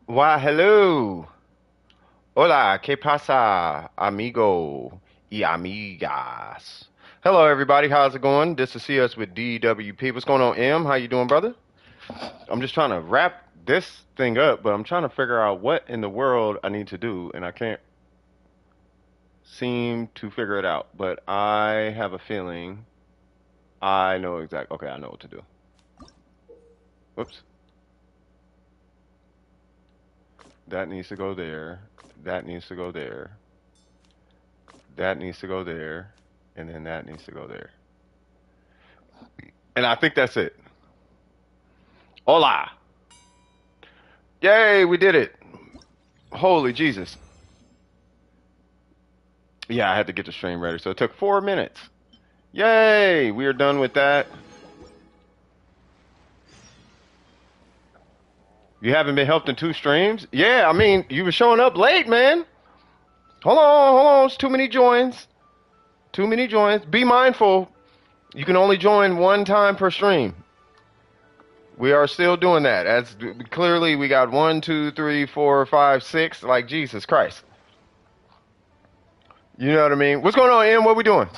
Why, hello. Hola, ¿qué pasa, amigo y amigas? Hello, everybody. How's it going? This is CS with DWP. What's going on, M? How you doing, brother? I'm just trying to wrap this thing up, but I'm trying to figure out what in the world I need to do, and I can't seem to figure it out. But I have a feeling I know exactly. Okay, I know what to do. Whoops. That needs to go there. That needs to go there. That needs to go there. And then that needs to go there. And I think that's it. Hola. Yay, we did it. Holy Jesus. Yeah, I had to get the stream ready, so it took 4 minutes. Yay, we are done with that. You haven't been helped in 2 streams? Yeah, I mean, you were showing up late, man. Hold on. It's too many joins. Too many joins. Be mindful. You can only join one time per stream. We are still doing that. As clearly we got 1, 2, 3, 4, 5, 6. Like Jesus Christ. You know what I mean? What's going on, Em? What we doing?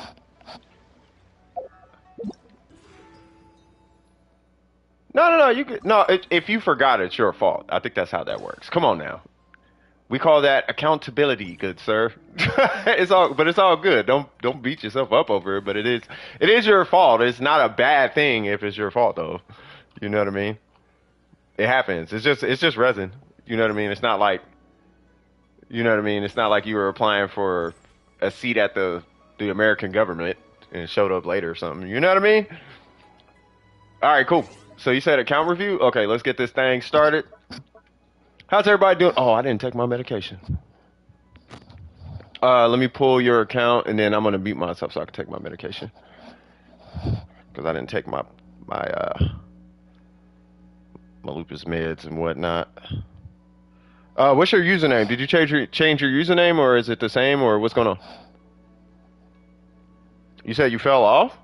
No. You could, no. If you forgot, it's your fault. I think that's how that works. Come on now. We call that accountability, good sir. But it's all good. Don't beat yourself up over it. But it is your fault. It's not a bad thing if it's your fault though. You know what I mean? It happens. It's just resin. You know what I mean? It's not like you know what I mean. It's not like you were applying for a seat at the American government and showed up later or something. You know what I mean? All right, cool. So you said account review? Okay, let's get this thing started. How's everybody doing? Oh, I didn't take my medication. Let me pull your account and then I'm gonna mute myself so I can take my medication because I didn't take my lupus meds and whatnot. What's your username? Did you change your username or is it the same or what's going on? You said you fell off?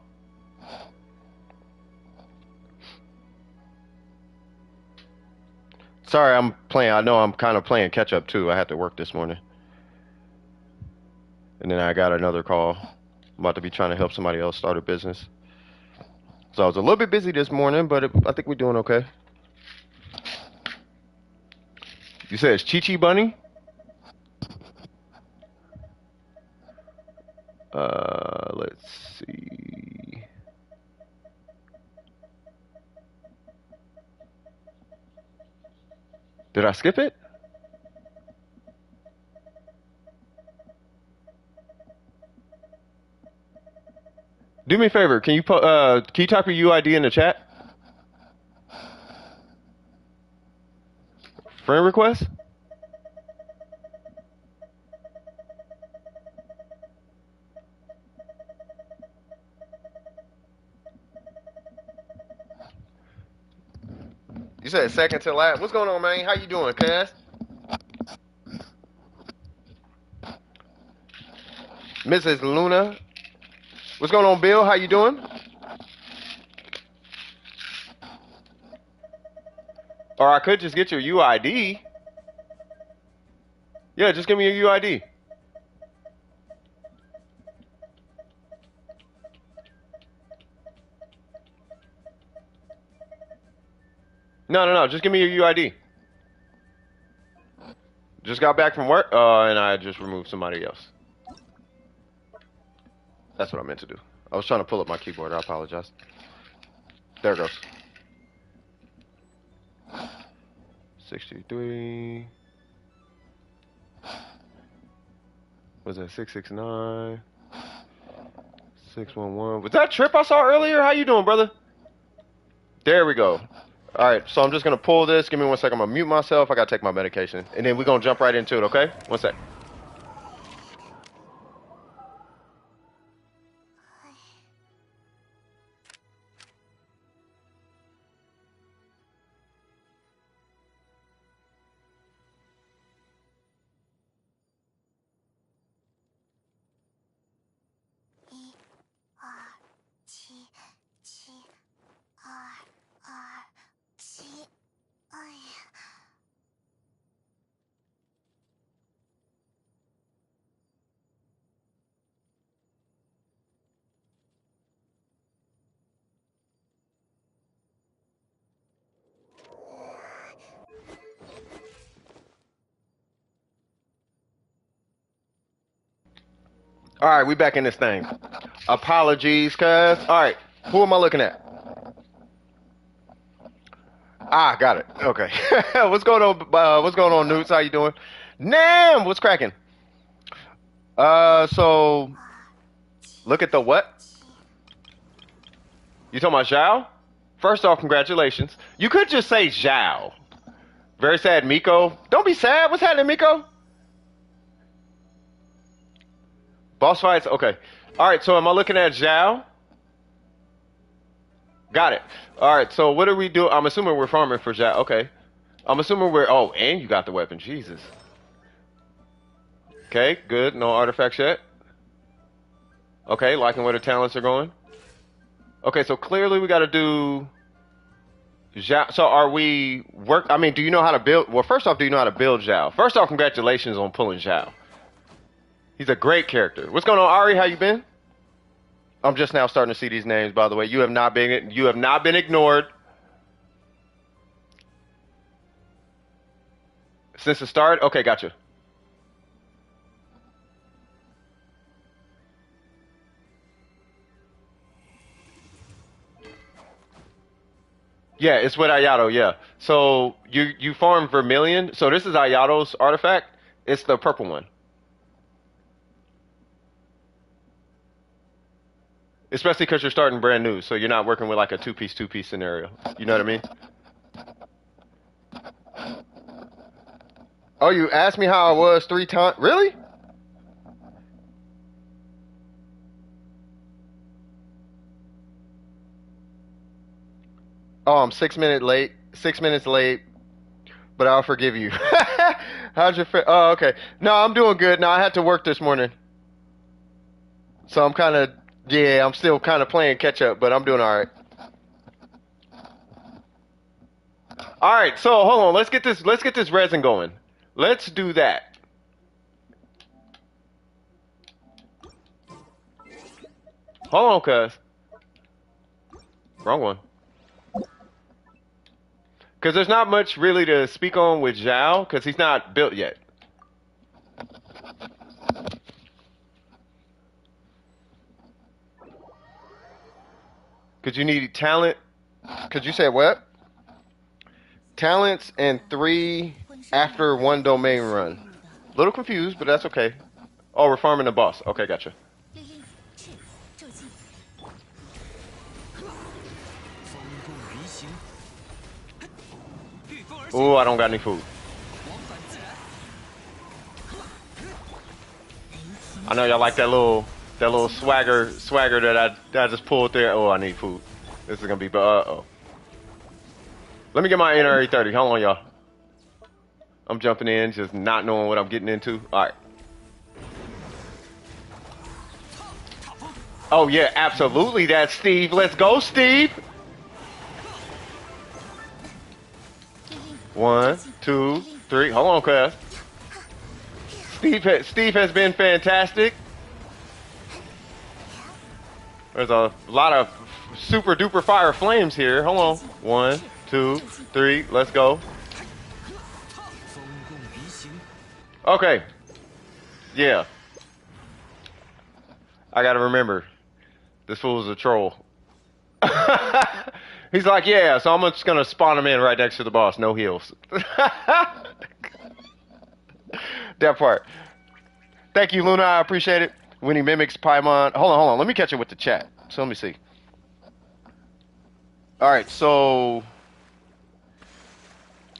Sorry, I'm playing. I know I'm kind of playing catch up too. I had to work this morning. And then I got another call. I'm about to be trying to help somebody else start a business. So I was a little bit busy this morning, but I think we're doing okay. You said it's Chi Chi Bunny? Let's see. Did I skip it? Do me a favor. Can you type your UID in the chat? Friend request? You said second to last. What's going on, man? How you doing, Cass? Mrs. Luna. What's going on, Bill? How you doing? Or I could just get your UID. Yeah, just give me your UID. No. Just give me your UID. Just got back from work, and I just removed somebody else. That's what I meant to do. I was trying to pull up my keyboard. I apologize. There it goes. 63. Was that 669? 611. Was that Trip I saw earlier? How you doing, brother? There we go. All right, so I'm just gonna pull this. Give me 1 second. I'm gonna mute myself. I gotta take my medication, and then we're gonna jump right into it. Okay? 1 sec. All right, we back in this thing. Apologies, cuz. All right, who am I looking at? Ah, got it. Okay. What's going on? What's going on, Newts? How you doing? Nam, what's cracking? So look at the what? You talking about Xiao? First off, congratulations. You could just say Xiao. Very sad, Miko. Don't be sad. What's happening, Miko? Boss fights? Okay. All right, so am I looking at Xiao? Got it. All right, so what do we do? I'm assuming we're farming for Xiao. Okay. I'm assuming we're... Oh, and you got the weapon. Jesus. Okay, good. No artifacts yet. Okay, liking where the talents are going. Okay, so clearly we got to do... Xiao. So are we... I mean, do you know how to build... Well, first off, do you know how to build Xiao? First off, congratulations on pulling Xiao. He's a great character. What's going on, Ari? How you been? I'm just now starting to see these names, by the way. You have not been ignored. Since the start? Okay, gotcha. Yeah, it's with Ayato, yeah. So you farm Vermilion. So this is Ayato's artifact. It's the purple one. Especially because you're starting brand new, so you're not working with like a two-piece scenario. You know what I mean? Oh, you asked me how I was 3 times? Really? Oh, I'm 6 minutes late. 6 minutes late, but I'll forgive you. How's your Oh, okay. No, I'm doing good. No, I had to work this morning. So I'm kind of... Yeah, I'm still kind of playing catch up, but I'm doing all right. All right, so hold on. Let's get this resin going. Let's do that. Hold on, cuz. Wrong one. Because there's not much really to speak on with Xiao, because he's not built yet. Because you need talent. Because you said what? Talents and 3 after 1 domain run. A little confused, but that's okay. Oh, we're farming the boss. Okay, gotcha. Oh, I don't got any food. I know y'all like that little swagger that I just pulled there. Oh, I need food. This is gonna be uh-oh. Let me get my AR30. Hold on, y'all. I'm jumping in, just not knowing what I'm getting into. All right. Oh yeah, absolutely. That's Steve. Let's go, Steve. 1, 2, 3. Hold on, cuz. Steve has been fantastic. There's a lot of super duper fire flames here. Hold on. 1, 2, 3. Let's go. Okay. Yeah. I gotta remember. This fool's a troll. He's like, yeah, so I'm just gonna spawn him in right next to the boss. No heals. That part. Thank you, Luna. I appreciate it. When he mimics Paimon. Hold on. Let me catch it with the chat. So let me see. Alright, so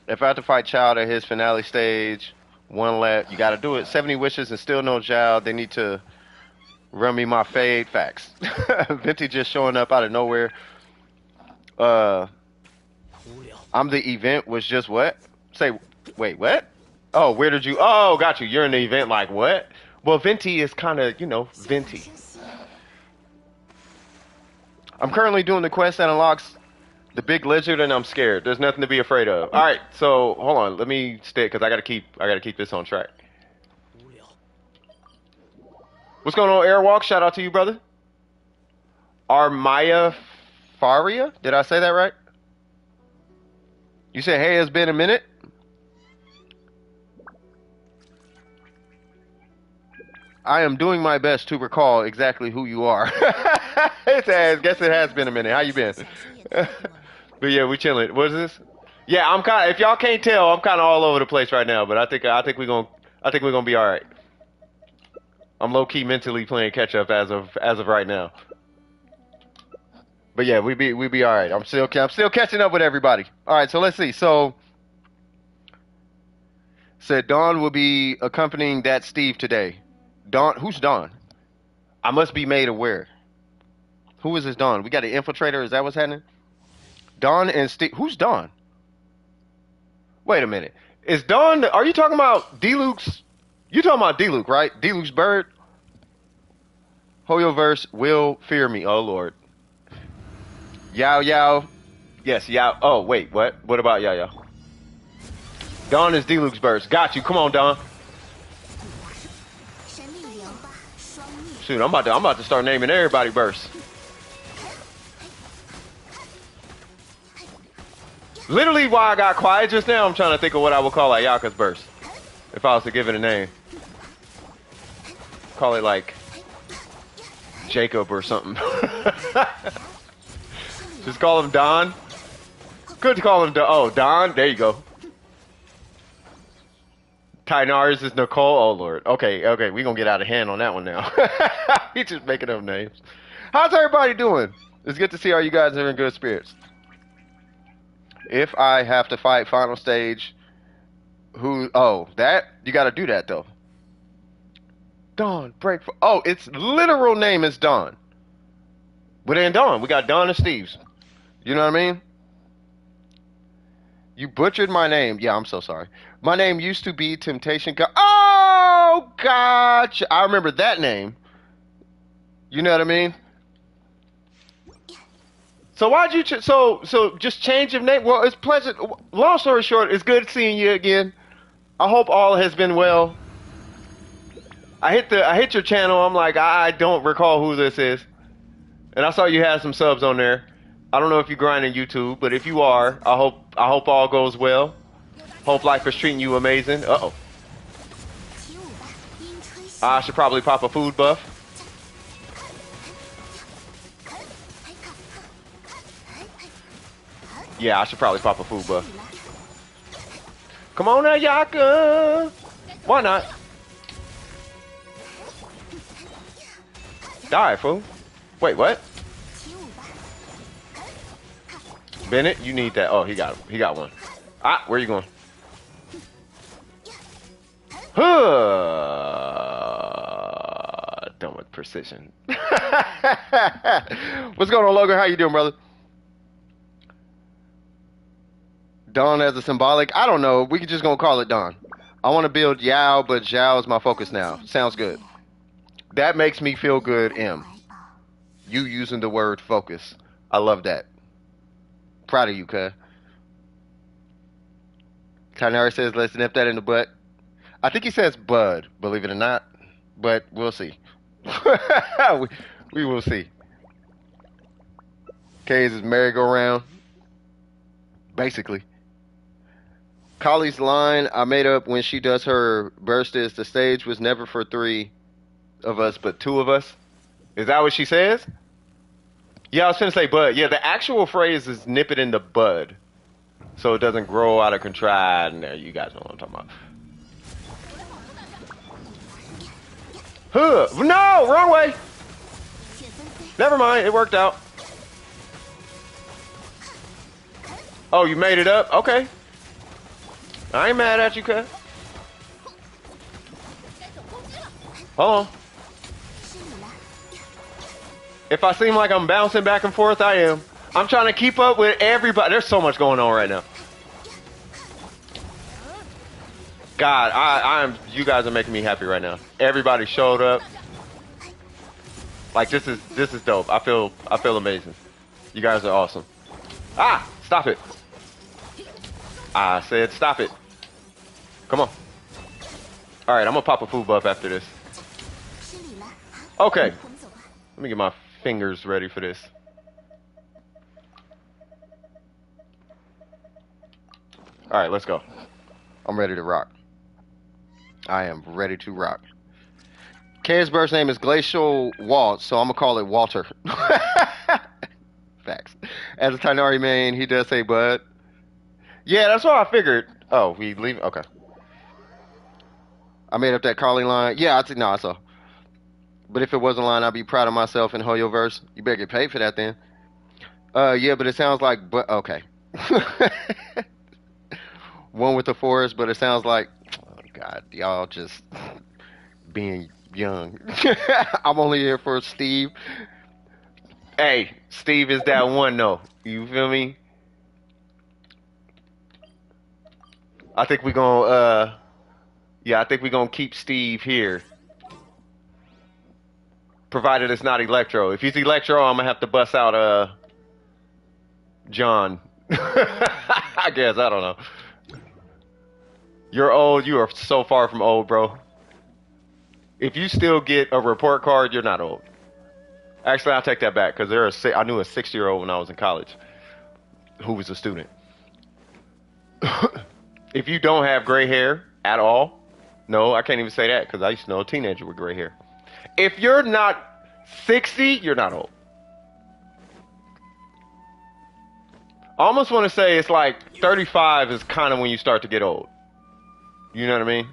if I have to fight Child at his finale stage, 1 left, you gotta do it. 70 wishes and still no Child. They need to run me my fade. Facts. Venti just showing up out of nowhere. I'm the event was just what? Say, wait, what? Oh, where did you? Oh, got you. You're in the event like what? Well, Venti is kind of, you know, Venti. I'm currently doing the quest that unlocks the big lizard, and I'm scared. There's nothing to be afraid of. All right, so hold on. Let me stay because I gotta keep this on track. What's going on, Airwalk? Shout out to you, brother. Armaya Faria? Did I say that right? You said, hey, it's been a minute? I am doing my best to recall exactly who you are. It says, guess it has been a minute. How you been? But yeah, we chilling. What is this? Yeah, I'm kind of. If y'all can't tell, I'm kind of all over the place right now. But I think we're gonna be all right. I'm low key mentally playing catch up as of right now. But yeah, we be all right. I'm still catching up with everybody. All right, so let's see. So said Dawn will be accompanying that Steve today. Dawn, who's Dawn? I must be made aware. Who is this Dawn? We got an infiltrator. Is that what's happening? Dawn and Steve. Who's Dawn? Wait a minute. Is Dawn? Are you talking about D-Luke's? You talking about D-Luke, right? D-Luke's bird. Hoyoverse will fear me. Oh Lord. Yao Yao. Yes, Yao. Oh wait, what? What about Yao Yao? Dawn is D-Luke's burst. Got you. Come on, Dawn. Shoot, I'm about to start naming everybody burst. Literally, why I got quiet just now, I'm trying to think of what I would call Ayaka's burst. If I was to give it a name. Call it like Jacob or something. Just call him Don. Good to call him Don. Oh, Don. There you go. Tynars is Nicole. Oh, Lord. Okay, okay. We're going to get out of hand on that one now. He's just making up names. How's everybody doing? It's good to see all you guys are in good spirits. If I have to fight final stage, who... Oh, that? You got to do that, though. Dawn, break... Oh, its literal name is Dawn. But then Dawn. We got Dawn and Steve's. You know what I mean? You butchered my name. Yeah, I'm so sorry. My name used to be Temptation God. Oh, gotcha. I remember that name. You know what I mean? So why'd you... So just change your name? Well, it's pleasant. Long story short, it's good seeing you again. I hope all has been well. I hit your channel. I'm like, I don't recall who this is. And I saw you had some subs on there. I don't know if you're grinding YouTube, but if you are, I hope all goes well. Hope life is treating you amazing. Uh-oh. I should probably pop a food buff. Yeah, I should probably pop a food buff. Come on now, Yaka. Why not? Die, fool. Wait, what? Bennett, you need that. Oh, he got one. Ah, where you going? Done with precision. What's going on, Logan? How you doing, brother? Dawn as a symbolic? I don't know. We can just gonna call it Dawn. I want to build Yao, but Xiao is my focus now. Sounds good. That makes me feel good, M. You using the word focus. I love that. Proud of you, cuz. Kainari says, let's nip that in the butt. I think he says bud, believe it or not. But we'll see. we will see. K's is merry-go-round. Basically. Kali's line I made up when she does her burst is the stage was never for 3 of us, but 2 of us. Is that what she says? Yeah, I was gonna say bud. Yeah, the actual phrase is nip it in the bud. So it doesn't grow out of control. No, you guys know what I'm talking about. Huh. No, wrong way. Never mind, it worked out. Oh, you made it up? Okay. I ain't mad at you, cuz. Hold on. If I seem like I'm bouncing back and forth, I am. I'm trying to keep up with everybody. There's so much going on right now. God, I'm. You guys are making me happy right now. Everybody showed up. Like this is dope. I feel amazing. You guys are awesome. Ah, stop it. I said stop it. Come on. All right, I'm gonna pop a food buff after this. Okay. Let me get my fingers ready for this. All right, let's go. I'm ready to rock. I am ready to rock. K's birth name is Glacial Walt, so I'm gonna call it Walter. Facts. As a Tainari main, he does say bud. Yeah, that's what I figured. Oh, we leave. Okay. I made up that Carly line. Yeah, I no, I saw. But if it wasn't a line, I'd be proud of myself in Hoyo verse. You better get paid for that then. Yeah, but it sounds like but okay. One with the forest, but it sounds like oh God, y'all just being young. I'm only here for Steve. Hey, Steve is that one though. You feel me? I think we gonna yeah, I think we gonna keep Steve here. Provided it's not Electro. If he's Electro, I'm gonna have to bust out John. I guess, I don't know. You're old, you are so far from old, bro. If you still get a report card, you're not old. Actually, I'll take that back, because I knew a 60-year-old when I was in college who was a student. If you don't have gray hair at all, no, I can't even say that, because I used to know a teenager with gray hair. If you're not 60, you're not old. I almost want to say it's like 35 is kind of when you start to get old. You know what I mean?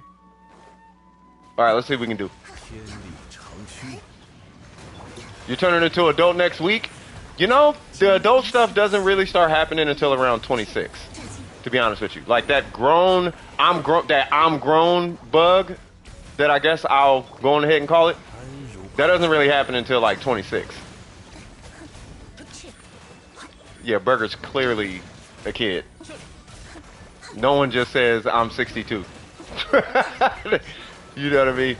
All right, let's see what we can do. You're turning into adult next week? You know, the adult stuff doesn't really start happening until around 26. To be honest with you, like that I'm grown bug that I guess I'll go on ahead and call it. That doesn't really happen until like 26. Yeah, Burger's clearly a kid. No one just says I'm 62. You know what I mean?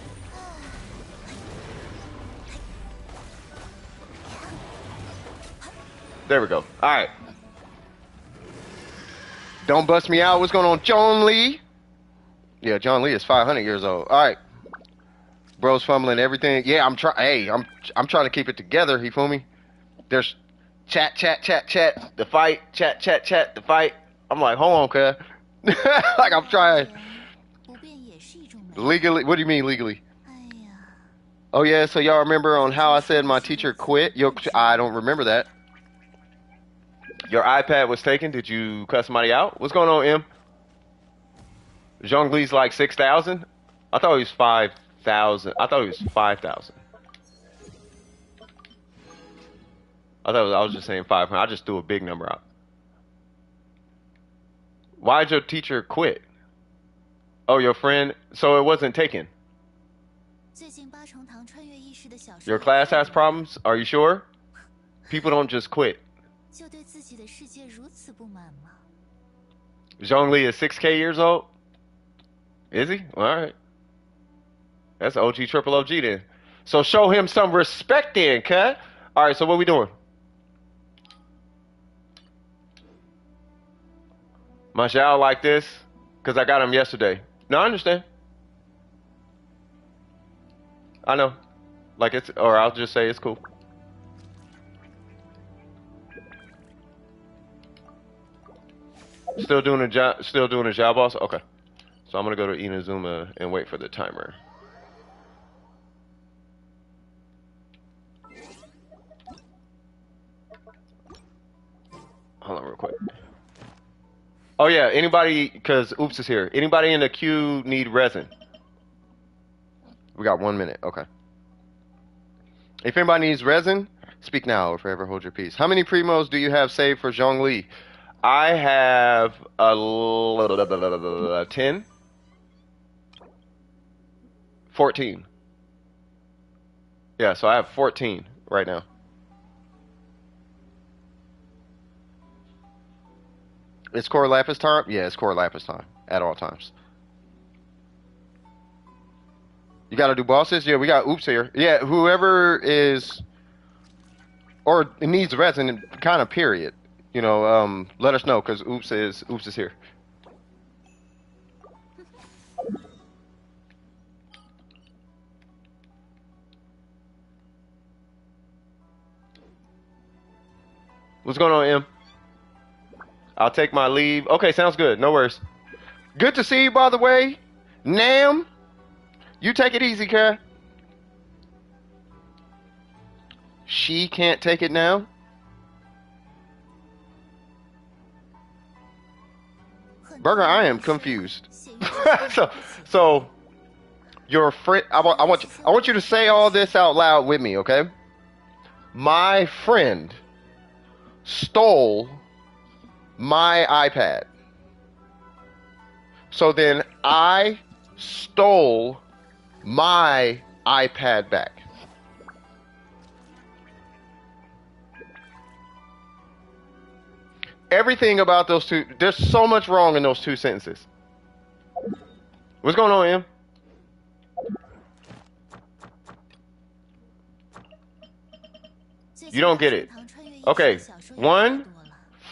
There we go. All right. Don't bust me out. What's going on, John Lee? Yeah, John Lee is 500 years old. All right. Bro's fumbling everything. Yeah, I'm trying. Hey, I'm trying to keep it together. You feel me? There's chat, the fight, chat, the fight. I'm like, hold on, cuz. Like I'm trying. Legally? What do you mean legally? Oh yeah, so y'all remember on how I said my teacher quit? I don't remember that. Your iPad was taken. Did you cut somebody out? What's going on, M? Zhongli's like 6,000? I thought he was 5,000. I thought he was 5,000. I was just saying 500. I just threw a big number out. Why'd your teacher quit? Oh, your friend? So it wasn't taken. Your class has problems? Are you sure? People don't just quit. Zhongli is 6K years old? Is he? Alright. That's OG triple OG then. So show him some respect then, cut. Alright, so what we doing? My Xiao like this? Because I got him yesterday. No, I understand. I know. Like it's, or I'll just say it's cool. Still doing a job boss? Okay. So I'm gonna go to Inazuma and wait for the timer. Hold on real quick. Oh yeah, anybody, cause Oops is here. Anybody in the queue need resin? We got 1 minute, okay. If anybody needs resin, speak now or forever hold your peace. How many primos do you have saved for Zhongli? I have 10. 14. Yeah, so I have 14 right now. It's core lapis time? Yeah, it's core lapis time at all times. You gotta do bosses? Yeah, we got Oops here. Yeah, whoever is or needs resin, kind of period. You know, let us know because Oops is here. What's going on, M? I'll take my leave. Okay, sounds good. No worries. Good to see you, by the way. Nam, you take it easy, cuz. she can't take it now? Burger, I am confused. so your friend, I want you to say all this out loud with me, okay? My friend stole my iPad. So then I stole my iPad back. Everything about those two, there's so much wrong in those two sentences. What's going on, Em? You don't get it. Okay, one,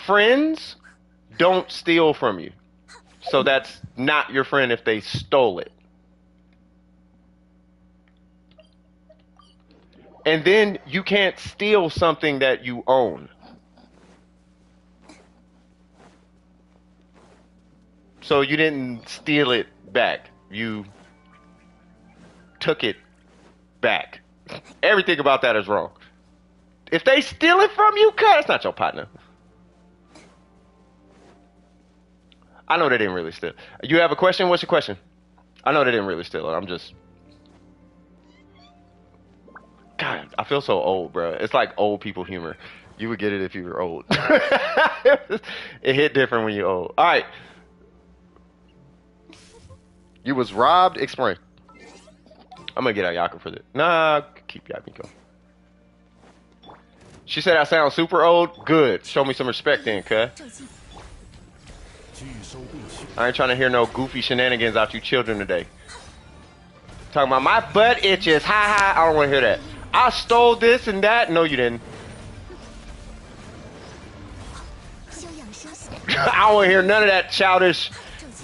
friends don't steal from you. So that's not your friend if they stole it. And then you can't steal something that you own. So you didn't steal it back. You took it back. Everything about that is wrong. If they steal it from you, it's not your partner. I know they didn't really steal. You have a question? What's your question? I know they didn't really steal it. I'm just... God, I feel so old, bro. It's like old people humor. You would get it if you were old. It hit different when you're old. All right. You was robbed. Explain. I'm gonna get Ayaka for this. Nah, keep Yamiko. She said I sound super old. Good. Show me some respect then, cuz. I ain't trying to hear no goofy shenanigans out you children today. Talking about my butt itches. Ha ha. I don't want to hear that. I stole this and that. No, you didn't. I don't want to hear none of that childish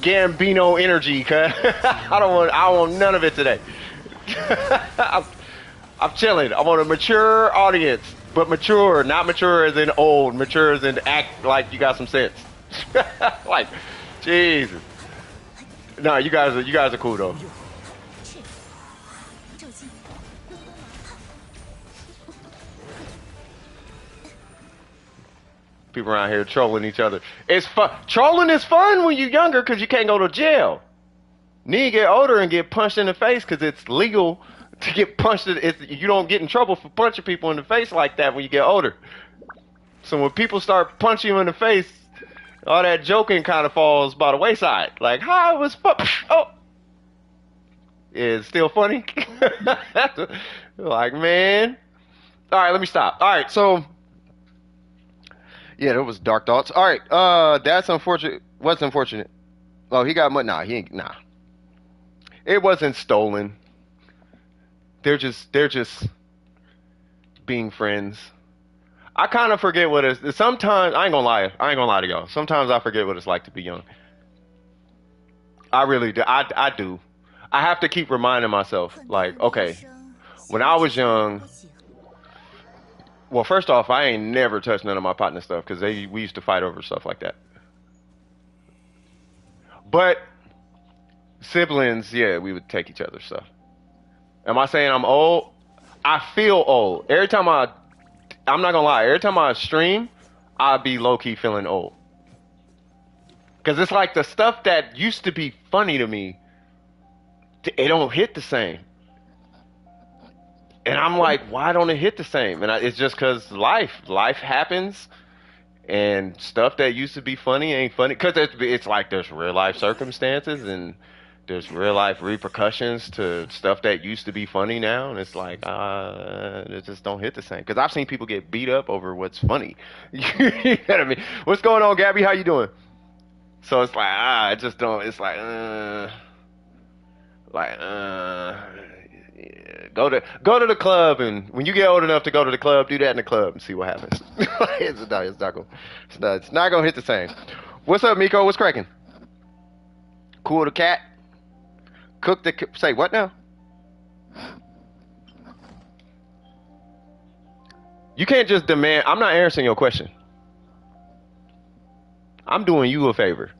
Gambino energy, cuz. I don't want none of it today. I'm chilling. I want a mature audience, but mature, not mature as in old, mature as in act like you got some sense. Like, Jesus. No, you guys are cool though. People around here trolling each other. It's fun. Trolling is fun when you're younger because you can't go to jail. Then you get older and get punched in the face because it's legal to get punched. You don't get in trouble for punching people in the face like that when you get older. So when people start punching you in the face, all that joking kind of falls by the wayside. Like, hi, it was fun. Oh. It's still funny. Like, man. All right, let me stop. All right, so... Yeah, that was dark thoughts. All right, that's unfortunate. What's unfortunate? Oh, he got money. Nah, he ain't. Nah, it wasn't stolen. They're just being friends. I kind of forget what it's. Sometimes I ain't gonna lie to y'all. Sometimes I forget what it's like to be young. I really do. I do. I have to keep reminding myself, like, okay, when I was young. Well, first off, I ain't never touched none of my partner stuff because we used to fight over stuff like that. But siblings, yeah, we would take each other's stuff. Am I saying I'm old? I feel old. I'm not gonna lie, every time I stream, I'd be low-key feeling old. Because it's like the stuff that used to be funny to me, it don't hit the same. And I'm like, why don't it hit the same? And it's just because life happens, and stuff that used to be funny ain't funny. Because it's like there's real life circumstances and there's real life repercussions to stuff that used to be funny now, and it's like it just don't hit the same. Because I've seen people get beat up over what's funny. You know what I mean? What's going on, Gabby? How you doing? So it's like it just don't. It's like yeah, go to the club, and when you get old enough to go to the club, do that in the club and see what happens. It's not gonna hit the same. What's up, Miko? What's cracking? Cool the cat. Cook the... Say what now? You can't just demand... I'm not answering your question. I'm doing you a favor.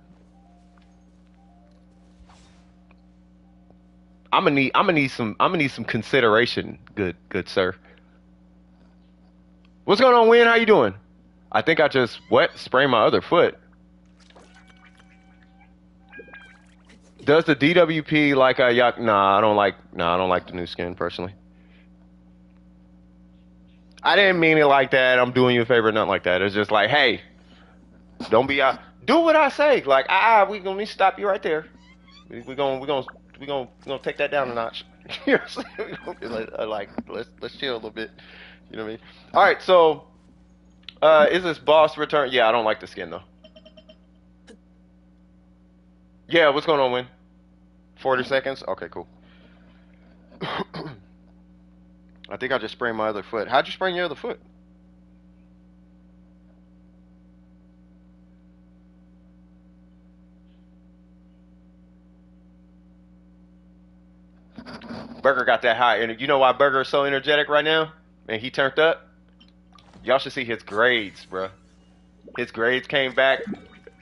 I'm gonna need some consideration, good sir. What's going on, Win? How you doing? I think I just sprained my other foot. Does the DWP like a yak? Nah, I don't like the new skin personally. I didn't mean it like that. I'm doing you a favor, nothing like that. It's just like, hey, don't be out. Do what I say. Like, we gonna stop you right there. We gonna take that down a notch. You know what I'm saying? Like, let's chill a little bit. You know what I mean? All right, so is this boss return? Yeah, I don't like the skin though. Yeah, what's going on, Win? 40 seconds? Okay, cool. I think I just sprained my other foot. How'd you sprain your other foot? Burger got that high, and you know why Burger is so energetic right now? And he turned up? Y'all should see his grades, bro. His grades came back.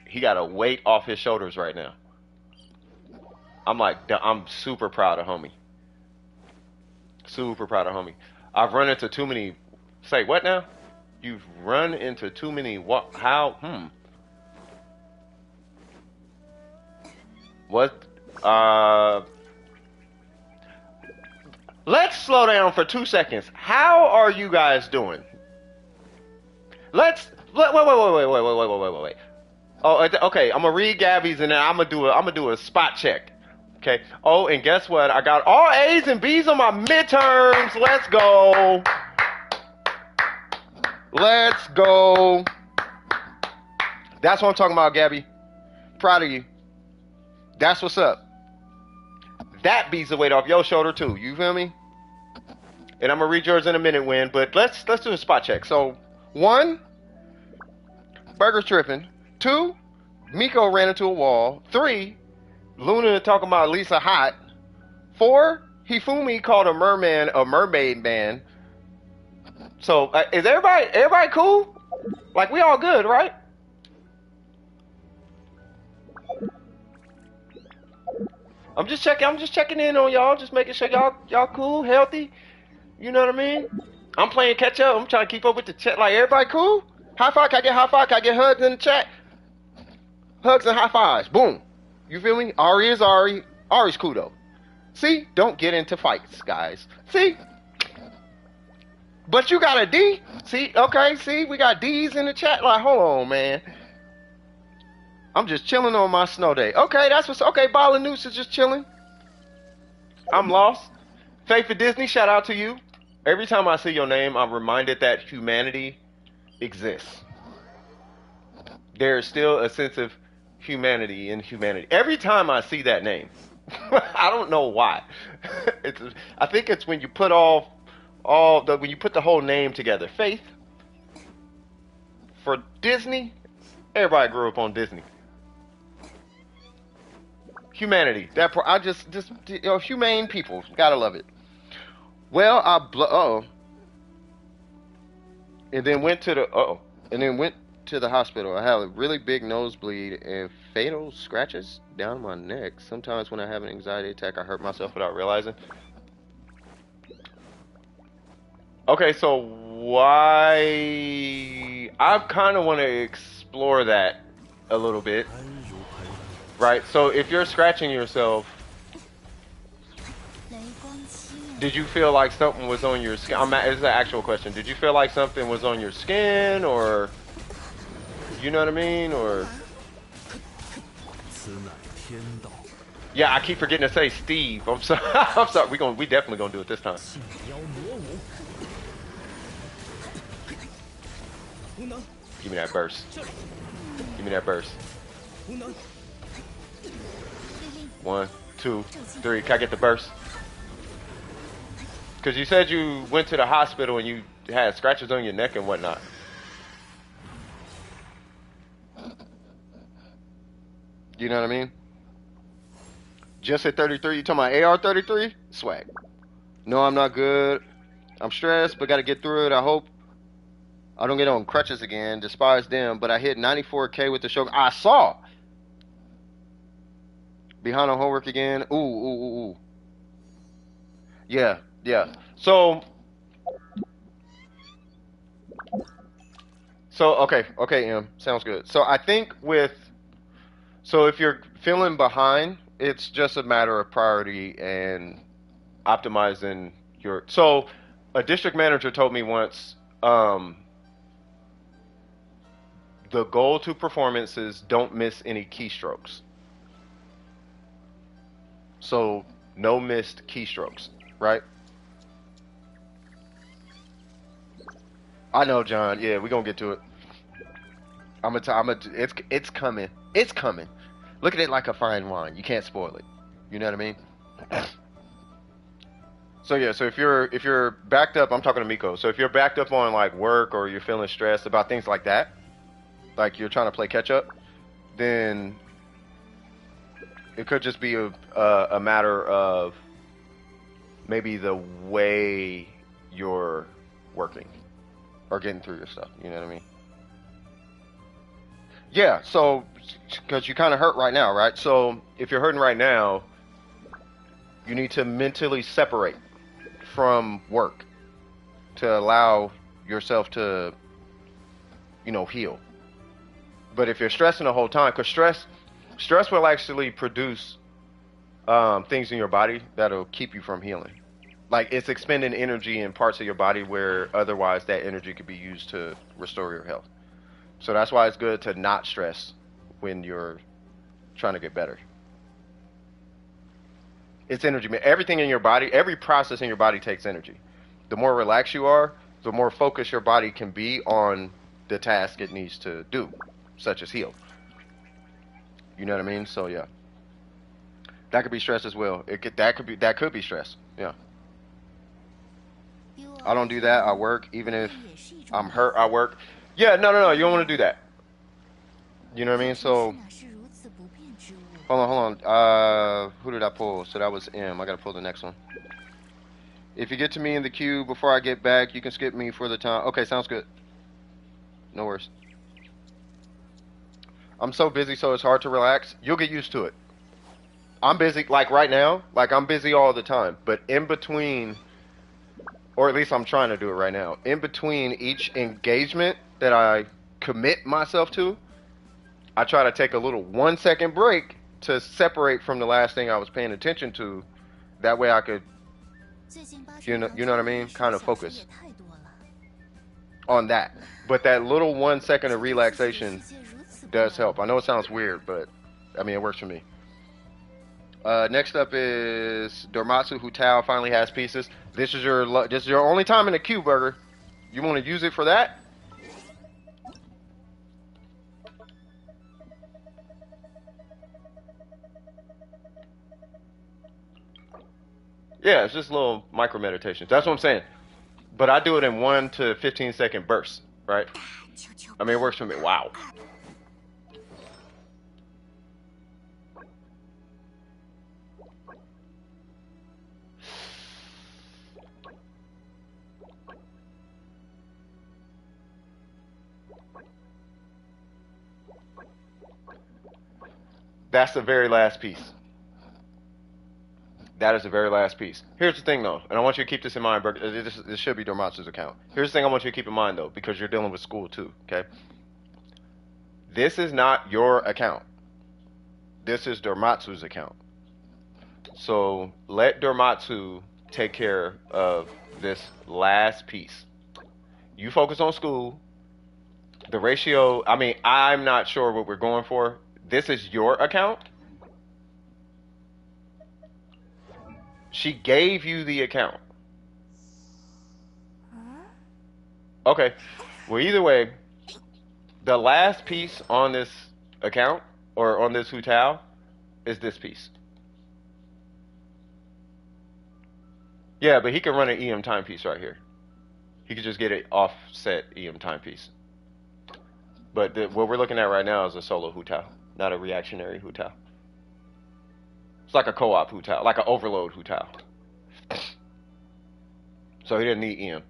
He got a weight off his shoulders right now. I'm super proud of homie. Super proud of homie. I've run into too many. Say what now? You've run into too many. What? How? What? Let's slow down for 2 seconds. How are you guys doing? Wait. Oh, okay. I'm gonna read Gabby's and then I'm gonna do a spot check. Okay. Oh, and guess what? I got all A's and B's on my midterms. Let's go. Let's go. That's what I'm talking about, Gabby. Proud of you. That's what's up. That beats the weight off your shoulder too. You feel me? And I'm gonna read yours in a minute, Win. But let's do a spot check. So 1, Burger's tripping. 2, Miko ran into a wall. 3, Luna talking about Lisa hot. 4, Hifumi called a mermaid man. So is everybody cool? Like we all good, right? I'm just checking in on y'all, just making sure y'all cool, healthy. You know what I mean? I'm playing catch up. I'm trying to keep up with the chat. Like everybody cool? High five, can I get high five? Can I get hugs in the chat? Hugs and high fives. Boom. You feel me? Ari is Ari. Ari's cool though. See? Don't get into fights, guys. See? But you got a D. See? Okay, see? We got D's in the chat. Like, hold on, man. I'm just chilling on my snow day. Okay, that's what's okay. Ball and Noose is just chilling. I'm lost. Faith for Disney, shout out to you. Every time I see your name, I'm reminded that humanity exists. There is still a sense of humanity in humanity. Every time I see that name, I don't know why. I think it's when you put when you put the whole name together. Faith for Disney. Everybody grew up on Disney. Humanity. I just humane people. Gotta love it. Well, and then went to the hospital. I have a really big nosebleed and fatal scratches down my neck. Sometimes when I have an anxiety attack, I hurt myself without realizing. Okay, so why? I kind of want to explore that a little bit. Right, so if you're scratching yourself, did you feel like something was on your skin? It's an actual question. Did you feel like something was on your skin, or you know what I mean, or? Yeah, I keep forgetting to say Steve. I'm sorry. I'm sorry. We definitely gonna do it this time. Give me that burst. Give me that burst. 1, 2, 3. Can I get the burst? Because you said you went to the hospital and you had scratches on your neck and whatnot. You know what I mean? Just at 33. You talking about AR33? Swag. No, I'm not good. I'm stressed, but got to get through it. I hope I don't get on crutches again. Despise them. But I hit 94K with the Shogun. I saw. Behind on homework again. Ooh. Yeah. So So okay, sounds good. So I think so if you're feeling behind, it's just a matter of priority and Optimizing your. So a district manager told me once, the goal to performance is don't miss any keystrokes. So no missed keystrokes, right? I know, John. Yeah, we're gonna get to it. It's coming. It's coming. Look at it like a fine wine. You can't spoil it. You know what I mean? So yeah, so if you're backed up, I'm talking to Miko. So if you're backed up on like work or you're feeling stressed about things like that, like you're trying to play catch up, then it could just be a matter of maybe the way you're working or getting through your stuff. You know what I mean? Yeah. So because you're kind of hurt right now, right? So if you're hurting right now, you need to mentally separate from work to allow yourself to, heal. But if you're stressing the whole time, because stress will actually produce things in your body that'll keep you from healing. Like it's expending energy in parts of your body where otherwise that energy could be used to restore your health. So that's why it's good to not stress when you're trying to get better. It's energy, man. Everything in your body, every process in your body takes energy. The more relaxed you are, the more focused your body can be on the task it needs to do, such as heal. You know what I mean? So yeah, that could be stress as well. That could be stress. Yeah. I don't do that. I work even if I'm hurt. I work. Yeah, no. You don't want to do that. You know what I mean? So hold on. Who did I pull? So that was M. I gotta pull the next one. If you get to me in the queue before I get back, you can skip me for the time. Okay, sounds good. No worries. I'm so busy, so it's hard to relax. You'll get used to it. I'm busy, like right now, like I'm busy all the time. But in between, or at least I'm trying to do it right now, in between each engagement that I commit myself to, I try to take a little 1 second break to separate from the last thing I was paying attention to. That way I could, you know what I mean? Kind of focus on that. But that little 1 second of relaxation does help. I know it sounds weird, but I mean, it works for me. Next up is Dormatsu, who Tao finally has pieces. This is your only time in the queue, Burger. You want to use it for that? Yeah, it's just little micro meditations. That's what I'm saying. But I do it in 1 to 15 second bursts, right? I mean, it works for me. Wow. That's the very last piece. That is the very last piece. Here's the thing, though, and I want you to keep this in mind. This should be Dormatsu's account. Here's the thing I want you to keep in mind, though, because you're dealing with school too. Okay. This is not your account. This is Dormatsu's account. So let Dormatsu take care of this last piece. You focus on school. The ratio. I mean, I'm not sure what we're going for. This is your account. She gave you the account. Okay. Well, either way, the last piece on this account or on this Hutao is this piece. Yeah, but he can run an EM timepiece right here. He could just get an offset EM timepiece. But what we're looking at right now is a solo Hutao, not a reactionary Hutao. It's like a co-op Hutao, like an overload Hutao. So he didn't need EM.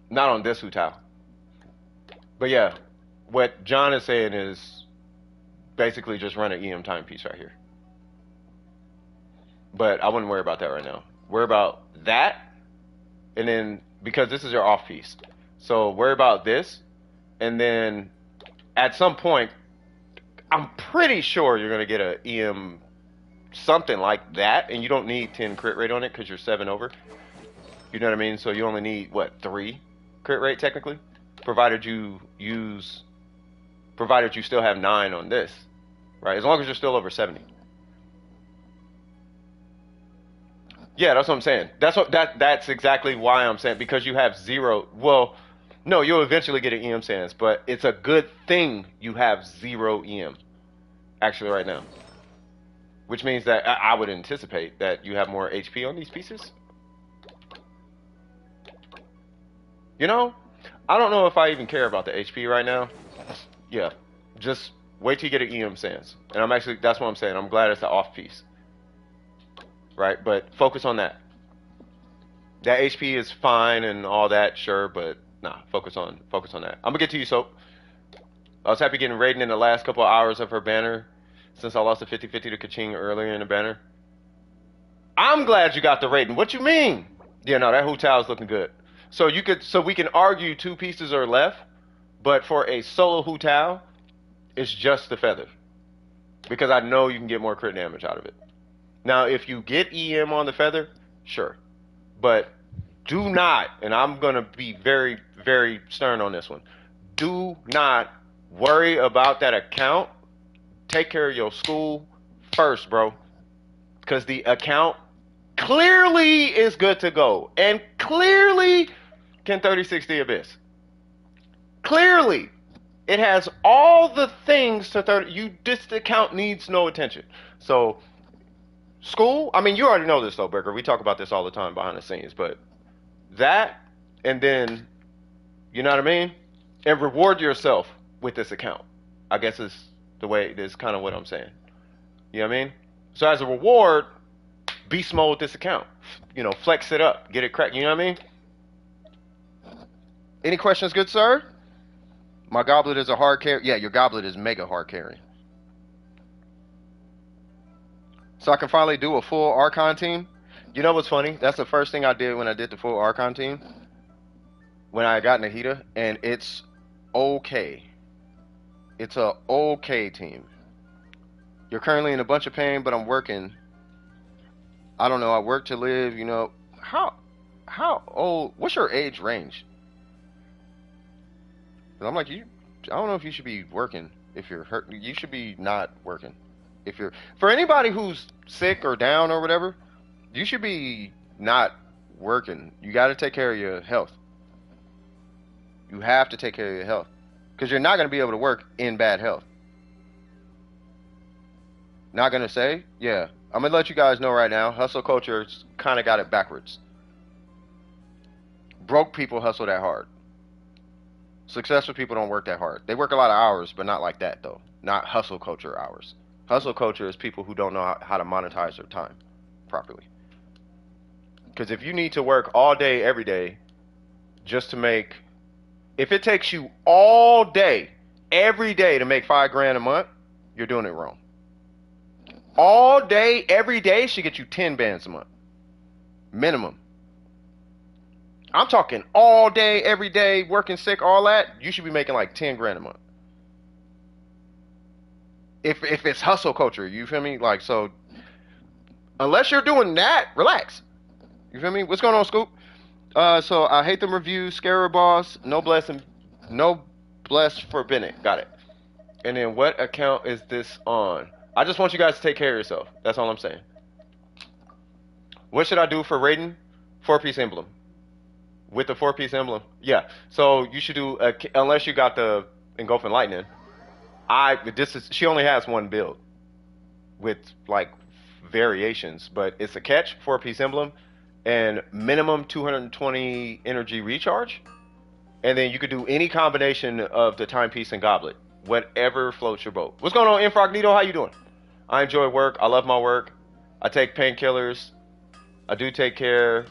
Not on this Hutao. But yeah, what John is saying is basically just run an EM timepiece right here. But I wouldn't worry about that right now. Worry about that, and then because this is your off piece. So worry about this, and then at some point, I'm pretty sure you're gonna get a EM something like that, and you don't need 10 crit rate on it because you're 7 over. You know what I mean? So you only need what 3 crit rate technically, provided you use, provided you still have 9 on this, right? As long as you're still over 70. Yeah, that's what I'm saying. That's exactly why I'm saying, because you have 0. Well, no, you'll eventually get an EM stance, but it's a good thing you have 0 EM actually right now, which means that I would anticipate that you have more HP on these pieces. You know, I don't know if I even care about the HP right now. Yeah, just wait till you get an EM stance, and I'm actually, that's what I'm saying. I'm glad it's an off piece. Right, but focus on that. That HP is fine and all that, sure, but nah, focus on that. I'm gonna get to you, Soap. I was happy getting Raiden in the last couple of hours of her banner, since I lost a 50-50 to Kaching earlier in the banner. I'm glad you got the Raiden. What you mean? Yeah, no, that Hu Tao is looking good. So we can argue 2 pieces are left, but for a solo Hu Tao, it's just the feather, because I know you can get more crit damage out of it. Now, if you get EM on the feather, sure. But do not, and I'm going to be very, very stern on this one, do not worry about that account. Take care of your school first, bro. Because the account clearly is good to go. And clearly can 3060 Abyss. Clearly. It has all the things to 30. This account needs no attention. So... school, I mean, you already know this though, Burger. We talk about this all the time behind the scenes, but that, and then, you know what I mean? And reward yourself with this account. I guess is the way, is kind of what I'm saying. You know what I mean? So as a reward, beast mode this account. You know, flex it up, get it cracked. You know what I mean? Any questions, good sir? My goblet is a hard carry. Yeah, your goblet is mega hard carry. So I can finally do a full Archon team. You know what's funny? That's the first thing I did when I did the full Archon team. When I got Nahida, and it's okay. It's a okay team. You're currently in a bunch of pain, but I'm working. I don't know. I work to live. You know how old? What's your age range? I'm like, I don't know if you should be working if you're hurt. You should be not working. If you're, for anybody who's sick or down or whatever, you should be not working. You got to take care of your health. You have to take care of your health, because you're not going to be able to work in bad health. Not going to say, yeah. I'm going to let you guys know right now, hustle culture's kind of got it backwards. Broke people hustle that hard. Successful people don't work that hard. They work a lot of hours, but not like that though. Not hustle culture hours. Hustle culture is people who don't know how to monetize their time properly. Because if you need to work all day, every day, just to make... If it takes you all day, every day to make $5 grand a month, you're doing it wrong. All day, every day should get you 10 bands a month. Minimum. I'm talking all day, every day, working sick, all that, you should be making like 10 grand a month. If it's hustle culture, you feel me? Like, so, unless you're doing that, relax. You feel me? What's going on, Scoop? So Alhaitham review, Scarer Boss, no bless for Bennett. Got it. And then what account is this on? I just want you guys to take care of yourself. That's all I'm saying. What should I do for Raiden? 4-piece emblem. With the 4-piece emblem? Yeah. So you should do, unless you got the Engulfing Lightning. She only has one build with like variations, but it's a catch, 4-piece emblem, and minimum 220 energy recharge. And then you could do any combination of the timepiece and goblet, whatever floats your boat. What's going on, Incognito? How you doing? I enjoy work. I love my work. I take painkillers. I do take care,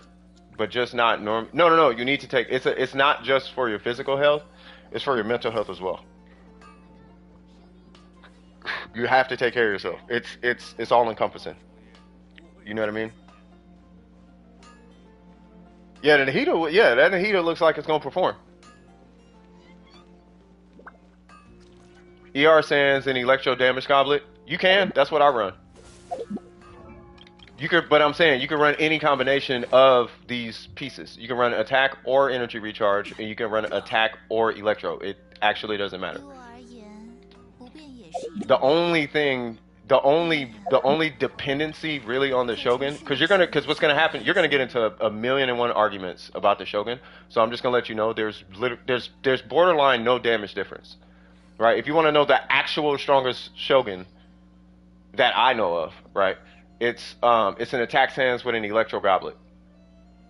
but just not norm. No. You need to take. It's not just for your physical health. It's for your mental health as well. You have to take care of yourself. It's all encompassing. You know what I mean? Yeah, that Nahida looks like it's gonna perform. ER Sands and Electro Damage Goblet. You can. That's what I run. You could, but I'm saying you can run any combination of these pieces. You can run attack or energy recharge, and you can run attack or electro. It actually doesn't matter. The only thing, the only dependency really on the Shogun, because what's gonna happen, you're gonna get into a million and one arguments about the Shogun. So I'm just gonna let you know there's borderline no damage difference, right? If you want to know the actual strongest Shogun that I know of, right? It's an attack sands with an electro goblet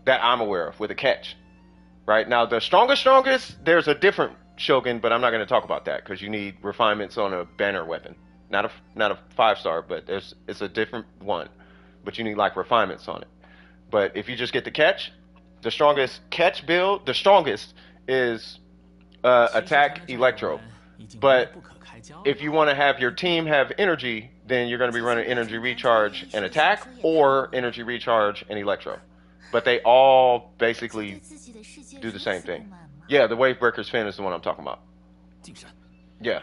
that I'm aware of with a catch, right? Now the strongest, there's a different Shogun, but I'm not going to talk about that because you need refinements on a banner weapon, not a 5-star, but it's a different one, but you need like refinements on it. But if you just get the catch, the strongest catch build, the strongest is attack electro, but if you want to have your team have energy, then you're going to be running energy recharge and attack, or energy recharge and electro. But they all basically do the same thing. Yeah, the Wavebreaker's Fin is the one I'm talking about. Yeah.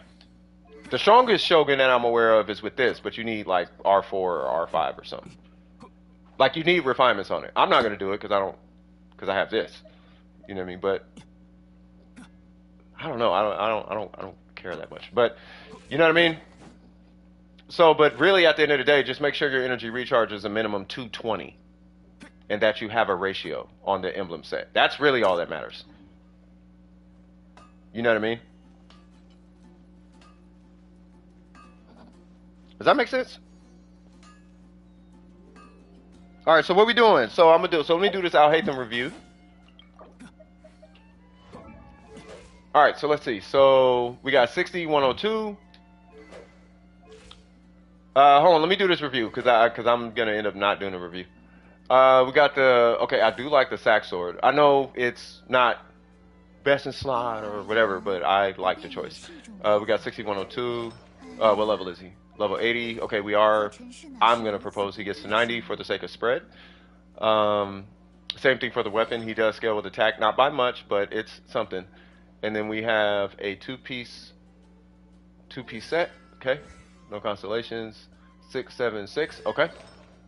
The strongest Shogun that I'm aware of is with this, but you need like R4 or R5 or something. Like you need refinements on it. I'm not going to do it because I have this. You know what I mean? But I don't know. I don't care that much. But you know what I mean? So, but really at the end of the day, just make sure your energy recharge is a minimum 220 and that you have a ratio on the emblem set. That's really all that matters. You know what I mean? Does that make sense? All right, so what we doing? So let me do this Alhaitham review. All right, so let's see. So we got 60, 102. Hold on, let me do this review because I'm gonna end up not doing a review. We got okay, I do like the sack sword. I know it's not best in slot or whatever, but I like the choice. We got 60, 102. What level is he? Level 80. Okay, I'm gonna propose he gets to 90 for the sake of spread. Same thing for the weapon. He does scale with attack, not by much, but it's something. And then we have a two-piece set. Okay. No constellations. 676. Okay.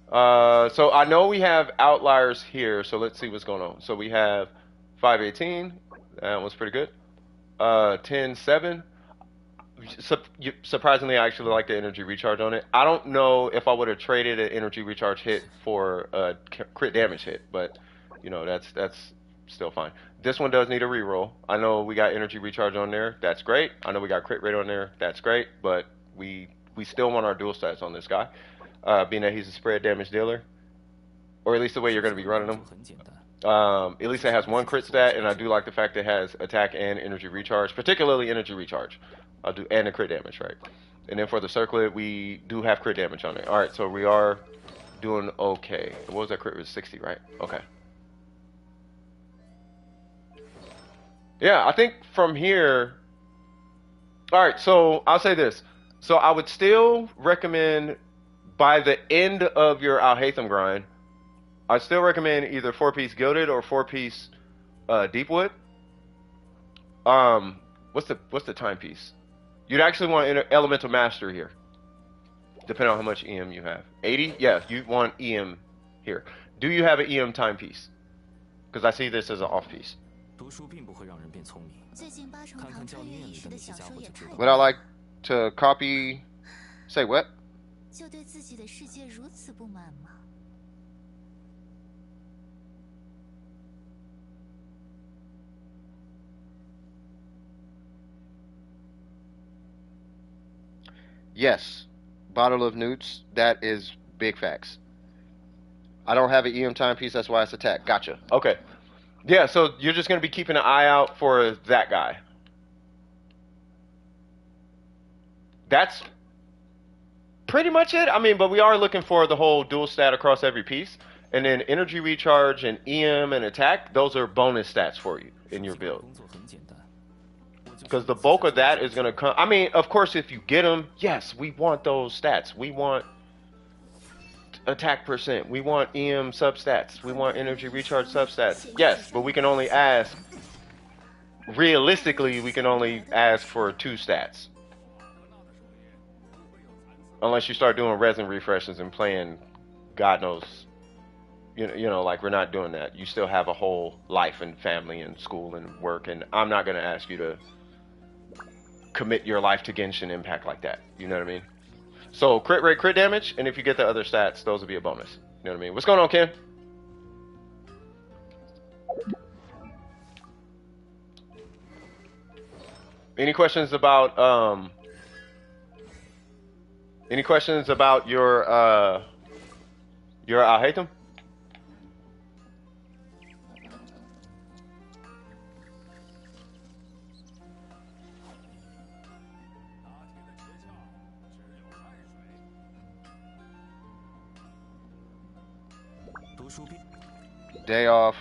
So I know we have outliers here. So let's see what's going on. So we have 518. That was pretty good. 10-7. Surprisingly, I actually like the energy recharge on it. I don't know if I would have traded an energy recharge hit for a crit damage hit, but you know that's still fine. This one does need a reroll. I know we got energy recharge on there. That's great. I know we got crit rate on there. That's great. But we still want our dual stats on this guy, being that he's a spread damage dealer, or at least the way you're going to be running him. At least it has one crit stat, and I do like the fact that it has attack and energy recharge, particularly energy recharge. And the crit damage, right? And then for the circlet, we do have crit damage on it. All right, so we are doing okay. What was that crit? It was 60, right? Okay. Yeah, I think from here. All right, so I'll say this. So I would still recommend by the end of your Alhaitham grind, I still recommend either 4-piece gilded or 4-piece deepwood. What's the timepiece? You'd actually want elemental master here, depending on how much EM you have. 80? Yeah, you want EM here. Do you have an EM timepiece? Because I see this as an off piece. Would I like to copy? Say what? Yes, bottle of newts. That is big facts. I don't have an EM timepiece. That's why it's attack. Gotcha. Okay. Yeah, so you're just going to be keeping an eye out for that guy. That's pretty much it. I mean, but we are looking for the whole dual stat across every piece. And then energy recharge and EM and attack, those are bonus stats for you in your build. Because the bulk of that is going to come. I mean, of course, if you get them, yes, we want those stats. We want attack percent. We want EM substats. We want energy recharge substats. Yes, but we can only ask. Realistically, we can only ask for 2 stats. Unless you start doing resin refreshes and playing, God knows, like we're not doing that. You still have a whole life and family and school and work, and I'm not gonna ask you to commit your life to Genshin Impact like that. You know what I mean? So crit rate, crit damage, and if you get the other stats, those will be a bonus. You know what I mean? What's going on, Ken? Any questions about your Alhaitham? Day off.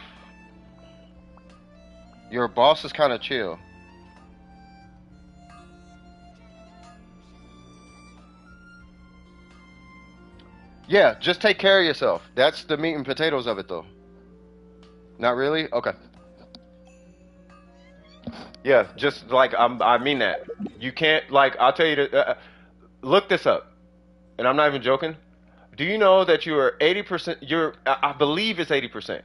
Your boss is kind of chill. Yeah, just take care of yourself. That's the meat and potatoes of it, though. Not really? Okay. Yeah, just like I mean that. You can't like I'll tell you to look this up, and I'm not even joking. Do you know that you are 80%? I believe it's 80%.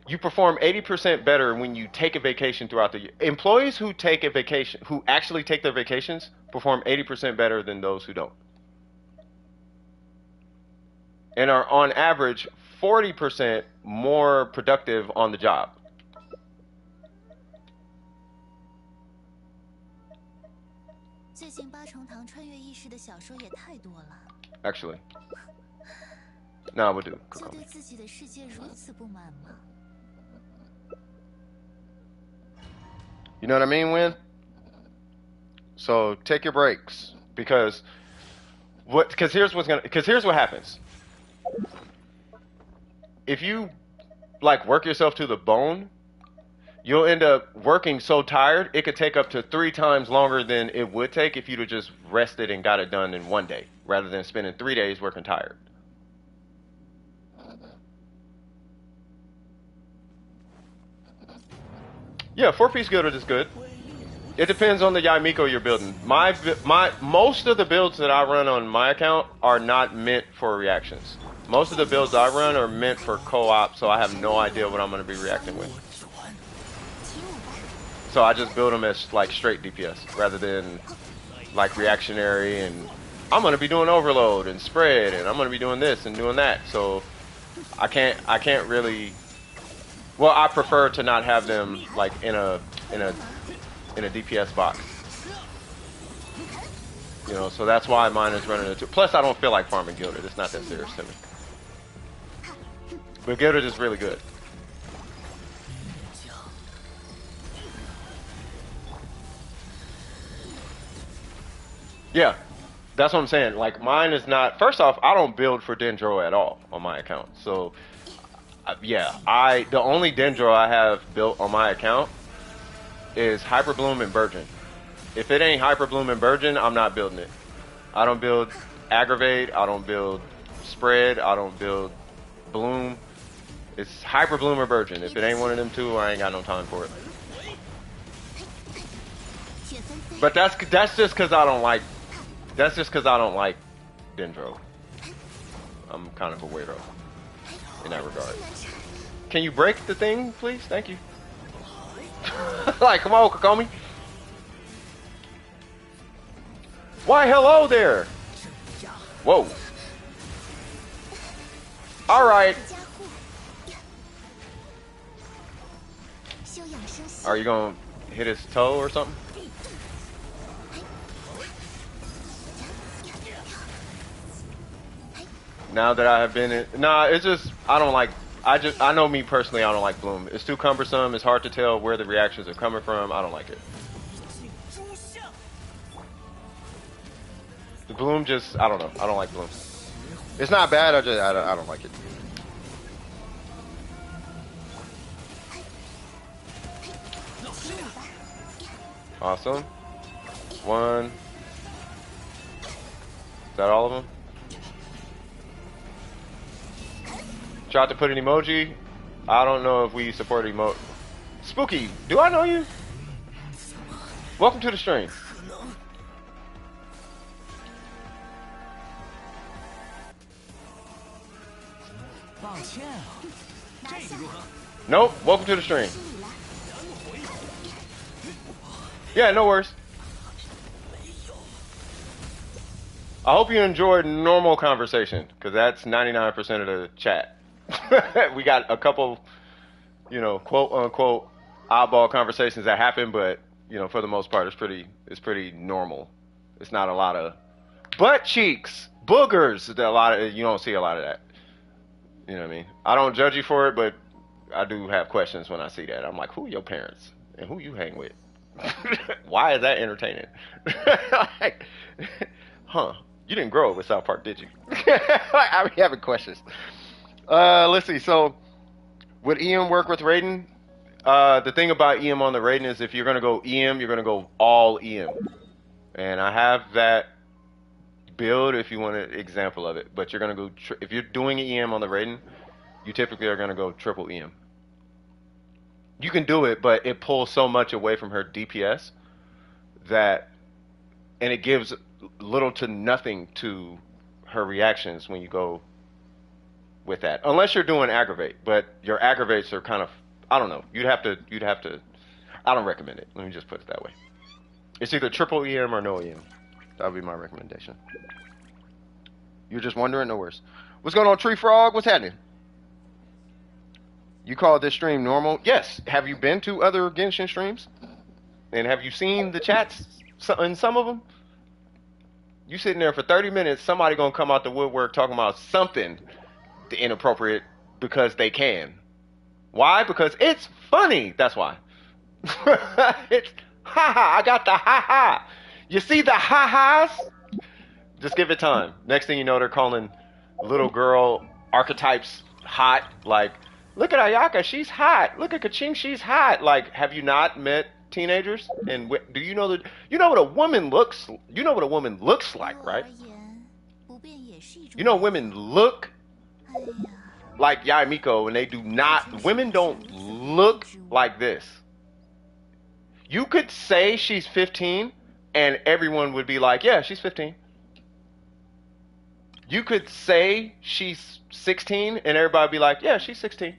You perform 80% better when you take a vacation throughout the year. Employees who take a vacation, who actually take their vacations, perform 80% better than those who don't, and are on average 40% more productive on the job. Actually, no, we'll do. You know what I mean, Win? So take your breaks. Because here's what happens. If you like work yourself to the bone, you'll end up working so tired it could take up to 3 times longer than it would take if you'd have just rested and got it done in one day, rather than spending 3 days working tired. Yeah, 4-piece gilded is good. It depends on the Yaimiko you're building. Most of the builds that I run on my account are not meant for reactions. Most of the builds I run are meant for co-op, so I have no idea what I'm going to be reacting with. So I just build them as like straight DPS rather than like reactionary, and I'm going to be doing overload and spread, and I'm going to be doing this and doing that. So I can't really. Well, I prefer to not have them like in a DPS box. You know, so that's why mine is running into. Plus, I don't feel like farming Gilded. It's not that serious to me. But Gilded is really good. Yeah, that's what I'm saying. Like, mine is not. First off, I don't build for Dendro at all on my account. So, yeah, the only Dendro I have built on my account is Hyperbloom and Virgin. If it ain't Hyperbloom and Virgin, I'm not building it. I don't build Aggravate. I don't build Spread. I don't build Bloom. It's Hyperbloom or Virgin. If it ain't one of them two, I ain't got no time for it. But that's just because I don't like. That's just because I don't like Dendro. I'm kind of a weirdo in that regard. Can you break the thing, please? Thank you. Like, come on, Kokomi. Why, hello there. Whoa. All right. Are you gonna hit his toe or something? Now that I have been in, nah, it's just I don't like. I know me personally. I don't like Bloom. It's too cumbersome. It's hard to tell where the reactions are coming from. I don't like it. The Bloom just, I don't know. I don't like Bloom. It's not bad. I don't like it. Awesome. One. Is that all of them? Tried to put an emoji. I don't know if we support emote. Spooky, do I know you? Welcome to the stream. Nope. Welcome to the stream. Yeah, no worries. I hope you enjoyed normal conversation, because that's 99% of the chat. We got a couple, you know, quote unquote oddball conversations that happen, but you know, for the most part, it's pretty normal. It's not a lot of butt cheeks, boogers. You don't see a lot of that. You know what I mean? I don't judge you for it, but I do have questions when I see that. I'm like, who are your parents and who you hang with? Why is that entertaining? Like, huh? You didn't grow up with South Park, did you? I'm having questions. Let's see. So, would EM work with Raiden? The thing about EM on the Raiden is if you're going to go EM, you're going to go all EM. And I have that build if you want an example of it. But you're going to go, if you're doing EM on the Raiden, you typically are going to go triple EM. You can do it, but it pulls so much away from her DPS that, and it gives little to nothing to her reactions when you go with that. Unless you're doing aggravate, but your aggravates are kind of, I don't know. You'd have to, I don't recommend it. Let me just put it that way. It's either triple EM or no EM. That would be my recommendation. You're just wondering? No worries. What's going on, Tree Frog? What's happening? You call this stream normal? Yes. Have you been to other Genshin streams? And have you seen the chats in some of them? You sitting there for 30 minutes, somebody gonna come out the woodwork talking about something inappropriate because they can. Why? Because it's funny. That's why. It's ha-ha. I got the ha-ha. You see the ha-has? Just give it time. Next thing you know, they're calling little girl archetypes hot. Like, look at Ayaka, she's hot. Look at Kaching, she's hot. Like, have you not met teenagers? And do you know that? You know what a woman looks? You know what a woman looks like, right? You know, women look like Yaimiko, and they do not. Women don't look like this. You could say she's 15, and everyone would be like, "Yeah, she's 15." You could say she's 16, and everybody would be like, "Yeah, she's 16."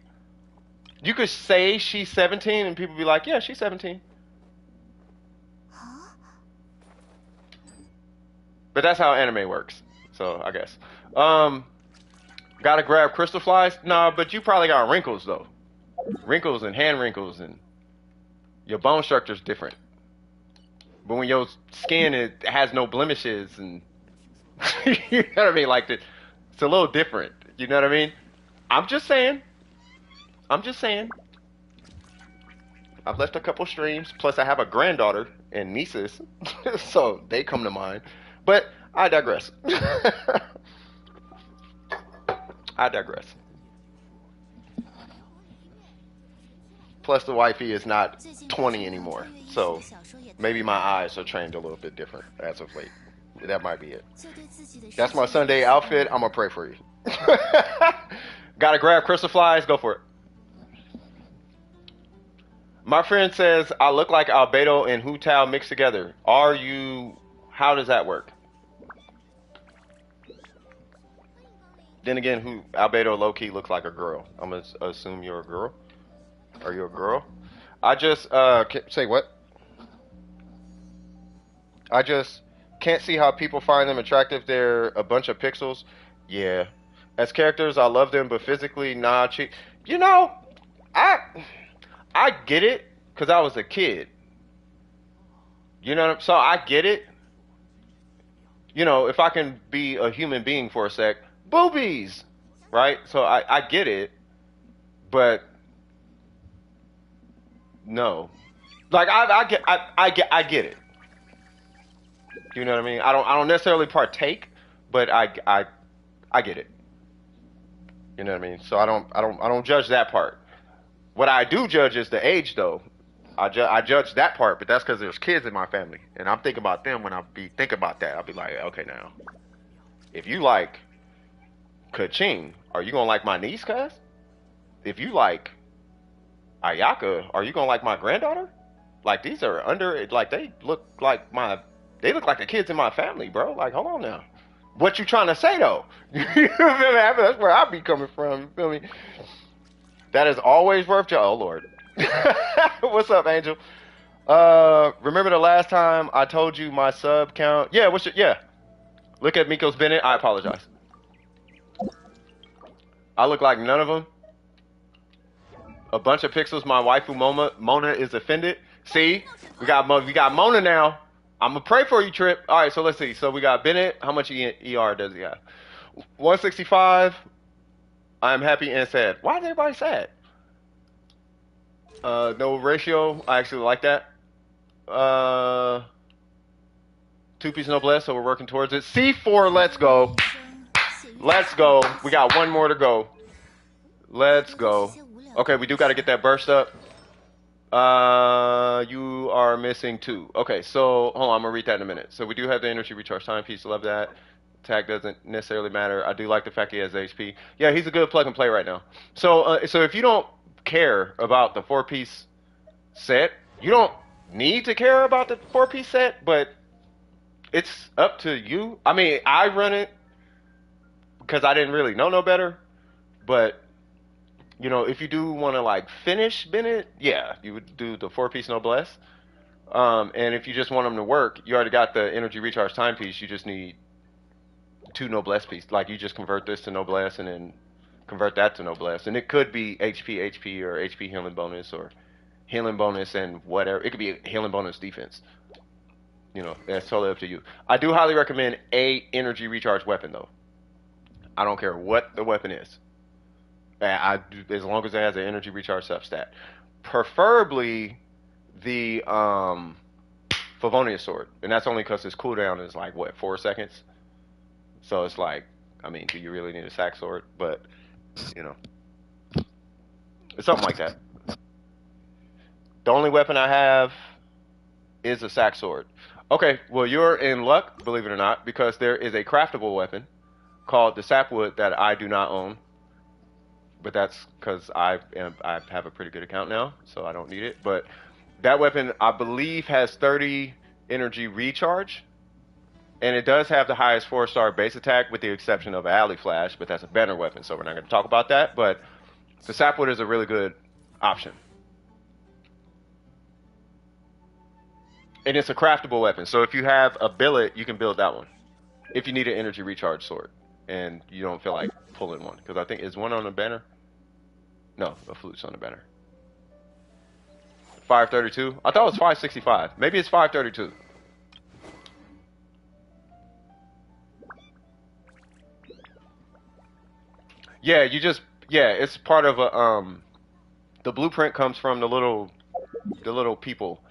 You could say she's 17, and people would be like, "Yeah, she's 17." But that's how anime works. So I guess. Gotta grab crystal flies? Nah, but you probably got wrinkles though. Wrinkles and hand wrinkles, and your bone structure's different. But when your skin it has no blemishes and you know what I mean, like it's a little different. You know what I mean? I'm just saying. I've left a couple streams. Plus, I have a granddaughter and nieces, so they come to mind. But I digress. I digress. Plus, the wifey is not 20 anymore, so maybe my eyes are trained a little bit different as of late. That might be it. That's my Sunday outfit. I'm gonna pray for you. Gotta grab crystal flies. Go for it. My friend says I look like Albedo and Hu Tao mixed together. Are you? How does that work? Then again, Albedo low key looks like a girl. I'm gonna assume you're a girl. Are you a girl? I just say what? I just can't see how people find them attractive. They're a bunch of pixels. Yeah. As characters, I love them, but physically, nah. You know, I get it because I was a kid. You know, so I get it. You know, if I can be a human being for a sec, boobies, right? So I get it, but no, like I get it. You know what I mean? I don't necessarily partake, but I get it. You know what I mean? So I don't judge that part. What I do judge is the age, though. I judge that part, but that's because there's kids in my family, and I'm thinking about them when I be thinking about that. I'll be like, okay, now, if you like Kaching, are you gonna like my niece, cuz? If you like Ayaka, are you gonna like my granddaughter? Like, these are like they look like the kids in my family, bro. Like, hold on now. What you trying to say though? You feel me? That's where I be coming from. You feel me? That is always worth your. Oh Lord. What's up, Angel? Remember the last time I told you my sub count? Yeah, what's your, yeah. Look at Miko's Bennett. I apologize. I look like none of them. A bunch of pixels. My waifu Mona is offended. See, we got Mona now. I'm gonna pray for you, Trip. All right, so let's see. So we got Bennett. How much ER does he have? 165. I'm happy and sad. Why is everybody sad? No ratio. I actually like that. Two-piece noblesse, so we're working towards it. C4, let's go. Let's go. We got one more to go. Let's go. Okay, we do got to get that burst up. You are missing 2. Okay, so hold on, I'm gonna read that in a minute. So we do have the energy recharge timepiece. Love that. Attack doesn't necessarily matter. I do like the fact he has HP. Yeah, he's a good plug and play right now. So, so if you don't care about the 4-piece set, you don't need to care about the 4-piece set, but it's up to you. I mean, I run it because I didn't really know no better, but you know, if you do want to like finish Bennett, yeah, you would do the 4-piece noblesse. And if you just want them to work, you already got the energy recharge timepiece. You just need 2 noblesse pieces. Like you just convert this to noblesse and then convert that to noblesse, and it could be HP or HP healing bonus or healing bonus and whatever. It could be a healing bonus defense. You know, that's totally up to you. I do highly recommend a energy recharge weapon though. I don't care what the weapon is. As long as it has an energy recharge substat. Preferably the Favonius sword. And that's only because its cooldown is like, what, 4 seconds? So it's like, I mean, do you really need a sack sword? But, you know, it's something like that. The only weapon I have is a sack sword. Okay, well, you're in luck, believe it or not, because there is a craftable weapon called the sapwood that I do not own. But that's because I have a pretty good account now, so I don't need it. But that weapon, I believe, has 30 energy recharge. And it does have the highest 4-star base attack, with the exception of an alley flash, but that's a better weapon, so we're not going to talk about that. But the sapwood is a really good option. And it's a craftable weapon, so if you have a billet, you can build that one. If you need an energy recharge sword, and you don't feel like pulling one. Because I think, is one on the banner? No, a flute's on the banner. 532? I thought it was 565. Maybe it's 532. Yeah, you just, yeah, it's part of a, the blueprint comes from the little people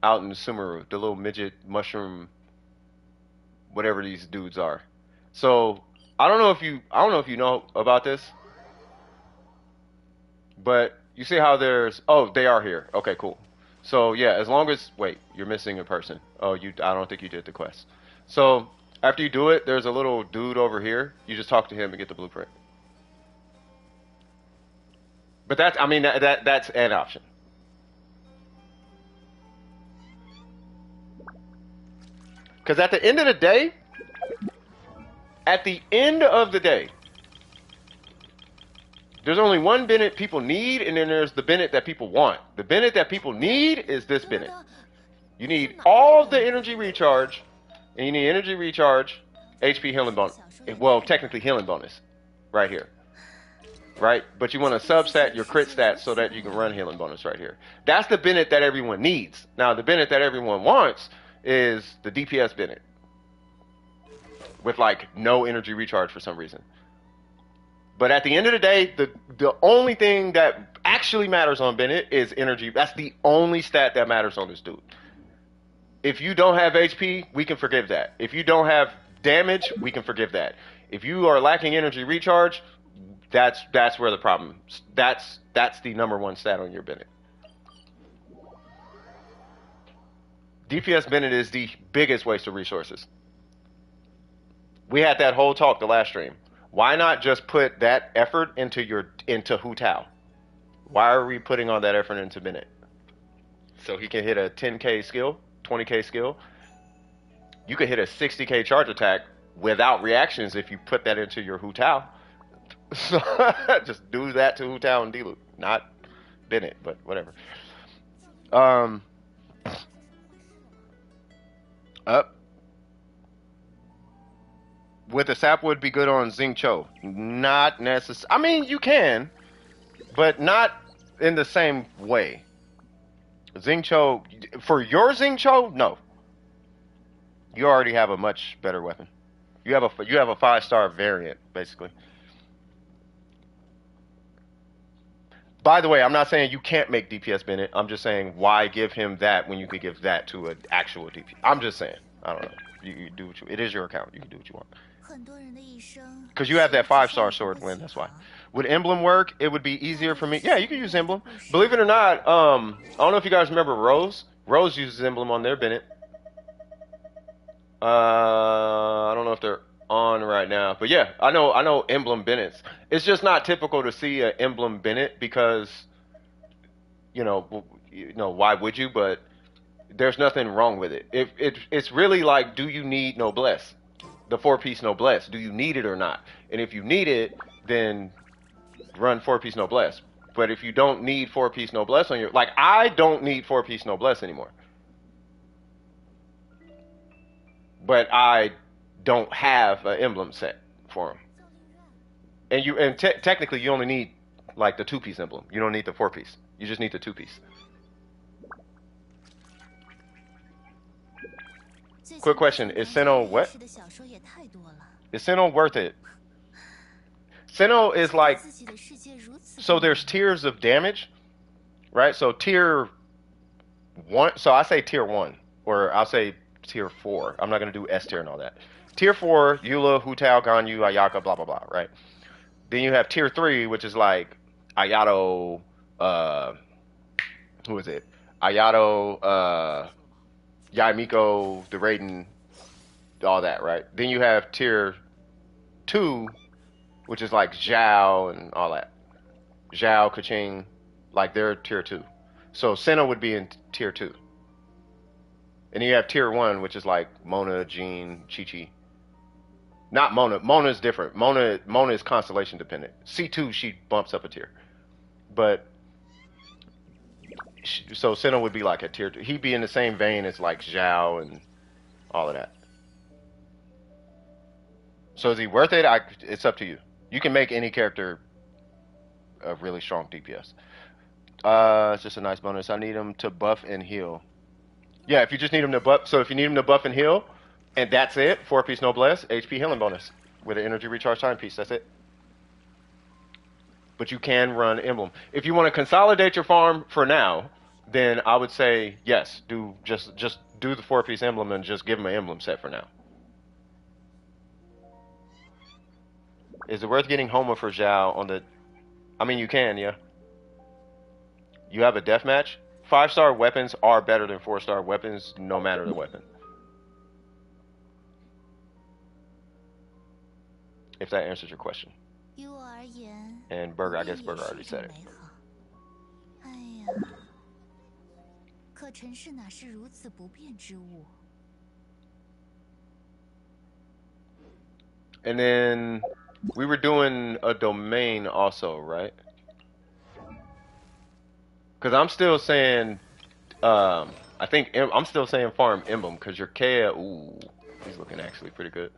out in Sumeru, the little midget mushroom, whatever these dudes are. So, I don't know if you know about this, but you see how there's, oh, they are here. Okay, cool. So yeah, as long as, wait, you're missing a person. Oh, I don't think you did the quest. So after you do it, there's a little dude over here. You just talk to him and get the blueprint. But that's, I mean, that's an option. Because at the end of the day, there's only one Bennett people need, and then there's the Bennett that people want. The Bennett that people need is this Bennett. You need all the energy recharge, and you need energy recharge, HP healing bonus. Well, technically healing bonus, right here. Right? But you want to substat your crit stats so that you can run healing bonus right here. That's the Bennett that everyone needs. Now, the Bennett that everyone wants is the DPS Bennett. With like no energy recharge for some reason. But at the end of the day, the only thing that actually matters on Bennett is energy. That's the only stat that matters on this dude. If you don't have HP, we can forgive that. If you don't have damage, we can forgive that. If you are lacking energy recharge, that's where the problem. That's the #1 stat on your Bennett. DPS Bennett is the biggest waste of resources. We had that whole talk the last stream. Why not just put that effort into Hu Tao? Why are we putting all that effort into Bennett? So he can hit a 10k skill, 20k skill. You could hit a 60k charge attack without reactions if you put that into your Hu Tao. So just do that to Hu Tao and Diluc, not Bennett, but whatever. Um, up with the sapwood be good on Xing Cho. Not necessary. I mean, you can, but not in the same way. Xing Cho for your Xing Cho, no. You already have a much better weapon. You have a 5-star variant basically. By the way, I'm not saying you can't make DPS Bennett. I'm just saying why give him that when you could give that to an actual DPS. I'm just saying. I don't know. You do what you. It is your account. You can do what you want. Because you have that 5-star sword win. That's why. Would emblem work? It would be easier for me. Yeah, you can use emblem. Believe it or not, I don't know if you guys remember Rose. Rose uses emblem on their Bennett. I don't know if they're on right now, but yeah, I know emblem Bennett's. It's just not typical to see an emblem Bennett because, why would you? But there's nothing wrong with it. It's really like, do you need noblesse? The 4-piece noblesse. Do you need it or not? And if you need it, then run 4-piece noblesse. But if you don't need 4-piece noblesse on your, like, I don't need 4-piece noblesse anymore. But I don't have an emblem set for them. And technically you only need like the 2-piece emblem. You don't need the 4-piece. You just need the 2-piece. Quick question: is Sinnoh what? Is Sinnoh worth it? Sinnoh is like, so there's tiers of damage, right? So tier 1. So I say tier 1, or I'll say tier 4. I'm not gonna do S tier and all that. Tier 4, Eula, Hu Tao, Ganyu, Ayaka, blah blah blah, right? Then you have tier 3, which is like Ayato, who is it? Ayato, Yaimiko, the Raiden, all that, right? Then you have tier 2, which is like Xiao and all that. Xiao, Kaching, like they're tier 2. So Senna would be in tier 2. And you have tier 1, which is like Mona, Jean, Chi-Chi. Not Mona. Mona is different. Mona is constellation dependent. C2, she bumps up a tier. But so Senna would be like a tier 2. He'd be in the same vein as like Xiao and all of that. So is he worth it? It's up to you. You can make any character a really strong DPS. It's just a nice bonus. I need him to buff and heal. Yeah, if you just need him to buff. So if you need him to buff and heal, and that's it, 4-piece noblesse, HP healing bonus with an energy recharge timepiece. That's it. But you can run emblem. If you want to consolidate your farm for now, then I would say yes. Just do the 4-piece emblem and just give him an emblem set for now. Is it worth getting Homa for Xiao on the? I mean, you can, yeah. You have a deathmatch. 5-star weapons are better than 4-star weapons, no matter the weapon. If that answers your question. And Burger, I guess Burger already said it. And then we were doing a domain also, right? Because I'm still saying, I think I'm still saying farm emblem because your Kea, ooh, he's looking actually pretty good.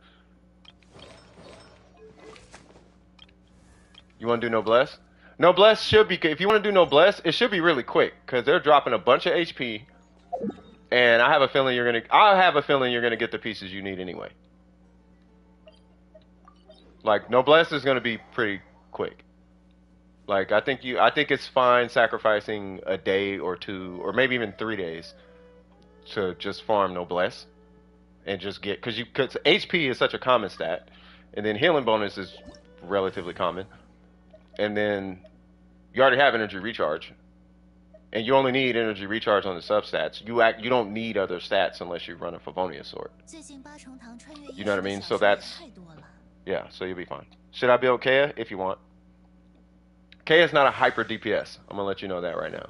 You want to do Noblesse? Noblesse should be, if you want to do Noblesse, it should be really quick because they're dropping a bunch of HP, and I have a feeling you're gonna get the pieces you need anyway. Like Noblesse is gonna be pretty quick. Like I think it's fine sacrificing a day or 2 or maybe even 3 days to just farm Noblesse and just get because HP is such a common stat, and then healing bonus is relatively common, and then you already have energy recharge, and you only need energy recharge on the substats. You don't need other stats unless you run a Favonia sword. You know what I mean? So that's yeah. So you'll be fine. Should I build Kea if you want? Kea is not a hyper DPS. I'm gonna let you know that right now.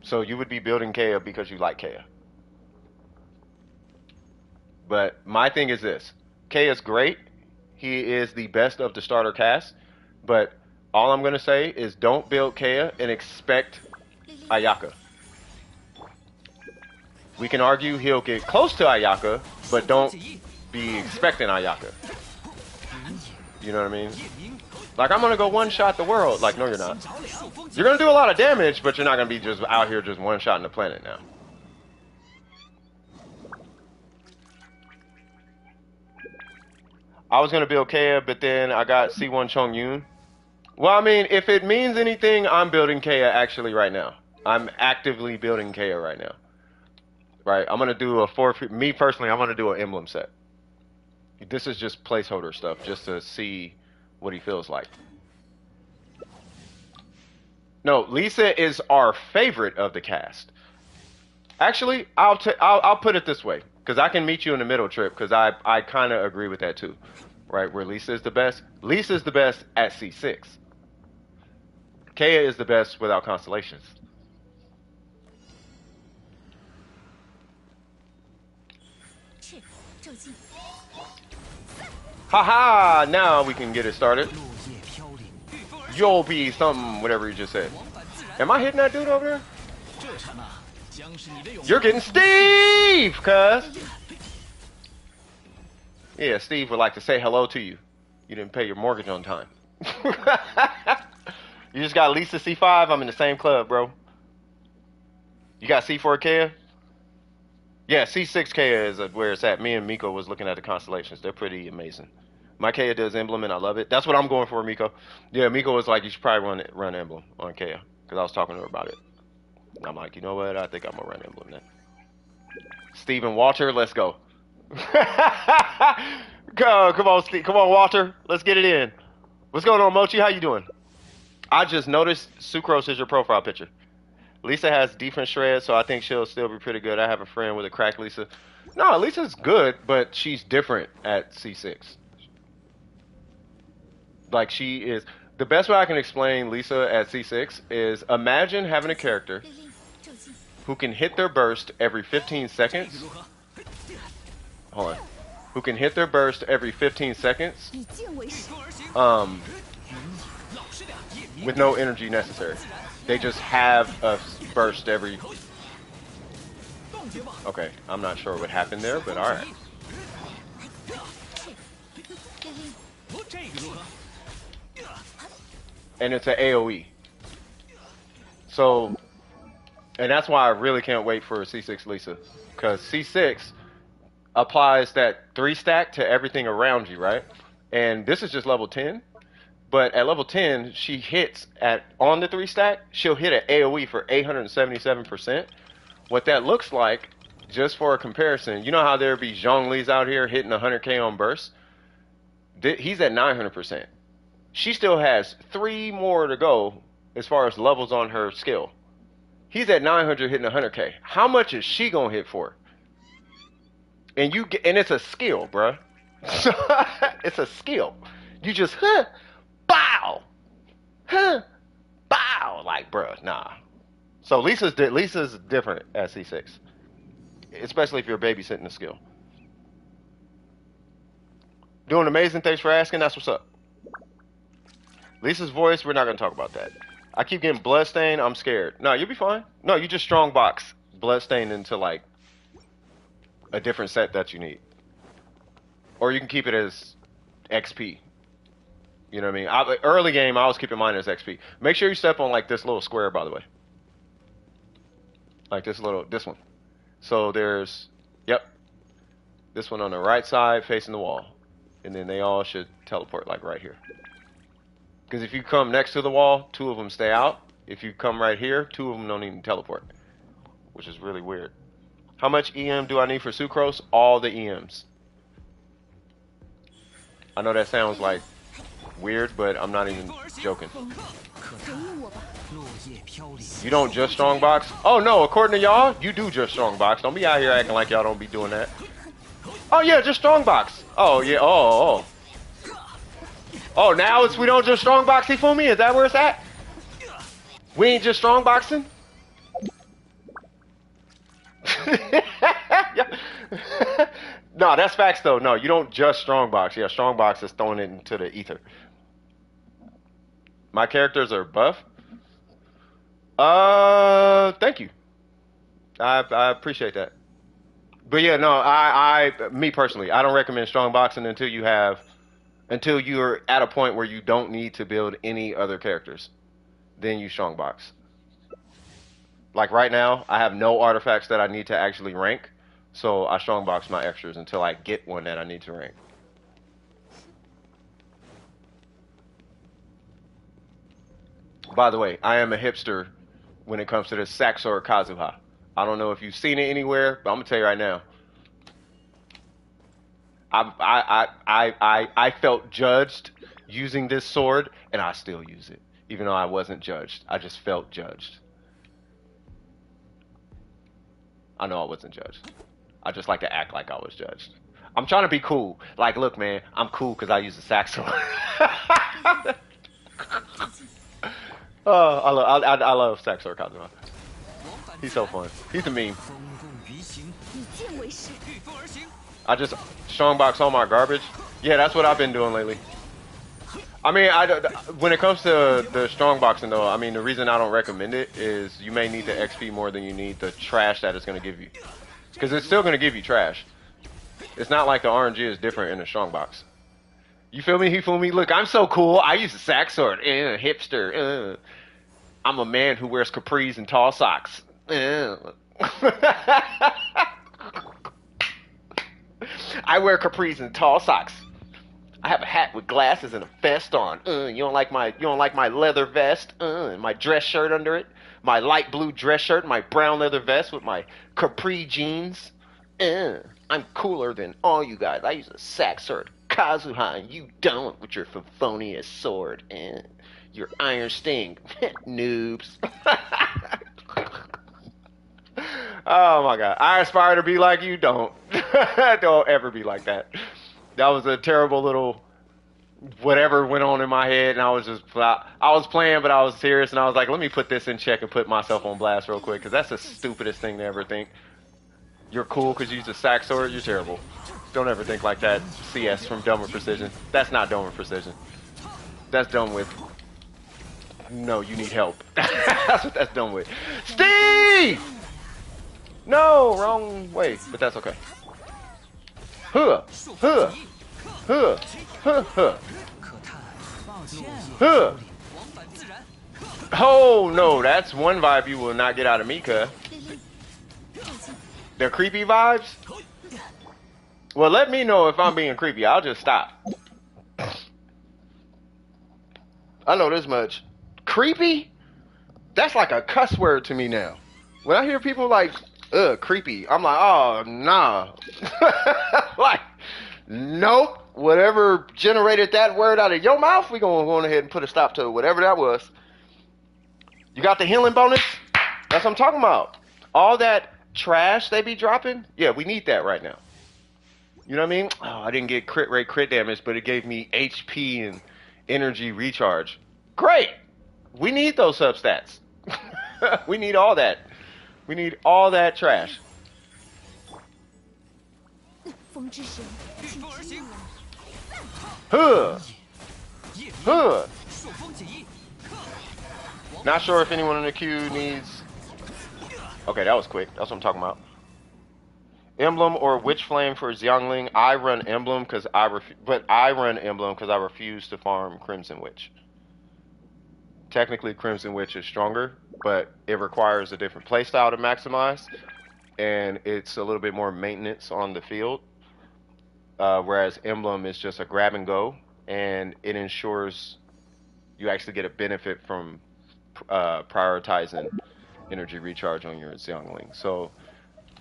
So you would be building Kea because you like Kea. But my thing is this: Kay is great. He is the best of the starter cast. But all I'm gonna say is don't build Kaya and expect Ayaka. We can argue he'll get close to Ayaka, but don't be expecting Ayaka. You know what I mean? Like, I'm gonna go one-shot the world. Like, no, you're not. You're gonna do a lot of damage, but you're not gonna be just out here just one-shotting the planet now. I was gonna build Kaya, but then I got C1 Chongyun. Well, I mean, if it means anything, I'm building Kaya actually right now. I'm actively building Kaya right now. Right, I'm gonna do a me personally, I'm gonna do an emblem set. This is just placeholder stuff, just to see what he feels like. No, Lisa is our favorite of the cast. Actually, I'll put it this way, because I can meet you in the middle, Trip, because I kind of agree with that too. Right, where Lisa is the best. Lisa is the best at C6. Kaya is the best without constellations. Haha! Now we can get it started. You'll be something, whatever you just said. Am I hitting that dude over there? You're getting Steve, cuz. Yeah, Steve would like to say hello to you. You didn't pay your mortgage on time. You just got Lisa C5. I'm in the same club, bro. You got C4 Kaya? Yeah, C6 Kaya is where it's at. Me and Miko was looking at the constellations. They're pretty amazing. My Kaya does emblem, and I love it. That's what I'm going for, Miko. Yeah, Miko was like, you should probably run emblem on Kaya, because I was talking to her about it. And I'm like, you know what? I think I'm going to run emblem then. Steven Walter, let's go. Go, come on, Steve. Come on, Walter. Let's get it in. What's going on, Mochi? How you doing? I just noticed Sucrose is your profile picture. Lisa has defense shred, so I think she'll still be pretty good. I have a friend with a crack Lisa. No, Lisa's good, but she's different at C6. Like, she is... The best way I can explain Lisa at C6 is imagine having a character who can hit their burst every 15 seconds. Hold on. Who can hit their burst every 15 seconds. With no energy necessary. They just have a burst every... Okay, I'm not sure what happened there, but alright. And it's an AoE. So, and that's why I really can't wait for C6 Lisa. Because C6 applies that 3-stack to everything around you, right? And this is just level 10. But at level 10, she hits on the 3-stack, she'll hit an AoE for 877%. What that looks like, just for a comparison, you know how there be Zhongli's out here hitting 100k on burst? He's at 900%. She still has 3 more to go as far as levels on her skill. He's at 900 hitting 100k. How much is she gonna hit for? And it's a skill, bruh. It's a skill. You just bow, bow, like, bruh, nah. So Lisa's different at C6, especially if you're babysitting the skill. Doing amazing. Thanks for asking. That's what's up. Lisa's voice, we're not gonna talk about that. I keep getting bloodstained. I'm scared. No, you'll be fine. No, you just strong box bloodstained into like a different set that you need, or you can keep it as XP. You know what I mean? Early game, I was keeping mine as XP. Make sure you step on like this little square, by the way. Like this one. So there's, yep, this one on the right side facing the wall, and then they all should teleport like right here. Because if you come next to the wall, 2 of them stay out. If you come right here, 2 of them don't even teleport, which is really weird. How much EM do I need for Sucrose? All the EMs. I know that sounds like weird, but I'm not even joking. You don't just strong box? Oh no, according to y'all, you do just strong box. Don't be out here acting like y'all don't be doing that. Oh yeah, just strong box. Oh yeah, oh. Oh, now we don't just strong box Hifumi? Is that where it's at? We ain't just strong boxing? No, that's facts though. No, you don't just strongbox. Yeah, strongbox is throwing it into the ether. My characters are buff. Thank you. I appreciate that. But yeah, no, me personally, I don't recommend strongboxing until you're at a point where you don't need to build any other characters. Then you strongbox. Like right now, I have no artifacts that I need to actually rank, so I strongbox my extras until I get one that I need to rank. By the way, I am a hipster when it comes to the Saxor Kazuha. I don't know if you've seen it anywhere, but I'm gonna tell you right now. I felt judged using this sword, and I still use it, even though I wasn't judged. I just felt judged. I know I wasn't judged. I just like to act like I was judged. I'm trying to be cool. Like, look, man, I'm cool because I use a sax sword. Oh, I love Saxor Kazuma. He's so fun. He's a meme. I just strongbox all my garbage. Yeah, that's what I've been doing lately. I mean, when it comes to the strongboxing though, I mean, the reason I don't recommend it is you may need the XP more than you need the trash that it's going to give you. Because it's still going to give you trash. It's not like the RNG is different in the strongbox. You feel me? He feel me? Look, I'm so cool. I use a sax sword. Hipster. I'm a man who wears capris and tall socks. I wear capris and tall socks. I have a hat with glasses and a vest on. You don't like my leather vest? My dress shirt under it. My light blue dress shirt, my brown leather vest with my capri jeans. I'm cooler than all you guys. I use a sax sword, Kazuha, and you don't with your Favonius sword. Your Iron Sting, noobs. Oh my god. I aspire to be like you. Don't. Don't ever be like that. That was a terrible little whatever went on in my head, and I was playing, but I was serious, and I was like, let me put this in check and put myself on blast real quick, because that's the stupidest thing to ever think. You're cool because you use a sax sword. You're terrible. Don't ever think like that. CS from Dumb with Precision. That's not Dumb with Precision. That's done with. No, you need help. That's what that's done with. Steve! No, wrong way, but that's okay. Huh, huh, huh, huh, huh, huh. Oh no, that's one vibe you will not get out of me, cuh. They're creepy vibes? Well, let me know if I'm being creepy. I'll just stop. I know this much. Creepy? That's like a cuss word to me now. When I hear people like, creepy, I'm like, oh, nah. Like, nope. Whatever generated that word out of your mouth, we gonna go ahead and put a stop to it, whatever that was. You got the healing bonus? That's what I'm talking about. All that trash they be dropping, yeah, we need that right now. You know what I mean? Oh, I didn't get crit damage, but it gave me HP and energy recharge. Great! We need those substats. We need all that. We need all that trash. Huh. Huh. Not sure if anyone in the queue needs... Okay, that was quick. That's what I'm talking about. Emblem or Witch Flame for Xiangling. I run Emblem because I refuse to farm Crimson Witch. Technically, Crimson Witch is stronger, but it requires a different playstyle to maximize, and it's a little bit more maintenance on the field. Whereas Emblem is just a grab and go, and it ensures you actually get a benefit from prioritizing energy recharge on your Xiangling. So,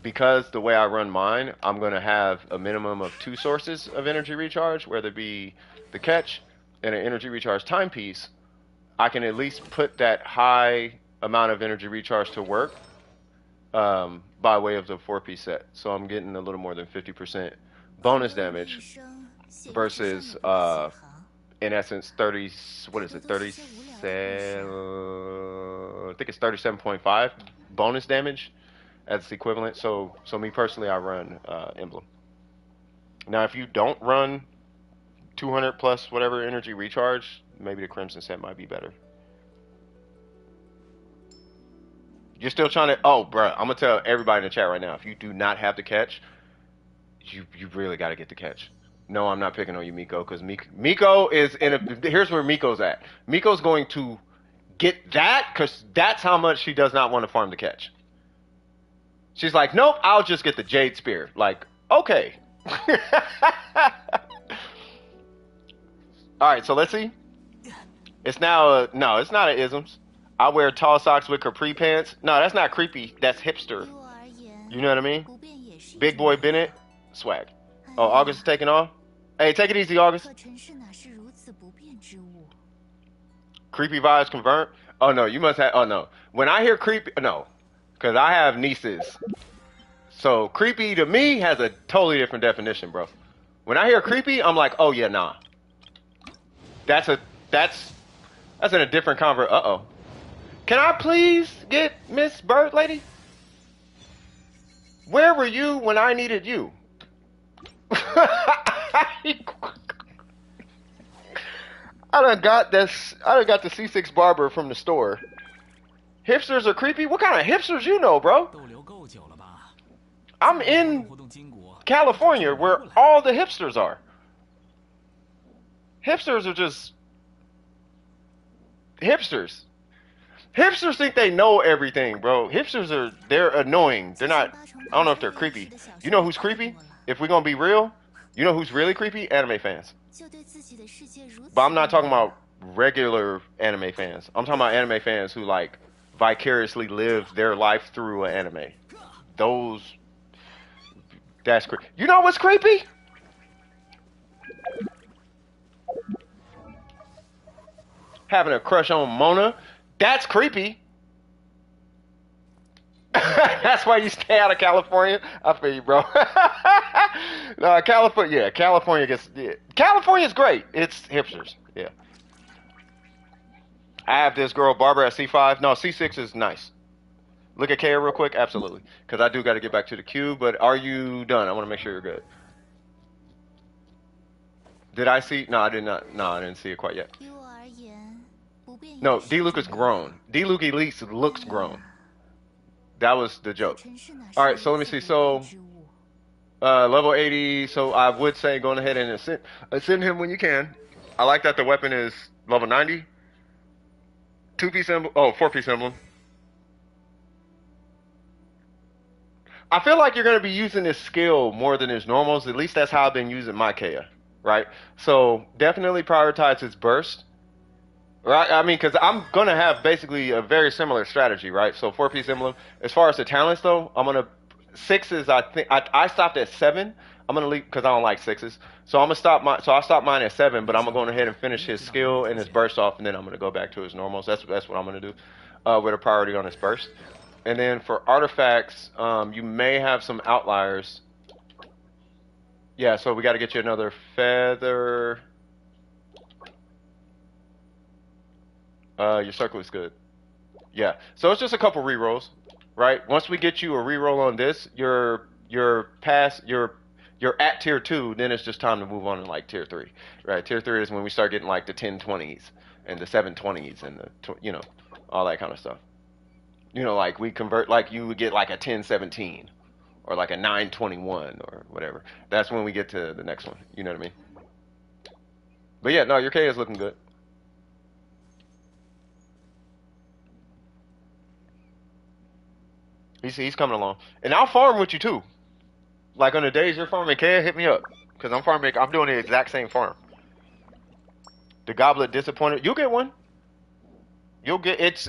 because the way I run mine, I'm going to have a minimum of 2 sources of energy recharge, whether it be the catch and an energy recharge timepiece. I can at least put that high amount of energy recharge to work by way of the 4-piece set. So I'm getting a little more than 50% bonus damage versus, in essence, 30, what is it, 37, I think it's 37.5 bonus damage as equivalent. So me personally, I run Emblem. Now, if you don't run 200 plus whatever energy recharge, maybe the Crimson set might be better. You're still trying to. Oh, bro, I'm gonna tell everybody in the chat right now. If you do not have the catch, you really got to get the catch. No, I'm not picking on you, Miko, because Miko is in a. Here's where Miko's at. Miko's going to get that because that's how much she does not want to farm the catch. She's like, nope, I'll just get the Jade Spear. Like, okay. All right, so let's see. It's now no, it's not an isms. I wear tall socks with capri pants. No, that's not creepy. That's hipster. You know what I mean? Big boy Bennett, swag. Oh, August is taking off. Hey, take it easy, August. Creepy vibes convert. Oh no, you must have. Oh no, when I hear creepy, no, because I have nieces. So creepy to me has a totally different definition, bro. When I hear creepy, I'm like, oh yeah, nah. That's in a different convert. Uh-oh. Can I please get Miss Bird Lady? Where were you when I needed you? I done got the C6 barber from the store. Hipsters are creepy? What kind of hipsters you know, bro? I'm in California where all the hipsters are. Hipsters are just hipsters. Hipsters think they know everything, bro. They're annoying. They're not, I don't know if they're creepy. You know who's creepy? If we're gonna be real, you know who's really creepy? Anime fans. But I'm not talking about regular anime fans. I'm talking about anime fans who like vicariously live their life through an anime. That's creepy. You know what's creepy? Having a crush on Mona. That's creepy. That's why you stay out of California. I feel you, bro. No, California. Yeah, California's great. It's hipsters. Yeah. I have this girl Barbara at C5. No, C6 is nice. Look at Kaya real quick. Absolutely, because I do got to get back to the queue. But are you done? I want to make sure you're good. Did I see? No, I did not. No, I didn't see it quite yet. No, D-Luke is grown. D-Luke at least looks grown. That was the joke. All right, so let me see. So, level 80. So I would say going ahead and ascend him when you can. I like that the weapon is level 90. 2-piece emblem. Oh, 4-piece emblem. I feel like you're going to be using this skill more than his normals. At least that's how I've been using my Kaya, right? So definitely prioritize his burst. Right, I mean, because I'm gonna have basically a very similar strategy, right? So 4-piece emblem. As far as the talents, though, I'm gonna 6s. I think I stopped at 7. I'm gonna leave because I don't like 6s. So I'm gonna stop I stopped mine at 7, but I'm gonna go ahead and finish his skill and his burst off, and then I'm gonna go back to his normals. That's what I'm gonna do, with a priority on his burst. And then for artifacts, you may have some outliers. Yeah, so we got to get you another feather. Your circle is good. Yeah. So it's just a couple rerolls, right? Once we get you a reroll on this, you're at tier 2, then it's just time to move on to like tier 3. Right? Tier 3 is when we start getting like the 1020s and the 720s and the all that kind of stuff. Like we convert, like you would get like a 1017 or like a 921 or whatever. That's when we get to the next one. You know what I mean? But yeah, no, your K is looking good. He's coming along, and I'll farm with you too. Like on the days you're farming K, hit me up, cause I'm doing the exact same farm. The goblet disappointed. You'll get one. You'll get it's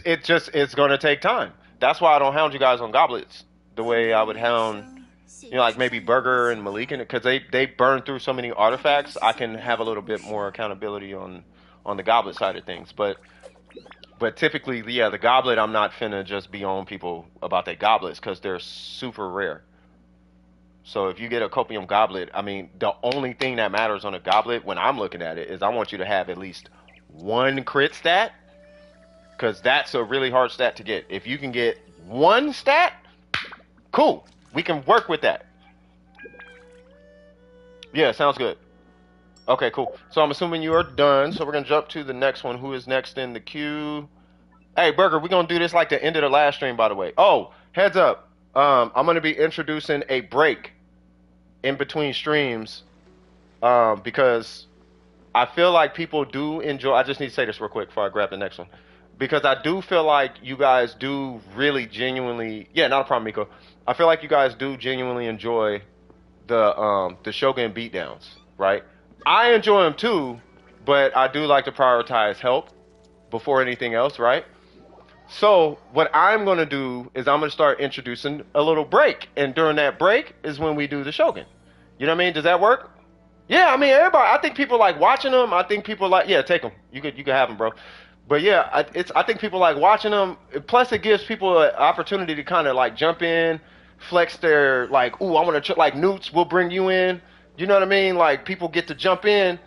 gonna take time. That's why I don't hound you guys on goblets the way I would hound, like maybe Burger and Malik, because they burn through so many artifacts. I can have a little bit more accountability on the goblet side of things, but typically, yeah, the goblet, I'm not finna just be on people about their goblets because they're super rare. So if you get a copium goblet, I mean, the only thing that matters on a goblet when I'm looking at it is I want you to have at least one crit stat, because that's a really hard stat to get. If you can get one stat, cool. We can work with that. Yeah, sounds good. Okay, cool. So I'm assuming you are done. So we're gonna jump to the next one. Who is next in the queue? Hey, Burger, we're gonna do this like the end of the last stream, by the way. Oh, heads up. I'm gonna be introducing a break in between streams, because I feel like people do enjoy. I just need to say this real quick before I grab the next one, because I do feel like you guys do really genuinely. Yeah, not a problem, Miko. I feel like you guys do genuinely enjoy the Shogun beatdowns, right? I enjoy them too, but I do like to prioritize help before anything else, right? So what I'm gonna do is I'm gonna start introducing a little break, and during that break is when we do the Shogun. You know what I mean? Does that work? Yeah, I mean everybody. I think people like watching them. I think people like take them. You could have them, bro. But yeah, I think people like watching them. Plus, it gives people an opportunity to kind of like jump in, flex their like, ooh, I want to like Newts. We'll bring you in. You know what I mean? Like people get to jump in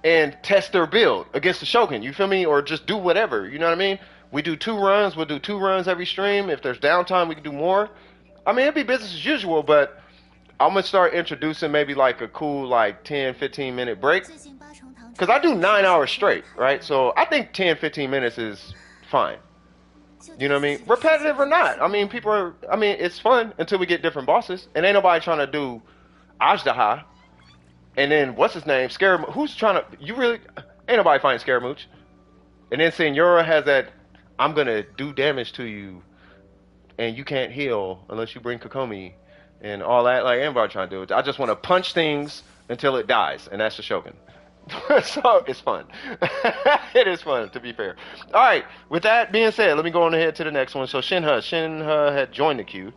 and test their build against the Shogun. You feel me? Or just do whatever. You know what I mean? We do 2 runs. We'll do 2 runs every stream. If there's downtime, we can do more. I mean, it'd be business as usual, but I'm gonna start introducing maybe like a cool like 10, 15 minute break. Because I do 9 hours straight, right? So I think 10, 15 minutes is fine. You know what I mean? Repetitive or not. I mean, it's fun until we get different bosses. And ain't nobody trying to do Ajdaha. And then, what's his name? Scaramouche. Who's trying to, ain't nobody fighting Scaramouche. And then Senora has that, I'm going to do damage to you. And you can't heal unless you bring Kokomi. And all that. Like, ain't nobody trying to do it. I just want to punch things until it dies. And that's the Shogun. So it's fun. It is fun, to be fair. All right. With that being said, let me go on ahead to the next one. So Shinha had joined the queue.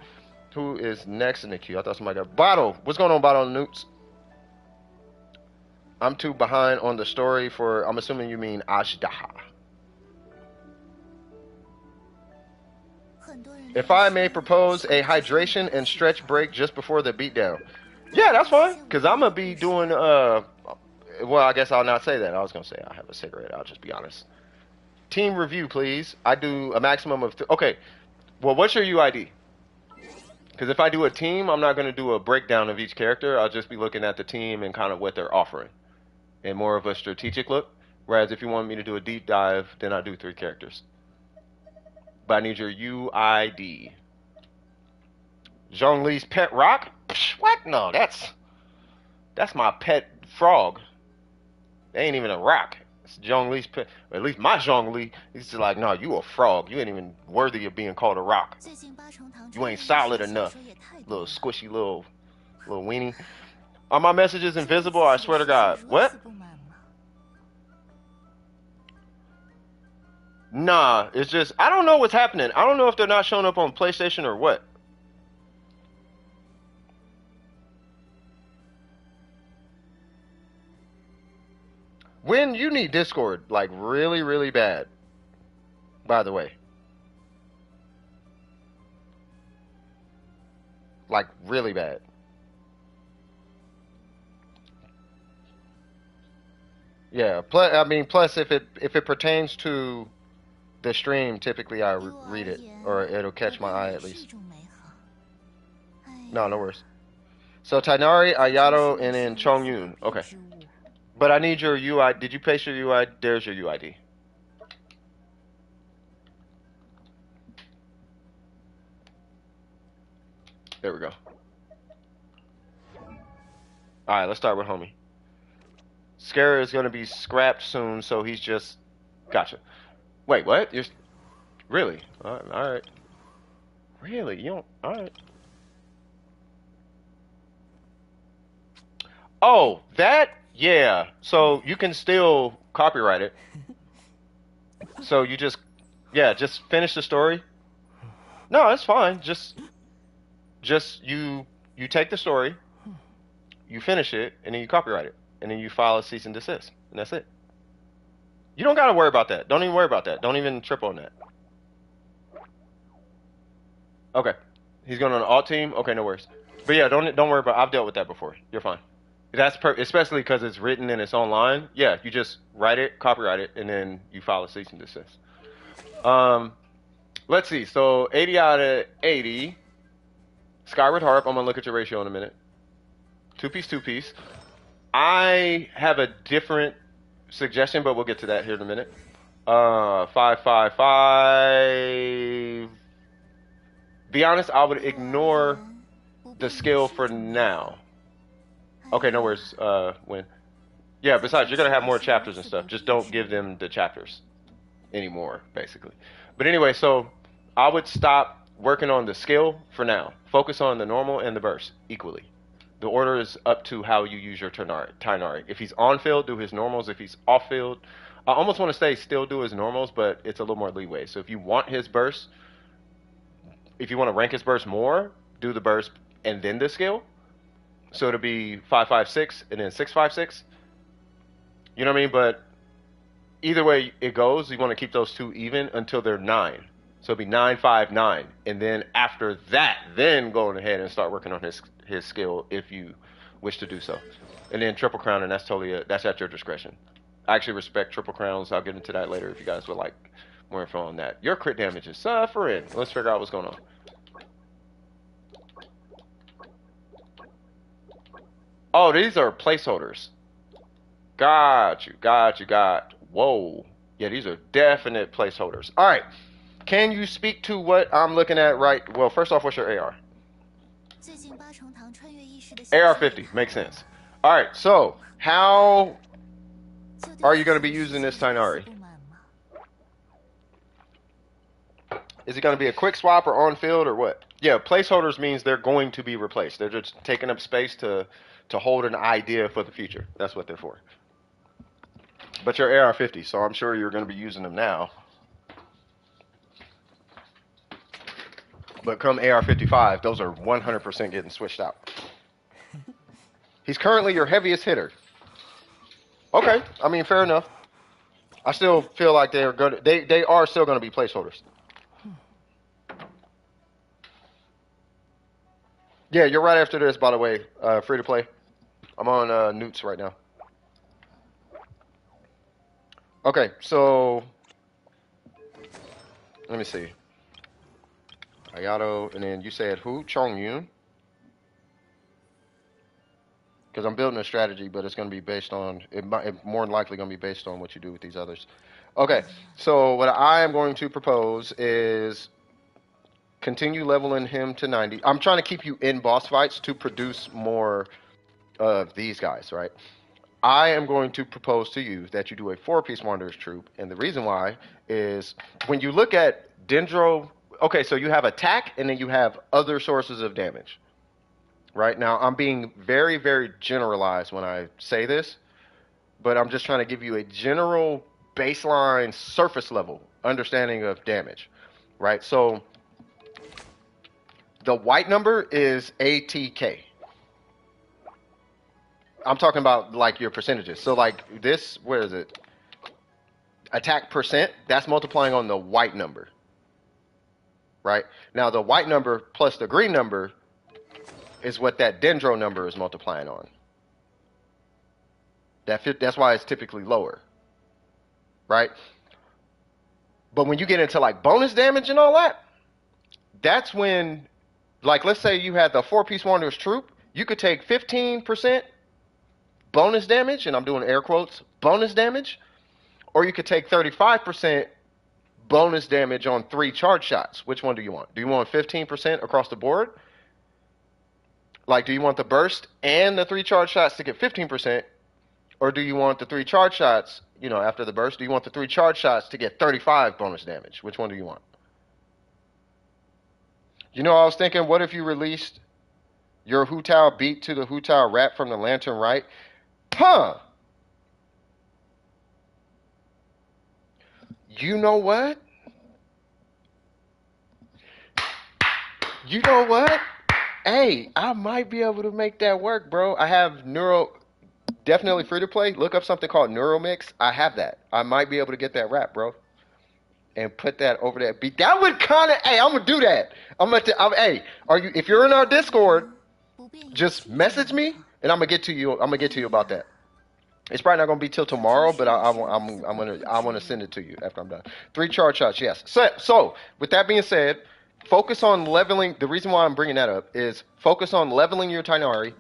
Who is next in the queue? I thought somebody got Bottle. What's going on, Bottle and Newts? I'm too behind on the story for. I'm assuming you mean Ajdaha. If I may propose a hydration and stretch break just before the beatdown. Yeah, that's fine. Cause I'm gonna be doing well, I guess I'll not say that. I was going to say I have a cigarette. I'll just be honest. Team review, please. I do a maximum of... Okay. Well, what's your UID? Because if I do a team, I'm not going to do a breakdown of each character. I'll just be looking at the team and kind of what they're offering. And more of a strategic look. Whereas if you want me to do a deep dive, then I do 3 characters. But I need your UID. Zhongli's pet rock? Psh, what? No, that's my pet frog. They ain't even a rock. It's Zhongli's pet. Or at least my Zhongli. He's just like, no, you a frog. You ain't even worthy of being called a rock. You ain't solid enough. Little squishy little weenie. Are my messages invisible? I swear to God. What? Nah, it's just, I don't know what's happening. I don't know if they're not showing up on PlayStation or what. When you need Discord, like really, really bad, by the way. Like really bad. Yeah, plus if it pertains to the stream, typically I read it, or it'll catch my eye at least. No worries. So Tainari, Ayato, and then Chongyun. Okay. But I need your UI. Did you paste your UI? There's your UID. There we go. Alright, let's start with homie. Scara is going to be scrapped soon, so he's just... Gotcha. Wait, what? You're... Really? Alright. Really? You don't... Alright. Oh, that... Yeah. So you can still copyright it. So you just... Yeah, just finish the story. No, it's fine. Just you take the story, you finish it, and then you copyright it. And then you file a cease and desist. And that's it. You don't gotta worry about that. Don't even worry about that. Don't even trip on that. Okay. He's going on an alt team? Okay, no worries. But yeah, don't worry about it. I've dealt with that before. You're fine. That's especially because it's written and it's online. Yeah, you just write it, copyright it, and then you file a cease and desist. Let's see. So 80 out of 80. Skyward Harp. I'm gonna look at your ratio in a minute. Two piece. I have a different suggestion, but we'll get to that here in a minute. 555. Be honest, I would ignore the skill for now. Okay, no worries. When? Yeah. Besides, you're gonna have more chapters and stuff. Just don't give them the chapters anymore, basically. But anyway, so I would stop working on the skill for now. Focus on the normal and the burst equally. The order is up to how you use your Tainari. If he's on field, do his normals. If he's off field, I almost want to say still do his normals, but it's a little more leeway. So if you want his burst, if you want to rank his burst more, do the burst and then the skill. So it'll be 556 and then 656. You know what I mean? But either way it goes, you want to keep those two even until they're 9. So it'll be 959, and then after that, then go ahead and start working on his skill if you wish to do so. And then triple crown, and that's totally that's at your discretion. I actually respect triple crowns. I'll get into that later if you guys would like more info on that. Your crit damage is suffering. Let's figure out what's going on. Oh, these are placeholders. Got you. Whoa. Yeah, these are definite placeholders. All right. Can you speak to what I'm looking at right? Well, first off, what's your AR? AR50. Makes sense. All right. So, how are you going to be using this Tainari? Is it going to be a quick swap or on field or what? Yeah, placeholders means they're going to be replaced. They're just taking up space to hold an idea for the future. That's what they're for. But your AR50, so I'm sure you're going to be using them now. But come AR55, those are 100% getting switched out. He's currently your heaviest hitter. Okay, I mean, fair enough. I still feel like they are still going to be placeholders. Yeah, you're right after this, by the way. Free to play. I'm on Newts right now. Okay, so let me see. Ayato, and then you said who? Chongyun. Because I'm building a strategy, but it's going to be based on, it more than likely going to be based on what you do with these others. Okay, so what I am going to propose is continue leveling him to 90. I'm trying to keep you in boss fights to produce more of these guys, right? I am going to propose to you that you do a 4-piece Wanderer's Troop, and the reason why is when you look at Dendro. Okay, so you have attack, and then you have other sources of damage. Right now, I'm being very, very generalized when I say this, but I'm just trying to give you a general baseline surface level understanding of damage, right? So the white number is ATK. I'm talking about like your percentages. So like this, where is it? Attack percent, that's multiplying on the white number, right? Now the white number plus the green number is what that dendro number is multiplying on. That's why it's typically lower, right? But when you get into like bonus damage and all that, that's when, like, let's say you had the 4-piece Wanderer's Troop, you could take 15% bonus damage, and I'm doing air quotes, bonus damage, or you could take 35% bonus damage on 3 charge shots. Which one do you want? Do you want 15% across the board? Like, do you want the burst and the 3 charge shots to get 15%? Or do you want the 3 charge shots, you know, after the burst, do you want the 3 charge shots to get 35 bonus damage? Which one do you want? You know, I was thinking, what if you released your Hu Tao beat to the Hu Tao rap from the Lantern Right? Huh! You know what? You know what? Hey, I might be able to make that work, bro. I have definitely free to play. Look up something called Neuromix. I have that. I might be able to get that rap, bro, and put that over that beat. That would kind of. Hey, I'm gonna do that. Hey, if you're in our Discord, just message me, and I'm gonna get to you. I'm gonna get to you about that. It's probably not gonna be till tomorrow, but I want to send it to you after I'm done. 3 charge shots, yes. So with that being said. Focus on leveling. The reason why I'm bringing that up is focus on leveling your Tainari,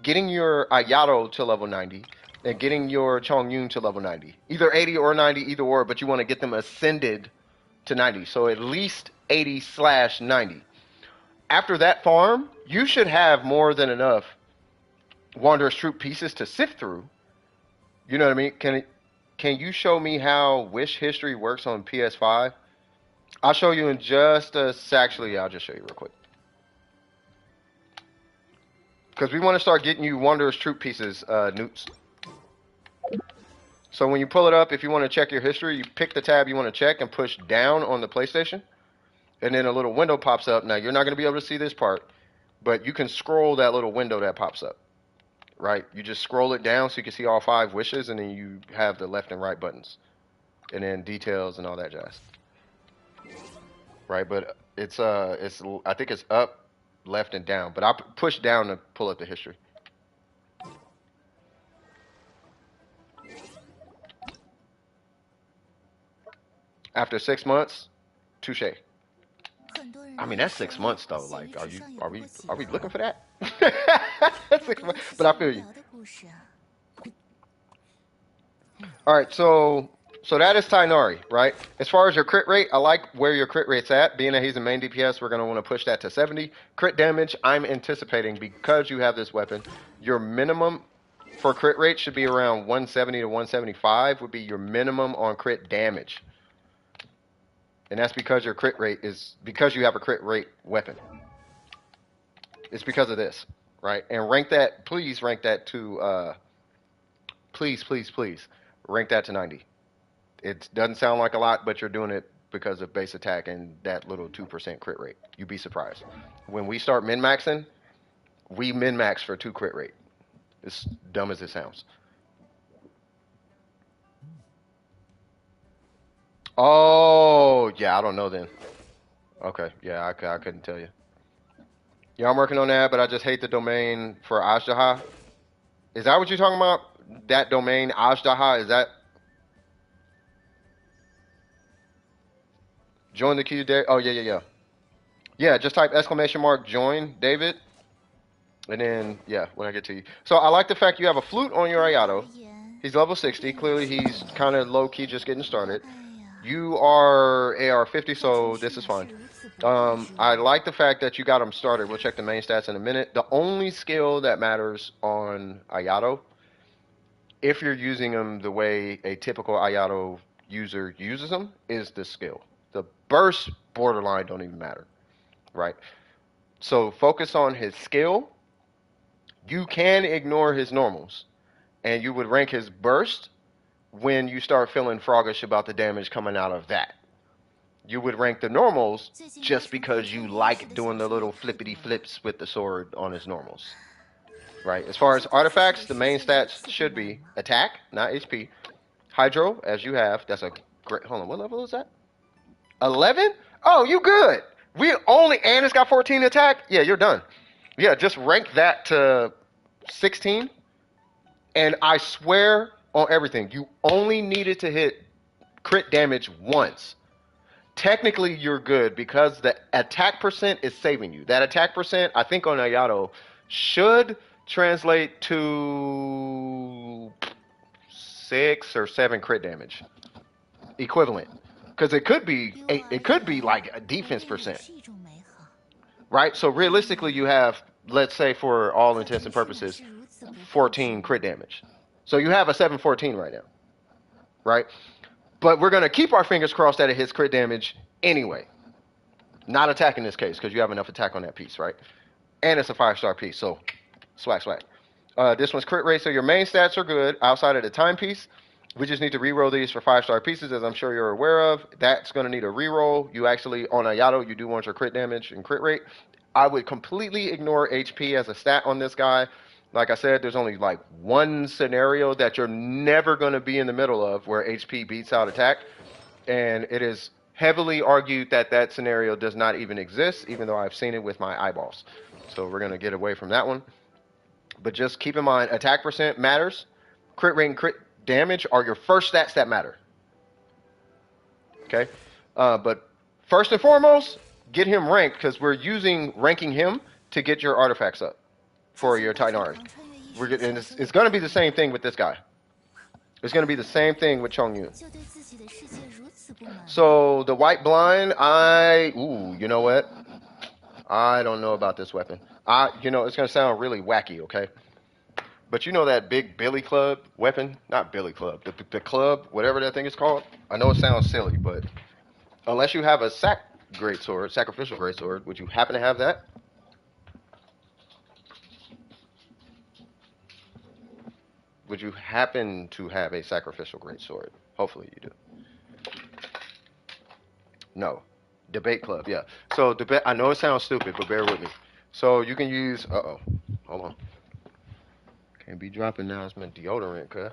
getting your Ayato to level 90 and getting your Chongyun to level 90. Either 80 or 90, either or, but you want to get them ascended to 90. So at least 80/90. After that farm, you should have more than enough Wanderer's Troop pieces to sift through. You know what I mean? Can you show me how wish history works on PS5? I'll show you in just a actually, yeah, I'll just show you real quick. Because we want to start getting you Wanderer's Troop pieces, Newts. So when you pull it up, if you want to check your history, you pick the tab you want to check and push down on the PlayStation. And then a little window pops up. Now, you're not going to be able to see this part, but you can scroll that little window that pops up. Right? You just scroll it down so you can see all 5 wishes, and then you have the left and right buttons. And then details and all that jazz. Right? But it's I think it's up, left, and down. But I push down to pull up the history. After 6 months, touche. I mean, that's 6 months though. Like, are we looking for that? That's 6 months. But I feel you. All right, so that is Tainari, right? As far as your crit rate, I like where your crit rate's at. Being that he's a main DPS, we're going to want to push that to 70. Crit damage, I'm anticipating, because you have this weapon, your minimum for crit rate should be around 170 to 175 would be your minimum on crit damage. And that's because your crit rate is, because you have a crit rate weapon. It's because of this, right? And rank that, please rank that to, please, rank that to 90. It doesn't sound like a lot, but you're doing it because of base attack and that little 2% crit rate. You'd be surprised. When we start min-maxing, we min-max for 2 crit rate. As dumb as it sounds. Oh, yeah, I don't know then. Okay, yeah, I couldn't tell you. Yeah, I'm working on that, but I just hate the domain for Ajdaha. Is that what you're talking about? That domain, Ajdaha, is that? Join the queue, oh, yeah. Yeah, just type !, join, David. And then, yeah, when I get to you. So I like the fact you have a flute on your Ayato. He's level 60. Clearly, he's kind of low-key just getting started. You are AR50, so this is fine. I like the fact that you got him started. We'll check the main stats in a minute. The only skill that matters on Ayato, if you're using him the way a typical Ayato user uses them, is the skill. The burst borderline don't even matter, right? So focus on his skill. You can ignore his normals, and you would rank his burst when you start feeling froggish about the damage coming out of that. You would rank the normals just because you like doing the little flippity flips with the sword on his normals. Right? As far as artifacts, the main stats should be attack, not HP. Hydro, as you have. That's a great... Hold on, what level is that? 11? Oh, you good. And it's got 14 attack? Yeah, you're done. Yeah, just rank that to 16. And I swear on everything, you only needed to hit crit damage once. Technically, you're good because the attack percent is saving you. That attack percent, I think on Ayato, should translate to 6 or 7 crit damage. Equivalent. Because it could be like a defense percent. Right? So realistically, you have, let's say for all intents and purposes, 14 crit damage. So you have a 714 right now. Right? But we're going to keep our fingers crossed that it hits crit damage anyway. Not attack in this case, because you have enough attack on that piece, right? And it's a 5-star piece, so swag. This one's crit rate, so your main stats are good outside of the timepiece. We just need to reroll these for 5-star pieces, as I'm sure you're aware of. That's going to need a reroll. You actually, on Ayato, you do want your crit damage and crit rate. I would completely ignore HP as a stat on this guy. Like I said, there's only like one scenario that you're never going to be in the middle of where HP beats out attack. And it is heavily argued that that scenario does not even exist, even though I've seen it with my eyeballs. So we're going to get away from that one. But just keep in mind, attack percent matters. Crit rate and crit damage are your first stats that matter. Okay? But first and foremost, get him ranked because we're using ranking him to get your artifacts up. for your Titanari. And it's going to be the same thing with this guy. It's going to be the same thing with Chongyun. So the white blind, you know what? I don't know about this weapon. It's going to sound really wacky, okay? But you know that big billy club weapon? Not billy club, the club, whatever that thing is called. I know it sounds silly, but unless you have a sacrificial greatsword, would you happen to have that? Would you happen to have a sacrificial greatsword? Hopefully you do. No. Debate club, yeah. So debate. I know it sounds stupid, but bear with me. So you can use. Hold on. Can't be dropping now. It's my deodorant, cuz.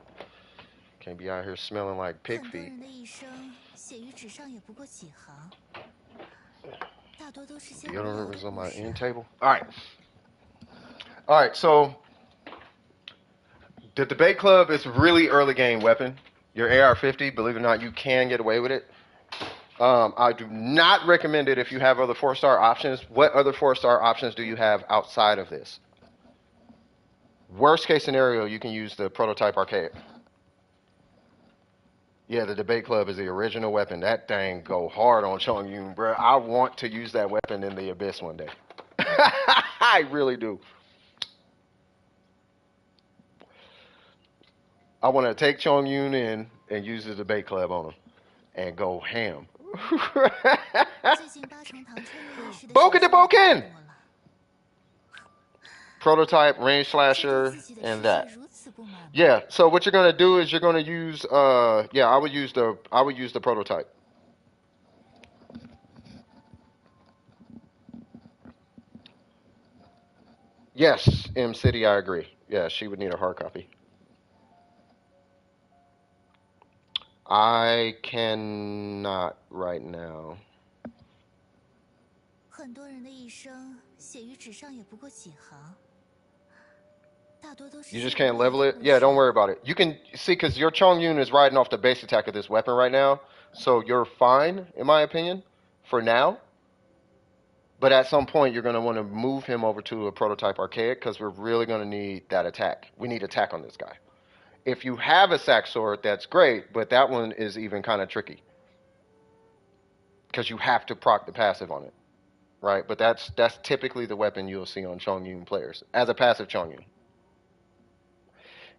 Can't be out here smelling like pig feet. Deodorant was on my end table. All right. So the debate club is really early game weapon. Your AR50, believe it or not, you can get away with it. I do not recommend it if you have other 4-star options. What other 4-star options do you have outside of this? Worst case scenario, you can use the prototype arcade. Yeah, the debate club is the original weapon. That thing go hard on Chongyun, bro. I want to use that weapon in the Abyss one day. I really do. I want to take Chongyun in and use the debate club on him and go ham. Boken de Boken! Prototype, range slasher, and that. Yeah, so what you're gonna do is you're gonna use I would use the prototype. Yes, M City, I agree. Yeah, she would need a hard copy. I cannot right now. You just can't level it? Yeah, don't worry about it. You can see, because your Chongyun is riding off the base attack of this weapon right now, so you're fine, in my opinion, for now. But at some point, you're going to want to move him over to a prototype archaic, because we're really going to need that attack. We need attack on this guy. If you have a sack sword, that's great, but that one is even kind of tricky, because you have to proc the passive on it, right? But that's typically the weapon you'll see on Chongyun players, as a passive Chongyun.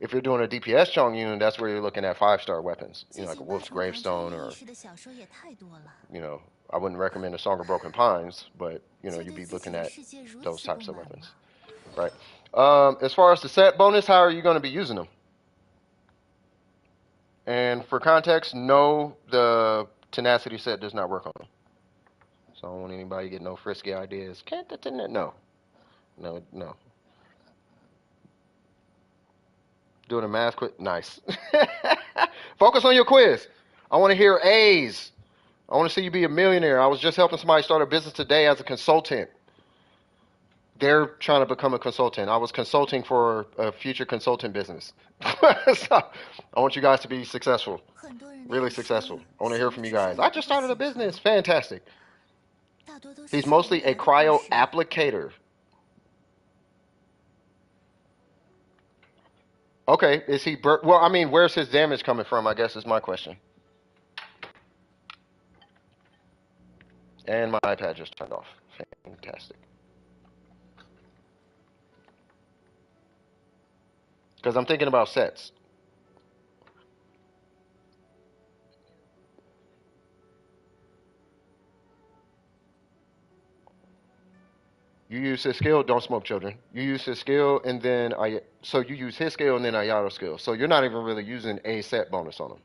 If you're doing a DPS Chongyun, that's where you're looking at 5-star weapons, like a Wolf's Gravestone, or, I wouldn't recommend a Song of Broken Pines, but, you'd be looking at those types of weapons, right? As far as the set bonus, how are you going to be using them? And for context, no, the tenacity set does not work on them. So I don't want anybody to get no frisky ideas. Can't the No. Doing a math quiz. Nice. Focus on your quiz. I want to hear A's. I want to see you be a millionaire. I was just helping somebody start a business today as a consultant. They're trying to become a consultant. I was consulting for a future consultant business. So I want you guys to be successful. Really successful. I want to hear from you guys. I just started a business. Fantastic. He's mostly a cryo applicator. Okay, is he well, I mean, where's his damage coming from, I guess is my question. And my iPad just turned off. Fantastic. Because I'm thinking about sets. You use his skill, don't smoke children. You use his skill, and then so you use his skill and then Ayato skill. So you're not even really using a set bonus on him.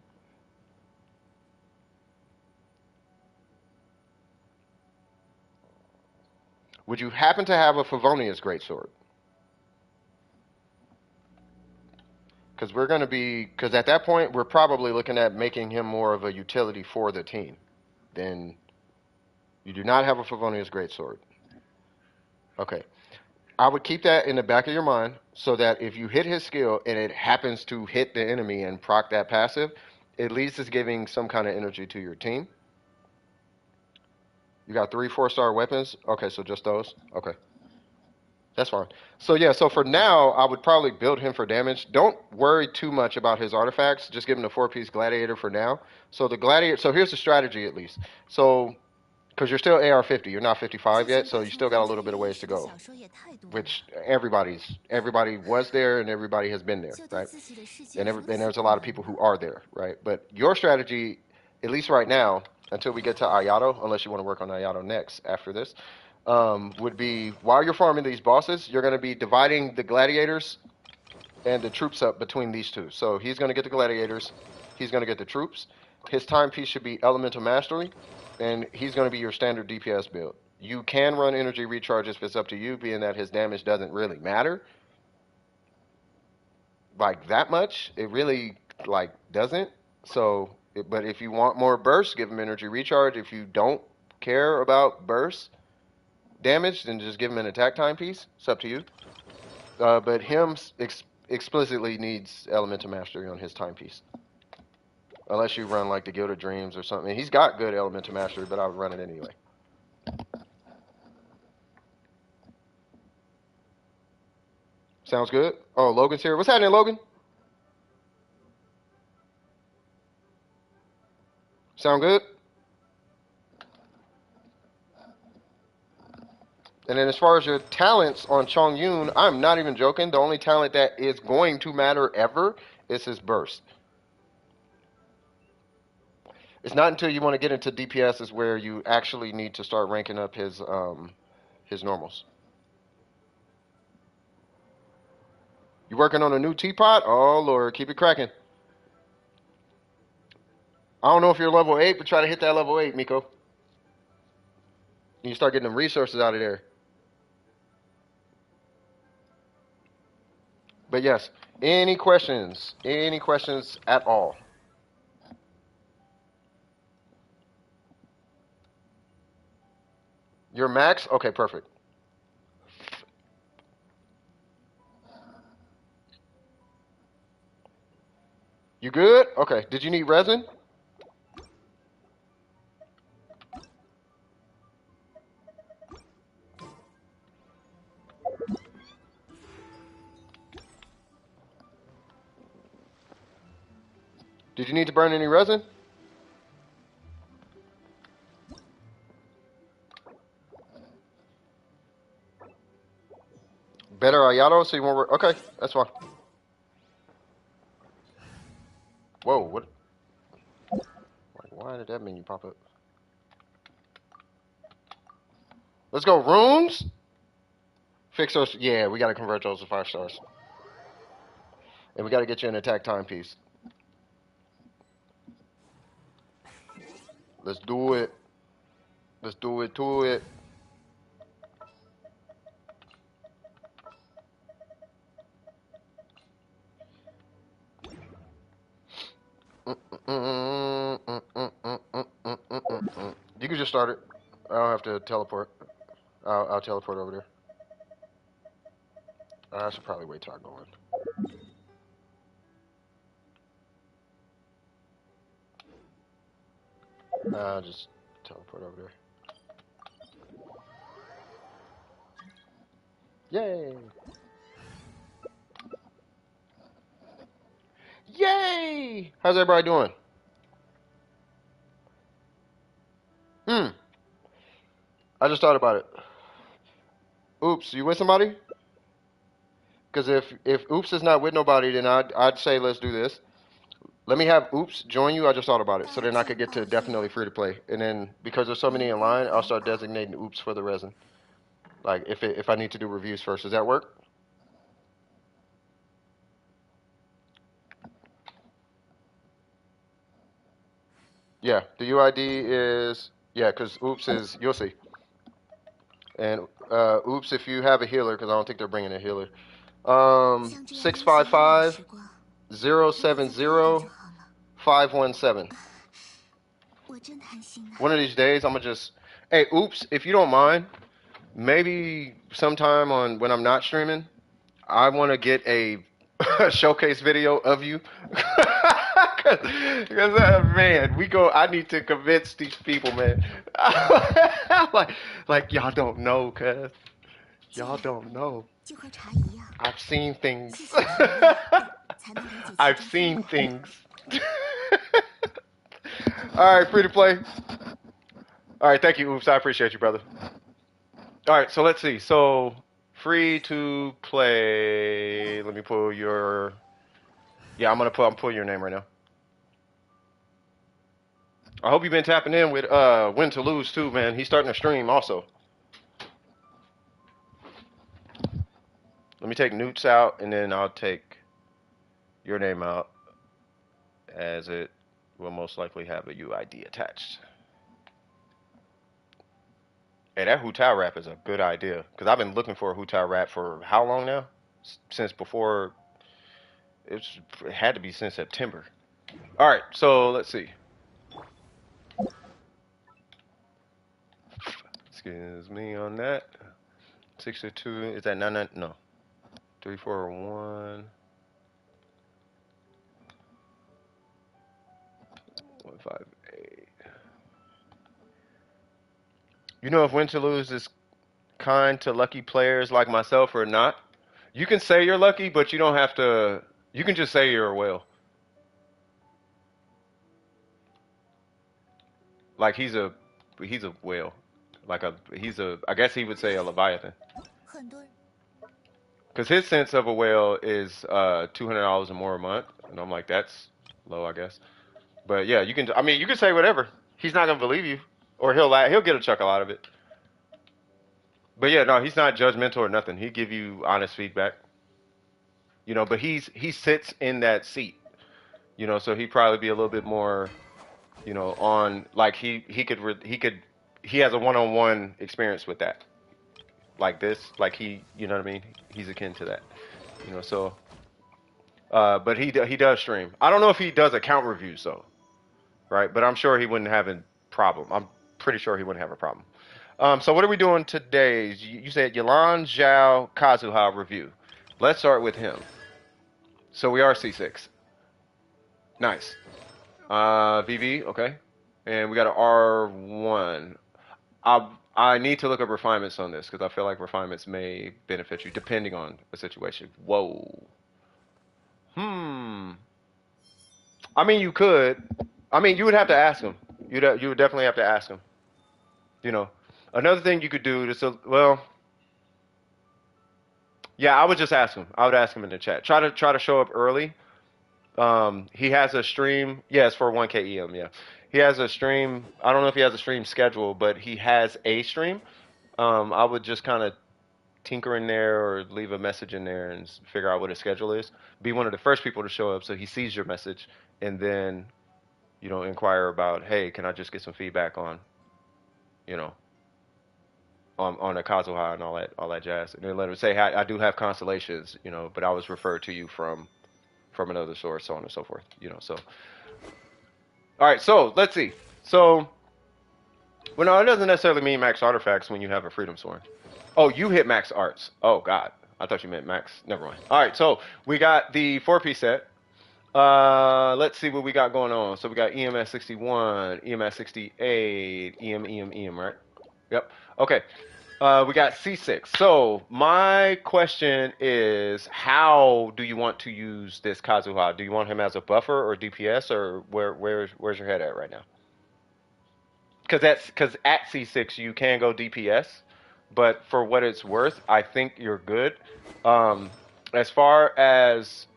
Would you happen to have a Favonius Greatsword? Because at that point, we're probably looking at making him more of a utility for the team. Then you do not have a Favonius Greatsword. Okay. I would keep that in the back of your mind so that if you hit his skill and it happens to hit the enemy and proc that passive, at least it's giving some kind of energy to your team. You got 3 4-star weapons? Okay, so just those? Okay. That's fine. So yeah, so for now, I would probably build him for damage. Don't worry too much about his artifacts. Just give him the 4-piece gladiator for now. So the gladiator. So here's the strategy at least. So because you're still AR50, you're not 55 yet, so you still got a little bit of ways to go. Which everybody was there and everybody has been there, right? And there's a lot of people who are there, right? But your strategy, at least right now, until we get to Ayato, unless you want to work on Ayato next after this, would be while you're farming these bosses, you're going to be dividing the gladiators and the troops up between these two. So he's going to get the gladiators, he's going to get the troops. His timepiece should be Elemental Mastery, and he's going to be your standard DPS build. You can run energy recharges if it's up to you, being that his damage doesn't really matter like that much. It really like doesn't. So, but if you want more burst, give him energy recharge. If you don't care about burst damage, then just give him an attack timepiece. It's up to you. But him explicitly needs Elemental Mastery on his timepiece. Unless you run like the Guild of Dreams or something. He's got good Elemental Mastery, but I would run it anyway. Sounds good. Oh, Logan's here. What's happening, Logan? Sound good? And then as far as your talents on Chongyun, I'm not even joking. The only talent that is going to matter ever is his burst. It's not until you want to get into DPS is where you actually need to start ranking up his normals. You working on a new teapot? Oh Lord, keep it cracking. I don't know if you're level 8, but try to hit that level 8, Miko. You start getting them resources out of there. But yes, any questions? Any questions at all? Your max? Okay, perfect. You good? Okay. Did you need resin? Did you need to burn any resin? Better Ayato, so you won't work. Okay, that's fine. Whoa, what? Like, why did that menu pop up? Let's go, runes. Fix those. Yeah, we gotta convert those to 5 stars. And we gotta get you an attack timepiece. Let's do it. Let's do it to it. You can just start it. I don't have to teleport. I'll teleport over there. I should probably wait till I go in. I'll just teleport over there. Yay! Yay! How's everybody doing? I just thought about it. Oops, you with somebody? Because if Oops is not with nobody, then I'd say let's do this. Let me have Oops join you. I just thought about it, so then I could get to definitely free to play. And then because there's so many in line, I'll start designating Oops for the resin. Like if I need to do reviews first, does that work? Yeah, the UID is because Oops is you'll see. And Oops if you have a healer, because I don't think they're bringing a healer. 655 070 517. One of these days, I'm gonna just. Hey, Oops, if you don't mind, maybe sometime on when I'm not streaming, I want to get a showcase video of you. Because man, I need to convince these people, man. like y'all don't know, cuz. Y'all don't know. 就和茶一样， I've seen 细 things. 细品味才能理解其 I've 中 seen 风味。 things. All right, free to play. All right, thank you, Oops. I appreciate you, brother. All right, so let's see. So free to play. Let me pull your. Yeah, I'm pulling your name right now. I hope you've been tapping in with Win to Lose too, man. He's starting to stream also. Let me take Newt's out, and then I'll take your name out, as it will most likely have a UID attached. Hey, that Hu Tao rap is a good idea, because I've been looking for a Hu Tao rap for how long now? Since before, it had to be since September. All right, so let's see. Excuse me on that. 622, is that 99? No. 341. 158. You know if Win to Lose is kind to lucky players like myself or not? You can say you're lucky, but you don't have to. You can just say you're a whale. Like he's a whale. I guess he would say a leviathan. 很多人 Because his sense of a whale is $200 or more a month, and I'm like, that's low, I guess. But yeah, you can. I mean, you can say whatever. He's not gonna believe you, or he'll get a chuckle out of it. But yeah, no, he's not judgmental or nothing. He give you honest feedback. But he sits in that seat. So he'd probably be a little bit more, on like he has a one-on-one experience with that. Like this, like you know what I mean? He's akin to that. So but he does stream. I don't know if he does account reviews though, right? But I'm sure he wouldn't have a problem. I'm pretty sure he wouldn't have a problem. So what are we doing today? You said Yalan Xiao Kazuha review. Let's start with him. So we are C6. Nice. VV, okay. And we got an R1. I need to look up refinements on this because I feel like refinements may benefit you depending on the situation. Whoa. I mean, you could. I mean, you would have to ask him. You would definitely have to ask him. Another thing you could do is, well, yeah, I would just ask him. I would ask him in the chat. Try to show up early. He has a stream. Yeah, it's for 1K EM. Yeah, he has a stream. I don't know if he has a stream schedule, but he has a stream. I would just kind of tinker in there or leave a message in there and figure out what his schedule is. Be one of the first people to show up so he sees your message, and then inquire about, hey, can I just get some feedback on, on the Kazuha and all that jazz, and then let him say, hey, I do have constellations, but I was referred to you from another source, so on and so forth, so. All right, so let's see. So, well, no, it doesn't necessarily mean max artifacts when you have a Freedom Sword. Oh, you hit max arts. Oh, God. I thought you meant max. Never mind. All right, so we got the 4-piece set. Let's see what we got going on. So we got EMS 61, EMS 68, EM, right? Yep. Okay. We got C6. So my question is, how do you want to use this Kazuha? Do you want him as a buffer or DPS, or where's your head at right now? Because at C6 you can go DPS, but for what it's worth, I think you're good. As far as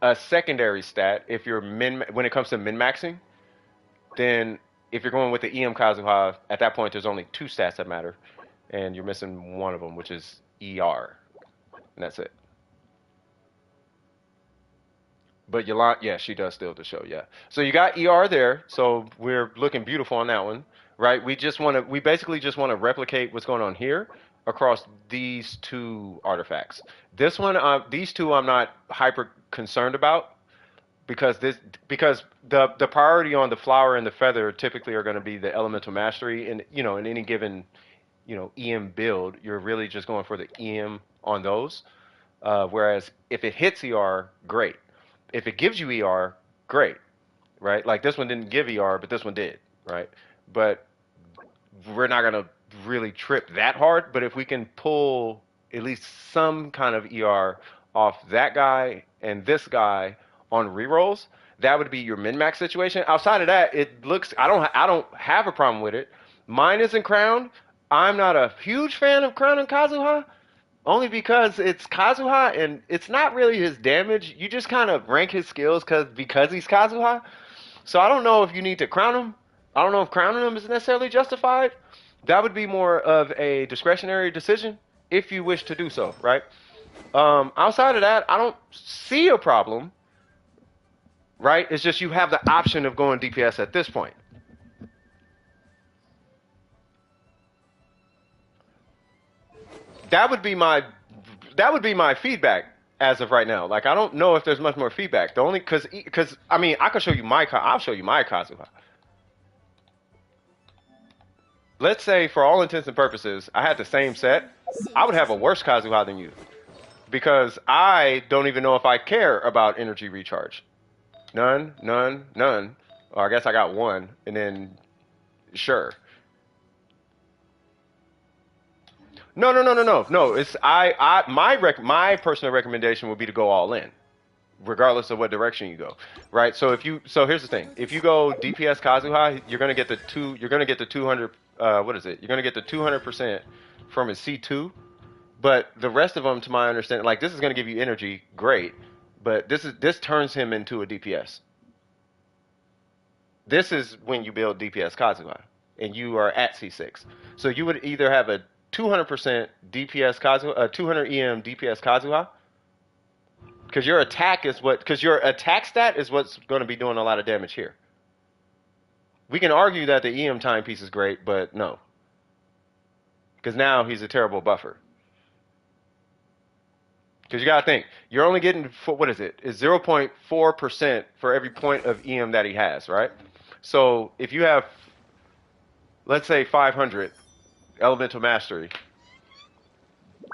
a secondary stat, if you're when it comes to min-maxing, then if you're going with the EM Kazuha, at that point there's only 2 stats that matter, and you're missing one of them, which is ER, and that's it. But Yolanda, yeah, she does steal the show, yeah. So you got ER there, so we're looking beautiful on that one, right? We basically just want to replicate what's going on here across these 2 artifacts. This one, these 2, I'm not hyper concerned about because the priority on the flower and the feather typically are going to be the elemental mastery, and in any given EM build, you're really just going for the EM on those. Whereas if it hits ER, great. If it gives you ER, great, right? Like this one didn't give ER, but this one did, right? But we're not gonna really trip that hard. But if we can pull at least some kind of ER off that guy and this guy on rerolls, that would be your min-max situation. Outside of that, it looks I don't have a problem with it. Mine isn't crowned. I'm not a huge fan of Crown and Kazuha, only because it's Kazuha and it's not really his damage. You just kind of rank his skills because he's Kazuha. So I don't know if you need to crown him. I don't know if crowning him is necessarily justified. That would be more of a discretionary decision if you wish to do so, right? Outside of that, I don't see a problem, right? It's just you have the option of going DPS at this point. That would be my feedback as of right now. Like I don't know if there's much more feedback. The only because I mean I could show you I'll show you my Kazuha. Let's say for all intents and purposes, I had the same set. I would have a worse Kazuha than you because I don't even know if I care about energy recharge. None, none, none. Or I guess I got one, and then sure. No, no, no, no, no, no. It's my personal recommendation would be to go all in, regardless of what direction you go, right? So here's the thing: if you go DPS Kazuha, you're gonna get the 200. What is it? You're gonna get the 200% from his C2, but the rest of them, to my understanding, like this is gonna give you energy, great, but this turns him into a DPS. This is when you build DPS Kazuha, and you are at C6. So you would either have a 200% DPS Kazuha, a 200 EM DPS Kazuha, because your attack stat is what's going to be doing a lot of damage here. We can argue that the EM timepiece is great, but no, because now he's a terrible buffer. Because you gotta think, you're only getting what is it? It's 0.4% for every point of EM that he has, right? So if you have, let's say 500 elemental mastery,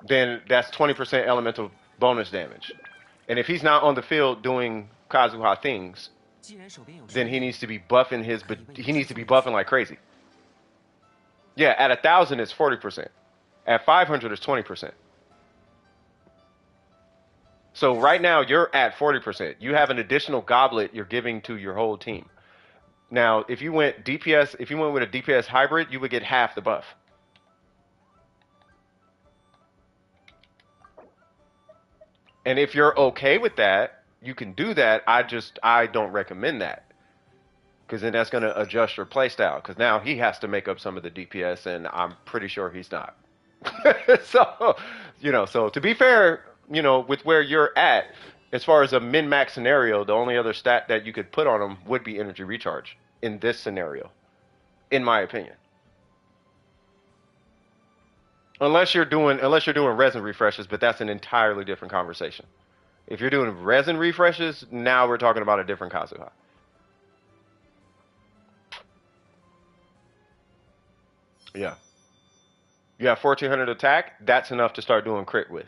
then that's 20% elemental bonus damage. And if he's not on the field doing Kazuha things, then he needs to be buffing like crazy. Yeah, at 1,000 it's 40%. At 500 it's 20%. So right now you're at 40%. You have an additional goblet you're giving to your whole team. Now, if you went with a DPS hybrid, you would get half the buff. And if you're okay with that, you can do that. I don't recommend that. Because then that's going to adjust your playstyle. Because now he has to make up some of the DPS, and I'm pretty sure he's not. So to be fair, with where you're at, as far as a min-max scenario, the only other stat that you could put on him would be energy recharge in this scenario, in my opinion. Unless you're doing resin refreshes, but that's an entirely different conversation. If you're doing resin refreshes, now we're talking about a different Kazuha. Yeah. You have 1400 attack, that's enough to start doing crit with.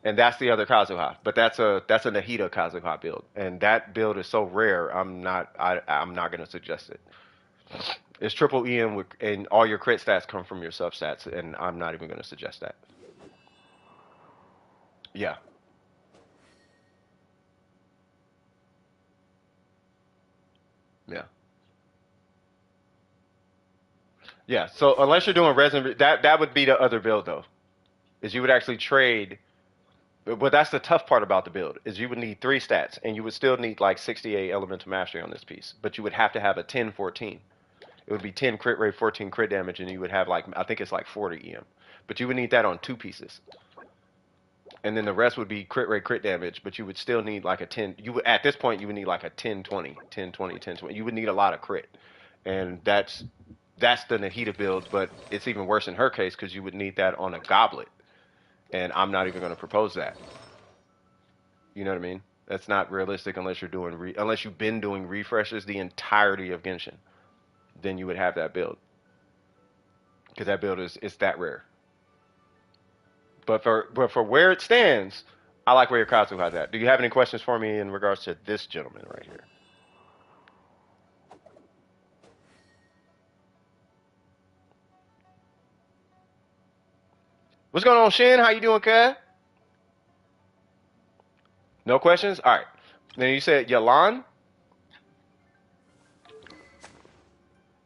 And that's the other Kazuha, but that's a Nahida Kazuha build, and that build is so rare. I'm not going to suggest it. It's triple EM and all your crit stats come from your substats, and I'm not even going to suggest that. Yeah. Yeah. Yeah. So unless you're doing resin, that would be the other build though, is you would actually trade. But that's the tough part about the build is you would need 3 stats, and you would still need like 68 elemental mastery on this piece. But you would have to have a 10-14. It would be 10 crit rate, 14 crit damage, and you would have I think it's like 40 EM. But you would need that on 2 pieces. And then the rest would be crit rate, crit damage, but you would still need like a 10. At this point you would need like a 10-20, 10-20, 10-20. You would need a lot of crit. And that's the Nahida build, but it's even worse in her case because you would need that on a goblet. And I'm not even going to propose that. You know what I mean? That's not realistic unless you've been doing refreshes the entirety of Genshin. Then you would have that build. Because that build is that rare. But for where it stands, I like where your Kazuha's at. Do you have any questions for me in regards to this gentleman right here? What's going on, Shin? How you doing, cuz? No questions? All right. Then you said Yalan?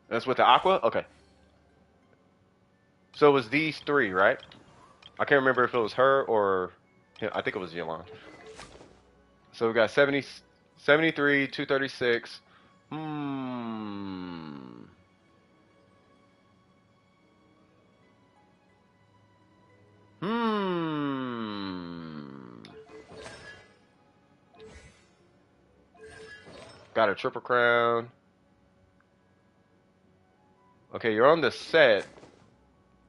That's with the aqua? Okay. So it was these three, right? I can't remember if it was her or... Yeah, I think it was Yalan. So we got 70, 73, 236. Hmm. Hmm. Got a triple crown. Okay, you're on the set.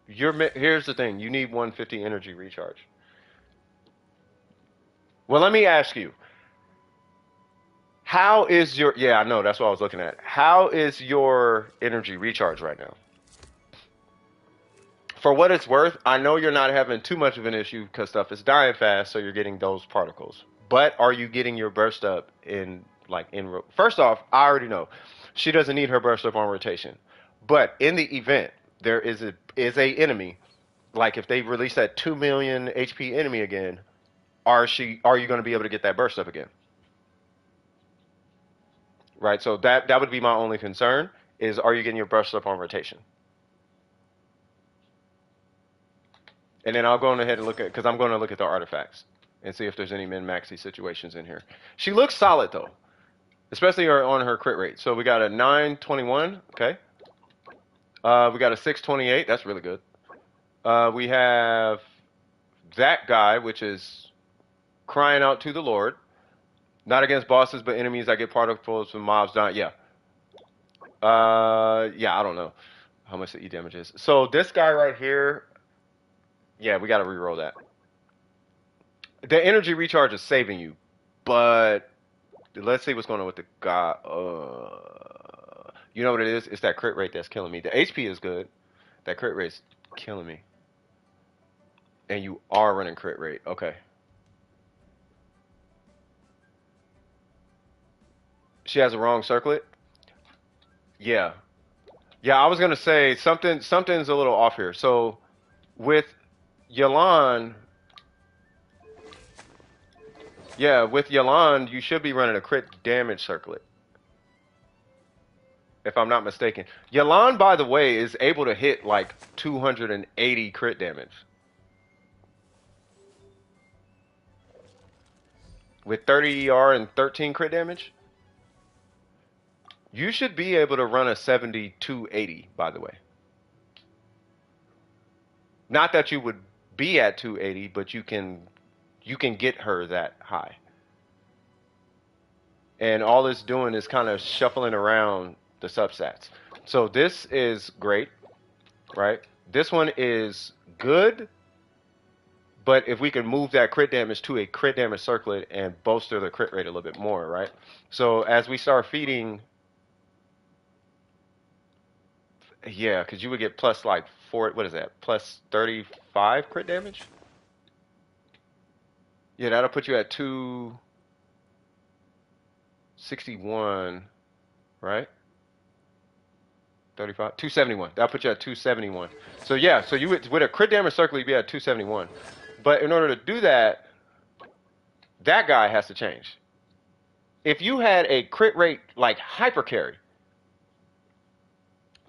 Here's the thing. You need 150 energy recharge. Well, let me ask you. How is your... Yeah, I know. That's what I was looking at. How is your energy recharge right now? For what it's worth, I know you're not having too much of an issue because stuff is dying fast, so you're getting those particles. But are you getting your burst up in First off, I already know she doesn't need her burst up on rotation. But in the event there is a enemy, like if they release that 2 million HP enemy again, are you going to be able to get that burst up again? Right. So that would be my only concern is, are you getting your burst up on rotation? And then I'll go on ahead and look at, because I'm going to look at the artifacts and see if there's any min-maxy situations in here. She looks solid though, especially on her crit rate. So we got a 921, okay. We got a 628, that's really good. We have that guy, which is crying out to the Lord. Not against bosses, but enemies. I get particles from mobs down. Yeah. Yeah, I don't know how much the E damage is. So this guy right here, yeah, we got to reroll that. The energy recharge is saving you, but let's see what's going on with the guy. You know what it is? It's that crit rate that's killing me. The HP is good. That crit rate's killing me. And you are running crit rate. Okay. She has a wrong circlet? Yeah. Yeah, I was going to say something's a little off here. So with Yalan, yeah, with Yalan, you should be running a crit damage circlet, if I'm not mistaken. Yalan, by the way, is able to hit like 280 crit damage with 30 ER and 13 crit damage. You should be able to run a 7280, by the way. Not that you would be at 280, but you can get her that high. And all it's doing is kind of shuffling around the substats. So this is great, right? This one is good, but if we could move that crit damage to a crit damage circlet and bolster the crit rate a little bit more, right? So as we start feeding, yeah, because you would get plus like what is that? Plus 35 crit damage? Yeah, that'll put you at 261, right? 35, 271. That'll put you at 271. So yeah, so you with a crit damage circle, you'd be at 271. But in order to do that, that guy has to change. If you had a crit rate like hyper carry,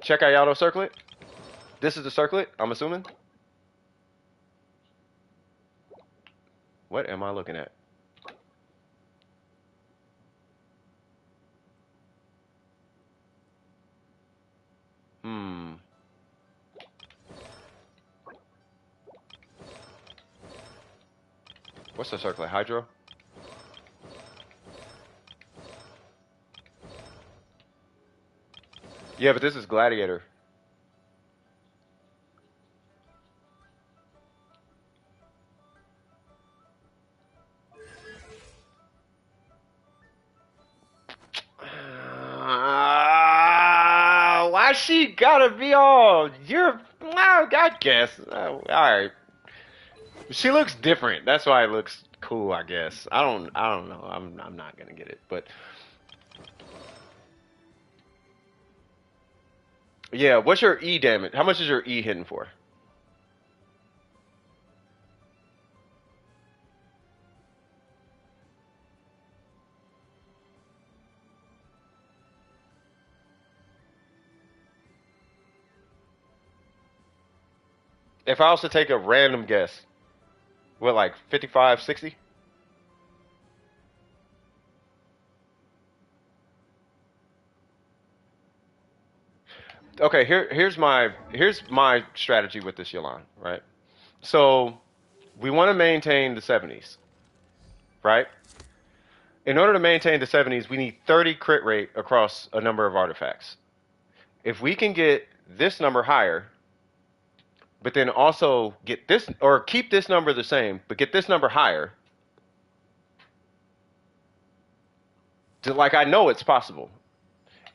check Ayato circlet. This is the circlet, I'm assuming. What am I looking at? What's the circlet? Hydro? Yeah, but this is Gladiator. Why she gotta be all I guess. All right. She looks different. That's why it looks cool, I guess. I don't know. I'm not gonna get it, but yeah. What's your E damage? How much is your E hitting for? If I was to take a random guess, what, like 55, 60? Okay, here's my strategy with this Yalan, right? So we want to maintain the 70s, right? In order to maintain the 70s, we need 30 crit rate across a number of artifacts. If we can get this number higher, but then also get this, or keep this number the same, but get this number higher, like I know it's possible.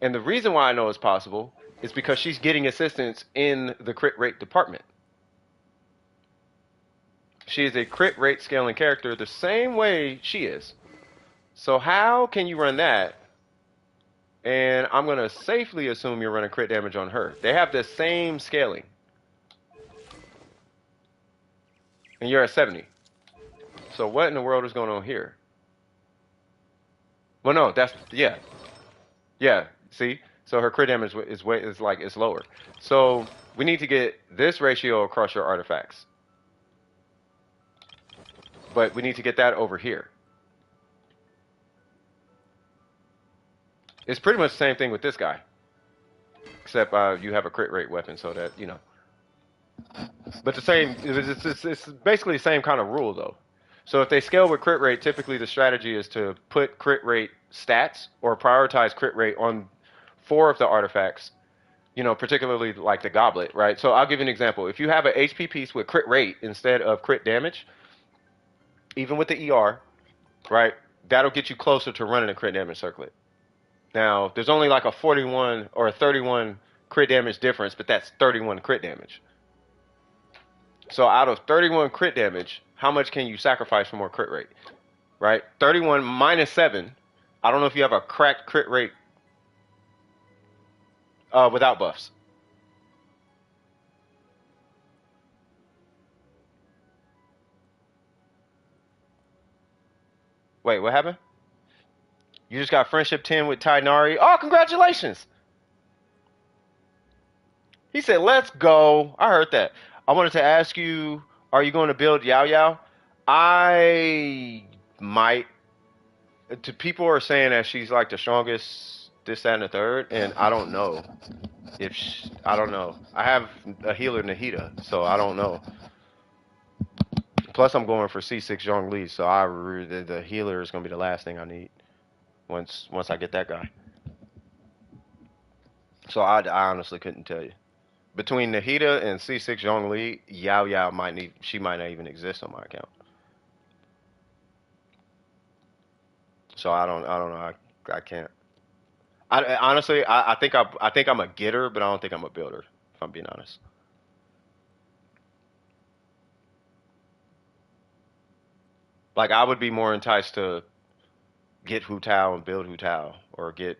And the reason why I know it's possible is because she's getting assistance in the crit rate department. She is a crit rate scaling character the same way she is. So how can you run that? And I'm going to safely assume you're running crit damage on her. They have the same scaling. And you're at 70. So what in the world is going on here? Well, no, that's, yeah. Yeah, see? So her crit damage is like, it's lower. So we need to get this ratio across your artifacts. But we need to get that over here. It's pretty much the same thing with this guy. Except you have a crit rate weapon, so that, you know. But the same, it's basically the same kind of rule, though. So if they scale with crit rate, typically the strategy is to put crit rate stats or prioritize crit rate on 4 of the artifacts, you know, particularly like the goblet, right? So I'll give you an example. If you have an HP piece with crit rate instead of crit damage, even with the ER, right, that'll get you closer to running a crit damage circlet. Now, there's only like a 41 or a 31 crit damage difference, but that's 31 crit damage. So out of 31 crit damage, how much can you sacrifice for more crit rate? Right? 31 minus 7. I don't know if you have a cracked crit rate without buffs. Wait, what happened? You just got friendship 10 with Tainari. Oh, congratulations! He said, let's go. I heard that. I wanted to ask you, are you going to build Yao Yao? I might. People are saying that she's like the strongest, this, that, and the third, and I don't know. I don't know. I have a healer Nahida, so I don't know. Plus, I'm going for C6 Zhongli, so the healer is going to be the last thing I need once I get that guy. So I honestly couldn't tell you. Between Nahida and C6 Zhongli, Yao Yao might not even exist on my account. So I don't know. I can't. Honestly, I think I'm a getter, but I don't think I'm a builder, if I'm being honest. Like I would be more enticed to get Hu Tao and build Hu Tao, or get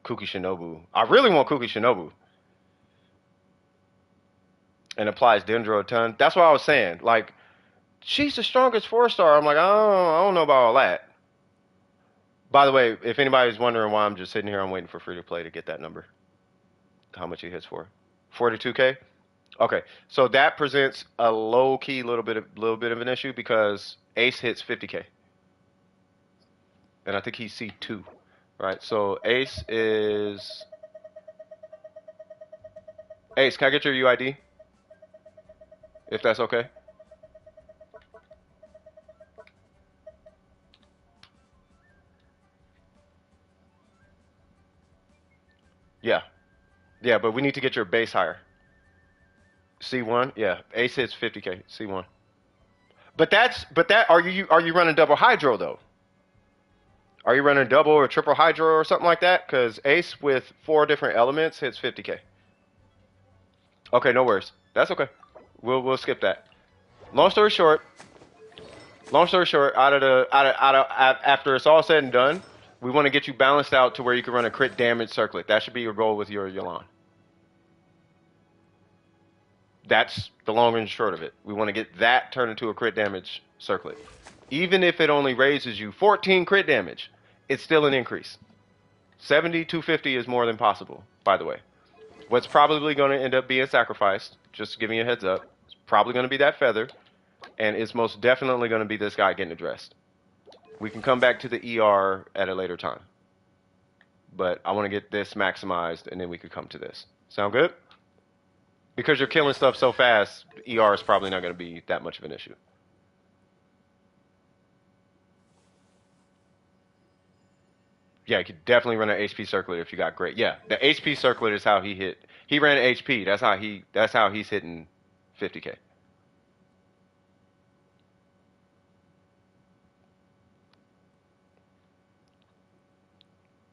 Kuki Shinobu. I really want Kuki Shinobu. And applies Dendro a ton. That's what I was saying. Like, she's the strongest 4-star. I'm like, I don't know about all that. By the way, if anybody's wondering why I'm just sitting here, I'm waiting for free to play to get that number. How much he hits for? 42K? Okay, so that presents a low key little bit of an issue because Ace hits 50K. And I think he's C2. Right? So Ace, can I get your UID? If that's okay. Yeah. Yeah, but we need to get your base higher. C1? Yeah. Ace hits 50K. C1. But are you running double hydro though? Are you running double or triple hydro or something like that? Because Ace with 4 different elements hits 50K. Okay, no worries. That's okay. We'll skip that. Long story short, after it's all said and done, we want to get you balanced out to where you can run a crit damage circlet. That should be your goal with your Yalan. That's the long and short of it. We want to get that turned into a crit damage circlet. Even if it only raises you 14 crit damage, it's still an increase. 70, 250 is more than possible, by the way. What's probably going to end up being sacrificed Just giving you a heads up. It's probably going to be that feather, and it's most definitely going to be this guy getting addressed. We can come back to the ER at a later time, but I want to get this maximized, and then we could come to this. Sound good? Because you're killing stuff so fast, ER is probably not going to be that much of an issue. Yeah, you could definitely run an HP circlet if you got great. Yeah, the HP circlet is how he hit. He ran HP. That's how he's hitting 50K.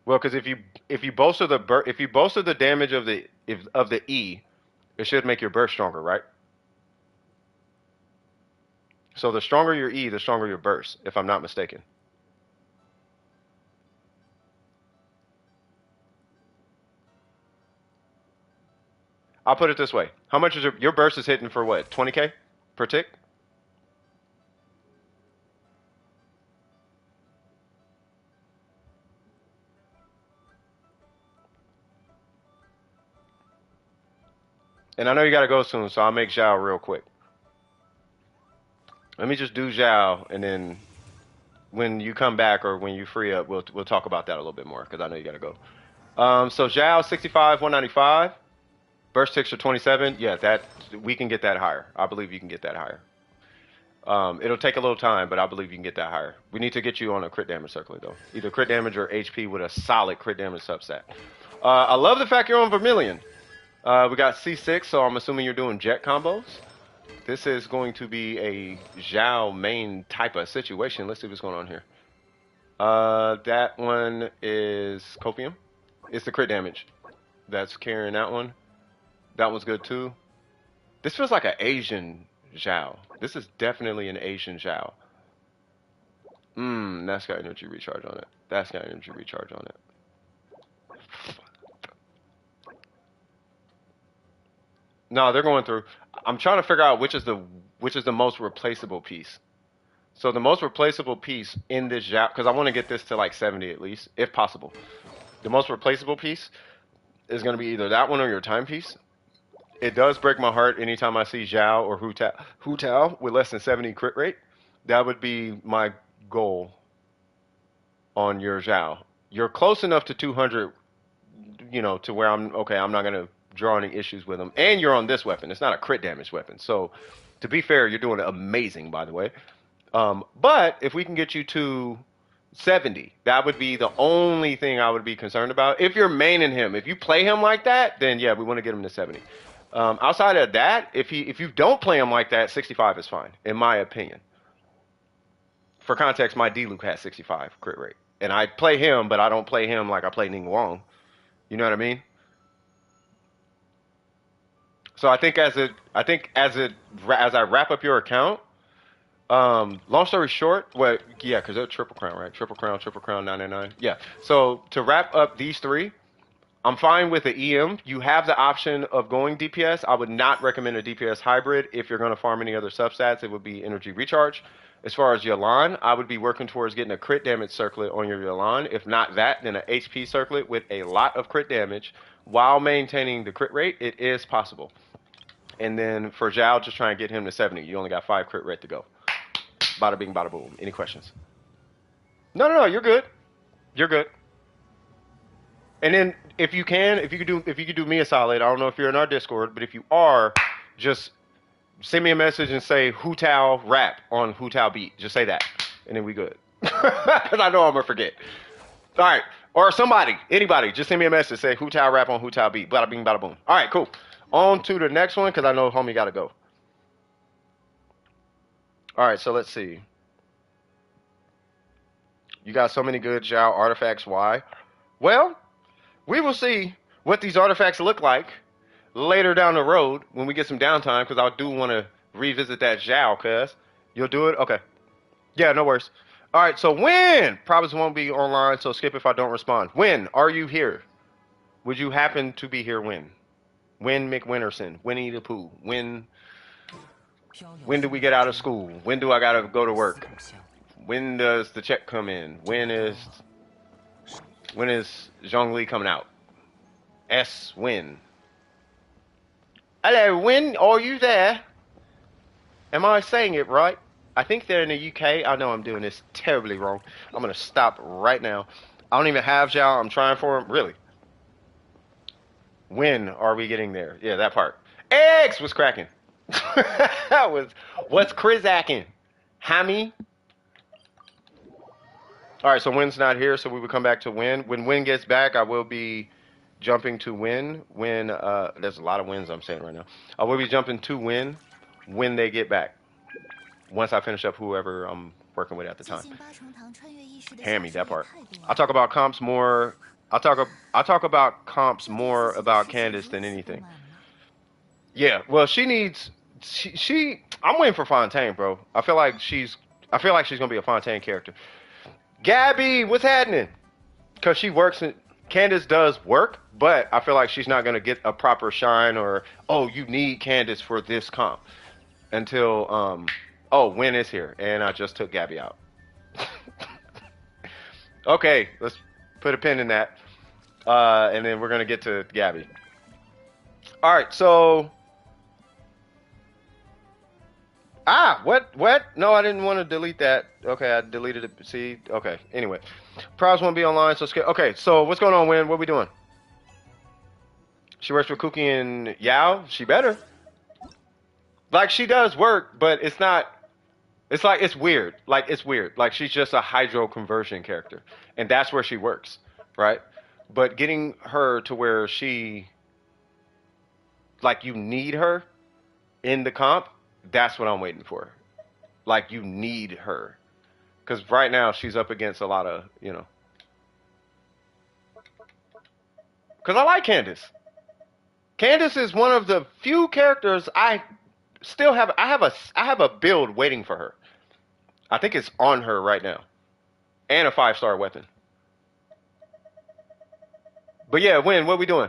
Well, because if you bolster the damage of the E, it should make your burst stronger, right? So the stronger your E, the stronger your burst, if I'm not mistaken. I'll put it this way. How much is your burst is hitting for what? 20K per tick? And I know you gotta go soon, so I'll make Xiao real quick. Let me just do Xiao, and then when you come back or when you free up, we'll talk about that a little bit more because I know you gotta go. So Xiao 65, 195. Burst ticks are 27. Yeah, that we can get that higher. I believe you can get that higher. It'll take a little time, but I believe you can get that higher. We need to get you on a crit damage circlet though. Either crit damage or HP with a solid crit damage substat. I love the fact you're on Vermilion. We got C6, so I'm assuming you're doing jet combos. This is going to be a Xiao main type of situation. Let's see what's going on here. That one is Copium. It's the crit damage that's carrying that one. That one's good too. This feels like an Asian Xiao. This is definitely an Asian Xiao. That's got energy recharge on it. That's got energy recharge on it. No, they're going through. I'm trying to figure out which is the most replaceable piece. So the most replaceable piece in this Xiao, because I want to get this to like 70 at least, if possible. The most replaceable piece is going to be either that one or your timepiece. It does break my heart anytime I see Xiao or Hu Tao with less than 70 crit rate. That would be my goal on your Xiao. You're close enough to 200, to where I'm not going to draw any issues with them. And you're on this weapon. It's not a crit damage weapon. So, to be fair, you're doing amazing, by the way. But if we can get you to 70, that would be the only thing I would be concerned about. If you're maining him, if you play him like that, then yeah, we want to get him to 70. Outside of that, if you don't play him like that, 65 is fine, in my opinion. For context, my D-Luke has 65 crit rate. And I play him, but I don't play him like I play Ning Wong. You know what I mean? So I think as I wrap up your account, long story short, because they're triple crown, right? Triple crown, 999. Yeah. So to wrap up these three, I'm fine with the EM. You have the option of going DPS. I would not recommend a DPS hybrid. If you're going to farm any other substats, it would be energy recharge. As far as Yalan, I would be working towards getting a crit damage circlet on your Yalan. If not that, then an HP circlet with a lot of crit damage while maintaining the crit rate. It is possible. And then for Xiao, just try and get him to 70. You only got 5 crit rate to go. Bada bing, bada boom. Any questions? No, you're good. You're good. And then if you could do me a solid, I don't know if you're in our Discord, but if you are, just send me a message and say Hu Tao rap on Hu Tao beat. Just say that, and then we good. Because I know I'm gonna forget. All right, or anybody, just send me a message. Say Hu Tao rap on Hu Tao beat. Bada bing, bada boom. All right, cool. On to the next one because I know homie gotta go. All right, so let's see. You got so many good Xiao artifacts. Why? Well, we will see what these artifacts look like later down the road when we get some downtime, because I do want to revisit that Xiao, cuz. You'll do it? Okay. Yeah, no worries. All right, so Win probably won't be online, so skip if I don't respond. Win, are you here? Would you happen to be here, Win? Win McWinterson, Winnie the Pooh. When do we get out of school? When do I gotta go to work? When does the check come in? When is Zhongli coming out? When? Hello, Win. Are you there? Am I saying it right? I think they're in the UK. I know I'm doing this terribly wrong. I'm gonna stop right now. I don't even have Xiao. I'm trying for him. Really. When are we getting there? Yeah, that part. Eggs was cracking. That was what's Chris-acking? Hammy. All right, so Win's not here, so we would come back to Win. When Win gets back, I will be jumping to Win. When there's a lot of wins I'm saying right now. I will be jumping to Win when they get back. Once I finish up whoever I'm working with at the time. Hammy, that part. I'll talk about comps more. I'll talk about comps more about Candace than anything. Yeah, well, she needs. I'm waiting for Fontaine, bro. I feel like she's gonna be a Fontaine character. Gabby, what's happening? Because she works in. Candace does work, but I feel like she's not gonna get a proper shine or you need Candace for this comp until Win is here and I just took Gabby out. Okay, let's put a pin in that, and then we're gonna get to Gabby. All right, so. What? No, I didn't want to delete that. Okay, I deleted it. See? Okay, anyway. Prize won't be online, so skip. Okay, so what's going on, Win? What are we doing? She works with Cookie and Xiao? She better. Like, she does work, but it's not... It's like, it's weird. It's weird. Like, she's just a hydro conversion character. And that's where she works, right? But getting her to where she... Like, you need her in the comp... That's what I'm waiting for. Like, you need her. Because right now, she's up against a lot of, Because I like Candace. Candace is one of the few characters I still have. I have a build waiting for her. I think it's on her right now. And a 5-star weapon. But yeah, Win, what we doing?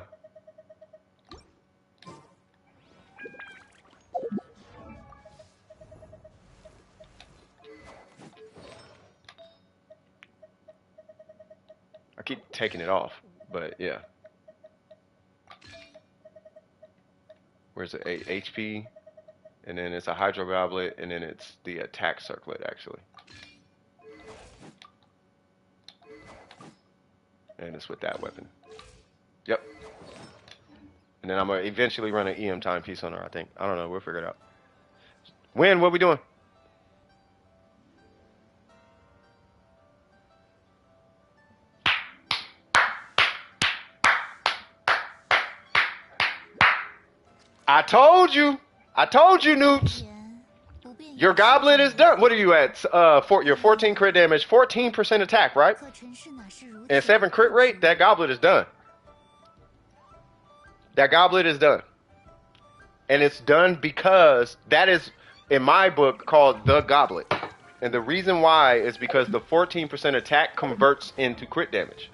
I keep taking it off, but yeah. Where's the HP? And then it's a Hydro Goblet, and then it's the attack circlet, actually. And it's with that weapon. Yep. And then I'm going to eventually run an EM timepiece on her, I think. I don't know. We'll figure it out. Win, what we doing? I told you, Newts. Your goblet is done. What are you at? Your 14 crit damage, 14% attack, right? And 7 crit rate. That goblet is done. That goblet is done. And it's done because that is, in my book, called the goblet. And the reason why is because the 14% attack converts into crit damage.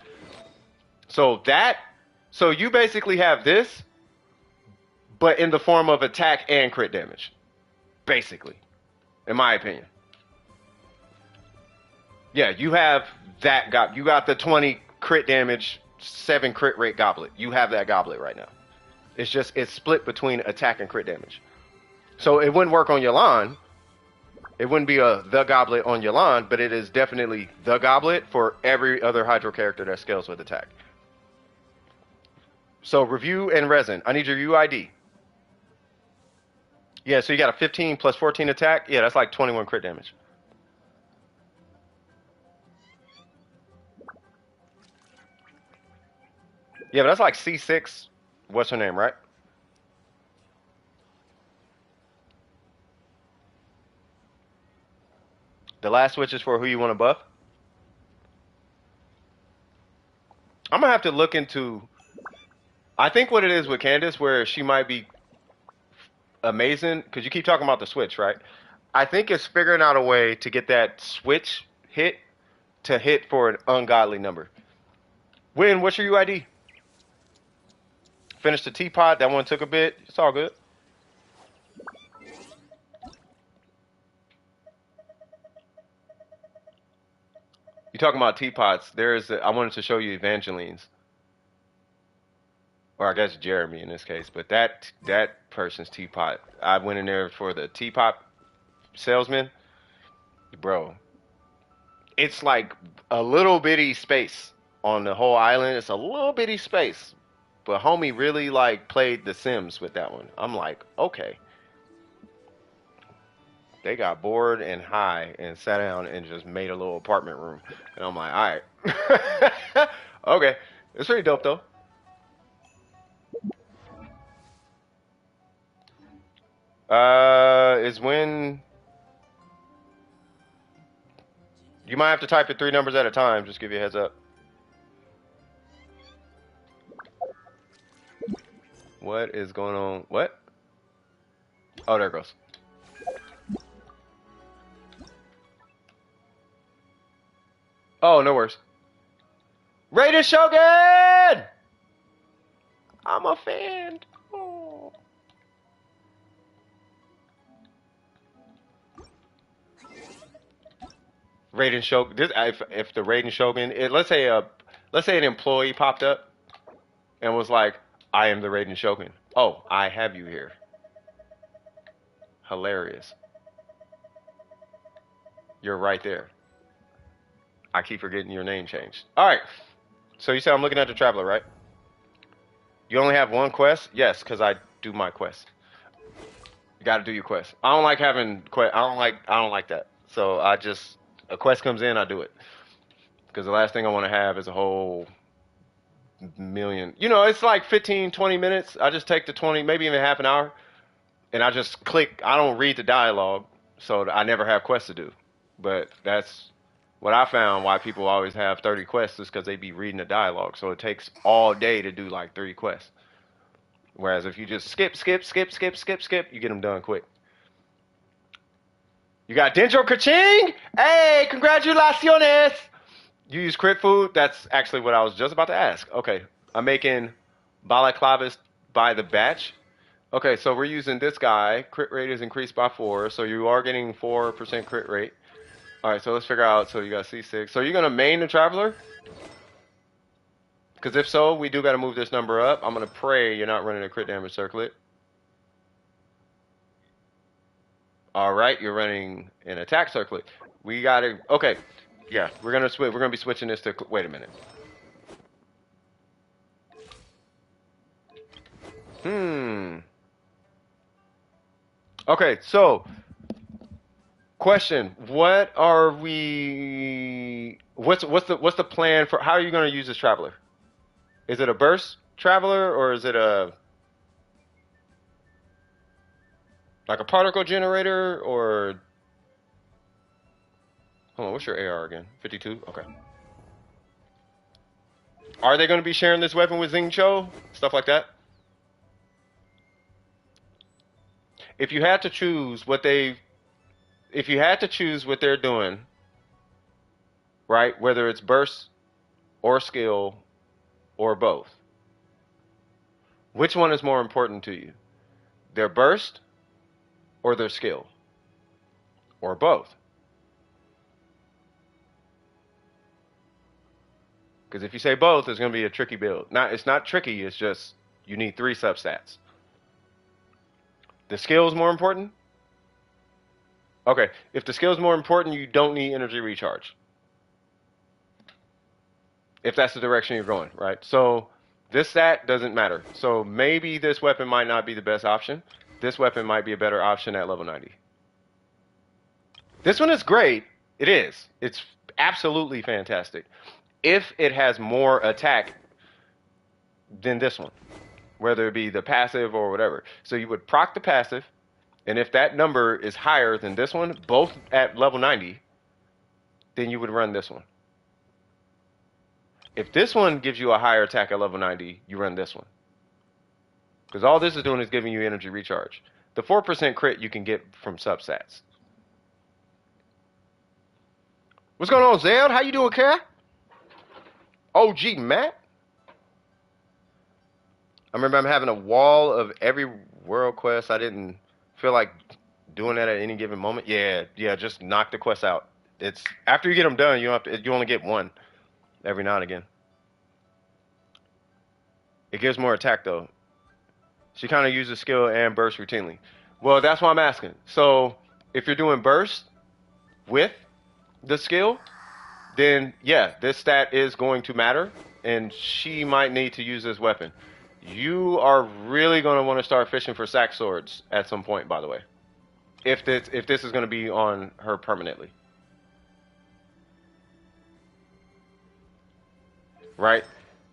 So you basically have this, but in the form of attack and crit damage. Basically. In my opinion. Yeah, you have that goblet. You got the 20 crit damage, 7 crit rate goblet. You have that goblet right now. It's split between attack and crit damage. So it wouldn't work on Yelan. It wouldn't be the goblet on Yelan, but it is definitely the goblet for every other Hydro character that scales with attack. So review and Resin. I need your UID. Yeah, so you got a 15 plus 14 attack. Yeah, that's like 21 crit damage. Yeah, but that's like C6. What's her name, right? The last switch is for who you want to buff. I'm going to have to look into... I think what it is with Candace, where she might be amazing, because you keep talking about the switch, right? I think it's figuring out a way to get that switch hit to hit for an ungodly number. Win, what's your UID? Finished the teapot. That one took a bit. It's all good. You're talking about teapots. I wanted to show you Evangeline's. Or I guess Jeremy in this case. But that person's teapot. I went in there for the teapot salesman. Bro, it's like a little bitty space on the whole island. It's a little bitty space. But homie really like played The Sims with that one. I'm like, okay. They got bored and high and sat down and just made a little apartment room. And I'm like, all right. Okay. It's pretty dope though. Is when you might have to type it 3 numbers at a time. Just give you a heads up. What is going on? What? Oh, there it goes. Oh, no worries. Raiden Shogun! I'm a fan. Oh. Raiden Shogun. If the Raiden Shogun, let's say an employee popped up and was like, "I am the Raiden Shogun." Oh, I have you here. Hilarious. You're right there. I keep forgetting your name changed. All right. So you said I'm looking at the Traveler, right? You only have one quest? Yes, because I do my quest. You got to do your quest. I don't like having quest. I don't like that. So a quest comes in, I do it. Because the last thing I want to have is a whole million. It's like 15, 20 minutes. I just take the 20, maybe even half an hour, and I just click. I don't read the dialogue, so I never have quests to do. But that's what I found why people always have 30 quests is because they be reading the dialogue. So it takes all day to do like 30 quests. Whereas if you just skip, you get them done quick. You got Denjo Kaching? Hey, congratulaciones! You use crit food? That's actually what I was just about to ask. Okay, I'm making balaclavas by the batch. Okay, so we're using this guy. Crit rate is increased by 4, so you are getting 4% crit rate. All right, so let's figure out. So you got C6. So you're going to main the Traveler? Because if so, we do got to move this number up. I'm going to pray you're not running a crit damage circlet. All right, you're running an attack circlet. We got to... Okay, yeah, we're going to switch. We're going to be switching this to... Wait a minute. Okay, so... Question: What are we? What's the plan for? How are you going to use this Traveler? Is it a burst Traveler or is it like a particle generator or? Hold on, what's your AR again? 52. Okay. Are they going to be sharing this weapon with Xingqiu? Stuff like that. If you had to choose what they're doing, right, whether it's burst or skill or both, which one is more important to you? Their burst or their skill? Or both? Because if you say both, it's going to be a tricky build. It's not tricky, it's just you need 3 substats. The skill is more important? Okay, if the skill is more important, you don't need energy recharge. If that's the direction you're going, right? So this stat doesn't matter. So maybe this weapon might not be the best option. This weapon might be a better option at level 90. This one is great. It is. It's absolutely fantastic. If it has more attack than this one, whether it be the passive or whatever. So you would proc the passive, and if that number is higher than this one, both at level 90, then you would run this one. If this one gives you a higher attack at level 90, you run this one. Because all this is doing is giving you energy recharge. The 4% crit you can get from substats. What's going on, Zeld? How you doing, Cat? OG Matt? I remember I'm having a wall of every world quest. I didn't feel like doing that at any given moment. Yeah, just knock the quest out. It's after you get them done, you only get one every now and again. It gives more attack though. She kind of uses skill and burst routinely. Well, that's why I'm asking. So if you're doing burst with the skill, then yeah, this stat is going to matter, and she might need to use this weapon. You are really going to want to start fishing for sack swords at some point, by the way. If this is going to be on her permanently. Right?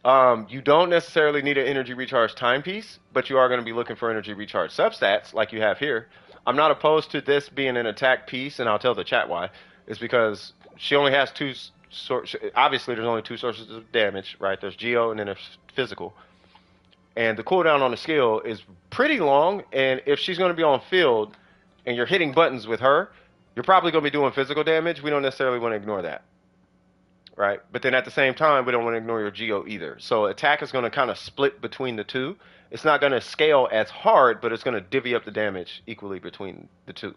You don't necessarily need an energy recharge timepiece, but you are going to be looking for energy recharge substats like you have here. I'm not opposed to this being an attack piece, and I'll tell the chat why. It's because she only has two sources. Obviously, there's only two sources of damage, right? There's geo and then there's physical. And the cooldown on the skill is pretty long, and if she's going to be on field and you're hitting buttons with her, you're probably going to be doing physical damage. We don't necessarily want to ignore that. Right? But then at the same time, we don't want to ignore your geo either. So attack is going to kind of split between the two. It's not going to scale as hard, but it's going to divvy up the damage equally between the two.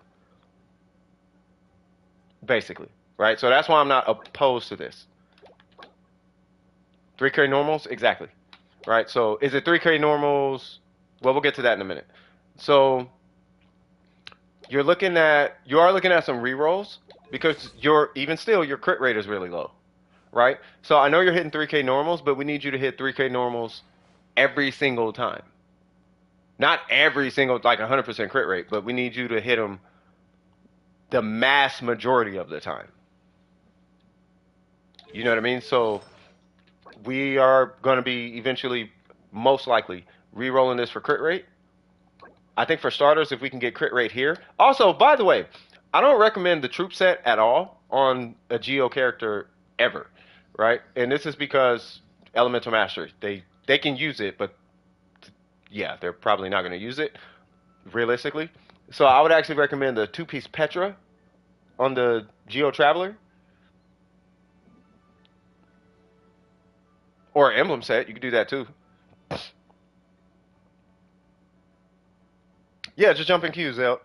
Basically. Right? So that's why I'm not opposed to this. 3K normals? Exactly. Right? So is it 3K normals? Well, we'll get to that in a minute. So you are looking at some rerolls because your crit rate is really low. Right? So I know you're hitting 3K normals, but we need you to hit 3K normals every single time. Not every single, like 100% crit rate, but we need you to hit them the mass majority of the time. You know what I mean? So we are going to be eventually, most likely, re-rolling this for crit rate. I think for starters, if we can get crit rate here. Also, by the way, I don't recommend the troop set at all on a Geo character ever. Right? And this is because Elemental Mastery, they can use it, but yeah, they're probably not going to use it, realistically. So I would actually recommend the 2-piece Petra on the Geo Traveler. Or Emblem set, you could do that too. Yeah, just jump in queues out.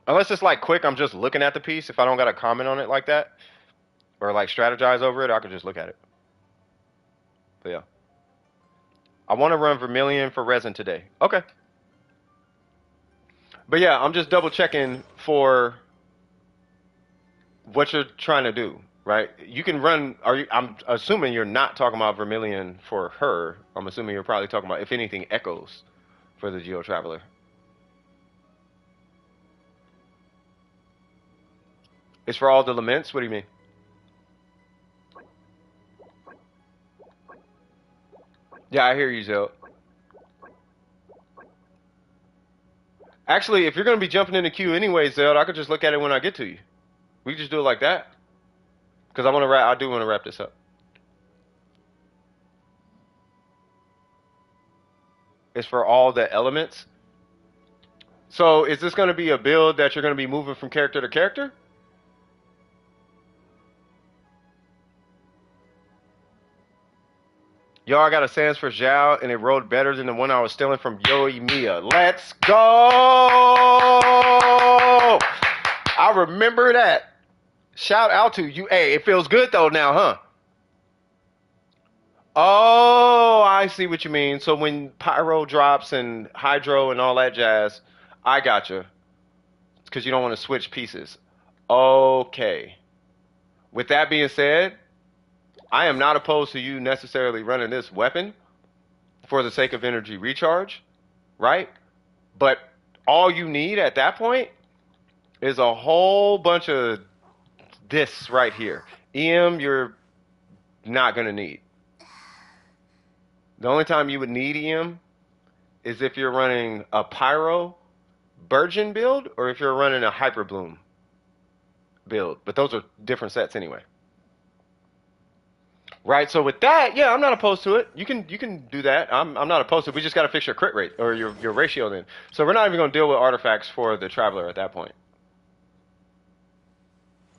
Unless it's like quick, I'm just looking at the piece. If I don't got a comment on it like that, or like strategize over it, I could just look at it. But yeah. I want to run Vermilion for Resin today. Okay. But yeah, I'm just double checking for what you're trying to do, right? You can run, I'm assuming you're not talking about Vermilion for her. I'm assuming you're probably talking about, if anything, Echoes for the Geo Traveler. It's for all the laments? What do you mean? Yeah, I hear you, Zell. Actually, if you're going to be jumping in the queue anyway, Zell, I could just look at it when I get to you. We can just do it like that. Because I do want to wrap this up. It's for all the elements. So is this going to be a build that you're going to be moving from character to character? Yo, I got a sans for Xiao, and it rolled better than the one I was stealing from Yoi Mia. Let's go! I remember that. Shout out to you. Hey, it feels good though now, huh? Oh, I see what you mean. So when Pyro drops and Hydro and all that jazz, I gotcha. It's because you don't want to switch pieces. Okay. With that being said, I am not opposed to you necessarily running this weapon for the sake of energy recharge, right? But all you need at that point is a whole bunch of this right here. EM, you're not going to need. The only time you would need EM is if you're running a Pyro Burgeon build or if you're running a Hyper Bloom build. But those are different sets anyway. Right, so with that, yeah, I'm not opposed to it. You can do that. I'm not opposed to it. We just got to fix your crit rate or your ratio then. So we're not even going to deal with artifacts for the Traveler at that point.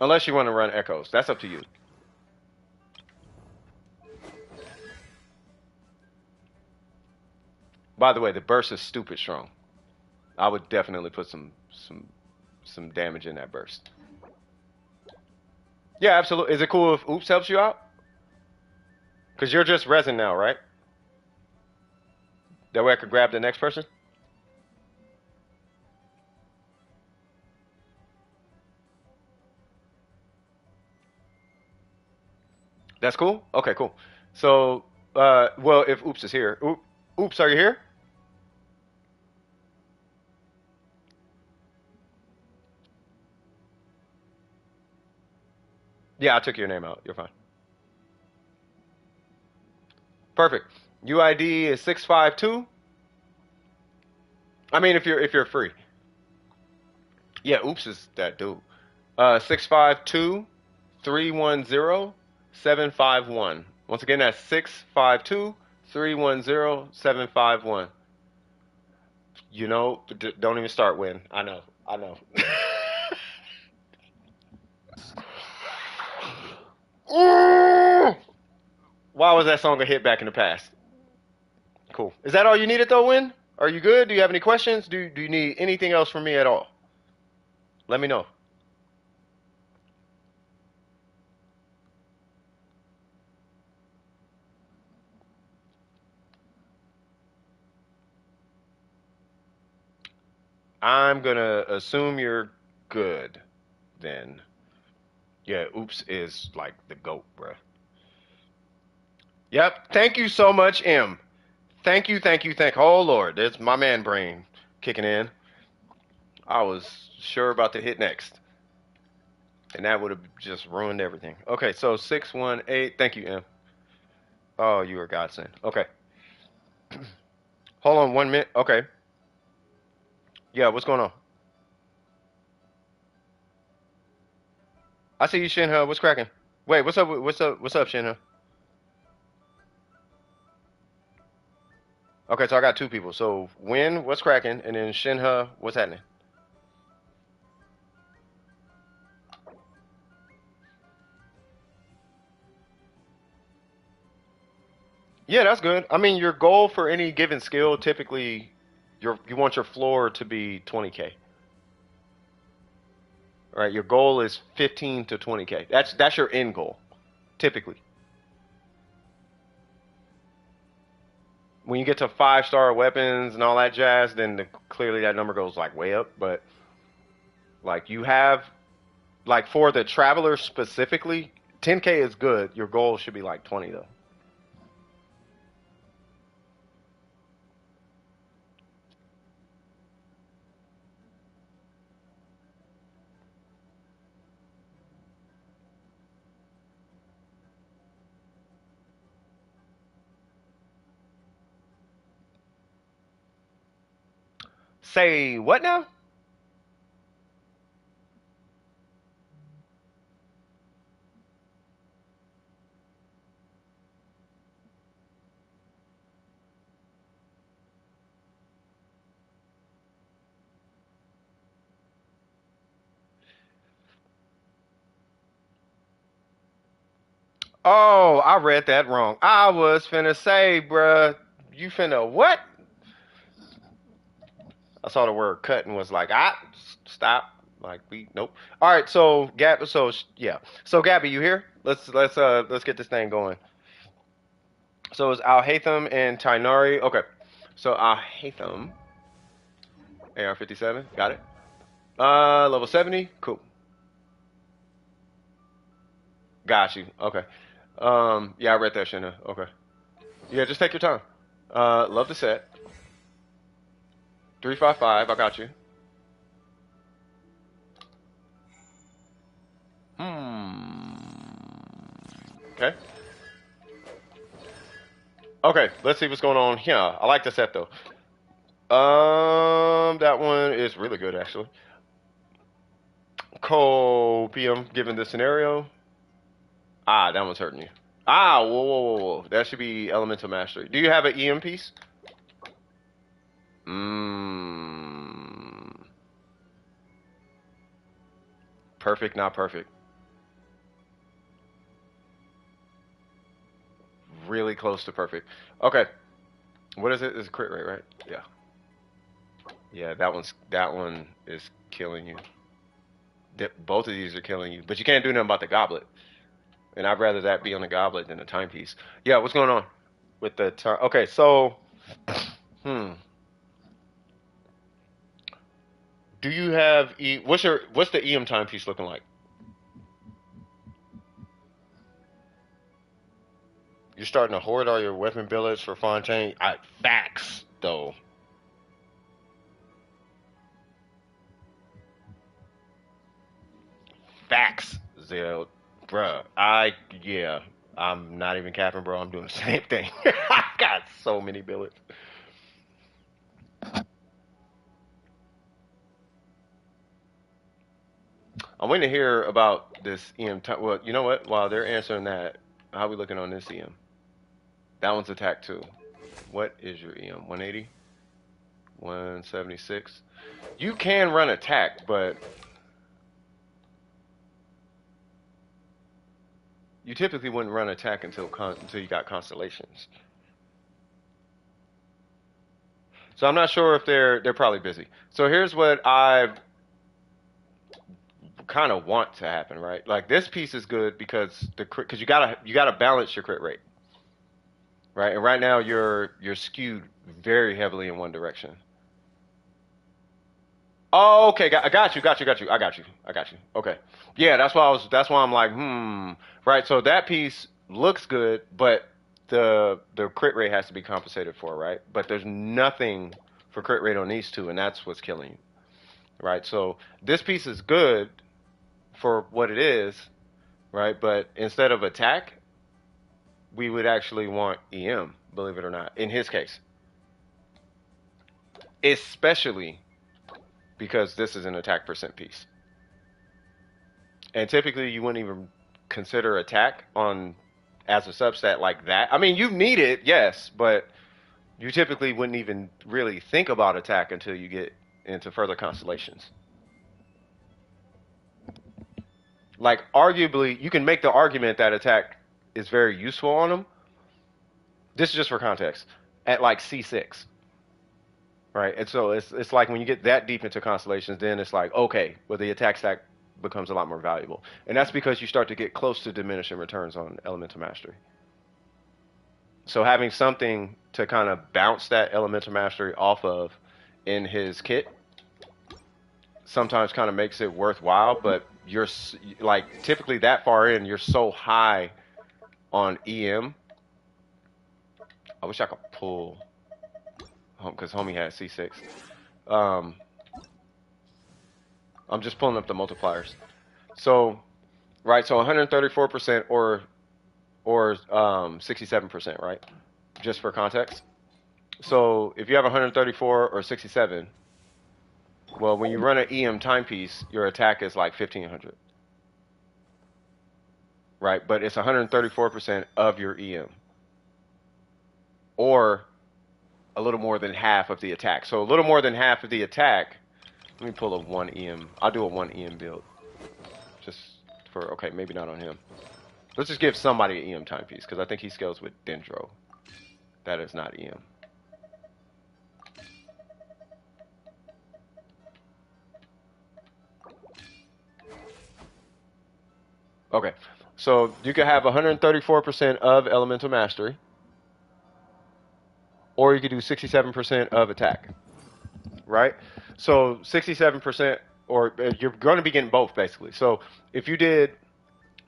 Unless you want to run Echoes. That's up to you. By the way, the burst is stupid strong. I would definitely put some damage in that burst. Yeah, absolutely. Is it cool if Oops helps you out? Because you're just Resin now, right? That way I could grab the next person. That's cool? Okay, cool. So, well, if Oops is here. Oops, are you here? Yeah, I took your name out. You're fine. Perfect. UID is 652. I mean, if you're free. Yeah, Oops is that dude. 652 310 Once again, that's 652 310 751. You know, don't even start Win. I know. I know. Why was that song a hit back in the past? Cool. Is that all you needed though, Win? Are you good? Do you have any questions? Do you need anything else from me at all? Let me know. I'm gonna assume you're good then. Yeah, Oops is like the GOAT, bruh. Yep. Thank you so much, M. Thank you, thank you, thank. Oh Lord, that's my man brain kicking in. I was sure about to hit next, and that would have just ruined everything. Okay, so 618. Thank you, M. Oh, you are a godsend. Okay. Hold on 1 minute. Okay. Yeah, what's going on? I see you, Shinha. What's cracking? Wait, what's up? What's up? What's up, Shinha? Okay, so I got two people. So Win, what's cracking? And then Shinha, what's happening? Yeah, that's good. I mean, your goal for any given skill, typically, you want your floor to be 20K. Right? Your goal is 15 to 20K. That's your end goal, typically. When you get to 5-star weapons and all that jazz, then clearly that number goes like way up. But like you have, like for the traveler specifically, 10K is good. Your goal should be like 20 though. Say what now? Oh, I read that wrong. I was finna say, bruh, you finna what? I saw the word cut and was like, stop. Like we nope. All right, so Gab, so yeah, so Gabby, you here? Let's get this thing going. So it's Alhaitham and Tainari. Okay, so Alhaitham, AR57, got it. Level 70, cool. Got you. Okay. Yeah, I read that, Shinna. Okay. Yeah, just take your time. Love the set. 355, I got you. Okay. Okay, let's see what's going on here. I like the set though. That one is really good actually. Copium, given the scenario. Ah, that one's hurting you. Ah, whoa, whoa, whoa, whoa. That should be Elemental Mastery. Do you have an EM piece? Mmm. Perfect, not perfect. Really close to perfect. Okay. What is it? It's a crit rate, right? Yeah. Yeah, that one is killing you. Both of these are killing you, but you can't do nothing about the goblet. And I'd rather that be on the goblet than a timepiece. Yeah, what's going on with the time? Okay, so Hmm. Do you have what's the EM timepiece looking like? You're starting to hoard all your weapon billets for Fontaine. Facts though. Facts, Zell. Bruh. Yeah. I'm not even capping, bro. I'm doing the same thing. I got so many billets. I'm waiting to hear about this EM. Well, you know what? While they're answering that, how we looking on this EM? That one's attack too. What is your EM? 180? 176? You can run attack, but you typically wouldn't run attack until you got constellations. So I'm not sure if they're probably busy. So here's what I kind of want to happen, right? Like this piece is good because because you gotta balance your crit rate, right? And right now you're skewed very heavily in one direction. Oh, okay, I got you. I got you. Okay, yeah, that's why I'm like, right. So that piece looks good, but the crit rate has to be compensated for, right? But there's nothing for crit rate on these two, and that's what's killing you, right? So this piece is good for what it is, right? But instead of attack, we would actually want EM, believe it or not, in his case, especially because this is an attack percent piece. And typically you wouldn't even consider attack on as a substat like that. I mean, you need it, yes, but you typically wouldn't even really think about attack until you get into further constellations. Like, arguably, you can make the argument that attack is very useful on them. This is just for context. At like C6. Right? And so it's like when you get that deep into constellations, then it's like, okay, well, the attack stack becomes a lot more valuable. And that's because you start to get close to diminishing returns on Elemental Mastery. So having something to kind of bounce that Elemental Mastery off of in his kit sometimes kind of makes it worthwhile, but you're like typically that far in, you're so high on EM. I wish I could pull because homie had C6. I'm just pulling up the multipliers. So, right, so 134% or 67%, right? Just for context. So if you have 134 or 67, well, when you run an EM timepiece, your attack is like 1500. Right? But it's 134% of your EM. Or a little more than half of the attack. So a little more than half of the attack. Let me pull a 1 EM. I'll do a 1 EM build. Just for, okay, maybe not on him. Let's just give somebody an EM timepiece, because I think he scales with Dendro. That is not EM. Okay, so you could have 134% of Elemental Mastery, or you could do 67% of attack, right? So 67%, or you're going to be getting both, basically. So if you did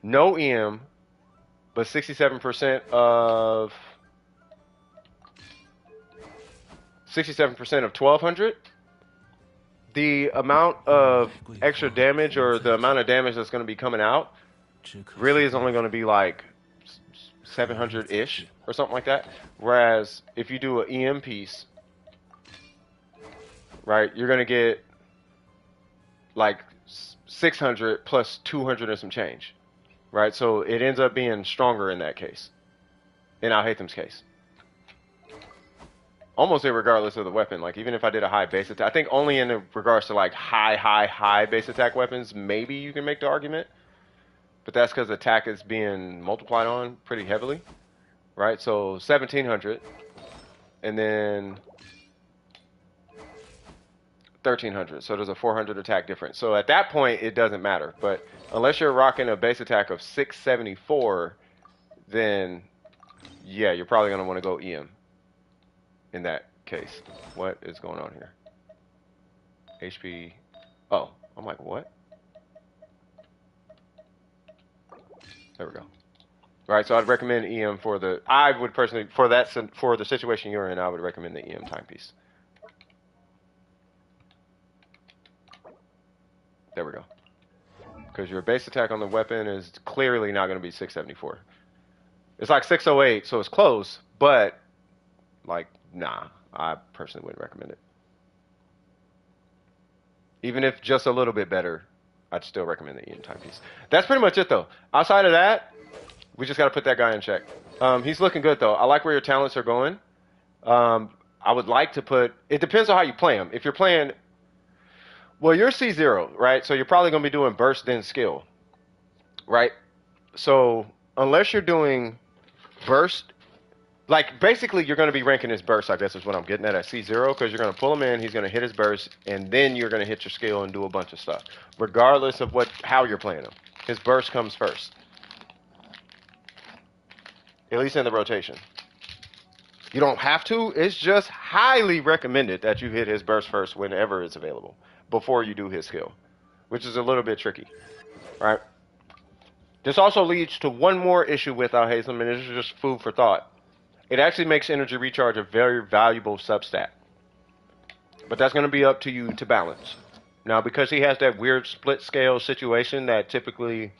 no EM, but 67% of 1200, the amount of extra damage or the amount of damage that's going to be coming out really is only going to be like 700-ish or something like that. Whereas if you do an EM piece, right, you're going to get like 600 plus 200 and some change, right? So it ends up being stronger in that case, in Alhaitham's case. Almost irregardless of the weapon. Like even if I did a high base attack, I think only in regards to like high base attack weapons, maybe you can make the argument. But that's because attack is being multiplied on pretty heavily, right? So 1700, and then 1300. So there's a 400 attack difference. So at that point, it doesn't matter. But unless you're rocking a base attack of 674, then yeah, you're probably going to want to go EM in that case. What is going on here? HP. Oh, I'm like, what? There we go. All right, so I'd recommend EM for the. I would personally for the situation you're in. I would recommend the EM timepiece. There we go. Because your base attack on the weapon is clearly not going to be 674. It's like 608, so it's close, but like, nah, I personally wouldn't recommend it. Even if just a little bit better, I'd still recommend the EM timepiece. That's pretty much it, though. Outside of that, we just got to put that guy in check. He's looking good, though. I like where your talents are going. I would like to put... It depends on how you play him. If you're playing... Well, you're C0, right? So you're probably going to be doing burst, then skill, right? So unless you're doing burst... Like, basically, you're going to be ranking his burst, I guess is what I'm getting at C0, because you're going to pull him in, he's going to hit his burst, and then you're going to hit your skill and do a bunch of stuff. Regardless of how you're playing him. His burst comes first. At least in the rotation. You don't have to. It's just highly recommended that you hit his burst first whenever it's available, before you do his skill, which is a little bit tricky, right? This also leads to one more issue with Alhaitham, and this is just food for thought. It actually makes energy recharge a very valuable substat. But that's going to be up to you to balance. Now, because he has that weird split scale situation that typically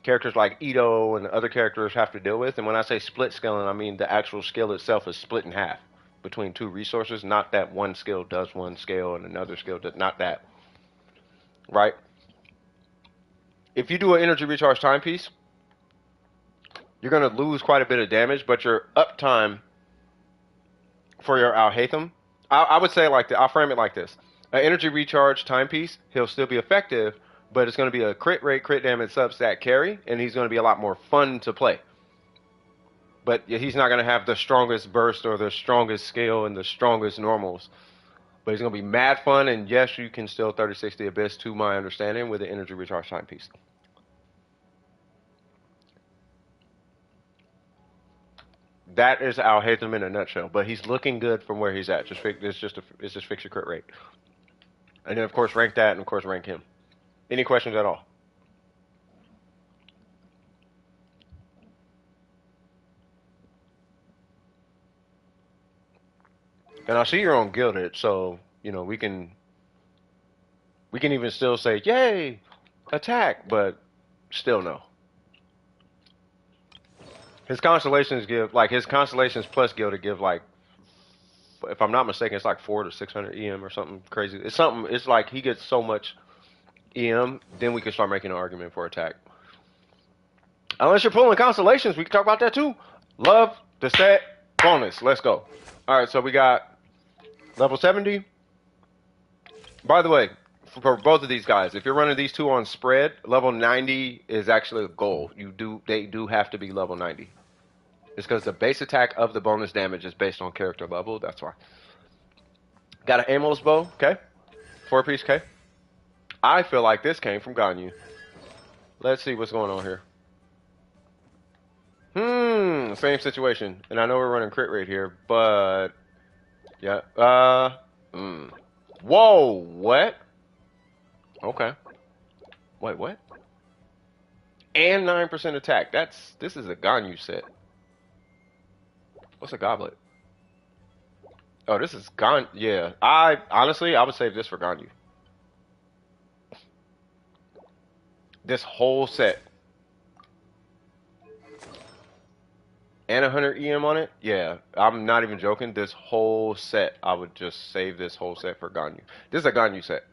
characters like Ito and other characters have to deal with, and when I say split scaling, I mean the actual skill itself is split in half between two resources, not that one skill does one skill and another skill does not that. Right? If you do an energy recharge timepiece, you're going to lose quite a bit of damage, but your uptime for your Alhaitham, I would say I'll frame it like this. An energy recharge timepiece, he'll still be effective, but it's going to be a crit rate, crit damage substat carry, and he's going to be a lot more fun to play. But he's not going to have the strongest burst or the strongest scale and the strongest normals. But he's going to be mad fun, and yes, you can still 30-60 Abyss, to my understanding, with the energy recharge timepiece. That is Alhaitham in a nutshell, but he's looking good from where he's at. It's just fix your crit rate, and then of course rank that, and of course rank him. Any questions at all? And I see you're on Gilded, so you know we can even still say yay, attack, but still no. His constellations plus Gilded give like, if I'm not mistaken, it's like 400 to 600 EM or something crazy. It's like he gets so much EM, then we can start making an argument for attack. Unless you're pulling constellations, we can talk about that too. Love the set bonus. Let's go. All right, so we got level 70. By the way, for both of these guys, if you're running these two on spread, level 90 is actually a goal. They do have to be level 90. It's because the base attack of the bonus damage is based on character level. That's why. Got an Amos bow, okay? 4-piece, okay? I feel like this came from Ganyu. Let's see what's going on here. Same situation. And I know we're running crit rate here, but yeah. Whoa, what? Okay. Wait, what? And 9% attack. This is a Ganyu set. What's a goblet? Oh, this is Ganyu. Yeah. Honestly, I would save this for Ganyu. This whole set. And 100 EM on it? Yeah, I'm not even joking. This whole set, I would just save this whole set for Ganyu. This is a Ganyu set.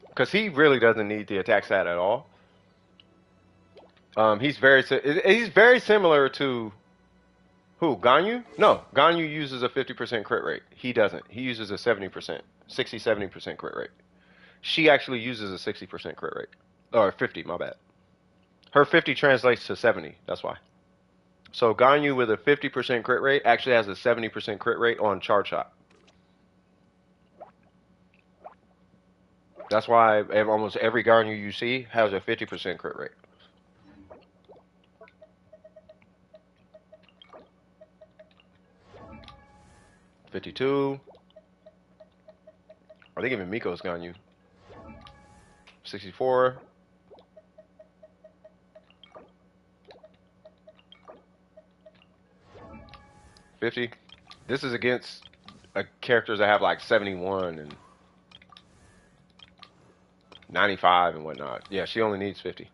Because he really doesn't need the attack stat at all. He's very similar to... Who, Ganyu? No, Ganyu uses a 50% crit rate. He doesn't. He uses a 70%, 60-70% crit rate. She actually uses a 60% crit rate. Or 50, my bad. Her 50 translates to 70, that's why. So Ganyu with a 50% crit rate actually has a 70% crit rate on charge shot. That's why almost every Ganyu you see has a 50% crit rate. 52. I think even Miko's got you. 64. 50. This is against characters that have like 71 and 95 and whatnot. Yeah, she only needs 50.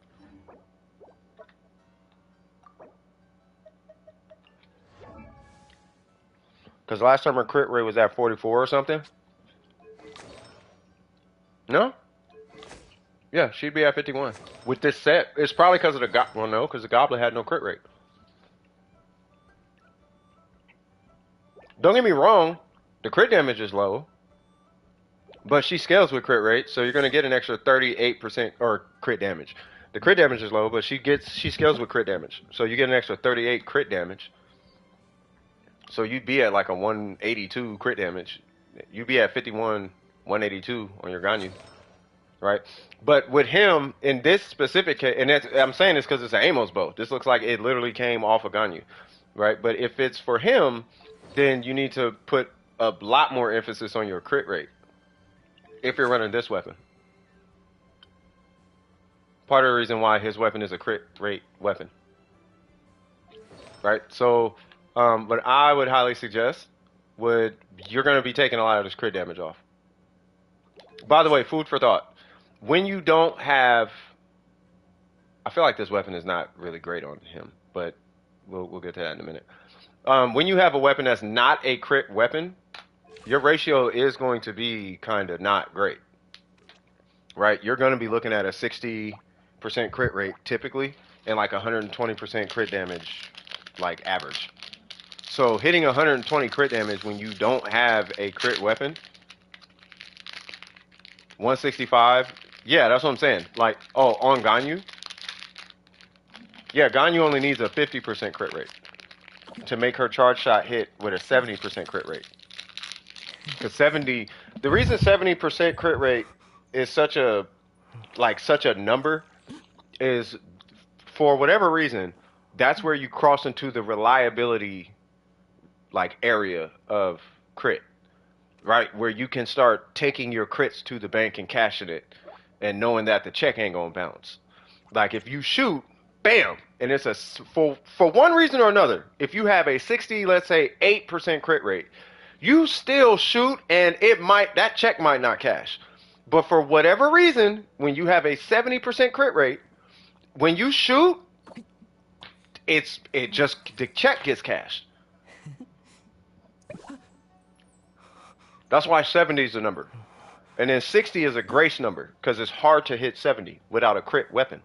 Because last time her crit rate was at 44 or something. No? Yeah, she'd be at 51. With this set, it's probably because of the goblin. Well, no, because the goblin had no crit rate. Don't get me wrong, the crit damage is low. But she scales with crit rate, so you're going to get an extra 38% or crit damage. The crit damage is low, but she scales with crit damage. So you get an extra 38 crit damage. So you'd be at like a 182 crit damage. You'd be at 51, 182 on your Ganyu. Right? But with him, in this specific case, and I'm saying this because it's an Amos bow. This looks like it literally came off a Ganyu. Right? But if it's for him, then you need to put a lot more emphasis on your crit rate. If you're running this weapon. Part of the reason why his weapon is a crit rate weapon. Right? So, what I would highly suggest you're going to be taking a lot of this crit damage off. By the way, food for thought. When you don't have... I feel like this weapon is not really great on him, but we'll get to that in a minute. When you have a weapon that's not a crit weapon, your ratio is going to be kind of not great, right? You're going to be looking at a 60% crit rate typically and like 120% crit damage, like average. So hitting 120 crit damage when you don't have a crit weapon, 165, yeah, that's what I'm saying. Like, oh, on Ganyu? Yeah, Ganyu only needs a 50% crit rate to make her charge shot hit with a 70% crit rate. Because the reason 70% crit rate is such a number is for whatever reason, that's where you cross into the reliability like area of crit, right? Where you can start taking your crits to the bank and cashing it and knowing that the check ain't gonna bounce. Like if you shoot, bam, and it's for one reason or another, if you have a 60, let's say 8% crit rate, you still shoot and that check might not cash. But for whatever reason, when you have a 70% crit rate, when you shoot, the check gets cashed. That's why 70 is the number. And then 60 is a grace number because it's hard to hit 70 without a crit weapon.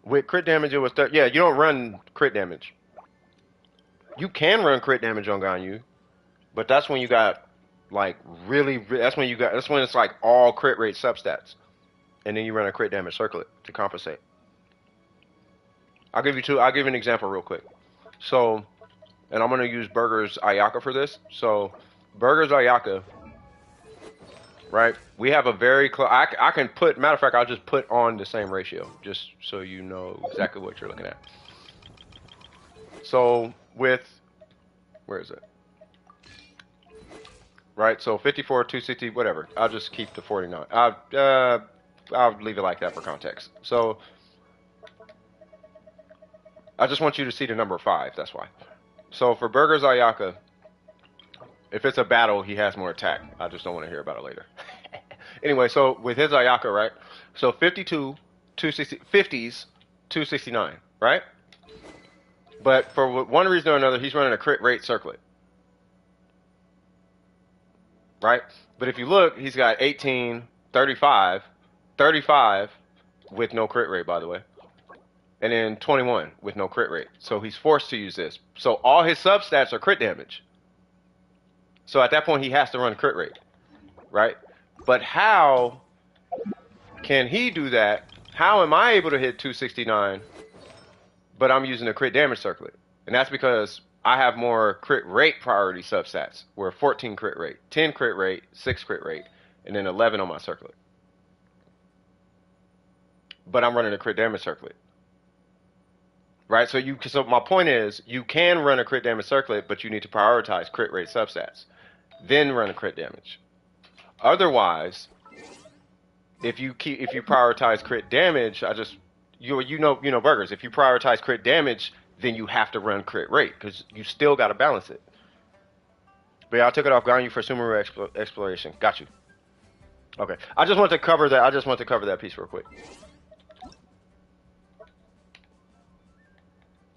With crit damage, it was... yeah, you don't run crit damage. You can run crit damage on Ganyu, but that's when you got, like, that's when it's, like, all crit rate substats. And then you run a crit damage circlet to compensate. I'll give you an example real quick. So, and I'm going to use Burger's Ayaka for this. So, Burger's Ayaka... right? We have a very close... I can put... Matter of fact, I'll just put on the same ratio. Just so you know exactly what you're looking at. So, with... Where is it? Right? So, 54, 260, whatever. I'll just keep the 49. I'll leave it like that for context. So, I just want you to see the number 5. That's why. So, for Burger's Ayaka... If it's a battle, he has more attack. I just don't want to hear about it later. Anyway, so with his Ayaka, right? So 52, 260, 50s, 269, right? But for one reason or another, he's running a crit rate circlet. Right? But if you look, he's got 18, 35, 35 with no crit rate, by the way. And then 21 with no crit rate. So he's forced to use this. So all his substats are crit damage. So at that point, he has to run crit rate, right? But how can he do that? How am I able to hit 269, but I'm using a crit damage circlet? And that's because I have more crit rate priority substats, where 14 crit rate, 10 crit rate, 6 crit rate, and then 11 on my circlet. But I'm running a crit damage circlet, right? So my point is, you can run a crit damage circlet, but you need to prioritize crit rate substats, then run a crit damage. Otherwise, if you prioritize crit damage, you know burgers. If you prioritize crit damage, then you have to run crit rate because you still got to balance it. But yeah, I took it off Ganyu for Sumeru exploration. Got you. Okay, I just want to cover that. I just want to cover that piece real quick.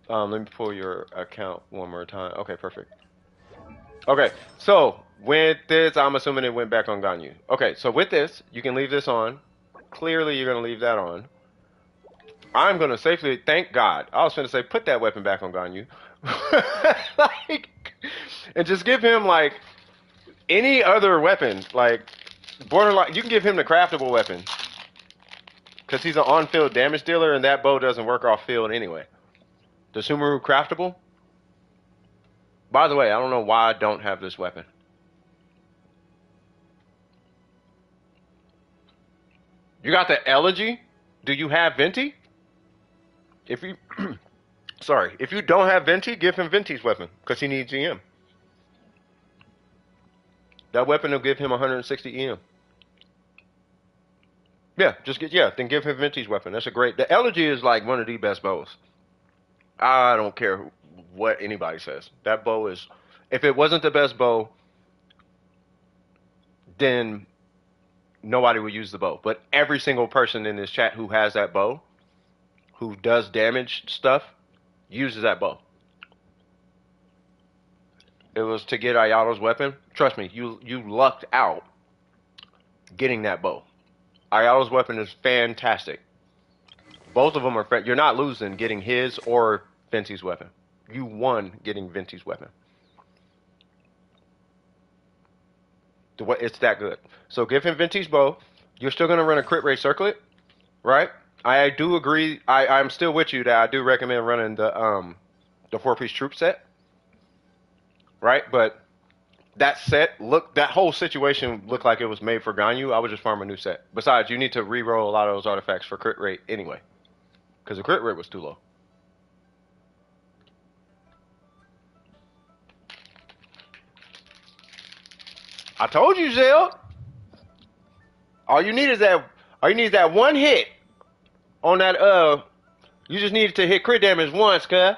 Let me pull your account one more time. Okay, perfect. Okay, so with this, I'm assuming it went back on Ganyu. Okay, so with this, you can leave this on. Clearly, you're going to leave that on. I'm going to safely, thank God. I was going to say, put that weapon back on Ganyu. Like, and just give him, like, any other weapon. Like, borderline, you can give him the craftable weapon. Because he's an on-field damage dealer, and that bow doesn't work off-field anyway. The Sumeru craftable? By the way, I don't know why I don't have this weapon. You got the Elegy? Do you have Venti? If you... Sorry. If you don't have Venti, give him Venti's weapon. Because he needs EM. That weapon will give him 160 EM. Yeah, then give him Venti's weapon. That's a great... The Elegy is like one of the best bows. I don't care what anybody says. That bow is... If it wasn't the best bow, then nobody would use the bow. But every single person in this chat who has that bow, who does damage stuff, uses that bow. It was to get Ayato's weapon. Trust me, you lucked out getting that bow. Ayato's weapon is fantastic. Both of them are... You're not losing getting his or Venti's weapon. You won getting Venti's weapon. It's that good. So give him Venti's bow. You're still going to run a crit rate circlet, right? I do agree. I'm still with you that I do recommend running the 4-piece troop set, right? But that set, that whole situation looked like it was made for Ganyu. I would just farm a new set. Besides, you need to re-roll a lot of those artifacts for crit rate anyway, because the crit rate was too low. I told you, Xiao. All you need is that one hit on that. You just needed to hit crit damage once, cuz.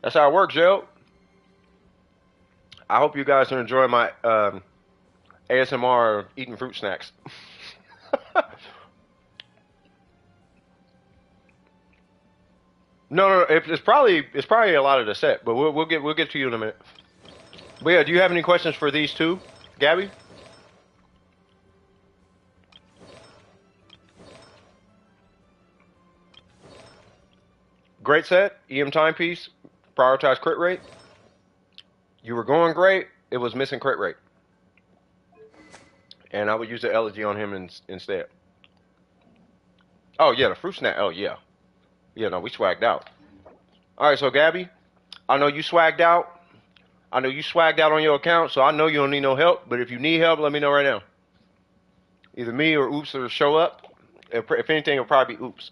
That's how it works, Xiao. I hope you guys are enjoying my ASMR eating fruit snacks. No, it's probably a lot of the set, but we'll get to you in a minute. But yeah, do you have any questions for these two, Gabby? Great set, EM timepiece, prioritize crit rate. You were going great, it was missing crit rate. And I would use the Elegy on him instead. Oh yeah, the fruit snack, oh yeah. Yeah, no, we swagged out. Alright, so Gabby, I know you swagged out. I know you swagged out on your account, so I know you don't need no help. But if you need help, let me know right now. Either me or Oops will show up. If anything, it'll probably be Oops.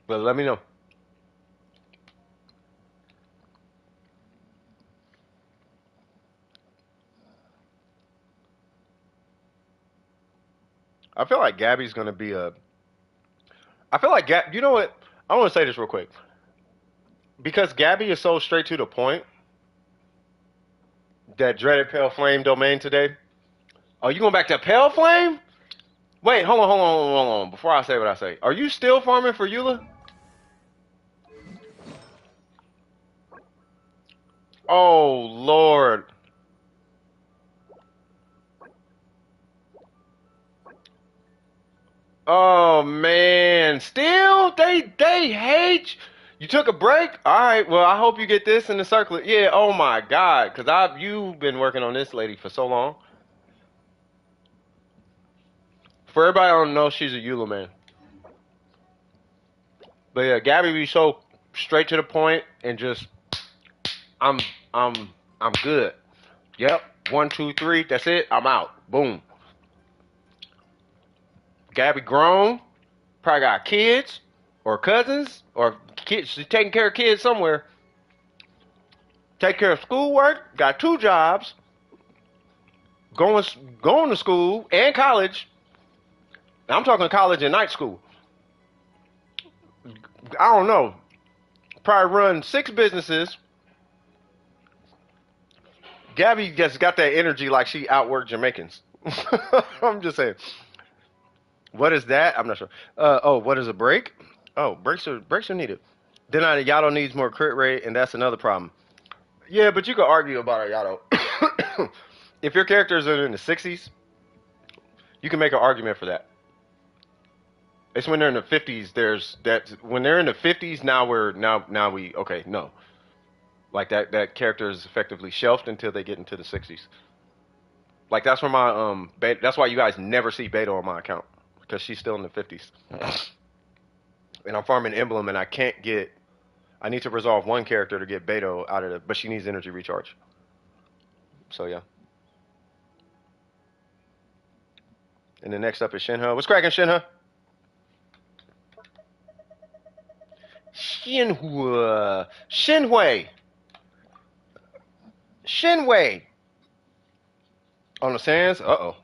But let me know. I feel like Gabby's gonna be a... I feel like you know what? I want to say this real quick. Because Gabby is so straight to the point. That dreaded Pale Flame domain today. Oh, you going back to Pale Flame? Wait, hold on. Before I say what I say. Are you still farming for Eula? Oh, Lord. Oh man, still they hate you. You took a break? Alright, well I hope you get this in the circle. Yeah, oh my god, cause you've been working on this lady for so long. For everybody who don't know, she's a Eula man. But yeah, Gabby be so straight to the point and just I'm I'm good. Yep. 1, 2, 3. That's it. I'm out. Boom. Gabby grown. Probably got kids or cousins or kids. She's taking care of kids somewhere. Take care of schoolwork. Got 2 jobs. Going to school and college. I'm talking college and night school. I don't know. Probably run 6 businesses. Gabby just got that energy like she outworked Jamaicans. I'm just saying. What is that? I'm not sure. Oh, what is a break? Oh, breaks are needed. Then Yato needs more crit rate, and that's another problem. Yeah, but you could argue about a Yato. If your characters are in the 60s, you can make an argument for that. It's when they're in the 50s. There's that when they're in the 50s. Now we okay. No, like that character is effectively shelved until they get into the 60s. Like that's where my beta, that's why you guys never see Beta on my account because she's still in the 50s. And I'm farming Emblem and I can't get. I need to resolve one character to get Beto out of it, but she needs energy recharge. So yeah. And the next up is Shinha. What's cracking, Shinha? Shinhui. Shinhui. On the sands? Uh-oh.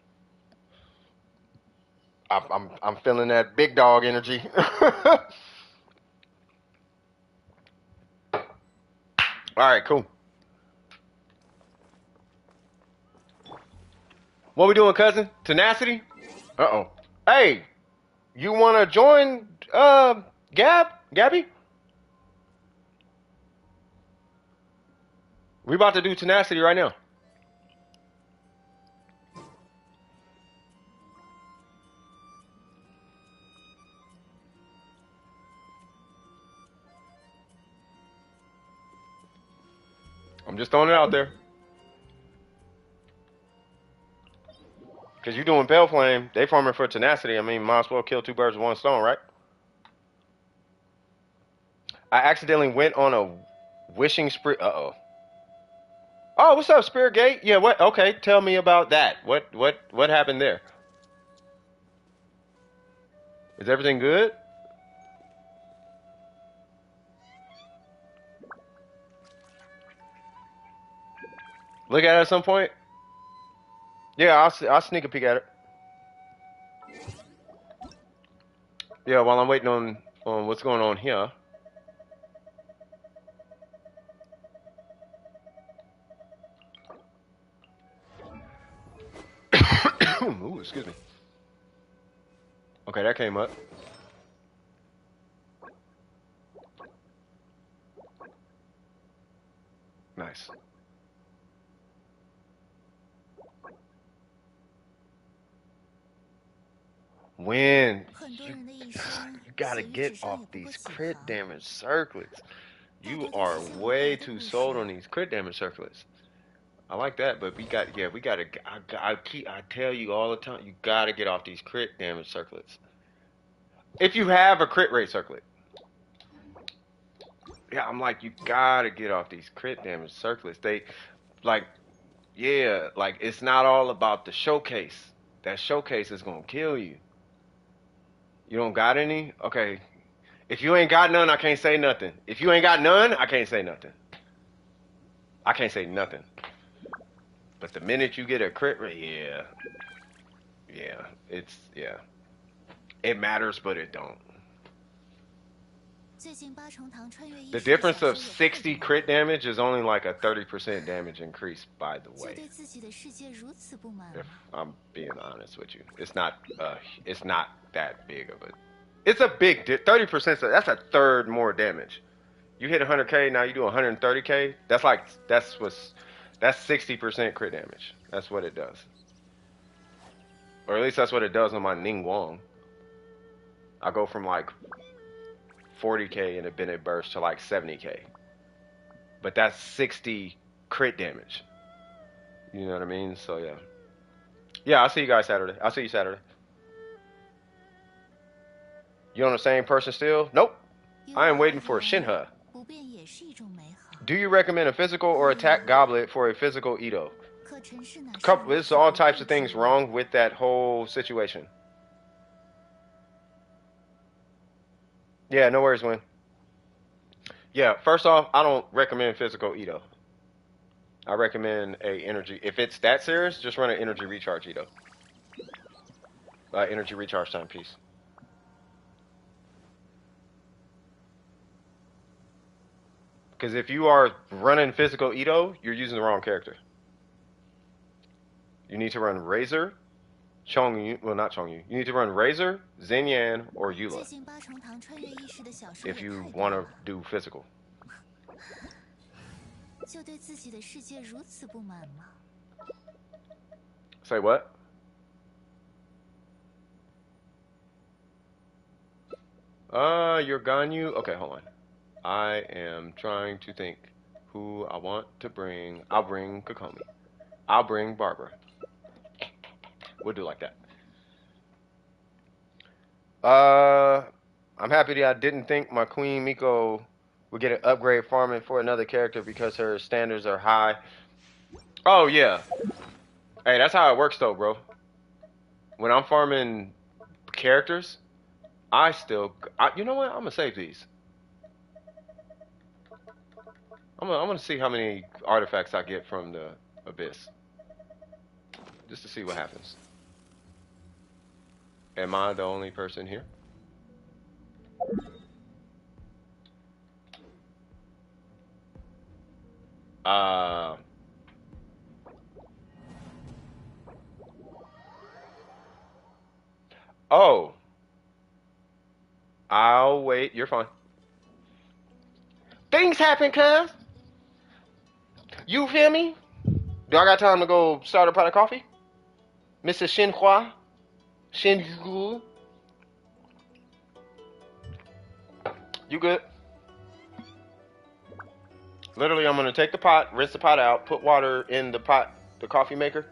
I'm feeling that big dog energy. All right, cool. What we doing, cousin? Tenacity? Uh-oh. Hey, you want to join Gabby? We about to do Tenacity right now. I'm just throwing it out there. Because you're doing Pale Flame, they farming for Tenacity. I mean, might as well kill 2 birds with 1 stone, right? I accidentally went on a wishing spree. Uh-oh. Oh, what's up, Spirit Gate? Yeah, what? Okay, tell me about that. What happened there? Is everything good? Look at it at some point. Yeah, I'll sneak a peek at it. Yeah, while I'm waiting on what's going on here. Ooh, excuse me. Okay, that came up. Nice. When you gotta get off these crit damage circlets. You are way too sold on these crit damage circlets. I like that, but we gotta. I tell you all the time, you gotta get off these crit damage circlets. If you have a crit rate circlet. Yeah, I'm like, you gotta get off these crit damage circlets. They, like, yeah, like, it's not all about the showcase. That showcase is gonna kill you. You don't got any? Okay. If you ain't got none, I can't say nothing. If you ain't got none, I can't say nothing. I can't say nothing. But the minute you get a crit rate, yeah. It matters, but it don't. The difference of 60 crit damage is only like a 30% damage increase, by the way. If I'm being honest with you. It's not that big of a... It's a big... 30%, that's a third more damage. You hit 100k, now you do 130k. That's 60% crit damage. That's what it does. Or at least that's what it does on my Ning Wong. I go from like 40k in a Bennett burst to like 70k. But that's 60 crit damage. You know what I mean? So yeah. Yeah, I'll see you guys Saturday. I'll see you Saturday. You on the same person still? Nope. I am waiting for Shinha. Do you recommend a physical or attack goblet for a physical Edo? 可尘世哪是 Couple, 如 there's 此 all 不 types 顾 of things 之 wrong with that whole situation. Yeah, no worries, Win. Yeah, first off, I don't recommend physical Edo. I recommend a energy. If it's that serious, just run an energy recharge Edo. Energy recharge timepiece. Because if you are running physical Edo, you're using the wrong character. You need to run Razor, Chongyun. Well, not Chongyun. You need to run Razor, Zenyan, or 最 Eula 近八重堂穿越意识的小说 if 也 you 太多 want to 了， do physical. 就对自己的世界如此不满吗？ Say what? You're Ganyu. Okay, hold on. I am trying to think who I want to bring. I'll bring Kokomi. I'll bring Barbara. We'll do like that. I'm happy that I didn't think my Queen Miko would get an upgrade farming for another character because her standards are high. Oh, yeah. Hey, that's how it works, though, bro. When I'm farming characters, you know what? I'm gonna save these. I'm gonna see how many artifacts I get from the abyss, just to see what happens. Am I the only person here? Oh. I'll wait. You're fine. Things happen, cuz. You feel me? Do I got time to go start a pot of coffee? Mrs. Shinhua? Shinhu? You good? Literally, I'm going to take the pot, rinse the pot out, put water in the pot, the coffee maker,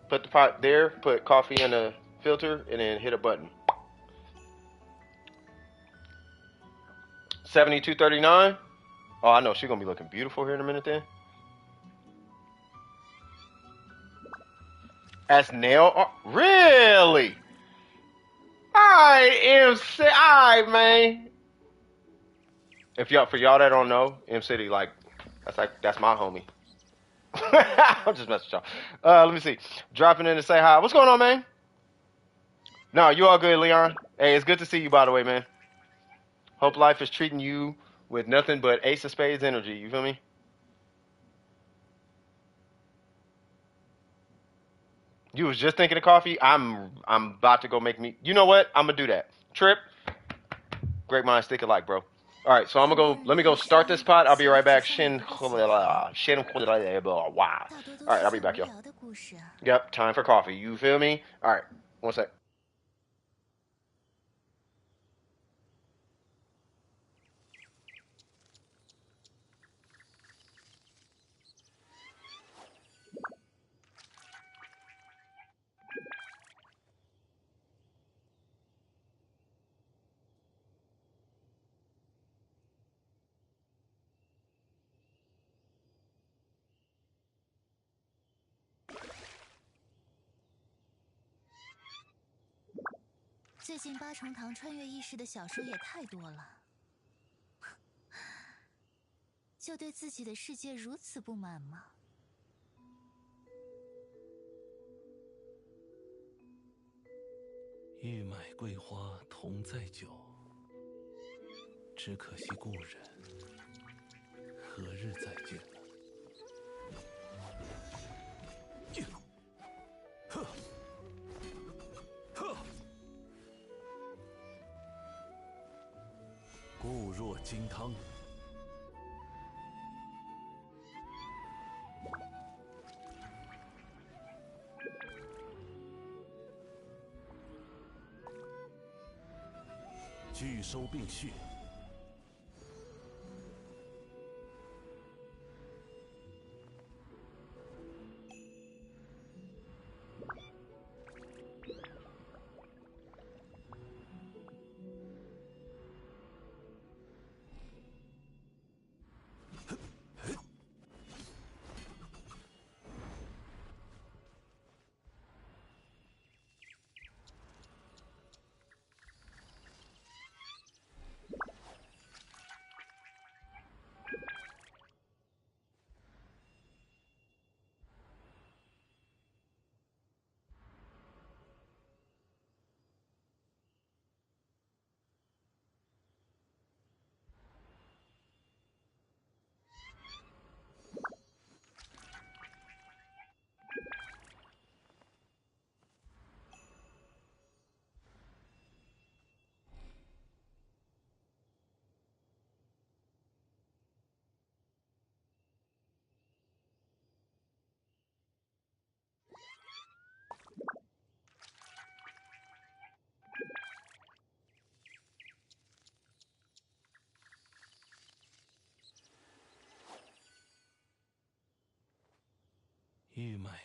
put the pot there, put coffee in a filter, and then hit a button. 7239. Oh, I know she's gonna be looking beautiful here in a minute then. As nail art? Really? Alright, man. For y'all that don't know, M City, that's my homie. I'm just messing with y'all. Let me see. Dropping in to say hi. What's going on, man? No, you all good, Leon? Hey, it's good to see you, by the way, man. Hope life is treating you with nothing but Ace of Spades energy. You feel me? You was just thinking of coffee. I'm about to go make me. You know what? I'm gonna do that. Trip. Great minds think alike, bro. All right, so I'm gonna go. Let me go start this pot. I'll be right back. All right, I'll be back, yo. Yep, time for coffee. You feel me? All right, one sec. 最近八重堂穿越意识的小说也太多了，就对自己的世界如此不满吗？欲买桂花同载酒，只可惜故人何日再见呢？呵，呵，固若金汤。 拒收并蓄，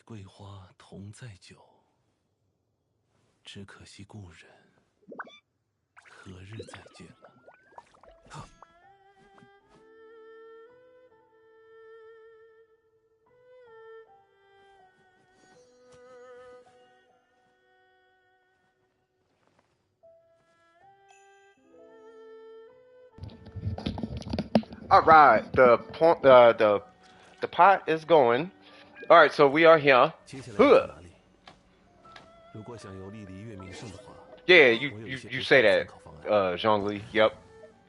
桂花同载酒，只可惜故人，何日再见了？ All right, the pot is going. All right, so we are here. 接下来去哪里？如果想有历历月明胜的话 Yeah, you say that, Zhongli. Yep,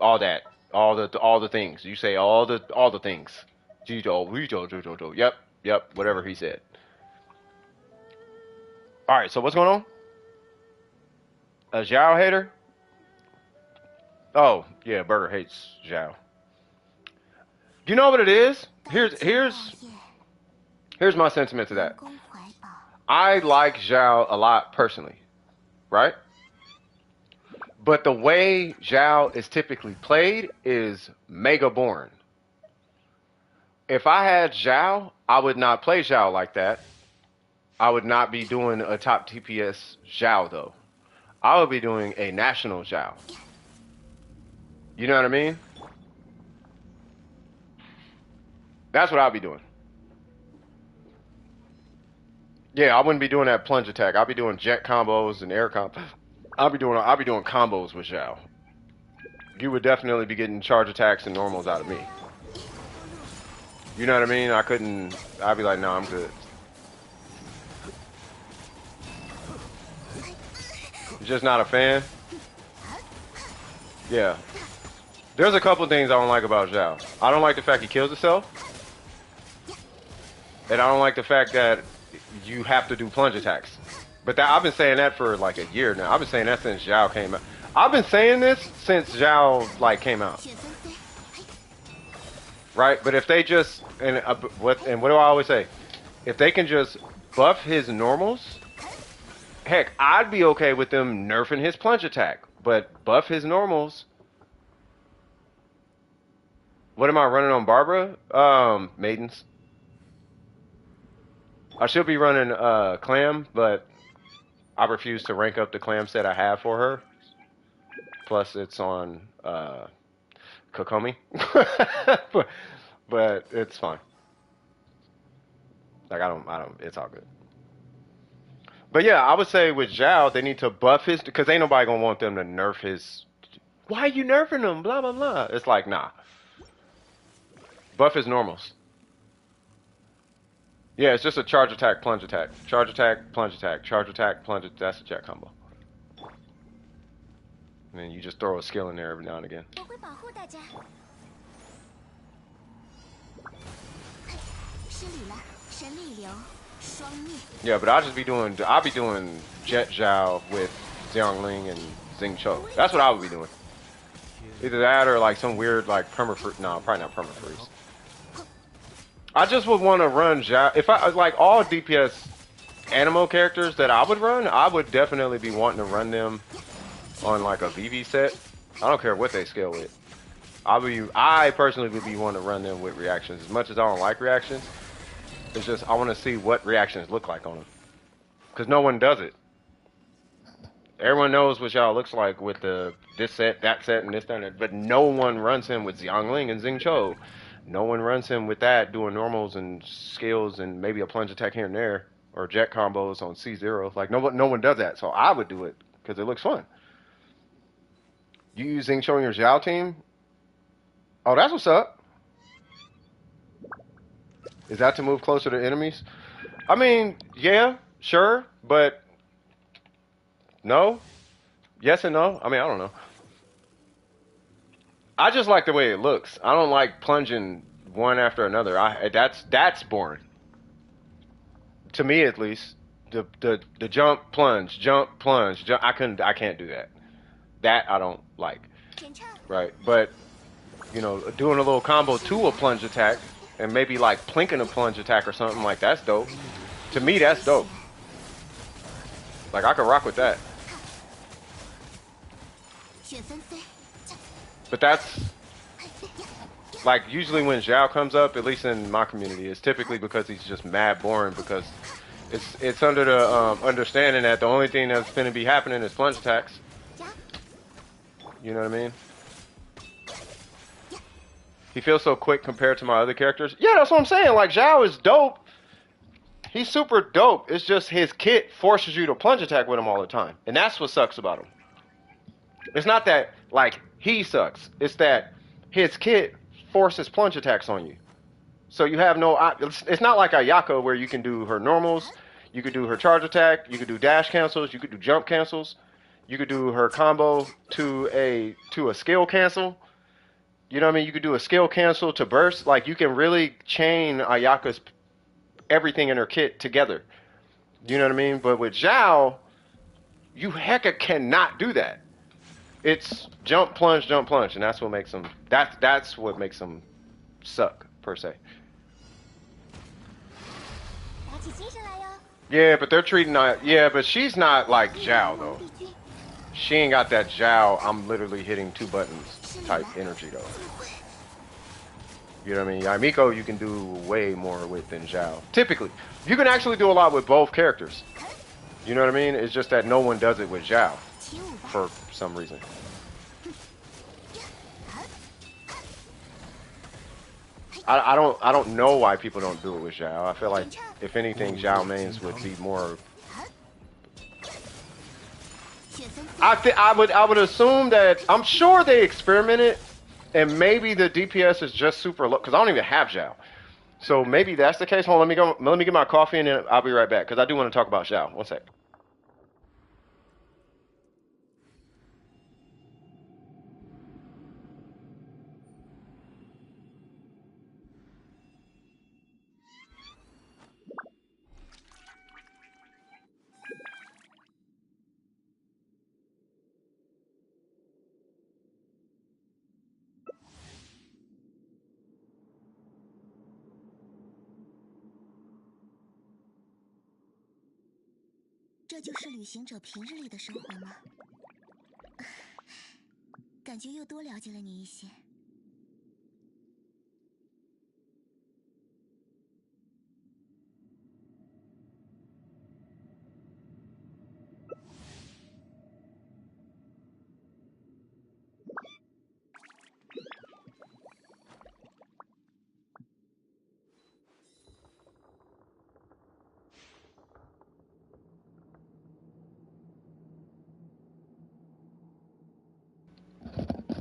all that, all the things. You say all the things. Yep, whatever he said. All right, so what's going on? A Xiao hater? Oh, yeah, Burger hates Xiao. You know what it is? Here's my sentiment to that. I like Xiao a lot personally, right? But the way Xiao is typically played is mega boring. If I had Xiao, I would not play Xiao like that. I would not be doing a top TPS Xiao though. I would be doing a national Xiao. You know what I mean? That's what I'll be doing. Yeah, I wouldn't be doing that plunge attack. I'll be doing jet combos and air combos. I'll be doing combos with Xiao. You would definitely be getting charge attacks and normals out of me. You know what I mean? I'd be like, no, I'm good. You're just not a fan? Yeah. There's a couple things I don't like about Xiao. I don't like the fact he kills himself. And I don't like the fact that you have to do plunge attacks. But I've been saying that for like a year now. I've been saying that since Xiao came out. I've been saying this since Xiao came out. Right? But if they just what do I always say? If they can just buff his normals, heck, I'd be okay with them nerfing his plunge attack. But buff his normals. What am I running on Barbara? Maidens. I should be running Clam, but I refuse to rank up the Clam set I have for her. Plus, it's on Kokomi, but it's fine. Like I don't. It's all good. But yeah, I would say with Xiao, they need to buff his because ain't nobody gonna want them to nerf his. Why are you nerfing him? Blah blah blah. It's like nah. Buff his normals. Yeah, it's just a charge attack, plunge attack. Charge attack, plunge attack. Charge attack, plunge attack. That's a jet combo. And then you just throw a skill in there every now and again. Yeah, but I'll be doing Jet Zhao with Xiangling and Xing Cho. That's what I would be doing. Either that or like some weird like permafreeze. No, probably not permafreeze. I just would want to run Xiao. If I like all DPS Animo characters that I would run, I would definitely be wanting to run them on like a VV set. I don't care what they scale with. I personally would be wanting to run them with reactions. As much as I don't like reactions, it's just I want to see what reactions look like on them. Because no one does it. Everyone knows what Xiao looks like with this set, that set, and this, that, and that. But no one runs him with Xiangling and Xing Cho. No one runs him with that, doing normals and skills and maybe a plunge attack here and there. Or jet combos on C0. Like, no one does that. So I would do it because it looks fun. You use Xing Cho in your Xiao team? Oh, that's what's up. Is that to move closer to enemies? I mean, yeah, sure, but no. Yes and no. I mean, I don't know. I just like the way it looks. I don't like plunging one after another. That's boring. To me, at least, the jump plunge, jump. I can't do that. That I don't like. Right, but you know, doing a little combo to a plunge attack and maybe like plinking a plunge attack or something like that's dope. To me, that's dope. Like I could rock with that. But that's like usually when Xiao comes up, at least in my community, it's typically because he's just mad boring because It's under the understanding that the only thing that's going to be happening is plunge attacks. You know what I mean? He feels so quick compared to my other characters. Yeah, that's what I'm saying. Like, Xiao is dope. He's super dope. It's just his kit forces you to plunge attack with him all the time. And that's what sucks about him. It's not that, like, he sucks. It's that his kit forces plunge attacks on you. So you have no... It's not like Ayako where you can do her normals, you could do her charge attack, you could do dash cancels, you could do jump cancels, you could do her combo to a skill cancel. You know what I mean? You could do a skill cancel to burst. Like, you can really chain Ayaka's everything in her kit together. You know what I mean? But with Xiao, you hecka cannot do that. It's jump, plunge, and that's what makes them... That's what makes them suck, per se. Yeah, but they're treating... Yeah, but she's not like Xiao, though. She ain't got that Xiao, I'm literally hitting 2 buttons type energy, though. You know what I mean? Miko, you can do way more with than Xiao. Typically. You can actually do a lot with both characters. You know what I mean? It's just that no one does it with Xiao. For some reason. I don't know why people don't do it with Xiao. I feel like, if anything, Xiao mains would be more... I would assume that... I'm sure they experimented, and maybe the DPS is just super low, because I don't even have Xiao. So maybe that's the case. Hold on, let me get my coffee, and then I'll be right back, because I do want to talk about Xiao. One sec. 这就是旅行者平日里的生活吗？感觉又多了解了你一些。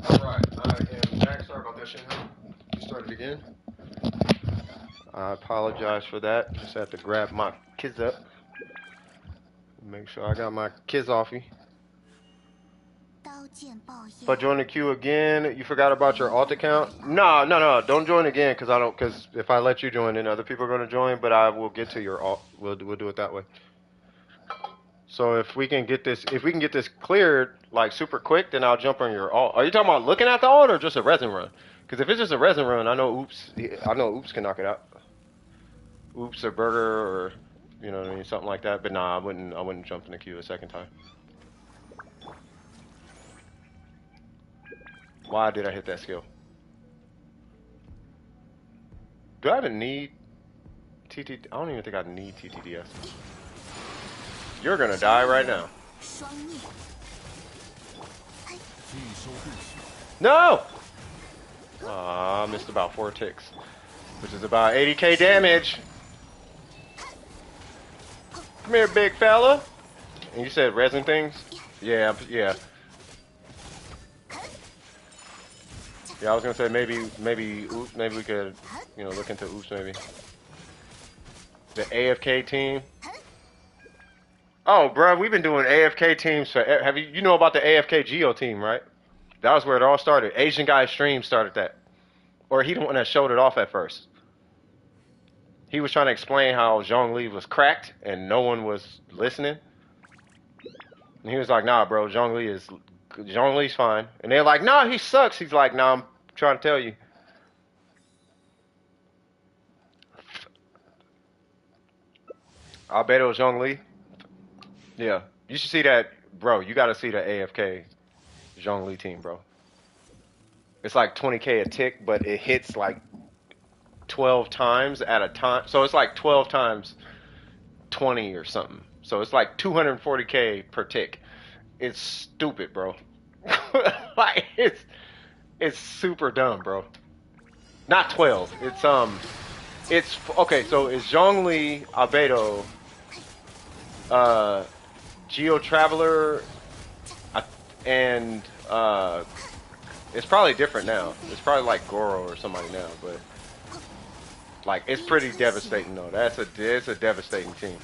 Alright, I am back. Sorry about that, Shanghai. You started again. I apologize for that. Just had to grab my kids up. Make sure I got my kids off you. But join the queue again. You forgot about your alt account? No. Don't join again because if I let you join, then other people are gonna join. But I will get to your alt. We'll do it that way. So if we can get this cleared like super quick, then I'll jump on your alt. Are you talking about looking at the alt or just a resin run? Because if it's just a resin run, I know Oops can knock it out. Oops or Burger or you know what I mean, something like that. But nah, I wouldn't jump in the queue a second time. Why did I hit that skill? Do I even need TT? I don't even think I need TTDS. You're gonna die right now. No! I missed about 4 ticks, which is about 80k damage. Come here, big fella. And you said resin things? Yeah. Yeah, I was gonna say maybe Oops, maybe we could, look into Oops maybe. The AFK team. Oh, bro, we've been doing AFK teams for. Have you know about the AFK Geo team, right? That was where it all started. Asian Guy Stream started that, or he the one that showed it off at first. He was trying to explain how Zhongli was cracked and no one was listening. And he was like, "Nah, bro, Zhongli's fine." And they're like, "Nah, he sucks." He's like, "Nah, I'm trying to tell you." I bet it was Zhongli. Yeah, you should see that, bro. You got to see the AFK Zhongli team, bro. It's like 20k a tick, but it hits like 12 times at a time. So it's like 12 times 20 or something. So it's like 240k per tick. It's stupid, bro. Like it's super dumb, bro. Not 12. It's okay. So it's Zhongli, Albedo, uh, Geo Traveler, and it's probably different now. It's probably like Goro or somebody now, but like it's pretty devastating though. It's a devastating team.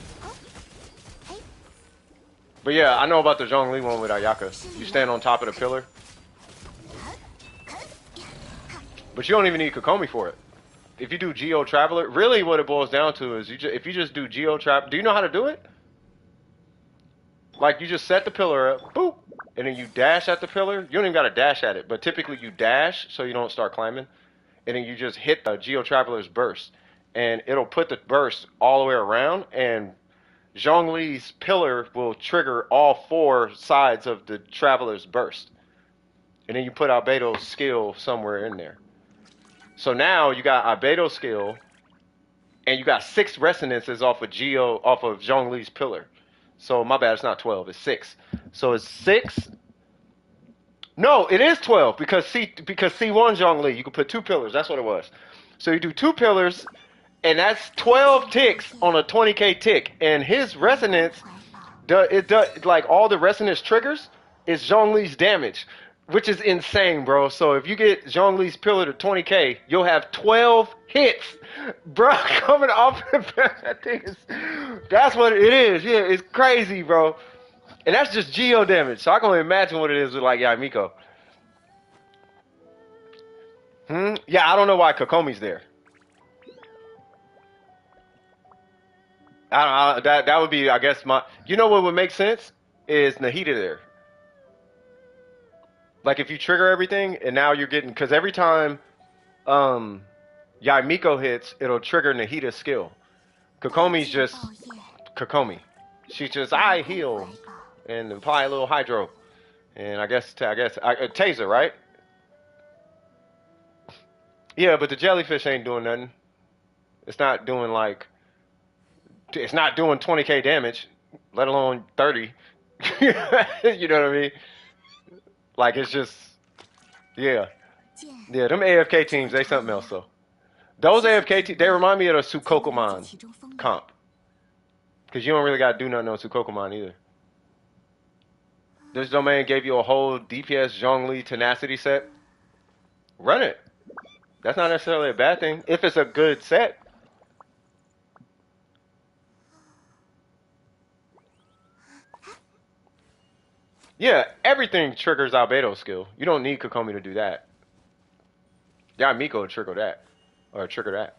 But yeah, I know about the Zhongli one with Ayaka. You stand on top of the pillar, but you don't even need Kokomi for it. If you do Geo Traveler, really what it boils down to is if you just do Geo Trap. Do you know how to do it? Like you just set the pillar up, boop, and then you dash at the pillar. You don't even got to dash at it, but typically you dash so you don't start climbing, and then you just hit the Geo Traveler's burst, and it'll put the burst all the way around, and Zhongli's pillar will trigger all 4 sides of the Traveler's burst, and then you put Albedo's skill somewhere in there. So now you got Albedo's skill, and you got 6 resonances off of Zhongli's pillar. So my bad, it's not 12, it's 6. So it's 6. No, it is 12 because C1 Zhongli, you can put 2 pillars. That's what it was. So you do 2 pillars, and that's 12 ticks on a 20k tick. And his resonance, it does like all the resonance triggers is Zhongli's damage, which is insane, bro. So if you get Zhongli's pillar to 20k, you'll have 12 hits, bro, coming off the back. That thing is, that's what it is. Yeah, it's crazy, bro. And that's just geo damage. So I can only imagine what it is with like Yamiko. Yeah, I don't know why Kokomi's there. That would be, I guess, my. You know what would make sense is Nahida there. Like if you trigger everything, and now you're getting, because every time Yamiko hits, it'll trigger Nahida's skill. Kokomi's just Kokomi. She's just I heal and apply a little hydro, and I guess taser, right? Yeah, but the jellyfish ain't doing nothing. It's not doing 20k damage, let alone 30. You know what I mean? Like it's just, yeah. Them AFK teams, they something else though. Those AFK teams, they remind me of the Sukokomon comp, because you don't really got to do nothing on Sukokomon either. This domain gave you a whole DPS Zhongli tenacity set. Run it. That's not necessarily a bad thing if it's a good set. Yeah, everything triggers Albedo's skill. You don't need Kokomi to do that. Miko would trigger that. Or trigger that.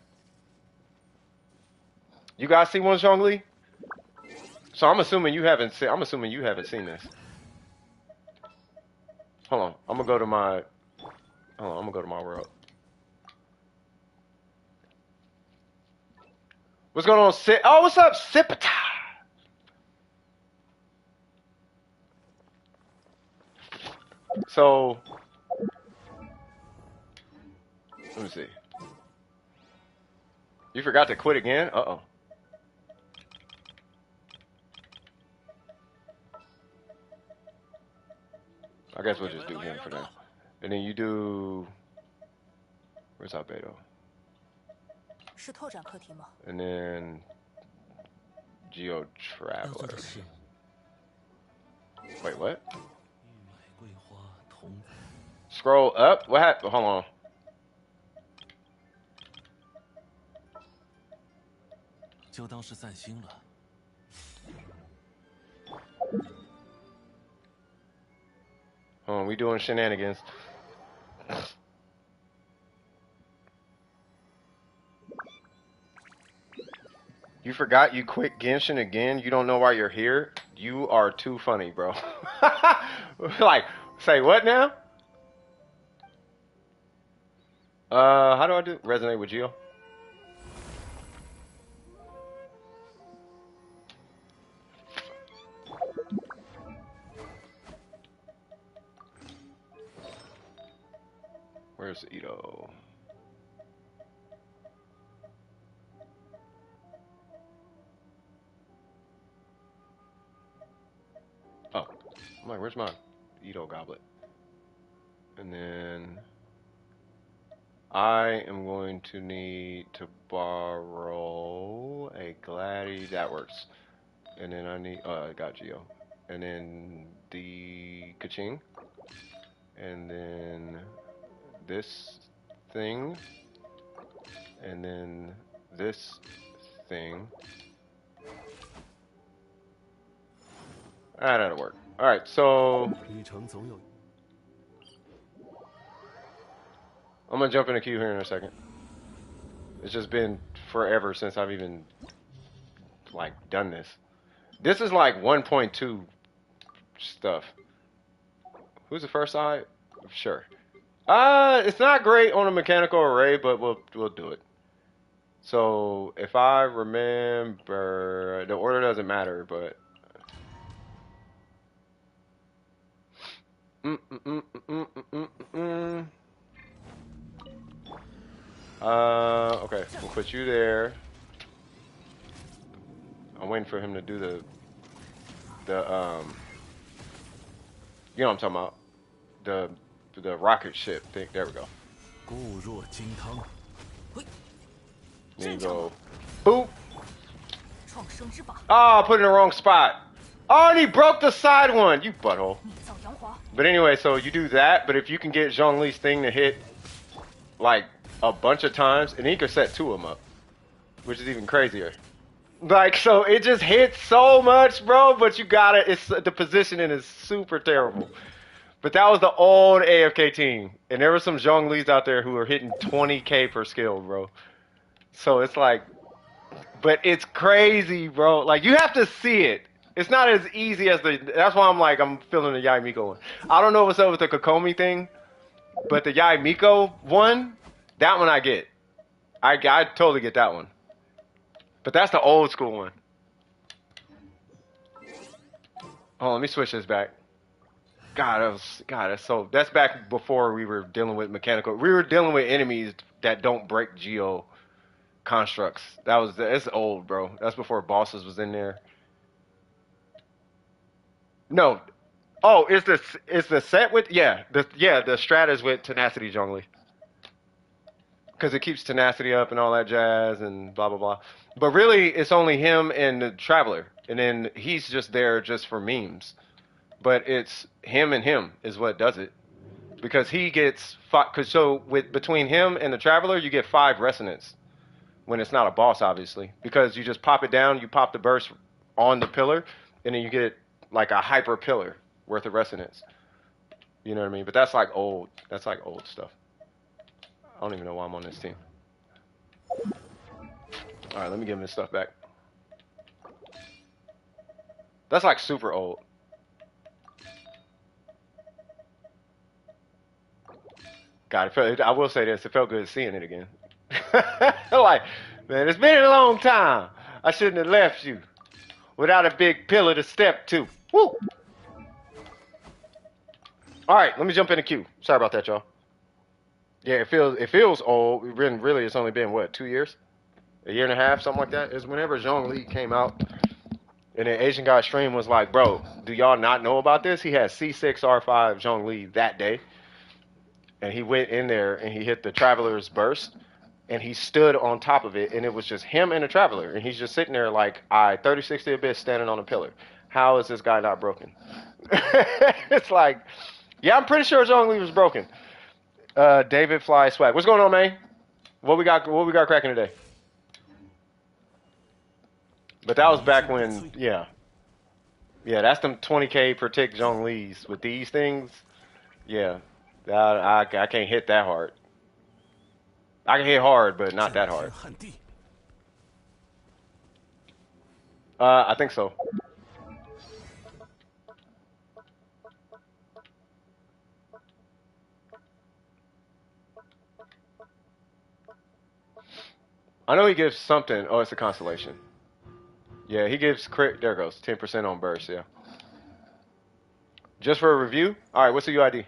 You guys see one Zhongli? So I'm assuming you haven't seen this. Hold on. I'm gonna go to my world. What's going on, Sip? Oh, what's up, Sipata? So, let me see. You forgot to quit again? Uh-oh. I guess we'll just do him for now. And then you do... Where's Albedo? And then... Geo Traveler. Wait, what? Scroll up? What happened? Hold on. Hold on, we doing shenanigans. You forgot you quit Genshin again? You don't know why you're here? You are too funny, bro. Like, say what now? How do I do? Resonate with Geo? Where's Ito? I'm like, where's my Edo goblet? And then I am going to need to borrow a Gladi. That works. And then I need, I got Geo. And then the Kaching. And then this thing. And then this thing. Ah, that'll work. Alright, so 旅程总有 I'm gonna jump in the queue here in a second. It's just been forever since I've even like done this. This is like 1.2 stuff. Who's the first side? Sure. It's not great on a mechanical array, but we'll do it. So if I remember, the order doesn't matter, but okay, we'll put you there. I'm waiting for him to do the you know what I'm talking about, the rocket ship thing. There we go. 固若金汤。 There you go. Boop. 创生之法， Oh, I put it in the wrong spot. Oh, and he broke the side one. You butthole. 逆造阳华， But anyway, so you do that, but if you can get Zhongli's thing to hit like a bunch of times, and he could set 2 of them up, which is even crazier. Like, so it just hits so much, bro, but you gotta, it's, the positioning is super terrible. But that was the old AFK team, and there were some Zhongli's out there who were hitting 20k per skill, bro. So it's like, but it's crazy, bro. Like, you have to see it. It's not as easy as that's why I'm like, I'm feeling the Yai Miko one. I don't know what's up with the Kokomi thing, but the Yai Miko one, that one I get. I totally get that one. But that's the old school one. Oh, let me switch this back. God, that's back before we were dealing with mechanical. We were dealing with enemies that don't break geo constructs. It's old, bro. That's before bosses was in there. No. Oh, is the set with the strat is with tenacity Zhongli. Because it keeps tenacity up and all that jazz and blah blah blah. But really it's only him and the Traveler. And then he's just there just for memes. But it's him and him is what does it. Because he gets between him and the Traveler you get 5 resonance. When it's not a boss, obviously, because you just pop it down, you pop the burst on the pillar, and then you get like a hyper pillar worth of resonance. You know what I mean? But that's like old. That's like old stuff. I don't even know why I'm on this team. All right, let me give him his stuff back. That's like super old. God, I will say this: it felt good seeing it again. Like, man, it's been a long time. I shouldn't have left you without a big pillar to step to. Woo! All right, let me jump in the queue. Sorry about that, y'all. Yeah, it feels old. Really, it's only been what, 2 years, a year and a half, something like that. It's whenever Zhongli came out, and then Asian Guy Stream was like, "Bro, do y'all not know about this? He had C6 R5 Zhongli that day, and he went in there and he hit the Traveler's Burst." And he stood on top of it, and it was just him and the Traveler. And he's just sitting there like, 3060 abyss standing on a pillar. How is this guy not broken? It's like, yeah, I'm pretty sure Zhongli was broken. David Fly Swag. What's going on, man? What we got cracking today? But that was back when, yeah. Yeah, that's them 20k per tick Zhongli's. With these things, yeah. I can't hit that hard. I can hit hard, but not that hard. I think so. I know he gives something. Oh, it's a constellation. Yeah, he gives crit. There it goes. 10% on burst, yeah. Just for a review? All right, what's the UID?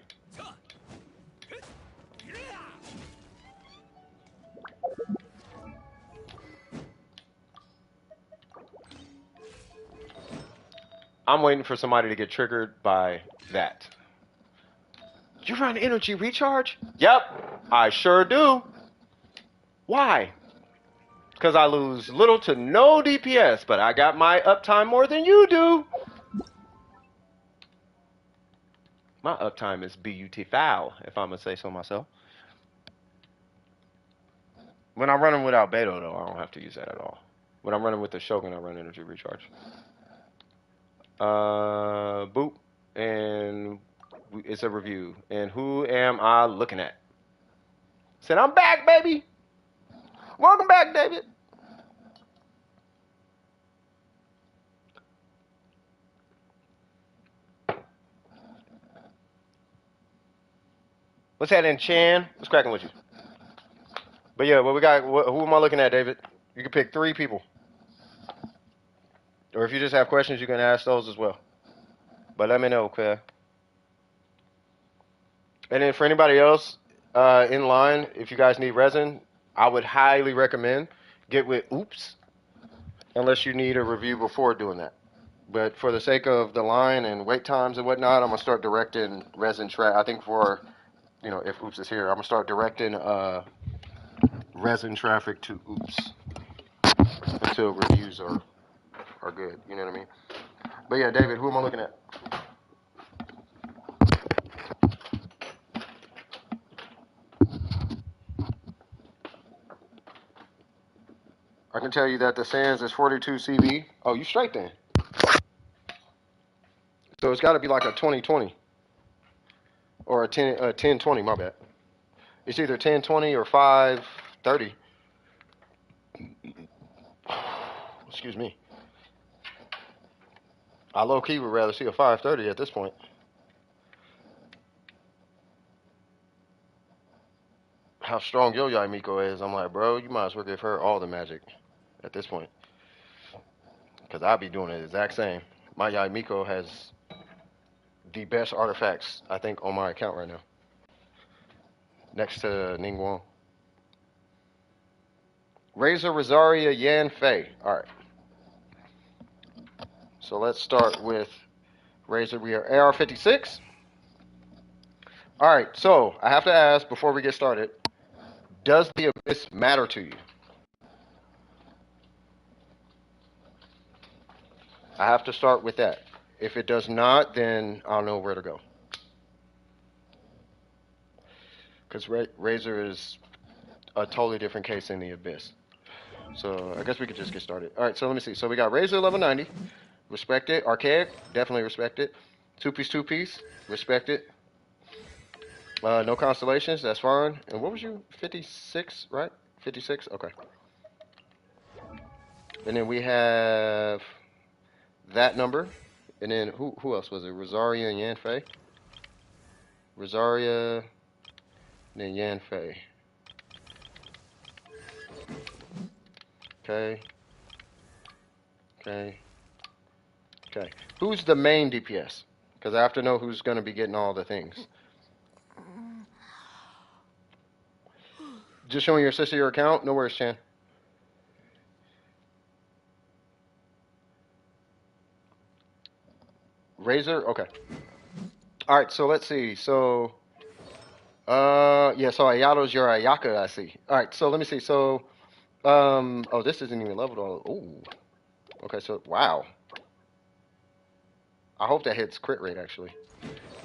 I'm waiting for somebody to get triggered by that. You run energy recharge? Yep, I sure do. Why? Because I lose little to no DPS, but I got my uptime more than you do. My uptime is beautiful, if I'm going to say so myself. When I'm running without Beto, though, I don't have to use that at all. When I'm running with the Shogun, I run energy recharge. Boop. And it's a review. And who am I looking at? Said, I'm back, baby. Welcome back, David. What's that in Chan? What's cracking with you? But yeah, what we got? Who am I looking at, David? You can pick 3 people. Or if you just have questions, you can ask those as well. But let me know, okay? And then for anybody else in line, if you guys need resin, I would highly recommend get with Oops, unless you need a review before doing that. But for the sake of the line and wait times and whatnot, I'm gonna start directing resin track. I think for if Oops is here, I'm gonna start directing resin traffic to Oops until reviews are good. You know what I mean? But yeah, David, who am I looking at? I can tell you that the Sands is 42 CB. Oh, you straight then. So it's got to be like a 2020 or a 1020. My bad. It's either 1020 or 530. Excuse me. I low key would rather see a 530 at this point. How strong Yo Yai Miko is, I'm like, bro, you might as well give her all the magic at this point. Because I'll be doing the exact same. My Yai Miko has the best artifacts, I think, on my account right now. Next to Ningguang. Razor, Rosaria, Yan, Fei. Alright. So let's start with Razor. We are AR56. Alright, so I have to ask before we get started, does the Abyss matter to you? I have to start with that. If it does not, then I'll know where to go. Because Razor is a totally different case than the Abyss. So I guess we could just get started. Alright, so let me see. So we got Razor level 90. Respect it. Archaic, definitely respect it. Two piece, respect it. No constellations, that's fine. And what was you? 56, right? 56? Okay. And then we have that number. And then who else was it? Rosaria and Yanfei. Rosaria and then Yanfei. Okay. Okay. Okay. Who's the main DPS? Because I have to know who's going to be getting all the things. Just showing your sister your account? No worries, Chan. Razor? Okay. Alright, so let's see. So, yeah, so Ayato's your Ayaka, I see. Alright, so let me see. So, oh, this isn't even leveled all. Ooh. Okay, so, wow. I hope that hits crit rate, actually.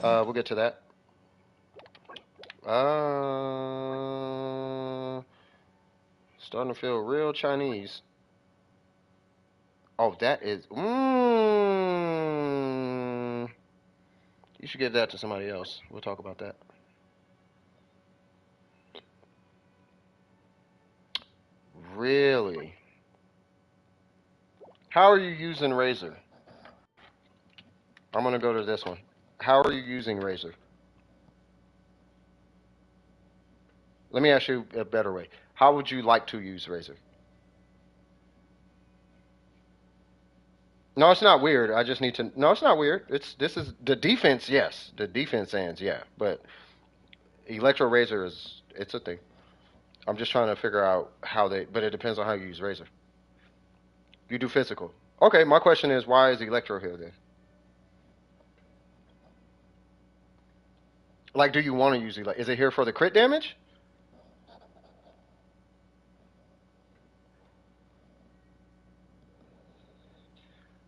We'll get to that. Starting to feel real Chinese. Oh, that is. You should give that to somebody else. We'll talk about that. Really? How are you using Razor? I'm gonna go to this one. How are you using Razor? Let me ask you a better way. How would you like to use Razor? No, it's not weird. I just need to. No, it's not weird. This is the defense. Yes, the defense ends. Yeah, but Electro Razor it's a thing. I'm just trying to figure out how they. But it depends on how you use Razor. You do physical. Okay, my question is, why is Electro here then? Like, do you want to use Is it here for the crit damage?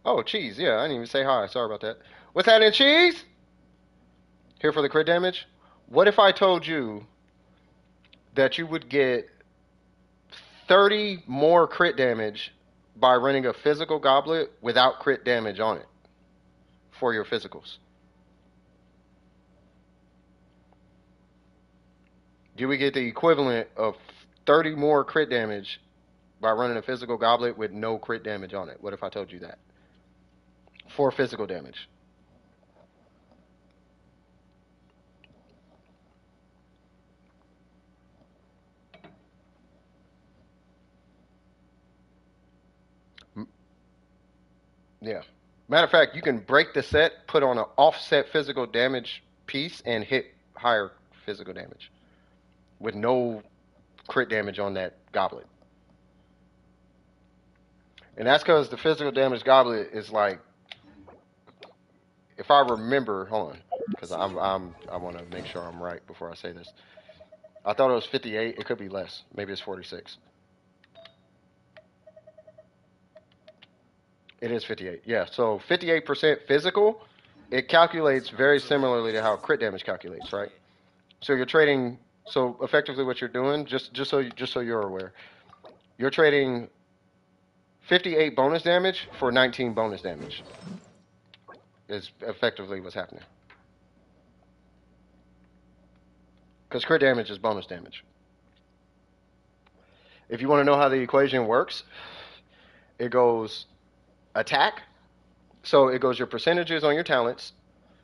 Oh, cheese. Yeah, I didn't even say hi. Sorry about that. What's that in cheese? Here for the crit damage? What if I told you that you would get 30 more crit damage by running a physical goblet without crit damage on it for your physicals? You would get the equivalent of 30 more crit damage by running a physical goblet with no crit damage on it. What if I told you that? For physical damage. Yeah. Matter of fact, you can break the set, put on an offset physical damage piece, and hit higher physical damage with no crit damage on that goblet. And that's because the physical damage goblet is like, if I remember, hold on, because I want to make sure I'm right before I say this. I thought it was 58. It could be less. Maybe it's 46. It is 58. Yeah. So 58% physical. It calculates very similarly to how crit damage calculates, right? So you're trading. So effectively, what you're doing, just so you're aware, you're trading 58 bonus damage for 19 bonus damage. Is effectively what's happening. Because crit damage is bonus damage. If you want to know how the equation works, it goes attack. So it goes your percentages on your talents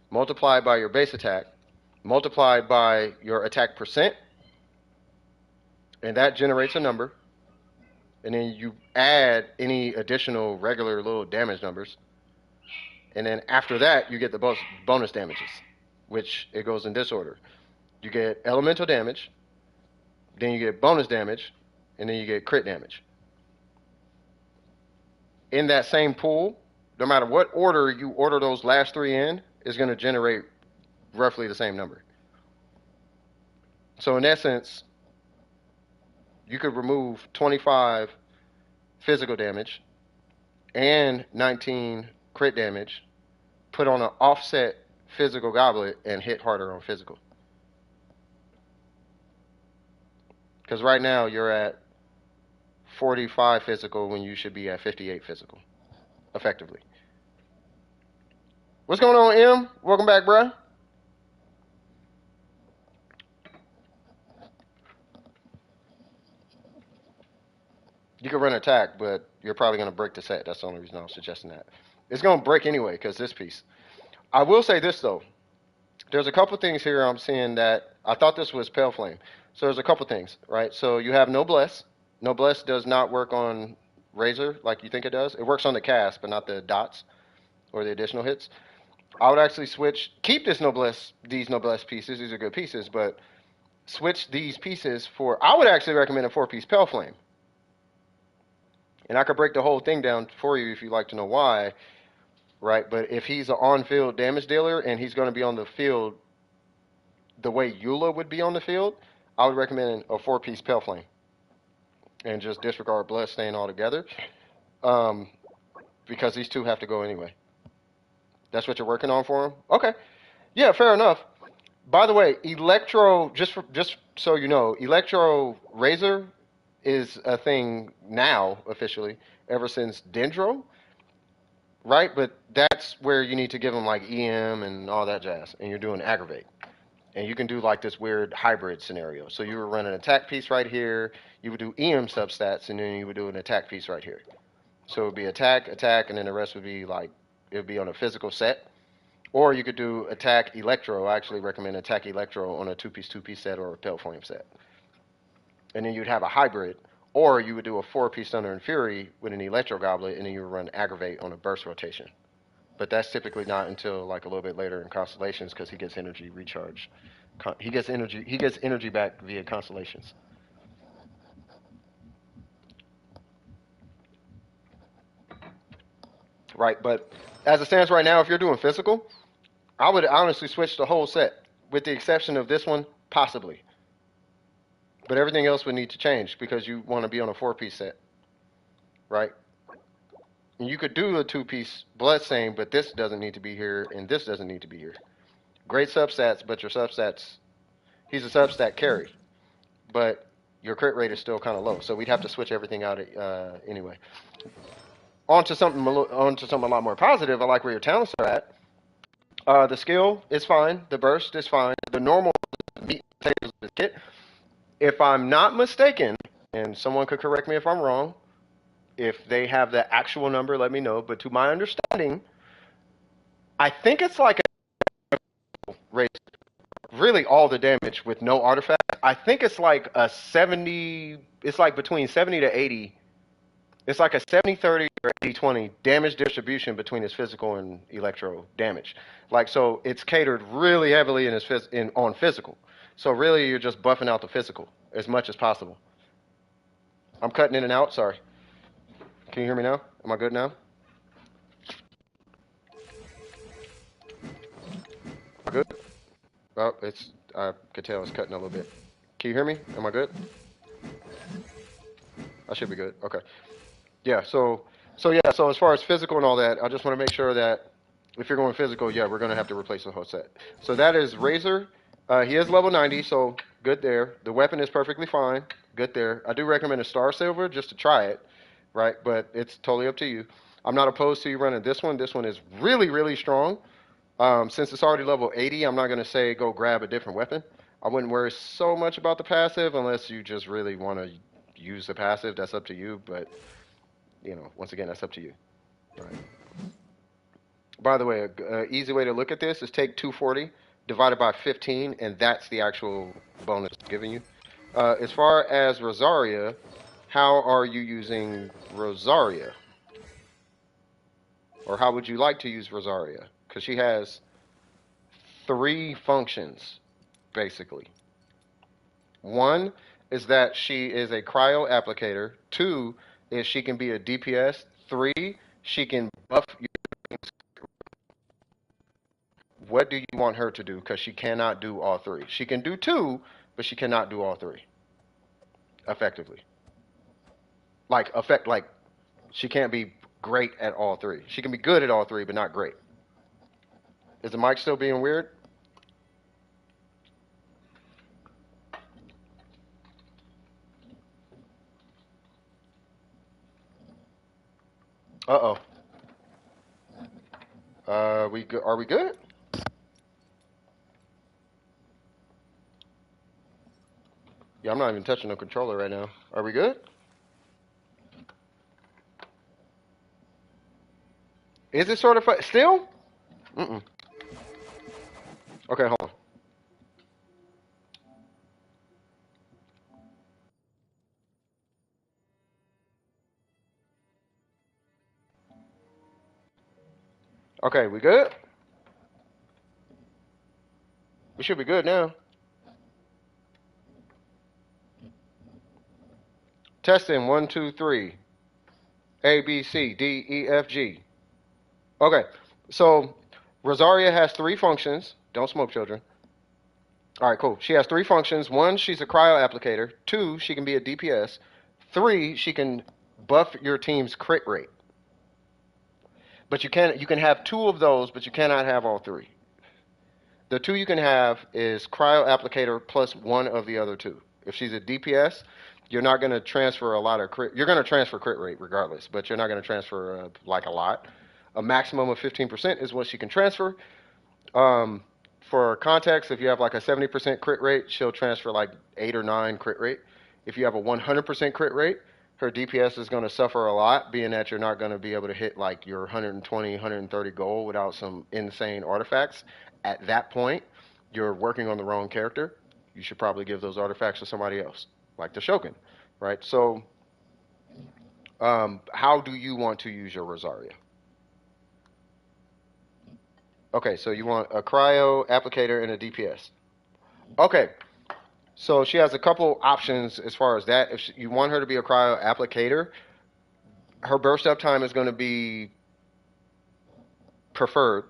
multiplied by your base attack multiplied by your attack percent, and that generates a number. And then you add any additional regular little damage numbers. And then after that, you get the bonus damages, which it goes in this order. You get elemental damage, then you get bonus damage, and then you get crit damage. In that same pool, no matter what order you order those last three in, is going to generate roughly the same number. So in essence, you could remove 25 physical damage and 19 crit damage, put on an offset physical goblet, and hit harder on physical. Because right now you're at 45 physical when you should be at 58 physical, effectively. What's going on, M? Welcome back, bruh. You can run attack, but you're probably going to break the set. That's the only reason I was suggesting that. It's going to break anyway, because this piece. I will say this, though. There's a couple things here I'm seeing that I thought this was Pale Flame. So there's a couple things, right? So you have Noblesse. Noblesse does not work on Razor like you think it does. It works on the cast, but not the dots or the additional hits. I would actually keep these Noblesse pieces. These are good pieces, but switch these pieces for, I would actually recommend a 4-piece Pale Flame. And I could break the whole thing down for you if you'd like to know why, right? But if he's an on-field damage dealer and he's going to be on the field the way Eula would be on the field, I would recommend a 4-piece Pale Flame. And just disregard Bloodstain altogether. Because these two have to go anyway. That's what you're working on for him? Okay. Yeah, fair enough. By the way, Electro, just so you know, Electro Razor is a thing now, officially, ever since Dendro, right? But that's where you need to give them like EM and all that jazz, and you're doing Aggravate. And you can do like this weird hybrid scenario. So you would run an attack piece right here, you would do EM substats, and then you would do an attack piece right here. So it would be attack, and then the rest would be like, it would be on a physical set. Or you could do attack Electro. I actually recommend attack Electro on a 2-piece set or a Pale Flame set. And then you'd have a hybrid, or you would do a 4-piece Thunder and Fury with an Electro Goblet, and then you would run Aggravate on a burst rotation. But that's typically not until like a little bit later in Constellations, because he gets energy recharge. He gets energy back via Constellations. Right, but as it stands right now, if you're doing physical, I would honestly switch the whole set. with the exception of this one, possibly. But everything else would need to change because you want to be on a 4-piece set, right? And you could do a 2-piece Bloodstain, but this doesn't need to be here, and this doesn't need to be here. Great substats, but your substats, he's a substat carry, but your crit rate is still kind of low, so we'd have to switch everything out anyway. On to something a lot more positive. I like where your talents are at. The skill is fine. The burst is fine. The normal meat and potatoes of the kit. If I'm not mistaken, and someone could correct me if I'm wrong, if they have the actual number, let me know. But to my understanding, I think it's like a raise really all the damage with no artifact. I think it's like a 70. It's like between 70 to 80. It's like a 70-30 or 80-20 damage distribution between his physical and electro damage. Like, so it's catered really heavily on physical. So really you're just buffing out the physical as much as possible. I'm cutting in and out, sorry. Can you hear me now? Am I good now? Am I good? Oh, I could tell it's cutting a little bit. Can you hear me? Am I good? I should be good. Okay. Yeah, so as far as physical and all that, I just want to make sure that if you're going physical, yeah, we're going to have to replace the whole set. So that is Razor. He is level 90, so good there. The weapon is perfectly fine. Good there. I do recommend a Star Silver just to try it, right? But it's totally up to you. I'm not opposed to you running this one. This one is really, really strong. Since it's already level 80, I'm not going to say go grab a different weapon. I wouldn't worry so much about the passive unless you just really want to use the passive. That's up to you, but, you know, once again, that's up to you. All right. By the way, an easy way to look at this is take 240 divided by 15, and that's the actual bonus it's giving you. As far as Rosaria, how are you using Rosaria? Or how would you like to use Rosaria? Because she has 3 functions, basically. 1 is that she is a cryo applicator. 2 is she can be a DPS. 3, she can buff your... What do you want her to do? Because she cannot do all 3. She can do 2, but she cannot do all 3 effectively. Like she can't be great at all 3. She can be good at all 3, but not great. Is the mic still being weird? Uh-oh. Are we good? Yeah, I'm not even touching the controller right now. Are we good? Is it sort of still? Mm-mm. Okay, hold on. Okay, we good? We should be good now. Testing 1, 2, 3. A, B, C, D, E, F, G. Okay, so Rosaria has 3 functions. Don't smoke, children. All right, cool. She has 3 functions. 1, she's a cryo applicator. 2, she can be a DPS. 3, she can buff your team's crit rate. But you can have 2 of those, but you cannot have all 3. The 2 you can have is cryo applicator plus 1 of the other 2. If she's a DPS, you're not going to transfer a lot of crit. You're going to transfer crit rate regardless, but you're not going to transfer like a lot. A maximum of 15% is what she can transfer. For context, if you have like a 70% crit rate, she'll transfer like 8 or 9 crit rate. If you have a 100% crit rate, her DPS is going to suffer a lot, being that you're not going to be able to hit like your 120, 130 goal without some insane artifacts. At that point, you're working on the wrong character. You should probably give those artifacts to somebody else, like the Shogun, right? So, how do you want to use your Rosaria? Okay, so you want a cryo applicator and a DPS. Okay, so she has a couple options as far as that. If you want her to be a cryo applicator, her burst up time is going to be preferred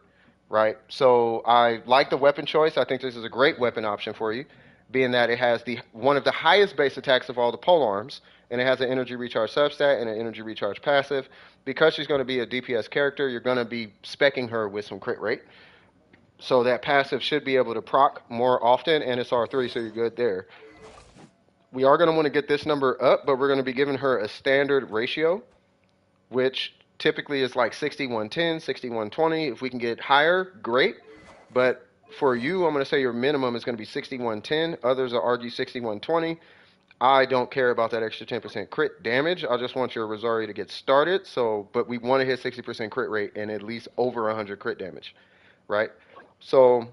right? So I like the weapon choice. I think this is a great weapon option for you, being that it has the one of the highest base attacks of all the pole arms, and it has an energy recharge substat and an energy recharge passive. Because she's going to be a DPS character, you're going to be specking her with some crit rate. So that passive should be able to proc more often, and it's R3, so you're good there. We are going to want to get this number up, but we're going to be giving her a standard ratio, which typically is like 6110, 6120. If we can get higher, great. But for you, I'm going to say your minimum is going to be 6110. Others will argue 6120. I don't care about that extra 10% crit damage. I just want your Rosario to get started. So, but we want to hit 60% crit rate and at least over 100 crit damage, right? So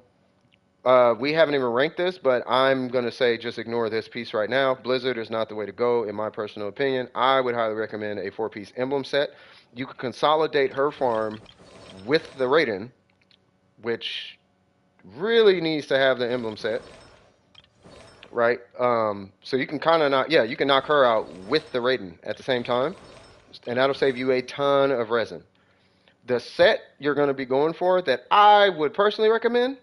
we haven't even ranked this, but I'm going to say just ignore this piece right now. Blizzard is not the way to go, in my personal opinion. I would highly recommend a 4-piece emblem set. You can consolidate her farm with the Raiden, which really needs to have the emblem set, right? So you can kind of you can knock her out with the Raiden at the same time, and that'll save you a ton of resin. The set you're going to be going for that I would personally recommend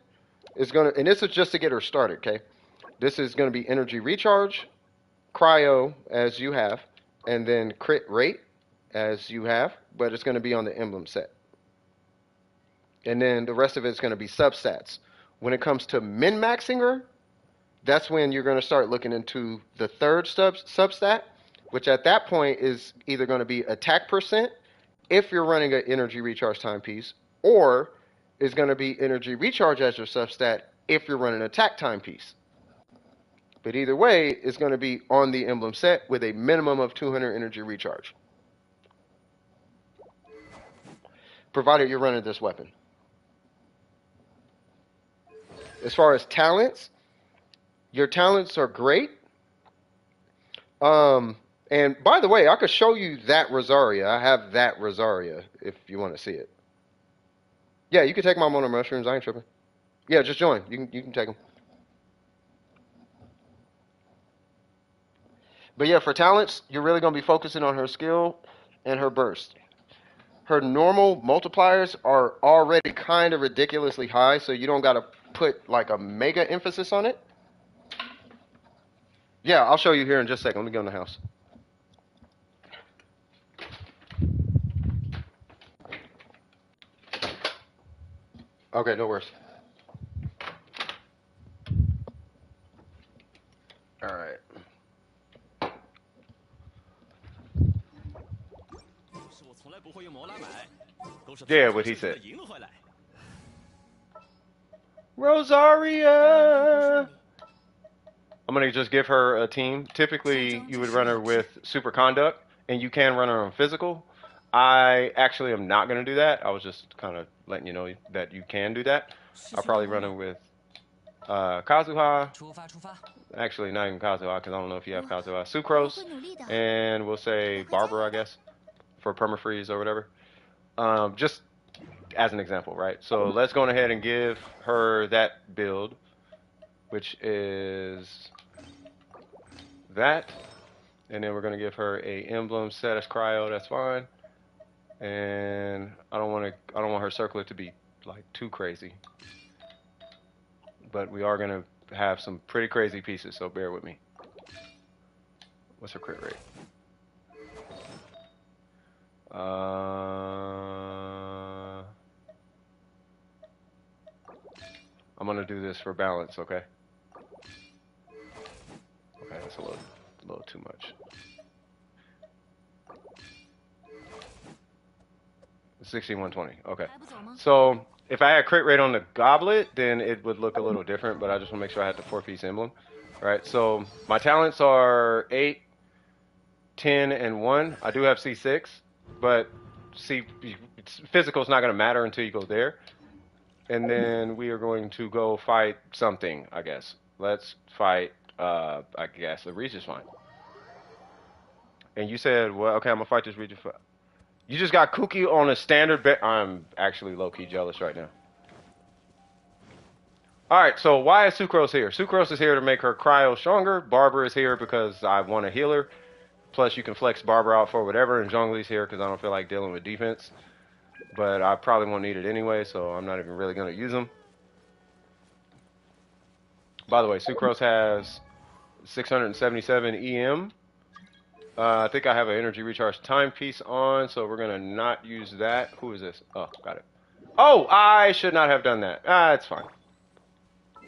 is going to, and this is just to get her started, okay? This is going to be energy recharge, cryo as you have, and then crit rate as you have, but it's going to be on the emblem set. And then the rest of it's going to be substats. When it comes to min-maxing her, that's when you're going to start looking into the third substat, which at that point is either going to be attack percent, if you're running an energy recharge timepiece, or is going to be energy recharge as your substat if you're running an attack timepiece. But either way, it's going to be on the emblem set with a minimum of 200 energy recharge, provided you're running this weapon. As far as talents, your talents are great. And by the way, I could show you that Rosaria. I have that Rosaria if you want to see it. Yeah, you can take my mono mushrooms. I ain't tripping. Yeah, just join. You can take them. But yeah, for talents, you're really going to be focusing on her skill and her burst. Her normal multipliers are already kind of ridiculously high, so you don't got to put like a mega emphasis on it. Yeah, I'll show you here in just a second. Let me go in the house. Okay, no worries. All right. Yeah, what he said. Rosaria! I'm going to just give her a team. Typically, you would run her with super conduct, and you can run her on physical. I actually am not going to do that. I was just kind of letting you know that you can do that. I'll probably run her with Kazuha. Actually, not even Kazuha, because I don't know if you have Kazuha. Sucrose, and we'll say Barbara, I guess, for permafreeze or whatever. Just as an example, right? So let's go ahead and give her that build, which is that. And then we're going to give her a emblem set as cryo. That's fine. And I don't want her circlet to be like too crazy. But we are going to have some pretty crazy pieces, so bear with me. What's her crit rate? I'm going to do this for balance, okay? Okay, that's a little too much. 6120. Okay. So if I had crit rate on the goblet, then it would look a little different, but I just want to make sure I had the 4-piece emblem. All right, so my talents are 8, 10, and 1. I do have C6, but physical is not going to matter until you go there. And then we are going to go fight something, I guess. Let's fight, I guess, the Regis fine. And you said, well, okay, I'm going to fight this Regis. You just got Kuki on a standard bet. I'm actually low-key jealous right now. Alright, so why is Sucrose here? Sucrose is here to make her cryo stronger. Barbara is here because I want to heal her. Plus, you can flex Barbara out for whatever. And Zhongli's here because I don't feel like dealing with defense. but I probably won't need it anyway, so I'm not even really going to use them. By the way, Sucrose has 677 EM. I think I have an energy recharge timepiece on, so we're going to not use that. Who is this? Oh, got it. Oh, I should not have done that. Ah, it's fine.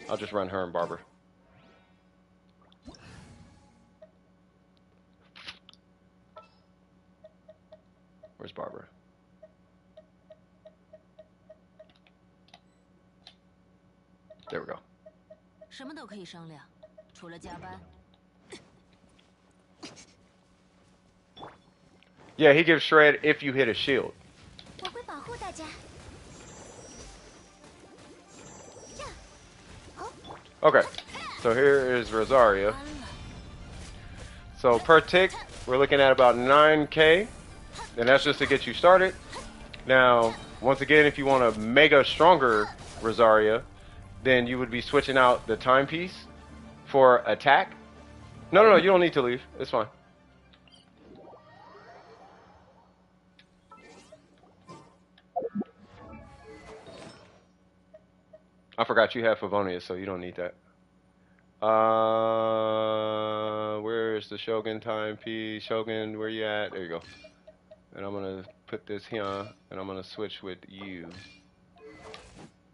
I'll just run her and Barber. Where's Barbara? There we go. 什么都可以商量，除了加班。 Yeah, he gives shred if you hit a shield. 我会保护大家。 Okay, so here is Rosaria. So per tick, we're looking at about 9K, and that's just to get you started. Now, once again, if you want a mega stronger Rosaria, then you would be switching out the timepiece for attack. No, you don't need to leave. It's fine. I forgot you have Favonius, so you don't need that. Where's the Shogun timepiece? Shogun, where you at? There you go. And I'm gonna put this here, and I'm gonna switch with you.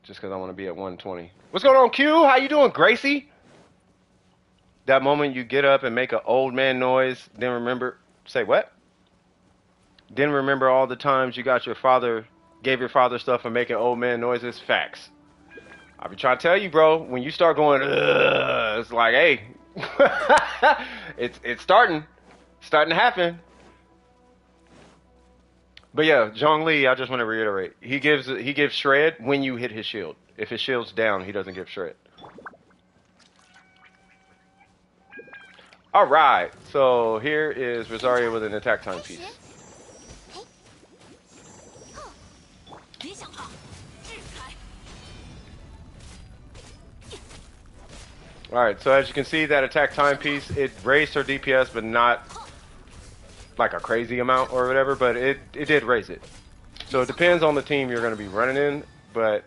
Just because I want to be at 120. What's going on, Q? How you doing, Gracie? That moment you get up and make an old man noise, then remember... Say what? Then remember all the times you got your father... Gave your father stuff and making old man noises? Facts. I be trying to tell you, bro, when you start going, ugh, it's like, hey, it's starting to happen. But yeah, Zhongli, I just want to reiterate, he gives shred when you hit his shield. If his shield's down, he doesn't give shred. All right, so here is Rosaria with an attack timepiece. Alright, so as you can see, that attack timepiece, it raised her DPS, but not like a crazy amount or whatever, but it did raise it. So it depends on the team you're going to be running in, but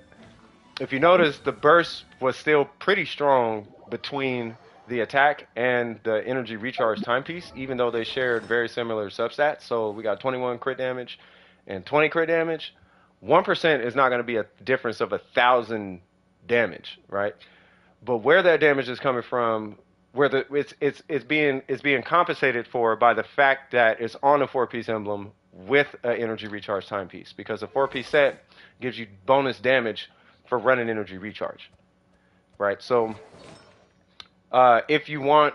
if you notice, the burst was still pretty strong between the attack and the energy recharge timepiece, even though they shared very similar substats. So we got 21 crit damage and 20 crit damage. 1% is not going to be a difference of 1,000 damage, right? But where that damage is coming from, where it's being compensated for by the fact that it's on a 4-piece emblem with an energy recharge timepiece, because a 4-piece set gives you bonus damage for running energy recharge, right? So if you want,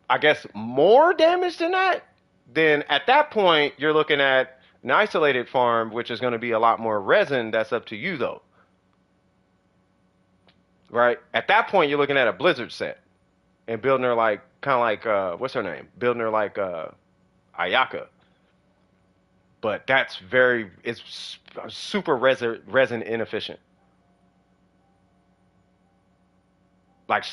I guess, more damage than that, then at that point you're looking at an isolated farm, which is going to be a lot more resin. That's up to you though. Right? At that point, you're looking at a Blizzard set and building her like, kind of like, what's her name? Building her like Ayaka. But that's it's super resin inefficient. Like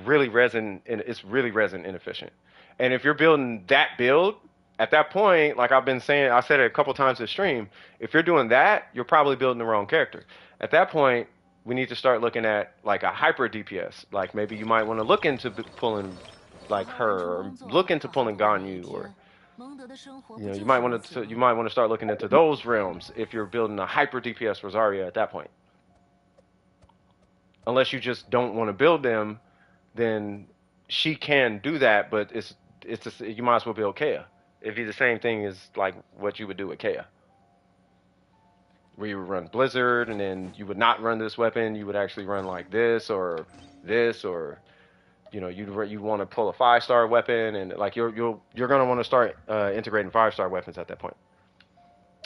really resin, it's really resin inefficient. And if you're building that build, at that point, like I've been saying, I said it a couple times this stream, if you're doing that, you're probably building the wrong character. At that point, we need to start looking at like a hyper DPS. Like maybe you might want to look into pulling like her, or look into pulling Ganyu, or you might want to start looking into those realms if you're building a hyper DPS Rosaria at that point. Unless you just don't want to build them, then she can do that, but you might as well build Kea. It'd be the same thing as like what you would do with Kea. Where you would run Blizzard, and then you would not run this weapon. You would actually run like this, or you know, you want to pull a 5-star weapon, and like you're gonna want to start integrating 5-star weapons at that point.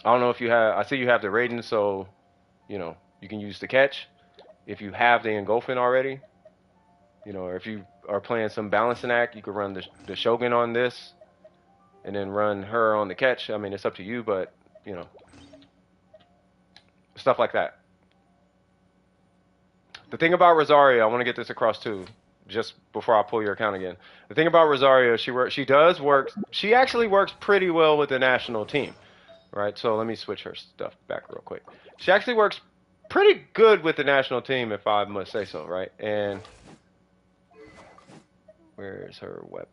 I don't know if you have. I see you have the Raiden, so you know you can use the catch. If you have the engulfing already, you know, or if you are playing some balancing act, you could run the Shogun on this, and then run her on the catch. I mean, it's up to you, but you know. Stuff like that. The thing about Rosaria, I want to get this across too, just before I pull your account again. The thing about Rosaria, she actually works pretty well with the national team, Right, so let me switch her stuff back real quick. She actually works pretty good with the national team, if I must say so, right? And where's her weapon?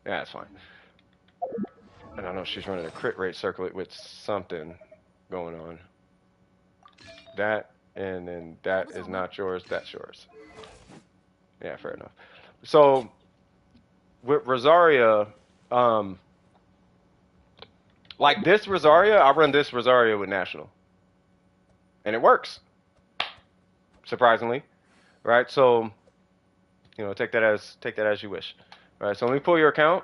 Yeah, that's fine. And I know she's running a crit rate circlet with something going on. That, and then that is not yours, that's yours. Yeah, fair enough. So, with Rosaria, like this Rosaria, I run this Rosaria with National. And it works. Surprisingly. Right? So, you know, take that as you wish. All right, so let me pull your account.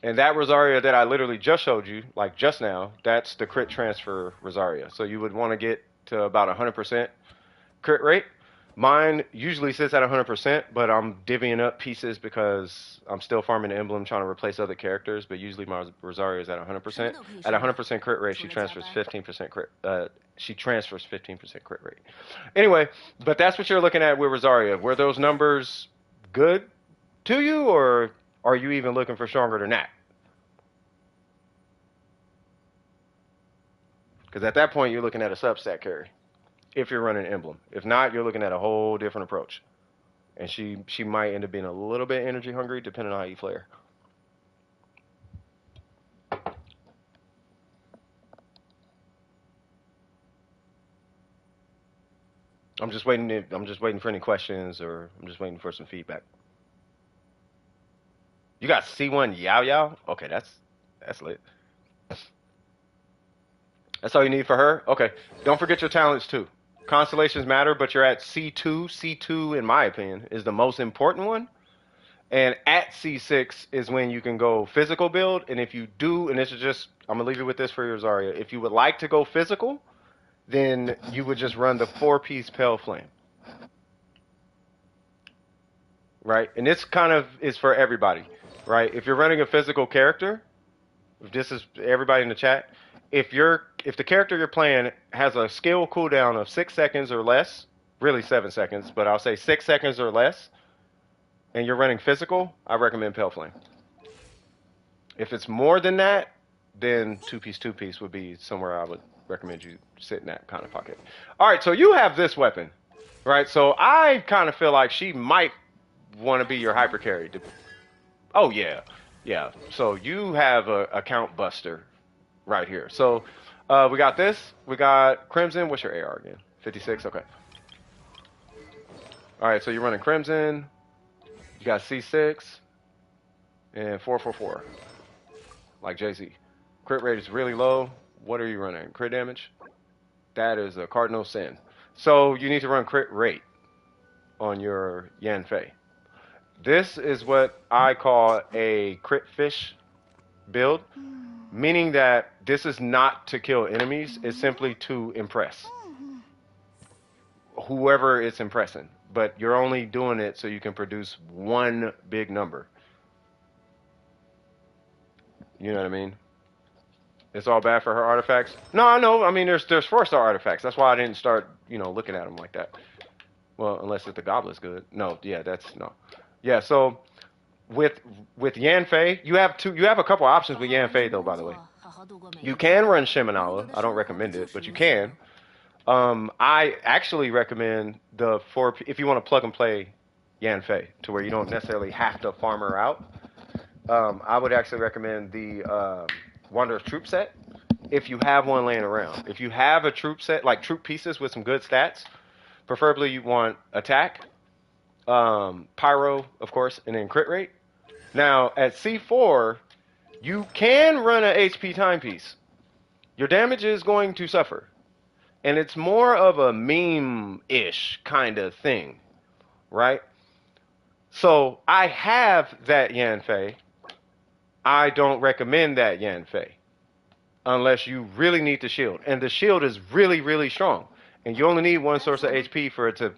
And that Rosaria that I literally just showed you, like just now, that's the crit transfer Rosaria. So you would want to get to about 100% crit rate. Mine usually sits at 100%, but I'm divvying up pieces because I'm still farming the emblem, trying to replace other characters. But usually my Rosaria is at 100%. At 100% crit rate, she transfers 15% crit. She transfers 15% crit rate. Anyway, but that's what you're looking at with Rosaria. Were those numbers good to you, or are you even looking for stronger than that? Because at that point, you're looking at a substat carry. If you're running emblem. If not, you're looking at a whole different approach. And she might end up being a little bit energy hungry depending on how you play her. I'm just waiting for any questions, or I'm just waiting for some feedback. You got C1 Xiao Xiao? Okay, that's lit. That's all you need for her? Okay. Don't forget your talents too. Constellations matter, but you're at C2. C2, in my opinion, is the most important one. And at C6 is when you can go physical build. And if you do, and this is just, I'm going to leave you with this for your Zarya. If you would like to go physical, then you would just run the 4-piece Pale Flame. Right? And this kind of is for everybody. Right? If you're running a physical character, if this is everybody in the chat, if the character you're playing has a skill cooldown of 6 seconds or less, really 7 seconds, but I'll say 6 seconds or less, and you're running physical, I recommend Pale Flame. If it's more than that, then 2-piece would be somewhere I would recommend you sit in that kind of pocket. All right, so you have this weapon, right? So I kind of feel like she might want to be your hyper carry. Oh yeah, yeah. So you have a account buster right here. So we got this. We got Crimson. What's your AR again? 56. Okay. All right. So you're running Crimson. You got C6 and 444, like Jay-Z. Crit rate is really low. What are you running? Crit damage? That is a cardinal sin. So you need to run crit rate on your Yan Fei. This is what I call a crit fish build, meaning that this is not to kill enemies. It's simply to impress whoever it's impressing. But you're only doing it so you can produce one big number. You know what I mean? It's all bad for her artifacts. No, I know. I mean, there's 4-star artifacts. That's why I didn't start, looking at them like that. Well, unless the goblet's good. No, yeah, no. Yeah, so with Yan Fei, you have a couple options with Yan Fei though, by the way. You can run Shimenawa. I don't recommend it, but you can. I actually recommend if you want to plug and play Yan Fei to where you don't necessarily have to farm her out. I would actually recommend the Wanderer's Troop set if you have one laying around. If you have a troop set, like troop pieces with some good stats, preferably you want attack, pyro, of course, and then crit rate. Now, at C4, you can run an HP timepiece. Your damage is going to suffer. And it's more of a meme-ish kind of thing, right? So, I have that Yan Fei. I don't recommend that Yan Fei unless you really need the shield. And the shield is really, really strong. And you only need one source of HP for it to,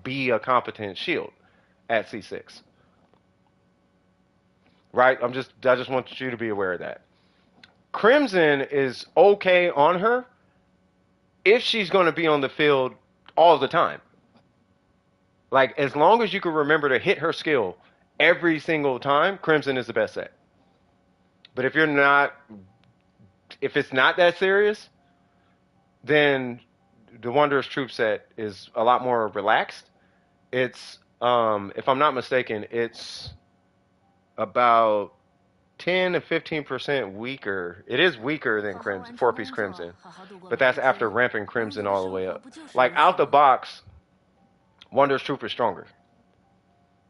be a competent shield at C6. Right? I just want you to be aware of that. Crimson is okay on her if she's going to be on the field all the time. Like, as long as you can remember to hit her skill every single time, Crimson is the best set. But if it's not that serious, then the Wanderer's Troop set is a lot more relaxed. It's, if I'm not mistaken, it's about 10 to 15% weaker. It is weaker than Crimson, four-piece Crimson, but that's after ramping Crimson all the way up. Like, out the box, Wanderer's Troop is stronger,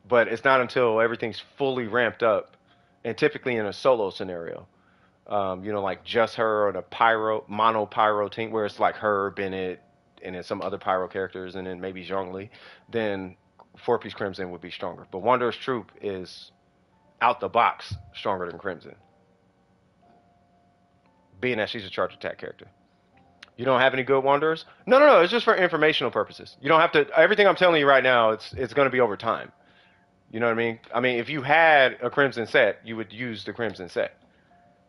but it's not until everything's fully ramped up, and typically in a solo scenario. Like just her on a mono pyro team where it's like her, Bennett, and then some other pyro characters, and then maybe Zhongli, then four-piece Crimson would be stronger. But Wanderer's Troop is out the box stronger than Crimson, being that she's a charge attack character. You don't have any good Wanderers? No. It's just for informational purposes. You don't have to. Everything I'm telling you right now, it's going to be over time. You know what I mean? I mean, if you had a Crimson set, you would use the Crimson set.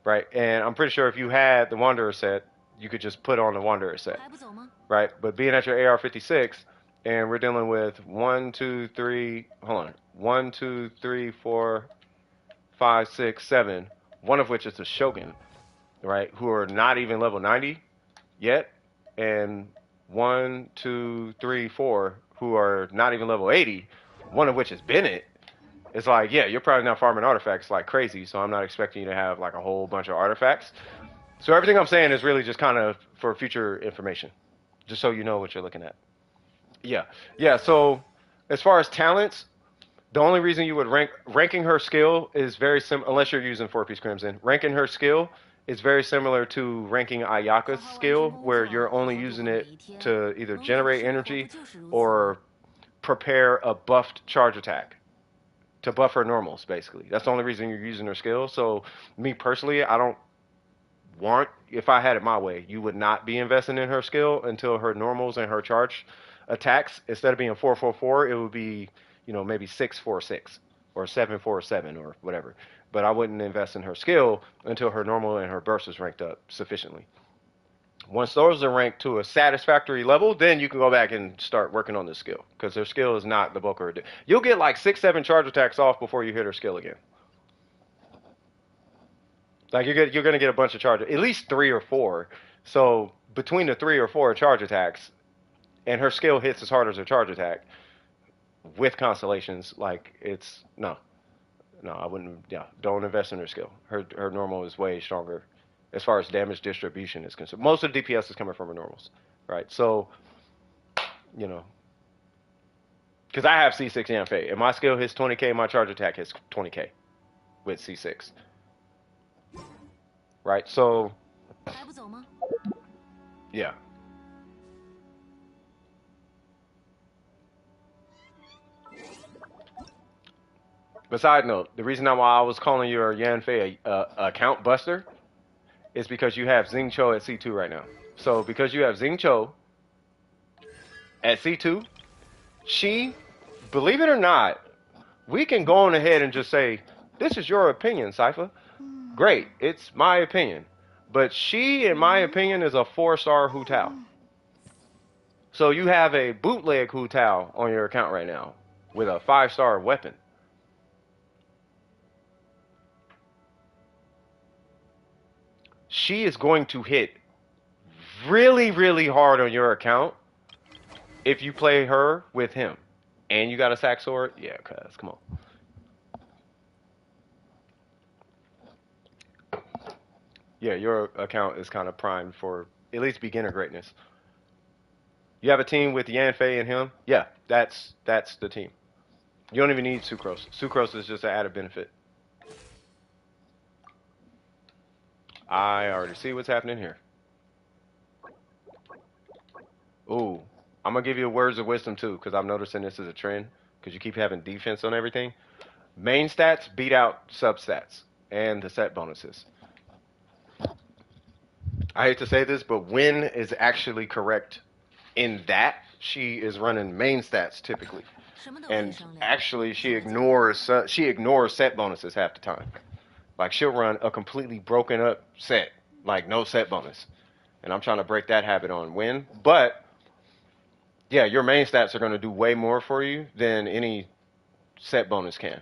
Right, and I'm pretty sure if you had the Wanderer set, you could just put on the Wanderer set, right? But being at your AR56, and we're dealing with 1, 2, 3, 4, 5, 6, 7, one of which is a Shogun, right? Who are not even level 90 yet, and 1, 2, 3, 4 who are not even level 80, one of which is Bennett. It's like, yeah, you're probably not farming artifacts like crazy, so I'm not expecting you to have like a whole bunch of artifacts. So everything I'm saying is really just kind of for future information, just so you know what you're looking at. Yeah. So as far as talents, the only reason you would ranking her skill is very similar, unless you're using four-piece Crimson. Ranking her skill is very similar to ranking Ayaka's skill, where you're only using it to either generate energy or prepare a buffed charge attack. To buff her normals, basically. That's the only reason you're using her skill. So, me personally, I don't want, if I had it my way, you would not be investing in her skill until her normals and her charge attacks, instead of being 4-4-4, it would be, maybe 6-4-6 or 7-4-7 or whatever. But I wouldn't invest in her skill until her normal and her burst is ranked up sufficiently. Once those are ranked to a satisfactory level, then you can go back and start working on the skill, because her skill is not the bulk of her. You'll get like 6-7 charge attacks off before you hit her skill again. Like you're gonna get a bunch of charge, at least 3 or 4. So between the 3 or 4 charge attacks, and her skill hits as hard as her charge attack with constellations, like it's no, I wouldn't. Yeah, don't invest in her skill. Her normal is way stronger. As far as damage distribution is concerned, most of the DPS is coming from her normals, right? So, because I have C6 Yanfei, and my skill hits 20k, my charge attack hits 20k with C6, right? So, yeah. But side note, the reason why I was calling your Yanfei account buster is because you have Xing Cho at C2 right now. So because you have Xing Cho at C2, she, believe it or not, we can go on ahead and just say, this is your opinion, Cypher. Great, it's my opinion. But she, in my opinion, is a 4-star Hu Tao. So you have a bootleg Hu Tao on your account right now with a 5-star weapon. She is going to hit really, really hard on your account if you play her with him. And you got a sack sword? Yeah, cuz, come on. Yeah, your account is kind of primed for at least beginner greatness. You have a team with Yanfei and him? Yeah, that's the team. You don't even need Sucrose. Sucrose is just an added benefit. I already see what's happening here. Ooh, I'm going to give you words of wisdom too, because I'm noticing this is a trend, because you keep having defense on everything. Main stats beat out substats and the set bonuses. I hate to say this, but Win is actually correct in that she is running main stats typically. And actually she ignores set bonuses half the time. Like, she'll run a completely broken up set, like no set bonus. And I'm trying to break that habit on Win. But Yeah, your main stats are going to do way more for you than any set bonus can.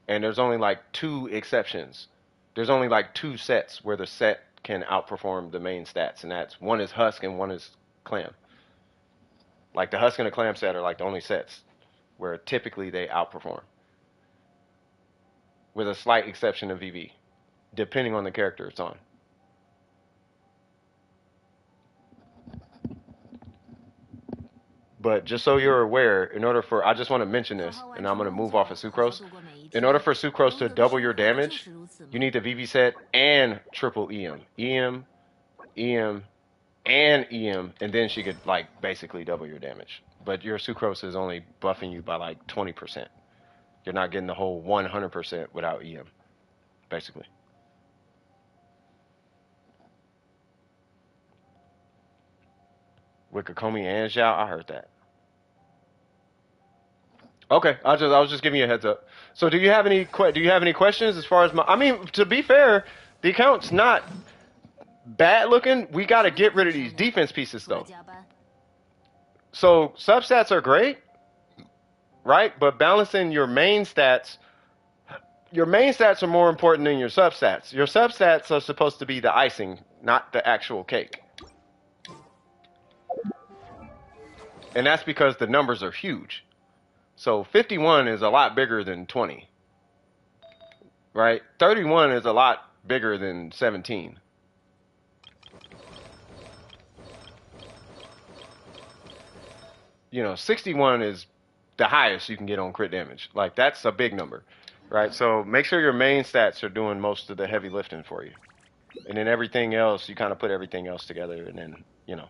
And there's only like two exceptions. There's only like two sets where the set can outperform the main stats, and that's one is Husk and one is Clam. Like the Husk and the Clam set are like the only sets where typically they outperform, with a slight exception of VV, depending on the character it's on. But just so you're aware, in order for, I just want to mention this, and I'm going to move off of Sucrose. In order for Sucrose to double your damage, you need the VV set and triple EM. EM, EM, and EM, and then she could, like, basically double your damage. But your Sucrose is only buffing you by, like, 20%. You're not getting the whole 100% without EM, basically. With Kokomi and Xiao, I heard that. Okay, I was just giving you a heads up. So, do you have any questions as far as my? I mean, to be fair, the account's not bad looking. We got to get rid of these defense pieces though. So substats are great, right? But balancing your main stats are more important than your substats. Your substats are supposed to be the icing, not the actual cake. And that's because the numbers are huge. So 51 is a lot bigger than 20, right? 31 is a lot bigger than 17. You know, 61 is the highest you can get on crit damage. Like, that's a big number, right? So make sure your main stats are doing most of the heavy lifting for you. And then everything else, you kind of put everything else together, and then, you know.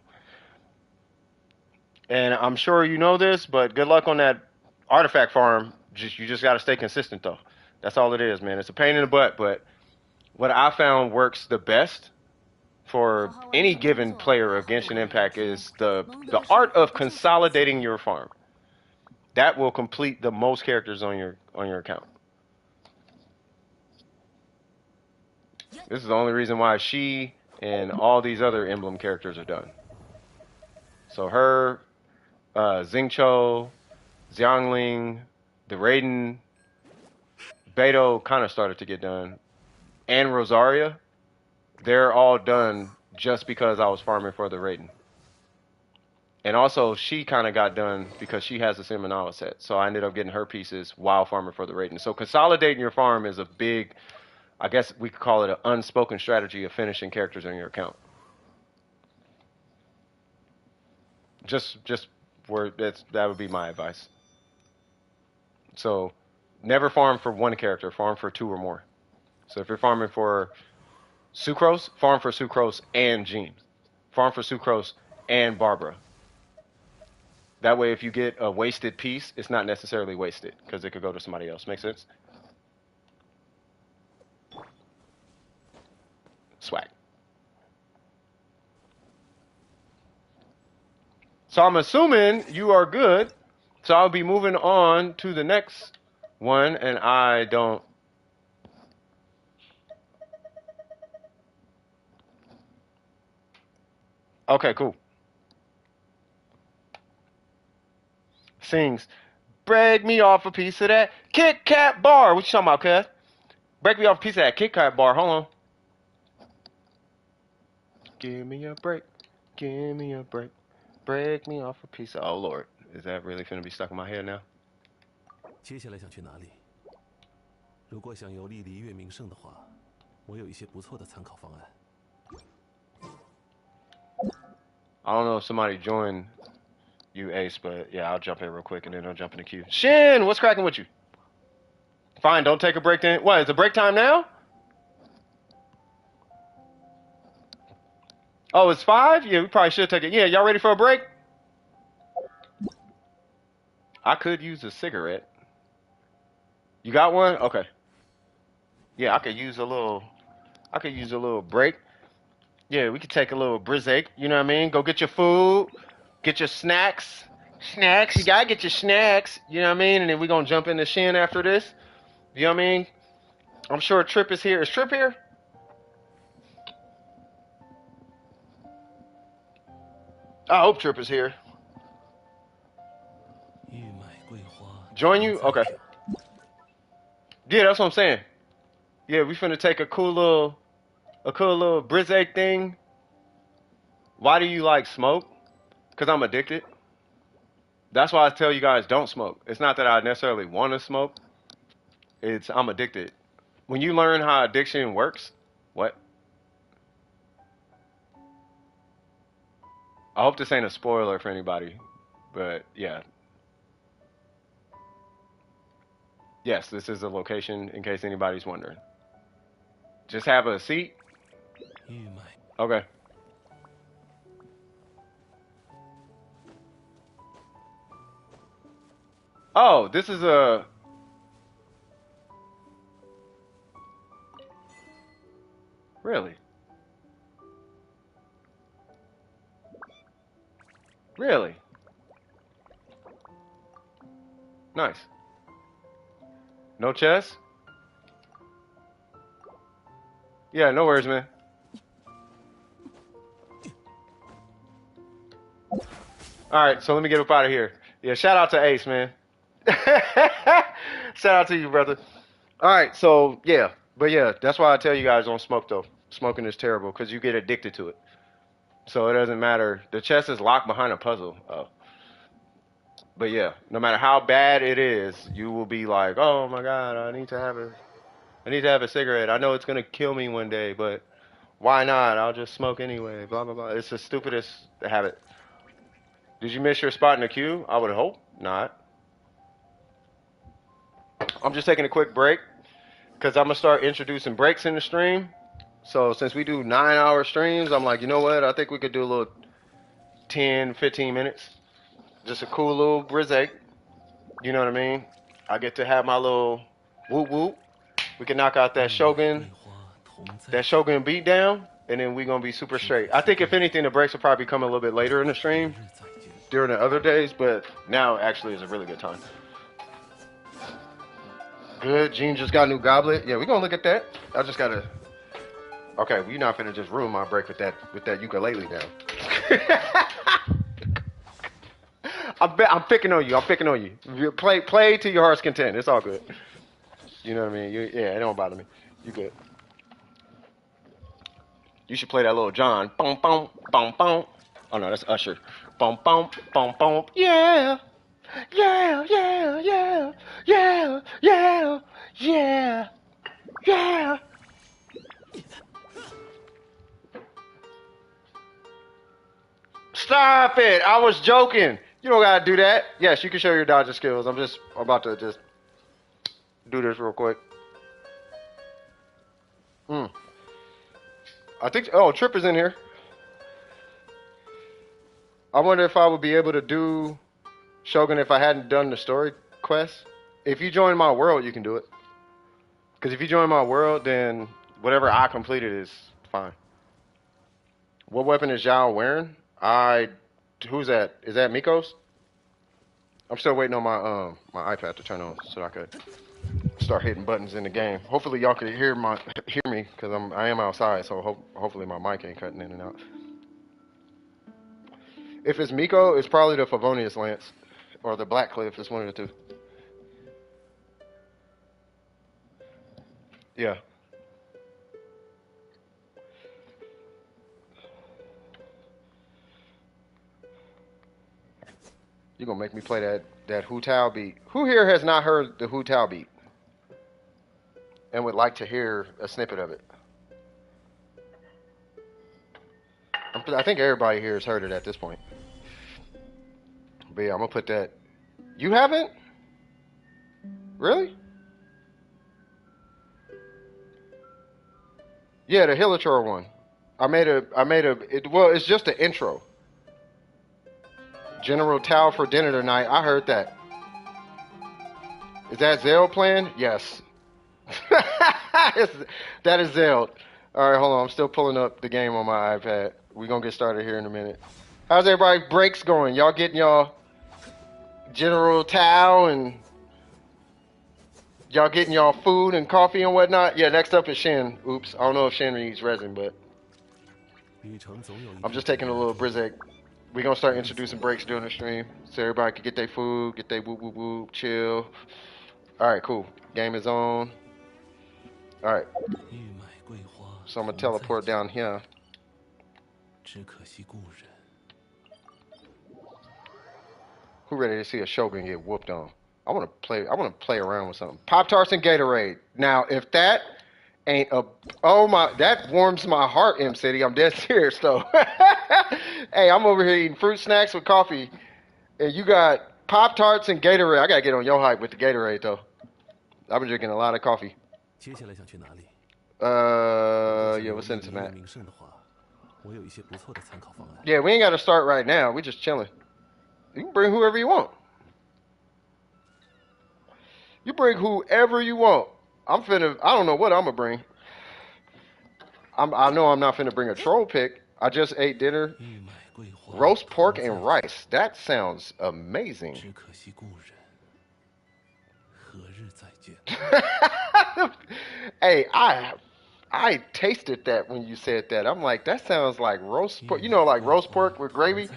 And I'm sure you know this, but good luck on that artifact farm. You just got to stay consistent, though. That's all it is, man. It's a pain in the butt, but what I found works the best for any given player of Genshin Impact is the art of consolidating your farm. That will complete the most characters on your account. This is the only reason why she and all these other emblem characters are done. So her, Xingqiu, Xiangling, the Raiden, Beto kind of started to get done, and Rosaria, they're all done just because I was farming for the Raiden. And also, she kind of got done because she has the Seminawa set. So I ended up getting her pieces while farming for the Raiden. So consolidating your farm is a big, I guess we could call it an unspoken strategy of finishing characters on your account. Just where that would be my advice. So never farm for one character, farm for two or more. So if you're farming for Sucrose, farm for Sucrose and Jean. Farm for Sucrose and Barbara. That way, if you get a wasted piece, it's not necessarily wasted, because it could go to somebody else. Make sense? Swag. So I'm assuming you are good. So I'll be moving on to the next one, and I don't... Okay, cool. Sings, break me off a piece of that Kit Kat bar. What you talking about, cuz? Break me off a piece of that Kit Kat bar. Hold on. Give me a break. Give me a break. Break me off a piece of... Oh, Lord. Is that really finna be stuck in my head now? 接下来想去哪里？如果想游历离月名胜的话，我有一些不错的参考方案。I don't know if somebody joined you, Ace, but yeah, I'll jump in real quick and then I'll jump in the queue. Shin, what's cracking with you? Fine, don't take a break then. What, is it break time now? Oh, it's 5? Yeah, we probably should take it. Yeah, y'all ready for a break? I could use a cigarette. You got one? Okay. Yeah, I could use a little break. Yeah, we could take a little break, you know what I mean? Go get your food, get your snacks. Snacks, you gotta get your snacks, you know what I mean? And then we're gonna jump into Shin after this. You know what I mean? I'm sure Trip is here. Is Trip here? I hope Trip is here. Join you? Okay. Yeah, that's what I'm saying. Yeah, we finna take a cool little Brizek thing. Why do you like smoke? Because I'm addicted. That's why I tell you guys don't smoke. It's not that I necessarily want to smoke. It's I'm addicted. When you learn how addiction works, what? I hope this ain't a spoiler for anybody, but yeah. Yes, this is the location in case anybody's wondering. Just have a seat. 玉麦 Okay. Oh, this is a... Really? Really? Nice. No chest? Yeah, no worries, man. Alright, so let me get up out of here. Yeah, shout out to Ace, man. Shout out to you, brother. Alright, so, yeah. But yeah, that's why I tell you guys don't smoke, though. Smoking is terrible, because you get addicted to it. So it doesn't matter. The chest is locked behind a puzzle. Oh. But yeah, no matter how bad it is, you will be like, oh my God, I need to have a cigarette. I know it's gonna kill me one day, but why not? I'll just smoke anyway. Blah blah blah. It's the stupidest habit. Did you miss your spot in the queue? I would hope not. I'm just taking a quick break because I'm gonna start introducing breaks in the stream. So since we do 9-hour streams, I'm like, you know what? I think we could do a little 10, 15 minutes. Just a cool little brizek. You know what I mean? I get to have my little whoop whoop. We can knock out that Shogun beat down, and then we're gonna be super straight. I think if anything, the breaks will probably come a little bit later in the stream during the other days, but now actually is a really good time. Good. Gene just got a new goblet. Yeah, we're gonna look at that. I just gotta. Okay, we're not finna just ruin my break with that ukulele now. I'm picking on you. I'm picking on you. You play to your heart's content. It's all good. You know what I mean? Yeah, it don't bother me. You good. You should play that little John. Boom, boom, boom, boom. Oh no, that's Usher. Boom, boom, boom, boom. Yeah, yeah, yeah, yeah, yeah, yeah, yeah, yeah. Stop it! I was joking. You don't gotta do that. Yes, you can show your dodging skills. I'm about to do this real quick. I think, oh, Trip is in here. I wonder if I would be able to do Shogun if I hadn't done the story quest. If you join my world, you can do it. Because if you join my world, then whatever I completed is fine. What weapon is Xiao wearing? Who's that? Is that Miko's? I'm still waiting on my iPad to turn on so I could start hitting buttons in the game. Hopefully y'all can hear me because I am outside, so hopefully my mic ain't cutting in and out. If it's Miko, it's probably the Favonius Lance or the Black Cliff. It's one of the two. Yeah. You're gonna make me play that Hu Tao beat. Who here has not heard the Hu Tao beat and would like to hear a snippet of it? I think everybody here has heard it at this point. But yeah, I'm gonna put that. You haven't? Really? Yeah, the Hilichar one. Well, it's just the intro. General Tao for dinner tonight. I heard that. Is that Zell playing? Yes. That is Zell. Alright, hold on. I'm still pulling up the game on my iPad. We're gonna get started here in a minute. How's everybody breaks going? Y'all getting y'all General Tao and y'all getting y'all food and coffee and whatnot? Yeah, next up is Shin. Oops. I don't know if Shin needs resin, but I'm just taking a little Brizek We're gonna start introducing breaks during the stream so everybody can get their food, get their whoop whoop whoop, chill. Alright, cool. Game is on. Alright. So I'm gonna teleport down here. Who ready to see a Shogun get whooped on? I wanna play around with something. Pop-Tarts and Gatorade. Now if that ain't a that warms my heart, M City. I'm dead serious though. Hey, I'm over here eating fruit snacks with coffee, and you got Pop-Tarts and Gatorade. I gotta get on your hype with the Gatorade though. I've been drinking a lot of coffee. Yeah, we'll send it to Matt. Yeah, we ain't gotta start right now. We just chilling. You can bring whoever you want. You bring whoever you want. I don't know what I'm gonna bring. I know I'm not finna bring a troll pick. I just ate dinner. Roast pork and rice. That sounds amazing. Hey, I tasted that when you said that. I'm like, that sounds like roast pork. You know, like roast pork with gravy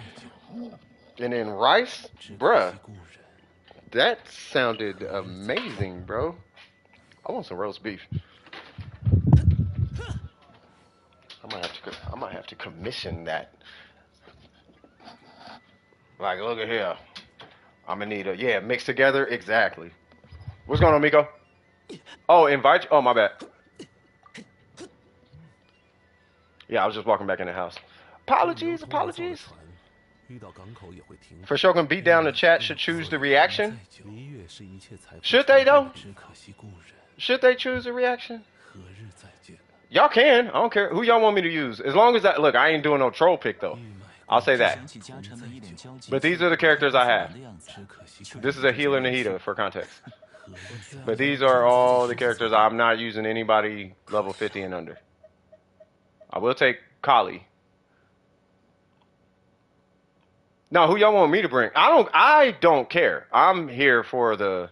and then rice, bruh. That sounded amazing, bro. I want some roast beef. I might have to commission that. Like, look at here. I'm gonna need mixed together. Exactly. What's going on, Miko? Oh, invite you? Oh, my bad. Yeah, I was just walking back in the house. Apologies. For Shogun beat down, the chat should choose the reaction. Should they, though? Should they choose the reaction? Y'all can. I don't care. Who y'all want me to use? As long as look, I ain't doing no troll pick, though. I'll say that. But these are the characters I have. This is a healer Nahida, for context. But these are all the characters. I'm not using anybody level 50 and under. I will take Kali. No, who y'all want me to bring? I don't care. I'm here for the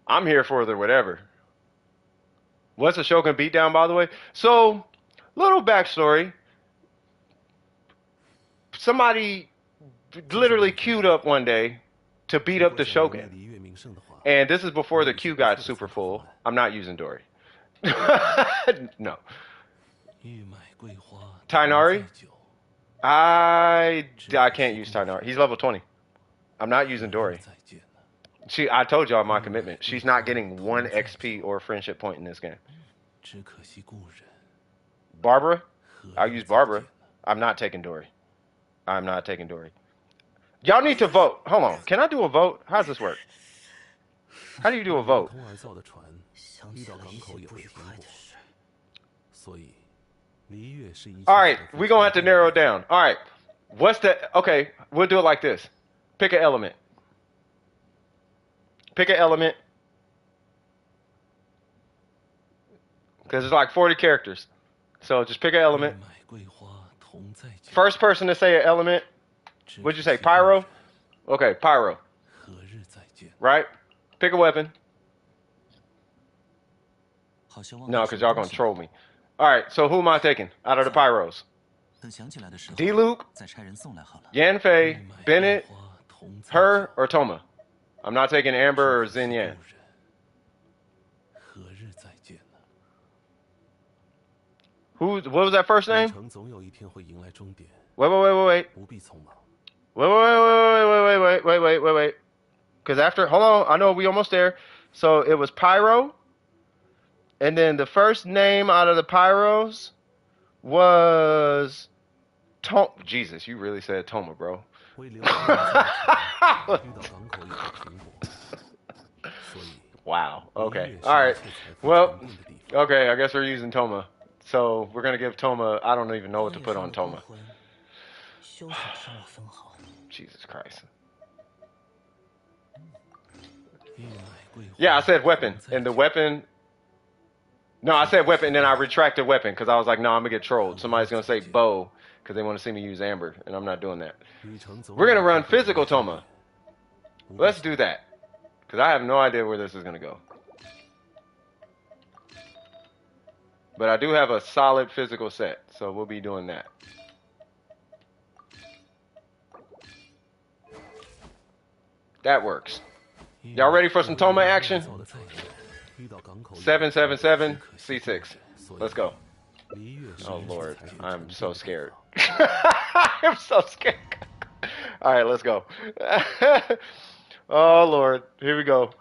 whatever. What's a Shogun beatdown, by the way? So, little backstory. Somebody literally queued up one day to beat up the Shogun. And this is before the queue got super full. I'm not using Dory. No. Tainari? I can't use Tainari. He's level 20. I'm not using Dory. I told y'all my commitment. She's not getting 1 XP or friendship point in this game. Barbara? I'll use Barbara. I'm not taking Dory. Y'all need to vote. Hold on. Can I do a vote? How does this work? How do you do a vote? Alright, we're going to have to narrow it down. Alright, okay, we'll do it like this. Pick an element. Because there's like 40 characters. So just pick an element. First person to say an element. What'd you say, Pyro? Okay, Pyro. Right? Pick a weapon. No, because y'all going to troll me. Alright, so who am I taking out of the Pyros? D-Luke, Yanfei, Bennett, her, or Toma? I'm not taking Amber or Xin Yan. What was that first name? Wait. Wait. Because hold on, I know we almost there. So it was Pyro. And then the first name out of the Pyros was Jesus, you really said Toma, bro. Wow. Okay. All right. Well, okay, I guess we're using Toma. So we're going to give Toma, I don't even know what to put on Toma. Jesus Christ. Yeah, I said weapon. And the weapon... No, I said weapon, and then I retracted weapon, because I was like, no, I'm going to get trolled. Somebody's going to say bow, because they want to see me use Amber, and I'm not doing that. We're going to run physical Toma. Let's do that, because I have no idea where this is going to go. But I do have a solid physical set, so we'll be doing that. That works. Y'all ready for some Toma action? 777 C6. Let's go. Oh Lord, I'm so scared. I'm so scared. All right, let's go. Oh Lord, here we go.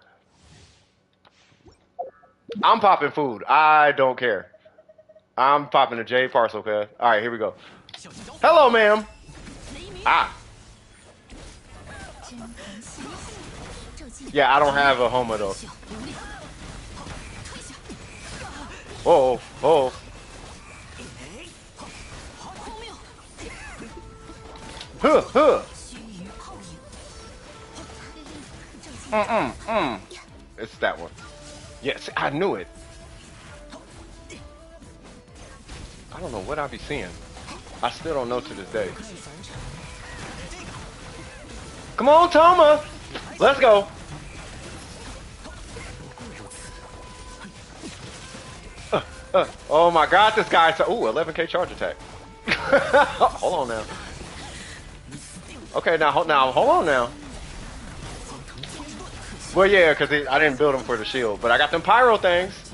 I'm popping food. I don't care. I'm popping a J parcel, cuz. All right, here we go. Hello, ma'am. Ah. Yeah, I don't have a Homa though. Oh, oh. Huh, huh. It's that one. Yes, I knew it. I don't know what I be seeing. I still don't know to this day. Come on, Toma. Let's go. Oh my God, this guy's so. Ooh, 11K charge attack. Hold on now. Okay, now hold on now. Well, yeah, because I didn't build him for the shield, but I got them pyro things.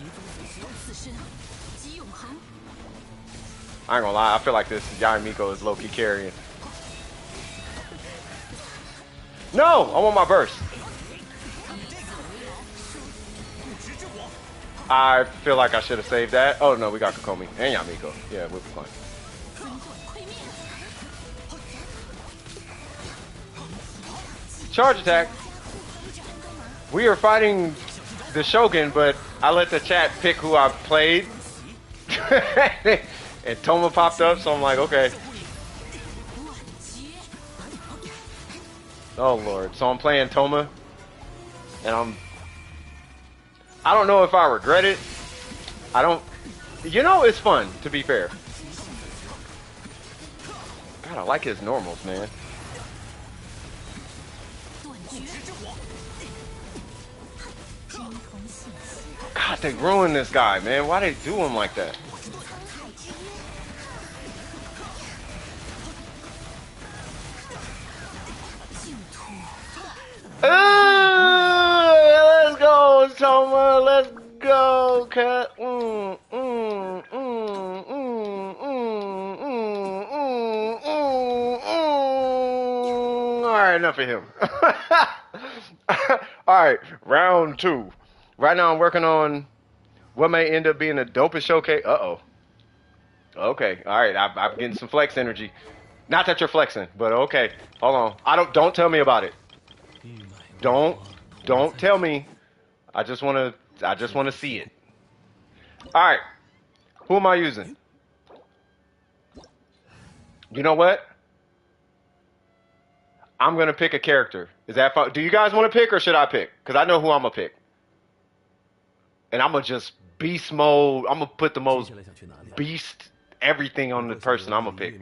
I ain't gonna lie, I feel like this Yamiko is low-key carrying. No, I want my burst. I feel like I should have saved that. Oh no, we got Kokomi and Yamiko. Yeah, we'll be fine. Charge attack. We are fighting the Shogun, but I let the chat pick who I played. And Toma popped up, so I'm like, okay. Oh Lord. So I'm playing Toma. And I don't know if I regret it. I don't. You know, it's fun, to be fair. God, I like his normals, man. God, they ruined this guy, man. Why they do him like that? Let's go, Toma. Let's go, cat. All right, enough of him. All right, round 2. Right now I'm working on what may end up being the dopest showcase. Uh-oh. Okay, all right, I'm getting some flex energy. Not that you're flexing, but okay. Hold on. Don't tell me about it. Don't tell me. I just want to see it. All right. Who am I using? You know what? I'm going to pick a character. Is that fun? Do you guys want to pick or should I pick? Cuz I know who I'm going to pick. And I'm going to just beast mode. I'm going to put the most beast everything on the person I'm going to pick.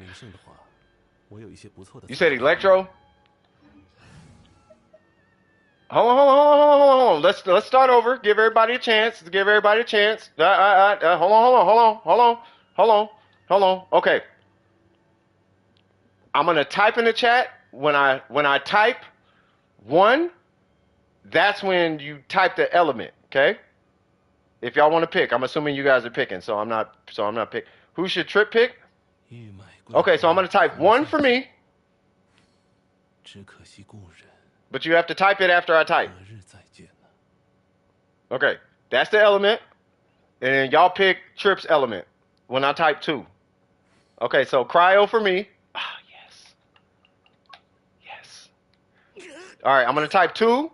You said Electro? Hold on. Let's start over. Give everybody a chance. Hold on. Okay. I'm gonna type in the chat. When I type 1, that's when you type the element. Okay. If y'all want to pick, I'm assuming you guys are picking, so I'm not pick. Who should Trip pick? Okay, so I'm gonna type 1 for me. But you have to type it after I type. Okay, that's the element. And then y'all pick Trip's element when I type 2. Okay, so cryo for me. Ah, yes. All right, I'm going to type 2.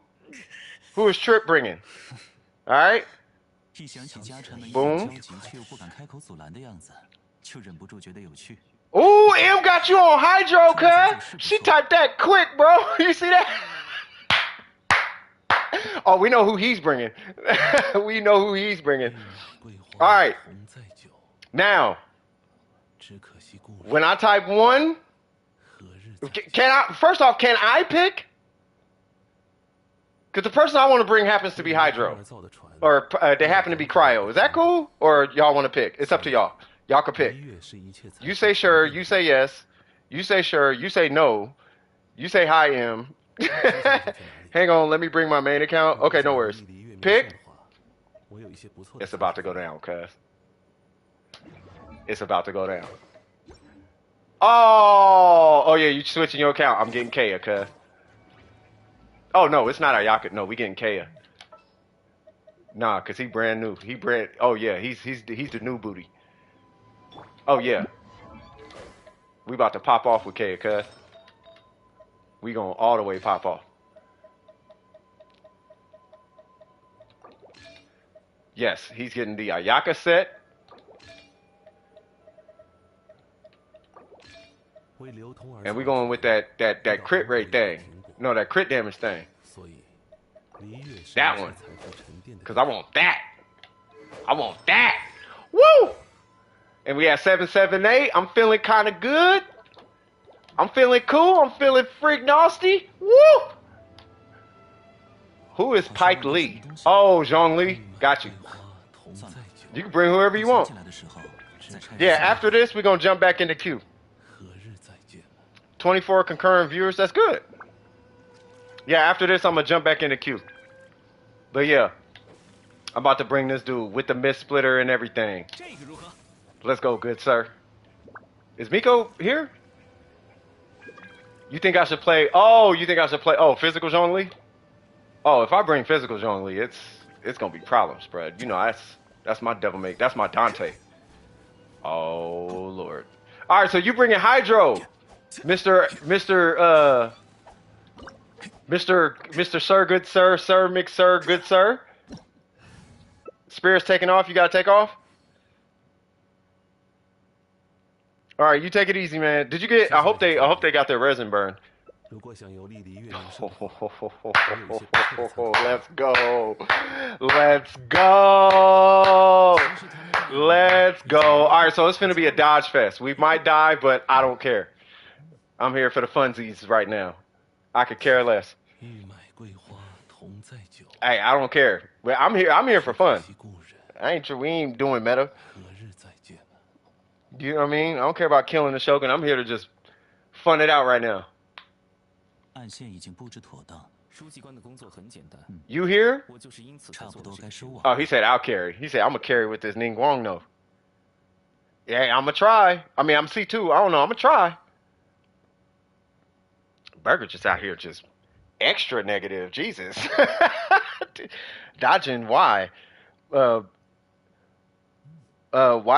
Who is Trip bringing? All right. Boom. Ooh, M got you on Hydro, cuz. She typed that quick, bro. You see that? Oh, we know who he's bringing. All right. Now, when I type 1, first off, can I pick? Because the person I want to bring happens to be Hydro. Or they happen to be Cryo. Is that cool? Or y'all want to pick? It's up to y'all. Y'all can pick. You say sure. You say yes. You say sure. You say no. You say hi, M. Hang on, let me bring my main account. Okay, no worries. Pick. It's about to go down, cuz. It's about to go down. Oh yeah, you switching your account. I'm getting Kaya, cuz. Oh no, it's not Ayaka. No, we getting Kaya. Nah, cause he brand new. Oh yeah, he's the new booty. Oh yeah. We about to pop off with Kaya, cuz. We gonna all the way pop off. Yes, he's getting the Ayaka set. And we going with that crit rate thing. No, that crit damage thing. That one. Cause I want that. I want that. Woo! And we have 778. I'm feeling kind of good. I'm feeling cool. I'm feeling freak nasty. Woo! Who is Pike Lee? Oh, Zhong Li. Got you. You can bring whoever you want. Yeah, after this, we're going to jump back into queue. 24 concurrent viewers. That's good. Yeah, after this, I'm going to jump back into queue. But yeah, I'm about to bring this dude with the mist splitter and everything. Let's go, good sir. Is Miko here? You think I should play? Oh, you think I should play? Oh, physical Zhongli? Oh, if I bring physical Zhongli, it's gonna be problems, bro. You know that's my devil make. That's my Dante. Oh Lord. All right, so you bringing Hydro, Mister Sir, good sir, Sir McSir, good sir. Spirit's taking off. You gotta take off. All right, you take it easy, man. Did you get? I hope they got their resin burned. Let's go. Let's go. Let's go. All right, so it's gonna be a dodge fest. We might die, but I don't care. I'm here for the funsies right now. I could care less. Hey, I don't care. I'm here for fun. We ain't doing meta. You know what I mean? I don't care about killing the Shogun. I'm here to just fun it out right now. You here? Oh, he said I'll carry. He said I'm gonna carry with this Ningguang though. Yeah, I'm gonna try. I mean, I'm C2. I don't know. I'm gonna try. Burger just out here just extra negative. Jesus. Dodging why? Why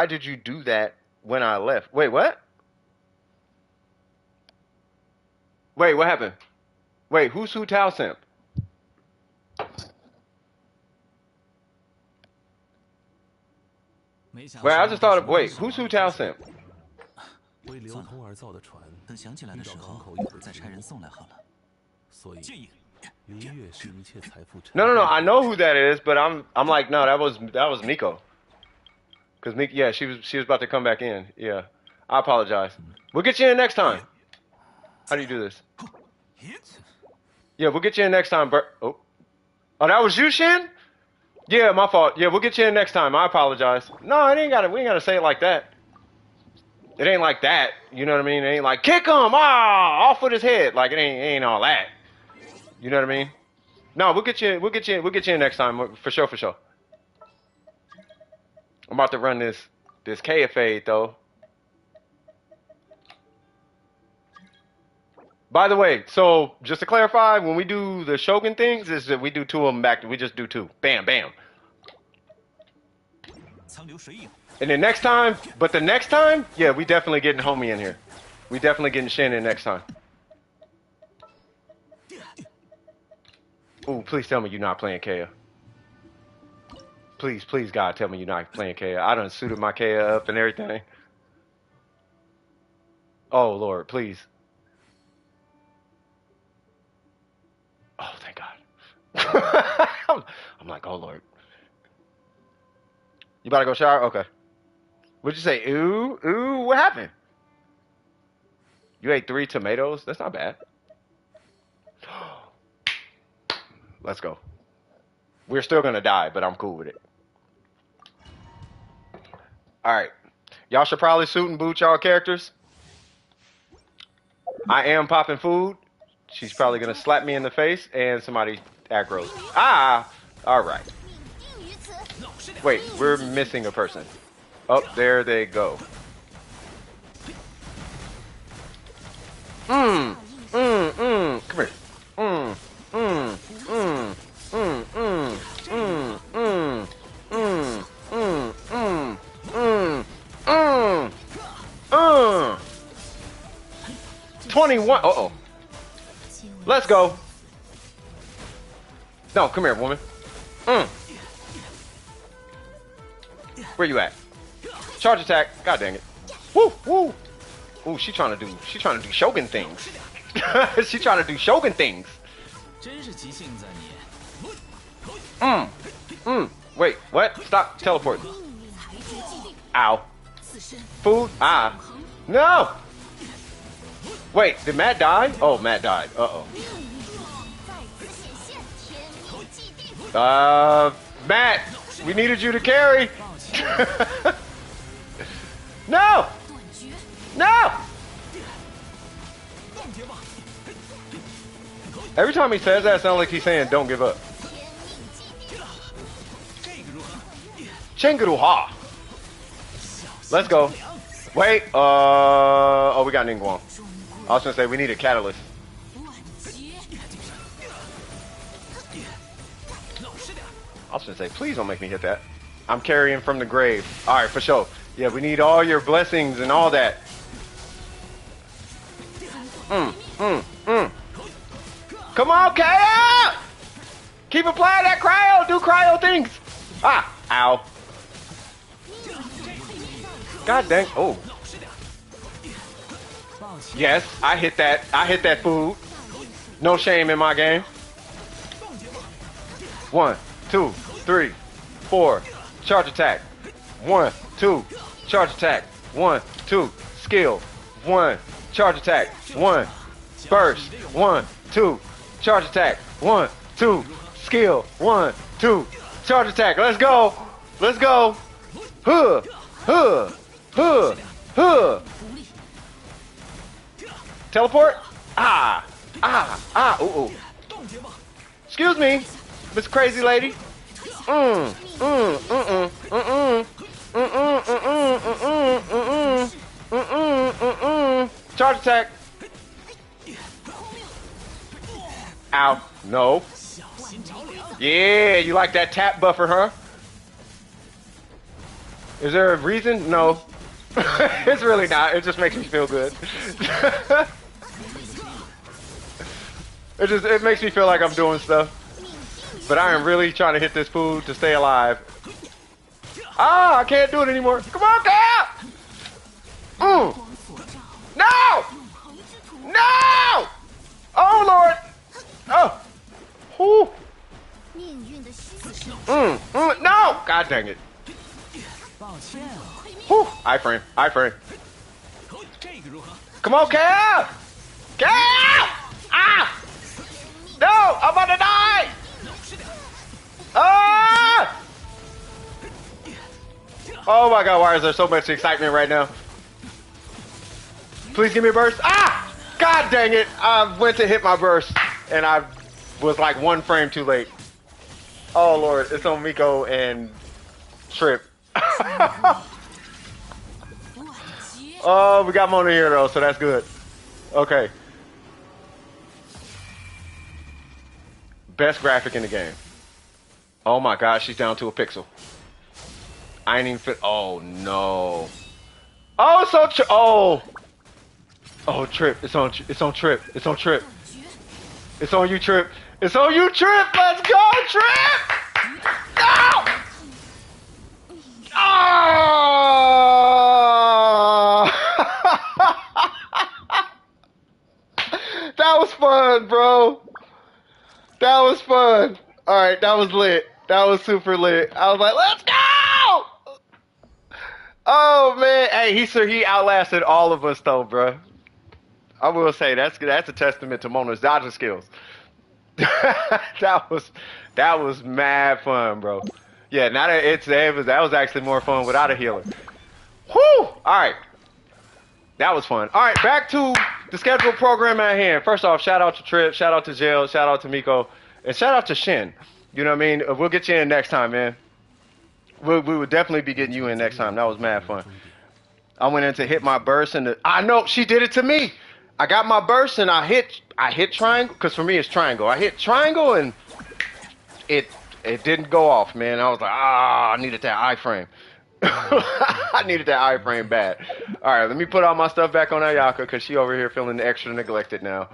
did you do that when I left? Wait, what? Wait, what happened? Wait, who's Hu Tao Simp? Wait, I just thought of, wait, who's Hu Tao Simp? No, I know who that is, but I'm like, no, that was Miko. Cause Miko, yeah, she was about to come back in. Yeah, I apologize. We'll get you in next time. How do you do this? Yeah, we'll get you in next time, Bert. Oh, that was you, Shin? Yeah, my fault. Yeah, we'll get you in next time. I apologize. No, we ain't gotta say it like that. It ain't like that. You know what I mean? It ain't like kick him, off with his head. Like it ain't all that. You know what I mean? No, we'll get you in next time for sure. I'm about to run this KFA though. By the way, so just to clarify, when we do the Shogun things, is that we do two of them back. We just do two. Bam, bam. And then next time, yeah, we definitely getting homie in here. We definitely getting Shin in next time. Ooh, please tell me you're not playing Kaya. Please, God, tell me you're not playing Kaya. I done suited my Kaya up and everything. Oh, Lord, please. Oh, thank God. I'm like, oh, Lord. You about to go shower? Okay. What'd you say? Ooh, what happened? You ate 3 tomatoes? That's not bad. Let's go. We're still going to die, but I'm cool with it. All right. Y'all should probably suit and boot y'all characters. I am popping food. She's probably gonna slap me in the face and somebody aggroes. Ah! Alright. Wait, we're missing a person. Oh, there they go. Come here. Mm. 21. Uh-oh. Let's go. No, come here, woman. Where you at? Charge attack. God dang it. Woo, woo. Ooh, she trying to do Shogun things. She trying to do Shogun things. Wait, what? Stop teleporting. Ow. Food? Ah. No! Wait, did Matt die? Oh, Matt died. Uh-oh. Matt, we needed you to carry. No! No! Every time he says that, it sounds like he's saying, don't give up. Chenguruha. Let's go. Wait, oh, we got Ningguang. I was gonna say, we need a catalyst. I was gonna say, please don't make me hit that. I'm carrying from the grave. Alright, for sure. Yeah, we need all your blessings and all that. Come on, Kaya! Keep applying that cryo! Do cryo things! Ah! Ow. God dang. Oh. Yes, I hit that. I hit that food. No shame in my game. 1, 2, 3, 4. Charge attack. 1, 2. Charge attack. 1, 2. Skill. 1. Charge attack. 1. Burst. 1, 2. Charge attack. 1, 2. Skill. 1, 2. Charge attack. Let's go. Let's go. Huh. Huh. Huh. Huh. Teleport. Ah. Ah. Ah. Ooh. Ooh. Excuse me, Miss Crazy Lady. Charge attack. Ow. No. Yeah, you like that tap buffer, huh? Is there a reason? No. It's really not. It just makes me feel good. It makes me feel like I'm doing stuff. But I am really trying to hit this food to stay alive. Ah, I can't do it anymore. Come on, Cap! No! No! Oh, Lord! Oh! Whew. No! God dang it. Whew. I-frame. I-frame. Come on, Cap! Cap! Ah! No! I'm about to die! Ah! Oh my god, why is there so much excitement right now? Please give me a burst. Ah! God dang it! I went to hit my burst and I was like 1 frame too late. Oh Lord, it's on Miko and Trip. Oh, we got Mona here though, so that's good. Okay. Best graphic in the game. Oh my god, she's down to a pixel. I ain't even fit. Oh no. Oh, so oh. Oh, Trip. It's on Trip. It's on Trip. It's on you, Trip. It's on you, Trip. Let's go, Trip. No. Oh. That was fun, bro. That was fun. All right, that was lit. That was super lit. I was like, let's go! Oh man, hey, he outlasted all of us though, bro. I will say that's a testament to Mona's dodging skills. that was mad fun, bro. Yeah, now that that was actually more fun without a healer. Whew! All right. That was fun. All right, back to the scheduled program at hand. First off, shout out to Trip, shout out to Jill, shout out to Miko, and shout out to Shin. You know what I mean? We'll get you in next time, man. We would definitely be getting you in next time. That was mad fun. I went in to hit my burst, and I know she did it to me. I got my burst, and I hit triangle, because for me it's triangle. I hit triangle, and it didn't go off, man. I was like, I needed that iframe. I needed that iframe bad. All right, let me put all my stuff back on Ayaka, because she over here feeling extra neglected now.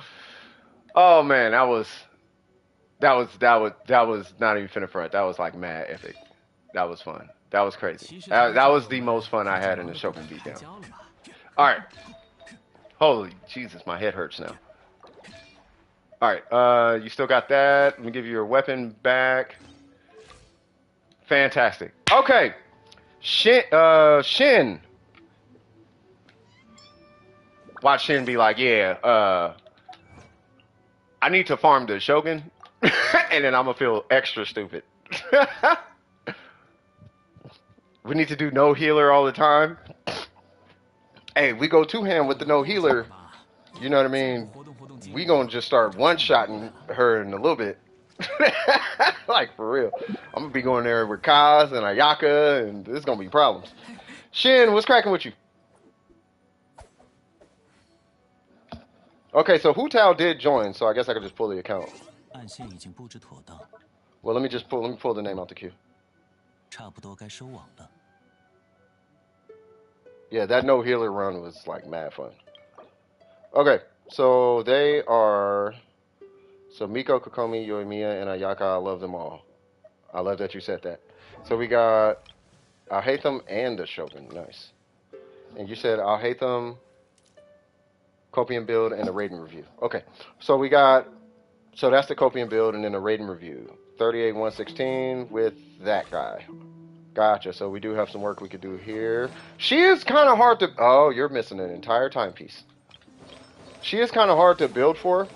Oh man, that was not even finna front. That was like mad epic. That was fun. That was crazy. That was the most fun I had in the Shogun beatdown. All right. Holy Jesus, my head hurts now. All right, you still got that. Let me give you your weapon back. Fantastic. Okay. Shin. Watch Shin be like, yeah, I need to farm the Shogun, and then I'm gonna feel extra stupid. We need to do no healer all the time. Hey, we go two-hand with the no healer. You know what I mean? We gonna just start one-shotting her in a little bit. Like, for real. I'm gonna be going there with Kaz and Ayaka, and there's gonna be problems. Shin, what's cracking with you? Okay, so Hu Tao did join, so I guess I could just pull the account. Well, let me pull the name out the queue. Yeah, that no healer run was like mad fun. Okay, so they are... So Miko, Kokomi, Yoimiya, and Ayaka, I love them all. I love that you said that. So we got Alhaitham and the Shogun. Nice. And you said Alhaitham, Copium build, and the Raiden review. Okay, so we got... So that's the Copium build and then the Raiden review. 38-116 with that guy. Gotcha. So we do have some work we could do here. She is kind of hard to... Oh, you're missing an entire timepiece. She is kind of hard to build for.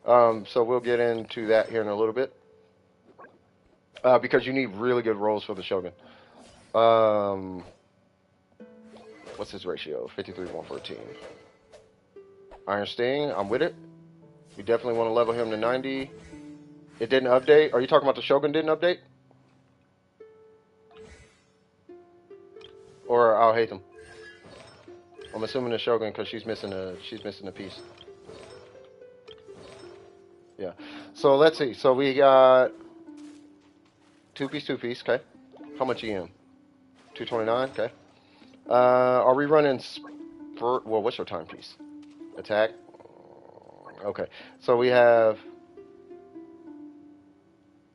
So we'll get into that here in a little bit. Because you need really good rolls for the Shogun. What's his ratio? 53-114. Iron Sting, I'm with it. We definitely want to level him to 90. It didn't update. Are you talking about the Shogun didn't update? Or Alhaitham? I'm assuming the Shogun because she's missing a piece. Yeah. So let's see. So we got two piece. Okay. How much EM? 229. Okay. Are we running? Well, what's your timepiece? Attack. Okay. So we have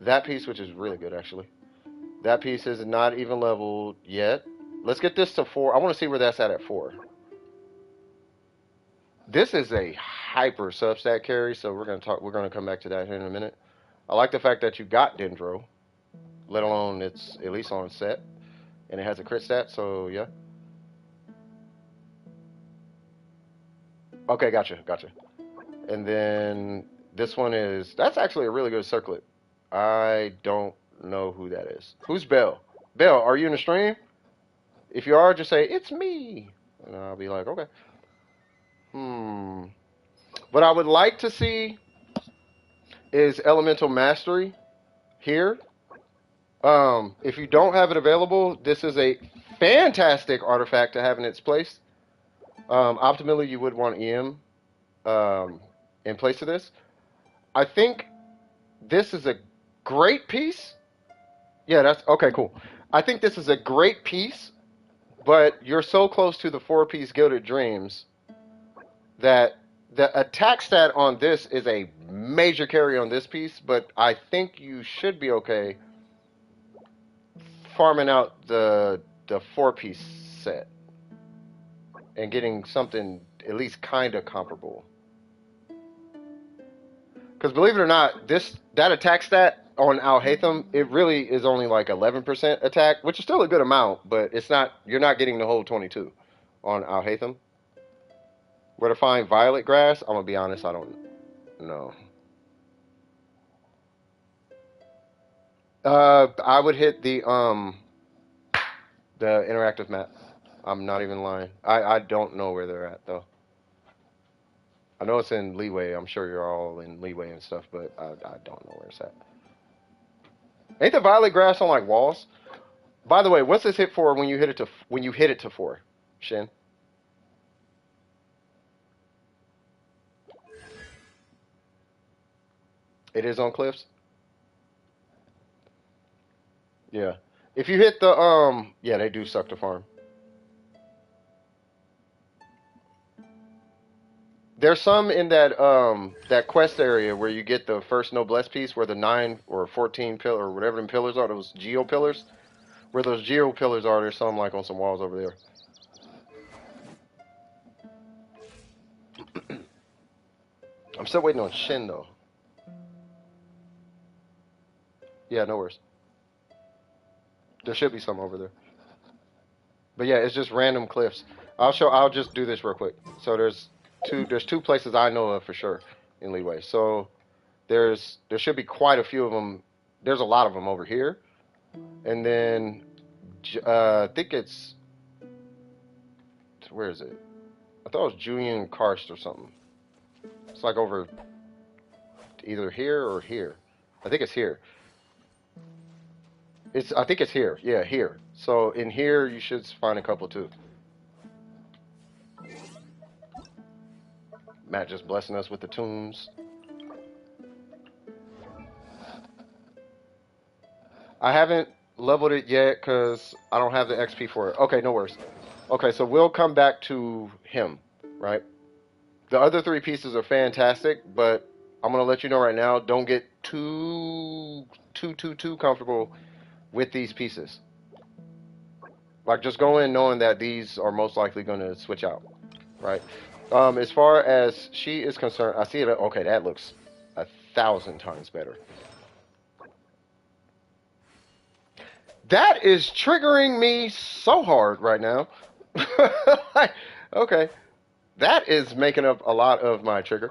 that piece, which is really good actually. That piece is not even leveled yet. Let's get this to 4. I want to see where that's at 4. This is a hyper substat carry, so we're gonna come back to that here in a minute. I like the fact that you got Dendro, let alone it's at least on set, and it has a crit stat, so yeah. Okay, gotcha. And then this one that's actually a really good circlet. I don't know who that is. Who's Belle? Belle, are you in the stream? If you are, just say, it's me. And I'll be like, okay. What I would like to see is Elemental Mastery here. If you don't have it available, this is a fantastic artifact to have in its place. Optimally, you would want EM in place of this. I think this is a great piece. Yeah, that's... Okay, cool. I think this is a great piece, but you're so close to the 4-piece Gilded Dreams that the attack stat on this is a major carry on this piece, but I think you should be okay farming out the 4-piece set and getting something at least kind of comparable. Because believe it or not, that attack stat on Alhaitham, it really is only like 11% attack, which is still a good amount, but it's not. You're not getting the whole 22 on Alhaitham. Where to find Violet Grass? I'm gonna be honest, I don't know. I would hit the interactive map. I'm not even lying. I don't know where they're at though. I know it's in Leeway. I'm sure you're all in Leeway and stuff, but I don't know where it's at. Ain't the violet grass on like walls? By the way, what's this hit for when you hit it to 4? Shin. It is on cliffs? Yeah. If you hit the yeah, they do suck to farm. There's some in that quest area where you get the first noblesse piece where the 9 or 14 pillar or whatever them pillars are, those geo pillars. Where those geo pillars are, there's some like on some walls over there. I'm still waiting on Shin though. Yeah, no worries. There should be some over there. But yeah, it's just random cliffs. I'll just do this real quick. So there's two places I know of for sure in Leeway. So there should be quite a few of them. There's a lot of them over here. And then I think it's where is it? I thought it was Julian Karst or something. It's like over either here or here. I think it's here. I think it's here. Yeah, here. So in here you should find a couple too. Matt just blessing us with the tunes. I haven't leveled it yet because I don't have the XP for it. Okay, no worries. Okay, so we'll come back to him, right? The other 3 pieces are fantastic, but I'm going to let you know right now, don't get too comfortable with these pieces. Like, just go in knowing that these are most likely going to switch out, right? As far as she is concerned, I see it. Okay, that looks 1,000 times better. That is triggering me so hard right now. Like, okay. That is making up a lot of my trigger.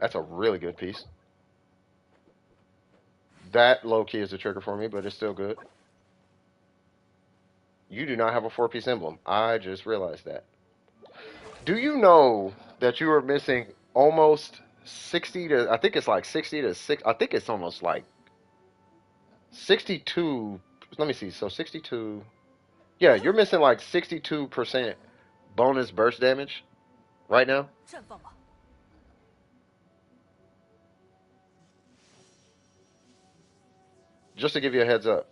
That's a really good piece. That low-key is a trigger for me, but it's still good. You do not have a 4-piece emblem. I just realized that. Do you know that you are missing almost 60 to... I think it's like 60 to 6... I think it's almost like 62... Let me see. So 62... Yeah, you're missing like 62% bonus burst damage right now. Just to give you a heads up.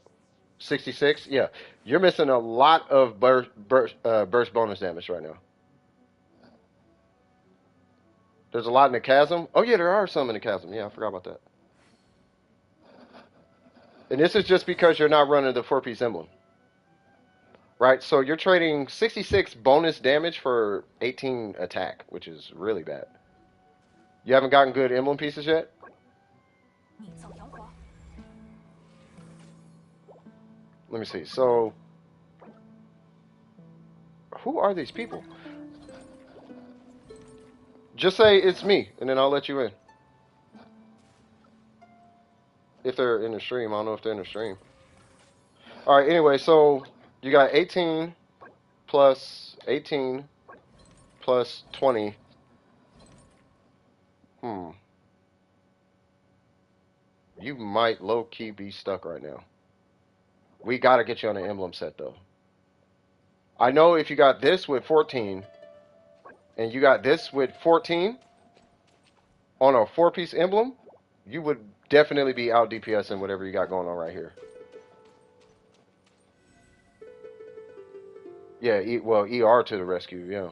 66? Yeah. You're missing a lot of burst bonus damage right now. There's a lot in the chasm. Oh, yeah, there are some in the chasm. Yeah, I forgot about that. And this is just because you're not running the 4-piece emblem. Right? So you're trading 66 bonus damage for 18 attack, which is really bad. You haven't gotten good emblem pieces yet? Let me see. So, who are these people? Just say it's me, and then I'll let you in. If they're in the stream. I don't know if they're in the stream. Alright, anyway, so you got 18 plus 18 plus 20. You might low-key be stuck right now. We gotta get you on an emblem set, though. I know if you got this with 14, and you got this with 14, on a 4-piece emblem, you would definitely be out DPSing whatever you got going on right here. Yeah, well, ER to the rescue, yeah.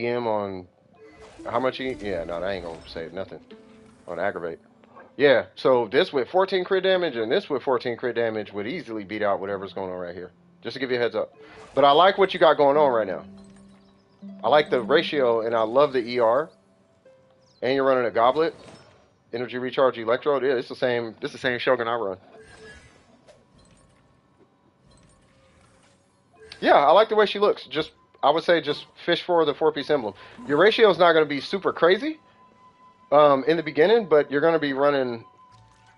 EM on... How much Yeah, no, that ain't gonna save nothing. On aggravate. Yeah, so this with 14 crit damage and this with 14 crit damage would easily beat out whatever's going on right here. Just to give you a heads up. But I like what you got going on right now. I like the ratio and I love the ER. And you're running a goblet. Energy recharge electrode. Yeah, it's the same. This is the same Shogun I run. Yeah, I like the way she looks. I would say just fish for the 4-piece emblem. Your ratio is not going to be super crazy in the beginning, but you're going to be running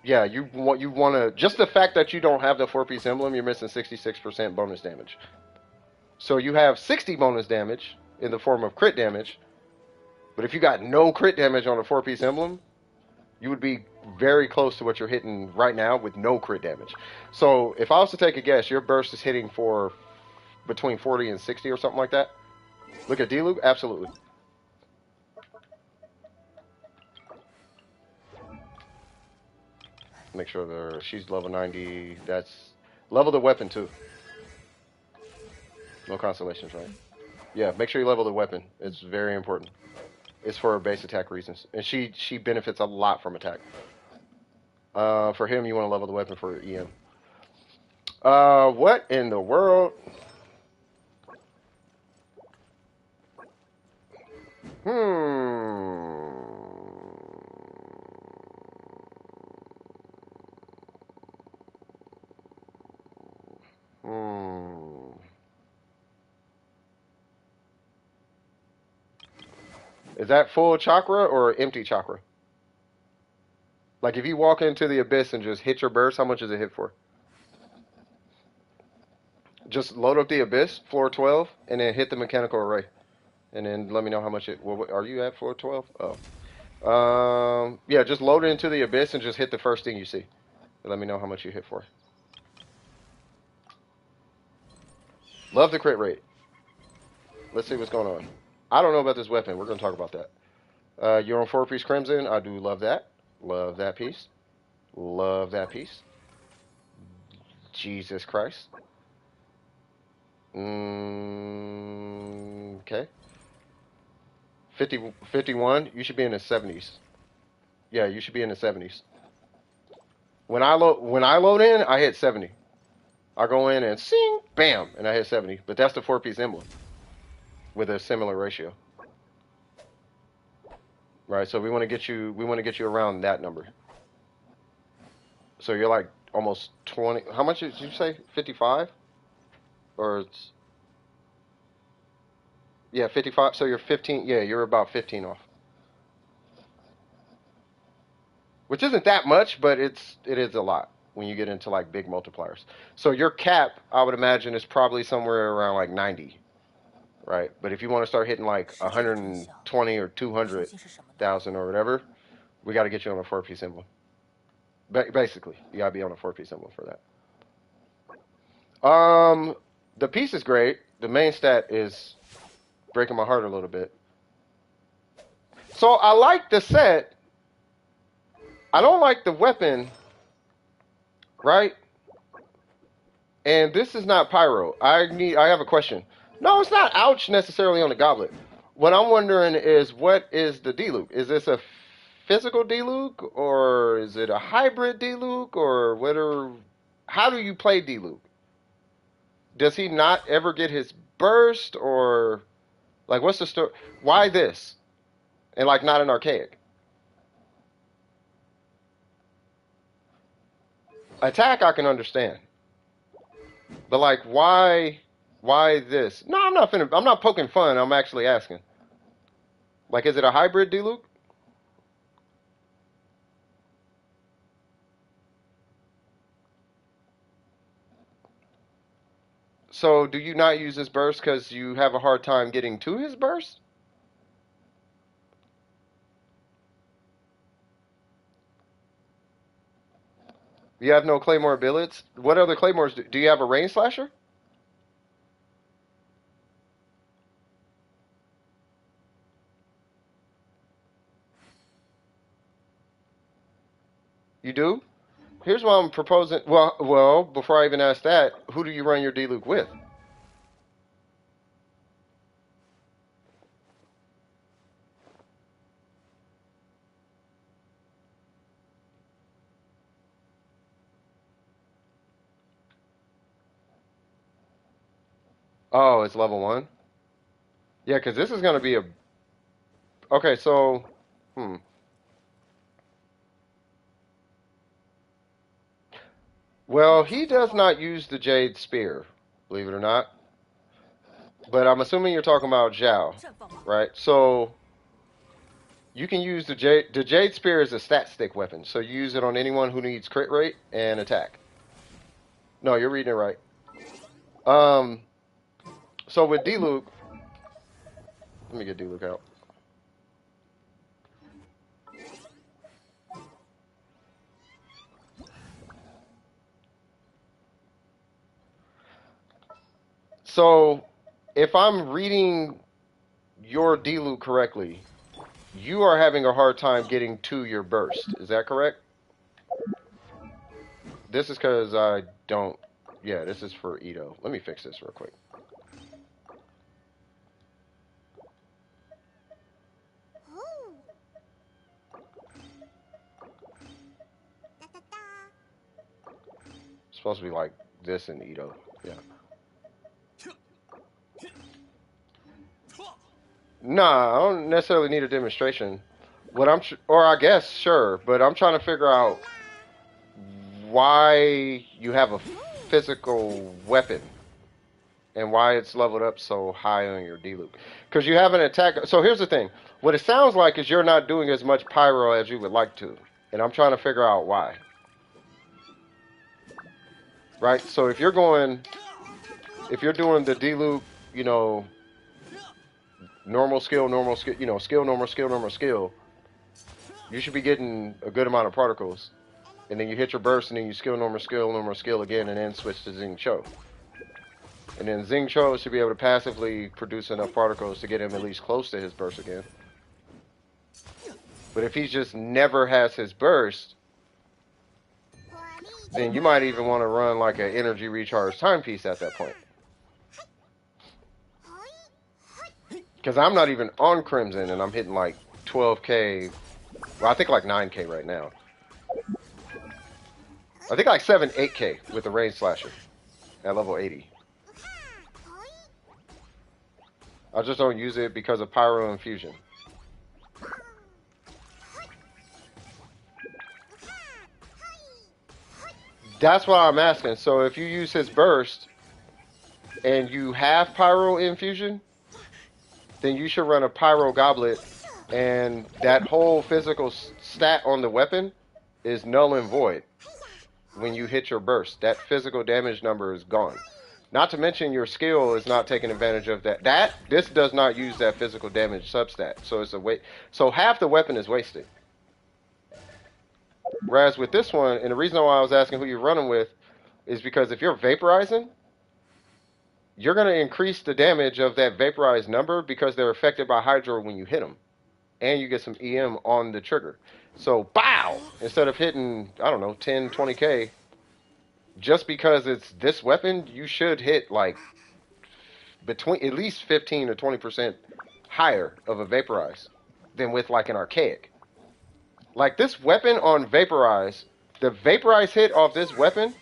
Yeah, you want to just the fact that you don't have the 4-piece emblem, you're missing 66% bonus damage. So you have 60 bonus damage in the form of crit damage, but if you got no crit damage on a 4-piece emblem, you would be very close to what you're hitting right now with no crit damage. So if I was to take a guess, your burst is hitting for between 40 and 60 or something like that. Look at D-Luke, absolutely. Make sure she's level 90. That's level the weapon too. No constellations, right? Yeah, make sure you level the weapon. It's very important. It's for base attack reasons, and she benefits a lot from attack. For him, you want to level the weapon for EM. What in the world? Is that full chakra or empty chakra? Like if you walk into the abyss and just hit your burst, how much does it hit for? Just load up the abyss, floor 12, and then hit the mechanical array. And then let me know how much it... Well, are you at floor 12? Oh. Yeah, just load it into the abyss and just hit the first thing you see. And let me know how much you hit for. Love the crit rate. Let's see what's going on. I don't know about this weapon. We're going to talk about that. You're on 4-piece Crimson. I do love that. Love that piece. Love that piece. Jesus Christ. Okay. 51. You should be in the 70s. Yeah, you should be in the 70s. When I load in, I hit 70. I go in and sing, bam, and I hit 70. But that's the 4-piece emblem with a similar ratio. Right, so we want to get you around that number. So you're like almost 20. How much did you say? 55? Or it's yeah, 55. So you're 15. Yeah, you're about 15 off. Which isn't that much, but it is a lot when you get into like big multipliers. So your cap, I would imagine, is probably somewhere around like 90. Right? But if you want to start hitting like 120 or 200,000 or whatever, we got to get you on a 4-piece emblem. Basically, you got to be on a 4-piece emblem for that. The piece is great. The main stat is breaking my heart a little bit. So I like the set. I don't like the weapon, right? And this is not pyro. I have a question. No, it's not ouch necessarily on the goblet. What I'm wondering is, what is the D-Luke? Is this a physical D-Luke, or is it a hybrid D-Luke, or how do you play D-Luke? Does he not ever get his burst, or like what's the story? Why this? And like not an archaic. Attack I can understand. But like why this? No, I'm not poking fun. I'm actually asking. Like, is it a hybrid D-Luke? So, do you not use his burst because you have a hard time getting to his burst? You have no Claymore billets? What other Claymores do you have a Rain Slasher? You do? Here's what I'm proposing. Well, before I even ask that, who do you run your D-Luke with? Oh, it's level 1? Yeah, because this is going to be a... Okay, so... Well, he does not use the Jade Spear, believe it or not. But I'm assuming you're talking about Xiao, right? So You can use the Jade Spear is a stat stick weapon, so you use it on anyone who needs crit rate and attack. No, you're reading it right. So with D-Luke, let me get D-Luke out. So if I'm reading your D-Luke correctly, you are having a hard time getting to your burst. Is that correct? This is because I don't... Yeah, this is for Ito. Let me fix this real quick. It's supposed to be like this in Ito. Yeah. Nah, I don't necessarily need a demonstration. What I'm... Or I guess, sure. But I'm trying to figure out why you have a physical weapon and why it's leveled up so high on your D-Luke. Because you have an attack. So here's the thing. What it sounds like is you're not doing as much pyro as you would like to. And I'm trying to figure out why. Right? So if you're doing the D-Luke, you know, normal skill, you know, skill, normal skill, you should be getting a good amount of particles. And then you hit your burst, and then you skill, normal skill again, and then switch to Xing Cho. And then Xing Cho should be able to passively produce enough particles to get him at least close to his burst again. But if he just never has his burst, then you might even want to run like an energy recharge timepiece at that point. Because I'm not even on Crimson, and I'm hitting like 12k. Well, I think like 9k right now. I think like 8k with the Rain Slasher at level 80. I just don't use it because of Pyro Infusion. That's what I'm asking. So if you use his burst and you have Pyro Infusion, then you should run a Pyro Goblet, and that whole physical stat on the weapon is null and void. When you hit your burst, that physical damage number is gone. Not to mention your skill is not taking advantage of that. This does not use that physical damage substat, so it's a waste. So half the weapon is wasted. Whereas with this one, and the reason why I was asking who you're running with is because if you're vaporizing, you're going to increase the damage of that vaporized number because they're affected by Hydro when you hit them, and you get some EM on the trigger. So, bow! Instead of hitting, I don't know, 10, 20k, just because it's this weapon, you should hit like between at least 15 to 20% higher of a vaporize than with like an archaic. Like this weapon on vaporize, the vaporize hit off this weapon,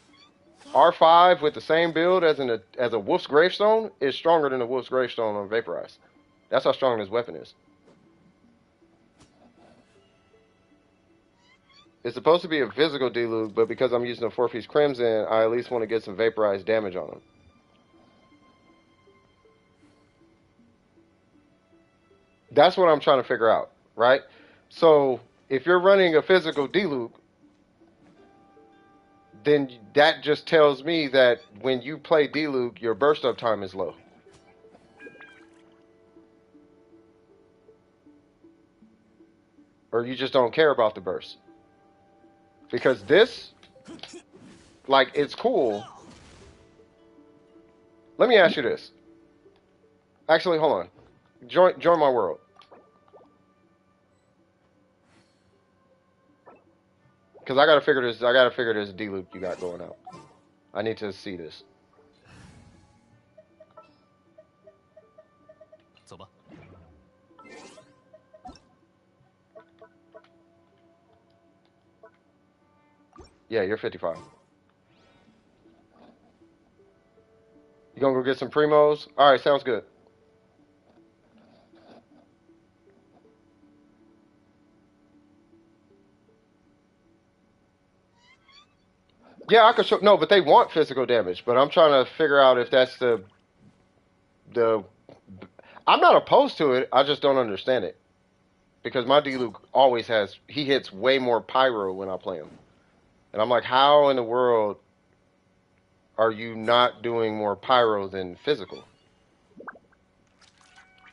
R5 with the same build as a Wolf's Gravestone, is stronger than the Wolf's Gravestone on vaporize. That's how strong this weapon is. It's supposed to be a physical D-Luke, but because I'm using a 4-piece Crimson, I at least want to get some vaporized damage on him. That's what I'm trying to figure out, right? So, if you're running a physical D-Luke, then that just tells me that when you play D-Luke, your burst up time is low. Or you just don't care about the burst. Because this, like, it's cool. Let me ask you this. Actually, hold on. Join my world. Because I gotta figure this D-Luke you got going out. I need to see this. Yeah, you're 55. You gonna go get some primos? Alright, sounds good. Yeah, I could show. No, but they want physical damage. But I'm trying to figure out if that's the. I'm not opposed to it. I just don't understand it. because my D-Luke always he hits way more pyro when I play him. And I'm like, how in the world are you not doing more pyro than physical?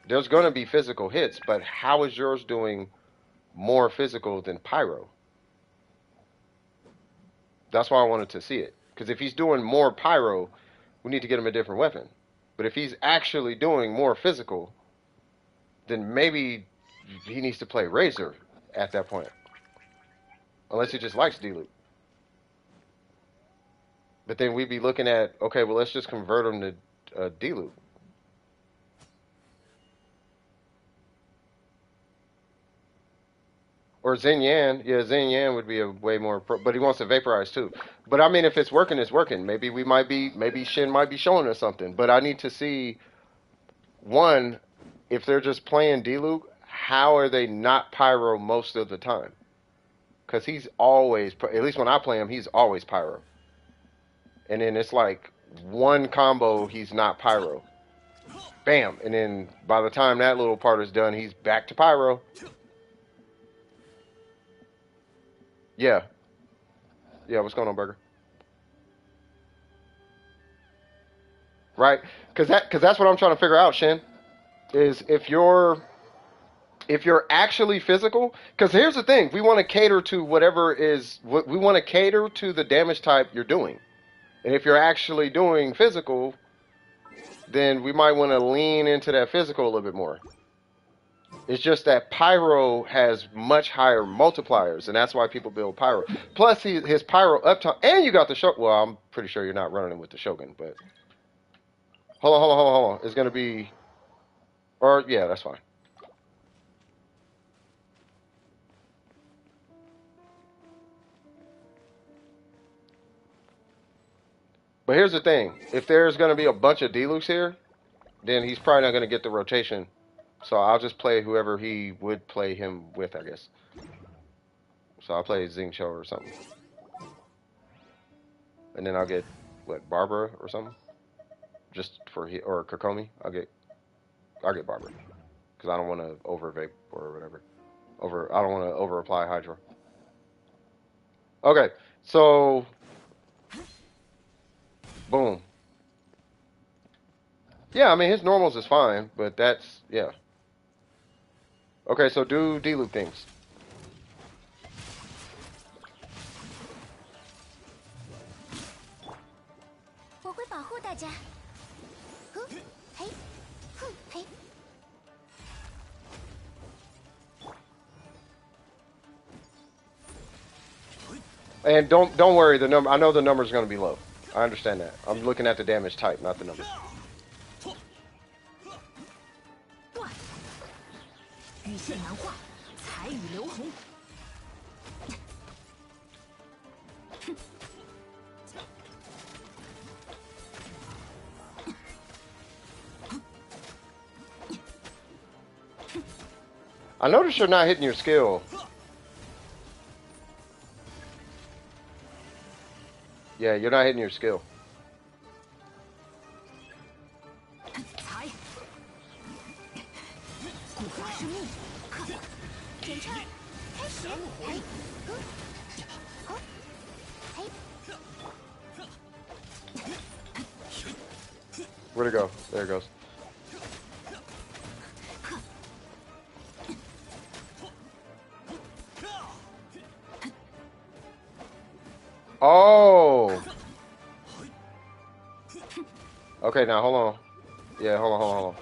There's going to be physical hits, but how is yours doing more physical than pyro? That's why I wanted to see it. Because if he's doing more pyro, we need to get him a different weapon. But if he's actually doing more physical, then maybe he needs to play Razor at that point. Unless he just likes D-Loop. But then we'd be looking at, okay, well, let's just convert him to D-Loop. Or Xin Yan. Yeah, Xin Yan would be a way more but he wants to vaporize too. But I mean, if it's working, it's working. Maybe maybe Shin might be showing us something. But I need to see, one, if they're just playing D-Luke, how are they not pyro most of the time? Because he's always, at least when I play him, he's always pyro. And then it's like one combo, he's not pyro. Bam. And then by the time that little part is done, he's back to pyro. Yeah. Yeah, what's going on, Burger? Right? Because that's what I'm trying to figure out, Shin. Is if you're actually physical, because here's the thing, we want to cater to we want to cater to the damage type you're doing. And if you're actually doing physical, then we might want to lean into that physical a little bit more. It's just that Pyro has much higher multipliers, and that's why people build Pyro. Plus, his Pyro uptime, and you got the Shogun. Well, I'm pretty sure you're not running it with the Shogun, but hold on. It's gonna be, or yeah, that's fine. But here's the thing: if there's gonna be a bunch of D-Lukes here, then he's probably not gonna get the rotation. So I'll just play whoever he would play him with, I guess. So I'll play Xiao or something. And then I'll get, what, Barbara or something? Just for, or Kokomi. I'll get Barbara. Because I don't want to over-vape or whatever. I don't want to over-apply Hydra. Okay, so... Boom. Yeah, I mean, his normals is fine, but that's, yeah. Okay, so do D-loop things. And don't worry, the number, I know the number's going to be low. I understand that. I'm looking at the damage type, not the number. I notice you're not hitting your skill. Yeah, you're not hitting your skill. Where'd it go? There it goes. Oh! Okay, now hold on. Yeah, hold on.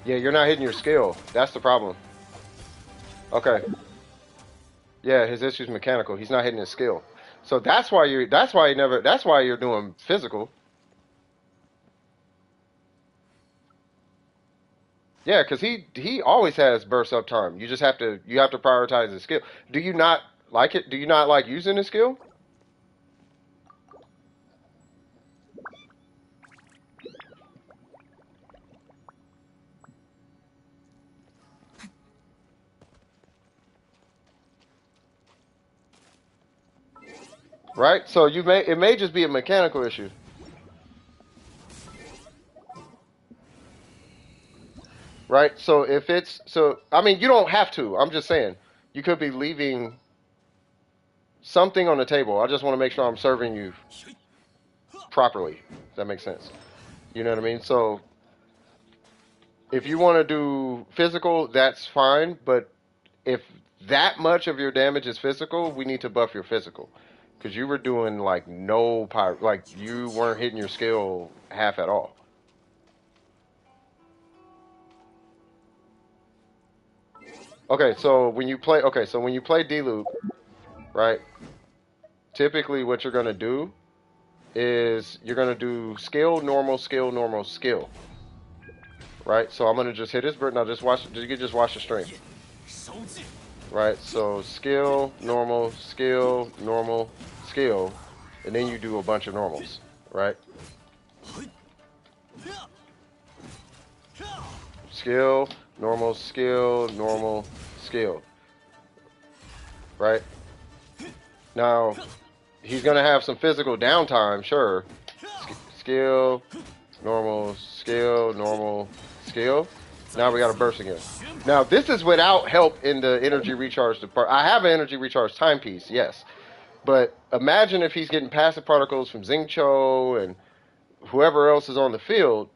Yeah, you're not hitting your skill. That's the problem. Okay. Yeah, his issue's mechanical. He's not hitting his skill. So that's why you're doing physical. Yeah, because he always has burst up time. You have to prioritize his skill. Do you not like it? Do you not like using his skill? Right? So it may just be a mechanical issue. right? So if it's I mean, you don't have to. I'm just saying you could be leaving something on the table. I just want to make sure I'm serving you properly. If that makes sense. You know what I mean? So if you want to do physical, that's fine. But if that much of your damage is physical, we need to buff your physical. Because you were doing like no pyro, like you weren't hitting your skill half at all. Okay, so when you play, D-Loop, right? Typically, what you're gonna do is you're gonna do skill, normal, skill, normal, skill. Right? So I'm gonna just hit his bird. Now just watch. You can just watch the stream. Right? So skill, normal, skill, normal, skill, and then you do a bunch of normals. Right? Skill, normal, skill, normal, skill. Right? Now, he's gonna have some physical downtime, sure. Skill, normal, skill, normal, skill. Now we got a burst again. Now this is without help in the energy recharge department. I have an energy recharge timepiece, yes. But imagine if he's getting passive particles from Xingqiu and whoever else is on the field.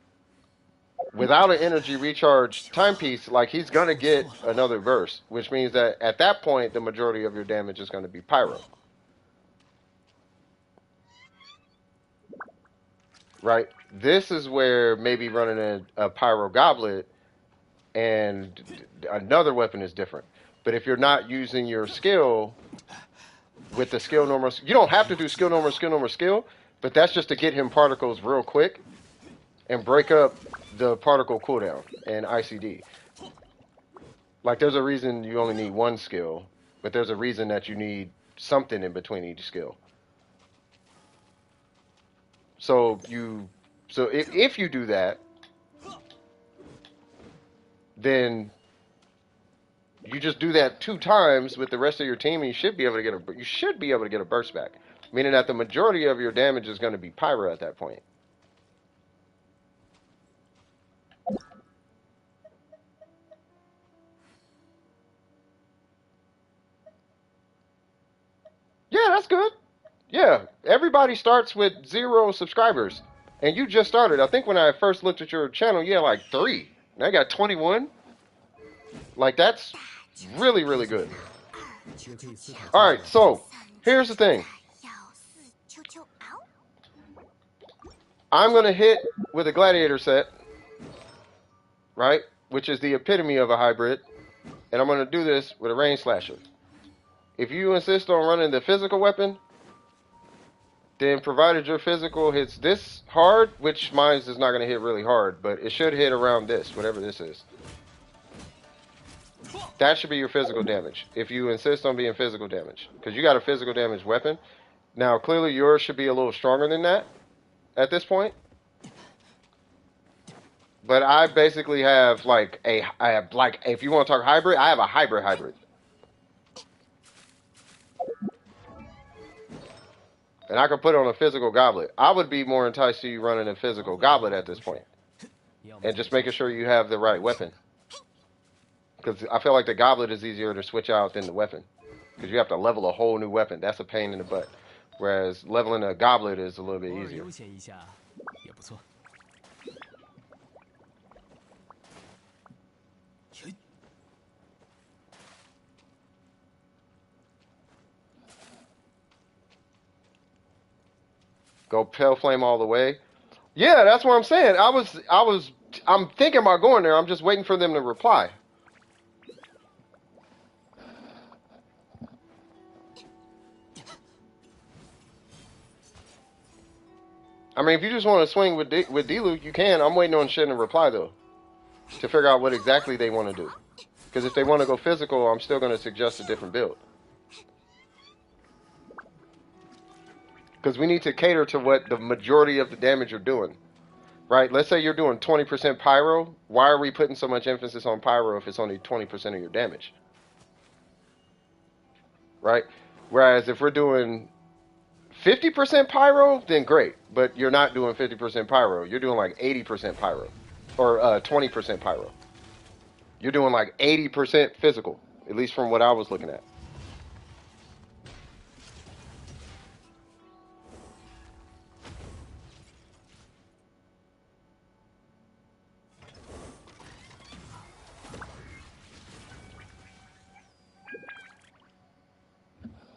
Without an energy recharge timepiece, like he's gonna get another burst, which means that at that point the majority of your damage is gonna be pyro. Right? This is where maybe running a pyro goblet and another weapon is different. But if you're not using your skill with the skill normal, you don't have to do skill normal, skill normal, skill, but that's just to get him particles real quick and break up the particle cooldown and ICD. Like there's a reason you only need one skill, but there's a reason that you need something in between each skill. So if you do that, then you just do that 2 times with the rest of your team, and you should be able to get a burst back. Meaning that the majority of your damage is going to be pyro at that point. Yeah, that's good. Yeah, everybody starts with 0 subscribers. And you just started. I think when I first looked at your channel, you had like 3. Now you got 21. Like, that's really, really good. Alright, so, here's the thing. I'm going to hit with a gladiator set. Right? Which is the epitome of a hybrid. And I'm going to do this with a range slasher. If you insist on running the physical weapon, then provided your physical hits this hard, which mine is not going to hit really hard, but it should hit around this, whatever this is. That should be your physical damage, if you insist on being physical damage. Because you got a physical damage weapon. Now, clearly yours should be a little stronger than that at this point. But I basically have if you want to talk hybrid, I have a hybrid. And I could put it on a physical goblet. I would be more enticed to you running a physical goblet at this point. And just making sure you have the right weapon. Because I feel like the goblet is easier to switch out than the weapon. Because you have to level a whole new weapon. That's a pain in the butt. Whereas leveling a goblet is a little bit easier. Go Pale Flame all the way. Yeah, that's what I'm saying. I'm thinking about going there. I'm just waiting for them to reply. I mean, if you just want to swing with D-Luke, you can. I'm waiting on Shin to reply, though, to figure out what exactly they want to do. Because if they want to go physical, I'm still going to suggest a different build. Because we need to cater to what the majority of the damage you're doing. Right? Let's say you're doing 20% pyro. Why are we putting so much emphasis on pyro if it's only 20% of your damage? Right? Whereas if we're doing 50% pyro, then great. But you're not doing 50% pyro. You're doing like 80% pyro. Or 20% pyro. You're doing like 80% physical, at least from what I was looking at.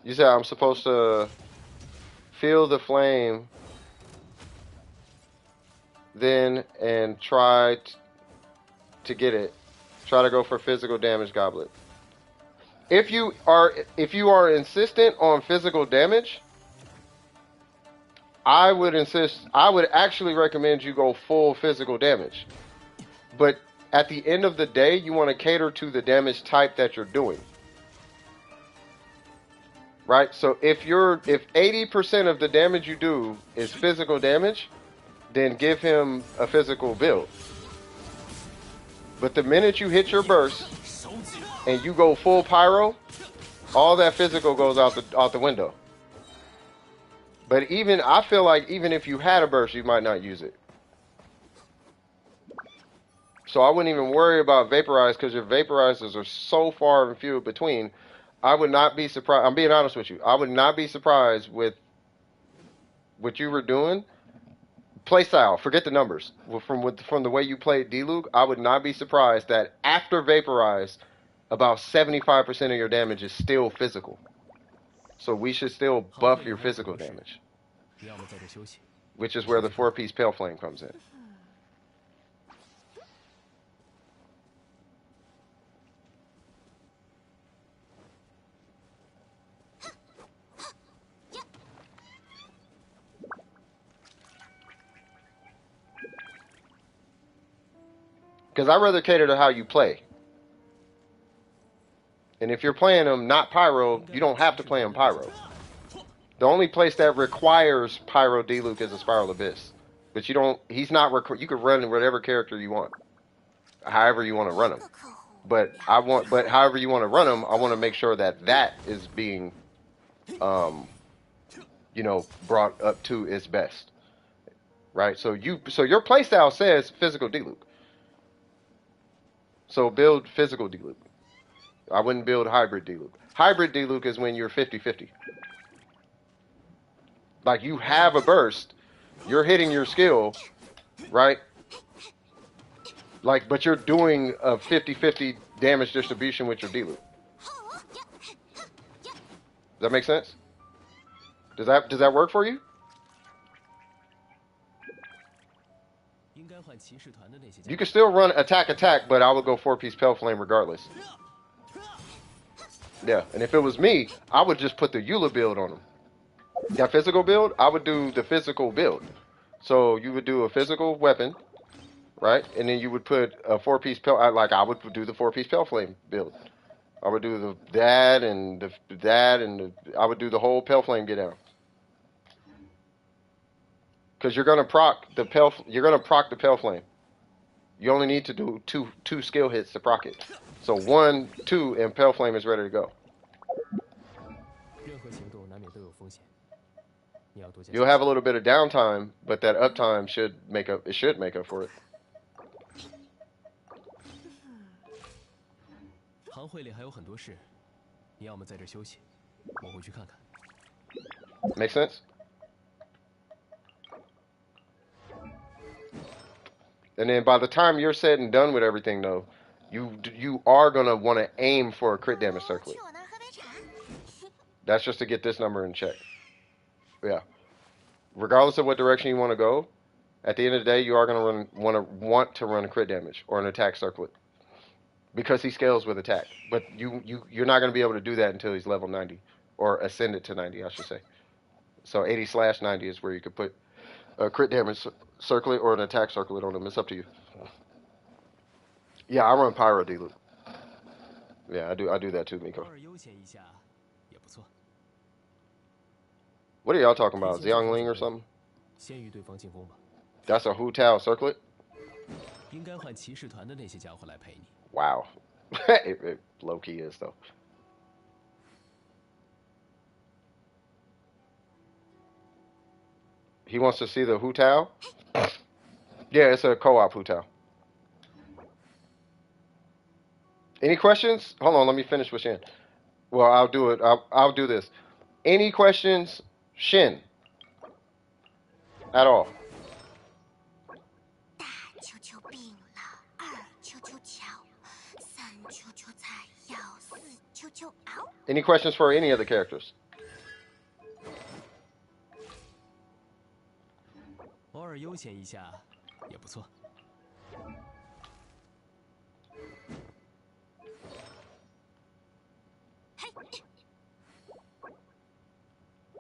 You said I'm supposed to feel the flame, then and try to get it. Try to go for physical damage goblet. If you are insistent on physical damage, I would actually recommend you go full physical damage. But at the end of the day, you want to cater to the damage type that you're doing. Right? So if 80% of the damage you do is physical damage, then give him a physical build. But the minute you hit your burst and you go full pyro, all that physical goes out the window. But I feel like even if you had a burst, you might not use it. So I wouldn't even worry about vaporize because your vaporizers are so far and few between. I would not be surprised. I'm being honest with you. I would not be surprised with what you were doing. Play style, forget the numbers. From the way you played D-Luke, I would not be surprised that after vaporize, about 75% of your damage is still physical. So we should still buff your physical damage, which is where the 4-piece Pale Flame comes in. Because I rather cater to how you play. And if you're playing them not pyro, you don't have to play them pyro. The only place that requires pyro D-Luke is a Spiral Abyss. But you don't, he's not, you can run whatever character you want. However you want to run them. But however you want to run them, I want to make sure that is being, brought up to its best. Right? So your playstyle says physical D-Luke. So build physical D-Luke. I wouldn't build hybrid D-Luke. Hybrid D-Luke is when you're 50-50. Like you have a burst, you're hitting your skill, right? Like, but you're doing a 50-50 damage distribution with your D-Luke. Does that make sense? Does that work for you? You can still run attack, but I would go 4-piece Pale Flame regardless. Yeah, and if it was me, I would just put the Eula build on him. That physical build, I would do the physical build. So you would do a physical weapon, right? And then you would put a 4-piece Pale, I would do the 4-piece Pale Flame build. I would do I would do the whole Pale Flame get down. Because you're gonna proc the Pale Flame. You only need to do two skill hits to proc it. So 1, 2, and Pale Flame is ready to go. You'll have a little bit of downtime, but that uptime should make up for it. Make sense? And then by the time you're said and done with everything, though, you are gonna want to aim for a crit damage circlet. That's just to get this number in check. Yeah. Regardless of what direction you want to go, at the end of the day, you are gonna want to run a crit damage or an attack circlet because he scales with attack. But you're not gonna be able to do that until he's level 90 or ascended to 90, I should say. So 80/90 is where you could put a crit damage circlet or an attack circlet on him. It's up to you. Yeah, I run Pyro D-Luke. Yeah, I do that too, Miko. What are y'all talking about? Xiangling or something? That's a Hu Tao circlet? Wow. It low-key is, though. He wants to see the Hu Tao? Yeah, it's a co-op Hu Tao. Any questions? Hold on, let me finish with Shin. Well, I'll do it. I'll do this. Any questions, Shin? At all? 大球球病了，二球球瞧，三球球采药，四球球熬。 Any questions for any of the characters? 偶尔悠闲一下也不错。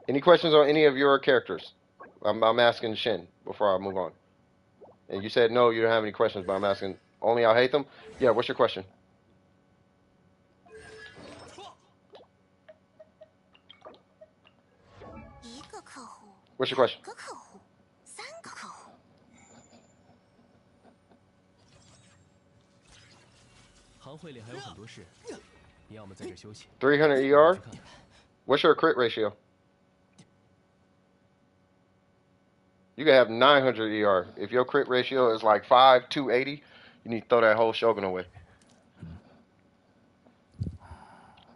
Any questions on any of your characters? I'm asking Shin before I move on. And you said no, you don't have any questions, but I'm asking only Alhaitham? Yeah, what's your question? 一个客户， What's your question? 两个客户，三个客户。行会里还有很多事，你要么在这休息。 300 ER? What's your crit ratio? You can have 900 ER. If your crit ratio is like 5, 280, you need to throw that whole Shogun away.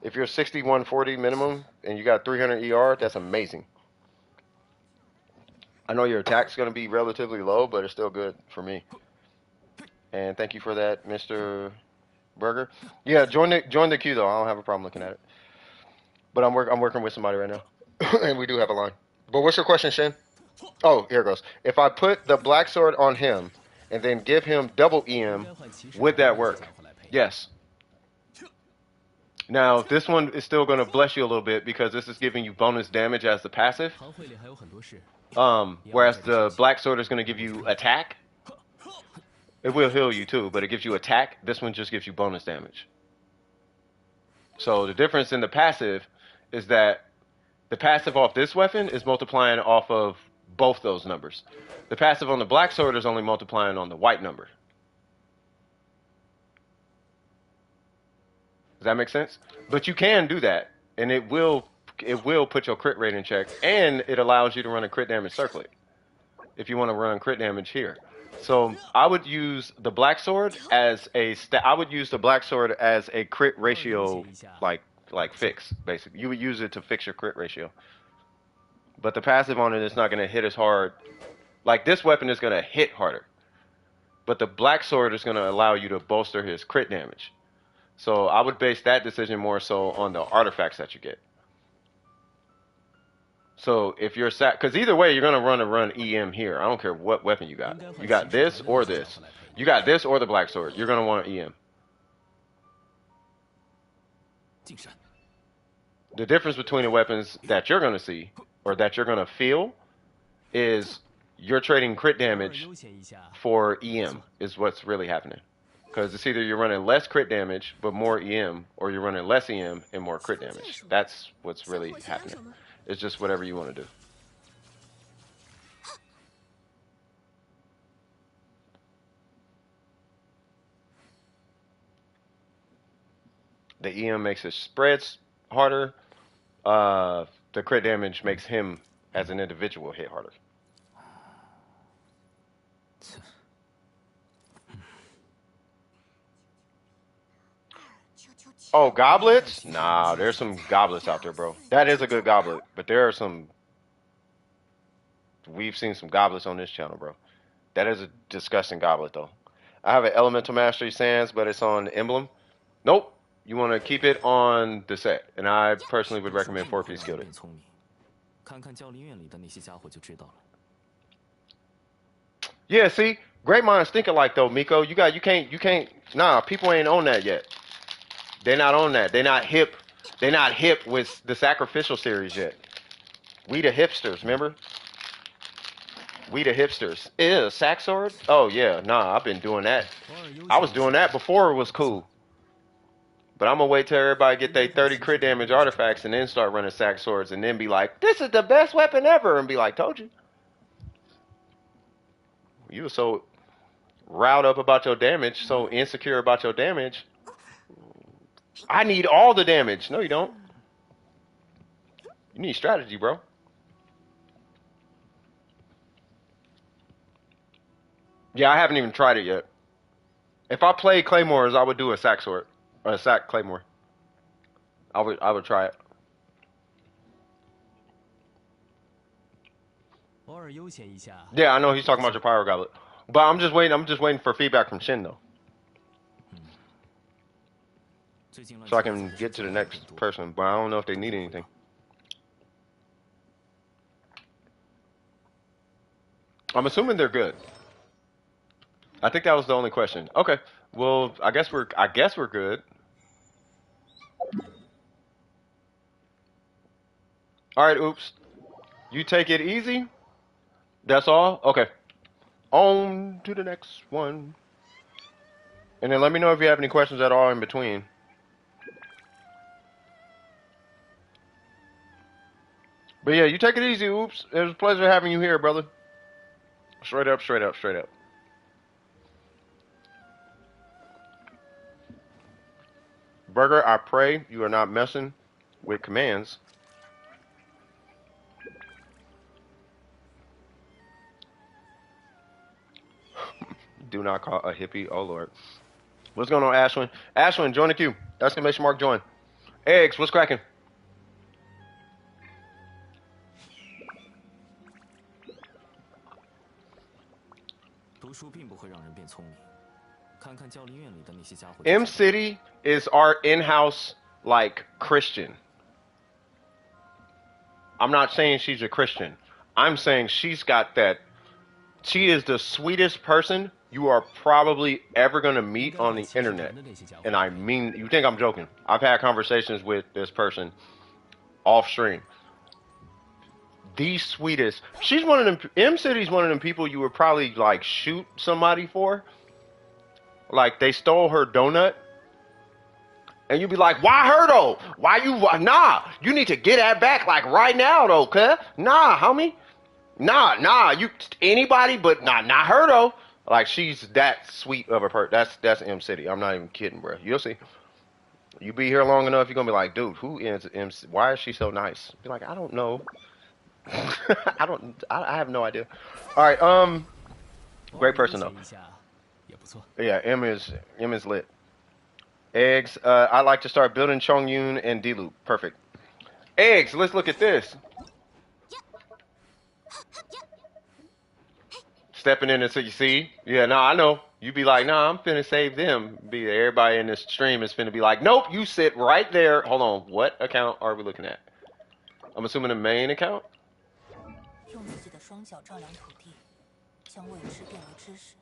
If you're 60, 140 minimum and you got 300 ER, that's amazing. I know your attack's going to be relatively low, but it's still good for me. And thank you for that, Mr. Burger. Yeah, join the queue though. I don't have a problem looking at it. But I'm working with somebody right now, and we do have a line. But what's your question, Shin? Oh, here it goes. If I put the black sword on him and then give him double EM, would that work? Yes. Now, this one is still going to bless you a little bit because this is giving you bonus damage as the passive. 行会里还有很多事， Whereas the black sword is going to give you attack. It will heal you too, but it gives you attack. This one just gives you bonus damage. So the difference in the passive is that the passive off this weapon is multiplying off of both those numbers. The passive on the black sword is only multiplying on the white number. Does that make sense? But you can do that, and it will put your crit rate in check, and it allows you to run a crit damage circlet if you want to run crit damage here. So I would use the black sword as a crit ratio like fix, basically. You would use it to fix your crit ratio. But the passive on it is not going to hit as hard. Like this weapon is going to hit harder. But the black sword is going to allow you to bolster his crit damage. So I would base that decision more so on the artifacts that you get. So if you're because either way, you're going to run EM here. I don't care what weapon you got. You got this or this. You got this or the black sword. You're going to want EM. 进山。 The difference between the weapons that you're going to see or that you're going to feel is you're trading crit damage for EM is what's really happening. Because it's either you're running less crit damage but more EM, or you're running less EM and more crit damage. That's what's really happening. It's just whatever you want to do. The EM makes his spreads harder. The crit damage makes him as an individual hit harder. Oh, goblets? Nah, there's some goblets out there, bro. That is a good goblet, but there are some... We've seen some goblets on this channel, bro. That is a disgusting goblet, though. I have an Elemental Mastery Sands, but it's on Emblem. Nope. You want to keep it on the set, and I personally would recommend 4-piece gilded. 看看教练院里的那些家伙就知道了。 Yeah, see, great minds think alike, though, Miko. You can't. Nah, people ain't on that yet. They're not on that. They're not hip. They're not hip with the sacrificial series yet. We the hipsters, remember? We the hipsters. Ew, sack sword? Oh yeah, nah, I've been doing that. I was doing that before it was cool. But I'm gonna wait till everybody get their 30 crit damage artifacts and then start running sack swords and then be like, this is the best weapon ever, and be like, told you. You were so riled up about your damage, so insecure about your damage. I need all the damage. No, you don't. You need strategy, bro. Yeah, I haven't even tried it yet. If I played Claymores, I would do a sack sword. Sack Claymore. I would try it. 偶尔悠闲一下。 Yeah, I know he's talking about your Pyro Goblet. But I'm just waiting for feedback from Shin though. 最近乱 So I 七八糟 can 的 get 事 to the 情 next 很多 person, but I don't know if they need anything. I'm assuming they're good. I think that was the only question. Okay. Well, I guess we're good. All right, oops. You take it easy. That's all? Okay. On to the next one. And then let me know if you have any questions at all in between. But yeah, you take it easy, oops. It was a pleasure having you here, brother. Straight up, straight up, straight up. Burger, I pray you are not messing with commands. Do not call a hippie, oh lord. What's going on, Ashwin? Ashwin, join the queue. Exclamation mark, join. Eggs, what's cracking? 读书并不会让人变聪明，看看教林院里的那些家伙。 M City is our in-house like Christian. I'm not saying she's a Christian. I'm saying she's got that. She is the sweetest person you are probably ever going to meet on the internet. And I mean, you think I'm joking. I've had conversations with this person off stream. The sweetest. She's one of them. M City's one of them people you would probably like shoot somebody for. Like they stole her donut. And you'd be like, why her though? Why you? Nah, you need to get that back like right now though, cuz. Nah, homie. Nah, you anybody but not her though. Like she's that sweet of a person. That's M City. I'm not even kidding, bro. You'll see. You be here long enough, you're gonna be like, dude, who is M? Why is she so nice? Be like, I don't know. I have no idea. All right, great person though. 也不错。 Yeah, M is lit. Eggs. I like to start building Chongyun and D-Loop. Perfect. Eggs. Let's look at this. Stepping in until you see. Yeah, nah, I know. You be like, nah, I'm finna save them. Be everybody in this stream is finna be like, nope, you sit right there. Hold on. What account are we looking at? I'm assuming the main account. 用自己的双脚丈量土地，将未知变为知识。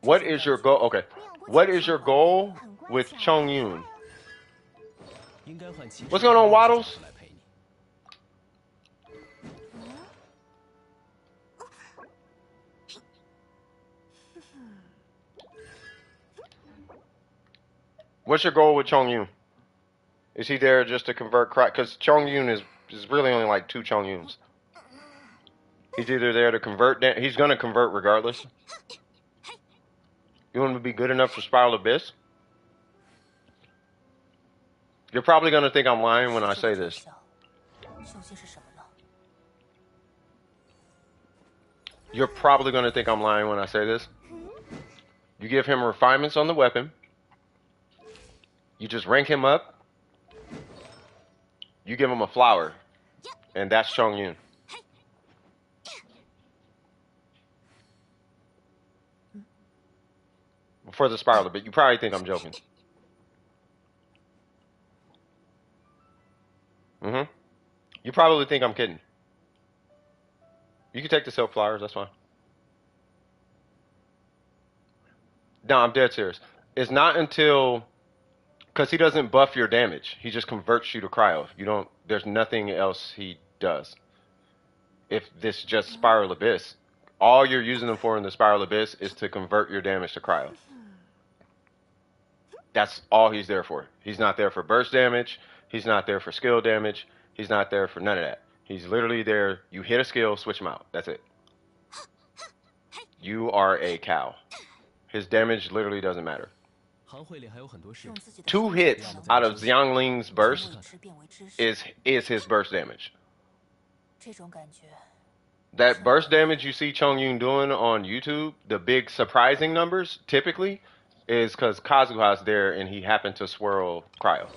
What is your goal? Okay. What is your goal with Chongyun? 应该换骑士 What's going on, Waddles? 来陪你。 What's your goal with Chongyun? Is he there just to convert crack? Because Chongyun is really only like 2 Chongyuns. He's either there to convert. He's gonna convert regardless. You want him to be good enough for Spiral Abyss? You're probably gonna think I'm lying when I say this. 究竟是什么呢？ You're probably gonna think I'm lying when I say this. You give him refinements on the weapon. You just rank him up. You give him a flower. And that's Chongyun. For the Spiral Abyss. You probably think I'm joking. You probably think I'm kidding. You can take the silk flowers, that's fine. No, I'm dead serious. It's not until, because he doesn't buff your damage. He just converts you to cryo. You don't, there's nothing else he does. If this is just Spiral Abyss, all you're using them for in the Spiral Abyss is to convert your damage to cryo. That's all he's there for. He's not there for burst damage. He's not there for skill damage. He's not there for none of that. He's literally there. You hit a skill, switch him out. That's it. You are a cow. His damage literally doesn't matter. 行会里还有很多事， 用自己的 2 hits out of Xiangling's burst is his burst damage. 这种感觉， That burst damage you see Chongyun doing on YouTube, the big surprising numbers, typically, is because Kazuha's there and he happened to swirl cryo.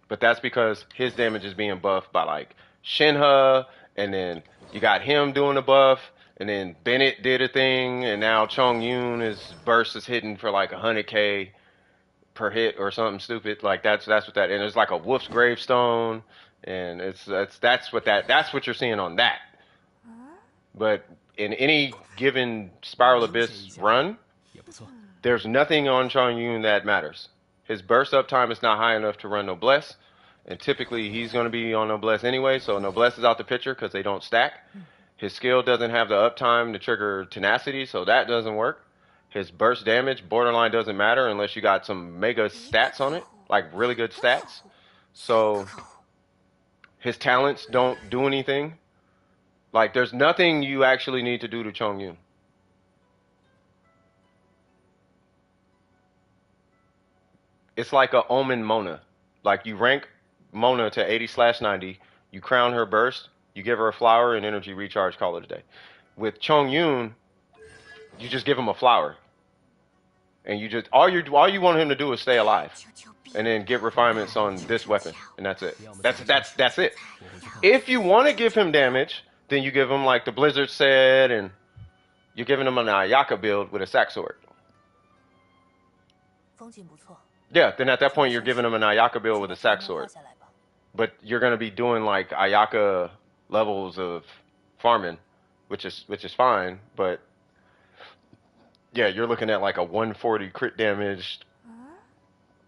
But that's because his damage is being buffed by like Shinha, and then you got him doing a buff, and then Bennett did a thing, and now Chongyun is burst is hitting for like 100k per hit or something stupid. Like that's what that, and it's like a Wolf's Gravestone, and that's what you're seeing on that. But in any given Spiral Abyss run, there's nothing on Chongyun that matters. His burst up time is not high enough to run Noblesse, and typically he's going to be on Noblesse anyway, so Noblesse is out the picture because they don't stack. His skill doesn't have the uptime to trigger Tenacity, so that doesn't work. His burst damage borderline doesn't matter unless you got some mega stats on it, like really good stats. So his talents don't do anything. Like there's nothing you actually need to do to Chongyun. It's like a Omen Mona. Like you rank Mona to 80/90, you crown her burst, you give her a flower and energy recharge, call it a day. With Chongyun, you just give him a flower. And you just all you want him to do is stay alive. And then get refinements on this weapon. And that's it. That's it. If you want to give him damage, then you give him like the Blizzard set, and you're giving him an Ayaka build with a sack sword. Yeah, then at that point you're giving him an Ayaka build with a sack sword. But you're gonna be doing like Ayaka levels of farming, which is fine, but yeah, you're looking at like a 140 crit damage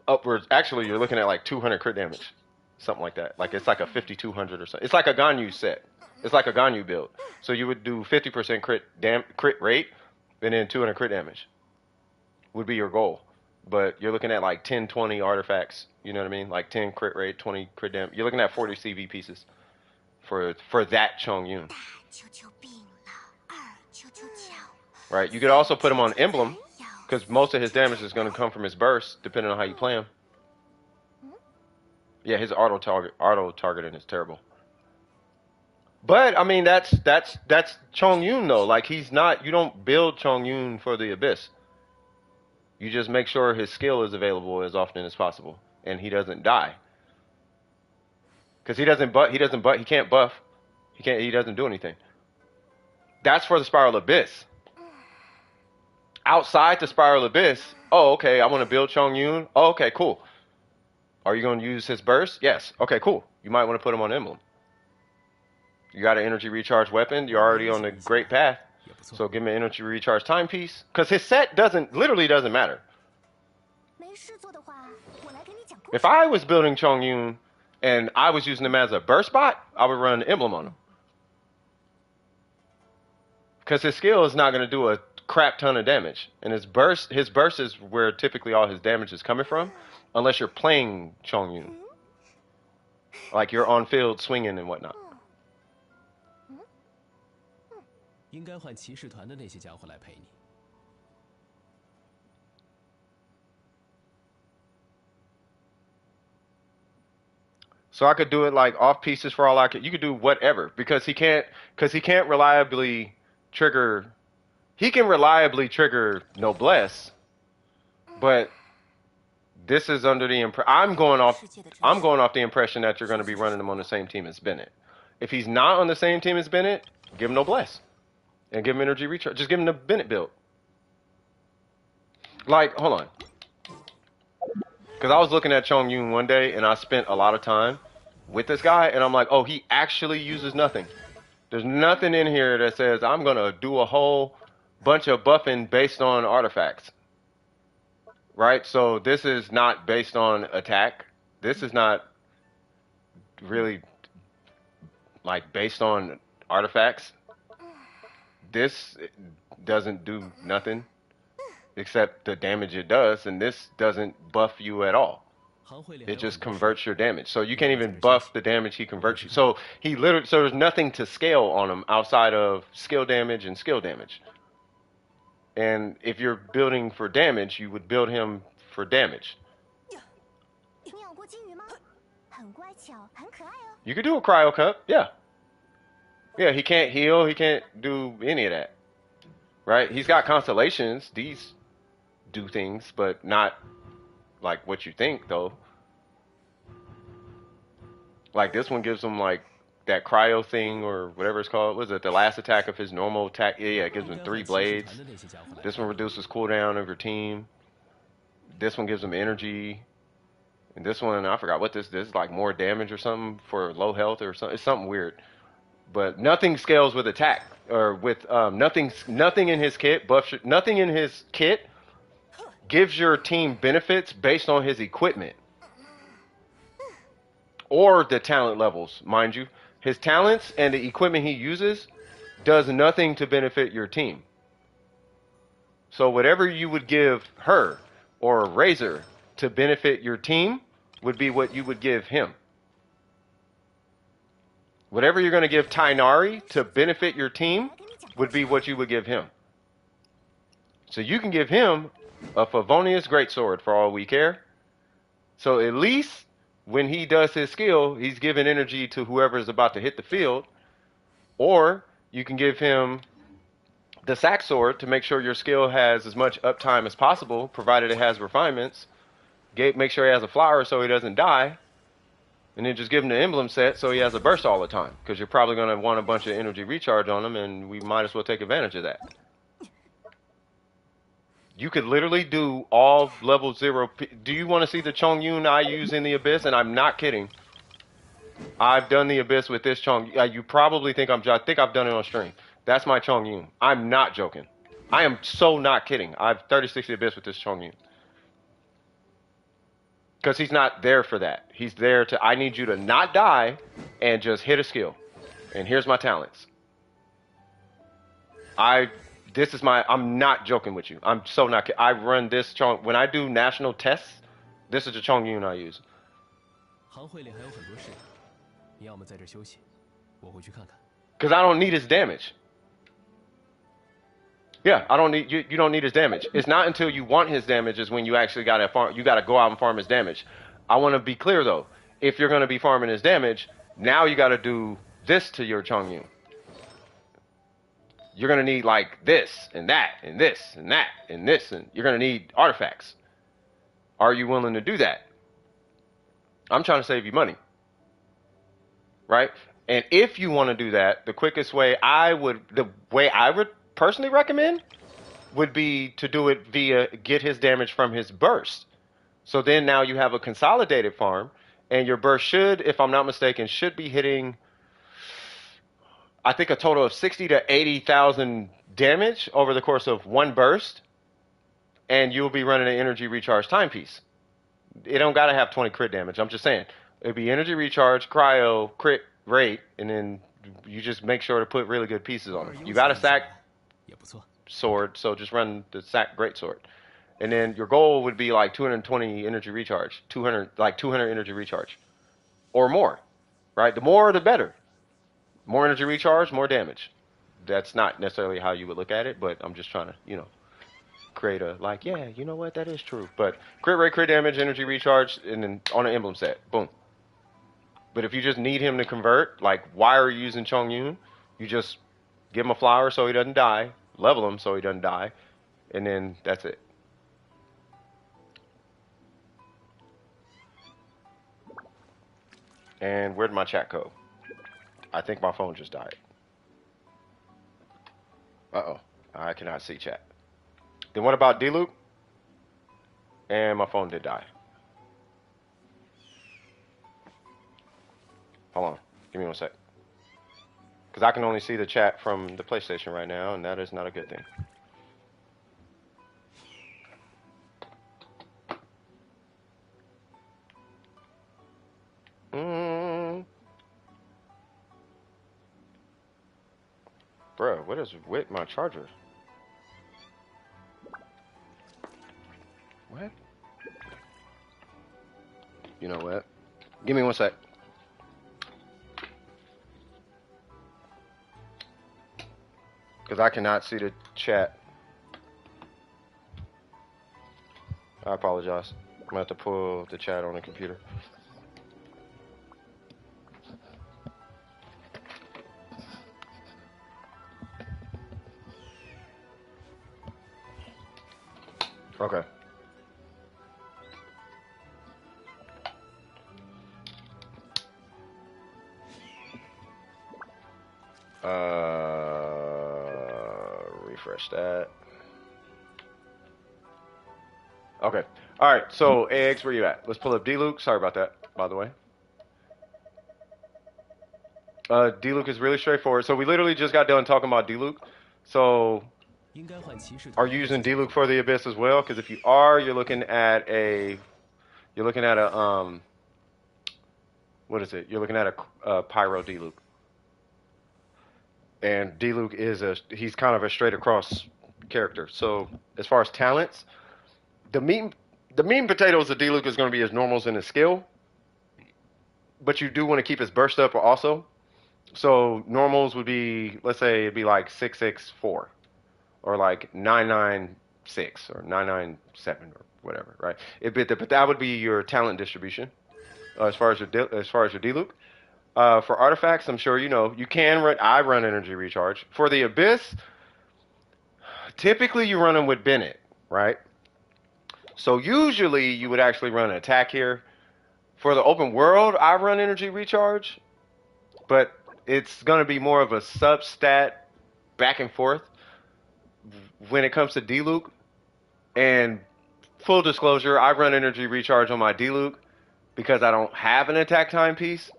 upwards. Actually, you're looking at like 200 crit damage. Something like that. Like it's like a 5200 or something. It's like a Ganyu set. It's like a Ganyu build. So you would do 50% crit rate and then 200 crit damage would be your goal. But you're looking at like 10, 20 artifacts. You know what I mean? Like 10 crit rate, 20 crit damage. You're looking at 40 CV pieces for that Chongyun. Right? You could also put him on Emblem because most of his damage is going to come from his burst, depending on how you play him. Yeah, his auto targeting is terrible. But I mean, that's Chongyun though. Like he's not. You don't build Chongyun for the Abyss. You just make sure his skill is available as often as possible, and he doesn't die. Because he can't buff. He doesn't do anything. That's for the Spiral Abyss. Outside the Spiral Abyss, oh, okay, I want to build Chongyun. Oh, okay, cool. Are you going to use his burst? Yes. Okay, cool. You might want to put him on Emblem. You got an energy recharge weapon. You're already on the great path. So give him an energy recharge timepiece. Because his set literally doesn't matter. If I was building Chongyun and I was using him as a burst bot, I would run Emblem on him. Because his skill is not going to do a crap ton of damage. And his burst is where typically all his damage is coming from. Unless you're playing Chongyun. Like you're on field swinging and whatnot. 应该换骑士团的那些家伙来陪你。 So I could do it like off pieces for all I could. You could do whatever because he can't reliably trigger. He can reliably trigger Noblesse, but this is under the I'm going off the impression that you're going to be running him on the same team as Bennett. If he's not on the same team as Bennett, give him Noblesse. And give him energy recharge. Just give him the Bennett build. Like, hold on. Because I was looking at Chongyun one day, and I spent a lot of time with this guy, and I'm like, oh, he actually uses nothing. There's nothing in here that says, I'm going to do a whole bunch of buffing based on artifacts. Right? So this is not based on attack. This is not really, like, based on artifacts. This doesn't do nothing except the damage it does, and this doesn't buff you at all. It just converts your damage. So you can't even buff the damage he converts you. So there's nothing to scale on him outside of skill damage and skill damage. And if you're building for damage, you would build him for damage. You could do a cryo cup, yeah. Yeah, he can't heal. He can't do any of that. Right? He's got constellations. do things, but not like what you think though. Like this one gives him like that cryo thing or whatever it's called. Was it the last attack of his normal attack? Yeah, it gives him 3 blades. This one reduces cooldown of your team. This one gives him energy. And this one, I forgot what this is like more damage or something for low health or something. It's something weird. But nothing scales with attack or with nothing in his kit nothing in his kit gives your team benefits based on his equipment or the talent levels, mind you. His talents and the equipment he uses does nothing to benefit your team. So whatever you would give her or Razor to benefit your team would be what you would give him. Whatever you're going to give Tainari to benefit your team would be what you would give him. So you can give him a Favonius Greatsword for all we care. So at least when he does his skill, he's giving energy to whoever is about to hit the field. Or you can give him the Sack Sword to make sure your skill has as much uptime as possible, provided it has refinements. Make sure he has a flower so he doesn't die. And then just give him the emblem set so he has a burst all the time. Because you're probably going to want a bunch of energy recharge on him, and we might as well take advantage of that. You could literally do all level 0. Do you want to see the Chongyun I use in the Abyss? And I'm not kidding. I've done the Abyss with this Chongyun. You probably think I think I've done it on stream. That's my Chongyun. I'm not joking. I am so not kidding. I've 30-60 Abyss with this Chongyun. Because he's not there for that. He's there to, I need you to not die and just hit a skill. And here's my talents. I'm not joking with you. I'm so not kidding. I run this Chong, when I do national tests, this is the Chongyun I use. Because I don't need his damage. Yeah, I don't need you don't need his damage. It's not until you want his damage is when you actually gotta go out and farm his damage. I wanna be clear though. If you're gonna be farming his damage, now you gotta do this to your Chongyun. You're gonna need like this and that and this and that and this, and you're gonna need artifacts. Are you willing to do that? I'm trying to save you money. Right? And if you want to do that, the quickest way I would personally recommend would be to do it via get his damage from his burst. So then now you have a consolidated farm, and your burst should, if I'm not mistaken, should be hitting, I think, a total of 60 to 80,000 damage over the course of one burst, and you'll be running an energy recharge timepiece. It don't gotta have 20 crit damage. I'm just saying it'd be energy recharge, cryo, crit rate, and then you just make sure to put really good pieces on it. You got a sack sword, so just run the sack great sword, and then your goal would be like 220 energy recharge, 200 energy recharge, or more. Right? The more, the better. More energy recharge, more damage. That's not necessarily how you would look at it, but I'm just trying to, create a, like, yeah, you know what, that is true. But crit rate, crit damage, energy recharge, and then on an emblem set, boom. But if you just need him to convert, like, why are you using Chongyun? You just give him a flower so he doesn't die, level him so he doesn't die, and then that's it. And where'd my chat go? I think my phone just died. Uh-oh. I cannot see chat. Then what about D-Loop? And my phone did die. Hold on. Give me 1 sec. Because I can only see the chat from the PlayStation right now, and that is not a good thing. Bro, what is with my charger? What? You know what? Give me 1 sec. Because I cannot see the chat. I apologize. I'm going to have to pull the chat on the computer. Okay. Refresh that. Okay. All right. So eggs, where you at? Let's pull up D-Luke. Sorry about that, by the way. D-Luke is really straightforward. So we literally just got done talking about D-Luke. So are you using D-Luke for the Abyss as well? Because if you are, you're looking at a what is it? You're looking at a Pyro D-Luke. And D-Luke he's kind of a straight across character. So as far as talents, the meat and potatoes of D-Luke is going to be his normals and his skill. But you do want to keep his burst up also. So normals would be, let's say it'd be like 664 or like 996 or 997 or whatever, right? But that would be your talent distribution as far as your D-Luke. For artifacts, I'm sure you know, you can run, I run energy recharge. For the Abyss, typically you run them with Bennett, right? So usually you would actually run an attack here. For the open world, I run energy recharge, but it's going to be more of a sub-stat back and forth when it comes to D-Luke. And full disclosure, I run energy recharge on my D-Luke because I don't have an attack time piece.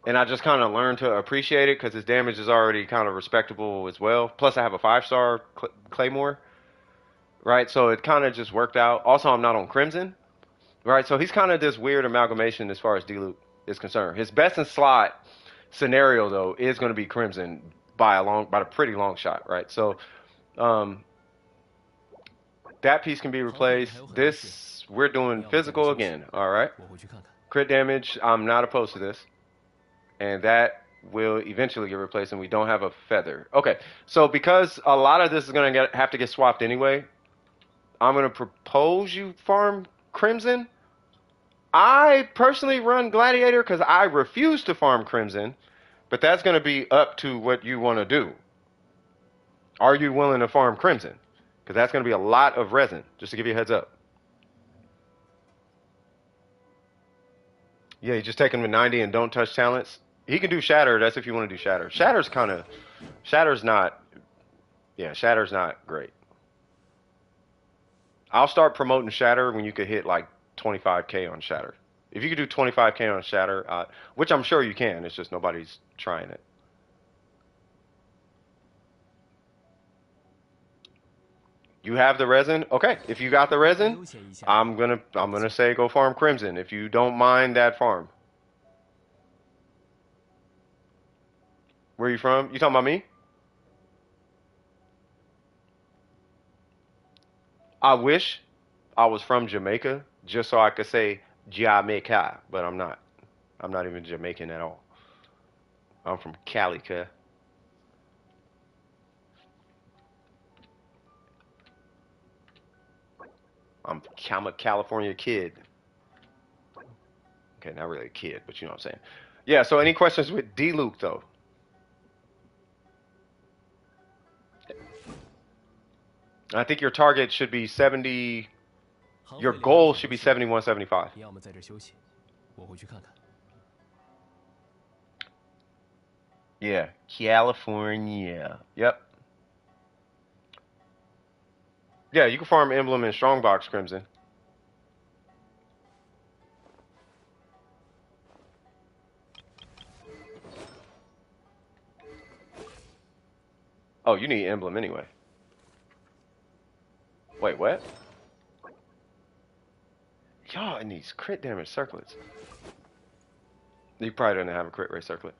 And I just kind of learned to appreciate it because his damage is already kind of respectable as well. Plus, I have a 5-star Claymore, right? So it kind of just worked out. Also, I'm not on Crimson, right? So he's kind of this weird amalgamation as far as D-Luke is concerned. His best in slot scenario, though, is going to be Crimson by a pretty long shot, right? So that piece can be replaced. We're doing physical again, all right? Crit damage, I'm not opposed to this. And that will eventually get replaced, and we don't have a feather. Okay, so because a lot of this is going to have to get swapped anyway, I'm going to propose you farm Crimson. I personally run Gladiator because I refuse to farm Crimson, but that's going to be up to what you want to do. Are you willing to farm Crimson? Because that's going to be a lot of resin, just to give you a heads up. Yeah, you just take him to 90 and don't touch talents. He can do Shatter. That's if you want to do Shatter. Shatter's not great. I'll start promoting Shatter when you could hit like 25K on Shatter. If you could do 25K on Shatter, which I'm sure you can, it's just nobody's trying it. You have the resin? Okay, if you got the resin, I'm gonna say go farm Crimson if you don't mind that farm. Where are you from? You talking about me? I wish I was from Jamaica just so I could say Jamaica, but I'm not. I'm not even Jamaican at all. I'm from Calica. I'm a California kid. Okay, not really a kid, but you know what I'm saying. Yeah, so any questions with D-Luke, though? I think your target should be 70. Your goal should be 71, 75. Yeah, California. Yep. Yeah, you can farm Emblem and Strongbox Crimson. Oh, you need Emblem anyway. Wait, what? Y'all in these crit damage circlets. You probably don't have a crit rate circlet.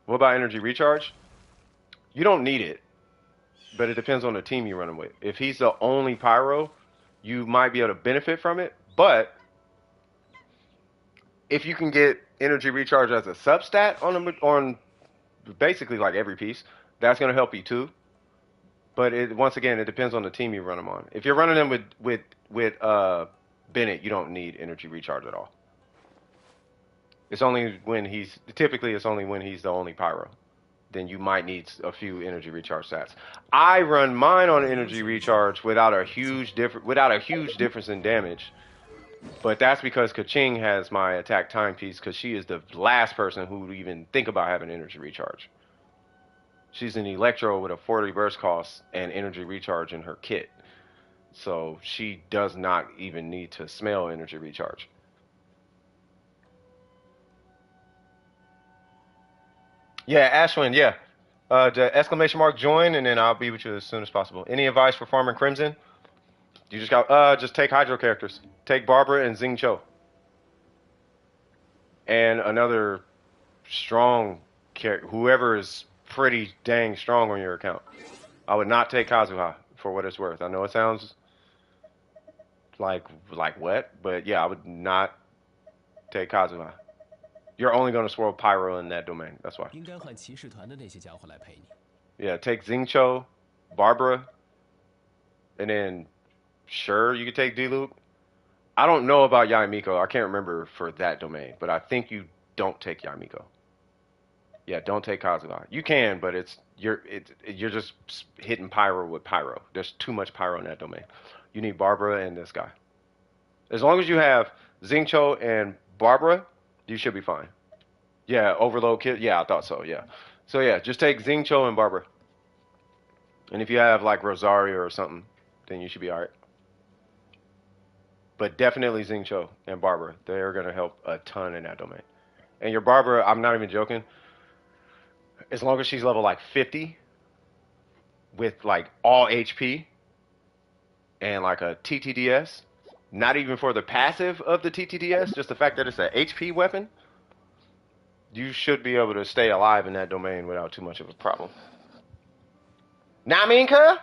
What about energy recharge? You don't need it, but it depends on the team you're running with. If he's the only pyro, you might be able to benefit from it, but if you can get energy recharge as a substat on basically like every piece, that's going to help you too. But once again, it depends on the team you run them on. If you're running them with Bennett, you don't need energy recharge at all. It's only when it's only when he's the only pyro. then you might need a few energy recharge stats. I run mine on energy recharge without a huge difference in damage. But that's because Kaching has my attack timepiece, because she is the last person who would even think about having energy recharge. She's an Electro with a 40 burst cost and energy recharge in her kit. So she does not even need to smell energy recharge. Yeah, Ashwin, yeah. The exclamation mark join, and then I'll be with you as soon as possible. Any advice for farming Crimson? You just take Hydro characters. Take Barbara and Xing Cho. And another strong character, whoever is pretty dang strong on your account. I would not take Kazuha for what it's worth. I know it sounds like what, but yeah, I would not take Kazuha. You're only going to swirl Pyro in that domain. That's why. Yeah, take Xing Cho, Barbara, and then sure, you could take D-Loop. I don't know about Yaimiko. I can't remember for that domain, but I think you don't take Yaimiko. Yeah, don't take Kazuha. You can, but you're just hitting Pyro with Pyro. There's too much Pyro in that domain. You need Barbara and this guy. As long as you have Xing Cho and Barbara, you should be fine. Yeah, Overload Kid. Yeah, I thought so. Yeah. So yeah, just take Xing Cho and Barbara. And if you have like Rosario or something, then you should be alright. But definitely Xing Cho and Barbara. They are going to help a ton in that domain. And your Barbara, I'm not even joking. As long as she's level like 50 with like all HP and like a TTDS, not even for the passive of the TTDS, just the fact that it's an HP weapon, you should be able to stay alive in that domain without too much of a problem. Naminka?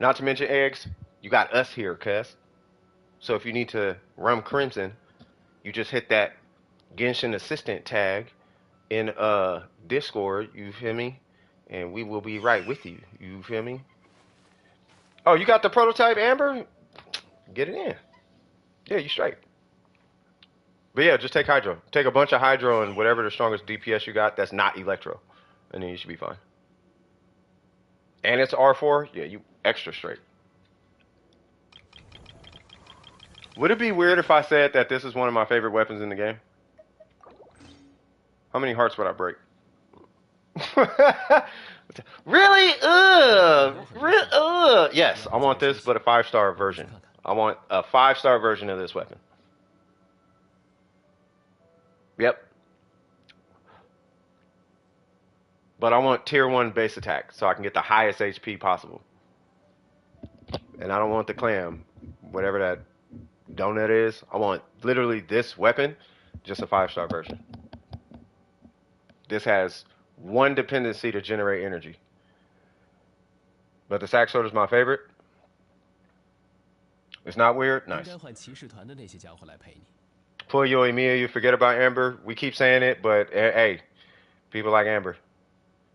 Not to mention eggs, you got us here, cuz. So if you need to run Crimson, you just hit that Genshin assistant tag in Discord, you feel me? And we will be right with you, you feel me? Oh, you got the prototype, Amber? Get it in. Yeah, you straight. But yeah, just take Hydro. Take a bunch of Hydro and whatever the strongest DPS you got that's not Electro. And then you should be fine. And it's R4? Yeah, you extra straight. Would it be weird if I said that this is one of my favorite weapons in the game? How many hearts would I break? Really? Yes, I want this, but a 5-star version. I want a 5-star version of this weapon. Yep. But I want tier 1 base attack, so I can get the highest HP possible. And I don't want the clam, whatever that donut is. I want literally this weapon, just a 5-star version. This has 1 dependency to generate energy. But the sack sword is my favorite. It's not weird? Nice. Pull your Emilia, you forget about Amber. We keep saying it, but hey, people like Amber.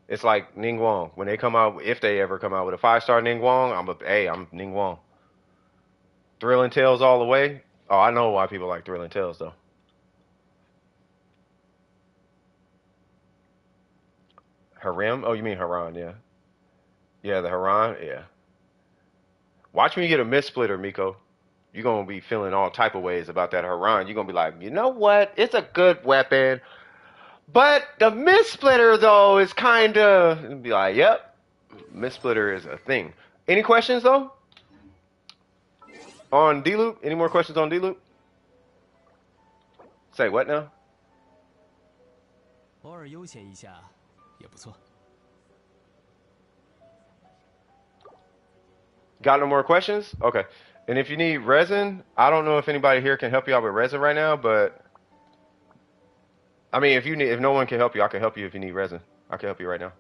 It's like Ning Wong. When they come out, if they ever come out with a 5-star Ning Wong, I'm Ning Wong. Thrilling Tales all the way. Oh, I know why people like Thrilling Tales, though. Harem? Oh, you mean Haran, yeah. Yeah, the Haran, yeah. Watch me get a Mist Splitter, Miko. You're going to be feeling all type of ways about that Haran. You're going to be like, you know what? It's a good weapon. But the Mist Splitter, though, is kind of... Be like, yep. Mist Splitter is a thing. Any questions, though? On D-Loop? Any more questions on D-Loop? Say what now? Got no more questions? Okay. And if you need resin, I don't know if anybody here can help you out with resin right now, but I mean, if no one can help you, I can help you if you need resin. I can help you right now.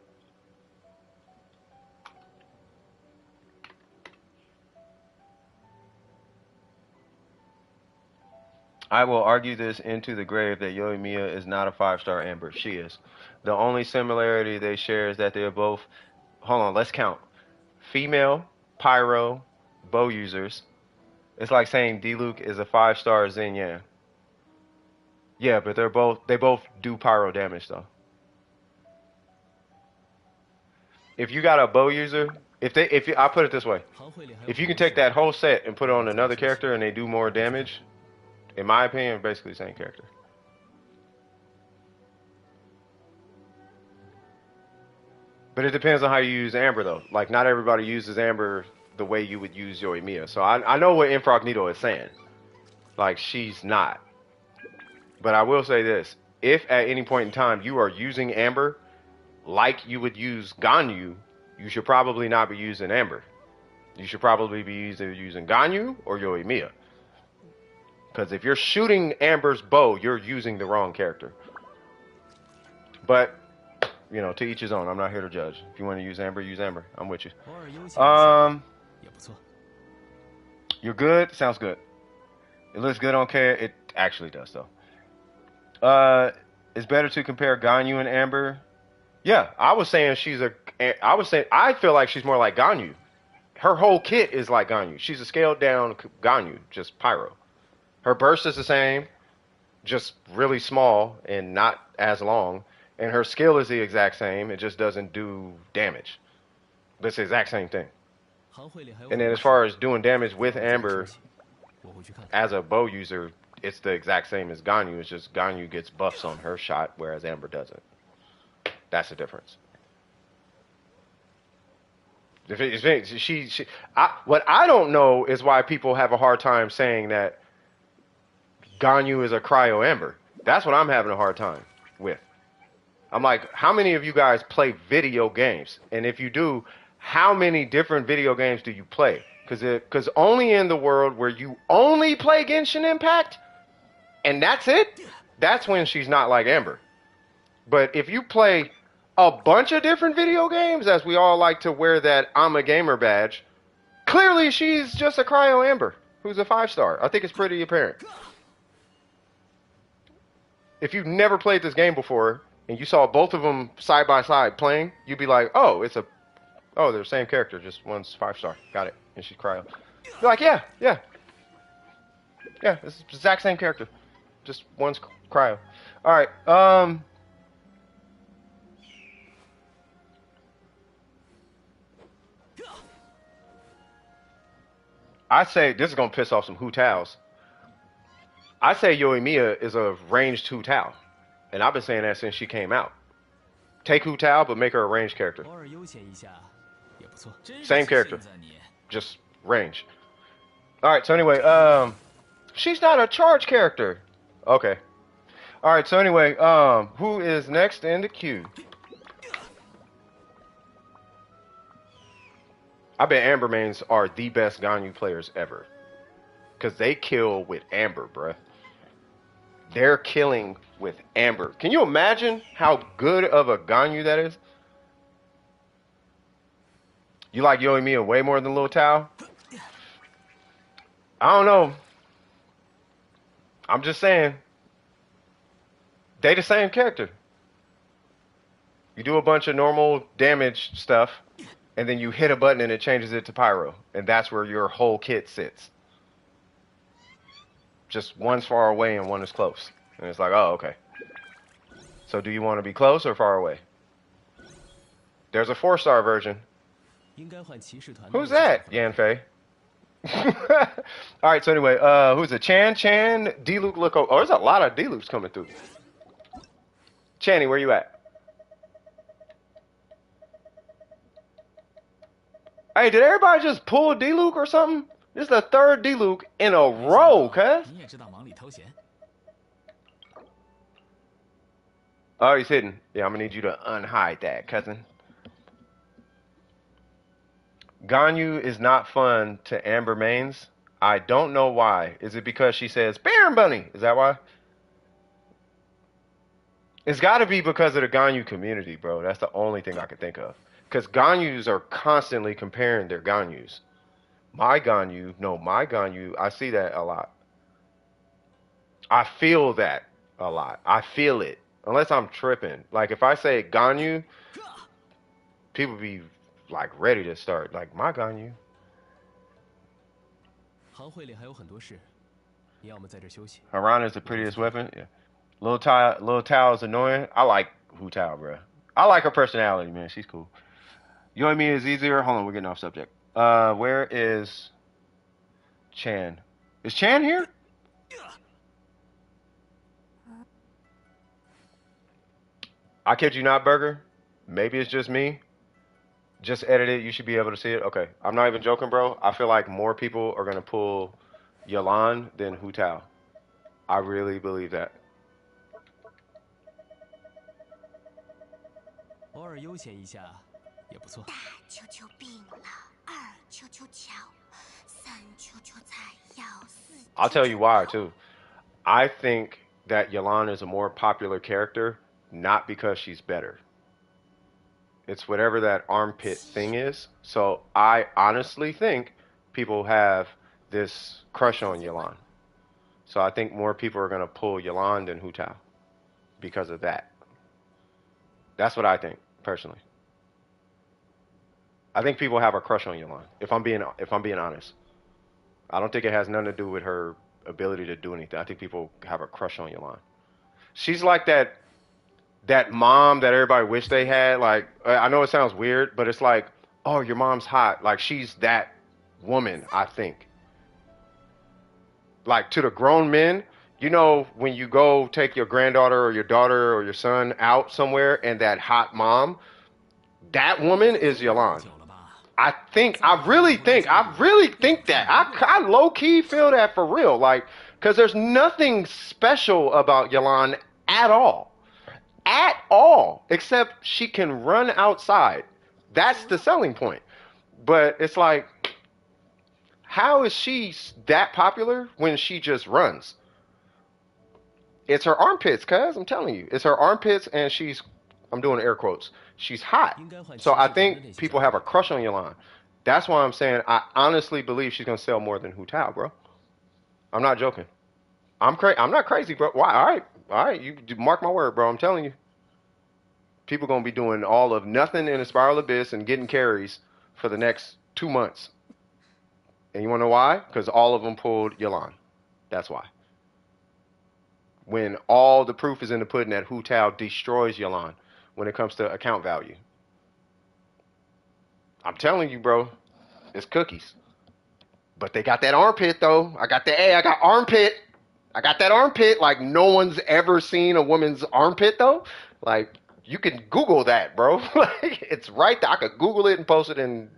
I will argue this into the grave that Yoimiya is not a 5-star Amber. She is. The only similarity they share is that they are both, hold on, let's count. Female, pyro, bow users. It's like saying Diluc is a 5-star Xinyan. Yeah, but they both do pyro damage though. If you got a bow user, I put it this way, 行会里还有 if you 很 can 多 take 事， that whole set and put it on another character and they do more damage, in my opinion, basically the same character. But it depends on how you use Amber though. Like not everybody uses Amber the way you would use Yoimiya. So I know what Incognito is saying. Like she's not. But I will say this: if at any point in time you are using Amber like you would use Ganyu, you should probably not be using Amber. You should probably be either using Ganyu or Yoimiya. Because if you're shooting Amber's bow, you're using the wrong character. But, you know, to each his own. I'm not here to judge. If you want to use Amber, use Amber. I'm with you. 偶尔悠闲一下也不错。 You're good? Sounds good. It looks good on K. It actually does, though. It's better to compare Ganyu and Amber. Yeah, I was saying I feel like she's more like Ganyu. Her whole kit is like Ganyu. She's a scaled down Ganyu, just pyro. Her burst is the same, just really small and not as long. And her skill is the exact same. It just doesn't do damage. But it's the exact same thing. 行会里还有 And 很 then 多 as 事， far as doing damage with 我在 Amber 休息我会去看看。 as a bow user, it's the exact same as Ganyu. It's just Ganyu gets buffs on her shot, whereas Amber doesn't. That's the difference. What I don't know is why people have a hard time saying that Ganyu is a cryo Amber. That's what I'm having a hard time with. I'm like, how many of you guys play video games? And if you do, how many different video games do you play? Because only in the world where you only play Genshin Impact, and that's it, that's when she's not like Amber. But if you play a bunch of different video games, as we all like to wear that I'm a gamer badge, clearly she's just a cryo Amber who's a 5-star. I think it's pretty apparent. If you've never played this game before and you saw both of them side by side playing, you'd be like, oh, they're the same character, just one's 5-star. Got it. And she's cryo. You're like, yeah, it's the exact same character. Just one's cryo. All right. I say this is gonna piss off some Hu Taos. I say Yoimiya is a ranged Hu Tao, and I've been saying that since she came out. Take Hu Tao, but make her a ranged character. 偶尔悠闲一下也不错。 Same character, just range. All right. So anyway, she's not a charge character. Okay. All right. So anyway, who is next in the queue? I bet Amber mains are the best Ganyu players ever. Because they kill with Amber, bruh. They're killing with Amber. Can you imagine how good of a Ganyu that is? You like Yoimiya way more than Lil Tao? I don't know. I'm just saying. They the same character. You do a bunch of normal damage stuff, and then you hit a button and it changes it to pyro. And that's where your whole kit sits. Just one's far away and one is close. And it's like, oh, okay. So do you want to be close or far away? There's a 4-star version. 应该换骑士团。 Who's that? Yanfei. All right, so anyway, who's it? Chan, D-Luke, look. Oh, there's a lot of D-Lukes coming through. Channy, where you at? Hey, did everybody just pull D-Luke or something? This is the 3rd D-Luke in a row, cuz. 你也知道忙里偷闲。 Oh, he's hidden. Yeah, I'm gonna need you to unhide that, cousin. Ganyu is not fun to Amber mains. I don't know why. Is it because she says Baron Bunny? Is that why? It's got to be because of the Ganyu community, bro. That's the only thing I can think of. Because Ganyus are constantly comparing their Ganyus. My Ganyu, I see that a lot. I feel that a lot. I feel it. Unless I'm tripping. Like, if I say Ganyu, people be, like, ready to start. Like, my Ganyu. 行会里还有很多事，你要么在这休息。 Harana is the prettiest weapon? Yeah. Little Tao is annoying. I like Hu Tao, bro. I like her personality, man. She's cool. You and me is easier. Hold on, we're getting off subject. Where is Chan? Is Chan here? I kid you not, Burger. Maybe it's just me. Just edit it. You should be able to see it. Okay. I'm not even joking, bro. I feel like more people are going to pull Yalan than Hu Tao. I really believe that. 偶尔悠闲一下也不错。大球球病了，二球球巧，三球球菜要，四。I'll tell you why, too. I think that Yalan is a more popular character, not because she's better. It's whatever that armpit thing is. So I honestly think people have this crush on Yalan. So I think more people are going to pull Yalan than Hu Tao because of that. That's what I think, personally. I think people have a crush on Yalan, if I'm being honest. I don't think it has nothing to do with her ability to do anything. I think people have a crush on Yalan. She's like that mom that everybody wish they had. Like, I know it sounds weird, but it's like, oh, your mom's hot. Like, she's that woman, I think. Like, to the grown men, you know, when you go take your granddaughter or your daughter or your son out somewhere and that hot mom, that woman is Yalan. I really think that. I low-key feel that for real. Like, because there's nothing special about Yalan at all. At all. Except she can run outside. That's the selling point. But it's like, how is she that popular when she just runs? It's her armpits, cuz. I'm telling you. It's her armpits and I'm doing air quotes. She's hot. So I think people have a crush on Yalan. That's why I'm saying I honestly believe she's going to sell more than Hu Tao, bro. I'm not joking. I'm not crazy, bro. Why? All right. You mark my word, bro. I'm telling you. People going to be doing all of nothing in a spiral abyss and getting carries for the next 2 months. And you want to know why? Because all of them pulled Yalan. That's why. When all the proof is in the pudding that Hu Tao destroys Yalan when it comes to account value. I'm telling you, bro, it's cookies. But they got that armpit, though. I got armpit. I got that armpit. Like, no one's ever seen a woman's armpit, though. Like, you can Google that, bro. Like, it's right there. I could Google it and post it in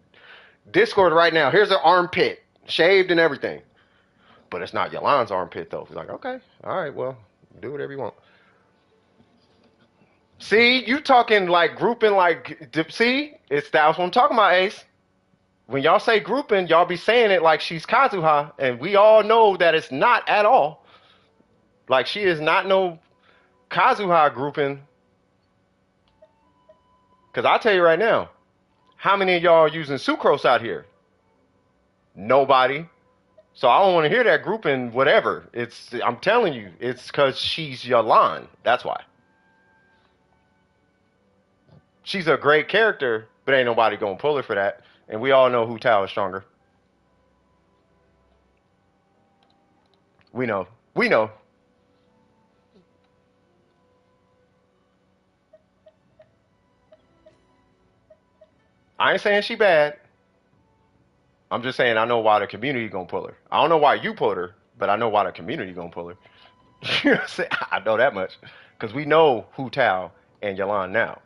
Discord right now. Here's an armpit, shaved and everything. But it's not Yalan's armpit, though. He's like, okay, all right, well, do whatever you want. See, you talking like grouping, like, see, that's what I'm talking about, Ace. When y'all say grouping, y'all be saying it like she's Kazuha, and we all know that it's not at all. Like, she is not no Kazuha grouping. Because I'll tell you right now, how many of y'all are using sucrose out here? Nobody. So I don't want to hear that grouping whatever. I'm telling you, it's because she's Yalan. That's why. She's a great character, but ain't nobody going to pull her for that. And we all know Hu Tao is stronger. We know. We know. I ain't saying she bad. I'm just saying I know why the community gonna pull her. I don't know why you pulled her, but I know why the community gonna pull her. You know what I'm saying? I know that much. Because we know Hu Tao and Yalan now.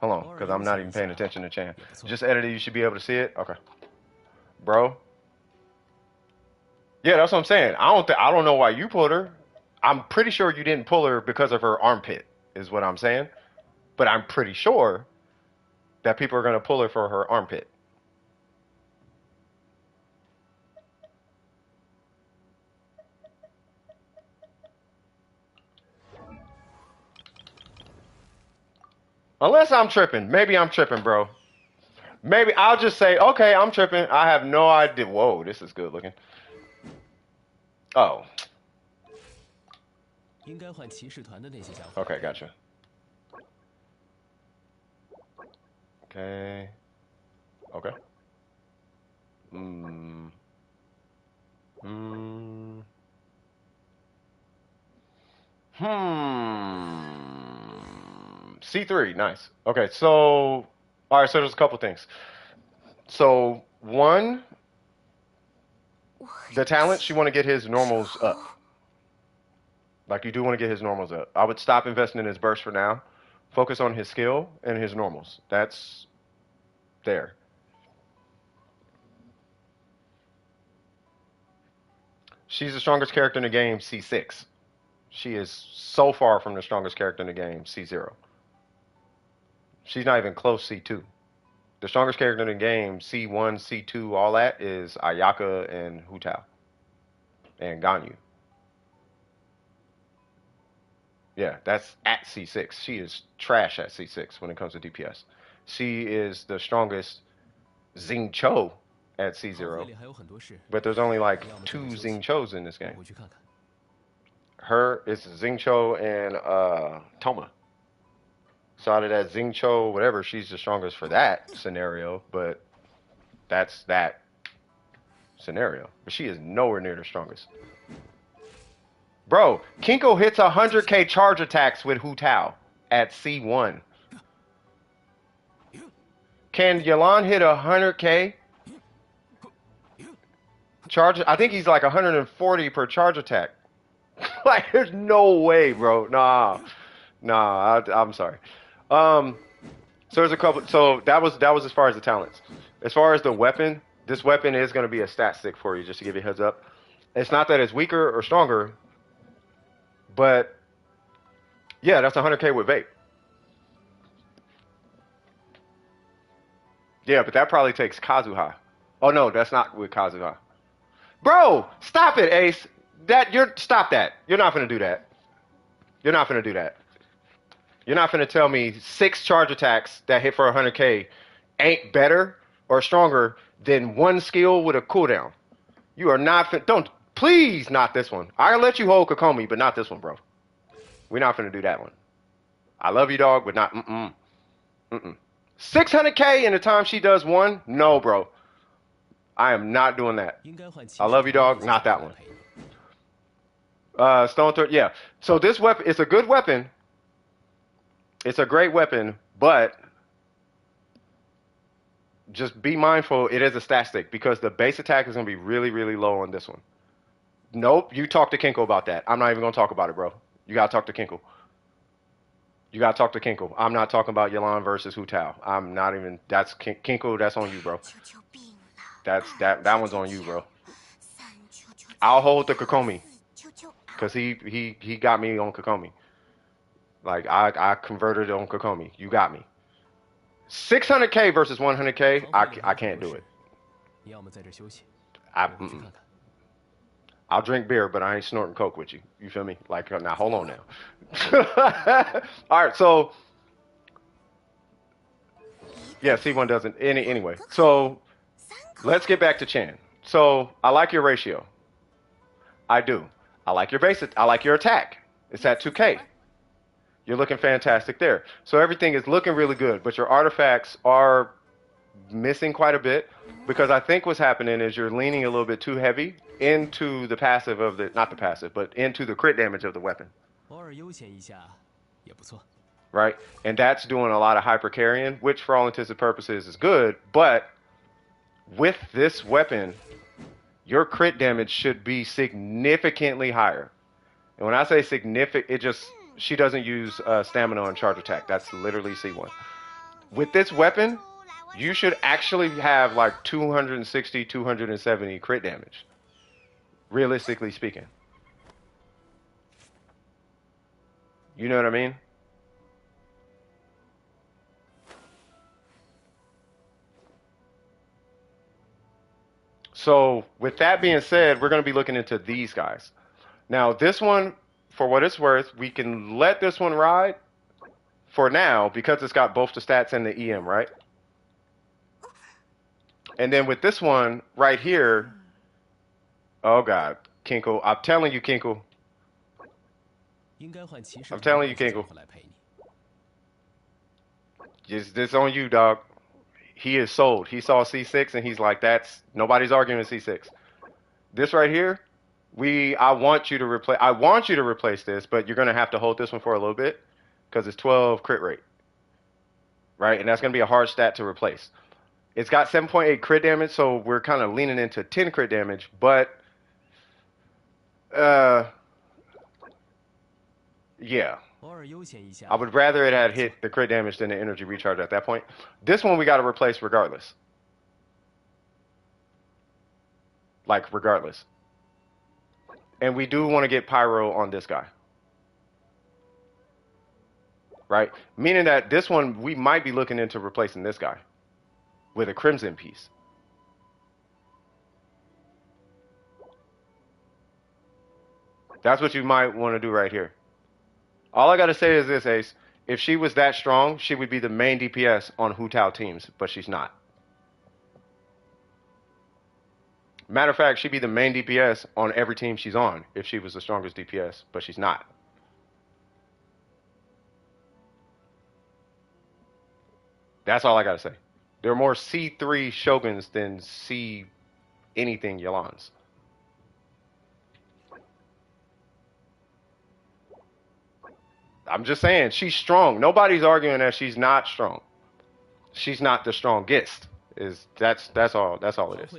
Hold on, because I'm not even paying attention to Chan. Just edited, you should be able to see it? Okay. Bro. Yeah, that's what I'm saying. I don't know why you pulled her. I'm pretty sure you didn't pull her because of her armpit, is what I'm saying. But I'm pretty sure that people are going to pull her for her armpit. Unless I'm tripping. Maybe I'm tripping, bro. Maybe I'll just say, okay, I'm tripping. I have no idea. Whoa, this is good looking. Oh. Okay, gotcha. Okay. Okay. Mm. C3, nice. Okay, so all right, so there's a couple things. So one, the talents, you want to get his normals up. Like you do want to get his normals up. I would stop investing in his burst for now. Focus on his skill and his normals. That's there. She's the strongest character in the game, C6. She is so far from the strongest character in the game, C0. She's not even close, C2. The strongest character in the game, C1, C2, all that is Ayaka and Hu Tao and Ganyu. Yeah, that's at C6. She is trash at C6 when it comes to DPS. She is the strongest Xing Cho at C0, but there's only like 2 Xing Chos in this game. Her is Xing Cho and Toma. So out of that Xing Cho, whatever, she's the strongest for that scenario, but that's that scenario. But she is nowhere near the strongest. Bro, Kinko hits 100k charge attacks with Hu Tao at C1. Can Yelan hit 100k charge? I think he's like 140 per charge attack. Like, there's no way, bro. Nah, I'm sorry. So there's a couple. So that was as far as the talents. As far as the weapon, this weapon is going to be a stat stick for you, just to give you a heads up. It's not that it's weaker or stronger, but yeah, that's 100k with vape. Yeah, but that probably takes Kazuha. Oh no, that's not with Kazuha. Bro, stop it, Ace. Stop that. You're not gonna do that. You're not gonna do that. You're not gonna tell me 6 charge attacks that hit for 100k ain't better or stronger than 1 skill with a cooldown. You are not don't please not this one. I'll let you hold Kokomi, but not this one, bro. We're not gonna do that one. I love you, dog, but not 600k in the time she does 1? No, bro. I am not doing that. I love you, dog. Not that one. Stone Throw, yeah. So this weapon, it's a good weapon. It's a great weapon, but just be mindful, it is a stat stick because the base attack is going to be really, really low on this one. Nope, you talk to Kinko about that. I'm not even going to talk about it, bro. You got to talk to Kinko. You got to talk to Kinko. I'm not talking about Yelan versus Hu Tao. I'm not even, that's Kinko, that's on you, bro. That one's on you, bro. I'll hold the Kokomi. Because he got me on Kokomi. Like, I converted on Kokomi. You got me. 600k versus 100k, I can't do it. I'll drink beer, but I ain't snorting coke with you. You feel me? Like, now, hold on now. All right, so... Yeah, C1 doesn't... Anyway, so... Let's get back to Chan. So, I like your ratio. I do. I like your base. I like your attack. It's at 2k. You're looking fantastic there. So everything is looking really good, but your artifacts are missing quite a bit because I think what's happening is you're leaning a little bit too heavy into the passive of the, not the passive, but into the crit damage of the weapon. Right? And that's doing a lot of hyper carrying, which for all intents and purposes is good, but with this weapon, your crit damage should be significantly higher. And when I say significant, it just, she doesn't use stamina on charge attack. That's literally C1. With this weapon, you should actually have like 260, 270 crit damage. Realistically speaking. You know what I mean? So with that being said, we're going to be looking into these guys. Now this one, for what it's worth, we can let this one ride for now because it's got both the stats and the EM, right? And then with this one right here, oh God, Kinko, I'm telling you, Kinko. I'm telling you, Kinko. This on you, dog. He is sold. He saw C6 and he's like, that's, nobody's arguing C6. This right here, I want you to replace this, but you're gonna have to hold this one for a little bit because it's 12 crit rate, right? And that's gonna be a hard stat to replace. It's got 7.8 crit damage, so we're kind of leaning into 10 crit damage, but yeah. I would rather it had hit the crit damage than the energy recharge at that point. This one we got to replace regardless. Like, regardless. And we do want to get Pyro on this guy. Right? Meaning that this one, we might be looking into replacing this guy with a Crimson piece. That's what you might want to do right here. All I got to say is this, Ace. If she was that strong, she would be the main DPS on Hu Tao teams, but she's not. Matter of fact, she'd be the main DPS on every team she's on if she was the strongest DPS, but she's not. That's all I got to say. There are more C3 Shoguns than C anything Yolans. I'm just saying, she's strong. Nobody's arguing that she's not strong. She's not the strongest. That's all it is.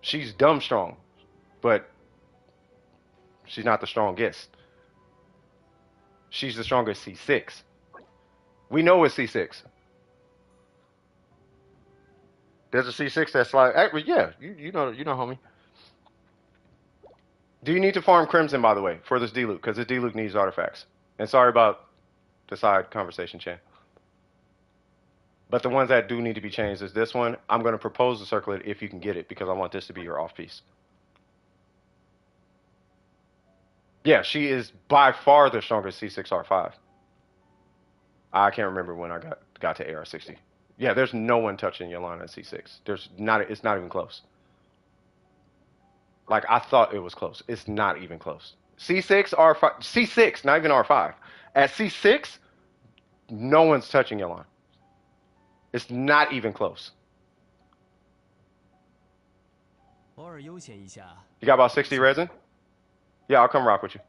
She's dumb strong, but she's not the strongest. She's the strongest C6. We know it's C6. There's a C6 that's like, yeah, you know, homie. Do you need to farm Crimson, by the way, for this D-Luke? Because this D-Luke needs artifacts. And sorry about the side conversation, Chan. But the ones that do need to be changed is this one. I'm going to propose to circle it if you can get it, because I want this to be your off-piece. Yeah, she is by far the strongest C6R5. I can't remember when I got to AR60. Yeah, there's no one touching Yolanda at C6. It's not even close. Like, I thought it was close. It's not even close. C6, R5, C6, not even R5. At C6, no one's touching Yolanda. It's not even close. You got about 60 resin? Yeah, I'll come rock with you.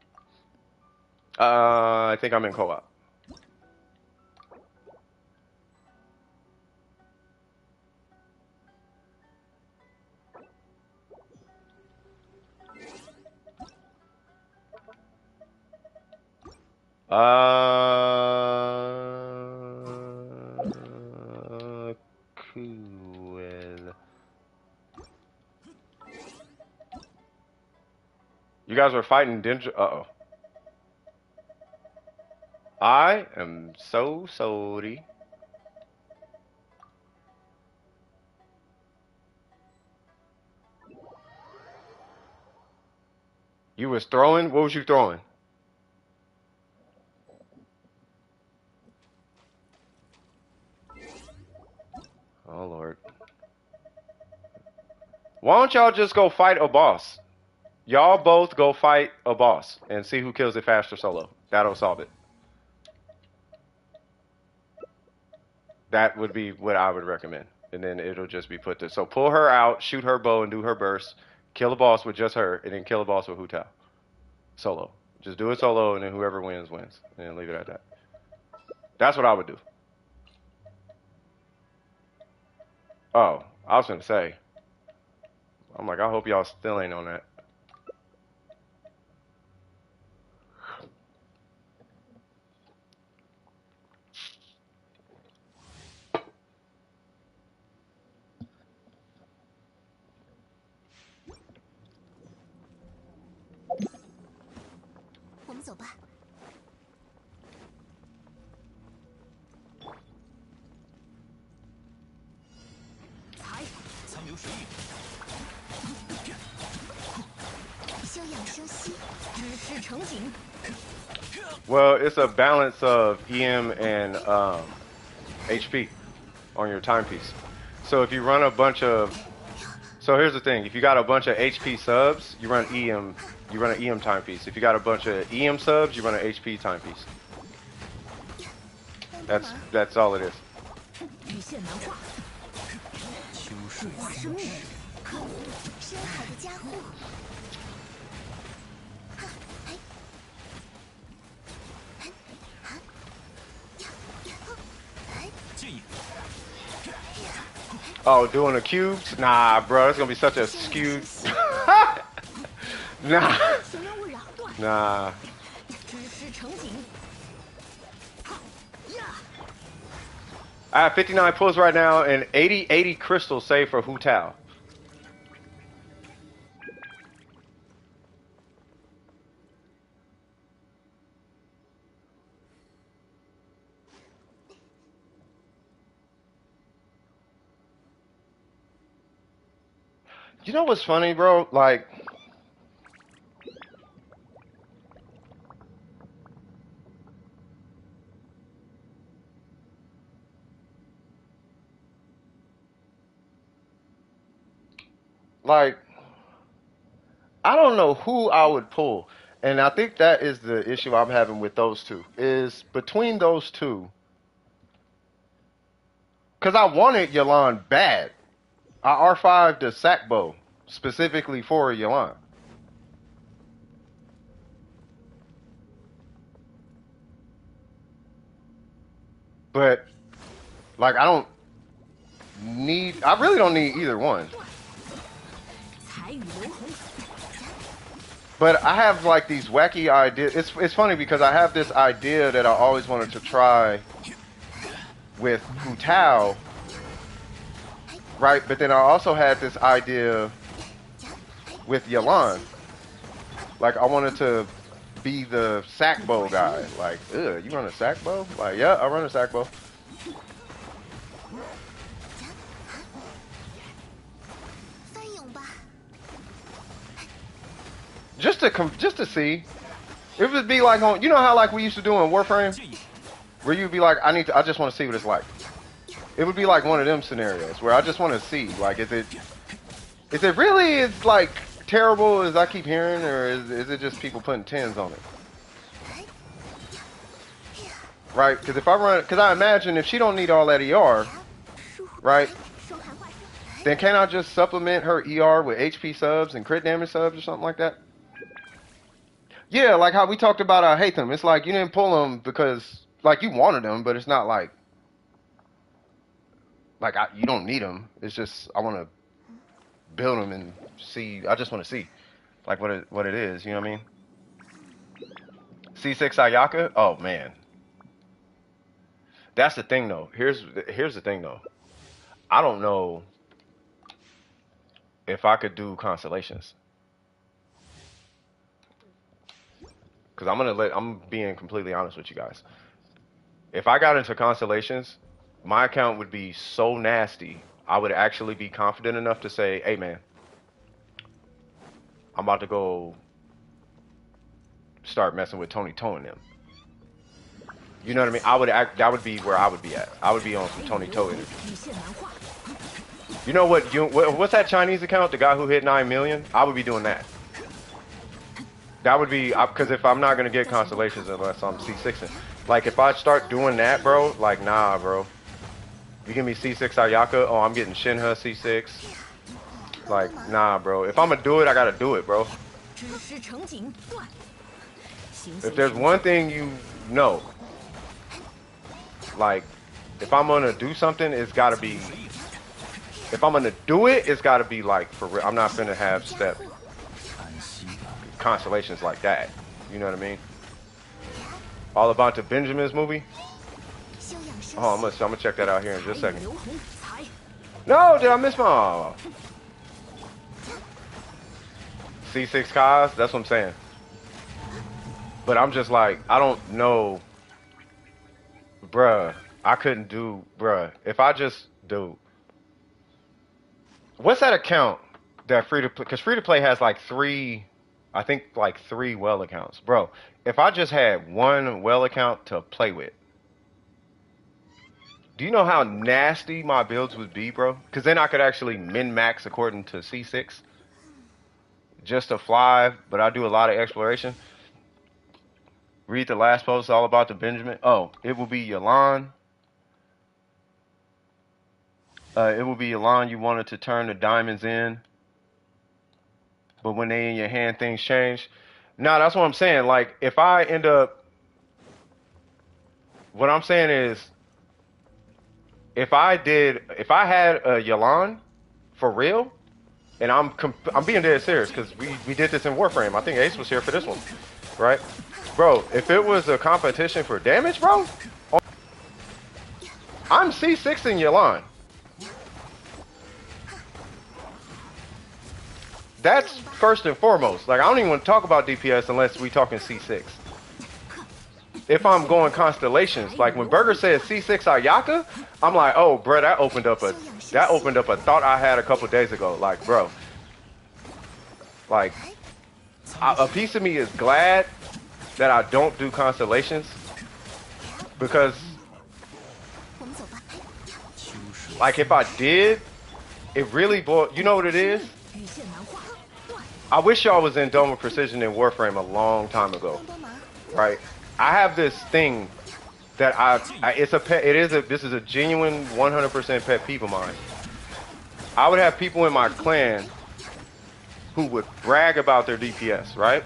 I think I'm in co-op. Cool. You guys are fighting Danger. Uh-oh. I am so sorry. You was throwing? What was you throwing? Oh, Lord. Why don't y'all just go fight a boss? Y'all both go fight a boss and see who kills it faster solo. That'll solve it. That would be what I would recommend. And then it'll just be put to... So pull her out, shoot her bow, and do her burst. Kill a boss with just her, and then kill a boss with Hu Tao. Solo. Just do it solo, and then whoever wins, wins. And then leave it at that. That's what I would do. Oh, I was going to say. I'm like, I hope y'all still ain't on that. Well, it's a balance of EM and HP on your timepiece. So if you run a bunch of... So here's the thing. If you got a bunch of HP subs, you run EM. You run an EM timepiece. If you got a bunch of EM subs, you run an HP timepiece. That's all it is. 我生命，克服深海的加护。Oh, doing the cubes? Nah, bro, it's gonna be such a skewed. Nah. Nah. I have 59 pulls right now and 80 crystals saved for Hu Tao. You know what's funny, bro? Like, I don't know who I would pull. And I think that is the issue I'm having with those two. Is between those two. Because I wanted Yalan bad. I R5 the sack bow specifically for Yalan. But, like, I really don't need either one. But I have, like, these wacky ideas. It's funny because I have this idea that I always wanted to try with Hu Tao, right? But then I also had this idea with Yalan. Like, I wanted to be the sack bow guy. Like, you run a sack bow? Like, yeah, I run a sack bow. Just to see. It would be like on, you know how like we used to do in Warframe? Where you'd be like, I just want to see what it's like. It would be like one of them scenarios where I just want to see, like, is it really as like terrible as I keep hearing, or is it just people putting 10s on it? Right? Because if I run, because I imagine if she don't need all that ER, right? Then can't I just supplement her ER with HP subs and crit damage subs or something like that? Yeah, like how we talked about Alhaitham. It's like you didn't pull them because like you wanted them, but it's not like you don't need them. It's just I want to build them and see. I just want to see like what it is. You know what I mean? C6 Ayaka. Oh man, that's the thing though. Here's the thing though. I don't know if I could do constellations. Because I'm being completely honest with you guys. If I got into constellations, my account would be so nasty, I would actually be confident enough to say, hey man, I'm about to go start messing with Tony Toe and them. You know what I mean? That would be where I would be at. I would be on some Tony Toe energy. You know what's that Chinese account? The guy who hit 9 million? I would be doing that. That would be, because if I'm not going to get constellations unless I'm C6ing. Like, if I start doing that, bro, like, nah, bro. You give me C6 Ayaka, oh, I'm getting Shinha C6. Like, nah, bro. If I'm going to do it, I got to do it, bro. If there's one thing you know, like, if I'm going to do something, it's got to be, if I'm going to do it, it's got to be, like, for real. I'm not going to have step constellations like that. You know what I mean? All about the Benjamin's movie. Oh, I'm gonna check that out here in just a second. No, did I miss my C6 Kaz? That's what I'm saying. But I'm just like, I don't know, bruh. I couldn't do, bruh. If I just do, what's that account that free to play? Because free to play has like three well accounts. Bro, if I just had one well account to play with, do you know how nasty my builds would be, bro? Because then I could actually min-max according to C6. Just to fly, but I do a lot of exploration. Read the last post, all about the Benjamin. Oh, it will be Yalan. It will be a line you wanted to turn the diamonds in, but when they in your hand, things change. No, that's what I'm saying. Like, if I end up, what I'm saying is, if I had a Yalan for real, and I'm being dead serious because we did this in Warframe. I think Ace was here for this one, right, bro? If it was a competition for damage, bro, I'm C6 in Yalan. That's first and foremost. Like, I don't even want to talk about DPS unless we talking C6. If I'm going constellations, like when Burger said C6 Ayaka, I'm like, oh, bro, that opened up a thought I had a couple days ago. Like, bro, like, a piece of me is glad that I don't do constellations because, like, if I did, it really boiled. You know what it is? I wish y'all was in Dome of Precision in Warframe a long time ago, right? I have this thing that this is a genuine 100% pet peeve of mine. I would have people in my clan who would brag about their DPS, right?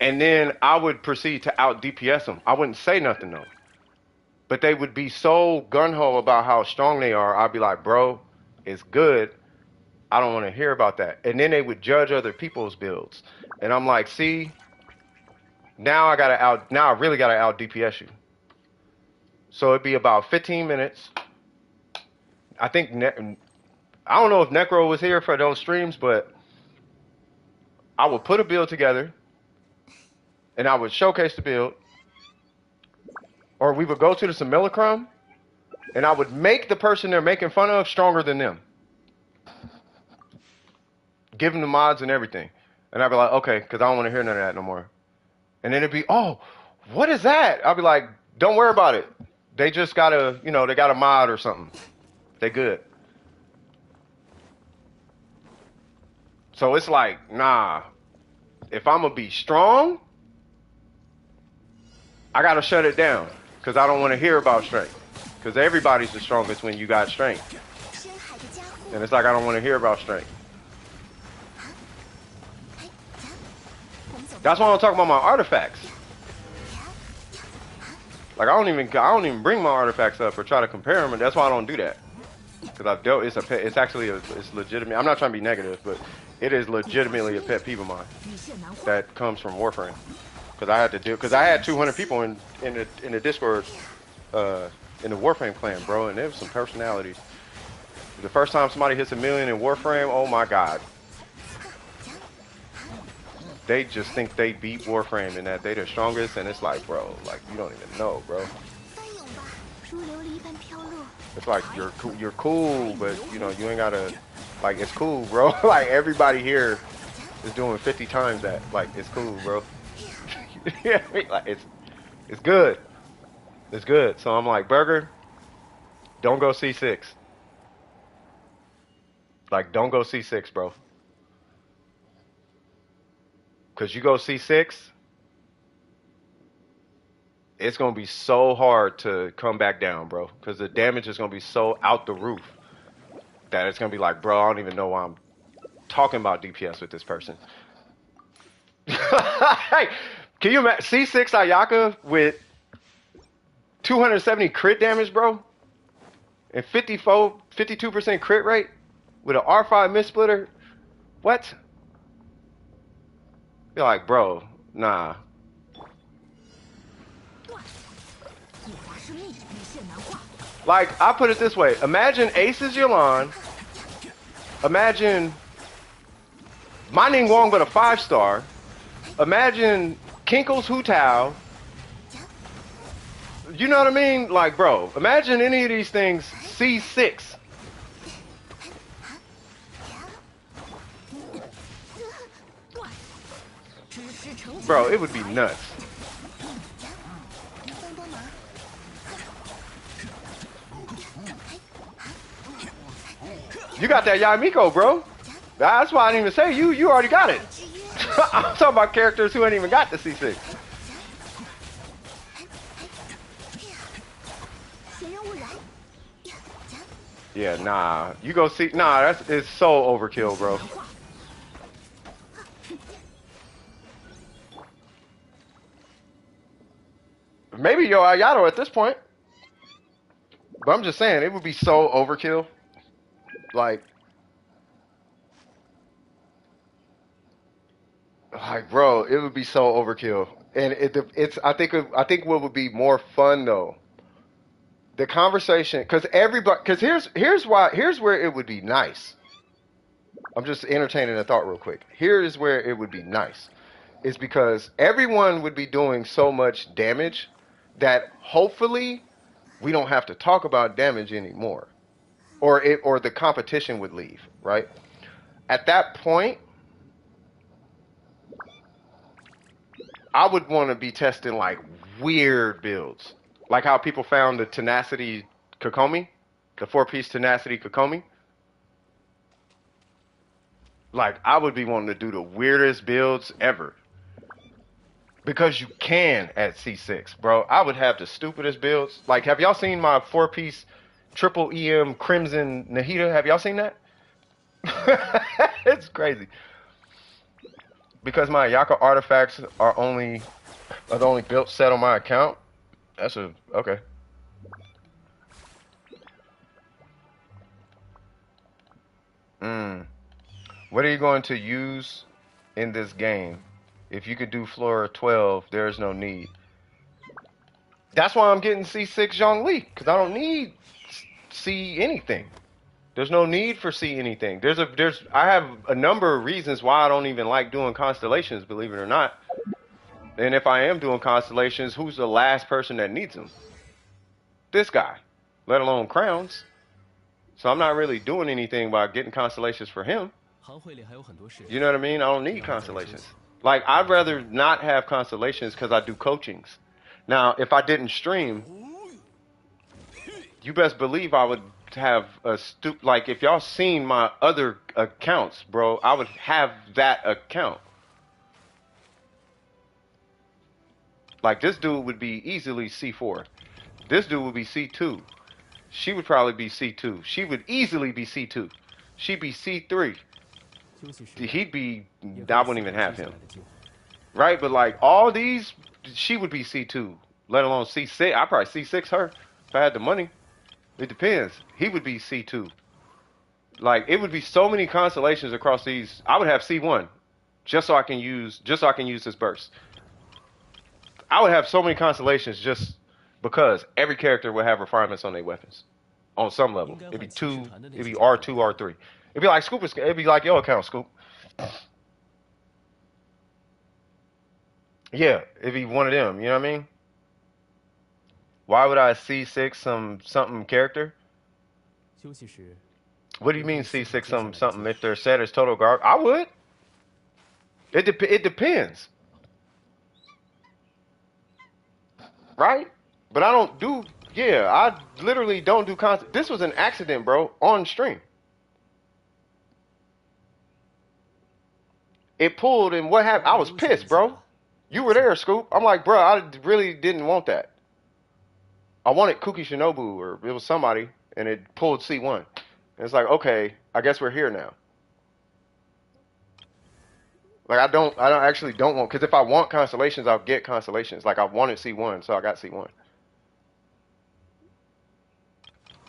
And then I would proceed to out DPS them. I wouldn't say nothing though. But they would be so gung-ho about how strong they are, I'd be like, bro, it's good. I don't want to hear about that. And then they would judge other people's builds. And I'm like, see, now I really gotta out DPS you. So it'd be about 15 minutes. I think, I don't know if Necro was here for those streams, but I would put a build together and I would showcase the build. Or we would go to the simulacrum and I would make the person they're making fun of stronger than them. Give them the mods and everything. And I'd be like, okay, because I don't want to hear none of that no more. And then it'd be, oh, what is that? I'll be like, don't worry about it. They just got a, they got a mod or something. They good. So it's like, nah, if I'm going to be strong, I got to shut it down because I don't want to hear about strength. Because everybody's the strongest when you got strength. And it's like, I don't want to hear about strength. That's why I'm talking about my artifacts. Like, I don't even bring my artifacts up or try to compare them, and that's why I don't do that. Because I've dealt, it's actually it's legitimate. I'm not trying to be negative, but it is legitimately a pet peeve of mine that comes from Warframe. Because I had 200 people in the Discord, in the Warframe clan, bro, and there was some personalities. The first time somebody hits 1 million in Warframe, oh my god. They just think they beat Warframe and that they the strongest, and it's like, bro, like, you don't even know, bro. It's like, you're cool, but, you ain't gotta, like, it's cool, bro. Like, everybody here is doing 50 times that. Like, it's cool, bro. Yeah, like, it's good. It's good. So I'm like, Burger, don't go C6. Like, don't go C6, bro. Because you go C6, it's going to be so hard to come back down, bro. Because the damage is going to be so out the roof that it's going to be like, bro, I don't even know why I'm talking about DPS with this person. Hey, can you imagine C6 Ayaka with 270 crit damage, bro? And 52% crit rate with an R5 mid-splitter? What? You're like, bro, nah. Like, I put it this way. Imagine Ace is Yalan. Imagine my Ning Wong but a 5-star. Imagine Kinkle's Hu Tao. You know what I mean? Like, bro, imagine any of these things C6. Bro, it would be nuts. You got that Yamiko, bro. That's why I didn't even say you already got it. I'm talking about characters who ain't even got the C6. Yeah, nah. You go see. Nah, it's so overkill, bro. Maybe Yo Ayato at this point. But I'm just saying, it would be so overkill. Like, bro, it would be so overkill. And it's. I think what would be more fun though, the conversation, because everybody. Because here's where it would be nice. I'm just entertaining a thought real quick. Here is where it would be nice. Is because everyone would be doing so much damage that hopefully we don't have to talk about damage anymore, or the competition would leave, right? At that point, I would want to be testing like weird builds, like how people found the tenacity Kokomi, the 4-piece tenacity Kokomi. Like I would be wanting to do the weirdest builds ever. Because you can at C6, bro. I would have the stupidest builds. Like, have y'all seen my 4-piece triple EM Crimson Nahida? Have y'all seen that? It's crazy. Because my Yaka artifacts are the only built set on my account. Okay. What are you going to use in this game? If you could do floor 12, there's no need. That's why I'm getting C6 Zhongli, because I don't need C anything. There's no need for C anything. I have a number of reasons why I don't even like doing constellations, believe it or not. And if I am doing constellations, who's the last person that needs them? This guy, let alone crowns. So I'm not really doing anything by getting constellations for him. You know what I mean? I don't need constellations. Like, I'd rather not have constellations because I do coachings. Now, if I didn't stream, you best believe I would have like, if y'all seen my other accounts, bro, I would have that account. Like, this dude would be easily C4. This dude would be C2. She would probably be C2. She would easily be C2. She'd be C3. He'd be, I wouldn't even have him. Right? But like all these, she would be C2, let alone C6. I'd probably C6 her if I had the money. It depends. He would be C2. Like, it would be so many constellations across these. I would have C1 just so I can use this burst. I would have so many constellations just because every character would have refinements on their weapons on some level. It'd be R2, R3. It'd be like Scoop. It'd be like your account, Scoop. Yeah, it'd be one of them. You know what I mean? Why would I C6 something character? What do you mean C6 something if their set is total garbage? I would. It depends. Right? But I don't do. Yeah, I literally don't do content. This was an accident, bro, on stream. It pulled, and what happened? I was pissed, bro. You were there, Scoop. I'm like, bro, I really didn't want that. I wanted Kuki Shinobu, or it was somebody, and it pulled C1. And it's like, okay, I guess we're here now. Like, I actually don't want, because if I want constellations, I'll get constellations. Like, I wanted C1, so I got C1.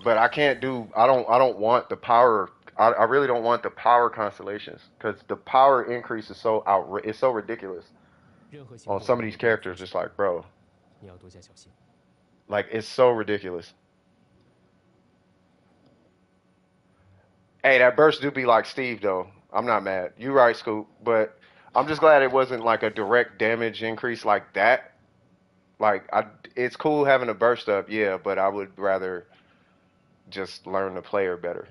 But I can't do, I don't want the power, I really don't want the power constellations, because the power increase is it's so ridiculous. On some of these characters, it's like, bro. Like, it's so ridiculous. Hey, that burst do be like Steve, though. I'm not mad. You right, Scoop. But I'm just glad it wasn't like a direct damage increase like that. Like, it's cool having a burst up, yeah, but I would rather just learn the player better.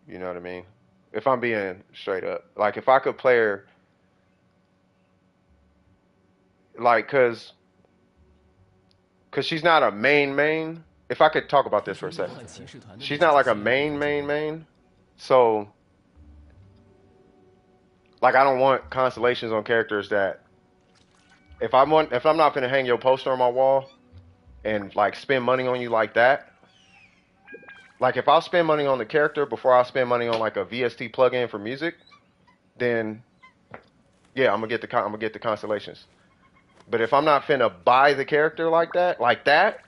You know what I mean? If I'm being straight up. Like, if I could play her, like, because she's not a main. If I could talk about this for a second. She's not like a main. So, like, I don't want constellations on characters that, if I'm not gonna hang your poster on my wall and like spend money on you like that, Like if I'll spend money on the character before I spend money on like a VST plugin for music, then yeah, I'm gonna get the constellations. But if I'm not finna buy the character like that,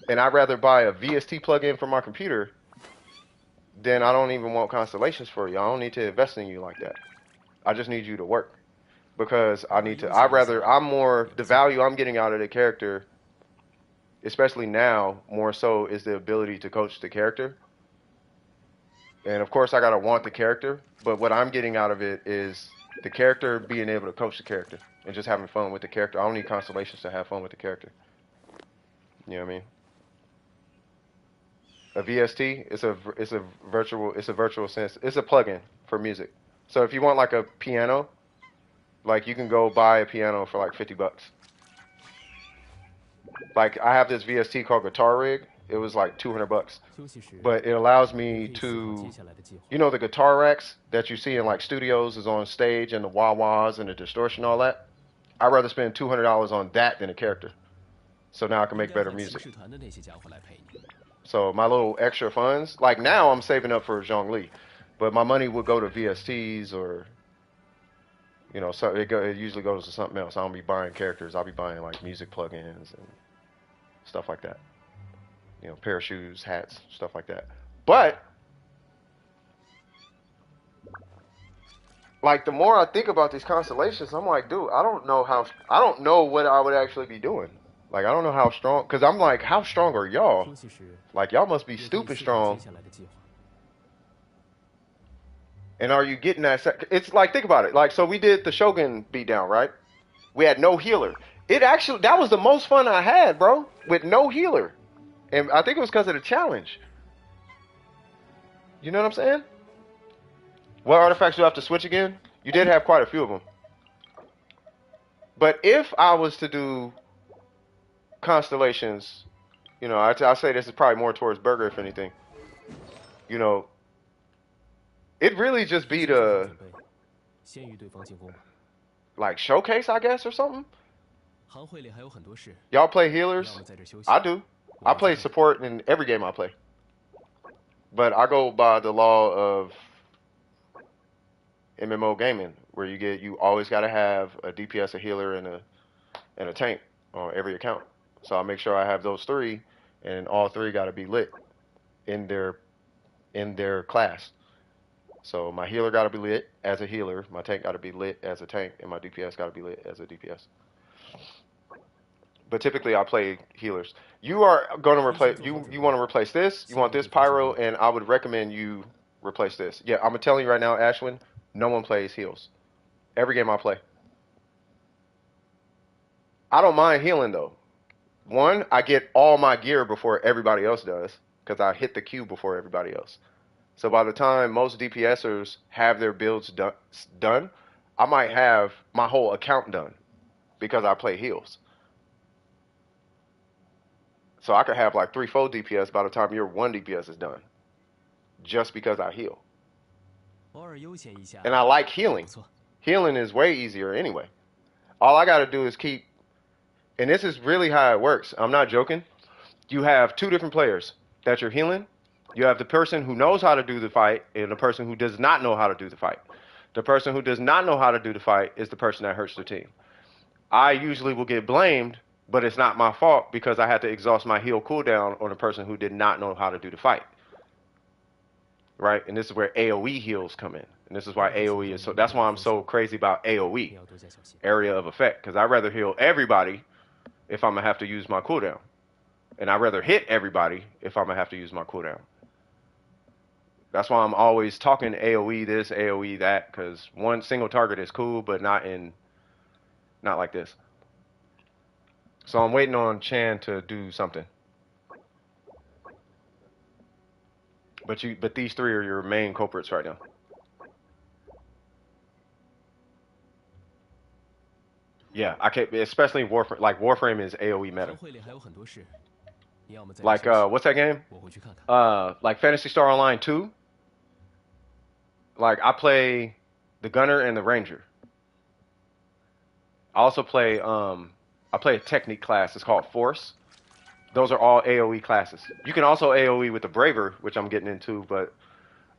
and I'd rather buy a VST plugin for my computer, then I don't even want constellations for you. I don't need to invest in you like that. I just need you to work because I'm more, the value I'm getting out of the character, especially now, more so is the ability to coach the character. And of course, I gotta want the character, but what I'm getting out of it is the character being able to coach the character and just having fun with the character. I don't need constellations to have fun with the character. You know what I mean? A VST is a virtual sense. It's a plugin for music. So if you want like a piano, like you can go buy a piano for like $50. Like I have this VST called Guitar Rig. It was like $200, but it allows me to, you know, the guitar racks that you see in like studios is on stage and the wah-wahs and the distortion, all that. I'd rather spend $200 on that than a character. So now I can make better music. So my little extra funds, like now I'm saving up for Zhongli, but my money would go to VSTs or, you know, so it usually goes to something else. I don't be buying characters. I'll be buying like music plugins and stuff like that. You know, pair of shoes, hats, stuff like that. But like the more I think about these constellations, I'm like, dude, I don't know what I would actually be doing. Like I don't know how strong, because I'm like, how strong are y'all? Like y'all must be stupid strong. And are you getting that? It's like, think about it. Like, so we did the Shogun beatdown, right? We had no healer. That was the most fun I had, bro, with no healer. And I think it was because of the challenge. You know what I'm saying? What artifacts do I have to switch again? You did have quite a few of them. But if I was to do constellations, you know, I say this is probably more towards Burger, if anything. You know, it really just be the like showcase, I guess, or something. Y'all play healers? I do. I play support in every game I play. But I go by the law of MMO gaming, where you always got to have a DPS, a healer, and a tank on every account. So I make sure I have those three, and all three got to be lit in their class. So my healer got to be lit as a healer, my tank got to be lit as a tank, and my DPS got to be lit as a DPS. But typically I play healers. You are going to replace, you want to replace this, you want this pyro, and I would recommend you replace this. Yeah, I'm telling you right now, Ashwin, no one plays heals. Every game I play. I don't mind healing though. One, I get all my gear before everybody else does, because I hit the queue before everybody else. So by the time most DPSers have their builds done, I might have my whole account done because I play heals. So I could have like 3-4 DPS by the time your 1 DPS is done, just because I heal. And I like healing. Healing is way easier anyway. All I got to do is keep, and this is really how it works. I'm not joking. You have 2 different players that you're healing. You have the person who knows how to do the fight and the person who does not know how to do the fight. The person who does not know how to do the fight is the person that hurts the team. I usually will get blamed, but it's not my fault because I had to exhaust my heal cooldown on the person who did not know how to do the fight. Right? And this is where AoE heals come in. And this is why AoE is so, that's why I'm so crazy about AoE, area of effect, because I'd rather heal everybody if I'm going to have to use my cooldown. And I'd rather hit everybody if I'm going to have to use my cooldown. That's why I'm always talking AoE this, AoE that, because one single target is cool, but not like this. So I'm waiting on Chan to do something. But these 3 are your main culprits right now. Yeah, I can't, especially Warframe. Like Warframe is AoE meta. Like what's that game? Like Phantasy Star Online 2. Like I play the Gunner and the Ranger. I also play I play a technique class. It's called Force. Those are all AoE classes. You can also AoE with the Braver, which I'm getting into, but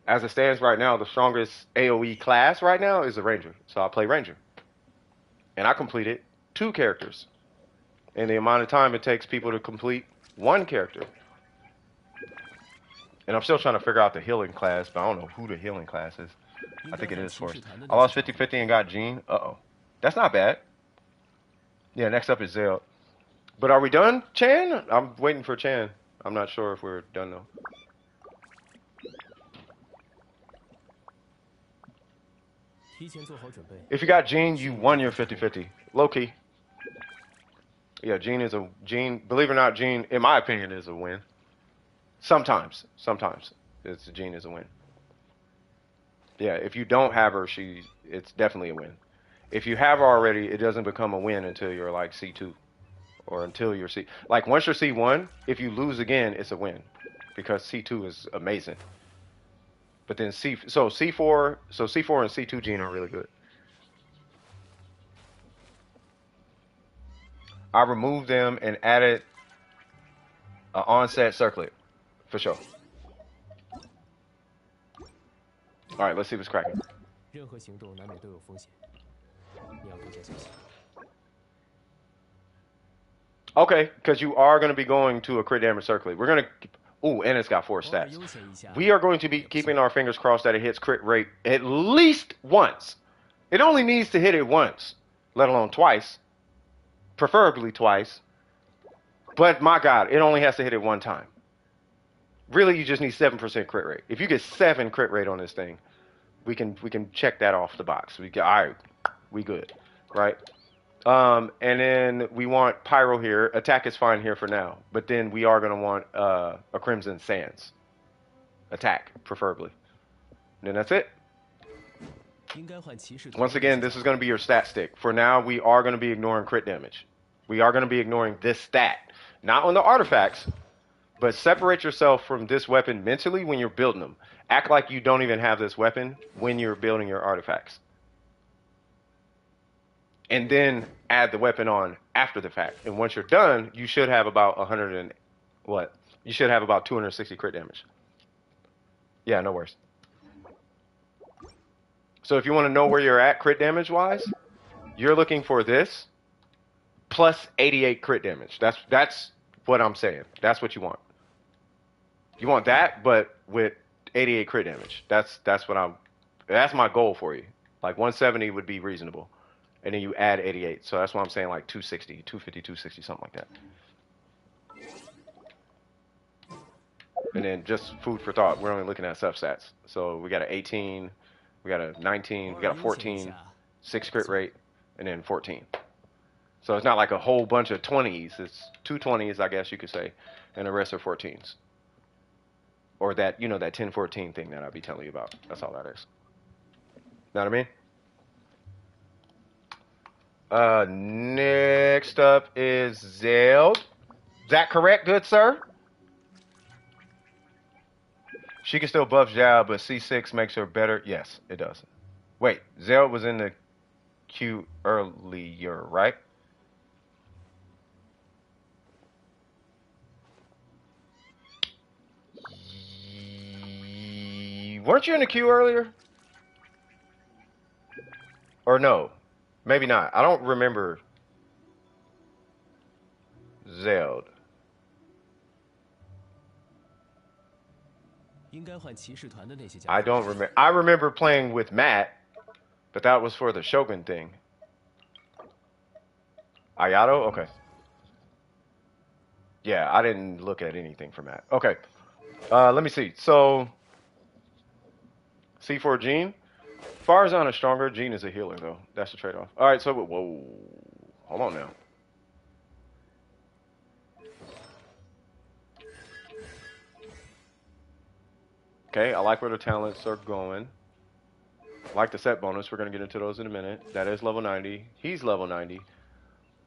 as it stands right now, the strongest AoE class right now is the Ranger. So I play Ranger. And I completed 2 characters in the amount of time it takes people to complete 1 character. And I'm still trying to figure out the healing class, but I don't know who the healing class is. I think it is Force. I lost 50-50 and got Jean. Uh-oh. That's not bad. Yeah, next up is Zell. But are we done, Chan? I'm waiting for Chan. I'm not sure if we're done, though. If you got Jean, you won your 50-50. Low-key. Yeah, Jean, believe it or not, Jean, in my opinion, is a win. Sometimes. Jean is a win. Yeah, if you don't have her, it's definitely a win. If you have her already, it doesn't become a win until you're like C2. Or until you're C. Like, once you're C1, if you lose again, it's a win. Because C2 is amazing. But then C4 and C2 Jean are really good. I removed them and added an onset circlet. For sure. Alright, let's see what's cracking. Okay, because you are going to be going to a crit damage circlet. We're going to... Ooh, and it's got 4 stats. We are going to be keeping our fingers crossed that it hits crit rate at least once. It only needs to hit it once, let alone twice. Preferably twice. But my God, it only has to hit it 1 time. Really, you just need 7% crit rate. If you get 7 crit rate on this thing, we can check that off the box. All right, we good, right? And then we want Pyro here. Attack is fine here for now, but then we are going to want a Crimson Sands. Attack, preferably. And then that's it. Once again, this is going to be your stat stick. For now, we are going to be ignoring crit damage. We are going to be ignoring this stat. Not on the artifacts, but separate yourself from this weapon mentally when you're building them. Act like you don't even have this weapon when you're building your artifacts. And then add the weapon on after the fact. And once you're done, you should have about 260 crit damage. Yeah, no worries. So if you want to know where you're at crit damage wise, you're looking for this plus 88 crit damage. That's what I'm saying. That's what you want. You want that, but with 88 crit damage. That's my goal for you. Like 170 would be reasonable. And then you add 88. So that's why I'm saying like 260, 250, 260, something like that. And then just food for thought. We're only looking at substats. So we got an 18, we got a 19, we got a 14, 6 crit rate, and then 14. So it's not like a whole bunch of 20s. It's 2 20s, I guess you could say, and the rest are 14s. Or that, that 10-14 thing that I'll be telling you about. That's all that is. Know what I mean? Next up is Zeld. Is that correct, good sir? She can still buff Xiao, but C6 makes her better. Yes, it does. Wait, Zeld was in the queue earlier, right? Weren't you in the queue earlier? Or no? Maybe not. I don't remember Zeld. I don't remember. I remember playing with Matt, but that was for the Shogun thing. Ayato? Okay. Yeah, I didn't look at anything for Matt. Okay. Let me see. So, C4 Jean. Farzan is stronger. Jean is a healer, though. That's the trade-off. All right, so, whoa. Hold on now. Okay, I like where the talents are going. I like the set bonus. We're going to get into those in a minute. That is level 90. He's level 90.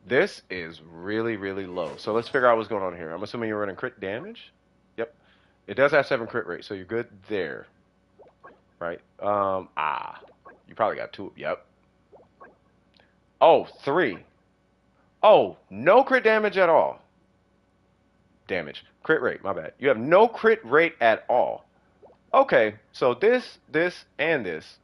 This is really, really low. So let's figure out what's going on here. I'm assuming you're running crit damage. Yep. It does have 7 crit rate, so you're good there. Right? You probably got 2. Yep. Oh, 3. Oh, no crit damage at all. damage. Crit rate, my bad. You have no crit rate at all. Okay, so this, and this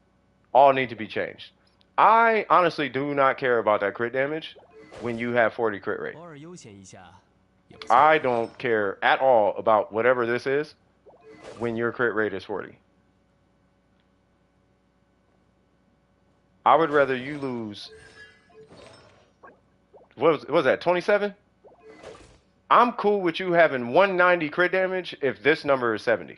all need to be changed. I honestly do not care about that crit damage when you have 40 crit rate. 偶尔悠闲一下也不错。 I don't care at all about whatever this is when your crit rate is 40. I would rather you lose, what was that, 27? I'm cool with you having 190 crit damage if this number is 70.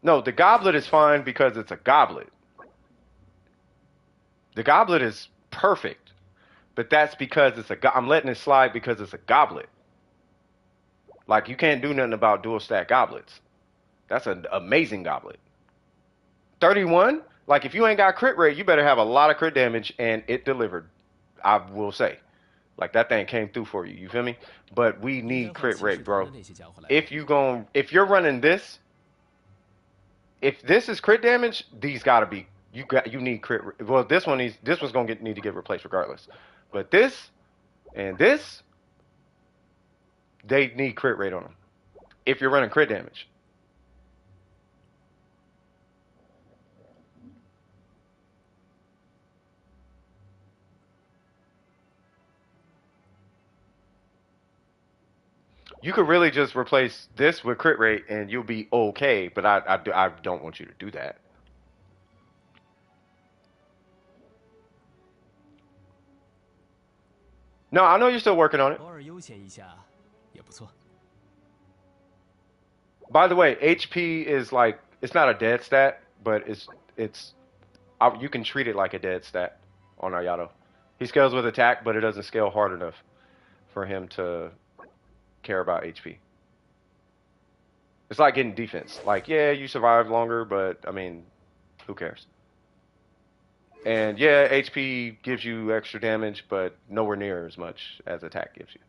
No, the goblet is fine because it's a goblet. The goblet is perfect, but that's because it's I'm letting it slide because it's a goblet. Like, you can't do nothing about dual stack goblets. That's an amazing goblet. 31, like, if you ain't got crit rate, you better have a lot of crit damage, and it delivered, I will say. Like, that thing came through for you, you feel me? But we need crit rate, bro. If you're running this, if this is crit damage, these gotta be, you need crit. Well, this one's gonna need to get replaced regardless. But this and this, they need crit rate on them. If you're running crit damage. You could really just replace this with crit rate and you'll be okay, but I don't want you to do that. No, I know you're still working on it. 偶尔悠闲一下也不错。 By the way, HP is like, it's not a dead stat, but you can treat it like a dead stat on Ayato. He scales with attack, but it doesn't scale hard enough for him to care about HP. It's like getting defense. Like, yeah, you survive longer, but I mean, who cares? And yeah, HP gives you extra damage, but nowhere near as much as attack gives you.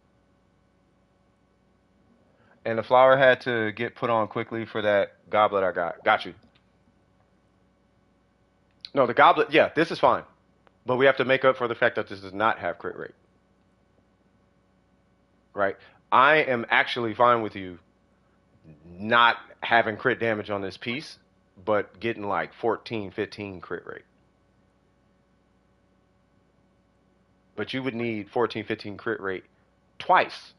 And the flower had to get put on quickly for that goblet I got. Got you. No, the goblet, yeah, this is fine. But we have to make up for the fact that this does not have crit rate. Right? I am actually fine with you not having crit damage on this piece, but getting like 14, 15 crit rate. But you would need 14, 15 crit rate twice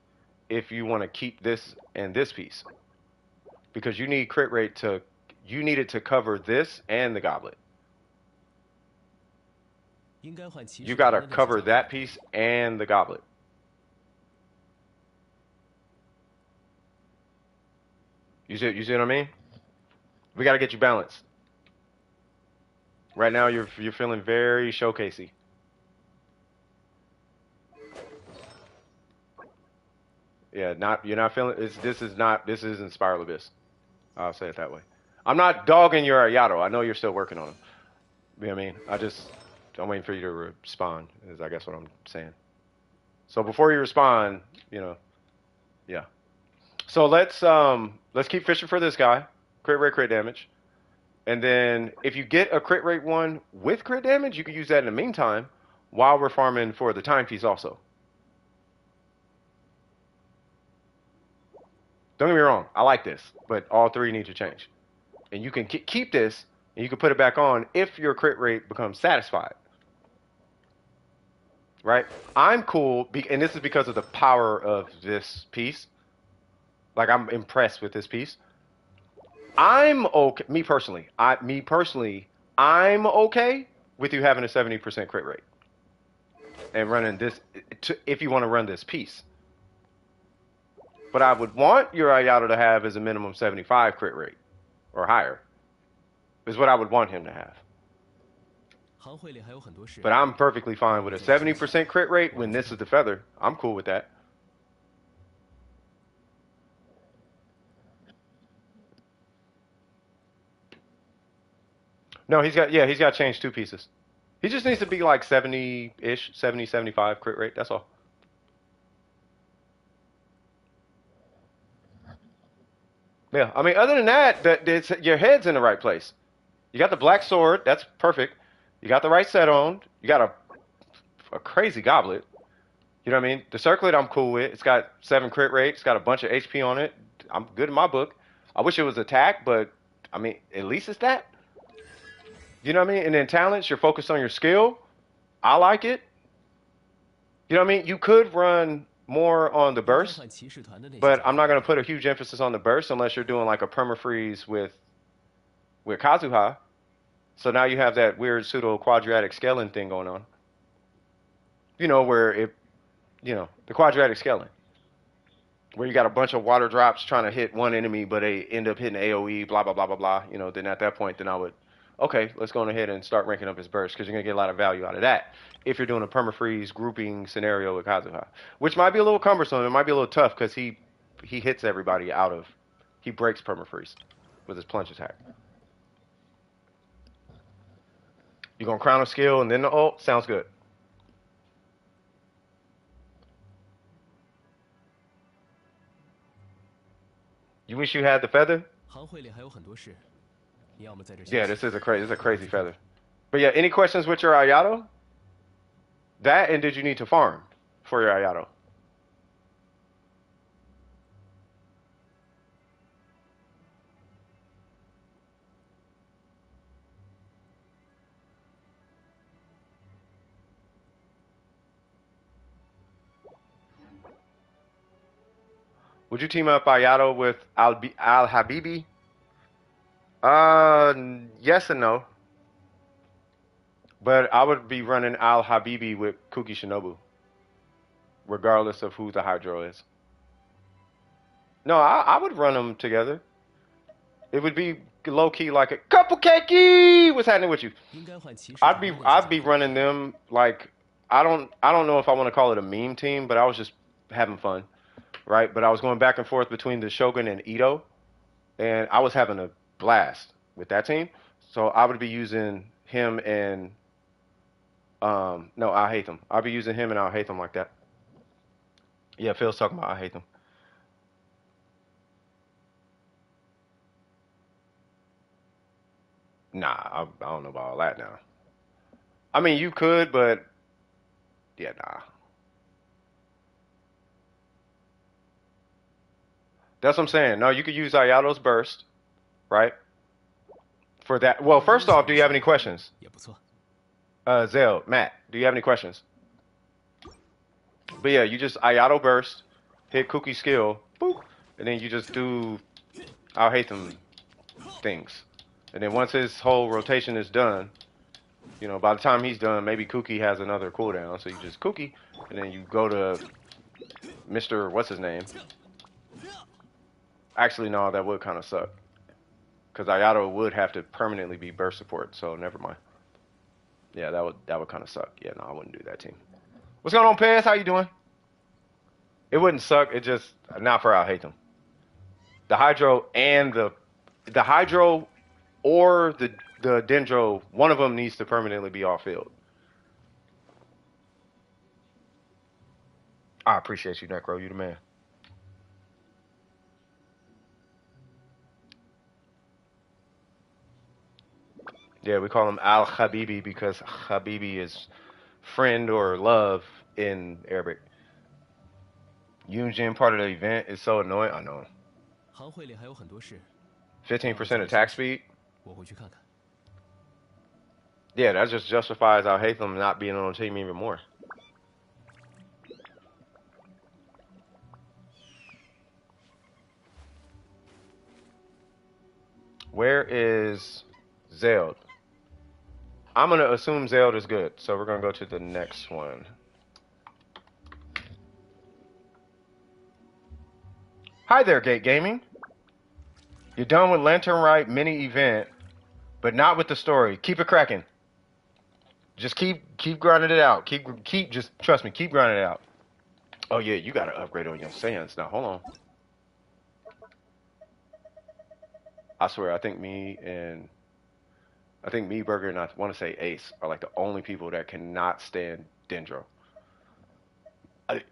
if you want to keep this and this piece. Because you need crit rate you need it to cover this and the goblet. You gotta cover that piece and the goblet. You see what I mean? We gotta get you balanced. Right now you're feeling very showcasey. Yeah, you're not feeling this isn't Spiral Abyss. I'll say it that way. I'm not dogging your Ayato. I know you're still working on him. You know what I mean? I'm waiting for you to respond, is I guess what I'm saying. So before you respond, yeah. So let's keep fishing for this guy. Crit rate, crit damage. And then if you get a crit rate one with crit damage, you can use that in the meantime while we're farming for the timepiece also. Don't get me wrong, I like this, but all three need to change. And you can keep this, and you can put it back on if your crit rate becomes satisfied. Right? I'm cool, and this is because of the power of this piece. Like, I'm impressed with this piece. I'm okay, me personally, I'm okay with you having a 70% crit rate. And running this, if you want to run this piece. But I would want your Ayato to have as a minimum 75 crit rate or higher. Is what I would want him to have. But I'm perfectly fine with a 70% crit rate when this is the feather. I'm cool with that. No, he's got to change two pieces. He just needs to be like 70-ish, 70, 75 crit rate. That's all. Yeah, I mean, other than that, your head's in the right place. You got the black sword. That's perfect. You got the right set on. You got a crazy goblet. You know what I mean? The circlet I'm cool with. It's got 7 crit rate. It's got a bunch of HP on it. I'm good in my book. I wish it was attack, but I mean, at least it's that. You know what I mean? And then talents, you're focused on your skill. I like it. You know what I mean? You could run more on the burst, but I'm not going to put a huge emphasis on the burst unless you're doing like a perma freeze with Kazuha. So now you have that weird pseudo quadratic scaling thing going on. You know, where it, you know, the quadratic scaling, where you got a bunch of water drops trying to hit one enemy, but they end up hitting AoE, blah, blah, blah, blah, blah. You know, then at that point, then I would, okay, let's go ahead and start ranking up his burst because you're going to get a lot of value out of that if you're doing a permafreeze grouping scenario with Kazuha, which might be a little cumbersome. It might be a little tough because he hits everybody out of, he breaks permafreeze with his plunge attack. You're going to crown a skill and then the ult? Sounds good. You wish you had the feather? Yeah, this is a crazy feather. But yeah, any questions with your Ayato? That and did you need to farm for your Ayato? Would you team up Ayato with Al-Habibi? Yes and no. But I would be running Al-Habibi with Kuki Shinobu, regardless of who the Hydro is. No, I would run them together. It would be low-key like a couple cakey. What's happening with you? I'd be running them like I don't know if I want to call it a meme team, but I was just having fun. Right, but I was going back and forth between the Shogun and Ito, and I was having a blast with that team. So I would be using him and no, Alhaitham. I'll be using him and Alhaitham like that. Yeah, Phil's talking about Alhaitham. Nah, I don't know about all that now. I mean, you could, but yeah, nah. That's what I'm saying. No, you could use Ayato's burst, right? For that. Well, first off, do you have any questions? Zell, Matt, do you have any questions? But yeah, you just Ayato burst, hit Kuki skill, boop, and then you just do Alhaitham things. And then once his whole rotation is done, you know, by the time he's done, maybe Kuki has another cooldown. So you just Kuki, and then you go to Mr. What's his name? Actually, no, that would kind of suck. Because Ayato would have to permanently be burst support, so never mind. Yeah, that would kind of suck. Yeah, no, I wouldn't do that team. What's going on, Pez? How you doing? It wouldn't suck. It just not for Alhaitham. The Hydro and the Hydro or the Dendro, one of them needs to permanently be off field. I appreciate you, Necro. You the man. Yeah, we call him Al-Habibi because Habibi is friend or love in Arabic. Yunjin part of the event is so annoying. I know. 15% attack speed? Yeah, that just justifies Alhaitham not being on the team even more. Where is Zeld? I'm going to assume Zeld is good, so we're going to go to the next one. Hi there, Gate Gaming. You're done with Lantern Rite mini event, but not with the story. Keep it cracking. Just keep grinding it out. Just trust me, keep grinding it out. Oh yeah, you got to upgrade on your sands. Now, hold on. I swear, I think me, Burger, and I want to say Ace are like the only people that cannot stand Dendro.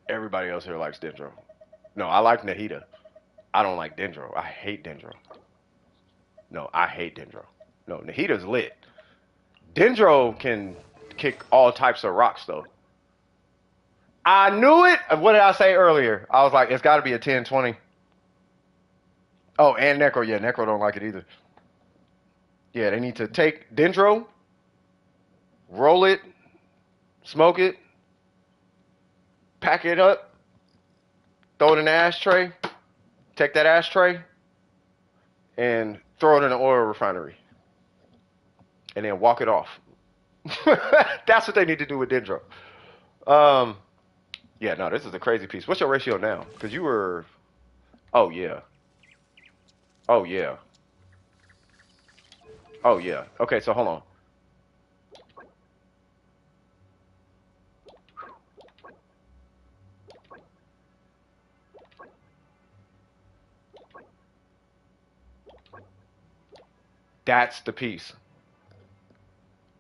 Everybody else here likes Dendro. No, I like Nahida. I don't like Dendro. I hate Dendro. No, I hate Dendro. No, Nahida's lit. Dendro can kick all types of rocks, though. I knew it. What did I say earlier? I was like, it's got to be a 1020. Oh, and Necro. Yeah, Necro don't like it either. Yeah, they need to take Dendro, roll it, smoke it, pack it up, throw it in the ashtray, take that ashtray, and throw it in an oil refinery. And then walk it off. That's what they need to do with Dendro. Yeah, no, this is a crazy piece. What's your ratio now? Because you were... Oh, yeah. Oh, yeah. Oh, yeah. Okay, so hold on. That's the piece.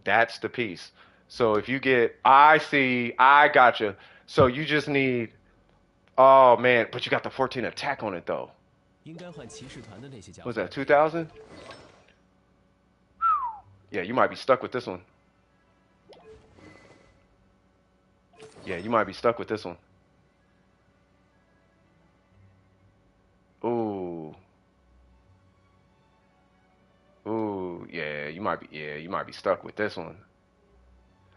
That's the piece. So if you get... I see. I gotcha. So you just need... Oh, man. But you got the 14 attack on it, though. What's that, 2,000? Yeah, you might be stuck with this one. Yeah, you might be stuck with this one. Ooh. Ooh, yeah, you might be stuck with this one.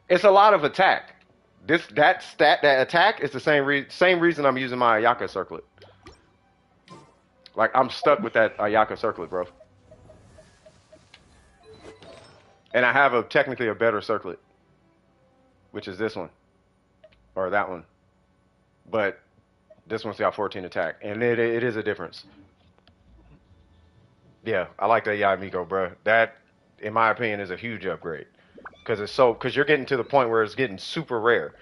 It's a lot of attack. That attack is the same reason I'm using my Ayaka circlet. Like I'm stuck with that Ayaka circlet, bro. And I have technically a better circlet, which is this one or that one. But this one's got 14 attack, and it is a difference. Yeah, I like that Yamiko, bro. That, in my opinion, is a huge upgrade. Because you're getting to the point where it's getting super rare.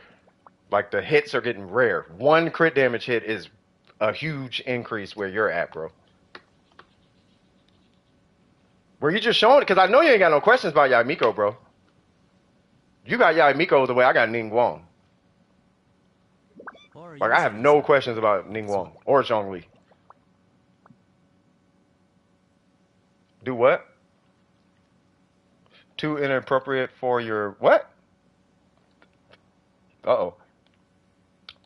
Like, the hits are getting rare. One crit damage hit is a huge increase where you're at, bro. Were you just showing it? Because I know you ain't got no questions about Yamiko, bro. You got Yamiko the way I got Ning Wong. Like, I have no questions about Ning Wong or Zhongli. Do what? Too inappropriate for your what? Uh-oh.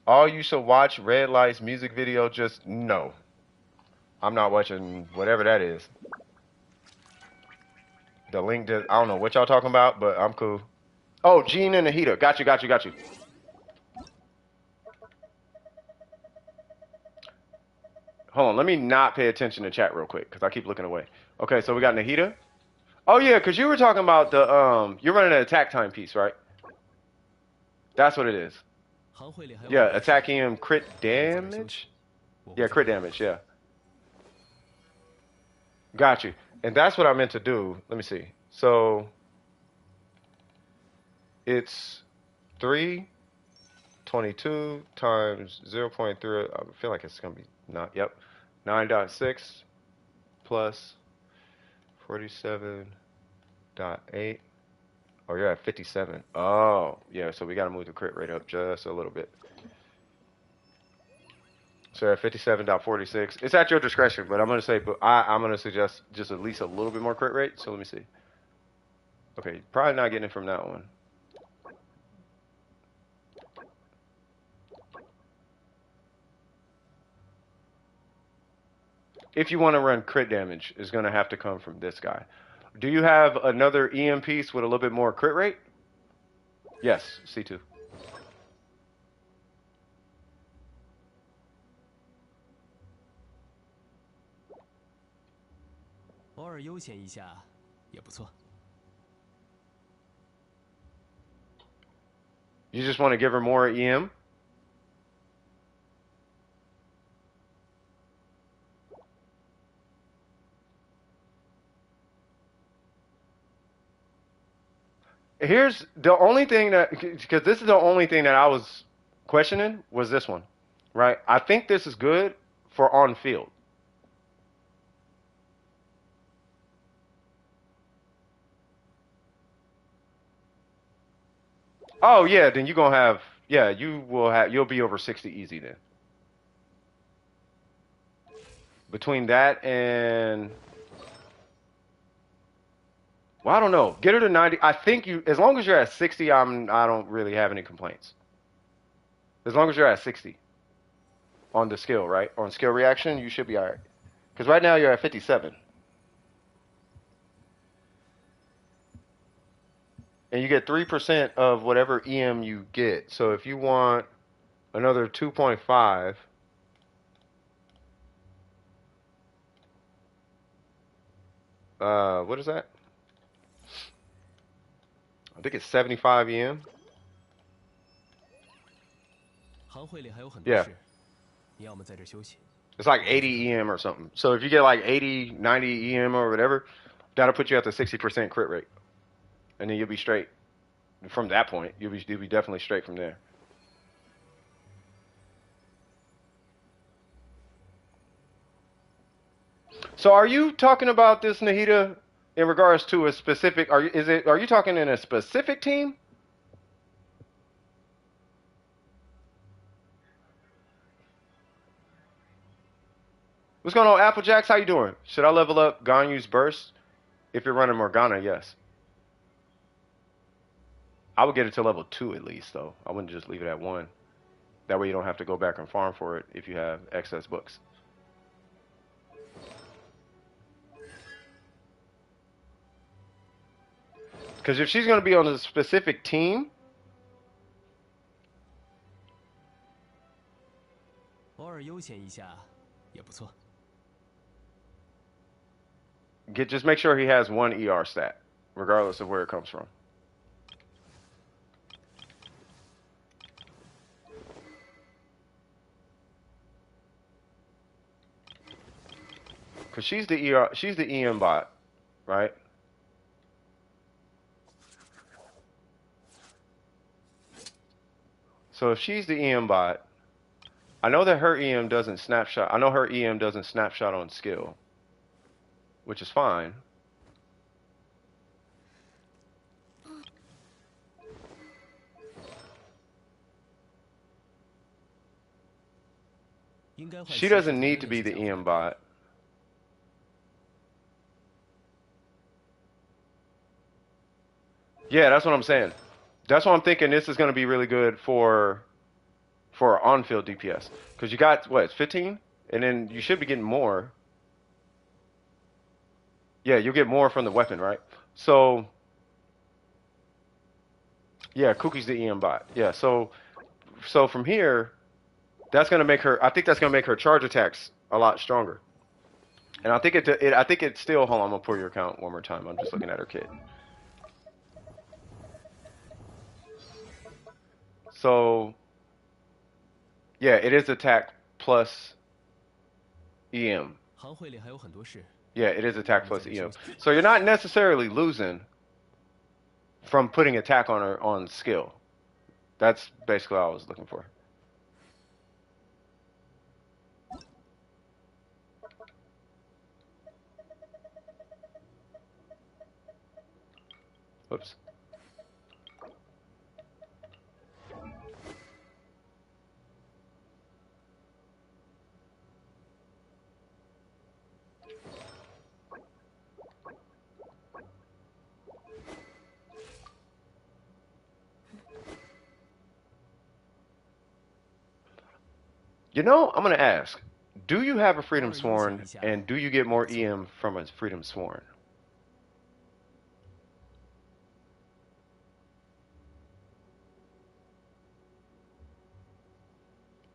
All you should watch Red Lights music video, just no. I'm not watching whatever that is. The link I don't know what y'all talking about, but I'm cool. Oh, Gene and the heater. Got you. Hold on, let me not pay attention to chat real quick, because I keep looking away. Okay, so we got Nahida. Oh yeah, because you were talking about the you're running an attack time piece, right? That's what it is. Yeah, attacking him crit damage? Yeah, crit damage, yeah. Got you. And that's what I meant to do. Let me see. So it's 322 times 0.3. I feel like it's gonna be not. Yep, 9.6 plus 47.8. Oh, you're at 57. Oh, yeah. So we gotta move the crit rate up just a little bit. So at 57.46. It's at your discretion, but I'm gonna say, I'm gonna suggest just at least a little bit more crit rate. So let me see. Okay, probably not getting it from that one. If you want to run crit damage, it's going to have to come from this guy. Do you have another EM piece with a little bit more crit rate? Yes, C2. You just want to give her more EM? Here's the only thing that, because this is the only thing that I was questioning, was this one, right? I think this is good for on field. Oh yeah, then you're gonna have, yeah, you'll be over 60 easy then. Between that and, well, I don't know. Get her to 90. I think as long as you're at 60, I don't really have any complaints. As long as you're at 60 on the skill, right? On skill reaction, you should be alright. Because right now you're at 57. And you get 3% of whatever EM you get. So if you want another 2.5, what is that? I think it's 75 EM. 行会里还有很多 Yeah. 事，你要么在这休息。 It's like 80 EM or something. So if you get like 80, 90 EM or whatever, that'll put you at the 60% crit rate. And then you'll be straight. From that point, you'll be definitely straight from there. So are you talking about this, Nahida, in regards to a specific, are you talking in a specific team? What's going on, Applejacks? How you doing? Should I level up Ganyu's burst? If you're running Morgana, yes. I would get it to level 2 at least, though. I wouldn't just leave it at 1. That way you don't have to go back and farm for it if you have excess books. Because if she's going to be on a specific team... 偶尔悠闲一下也不错。 Just make sure he has 1 ER stat, regardless of where it comes from. Cause she's the EM bot, right? So if she's the EM bot, I know that her EM doesn't snapshot. I know her EM doesn't snapshot on skill, which is fine. She doesn't need to be the EM bot. Yeah, that's what I'm saying. That's what I'm thinking. This is going to be really good for on-field DPS. Because you got, what, 15? And then you should be getting more. Yeah, you'll get more from the weapon, right? So, yeah, Cookie's the EM bot. Yeah, so from here, that's going to make her, I think that's going to make her charge attacks a lot stronger. And I think it still, hold on, I'm going to pull your account one more time. I'm just looking at her kit. So, yeah, it is attack plus EM. 行会里还有很多事。 Yeah, it is attack plus EM. So you're not necessarily losing from putting attack on her on skill. That's basically what I was looking for. Whoops. You know, I'm going to ask, do you have a Freedom Sworn, and do you get more EM from a Freedom Sworn?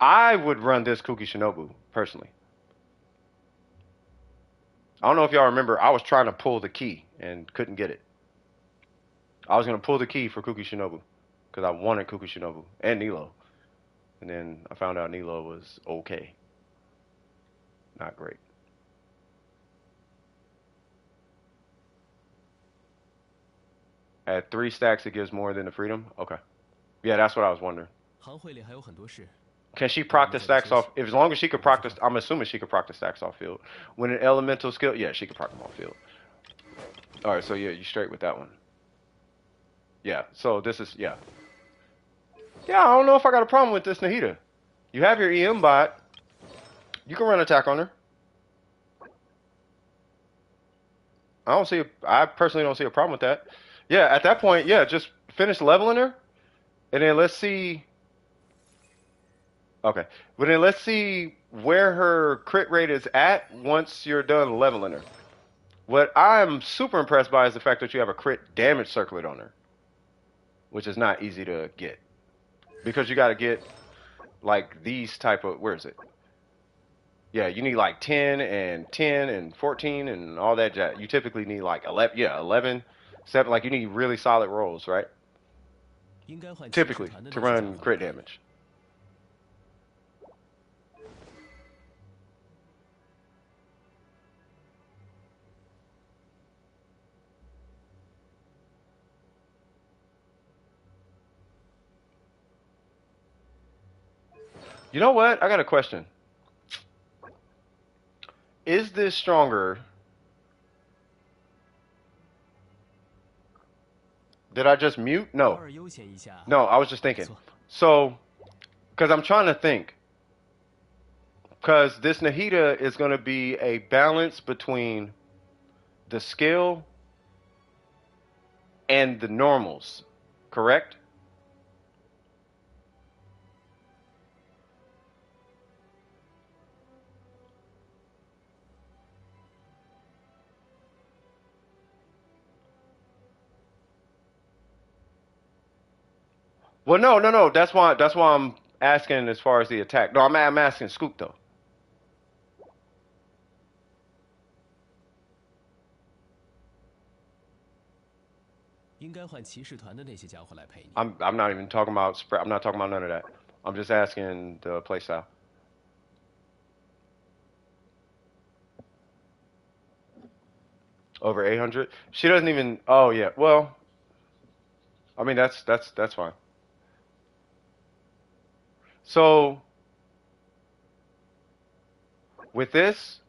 I would run this Kuki Shinobu, personally. I don't know if y'all remember, I was trying to pull the key and couldn't get it. I was going to pull the key for Kuki Shinobu, because I wanted Kuki Shinobu, and Nilo. And then I found out Nilo was okay. Not great. At 3 stacks, it gives more than the freedom? Okay. Yeah, that's what I was wondering. 行会里还有很多事。 Can she proc the stacks off? As long as she could proc the, I'm assuming she could proc the stacks off field. When an elemental skill, yeah, she could proc them off field. All right, so yeah, you straight with that one. Yeah, so this is, yeah. Yeah, I don't know if I got a problem with this Nahida. You have your EM bot. You can run attack on her. I personally don't see a problem with that. Yeah, at that point, yeah, just finish leveling her. And then let's see Okay. Well, then let's see where her crit rate is at once you're done leveling her. What I'm super impressed by is the fact that you have a crit damage circlet on her, which is not easy to get because you got to get like these type of, where is it? Yeah, you need like 10 and 14 and all that jazz. You typically need like 11, yeah, 11, 7, like you need really solid rolls, right? 应该换骑士 Typically 团的 to 那些家 run 伙来 crit 陪你。 damage. You know what? I got a question. Is this stronger? Did I just mute? 偶 No. 尔悠闲一下。 No, I was just thinking. 不错 So, because I'm trying to think. Because this Nahida is going to be a balance between the skill and the normals, correct? Well, no. That's why I'm asking as far as the attack. No, I'm asking Scoop though. 应该换骑士团的那些家伙来陪你。 I'm not even talking about spread. I'm not talking about none of that. I'm just asking the playstyle. Over 800. She doesn't even. Oh yeah. Well, I mean that's fine. So with this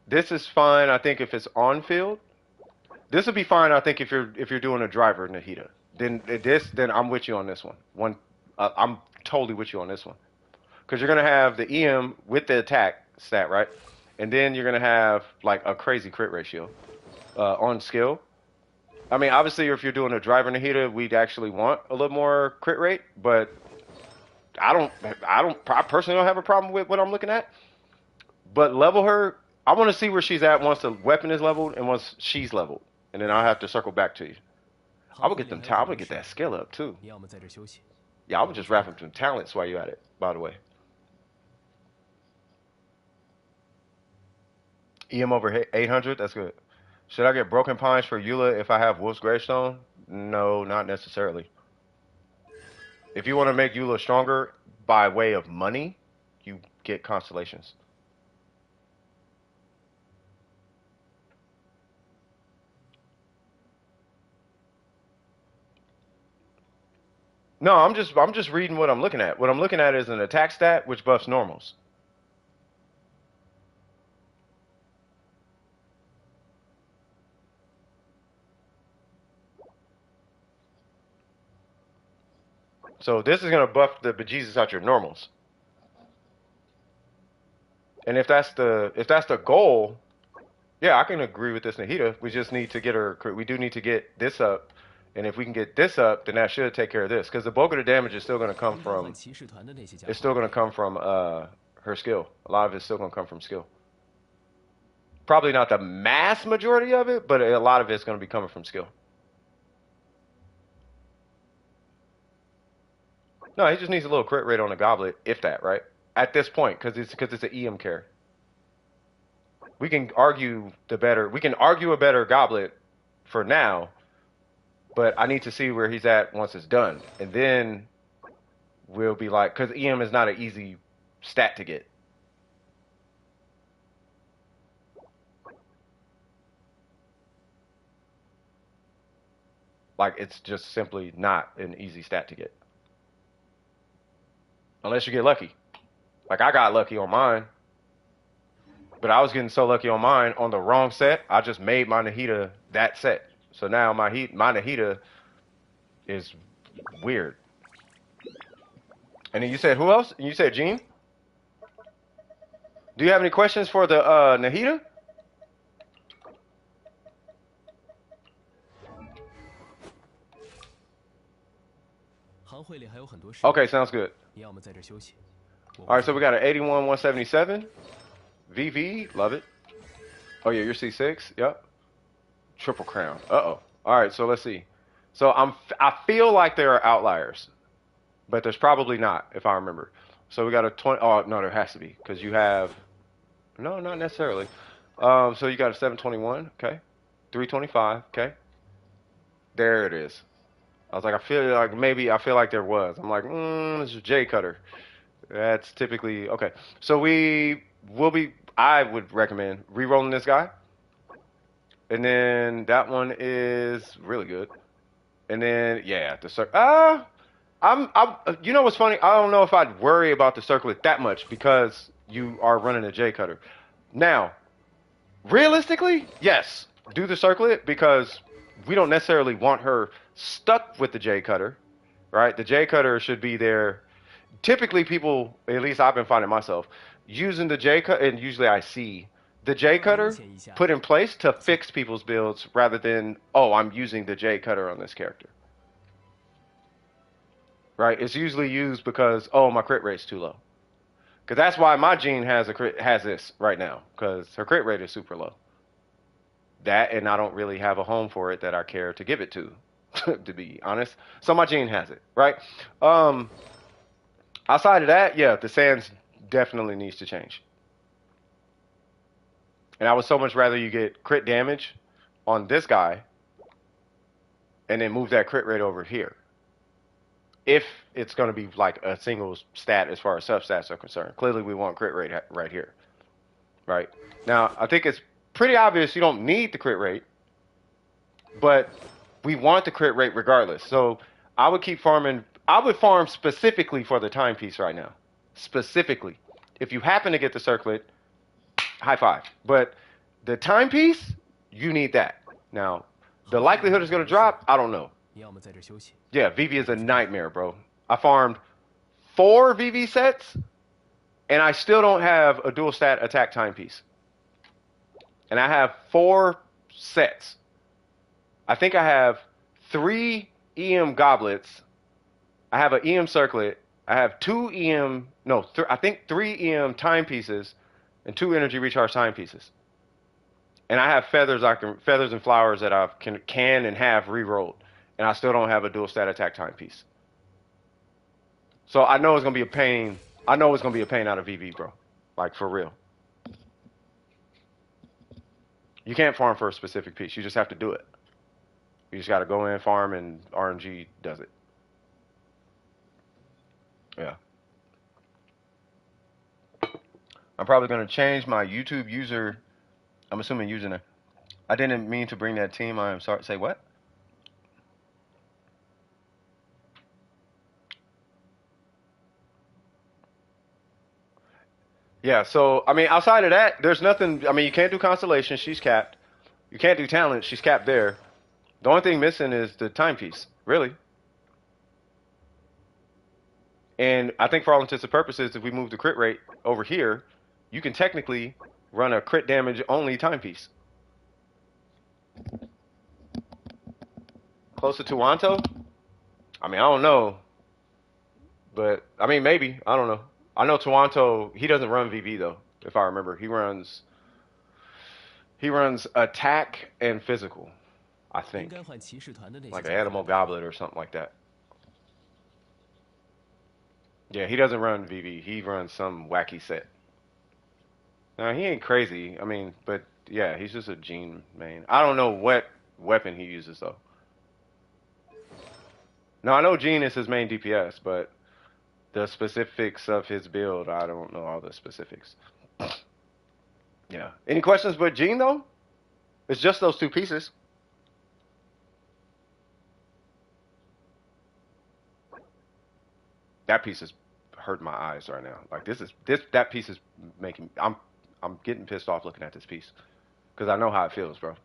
is fine. I think if it's on field, this would be fine. I think if you're doing a driver Nahida, then I'm with you on this one. I'm totally with you on this one because you're gonna have the EM with the attack stat, right? And then you're gonna have like a crazy crit ratio on skill. I mean, obviously, if you're doing a driver Nahida, we'd actually want a little more crit rate, but I personally don't have a problem with what I'm looking at. But level her. I want to see where she's at once the weapon is leveled and once she's leveled, and then I'll have to circle back to you. I would get them. I would get that skill up too. 你要么在这休息。 Yeah, I would just wrap them some talents while you're at it. By the way, EM over 800. That's good. Should I get Broken Pines for Eula if I have Wolf's Gravestone? No, not necessarily. If you want to make Eula stronger by way of money, you get Constellations. No, I'm just reading what I'm looking at. What I'm looking at is an attack stat which buffs normals. So this is gonna buff the bejesus out your normals. And if that's the goal, yeah, I can agree with this Nahida. We just need to get her. We do need to get this up, and if we can get this up, then that should take care of this. Because the bulk of the damage is still going to come 应该 from. 换骑士团的那些家伙。 It's still going to come from her skill. A lot of it's still going to come from skill. Probably not the mass majority of it, but a lot of it's going to be coming from skill. No, he just needs a little crit rate on the goblet, if that, right? At this point, because it's an EM carry. We can argue a better goblet for now, but I need to see where he's at once it's done, and then we'll be like, because EM is not an easy stat to get. Like, it's just simply not an easy stat to get. Unless you get lucky. Like, I got lucky on mine. But I was getting so lucky on mine on the wrong set, I just made my Nahida that set. So now my Nahida is weird. And then you said who else? You said Gene? Do you have any questions for the Nahida? Okay, sounds good. 你要么在这休息。All right, so we got an 81 177. VV, love it. Oh yeah, you're C6. Yep. Triple crown. Uh-oh. All right, so let's see. So I feel like there are outliers, but there's probably not if I remember. So we got a 20. Oh no, there has to be because you have. No, not necessarily. So you got a 721. Okay. 325. Okay. There it is. I was like, I feel like there was. I'm like, this is J Cutter. That's typically okay. So we will be. I would recommend re-rolling this guy, and then that one is really good. And then yeah, the circle. I'm. You know what's funny? I don't know if I'd worry about the circlet that much because you are running a J Cutter. Now, realistically, yes, do the circlet because we don't necessarily want her stuck with the J Cutter, right? The J Cutter should be there. Typically, people, at least I've been finding myself, using the J Cutter, and usually I see the J Cutter put in place to fix people's builds rather than, oh, I'm using the J Cutter on this character. Right? It's usually used because, oh, my crit rate's too low. Because that's why my Jean has this right now, because her crit rate is super low. That, and I don't really have a home for it that I care to give it to, to be honest. So my Jean has it, right? Outside of that, yeah, the sands definitely needs to change. And I would so much rather you get crit damage on this guy and then move that crit rate over here. If it's going to be like a single stat as far as substats are concerned. Clearly we want crit rate right here. Right? Now, I think it's pretty obvious you don't need the crit rate, but we want the crit rate regardless. So I would keep farming. I would farm specifically for the timepiece right now. Specifically. If you happen to get the circlet, high five. But the timepiece, you need that. Now, the likelihood it's going to drop, I don't know. Yeah, VV is a nightmare, bro. I farmed 4 VV sets, and I still don't have a dual stat attack timepiece. And I have 4 sets. I think I have 3 EM goblets. I have an EM circlet. I have 2 EM, no, I think 3 EM timepieces and 2 energy recharge timepieces. And I have feathers and flowers that I can and have re-rolled. And I still don't have a dual stat attack timepiece. So I know it's gonna be a pain. I know it's gonna be a pain out of VV, bro. Like for real. You can't farm for a specific piece. You just have to do it. You just gotta go in, farm, and RNG does it. Yeah. I'm probably gonna change my YouTube user. I'm assuming username. I didn't mean to bring that team. I am sorry. Say what? Yeah, so, I mean, outside of that, there's nothing. I mean, you can't do Constellation. She's capped. You can't do Talent. She's capped there. The only thing missing is the timepiece, really. And I think for all intents and purposes, if we move the crit rate over here, you can technically run a crit damage only timepiece. Close to Tuanto? I mean, I don't know. But, I mean, maybe. I don't know. I know Tuanto, he doesn't run VV, though, if I remember. He runs attack and physical, I think. Like an animal goblet or something like that. Yeah, he doesn't run VV. He runs some wacky set. Now, he ain't crazy. I mean, but, yeah, he's just a Gene main. I don't know what weapon he uses, though. Now, I know Gene is his main DPS, but the specifics of his build, I don't know all the specifics. Yeah. Any questions with Gene, though? It's just those 2 pieces. That piece is hurting my eyes right now. Like that piece is making I'm getting pissed off looking at this piece because I know how it feels, bro.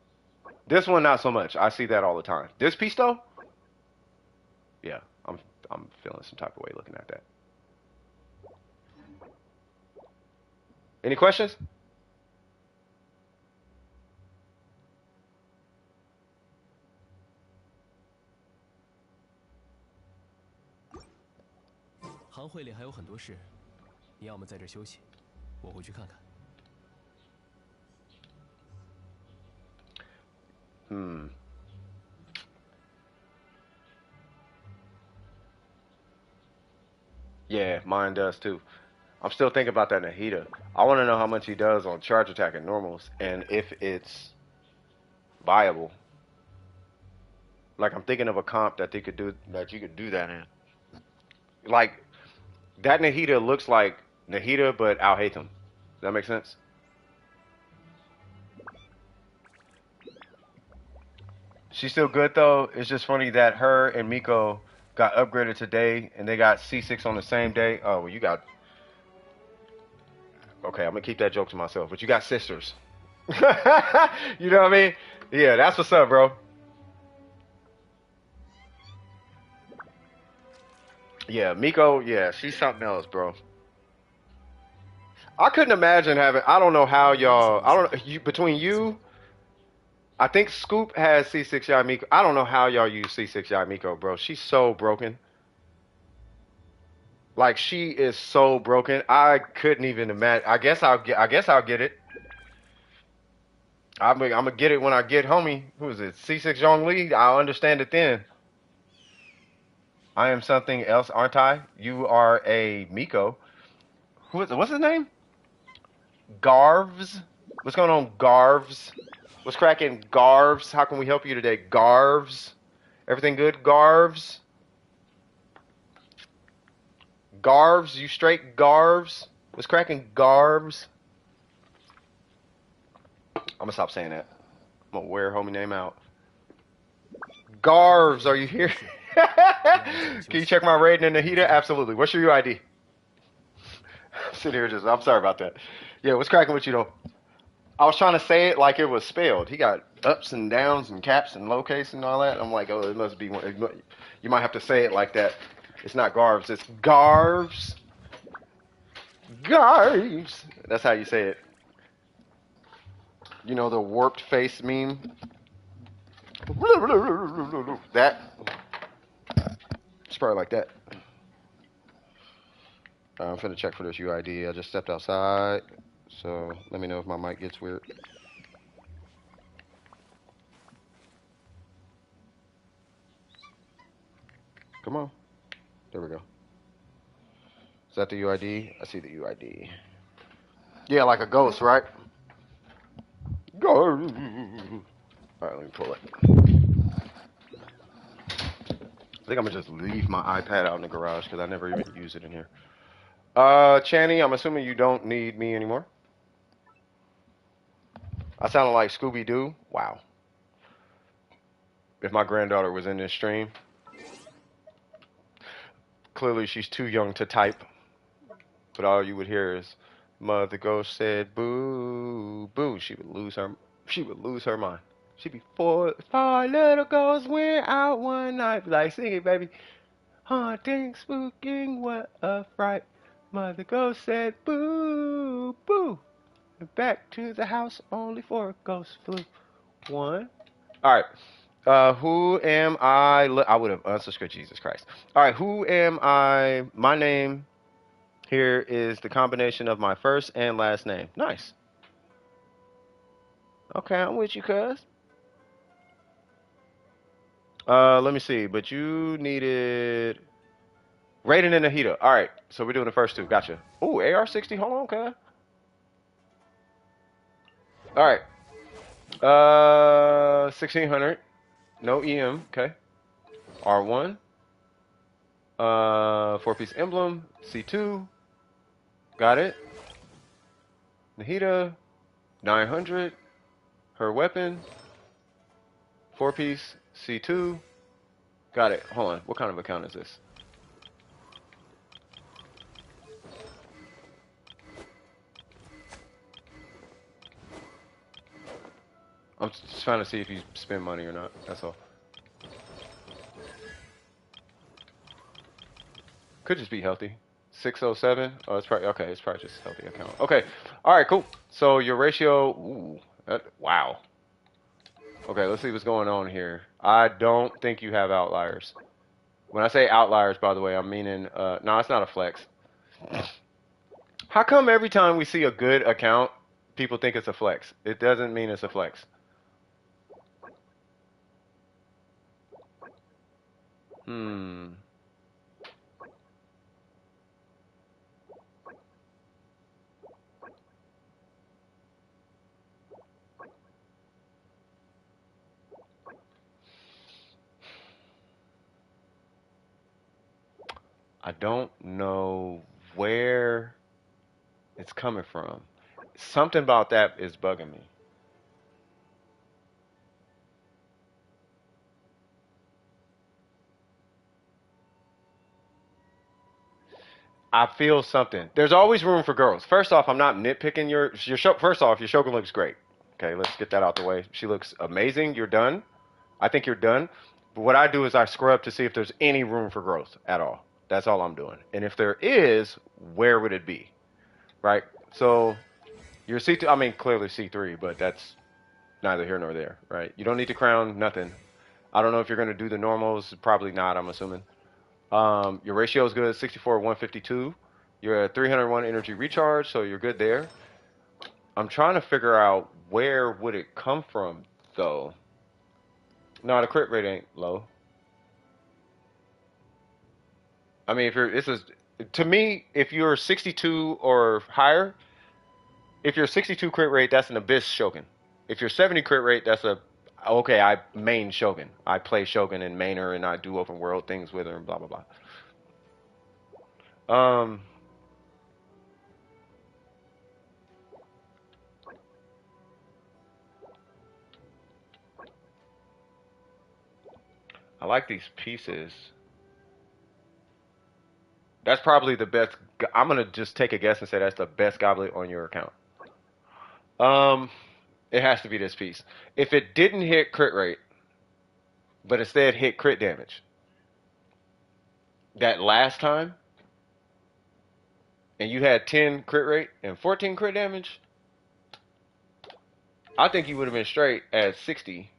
This one not so much. I see that all the time. This piece though, yeah, I'm feeling some type of way looking at that. Any questions? 你要么在这休息，我回去看看。Hmm. Yeah, mine does too. I'm still thinking about that Nahida. I want to know how much he does on charge attack and normals, and if it's viable. Like I'm thinking of a comp that they could do that you could do that in. Like that Nahida looks like Nahida but Alhaitham. Does that make sense? She's still good though. It's just funny that her and Miko got upgraded today and they got C6 on the same day. Oh, well, you got. Okay, I'm gonna keep that joke to myself. But you got sisters. You know what I mean? Yeah, that's what's up, bro. Yeah, Miko. Yeah, she's something else, bro. I couldn't imagine having. I don't know how y'all. I don't. You between you. I think Scoop has C6 Yai Miko. I don't know how y'all use C6 Yai Miko, bro. She's so broken. Like she is so broken. I couldn't even imagine. I guess I'll get. I guess I'll get it. I'm gonna get it when I get homie. Who is it? C6 Zhongli. I'll understand it then. I am something else, aren't I? You are a Miko. Who is it? What's his name? Garvs. What's going on, Garvs? What's cracking, Garvs? How can we help you today, Garvs? Everything good, Garvs? Garvs, you straight, Garvs? What's cracking, Garvs? I'm gonna stop saying that. I'm gonna wear homie name out. Garvs, are you here? Can you check my Raiden and Nahida? Absolutely. What's your UID? I'm sitting here just, I'm sorry about that. Yeah, what's cracking with you though? I was trying to say it like it was spelled. He got ups and downs and caps and lowercase and all that. I'm like, oh, it must be one. You might have to say it like that. It's not Garvs, it's Garvs. Garvs. That's how you say it. You know the warped face meme? That. It's probably like that. I'm finna check for this UID. I just stepped outside. So let me know if my mic gets weird. Come on. There we go. Is that the UID? I see the UID. Yeah, like a ghost, right? Go. All right, let me pull it. I think I'm gonna just leave my iPad out in the garage because I never even use it in here. Channy, I'm assuming you don't need me anymore. I sounded like Scooby-Doo. Wow. If my granddaughter was in this stream, clearly she's too young to type. But all you would hear is, Mother Ghost said, boo, boo. She would lose her mind. She'd be four little ghosts went out one night. Like, sing it, baby. Haunting, spooking, what a fright. Mother Ghost said, boo, boo. And back to the house, only for a ghost flew. One. All right. Who am I? I would have unsubscribed, Jesus Christ. All right, who am I? My name here is the combination of my first and last name. Nice. Okay, I'm with you, cuz. Let me see. But you needed Raiden and Nahida. All right, so we're doing the first two. Gotcha. Ooh, AR60. Hold on, cuz. All right. 1600. No EM. Okay. R1. 4-piece emblem. C2. Got it. Nahida. 900. Her weapon. 4-piece. C2. Got it. Hold on. What kind of account is this? I'm just trying to see if you spend money or not. That's all. Could just be healthy. 607. Oh, it's probably okay. It's probably just a healthy account. Okay. All right. Cool. So your ratio. Ooh. Wow. Okay. Let's see what's going on here. I don't think you have outliers. When I say outliers, by the way, I'm meaning. No, it's not a flex. How come every time we see a good account, people think it's a flex? It doesn't mean it's a flex. Hmm. I don't know where it's coming from. Something about that is bugging me. I feel something. There's always room for girls. First off, I'm not nitpicking your show. First off, your Shogun looks great. Okay, let's get that out the way. She looks amazing. You're done. I think you're done. But what I do is I scrub to see if there's any room for growth at all. That's all I'm doing. And if there is, where would it be? Right? So you're C2, I mean, clearly C3, but that's neither here nor there, right? You don't need to crown nothing. I don't know if you're going to do the normals. Probably not, I'm assuming. Your ratio is good, 64, 152. You're at 301 energy recharge, so you're good there. I'm trying to figure out where would it come from, though. No, the crit rate ain't low. I mean, if you're, this is, to me, if you're 62 or higher, if you're 62 crit rate, that's an Abyss Shogun. If you're 70 crit rate, that's a, okay, I main Shogun. I play Shogun and mainer and I do open world things with her and blah, blah, blah. I like these pieces. That's probably the best. I'm gonna just take a guess and say that's the best goblet on your account. Um, it has to be this piece. If it didn't hit crit rate, but instead hit crit damage, that last time, and you had 10 crit rate and 14 crit damage, I think you would have been straight at 60.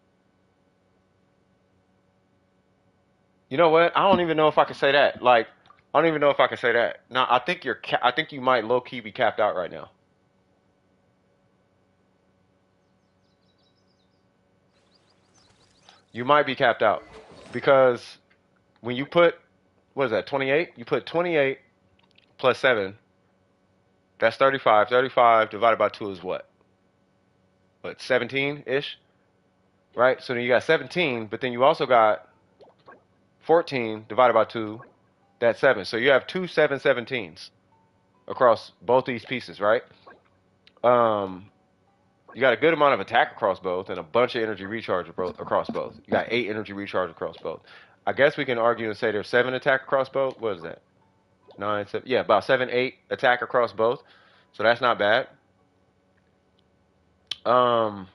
You know what? I don't even know if I can say that. Like, I don't even know if I can say that. No, I think I think you might low key be capped out right now. You might be capped out because when you put, what is that, 28? You put 28 plus 7. That's 35. 35 divided by 2 is what? What, 17-ish? Right? So then you got 17, but then you also got 14 divided by 2. That's 7. So you have two 7/17s across both these pieces, right? Um, you got a good amount of attack across both and a bunch of energy recharge across both. You got 8 energy recharge across both. I guess we can argue and say there's 7 attack across both. What is that? 9, 7. Yeah, about 7, 8 attack across both. So that's not bad. Um,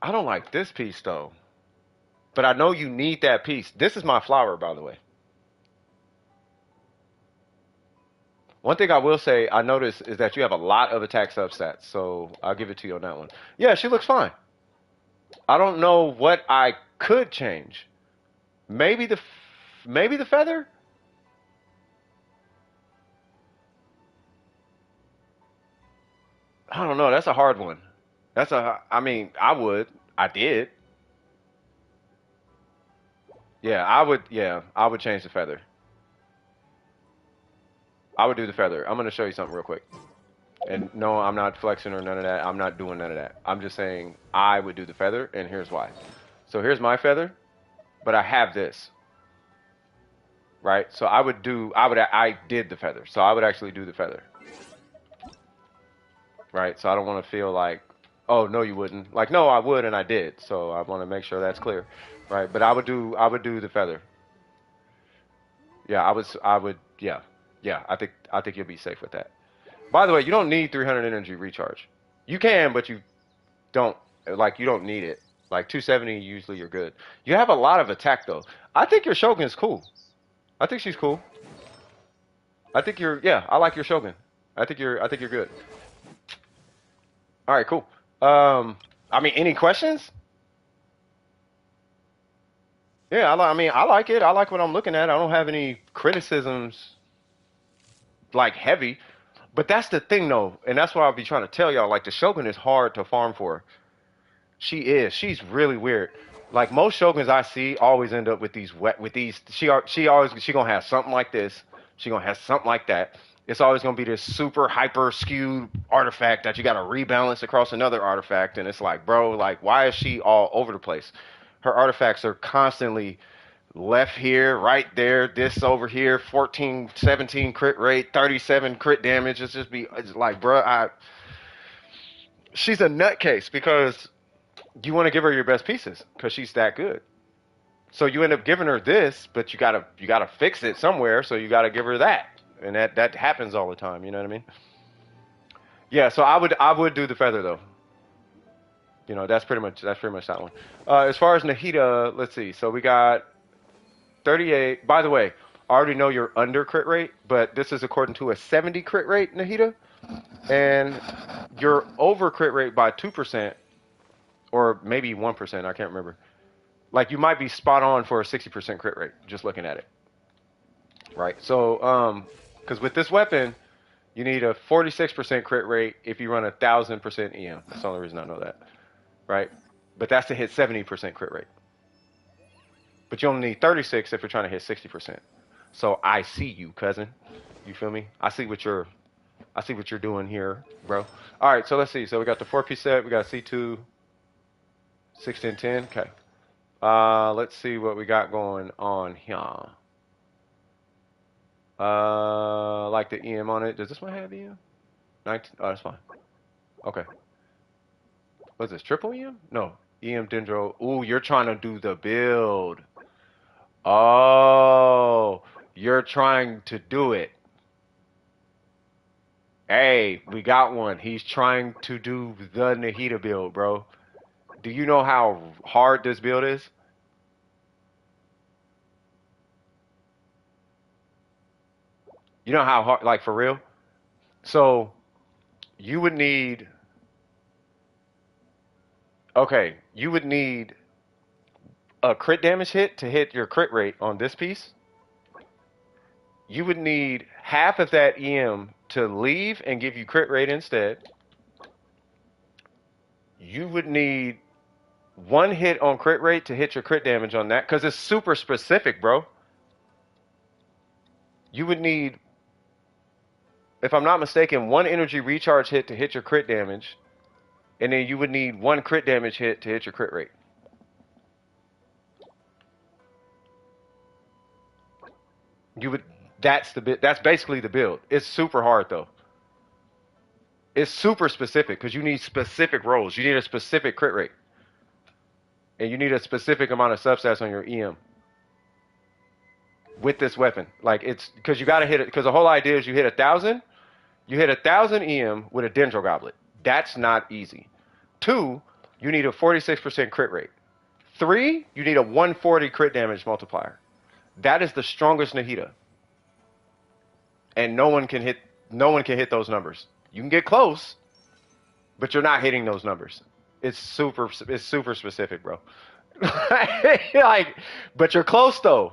I don't like this piece though, but I know you need that piece. This is my flower, by the way. One thing I will say I noticed is that you have a lot of attack substats, so I'll give it to you on that one. Yeah, she looks fine. I don't know what I could change. Maybe maybe the feather. I don't know. That's a hard one. I mean, I would. I did. Yeah, I would. Yeah, I would change the feather. I would do the feather. I'm gonna show you something real quick. And no, I'm not flexing or none of that. I'm not doing none of that. I'm just saying I would do the feather, and here's why. So here's my feather, but I have this, right? So I did the feather. So I would actually do the feather, right? So I don't want to feel like, oh, no, you wouldn't. Like, no, I would, and I did. So I want to make sure that's clear, right? But I would do the feather. Yeah, yeah, yeah. I think you'll be safe with that. By the way, you don't need 300 energy recharge. You can, but don't you don't need it. Like 270, usually you're good. You have a lot of attack though. I think your Shogun's cool. I think she's cool. Yeah, I like your Shogun. I think you're good. All right, cool. I mean, any questions? Yeah, I mean, I like it. I like what I'm looking at. I don't have any criticisms like heavy. But that's the thing though, and that's why I'll be trying to tell y'all. Like the Shogun is hard to farm for. She is. She's really weird. Like most Shoguns I see always end up with these wet with these. She gonna have something like this. She gonna have something like that. It's always gonna be this super hyper skewed artifact that you gotta rebalance across another artifact, and it's like, bro, like why is she all over the place? Her artifacts are constantly left here, right there, this over here, 14, 17 crit rate, 37 crit damage. It's like, bro, she's a nutcase because you want to give her your best pieces because she's that good. So you end up giving her this, but you gotta fix it somewhere. So you gotta give her that, and that happens all the time. You know what I mean? Yeah. So I would do the feather though. You know, that's pretty much that one. As far as Nahida, let's see. So we got 38. By the way, I already know you're under crit rate, but this is according to a 70 crit rate, Nahida, and you're over crit rate by 2%, or maybe 1%. I can't remember. Like you might be spot on for a 60% crit rate, just looking at it. Right. So, because with this weapon, you need a 46% crit rate if you run 1,000% EM. That's the only reason I know that. Right. But that's to hit 70% crit rate. But you only need 36 if you're trying to hit 60%. So I see you, cousin. You feel me? I see what you're doing here, bro. All right, so let's see. So we got the 4-piece set. We got C2, 6, 10, 10. Okay. Let's see what we got going on here. Like the EM on it. Does this one have EM? 19. Oh, that's fine. Okay. What's this? Triple EM? No. EM Dendro. Ooh, you're trying to do the build. Oh, you're trying to do it. Hey, we got one. He's trying to do the Nahida build, bro. Do you know how hard this build is? You know how hard, like for real? So you would need, okay, you would need a crit damage hit to hit your crit rate on this piece. You would need half of that EM to leave and give you crit rate instead. You would need one hit on crit rate to hit your crit damage on that because it's super specific, bro. You would need, if I'm not mistaken, one energy recharge hit to hit your crit damage, and then you would need one crit damage hit to hit your crit rate. You would that's basically the build. It's super hard though. It's super specific because you need specific rolls. You need a specific crit rate. And you need a specific amount of substats on your EM with this weapon. Like it's because you gotta hit it because the whole idea is you hit 1,000, you hit 1,000 EM with a Dendro Goblet. That's not easy. 2, you need a 46% crit rate. 3, you need a 140 crit damage multiplier. That is the strongest Nahida. And no one can hit those numbers. You can get close, but you're not hitting those numbers. It's super specific, bro. Like, but you're close though.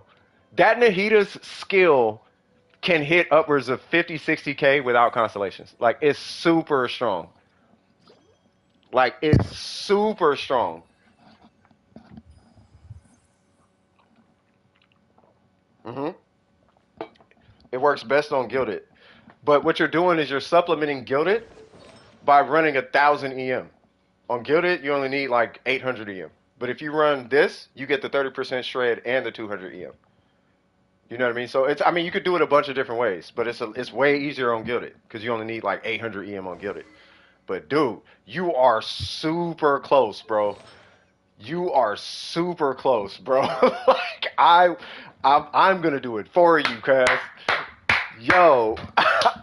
That Nahida's skill can hit upwards of 50, 60K without constellations. Like it's super strong. Like it's super strong. hmm It works best on Gilded. But what you're doing is you're supplementing Gilded by running 1,000 EM. On Gilded, you only need like 800 EM. But if you run this, you get the 30% shred and the 200 EM. You know what I mean? So I mean, you could do it a bunch of different ways, but it's way easier on Gilded because you only need like 800 EM on Gilded. But dude, you are super close, bro. You are super close, bro. Like I'm gonna do it for you, cuz. Yo,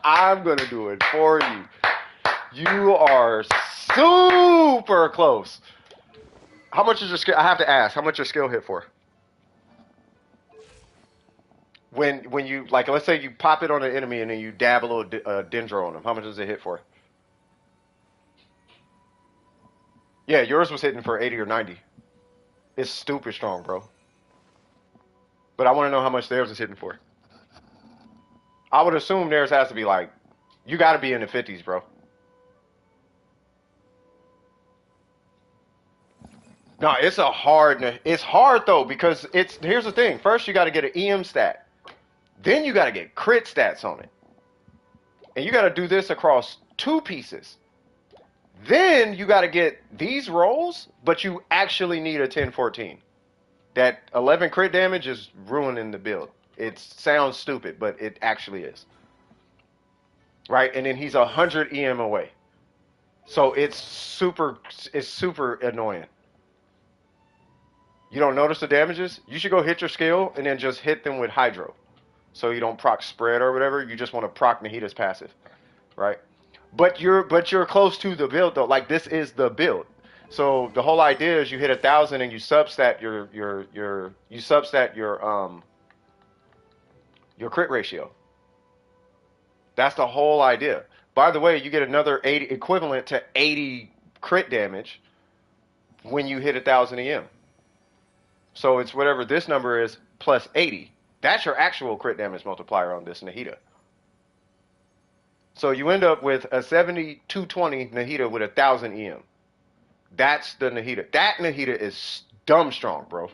I'm gonna do it for you. You are super close. How much is your skill? I have to ask. How much your skill hit for? When you like, let's say you pop it on an enemy and then you dab a little dendro on them. How much does it hit for? Yeah, yours was hitting for 80 or 90. It's stupid strong, bro. But I want to know how much theirs is hitting for. I would assume theirs has to be like, you got to be in the 50s, bro. No, it's hard though because here's the thing. First, you got to get an EM stat. Then you got to get crit stats on it. And you got to do this across 2 pieces. Then you got to get these rolls, but you actually need a 10-14. That 11 crit damage is ruining the build. It sounds stupid, but it actually is. Right? And then he's 100 EM away. So it's super annoying. You don't notice the damages? You should go hit your skill and then just hit them with Hydro. So you don't proc spread or whatever. You just want to proc Nahita's passive. Right? But you're close to the build though. Like this is the build. So the whole idea is you hit 1,000 and you substat your crit ratio. That's the whole idea. By the way, you get another 80 equivalent to 80 crit damage when you hit 1,000 EM. So it's whatever this number is plus 80. That's your actual crit damage multiplier on this Nahita. So you end up with a 7220 Nahita with 1,000 EM. That's the Nahita. That Nahita is dumb strong, bro.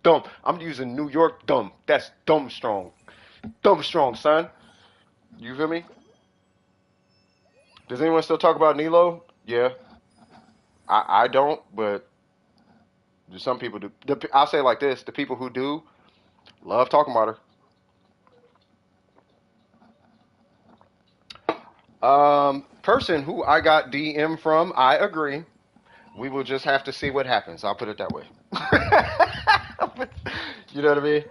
Dumb. I'm using New York dumb. That's dumb strong. Dumb strong, son. You feel me? Does anyone still talk about Nilo? Yeah. I don't, but some people do. I'll say it like this. The people who do love talking about her. Person who I got DM from, I agree. We will just have to see what happens. I'll put it that way. You know what I mean?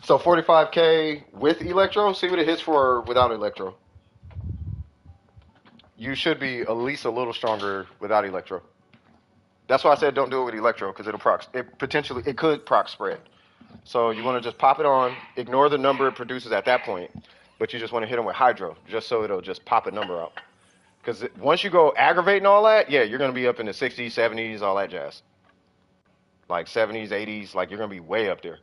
So 45k with Electro. See what it hits for without Electro. You should be at least a little stronger without Electro. That's why I said don't do it with Electro because it'll proc. It could proc spread. So you want to just pop it on, ignore the number it produces at that point, but you just want to hit them with Hydro just so it'll just pop a number out. Because once you go aggravating all that, yeah, you're going to be up in the 60s, 70s, all that jazz. Like 70s, 80s, like you're going to be way up there.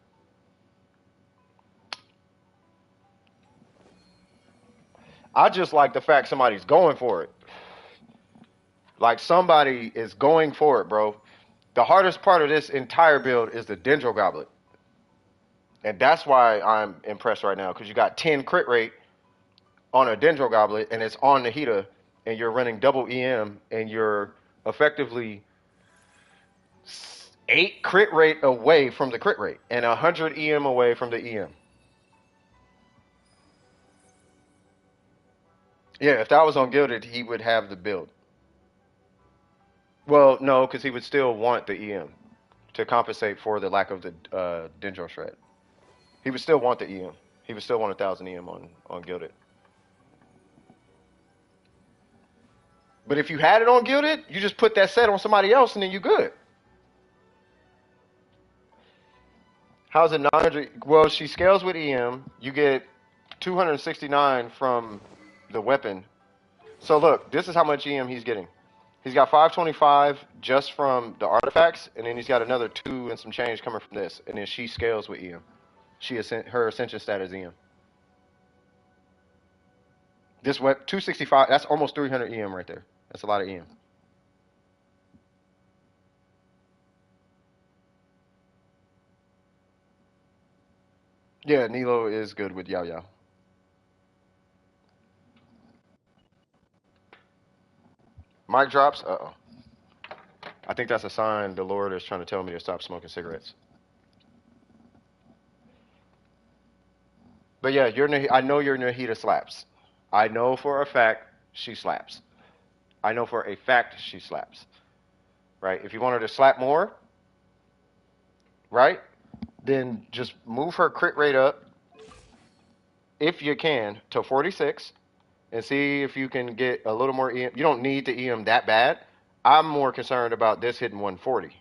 I just like the fact somebody's going for it. Like somebody is going for it, bro. The hardest part of this entire build is the Dendro Goblet. And that's why I'm impressed right now, because you got 10 crit rate on a Dendro Goblet, and it's on Nahita, and you're running double EM, and you're effectively 8 crit rate away from the crit rate, and 100 EM away from the EM. Yeah, if that was on Gilded, he would have the build. Well, no, because he would still want the EM to compensate for the lack of the Dendro Shred. He would still want the EM. He would still want 1,000 EM on Gilded. But if you had it on Gilded, you just put that set on somebody else and then you're good. How's it 900? Well, she scales with EM. You get 269 from the weapon. So look, this is how much EM he's getting. He's got 525 just from the artifacts, and then he's got another 2 and some change coming from this, and then she scales with EM. Her ascension stat is EM. This 265, that's almost 300 EM right there. That's a lot of EM. Yeah, Nilo is good with Yao Yao. Mic drops. Uh-oh. I think that's a sign the Lord is trying to tell me to stop smoking cigarettes. But yeah, I know your Nahita slaps. I know for a fact she slaps. I know for a fact she slaps. Right? If you want her to slap more, right? Then just move her crit rate up, if you can, to 46. And see if you can get a little more EM. You don't need the EM that bad. I'm more concerned about this hitting 140.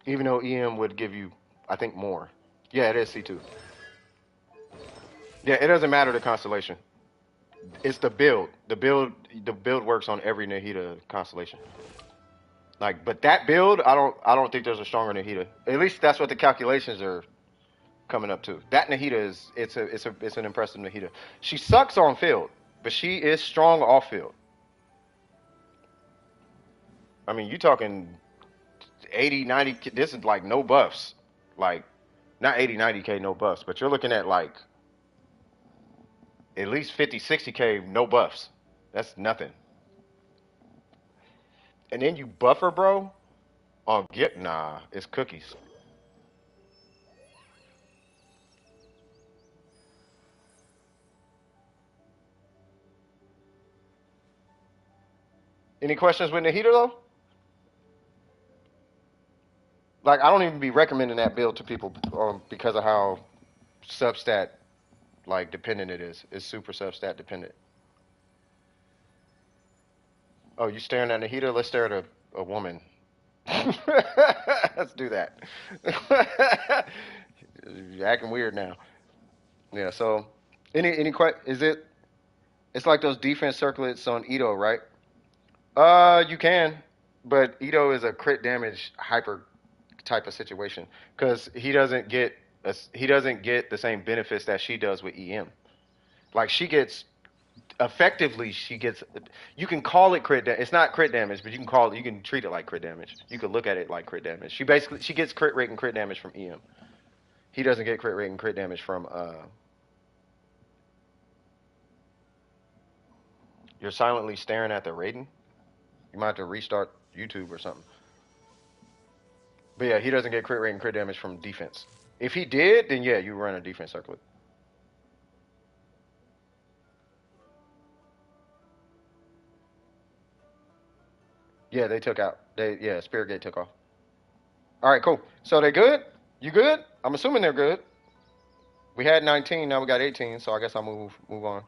Even though EM would give you, I think, more. Yeah, it is C2. Yeah, it doesn't matter the constellation. It's the build. The build works on every Nahita constellation. Like, but that build, I don't think there's a stronger Nahida. At least that's what the calculations are coming up to. That Nahida is it's an impressive Nahida. She sucks on field, but she is strong off field. I mean, you talking 80, 90. This is like no buffs. Like, not 80, 90K no buffs, but you're looking at like at least 50, 60K no buffs. That's nothing. And then you buffer, bro, on get nah, it's cookies. Any questions with Nahida though? Like, I don't even be recommending that build to people because of how substat like dependent it is. It's super substat dependent. Oh, you staring at Nahida? Let's stare at a woman. Let's do that. You're acting weird now. Yeah. So, any is it? It's like those defense circlets on Ito, right? You can, but Ito is a crit damage hyper type of situation because he doesn't get the same benefits that she does with EM. Like she gets effectively she gets you can call it it's not crit damage, but you can treat it like crit damage. You could look at it like crit damage. She gets crit rate and crit damage from EM. He doesn't get crit rate and crit damage from you're silently staring at the Raiden. You might have to restart YouTube or something. But yeah, he doesn't get crit rate and crit damage from defense. If he did, then yeah, you run a defense circlet. Yeah, they took out. Spirit Gate took off. All right, cool. So they good? You good? I'm assuming they're good. We had 19, now we got 18, so I guess I'll move on.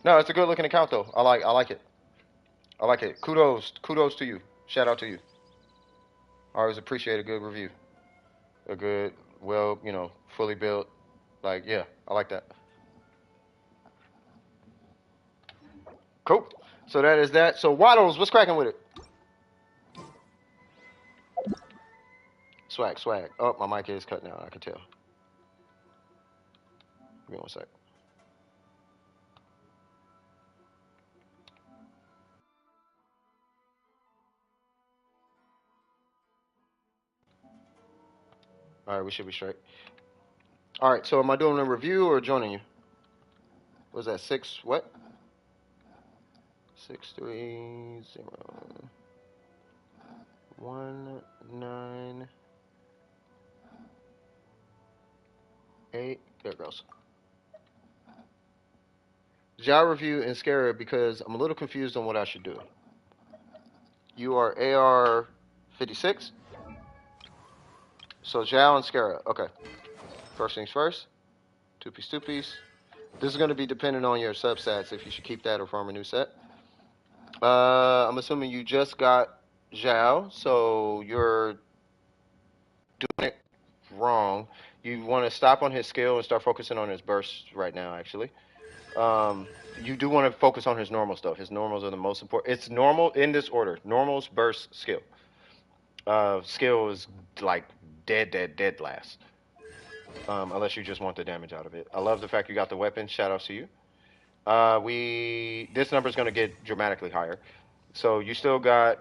No, it's a good looking account though. I like it. I like it. Kudos to you. Shout out to you. I always appreciate a good review. A good, well, fully built. Like, yeah, I like that. Cool. So that is that. So Waddles, what's cracking with it? Swag. Oh, my mic is cut now. I can tell. Give me one sec. All right, we should be straight. All right, so am I doing a review or joining you? Was that 6? What? 6301988. There it goes. Xiao review and Scarab because I'm a little confused on what I should do. You are AR56. So Xiao and Scarab. Okay. First things first. Two-piece. This is going to be dependent on your substats if you should keep that or farm a new set. I'm assuming you just got Xiao, so you're doing it wrong. You want to stop on his skill and start focusing on his bursts right now, actually. You do want to focus on his normal stuff. His normals are the most important. It's normal in this order. Normals, burst, skill. Skill is like dead last. Unless you just want the damage out of it. I love the fact you got the weapon. Shout out to you. This number is going to get dramatically higher. So you still got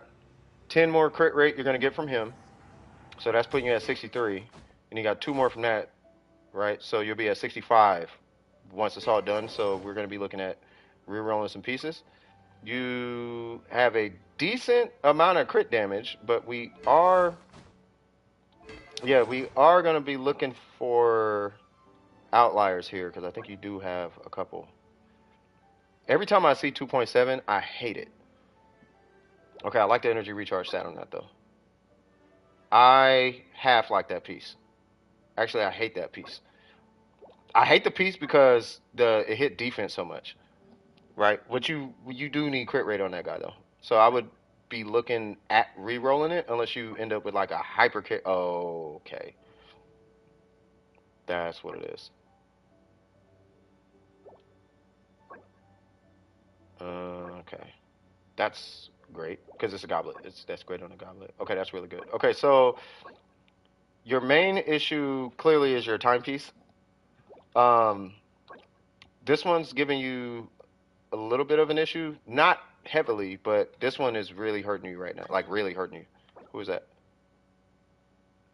10 more crit rate you're going to get from him. So that's putting you at 63. And you got 2 more from that, right? So you'll be at 65 once it's all done. So we're going to be looking at re-rolling some pieces. You have a decent amount of crit damage, but we are going to be looking for outliers here because I think you do have a couple. Every time I see 2.7, I hate it. Okay, I like the energy recharge stat on that though. I half like that piece. Actually, I hate that piece. I hate the piece because it hit defense so much. Right? What you do need crit rate on that guy though. So I would be looking at re-rolling it unless you end up with like a hyper crit. Oh, okay. That's what it is. Okay. That's great because it's a goblet. That's great on a goblet. Okay, that's really good. Okay, so your main issue clearly is your timepiece. Um, this one's giving you a little bit of an issue, not heavily, but this one is really hurting you right now. Like really hurting you. Who is that?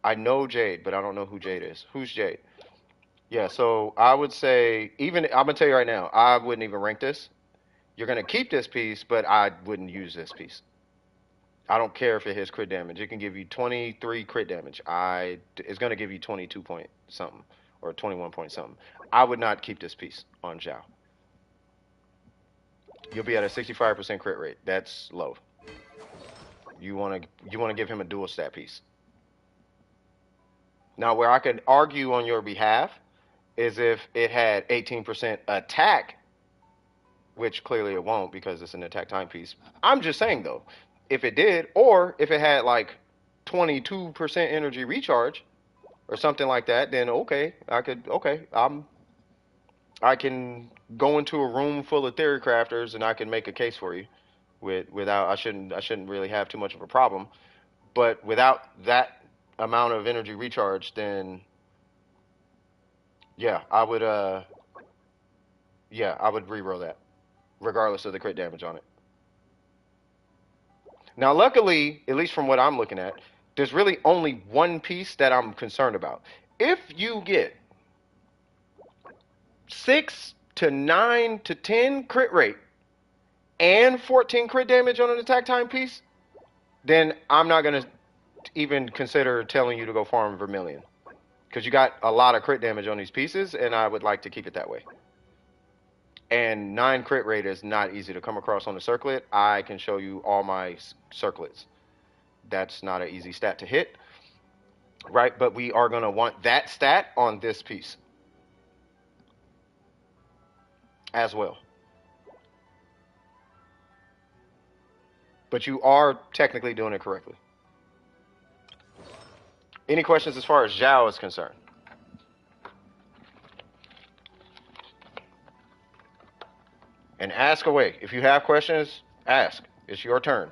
I know Jade, but I don't know who Jade is. Who's Jade? Yeah, so I would say even I'm gonna tell you right now, I wouldn't even rank this. You're gonna keep this piece, but I wouldn't use this piece. I don't care if it hits crit damage. It can give you 23 crit damage. It's gonna give you 22 point something or 21 point something. I would not keep this piece on Xiao. You'll be at a 65% crit rate. That's low. You wanna give him a dual stat piece. Now, where I could argue on your behalf is if it had 18% attack, which clearly it won't because it's an attack timepiece. I'm just saying though, if it did, or if it had like 22% energy recharge or something like that, then okay, I can go into a room full of theory crafters and I can make a case for you without I shouldn't really have too much of a problem. But without that amount of energy recharge, then yeah, I would reroll that, regardless of the crit damage on it. Now, luckily, at least from what I'm looking at, there's really only one piece that I'm concerned about. If you get 6 to 9 to 10 crit rate and 14 crit damage on an attack time piece, then I'm not going to even consider telling you to go farm Vermilion. Because you got a lot of crit damage on these pieces, and I would like to keep it that way. And 9 crit rate is not easy to come across on the circlet. I can show you all my circlets. That's not an easy stat to hit, right? But we are going to want that stat on this piece as well. But you are technically doing it correctly. Any questions as far as Xiao is concerned? And ask away. If you have questions, ask. It's your turn.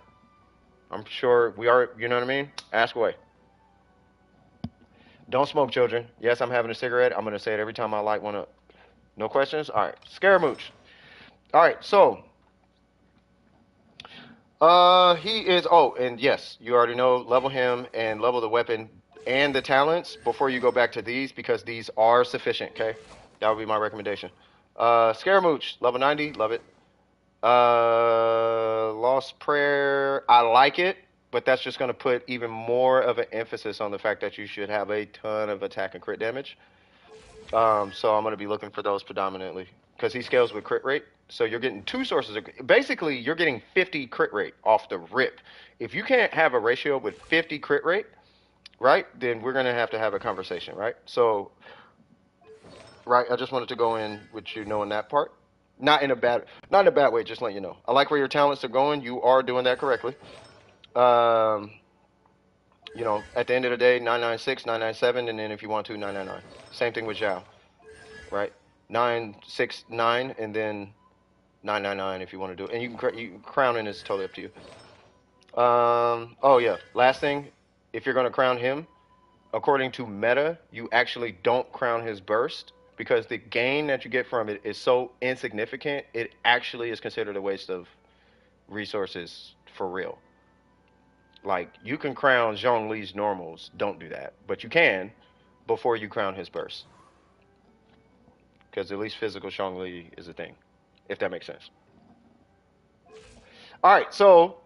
I'm sure we are, you know what I mean? Ask away. Don't smoke, children. Yes, I'm having a cigarette. I'm going to say it every time I light one up. No questions? All right. Scaramouche. All right, so he is, oh, and yes, you already know, level him and level the weapon and the talents before you go back to these because these are sufficient, okay? That would be my recommendation. Scaramouche, level 90, love it. Lost Prayer, I like it, but that's just going to put even more of an emphasis on the fact that you should have a ton of attack and crit damage. So I'm going to be looking for those predominantly because he scales with crit rate. So you're getting two sources of, basically you're getting 50 crit rate off the rip. If you can't have a ratio with 50 crit rate, right, then we're going to have a conversation, right? So, right, I just wanted to go in with you knowing that part. Not in a bad way, just letting you know. I like where your talents are going. You are doing that correctly. You know, at the end of the day, 996, 997, and then if you want to, 999. Same thing with Xiao, right? 969, and then 999 if you want to do it. And you crowning is totally up to you. Oh yeah, last thing, if you're going to crown him, according to meta, you actually don't crown his burst because the gain that you get from it is so insignificant, it actually is considered a waste of resources for real. Like, you can crown Zhongli's normals, don't do that, but you can before you crown his burst. Because at least physical Zhongli is a thing, if that makes sense. All right, so,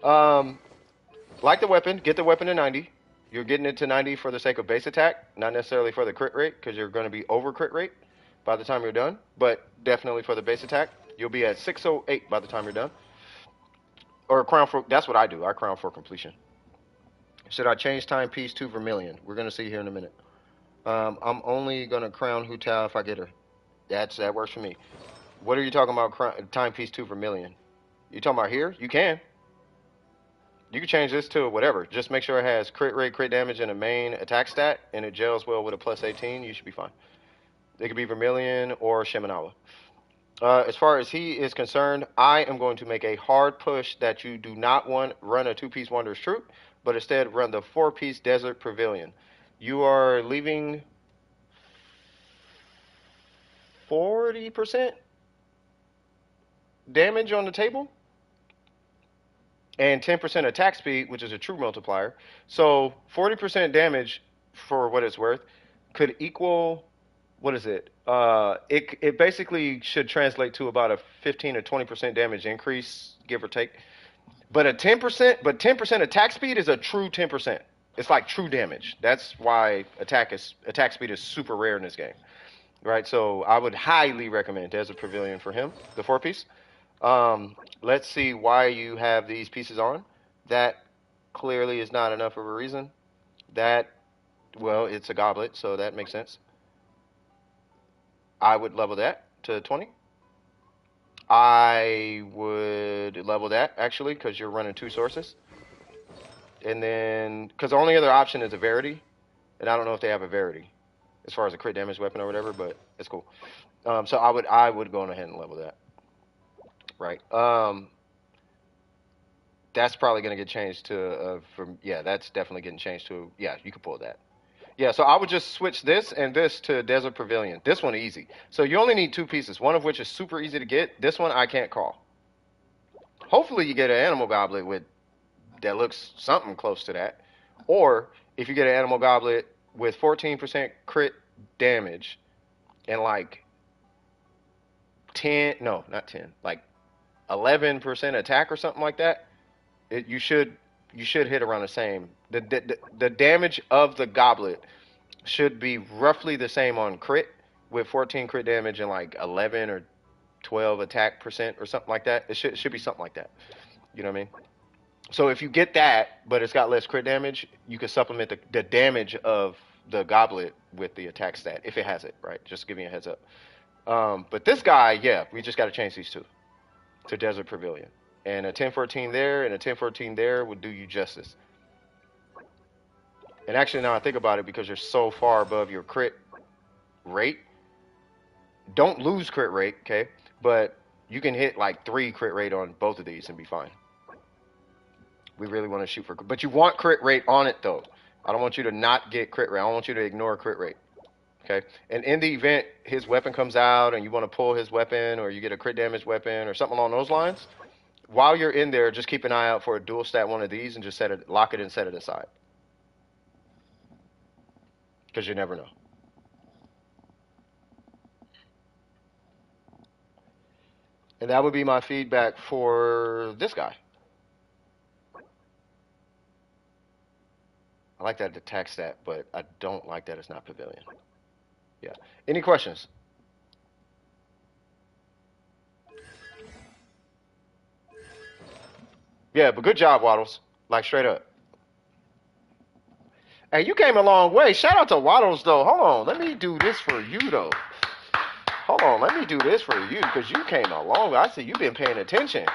like the weapon, get the weapon to 90. You're getting it to 90 for the sake of base attack, not necessarily for the crit rate, because you're going to be over crit rate by the time you're done, but definitely for the base attack. You'll be at 608 by the time you're done. Or crown for, that's what I do. I crown for completion. Should I change timepiece to Vermilion? We're going to see here in a minute. I'm only going to crown Hu Tao if I get her. That works for me. What are you talking about timepiece to Vermilion? You talking about here? You can. You can change this to whatever. Just make sure it has crit rate, crit damage, and a main attack stat, and it gels well with a plus 18. You should be fine. It could be Vermilion or Shimenawa. As far as he is concerned, I am going to make a hard push that you do not run a two-piece Wanderer's Troop, but instead run the four-piece Desert Pavilion. You are leaving 40% damage on the table and 10% attack speed, which is a true multiplier. So 40% damage, for what it's worth, could equal, what is it? It basically should translate to about a 15 or 20% damage increase, give or take. But 10% attack speed is a true 10%. It's like true damage. That's why attack speed is super rare in this game, right? So I would highly recommend Desert Pavilion for him, the four piece. Let's see why you have these pieces on. That clearly is not enough of a reason. That, well, it's a goblet, so that makes sense. I would level that to 20. I would level that, actually, because you're running two sources. And then, because the only other option is a Verity, and I don't know if they have a Verity as far as a crit damage weapon or whatever, but it's cool. So I would go on ahead and level that. Right. That's probably going to get changed to, yeah, that's definitely getting changed to, yeah, you can pull that. Yeah, so I would just switch this and this to Desert Pavilion. This one easy. So you only need two pieces, one of which is super easy to get. This one I can't call. Hopefully you get an animal goblet with that looks something close to that. Or if you get an animal goblet with 14% crit damage and like 10, no, not 10, like 11% attack or something like that, you should hit around the same. The damage of the goblet should be roughly the same on crit, with 14 crit damage and like 11 or 12 attack percent or something like that. It should be something like that. You know what I mean? So if you get that, but it's got less crit damage, you can supplement the damage of the goblet with the attack stat if it has it, right? Just giving you a heads up. But this guy, yeah, we just got to change these two to Desert Pavilion. And a 1014 there and a 1014 there would do you justice. And actually, now I think about it, because you're so far above your crit rate, don't lose crit rate, okay? But you can hit like 3 crit rate on both of these and be fine. We really want to shoot for, but you want crit rate on it though. I don't want you to not get crit rate. I don't want you to ignore crit rate. Okay? And in the event his weapon comes out and you want to pull his weapon, or you get a crit damage weapon or something along those lines, while you're in there, just keep an eye out for a dual stat one of these and just lock it and set it aside. Because you never know. And that would be my feedback for this guy. I like that attack stat, but I don't like that it's not Pavilion. Yeah. Any questions? Yeah, but good job, Waddles. Like, straight up. Hey, you came a long way. Shout out to Waddles, though. Hold on. Let me do this for you, though. Hold on. Let me do this for you, because you came a long way. I see you've been paying attention.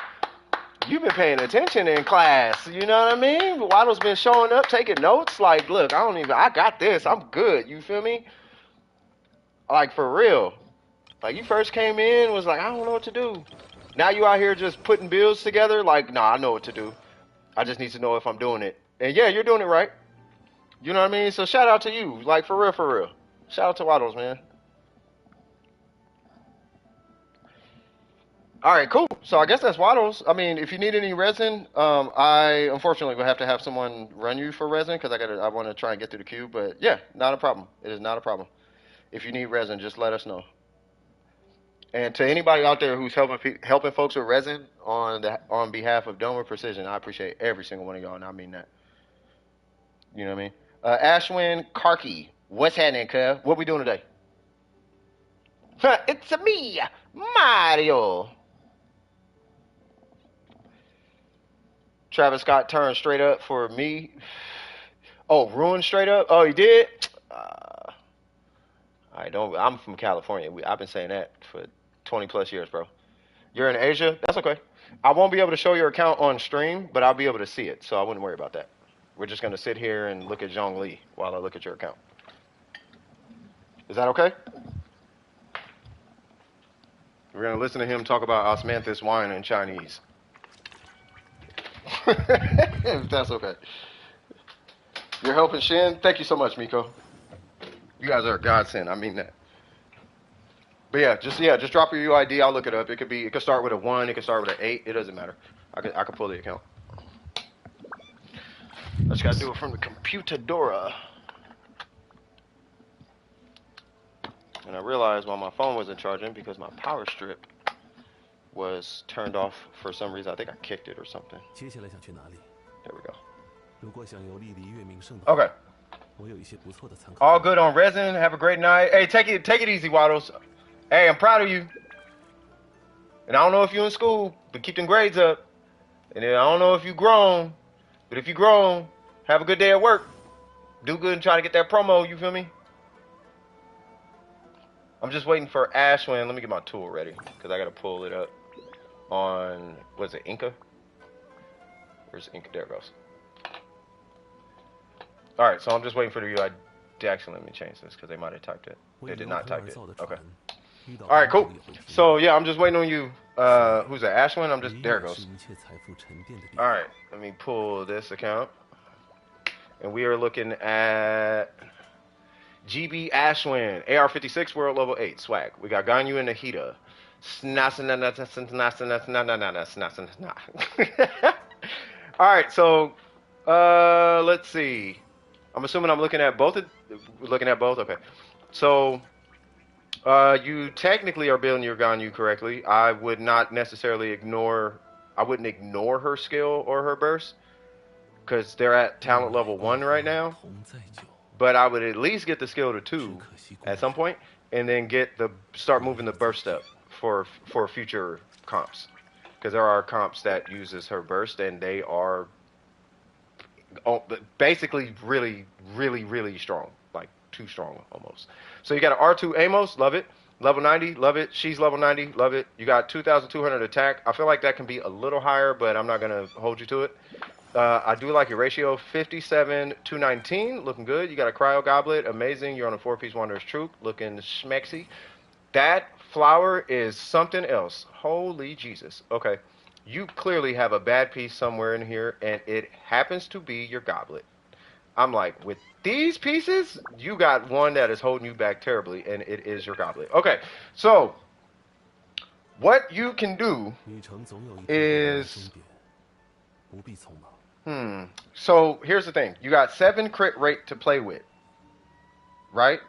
You've been paying attention in class. You know what I mean? Waddles been showing up, taking notes. Like, look, I got this. I'm good. You feel me? Like, for real. Like, you first came in, was like, I don't know what to do. Now you out here just putting bills together. Like, nah, I know what to do. I just need to know if I'm doing it. And yeah, you're doing it right. You know what I mean? So shout out to you. Like, for real, for real. Shout out to Waddles, man. All right, cool. So I guess that's Waddles. I mean, if you need any resin, I unfortunately will have to have someone run you for resin, because I want to try and get through the queue. But yeah, not a problem. It is not a problem. If you need resin, just let us know. And to anybody out there who's helping folks with resin on behalf of Domer Precision, I appreciate every single one of y'all, and I mean that. You know what I mean? Ashwin Karki, what's happening, cuz? What we doing today? It's me, Mario. Travis Scott turned straight up for me. Oh, ruined straight up? Oh, he did? I'm from California. I've been saying that for 20 plus years, bro. You're in Asia? That's okay. I won't be able to show your account on stream, but I'll be able to see it, so I wouldn't worry about that. We're just going to sit here and look at Zhongli while I look at your account. Is that okay? We're gonna listen to him talk about osmanthus wine in Chinese. If that's okay. You're helping Shin? Thank you so much, Miko. You guys are a godsend. I mean that. But just drop your UID. I'll look it up. It could start with a 1. It could start with an 8. It doesn't matter. I can pull the account. I just gotta do it from the computadora. And I realized while my phone wasn't charging because my power strip was turned off for some reason. I think I kicked it or something. 接下来想去哪里？ There we go. 如果想有立离月名胜的话， Okay. 我有一些不错的参考。 All good on Resin. Have a great night. Hey, take it easy, Waddles. Hey, I'm proud of you. And I don't know if you're in school, but keep them grades up. And then I don't know if you grown, but if you grown, have a good day at work. Do good and try to get that promo, you feel me? I'm just waiting for Ashwin. Let me get my tool ready, because I got to pull it up on, what is it, Inca? Where's Inca? There it goes. Alright, so I'm just waiting for the UI. Actually, let me change this, because they might have typed it. They did not type it. Okay. Alright, cool. So, yeah, I'm just waiting on you. Who's that? Ashwin? There it goes. Alright, let me pull this account. And we are looking at GB Ashwin, AR56, World Level 8, swag. We got Ganyu and Nahida. Alright, so, let's see. I'm assuming I'm looking at both. Looking at both? Okay. So, you technically are building your Ganyu correctly. I would not necessarily ignore... I wouldn't ignore her skill or her burst, because they're at talent level 1 right now. But I would at least get the skill to 2 at some point, and then start moving the burst up for future comps. Because there are comps that uses her burst, and they are basically really, really, really strong. Like, too strong almost. So you got an R2 Amos, love it. Level 90, love it. She's level 90, love it. You got 2,200 attack. I feel like that can be a little higher, but I'm not going to hold you to it. I do like your ratio. 57 to 19, looking good. You got a cryo goblet, amazing. You're on a 4-piece Wanderer's Troop, looking schmexy. That flower is something else. Holy Jesus. Okay. You clearly have a bad piece somewhere in here, and it happens to be your goblet. I'm like, with these pieces, you got one that is holding you back terribly, and it is your goblet. Okay, so what you can do is... So here's the thing. You got 7 crit rate to play with, right?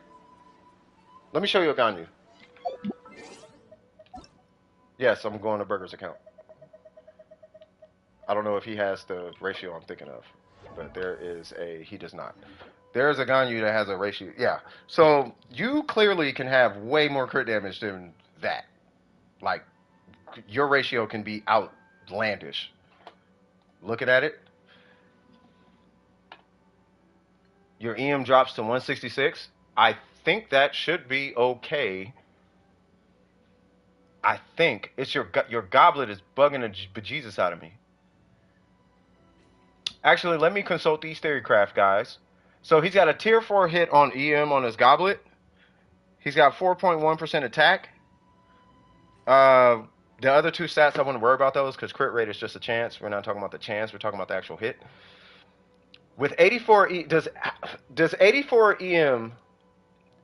Let me show you a Ganyu. Yes, I'm going to Burger's account. I don't know if he has the ratio I'm thinking of, but he does not. There is a Ganyu that has a ratio. Yeah. So you clearly can have way more crit damage than that. Like, your ratio can be outlandish. Looking at it. Your EM drops to 166. I think that should be okay. I think it's your goblet is bugging the bejesus out of me. Actually, let me consult these Theorycraft guys. So he's got a tier 4 hit on EM on his goblet. He's got 4.1% attack. The other 2 stats I wouldn't worry about those because crit rate is just a chance. We're not talking about the chance. We're talking about the actual hit. With 84 does 84 EM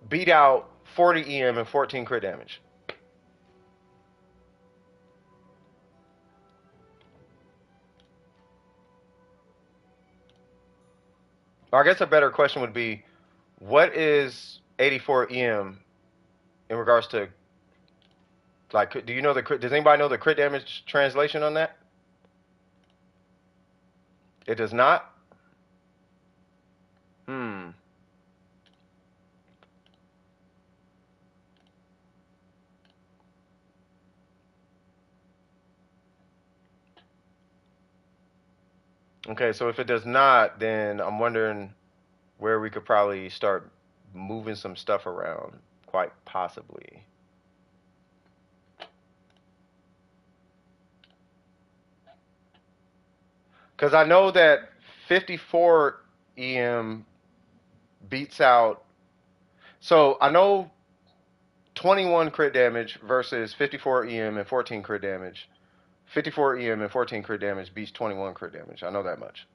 beat out 40 EM and 14 crit damage? I guess a better question would be, what is 84 EM in regards to, like, do you know the crit, does anybody know the crit damage translation on that? It does not? Okay, so if it does not, then I'm wondering where we could probably start moving some stuff around, quite possibly. Because I know that 54 EM beats out... So I know 21 crit damage versus 54 EM and 14 crit damage. 54 EM and 14 crit damage beats 21 crit damage. I know that much.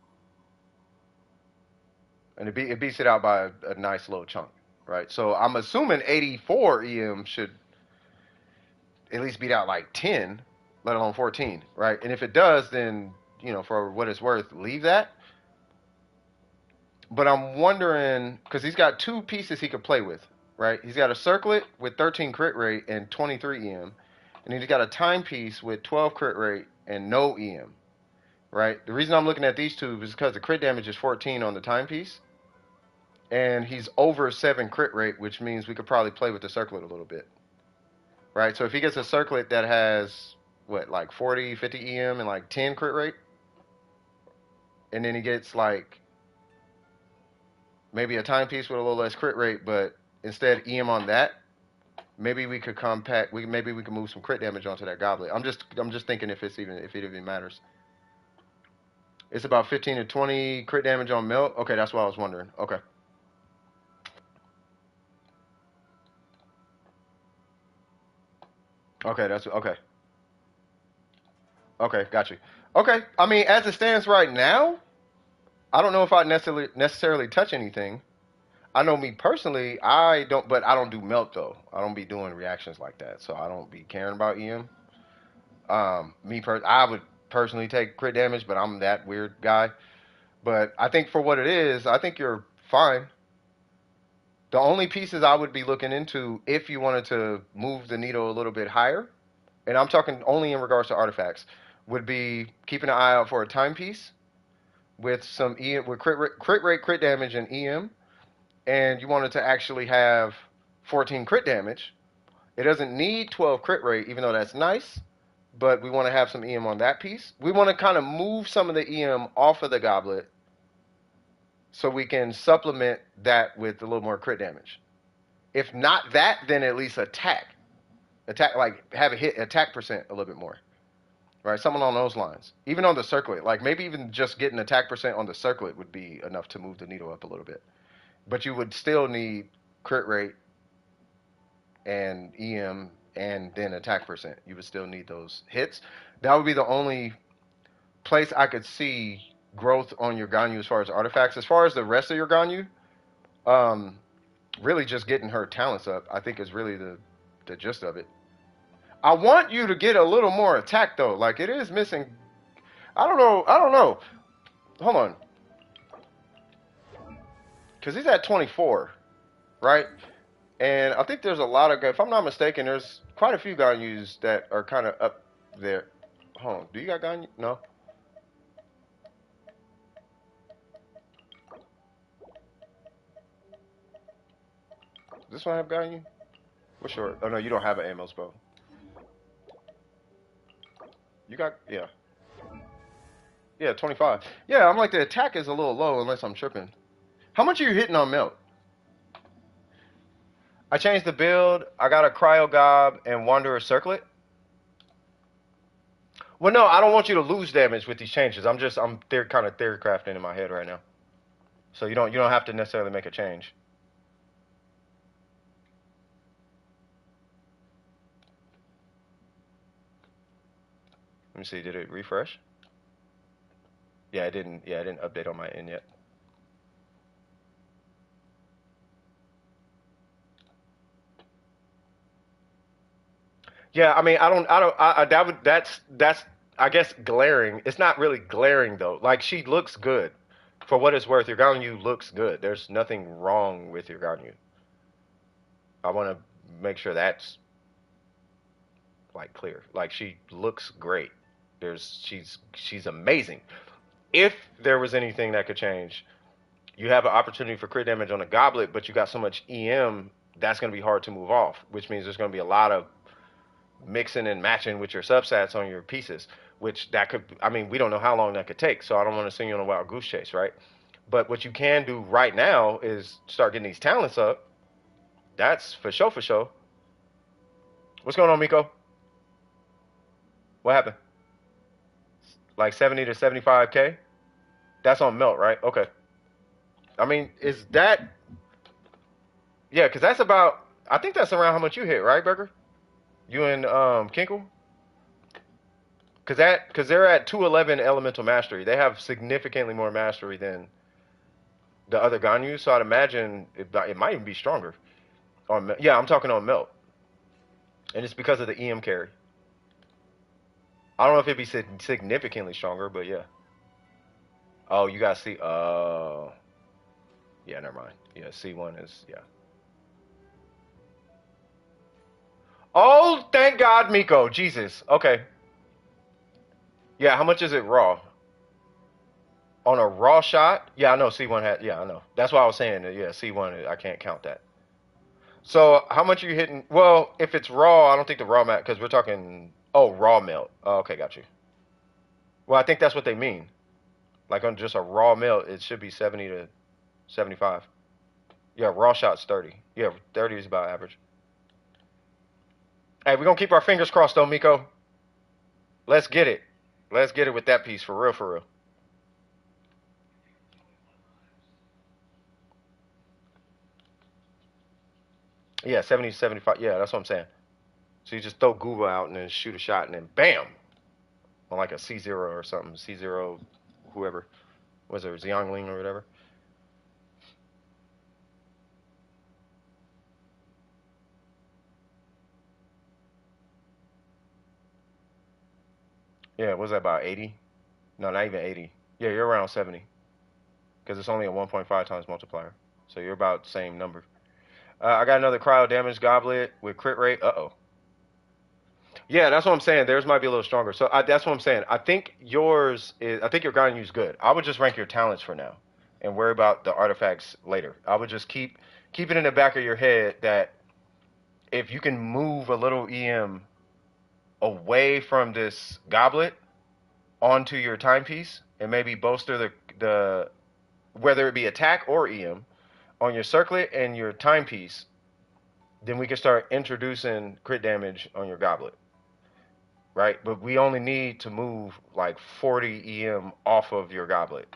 And it beats it out by a nice little chunk, right? So I'm assuming 84 EM should at least beat out like 10, let alone 14, right? And if it does, then, you know, for what it's worth, leave that. But I'm wondering, because he's got two pieces he could play with, right? He's got a circlet with 13 crit rate and 23 EM. And he's got a timepiece with 12 crit rate and no EM, right? The reason I'm looking at these two is because the crit damage is 14 on the timepiece. And he's over 7 crit rate, which means we could probably play with the circlet a little bit, right? So if he gets a circlet that has, what, like 40, 50 EM and like 10 crit rate, and then he gets like maybe a timepiece with a little less crit rate, but instead EM on that, maybe we could compact. Maybe we could move some crit damage onto that goblet. I'm just thinking if it even matters. It's about 15 to 20 crit damage on melt. Okay, that's what I was wondering. Okay. Okay, that's okay. Okay, got you. Okay, I mean, as it stands right now, I don't know if I necessarily touch anything. I know me personally, but I don't do melt though. I don't be doing reactions like that, so I don't be caring about EM. I would personally take crit damage, but I'm that weird guy. But I think for what it is, I think you're fine. The only pieces I would be looking into if you wanted to move the needle a little bit higher, and I'm talking only in regards to artifacts, would be keeping an eye out for a timepiece with some EM, with crit rate, crit damage, and EM. And you wanted to actually have 14 crit damage. It doesn't need 12 crit rate, even though that's nice, but we want to have some EM on that piece. We want to kind of move some of the EM off of the goblet so we can supplement that with a little more crit damage. If not that, then at least attack, like have it hit attack percent a little bit more, right? Something along those lines. Even on the circlet, like maybe even just getting attack percent on the circlet would be enough to move the needle up a little bit. But you would still need crit rate and EM and then attack percent. You would still need those hits. That would be the only place I could see growth on your Ganyu as far as artifacts. As far as the rest of your Ganyu, really just getting her talents up, I think is really the gist of it. I want you to get a little more attack though. Like it is missing. I don't know. Hold on. Because he's at 24, right? And I think there's a lot of, if I'm not mistaken, there's quite a few Ganyus that are kind of up there. Hold on, do you got Ganyu? No? Does this one have Ganyu? What's your, oh no, you don't have an Amos bow. You got, yeah. Yeah, 25. Yeah, I'm like, the attack is a little low unless I'm tripping. How much are you hitting on melt? I changed the build. I got a Cryo Gob and Wanderer Circlet. Well, no, I don't want you to lose damage with these changes. I'm kind of theory crafting in my head right now. So you don't have to necessarily make a change. Let me see. Did it refresh? Yeah, it didn't. Yeah, it didn't update on my end yet. Yeah, I mean, that's I guess glaring. It's not really glaring though. Like she looks good. For what it's worth, your Ganyu looks good. There's nothing wrong with your Ganyu. I want to make sure that's like clear. Like she looks great. She's amazing. If there was anything that could change, you have an opportunity for crit damage on a goblet, but you got so much EM that's going to be hard to move off, which means there's going to be a lot of mixing and matching with your substats on your pieces, which that could, I mean, we don't know how long that could take, so I don't want to send you on a wild goose chase, right? But what you can do right now is start getting these talents up. That's for sure, for sure. What's going on, Miko? What happened? Like 70 to 75K? That's on melt, right? Okay. I mean, is that... Yeah, because that's about... I think that's around how much you hit, right, Burger? You and Kinkle? Cause they're at 211 elemental mastery. They have significantly more mastery than the other Ganyu, so I'd imagine it might even be stronger. Yeah, I'm talking on melt, and it's because of the EM carry. I don't know if it'd be significantly stronger, but yeah. Oh, you guys see? Yeah, never mind. Yeah, C1 is yeah. Oh, thank God, Miko. Jesus. Okay. Yeah, how much is it raw? On a raw shot? Yeah, I know C1 had. Yeah, I know. That's why I was saying that. Yeah, C1. I can't count that. So how much are you hitting? Well, if it's raw, I don't think the raw melt because we're talking. Oh, raw melt. Oh, okay, got you. Well, I think that's what they mean. Like on just a raw melt, it should be 70 to 75. Yeah, raw shot's 30. Yeah, 30 is about average. Hey, we're gonna keep our fingers crossed though, Miko. Let's get it. Let's get it with that piece for real, for real. Yeah, 70 to 75. Yeah, that's what I'm saying. So you just throw Gooba out and then shoot a shot and then bam! On like a C0 or something. C0, whoever. Was it Xiangling or whatever? Yeah, was that about 80? No, not even 80. Yeah, you're around 70. Because it's only a 1.5 times multiplier. So you're about the same number. I got another cryo damage goblet with crit rate. Uh-oh. Yeah, that's what I'm saying. Theirs might be a little stronger. So that's what I'm saying. I think yours is. I think your Ganyu's good. I would just rank your talents for now, and worry about the artifacts later. I would just keep it in the back of your head that if you can move a little EM away from this goblet onto your timepiece and maybe bolster the whether it be attack or EM on your circlet and your timepiece, then we can start introducing crit damage on your goblet. Right? But we only need to move like 40 EM off of your goblet.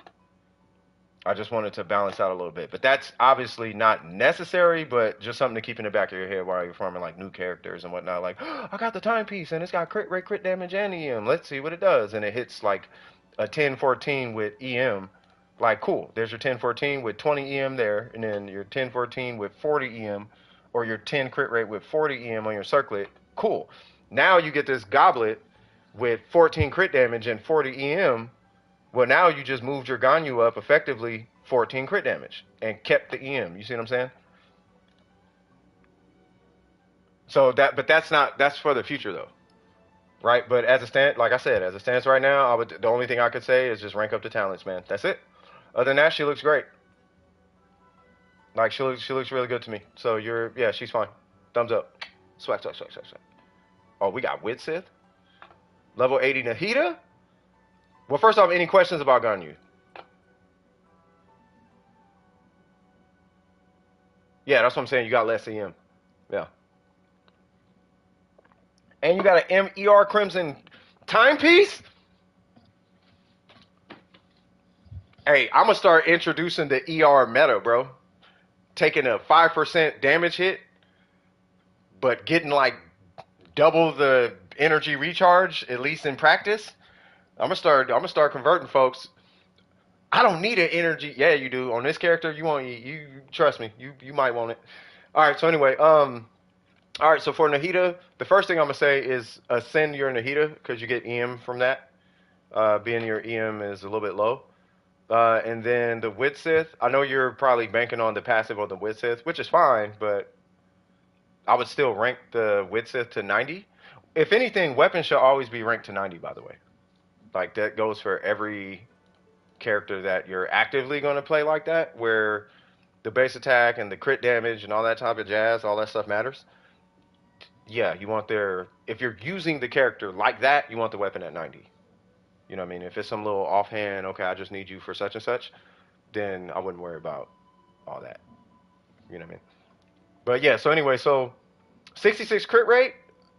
I just wanted to balance out a little bit. But that's obviously not necessary, but just something to keep in the back of your head while you're farming like new characters and whatnot. Like, oh, I got the timepiece and it's got crit rate, crit damage, and EM. Let's see what it does. And it hits like a 10-14 with EM. Like, cool. There's your 10-14 with 20 EM there, and then your 10-14 with 40 EM, or your 10 crit rate with 40 EM on your circlet. Cool. Now you get this goblet with 14 crit damage and 40 EM. Well, now you just moved your Ganyu up effectively 14 crit damage and kept the EM. You see what I'm saying? So that's for the future though, right? But as it stands, like I said, as it stands right now, the only thing I could say is just rank up the talents, man. That's it. Other than that, she looks great. Like she looks really good to me. So yeah, she's fine. Thumbs up. Swag. Oh, we got Wit Sith. Level 80 Nahida? Well, first off, any questions about Ganyu? Yeah, that's what I'm saying. You got less EM. Yeah. And you got an MER Crimson timepiece? Hey, I'm going to start introducing the ER meta, bro. Taking a 5% damage hit, but getting like double the energy recharge, at least in practice. I'm gonna start converting folks. I don't need an energy. Yeah, you do. On this character, you trust me. You might want it. All right. So anyway, all right. So for Nahida, the first thing I'm gonna say is ascend your Nahida because you get EM from that. Being your EM is a little bit low. And then the Wit Sith, I know you're probably banking on the passive on the Wit Sith, which is fine, but I would still rank the Wit Sith to 90. If anything, weapons should always be ranked to 90, by the way. Like, that goes for every character that you're actively going to play like that, where the base attack and the crit damage and all that type of jazz, all that stuff matters. Yeah, you want if you're using the character like that, you want the weapon at 90. You know what I mean? If it's some little offhand, okay, I just need you for such and such, then I wouldn't worry about all that. You know what I mean? But yeah, so anyway, 66 crit rate,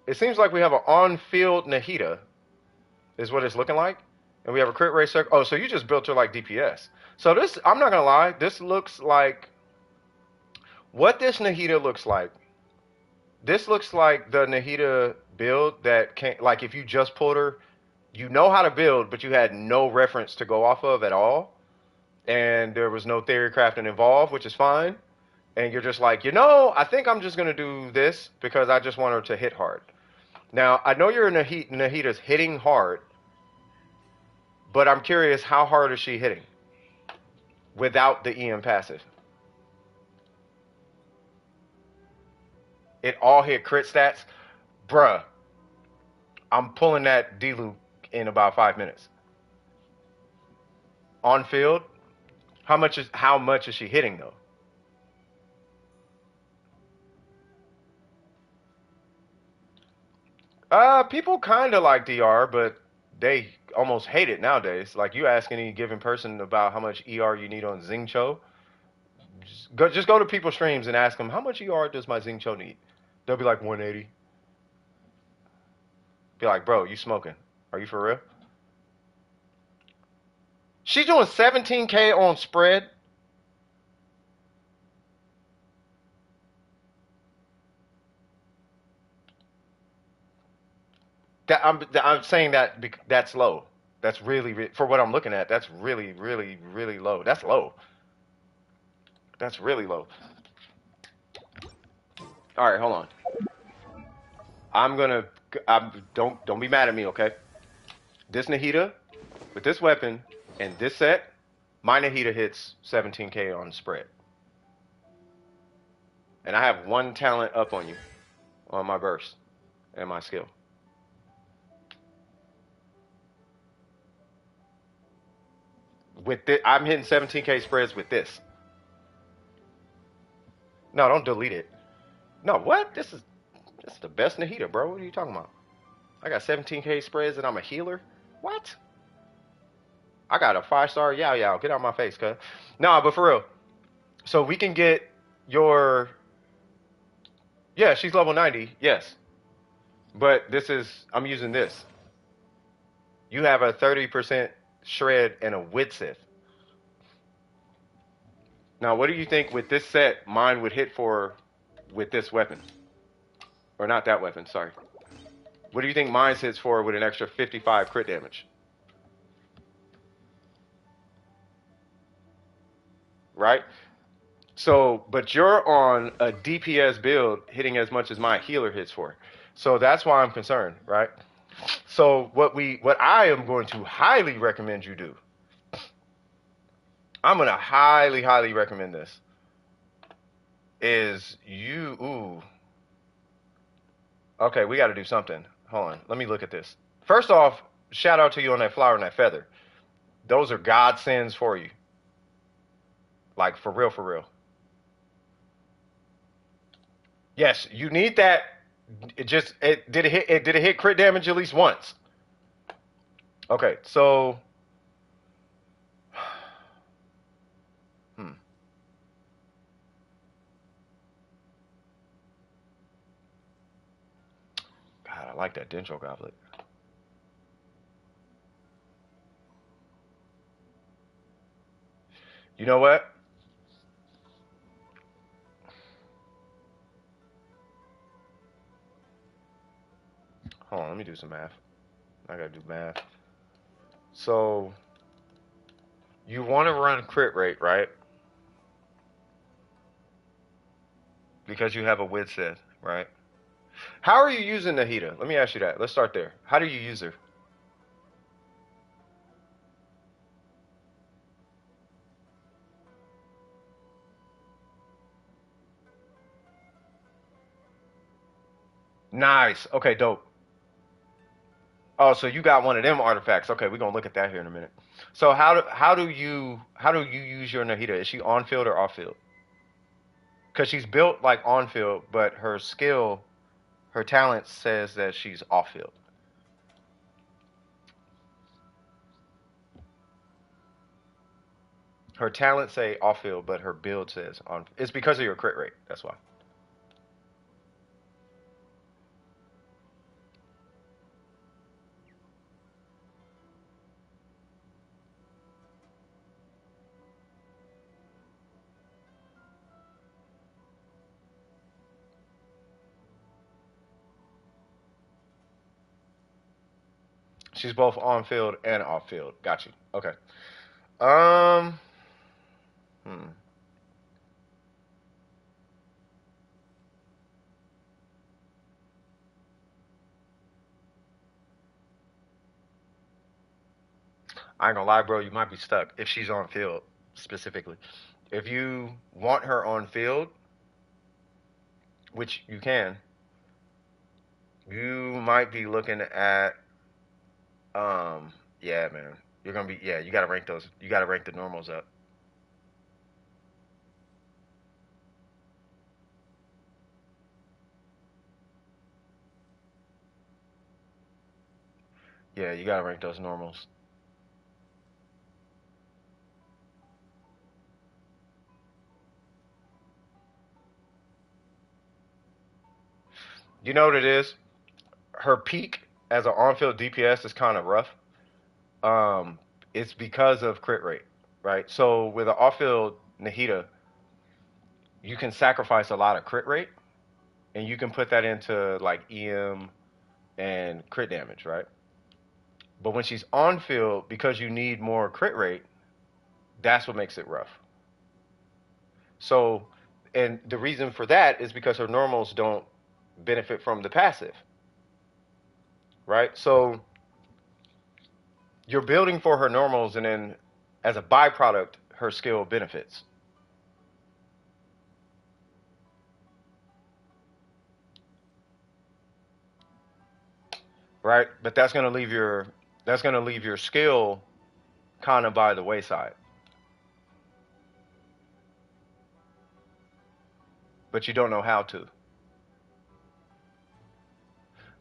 it seems like we have an on-field Nahida, is what it's looking like. And we have a crit rate circle. Oh, so you just built her like DPS. So this, I'm not going to lie, this looks like, what this Nahida looks like This looks like the Nahida build that can like if you just pulled her, you know how to build, but you had no reference to go off of at all, and there was no theory crafting involved, which is fine. And you're just like, I think I'm just gonna do this because I just want her to hit hard. Now I know your Nahida's hitting hard, but I'm curious how hard is she hitting without the EM passive? It all hit crit stats, bruh. I'm pulling that D-loop in about 5 minutes. On field, how much is she hitting though? People kind of like DR, but they almost hate it nowadays. Like you ask any given person about how much ER you need on Xingqiu, just go to people's streams and ask them how much ER does my Xingqiu need. They'll be like 180. Be like, bro, you smoking? Are you for real? She's doing 17K on spread. I'm saying that that's low. That's really for what I'm looking at. That's really, really, really low. That's low. That's really low. All right, hold on. Don't be mad at me, okay? This Nahida with this weapon and this set, my Nahida hits 17K on spread, and I have one talent up on you, on my burst and my skill. With this, I'm hitting 17K spreads with this. No, don't delete it. No, what? This is the best Nahida, bro. What are you talking about? I got 17K spreads and I'm a healer? What? I got a 5-star Xiao. Get out of my face, cuz. Nah, but for real. So we can get your... Yeah, she's level 90, yes. But I'm using this. You have a 30% shred and a wit Sith. Now, what do you think with this set mine would hit for with this weapon? Or not that weapon, sorry. What do you think mine hits for with an extra 55 crit damage? Right? So, but you're on a DPS build hitting as much as my healer hits for. So that's why I'm concerned, right? So what I am going to highly recommend you do, I'm going to highly, highly recommend this, is okay, we got to do something. Hold on, let me look at this. First off, shout out to you on that flower and that feather. Those are godsends for you. Like, for real, for real. Yes, you need that. Did it hit crit damage at least once? Okay, so God, I like that Dendro Goblet. You know what? Hold on, let me do some math. I gotta do math. So, you want to run crit rate, right? Because you have a wit Sith, right? How are you using Nahida? Let me ask you that. Let's start there. How do you use her? Nice. Okay, dope. Oh, so you got one of them artifacts. Okay, we're gonna look at that here in a minute. So how do you use your Nahida? Is she on field or off field? Because she's built like on field, but her skill, her talent says that she's off field. Her talent say off field, but her build says on. It's because of your crit rate. That's why. She's both on field and off field. Got you. Okay. Um. Hmm. I ain't gonna lie, bro. You might be stuck if she's on field specifically. If you want her on field, which you can, you might be looking at. Yeah, man. You're gonna be. Yeah, you gotta rank those. You gotta rank the normals up. Yeah, you gotta rank those normals. You know what it is? Her peak as an on-field DPS is kind of rough. Um, it's because of crit rate, right? So with an off-field Nahida, you can sacrifice a lot of crit rate, and you can put that into like EM and crit damage, right? But when she's on field, because you need more crit rate, that's what makes it rough. So, and the reason for that is because her normals don't benefit from the passive, right? So you're building for her normals, and then as a byproduct, her skill benefits. Right? But that's gonna leave your skill kind of by the wayside. But you don't know how to.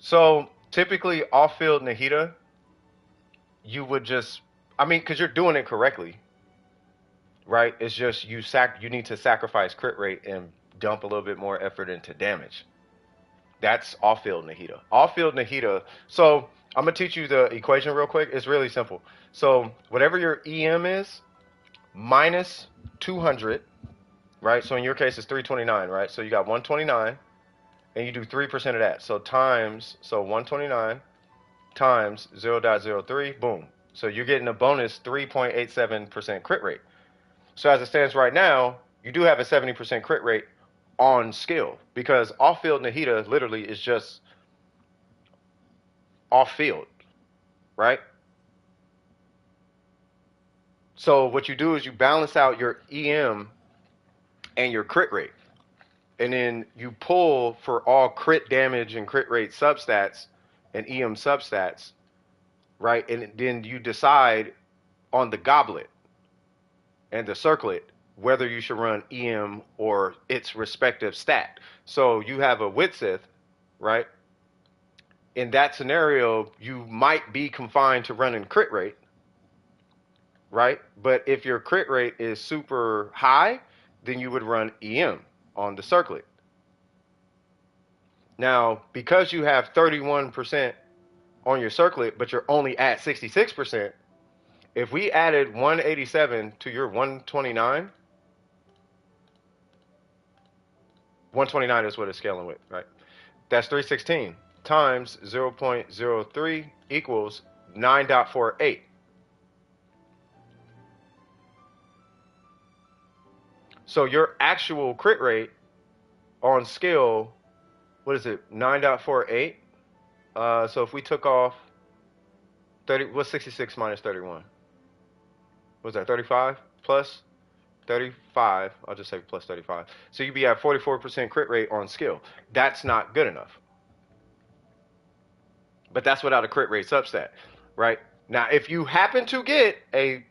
So typically off-field Nahida, you would just, I mean, because you're doing it correctly, right? It's just you need to sacrifice crit rate and dump a little bit more effort into damage. That's off-field Nahida. Off-field Nahida. So I'm gonna teach you the equation real quick. It's really simple. So whatever your EM is, minus 200, right? So in your case, it's 329, right? So you got 129, and you do 3% of that. So 129 times 0.03, boom. So you're getting a bonus 3.87% crit rate. So as it stands right now, you do have a 70% crit rate on skill, because off-field Nahida literally is just off-field, right? So what you do is you balance out your EM and your crit rate, and then you pull for all crit damage and crit rate substats and EM substats, right? And then you decide on the goblet and the circlet whether you should run EM or its respective stat. So you have a Witsith, right? In that scenario, you might be confined to running crit rate, right? But if your crit rate is super high, then you would run EM on the circlet. Now, because you have 31% on your circlet, but you're only at 66%, if we added 187 to your 129, 129 is what it's scaling with, right? That's 316 times 0.03 equals 9.48. So your actual crit rate on skill, what is it, 9.48? So if we took off 30, what's 66 minus 31? What's that, 35 plus 35? I'll just say plus 35. So you'd be at 44% crit rate on skill. That's not good enough. But that's without a crit rate substat, right? Now, if you happen to get a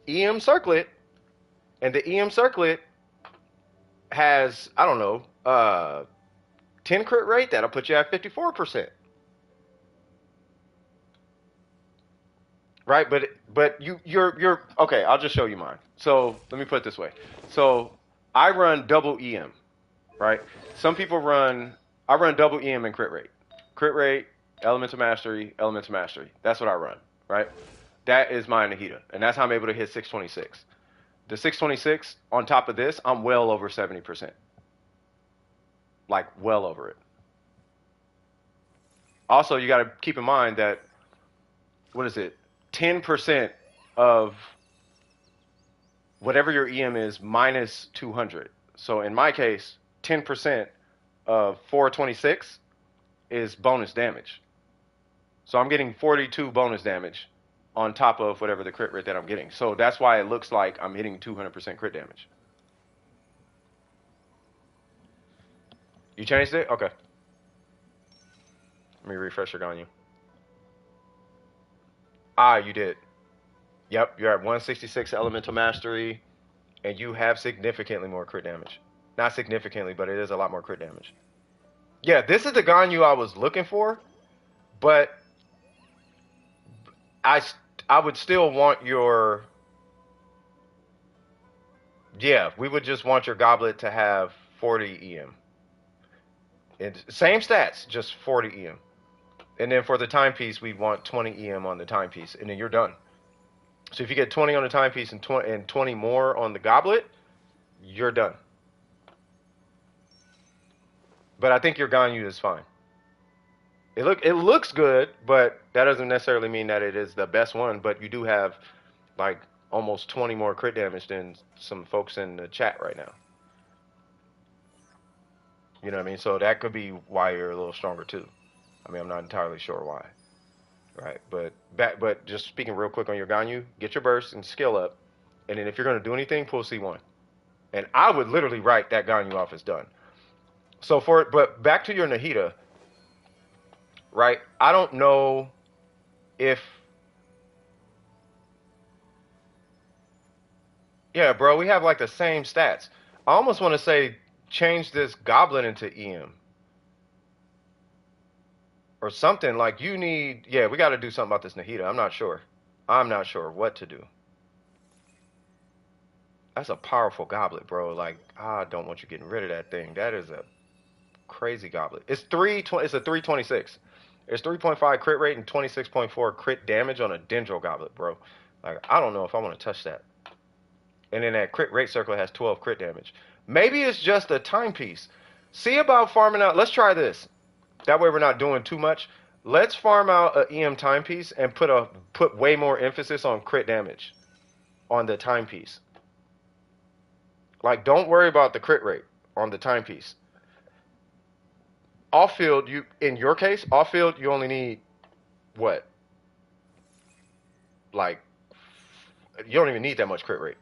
EM circlet, and the EM circlet has, I don't know, 10 crit rate, that'll put you at 54%. Right? But you're okay, I'll just show you mine. So let me put it this way. So I run double EM, right? Some people I run double EM and crit rate. Crit rate, elemental mastery, elemental mastery. That's what I run, right? That is my Nahida, and that's how I'm able to hit 626. The 626 on top of this, I'm well over 70%. Like well over it. Also, you got to keep in mind that what is it? 10% of whatever your EM is minus 200. So in my case, 10% of 426 is bonus damage. So I'm getting 42 bonus damage on top of whatever the crit rate that I'm getting. So that's why it looks like I'm hitting 200% crit damage. You changed it? Okay. Let me refresh it on you. Ah, you did. Yep, you're at 166 elemental mastery, and you have significantly more crit damage. Not significantly, but it is a lot more crit damage. Yeah, this is the Ganyu I was looking for, but I would still want your... Yeah, we would just want your goblet to have 40 EM. And same stats, just 40 EM. And then for the timepiece, we want 20 EM on the timepiece, and then you're done. So if you get 20 on the timepiece and 20 more on the goblet, you're done. But I think your Ganyu is fine. It looks good, but that doesn't necessarily mean that it is the best one. But you do have like almost 20 more crit damage than some folks in the chat right now. You know what I mean? So that could be why you're a little stronger too. I mean, I'm not entirely sure why. Right, but just speaking real quick on your Ganyu, get your burst and skill up, and then if you're gonna do anything, pull C1. And I would literally write that Ganyu off as done. So but back to your Nahida, right? I don't know if, yeah, bro, we have like the same stats. I almost want to say change this Goblin into EM. Or something, like you need, yeah, we got to do something about this Nahida. I'm not sure. I'm not sure what to do. That's a powerful goblet, bro. Like, I don't want you getting rid of that thing. That is a crazy goblet. It's a 326. It's 3.5 crit rate and 26.4 crit damage on a Dendro goblet, bro. Like, I don't know if I want to touch that. And then that crit rate circle has 12 crit damage. Maybe it's just a timepiece. See about farming out. Let's try this. That way we're not doing too much. Let's farm out an EM timepiece and put way more emphasis on crit damage on the timepiece. Like, don't worry about the crit rate on the timepiece. Off field, in your case, off field, you only need what? Like, you don't even need that much crit rate.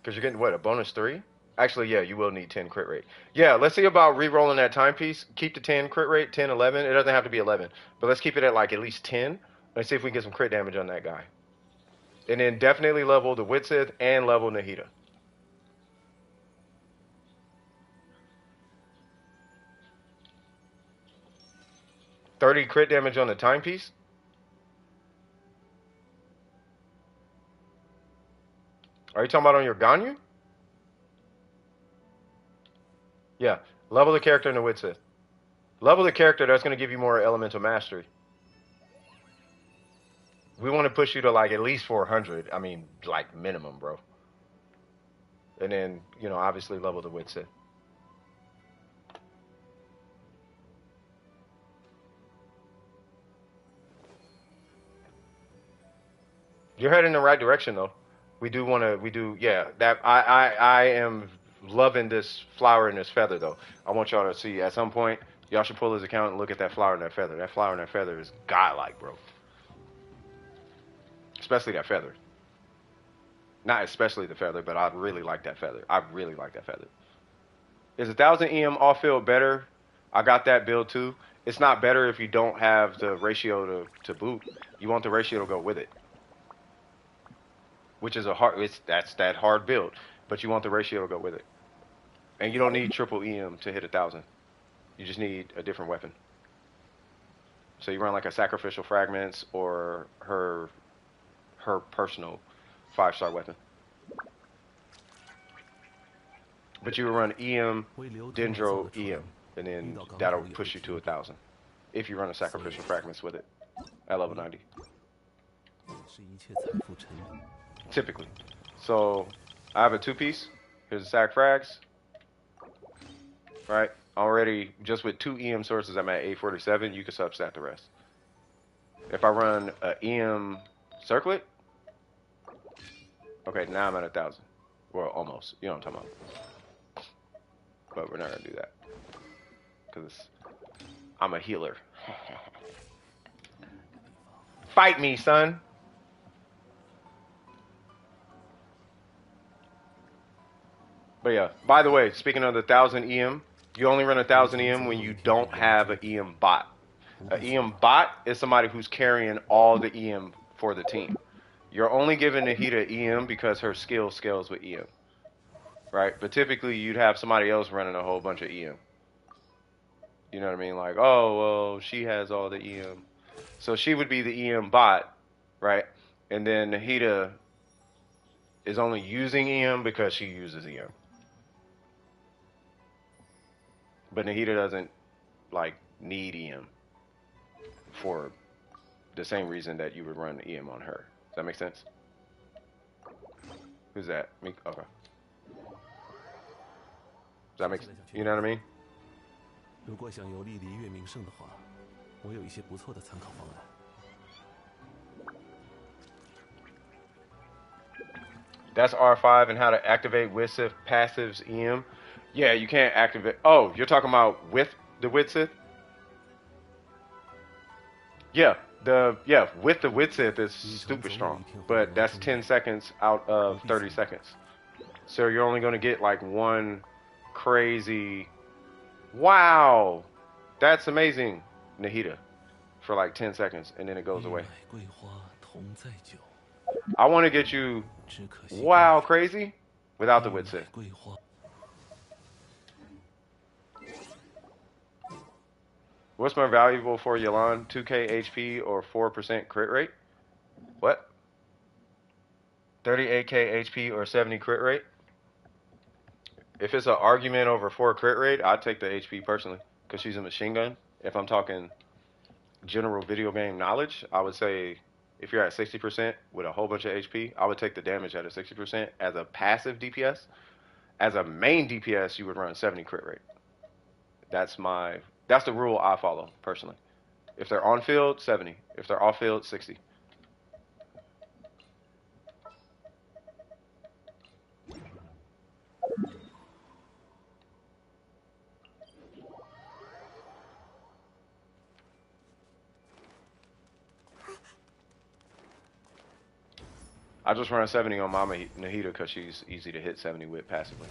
Because you're getting what, a bonus 3? Actually, yeah, you will need 10 crit rate. Yeah, let's see about re-rolling that timepiece. Keep the 10 crit rate, 10, 11. It doesn't have to be 11. But let's keep it at like at least 10. Let's see if we can get some crit damage on that guy. And then definitely level the Witsith and level Nahida. $30 crit damage on the timepiece. Are you talking about on your Ganyu? Yeah, level the character in the Witsith. Level the character, that's going to give you more elemental mastery. We want to push you to like at least 400. I mean, like minimum, bro. And then, you know, obviously level the Witsith. You're heading in the right direction, though. Yeah, that I am loving this flower and this feather, though. I want y'all to see at some point, y'all should pull his account and look at that flower and that feather. That flower and that feather is godlike, bro. Especially that feather. Not especially the feather, but I really like that feather. I really like that feather. Is 1000 EM off field better? I got that build too. It's not better if you don't have the ratio to boot. You want the ratio to go with it. Which is that's that hard build, but you want the ratio to go with it. And you don't need triple EM to hit 1000. You just need a different weapon. So you run like a sacrificial fragments or her personal 5-star weapon. But you will run EM, Dendro, EM, and then that'll push you to 1000 if you run a sacrificial fragments with it at level 90. Typically. So I have a 2-piece. Here's a sac frags. Right? already, just with 2 EM sources, I'm at 847. You can substat the rest. If I run a EM circlet, okay, now I'm at 1,000. Well, almost. You know what I'm talking about. But we're not gonna do that because I'm a healer. Fight me, son. But yeah, by the way, speaking of the 1,000 EM, you only run 1,000 EM when you don't have an EM bot. An EM bot is somebody who's carrying all the EM for the team. You're only giving Nahida EM because her skill scales with EM, right? But typically you'd have somebody else running a whole bunch of EM. You know what I mean? Like, oh, well, she has all the EM. So she would be the EM bot, right? And then Nahida is only using EM because she uses EM. But Nahida doesn't, like, need EM for the same reason that you would run EM on her. Does that make sense? Who's that? Me? Okay. Does that make sense? You know what I mean? 如果想游历璃月名胜的话，我有一些不错的参考方案。 That's R5 and how to activate Witsith passives EM. Yeah, you can't activate. Oh, you're talking about with the Witsith? Yeah, with the Witsith is super strong, but that's 10 seconds out of 30 seconds. So you're only going to get like one crazy. Wow, that's amazing, Nahida, for like 10 seconds, and then it goes away. I want to get you, wow, crazy, without the Witsith. What's more valuable for Yelan? 2k HP or 4% crit rate? What? 38k HP or 70 crit rate? If it's an argument over 4 crit rate, I'd take the HP personally, because she's a machine gun. If I'm talking general video game knowledge, I would say if you're at 60% with a whole bunch of HP, I would take the damage at a 60% as a passive DPS. As a main DPS, you would run 70 crit rate. That's the rule I follow personally. If they're on field, 70. If they're off field, 60. I just run 70 on Mama Nahida because she's easy to hit 70 with passively.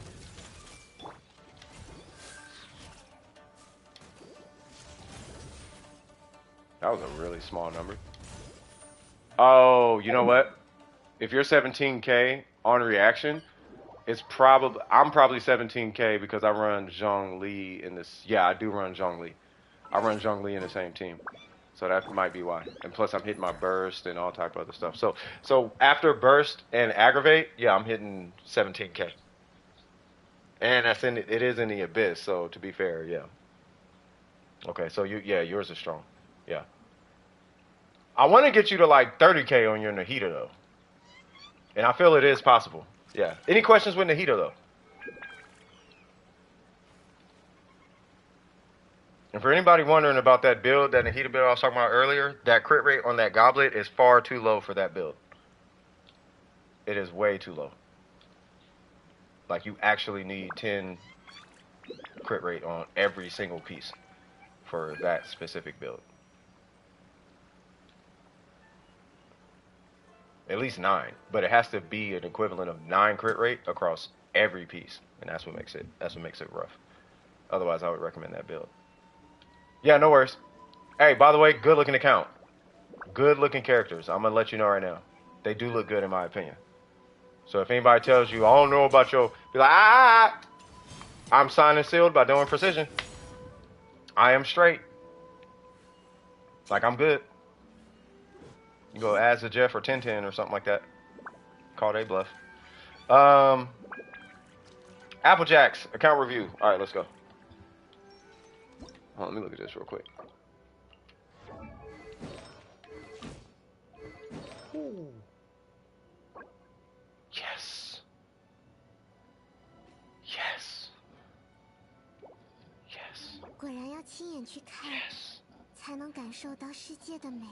That was a really small number. Oh, you know what? If you're 17k on reaction, I'm probably 17k because I run Zhongli in this. Yeah, I do run Zhongli. I run Zhongli in the same team. So that might be why. And plus I'm hitting my burst and all type of other stuff. So after burst and aggravate, yeah, I'm hitting 17k. And it is in the abyss, so to be fair, yeah. Okay, so yours is strong. Yeah. I want to get you to like 30k on your Nahida though. And I feel it is possible. Yeah. Any questions with Nahida though? And for anybody wondering about that build, that Nahida build I was talking about earlier, that crit rate on that goblet is far too low for that build. It is way too low. Like you actually need 10 crit rate on every single piece for that specific build. At least 9, but it has to be an equivalent of 9 crit rate across every piece, and that's what makes it rough. Otherwise, I would recommend that build. Yeah, no worries. Hey, by the way, good looking account. Good looking characters. I'm gonna let you know right now. They do look good in my opinion. So if anybody tells you, I don't know about your, be like, I'm signed and sealed by doing precision. I am straight. Like I'm good. You go as a Jeff or 1010 or something like that. Call they bluff. Applejacks account review. All right, let's go. Hold on, let me look at this real quick. Ooh. Yes. Yes. Yes. 果然要亲眼去看，才能感受到世界的美。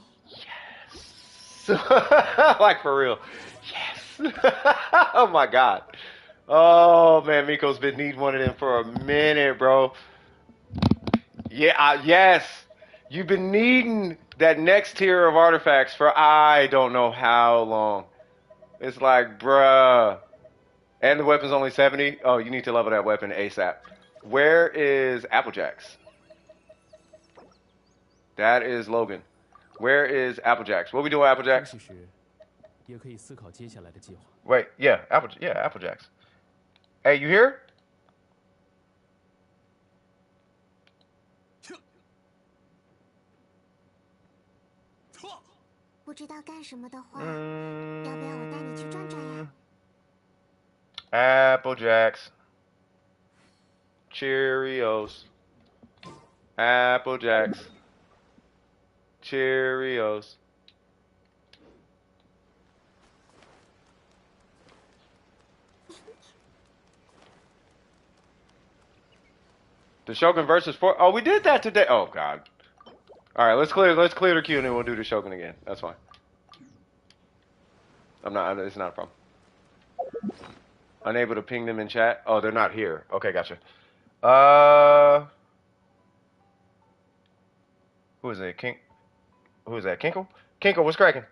Like for real. Yes. Oh my god. Oh man, Miko's been needing one of them for a minute, bro. Yeah, yes. You've been needing that next tier of artifacts for I don't know how long. It's like, bruh. And the weapon's only 70. Oh, you need to level that weapon ASAP. Where is Applejacks? That is Logan. Where is Applejacks? What we doing, 休 Applejacks? 息时，也可以思考接下来的计划。Wait, yeah, Applejacks. Hey, you here? 不知道干什么的话，要不要我带你去转转呀？ Applejacks. Cheerios. Applejacks. Cheerios. The Shogun versus 4. Oh, we did that today. Oh god. All right, let's clear the queue and then we'll do the Shogun again. That's fine. It's not a problem. Unable to ping them in chat. Oh, they're not here. Okay, gotcha. Who is it? Who is that? Kinkle? Kinkle, what's cracking?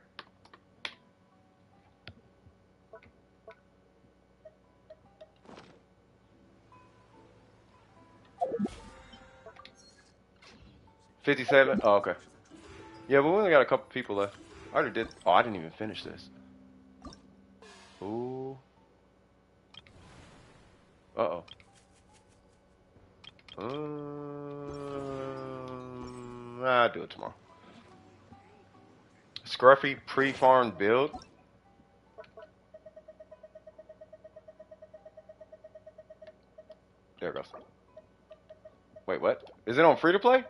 $57? Oh, okay. Yeah, but we only got a couple people left. I already did. Oh, I didn't even finish this. Ooh. Uh-oh. I'll do it tomorrow. Scruffy pre-farmed build. There it goes. Wait, what? Is it on free to play?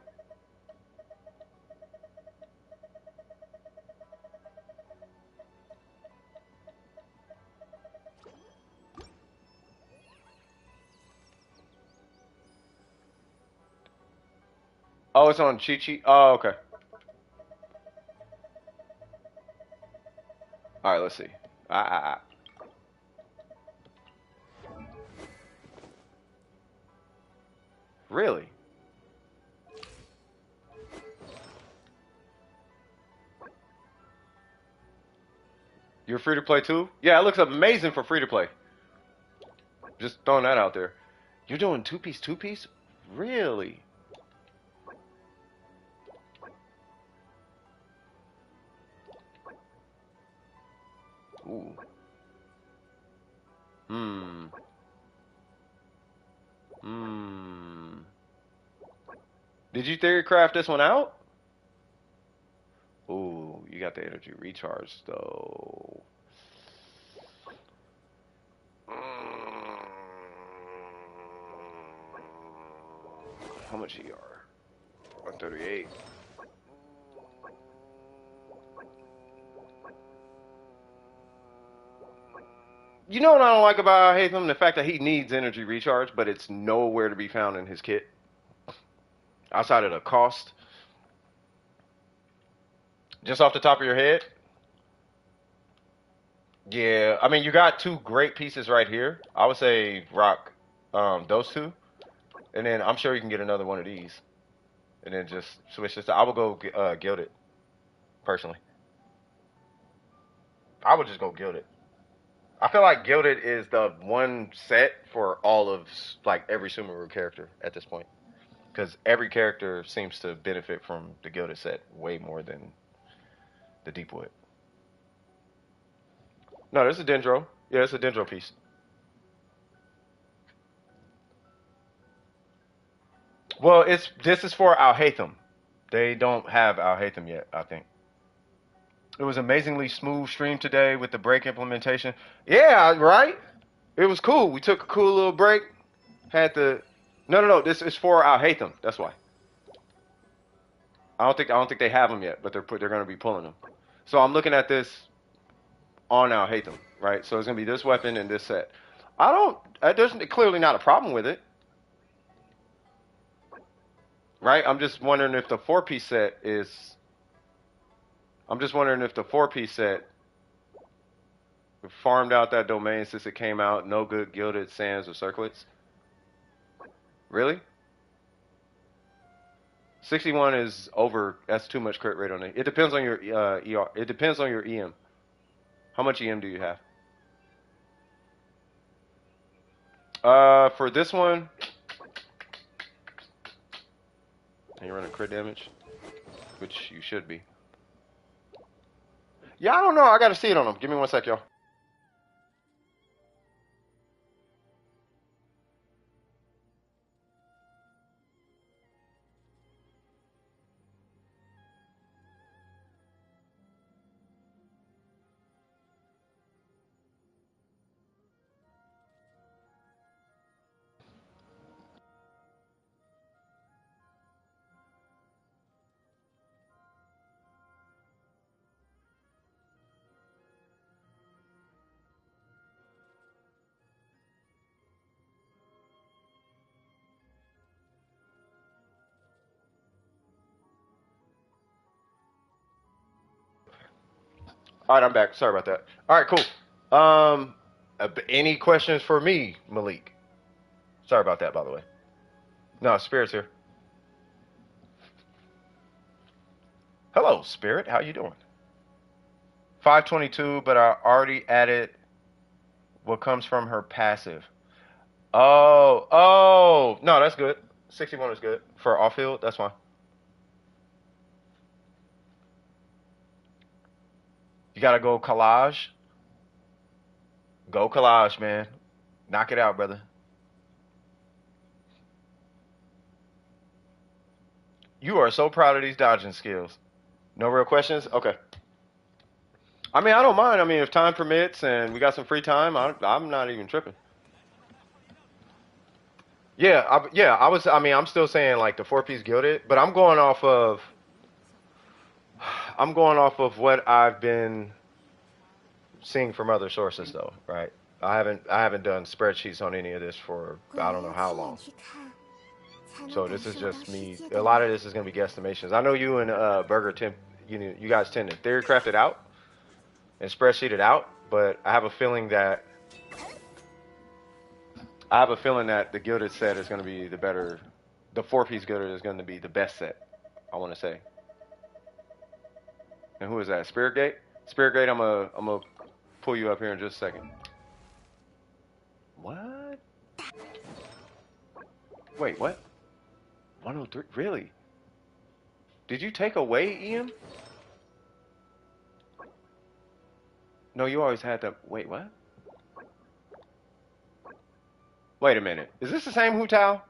Oh, it's on Cheat Sheet? Oh, okay. Alright, let's see. Really? You're free to play too? Yeah, it looks amazing for free to play. Just throwing that out there. You're doing two-piece? Really? Ooh. Did you theory craft this one out? Ooh, you got the energy recharge though. How much ER? 138. You know what I don't like about Alhaitham? The fact that he needs energy recharge, but it's nowhere to be found in his kit. Outside of the cost. Just off the top of your head? Yeah, I mean, you got two great pieces right here. I would say rock those two. And then I'm sure you can get another one of these. And then just switch this. I would go Gilded, personally. I would just go Gilded. I feel like Gilded is the one set for all of, like, every Sumeru character at this point. Because every character seems to benefit from the Gilded set way more than the Deepwood. No, there's a Dendro. Yeah, it's a Dendro piece. Well, this is for Alhaitham. They don't have Alhaitham yet, I think. It was amazingly smooth stream today with the break implementation. Yeah, right? It was cool. We took a cool little break. Had the No, this is for Alhaitham. That's why. I don't think they have them yet, but they're going to be pulling them. So I'm looking at this on Alhaitham, right? So it's going to be this weapon and this set. There's clearly not a problem with it. right? I'm just wondering if the four-piece set is. I'm just wondering if the four-piece set farmed out that domain since it came out. No good gilded sands or circlets. Really? 61 is over. That's too much crit rate on it. It depends on your ER. It depends on your EM. How much EM do you have? For this one, and you're running crit damage, which you should be. Yeah, I don't know. I gotta see it on them. Give me one sec, y'all. All right, I'm back. Sorry about that. All right, cool. Any questions for me, Malik? Sorry about that, by the way. No, Spirit's here. Hello, Spirit. How you doing? 522, but I already added what comes from her passive. Oh, no, that's good. 61 is good for off field. That's fine. You gotta go collage. Go collage, man. Knock it out, brother. You are so proud of these dodging skills. No real questions? Okay. I mean, I don't mind. I mean, if time permits and we got some free time, I'm not even tripping. Yeah, I mean, I'm still saying like the four-piece gilded, but I'm going off of what I've been seeing from other sources, though, right? I haven't done spreadsheets on any of this for I don't know how long. So this is just me. A lot of this is gonna be guesstimations. I know you and Burger Tim, you guys tend to theory craft it out and spreadsheet it out, but I have a feeling that the gilded set is gonna be the better. The four-piece gilded is gonna be the best set, I want to say. And who is that? Spirit Gate? Spirit Gate, I'm gonna pull you up here in just a second. What? Wait, what? 103? Really? Did you take away EM? No, you always had that. Wait, what? Wait a minute. Is this the same Hu Tao?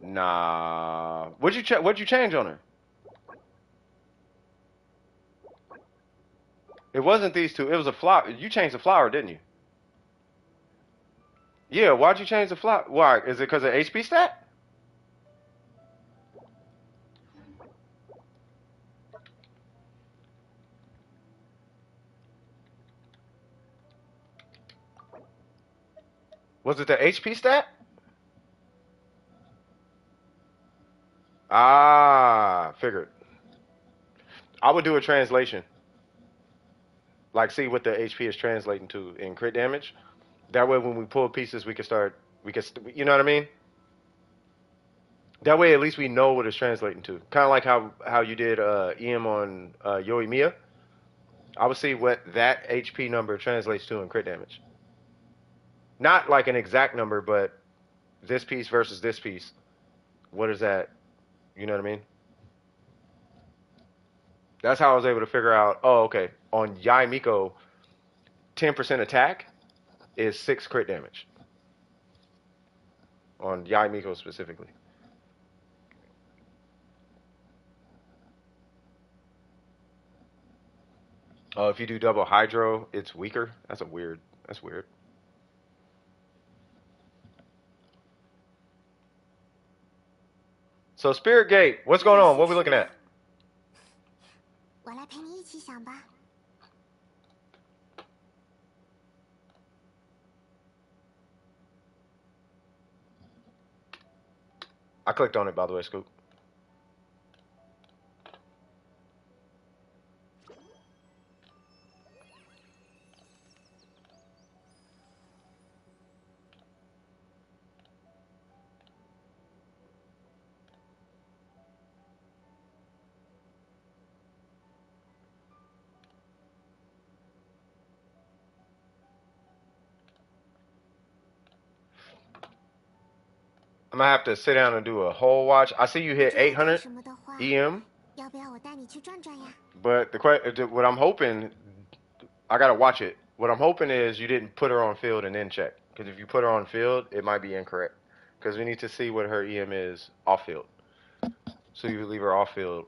Nah. What'd you change on her? It wasn't these two. It was a flower. You changed the flower, didn't you? Yeah. Why'd you change the flower? Why? Is it because of HP stat? Was it the HP stat? Ah, figured. I would do a translation. Like, see what the HP is translating to in crit damage. That way, when we pull pieces, you know what I mean? That way, at least we know what it's translating to. Kind of like how you did EM on Yoimiya. I would see what that HP number translates to in crit damage. Not like an exact number, but this piece versus this piece. What is that? You know what I mean? That's how I was able to figure out, oh, okay, on Yai Miko, 10% attack is 6 crit damage. On Yai Miko specifically. Oh, if you do double hydro, it's weaker. That's weird. So Spirit Gate, what's going on? What are we looking at? 我来陪你一起想吧。I clicked on it, by the way, Scoop. I'm gonna have to sit down and do a whole watch. I see you hit 800 EM, 要不要我带你去转转呀？ but what I'm hoping, I gotta watch it. What I'm hoping is you didn't put her on field and then check, because if you put her on field, it might be incorrect. Because we need to see what her EM is off field. So you leave her off field,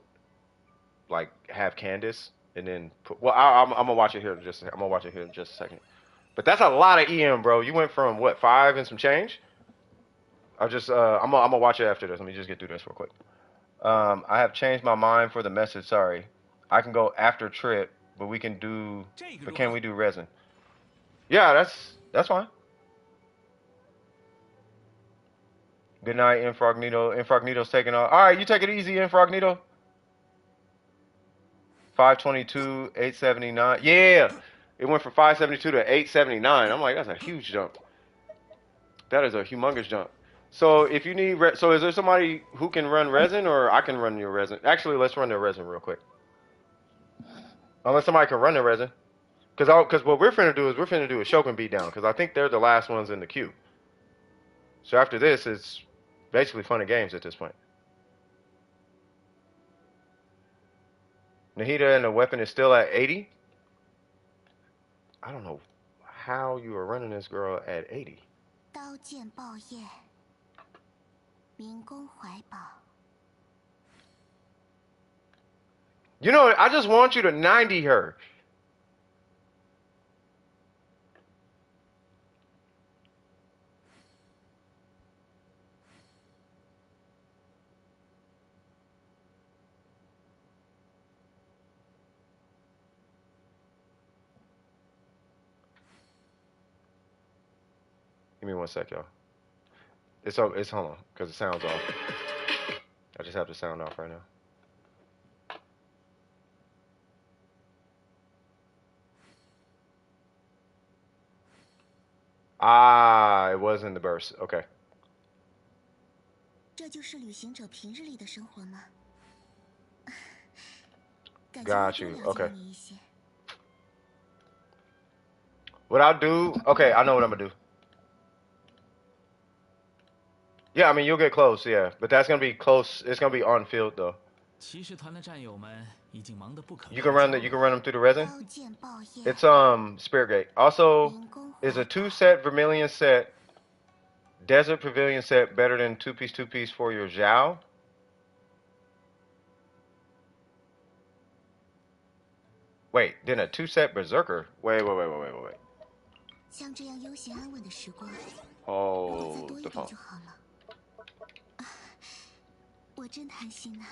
like have Candace, and then put. Well, I'm gonna watch it here in just. I'm gonna watch it here in just a second. But that's a lot of EM, bro. You went from what 5 and some change. I'm gonna watch it after this. Let me just get through this real quick. I have changed my mind for the message. Sorry, I can go after trip, but we can do. But can we do resin? Yeah, that's fine. Good night, Infrognito. Infrognito's taking off. All right, you take it easy, Infrognito. 522, 879. Yeah, it went from 572 to 879. I'm like, that's a huge jump. That is a humongous jump. So if you need, so is there somebody who can run resin, or I can run your resin? Actually, let's run the resin real quick. Unless somebody can run the resin, because what we're finna do is we're finna do a Shogun beatdown, because I think they're the last ones in the queue. So after this, it's basically fun and games at this point. Nahida and the weapon is still at 80. I don't know how you are running this girl at 80. 刀剑报业，民工怀宝。 You know, I just want you to 90 her. Give me 1 sec, y'all. It's hold on, because the sound's off. I just have the sound off right now. Ah, it was in the burst. Okay. 这就是旅行者平日里的生活吗？感觉 Got 我 you. 多了解 Okay. 你一些。 What I'll do, okay, I know what I'm gonna do. Yeah, I mean, you'll get close, yeah. But that's gonna be close. It's gonna be on field, though. 骑士团的战友们已经忙得不可。 You can run them through the resin. 刀剑报业， It's Spirit Gate. Also, 民工怀 is a 宝。 2-set Vermilion set, Desert Pavilion set better than 2-piece for your Xiao? Wait, then a 2-set Berserker? Wait. 像这样悠闲安稳的时光， Oh, 再多一 the 点 phone. 就好了。我真贪心呐、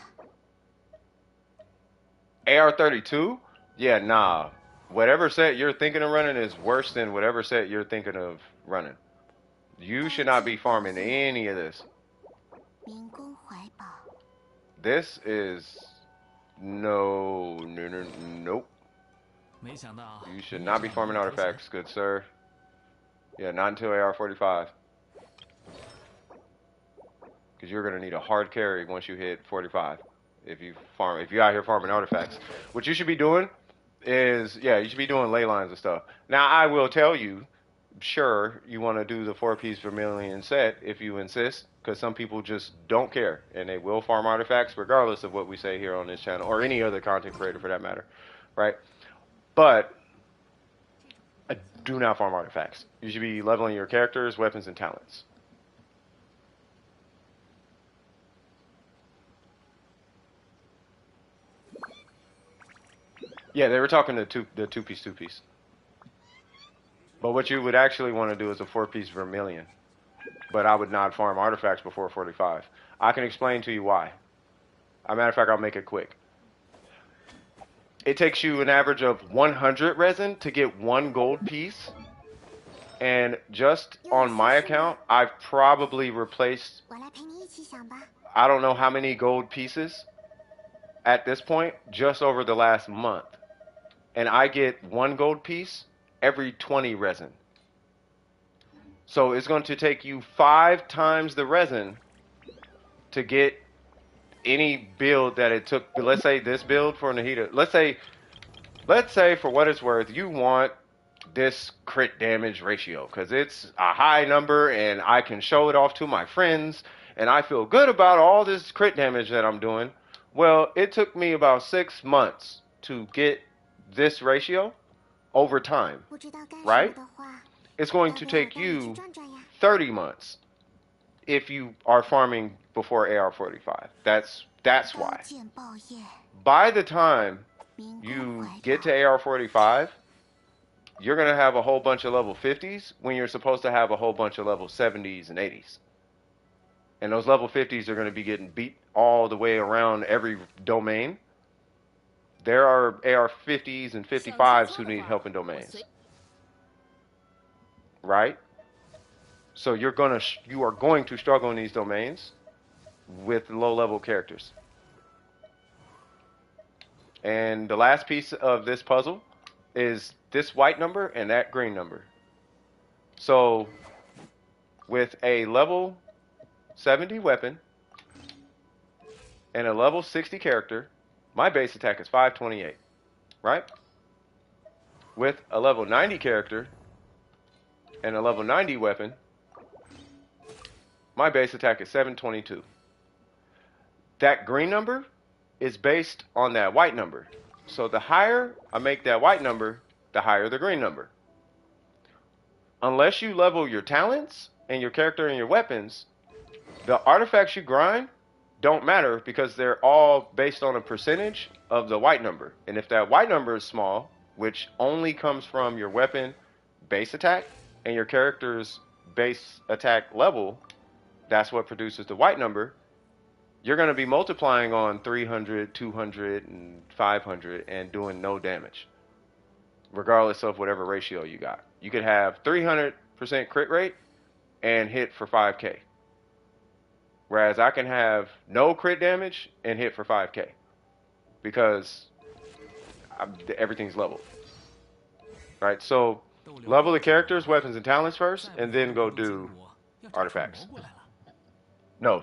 AR32? Yeah, nah. Whatever set you're thinking of running is worse than whatever set you're thinking of running. You should not be farming any of this. 民工怀宝， This is nope. 没想到 You should not be farming artifacts, good sir. Yeah, not until AR45. Because you're gonna need a hard carry once you hit 45. If you out here farming artifacts. What you should be doing is, yeah, you should be doing ley lines and stuff. Now I will tell you, sure, you want to do the 4-piece Vermilion set if you insist, because some people just don't care and they will farm artifacts regardless of what we say here on this channel or any other content creator for that matter, right? But do not farm artifacts. You should be leveling your characters, weapons, and talents. Yeah, they were talking the two-piece. But what you would actually want to do is a 4-piece Vermilion. But I would not farm artifacts before 45. I can explain to you why. As a matter of fact, I'll make it quick. It takes you an average of 100 resin to get 1 gold piece. And just on my account, I've probably replaced 我来陪你一起想吧。I don't know how many gold pieces at this point, just over the last month. And I get 1 gold piece every 20 resin. So it's going to take you 5 times the resin to get any build that it took. Let's say this build for Nahida. Let's say for what it's worth, you want this crit damage ratio because it's a high number and I can show it off to my friends and I feel good about all this crit damage that I'm doing. Well, it took me about 6 months to get this ratio over time, 不知道干什么 right? 的话， It's going 要 to 不要 take 带你去 you 转转呀？ 30 months if you are farming before AR45. That's 刀 why. 剑爆业， By the time 民工 you 怀 get 抱 to AR45, you're going to have a whole bunch of level 50s when you're supposed to have a whole bunch of level 70s and 80s. And those level 50s are going to be getting beat all the way around every domain. There are AR50s and 55s who need help in domains. Right? So you are going to struggle in these domains with low-level characters. And the last piece of this puzzle is this white number and that green number. So with a level 70 weapon and a level 60 character, my base attack is 528, right? With a level 90 character and a level 90 weapon, my base attack is 722. That green number is based on that white number. So the higher I make that white number, the higher the green number. Unless you level your talents and your character and your weapons, the artifacts you grind don't matter because they're all based on a percentage of the white number. And if that white number is small, which only comes from your weapon base attack and your character's base attack level, that's what produces the white number. You're going to be multiplying on 300, 200, and 500 and doing no damage, regardless of whatever ratio you got. You could have 300% crit rate and hit for 5k. Whereas I can have no crit damage and hit for 5k because everything's leveled. Right? So level the characters, weapons, and talents first, and then go do artifacts. No,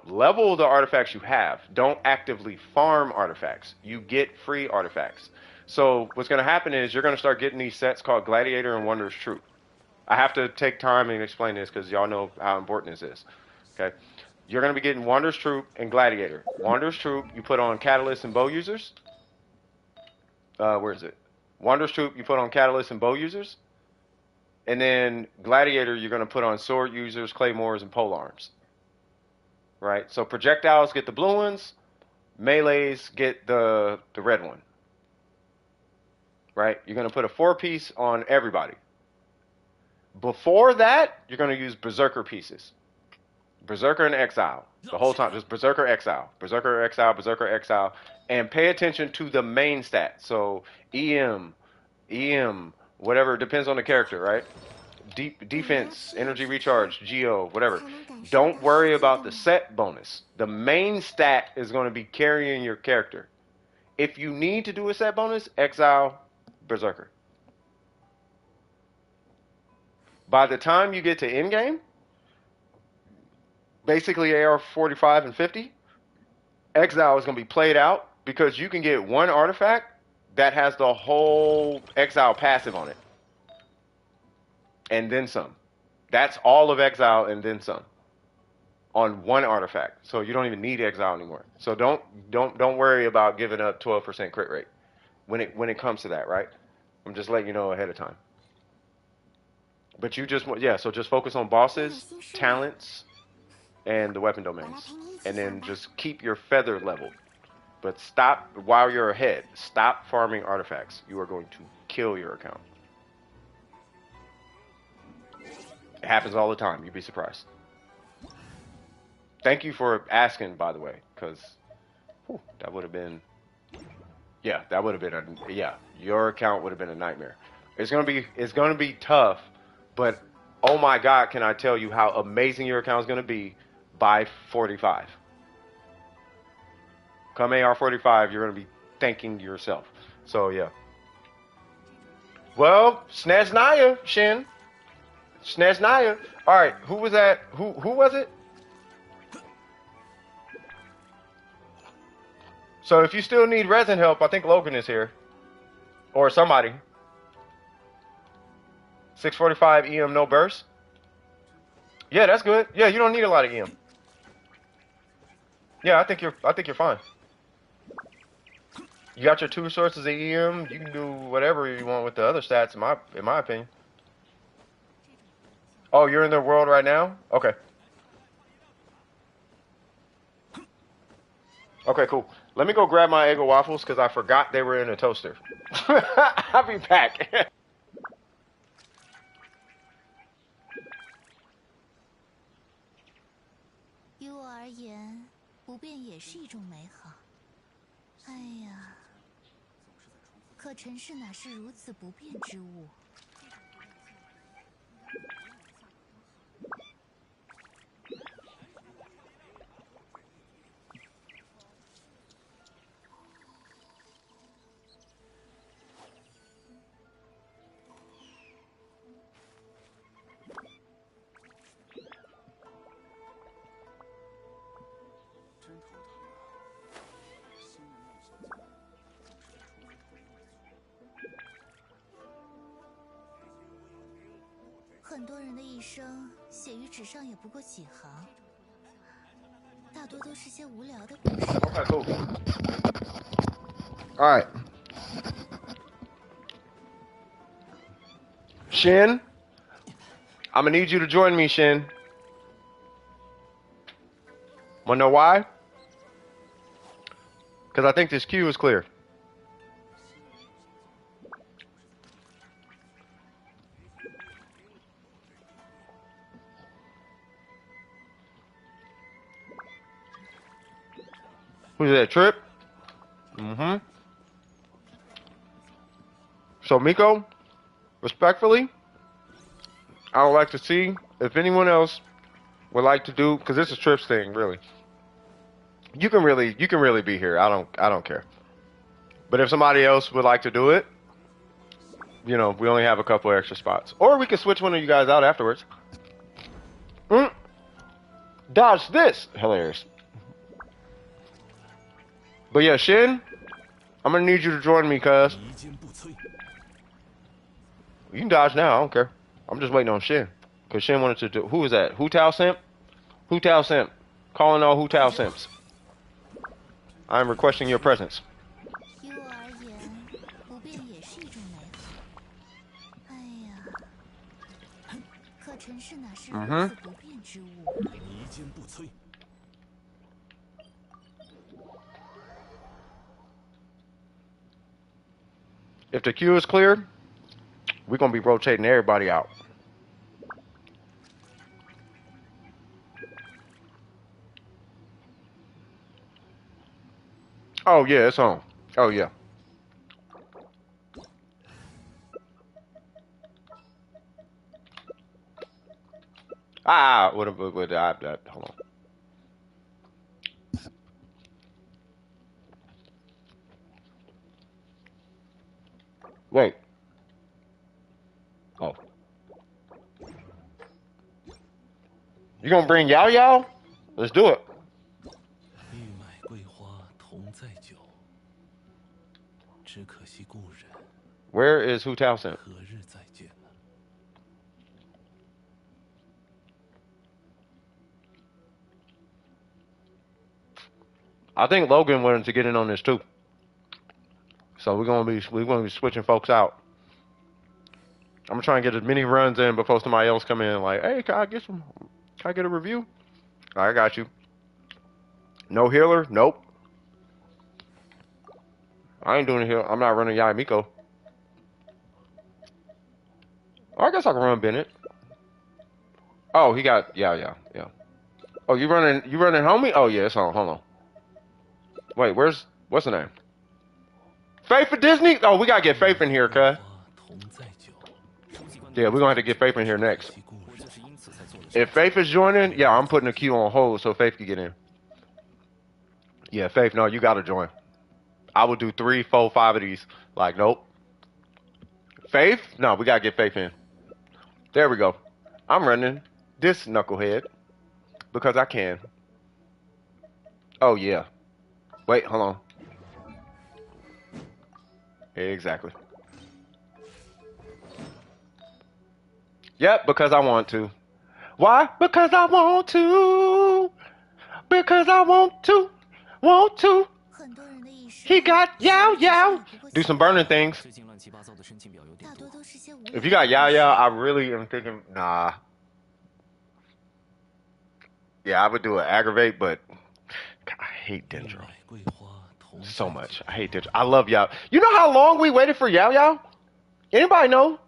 level the artifacts you have. Don't actively farm artifacts. You get free artifacts. So what's going to happen is you're going to start getting these sets called Gladiator and Wondrous Troop. I have to take time and explain this because y'all know how important this is. Okay, you're going to be getting Wondrous Troop and Gladiator. Wondrous Troop, you put on Catalyst and Bow users. Where is it? Wondrous Troop, you put on Catalyst and Bow users. And then Gladiator, you're going to put on Sword users, Claymores, and Polearms. Right? So projectiles get the blue ones. Melees get the red one. Right? You're going to put a 4-piece on everybody. Before that, you're going to use Berserker pieces. Berserker and Exile. The whole time. Just Berserker, Exile. Berserker, Exile, Berserker, Exile. And pay attention to the main stat. So EM, whatever. Depends on the character, right? Defense, energy recharge, Geo, whatever. Don't worry about the set bonus. The main stat is going to be carrying your character. If you need to do a set bonus, Exile, Berserker. By the time you get to endgame, basically AR45 and 50, Exile is going to be played out because you can get one artifact that has the whole Exile passive on it. And then some. That's all of Exile and then some. On one artifact. So you don't even need Exile anymore. So don't worry about giving up 12% crit rate when it comes to that, right? I'm just letting you know ahead of time. But you just so just focus on bosses, talents, and the weapon domains. And then just keep your feather leveled. But stop while you're ahead. Stop farming artifacts. You are going to kill your account. It happens all the time. You'd be surprised. Thank you for asking, by the way, because that would have been, that would have been your account would have been a nightmare. It's gonna be tough, but oh my God, can I tell you how amazing your account is gonna be by 45. Come AR45, you're gonna be thanking yourself. So yeah. Well, Snaznaya, Shin. Snaznaya. Alright, who was that? Who was it? So if you still need resin help, I think Logan is here. Or somebody. 645 EM no burst. Yeah, that's good. Yeah, you don't need a lot of EM. Yeah, I think you're fine. You got your 2 sources of EM. You can do whatever you want with the other stats, in my opinion. Oh, you're in the world right now? Okay. Okay, cool. Let me go grab my Eggo waffles because I forgot they were in a toaster. I'll be back. 于我而言，不变也是一种美好。哎呀，可尘世哪是如此不变之物？很多人的一生写于纸上也不过几行，大多都是些无聊的故事。Okay, cool. All right. Shin, I'm gonna need you to join me, Shin. Wanna know why? Because I think this queue is clear. Who's that, Trip? Mm-hmm. So, Miko, respectfully, I would like to see if anyone else would like to do, because this is Trip's thing, really. You can really be here. I don't care. But if somebody else would like to do it, you know, we only have a couple extra spots. Or we could switch one of you guys out afterwards. Dodge this. Hilarious. But yeah, Shin, I'm gonna need you to join me, cuz. You can dodge now, I don't care. I'm just waiting on Shin. Cause Shin wanted to do, who is that? Hu Tao Simp? Hu Tao Simp. Calling all Hu Tao Simps. I am requesting your presence. 于我而言，不变也是一种美好。哎呀，可尘世哪是如此不变之物？弥坚不摧。 If the queue is clear, we're gonna be rotating everybody out. Oh yeah, it's on. Oh yeah. Hold on. Wait. Oh. You gonna bring Yao Yao? Let's do it. 玉买桂花同载酒，只可惜故人 Where is Hu Tao Simp? 何日再见呢？ I think Logan wanted to get in on this too. So we're gonna be switching folks out. I'm gonna try and get as many runs in before somebody else come in. Like, hey, can I get a review? I got you. No healer? Nope. I ain't doing a heal. I'm not running Yai Miko. Oh, I guess I can run Bennett. Oh, he got yeah. Oh, you running homie? Oh yeah, it's on. Hold on. Wait, what's the name? Faith for Disney? Oh, we gotta get Faith in here, cuz. Yeah, we're gonna have to get Faith in here next. 我就是因此才做了 If Faith is joining, yeah, I'm putting the queue on hold so Faith can get in. Yeah, Faith, no, you gotta join. I will do 3, 4, 5 of these. Like, nope. Faith? No, we gotta get Faith in. There we go. I'm running this knucklehead because I can. Oh, yeah. Wait, hold on. Exactly. Yep, because I want to. Why? Because I want to. Because I want to. Want to. 很多人的意识 He got Yao Yao. Do some burning things. 最近乱七八糟的申请表有点 大 多 多，都是些无 If you got Yao Yao, I really am thinking, nah. Yeah, I would do an aggravate, but God, I hate 买 Dendro 桂花同 so much. I hate Dendro. I love Yao. You know how long we waited for Yao Yao? Anybody know?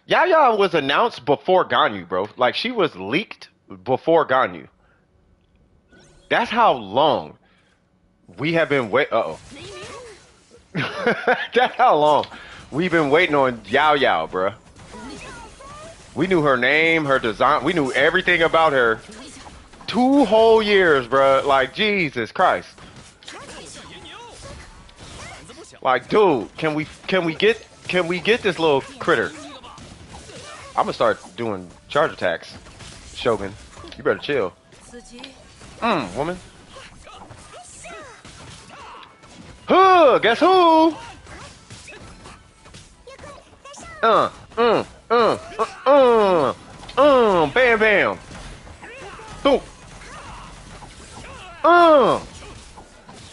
Yao Yao was announced before Ganyu, bro. Like, she was leaked before Ganyu. That's how long we have been wait. Uh oh. That's how long we've been waiting on Yao Yao, bruh. We knew her name, her design. We knew everything about her. 2 whole years, bruh. Like, Jesus Christ. Like, dude, can we get this little critter? I'm gonna start doing charge attacks. Shogun, you better chill. Woman. Huh, guess who? Bam, bam. Boom.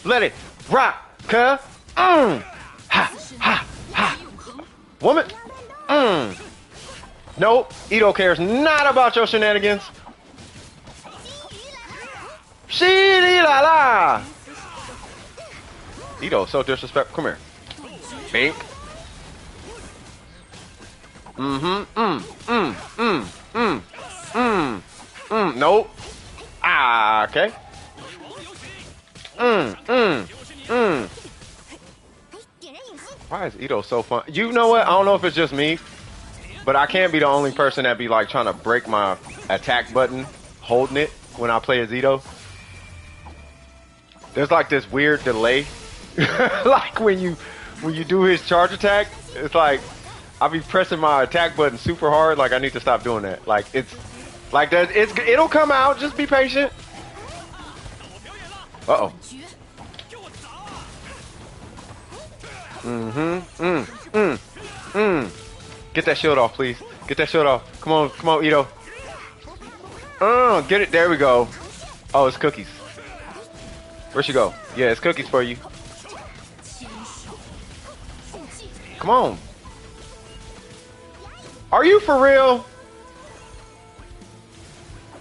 Let it rock, cuh. Ha, ha, ha. Woman. Nope. Ito cares not about your shenanigans. Shee la la. Ito, so disrespectful. Come here. Bink. Nope. Ah, okay. Why is Ito so fun? You know what? I don't know if it's just me, but I can't be the only person that be like trying to break my attack button, holding it when I play as Ito. There's like this weird delay. Like when you do his charge attack, it's like I'll be pressing my attack button super hard. Like I need to stop doing that. Like it's like that. It'll come out. Just be patient. Uh oh. Get that shield off, please. Get that shield off. Come on, Ito. Get it. There we go. Oh, it's cookies. Where'd she go? Yeah, it's cookies for you. Come on. Are you for real?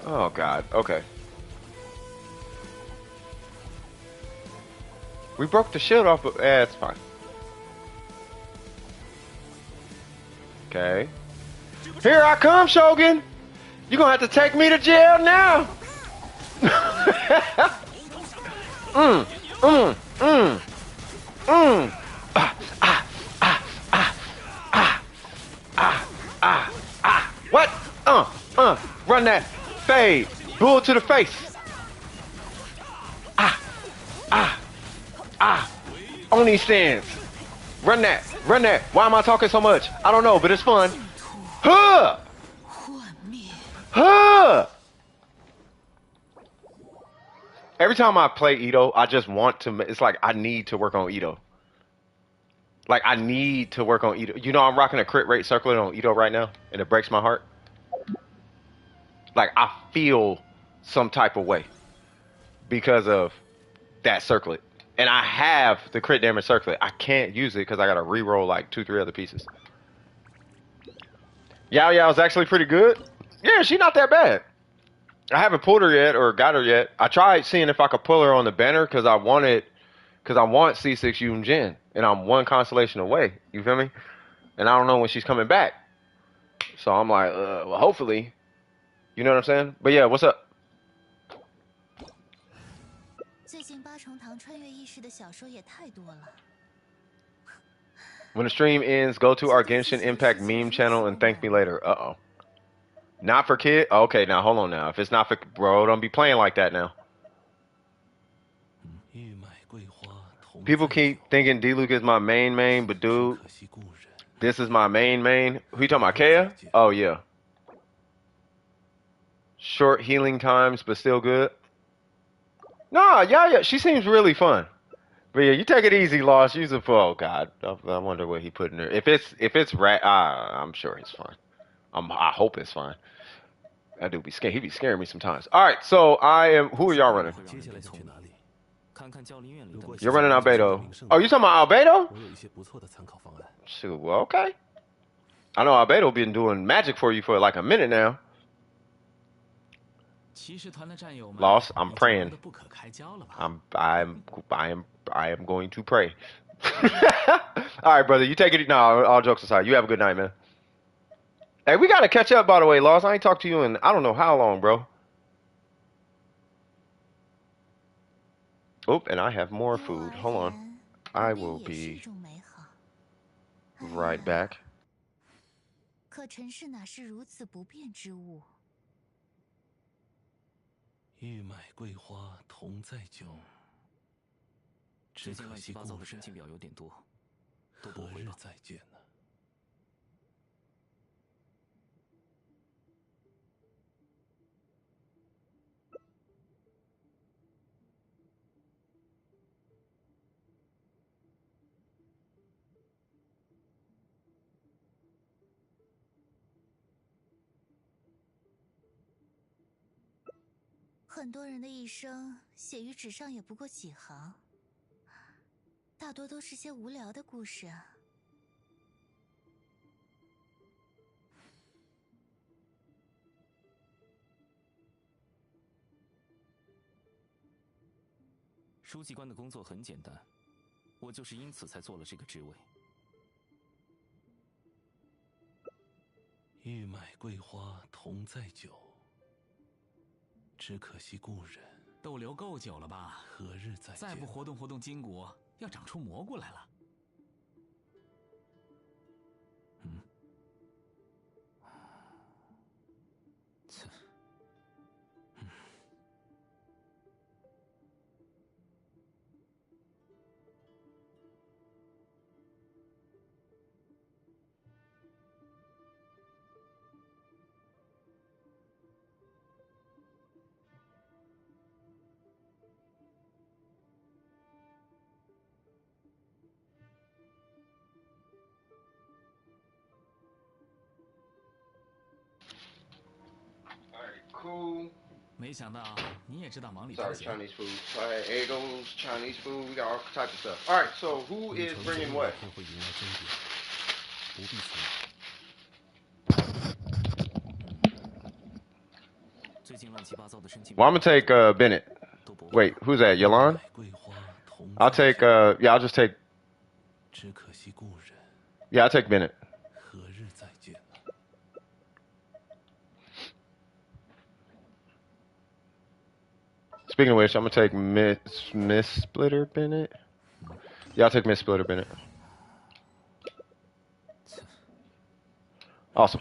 Oh, God. Okay. We broke the shield off, but it's fine. Okay. Here I come, Shogun. You're gonna have to take me to jail now. What? Run that. Fade. Bull to the face. On these stands. Run that. Run that. Why am I talking so much? I don't know, but it's fun. Huh! Huh! Every time I play Ito, I just want to. It's like I need to work on Ito. Like I need to work on Ito. You know, I'm rocking a crit rate circlet on Ito right now, and it breaks my heart. Like I feel some type of way because of that circlet, and I have the crit damage circlet. I can't use it because I gotta re-roll like 2, 3 other pieces. Yao Yao's actually pretty good. Yeah, she's not that bad. I haven't pulled her yet or got her yet. I tried seeing if I could pull her on the banner because I want C6 Yun Jin, and I'm one constellation away. You feel me? And I don't know when she's coming back. So I'm like, well, hopefully. You know what I'm saying? But yeah, what's up? 最近八重堂穿越意识的小说也太多了。 When the stream ends, go to our Genshin Impact meme channel and thank me later. Uh-oh. Not for kid? Okay, now hold on now. If it's not for bro, don't be playing like that now. 玉麦桂花同 People 在 keep 酒， thinking D-Luke is my main, but 只 dude, 可惜故人。 this is my main. Who you talking about, Kaya? Oh yeah. Short healing times, but still good. Nah, yeah. She seems really fun. But yeah, you take it easy, Lost. Use it for. Oh God, I wonder what he put in there. If it's rat, I'm sure it's fine. I hope it's fine. That dude be scared. He be scaring me sometimes. All right, so I am. Who are y'all running? 接下来想去哪里？ 看看教林院里的 如果 You're 想 running 要 Albedo. 名声 Oh, you talking about Albedo? 我有一些不错的参考方案。 Shoot, well, okay. I know Albedo been doing magic for you for like a minute now. 骑士团的战友们 Lost, I'm 已经 praying. 忙得不可开交了吧？ I am going to pray. All right, brother. You take it. No, all jokes aside. You have a good night, man. Hey, we gotta catch up, by the way, Lost. I ain't talked to you in I don't know how long, bro. Oop, and I have more 对我 food. 而 Hold on. 言 I 不 will 变也是一 be 种美好。哎 right 呀 back. 可尘世哪是如此不变之物？玉麦桂花同在酒，只最近乱七可惜故人八糟的申请表有点多，都不何日回吧。再见呢？很多人的一生写于纸上也不过几行，大多都是些无聊的故事啊。书记官的工作很简单，我就是因此才做了这个职位。玉麦桂花同在酒，只可惜故人逗留够久了吧？何日再见？再不活动活动筋骨，要长出蘑菇来了。Cool. 没想到你也知道忙里偷 Sorry, 闲。 Chinese food. Alright, egg rolls, Chinese food. We got all types of stuff. Alright, so who 你 is 曾 bringing 经 what? 天会迎来终点，不必存。最近乱七八糟的申请 Well, I'm gonna take Bennett. 都不回 Wait, who's that? Yolande? 桂花同 I'll 在 take 酒 yeah, I'll just take 只可惜故人 yeah, I'll take Bennett. 何日再见呢？ Speaking of which, I'm gonna take Miss Splitter Bennett. Yeah, I'll take Miss Splitter Bennett. Awesome.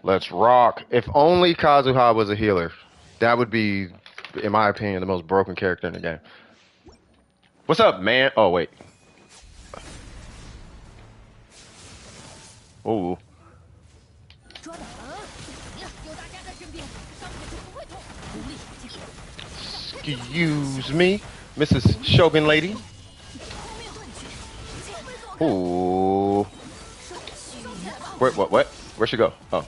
Let's rock. If only Kazuha was a healer. That would be, in my opinion, the most broken character in the game. What's up, man? Oh, wait. Ooh. 捉到了！有大家在身边，伤害就不会痛。无力抵抗。 Excuse me, Mrs. Shogun lady. Ooh. What? Where'd she go? Oh.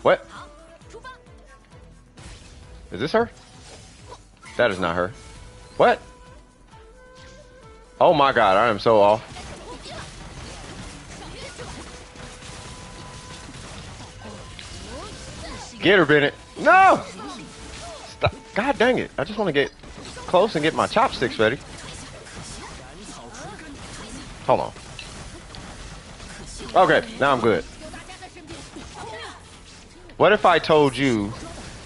What? Is this her? That is not her. What? Oh my god, I am so off. Get her, Bennett. No! Stop. God dang it. I just want to get close and get my chopsticks ready. Hold on. Okay, now I'm good. What if I told you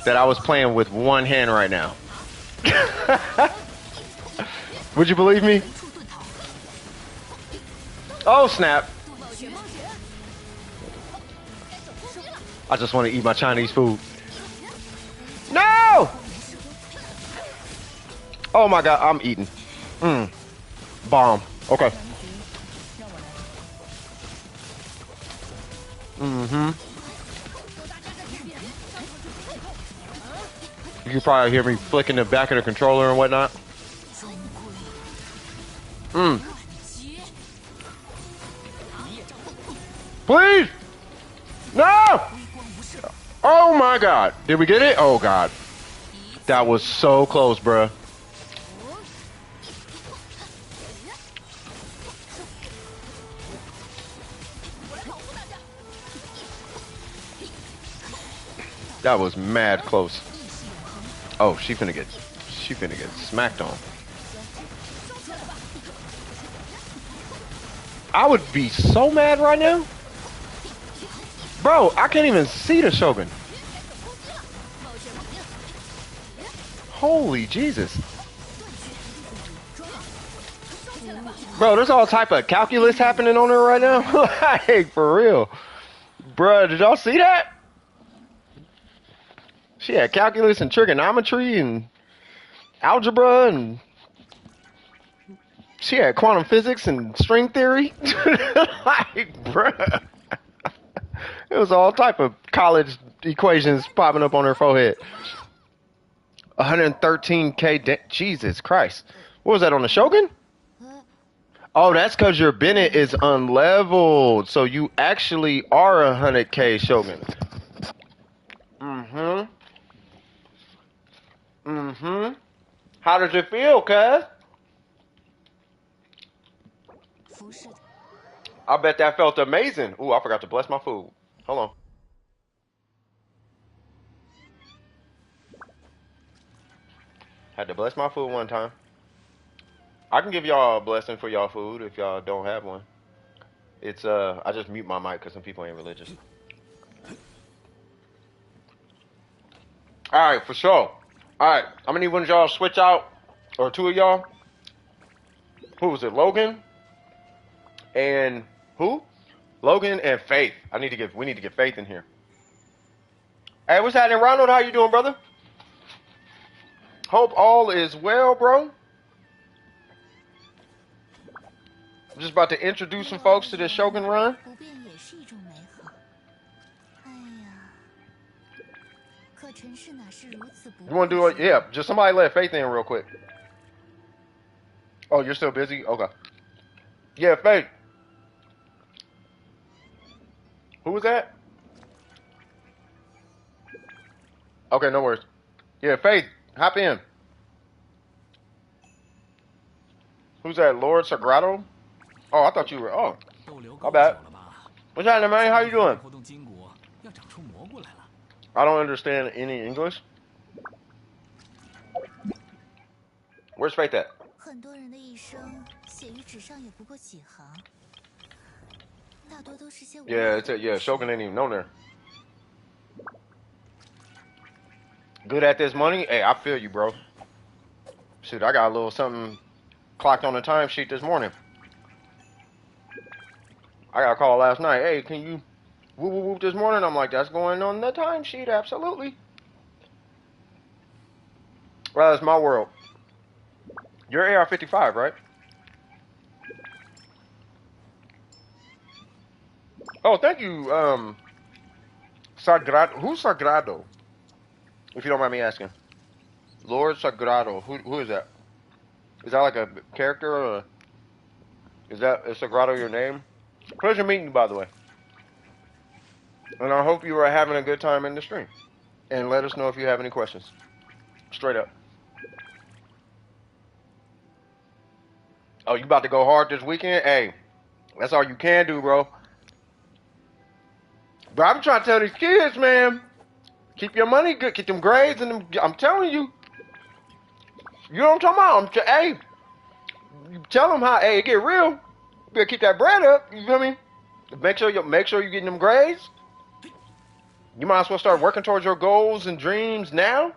that I was playing with one hand right now? Would you believe me? Oh, snap. I just want to eat my Chinese food. No! Oh my god, I'm eating. Bomb. Okay. You can probably hear me flicking the back of the controller and whatnot. Please! No! Oh my god. Did we get it? Oh god. That was so close, bruh. That was mad close. Oh, she finna get smacked on. I would be so mad right now. Bro, I can't even see the Shogun. Holy Jesus. Bro, there's all type of calculus happening on her right now. Like, for real. Bruh, did y'all see that? She had calculus and trigonometry and algebra, and she had quantum physics and string theory. Like, bruh. It was all type of college equations popping up on her forehead. 113k. Jesus Christ. What was that on the Shogun? Oh, that's because your Bennett is unleveled. So you actually are 100k Shogun. How does it feel, cuz? I bet that felt amazing. Ooh, I forgot to bless my food. Hold on. Had to bless my food one time. I can give y'all a blessing for y'all food if y'all don't have one. It's I just mute my mic because some people ain't religious. All right, for sure. All right, I'm gonna need one of y'all switch out, or two of y'all. Who was it? Logan and who? Logan and Faith. We need to get Faith in here. Hey, what's happening, Ronald? How you doing, brother? Hope all is well, bro. I'm just about to introduce some folks to this Shogun run. You want to do it? Yeah, just somebody let Faith in real quick. Oh, you're still busy? Okay. Yeah, Faith. Who was that? Okay, no worries. Yeah, Faith, hop in. Who's that? Lord Sagrado? Oh, I thought you were. Oh, my bad. What's happening, man? How you doing? I don't understand any English. Where's Faith at? Yeah, Shogun ain't even known there. Good at this money? Hey, I feel you, bro. Shoot, I got a little something clocked on the timesheet this morning. I got a call last night. Hey, can you whoop whoop whoop this morning? I'm like, that's going on the timesheet, absolutely. Well, that's my world. You're AR55, right? Oh, thank you, Sagrado. Who's Sagrado? If you don't mind me asking. Lord Sagrado. Who is that? Is that like a character, or is Sagrado your name? Pleasure meeting you, by the way. And I hope you are having a good time in the stream. And let us know if you have any questions. Straight up. Oh, you about to go hard this weekend? Hey, that's all you can do, bro. But I'm trying to tell these kids, man, keep your money good, get them grades, and I'm telling you. You know what I'm talking about? Hey, you tell them how, hey, it get real. You better keep that bread up, you feel me? Make sure you're getting them grades. You might as well start working towards your goals and dreams now.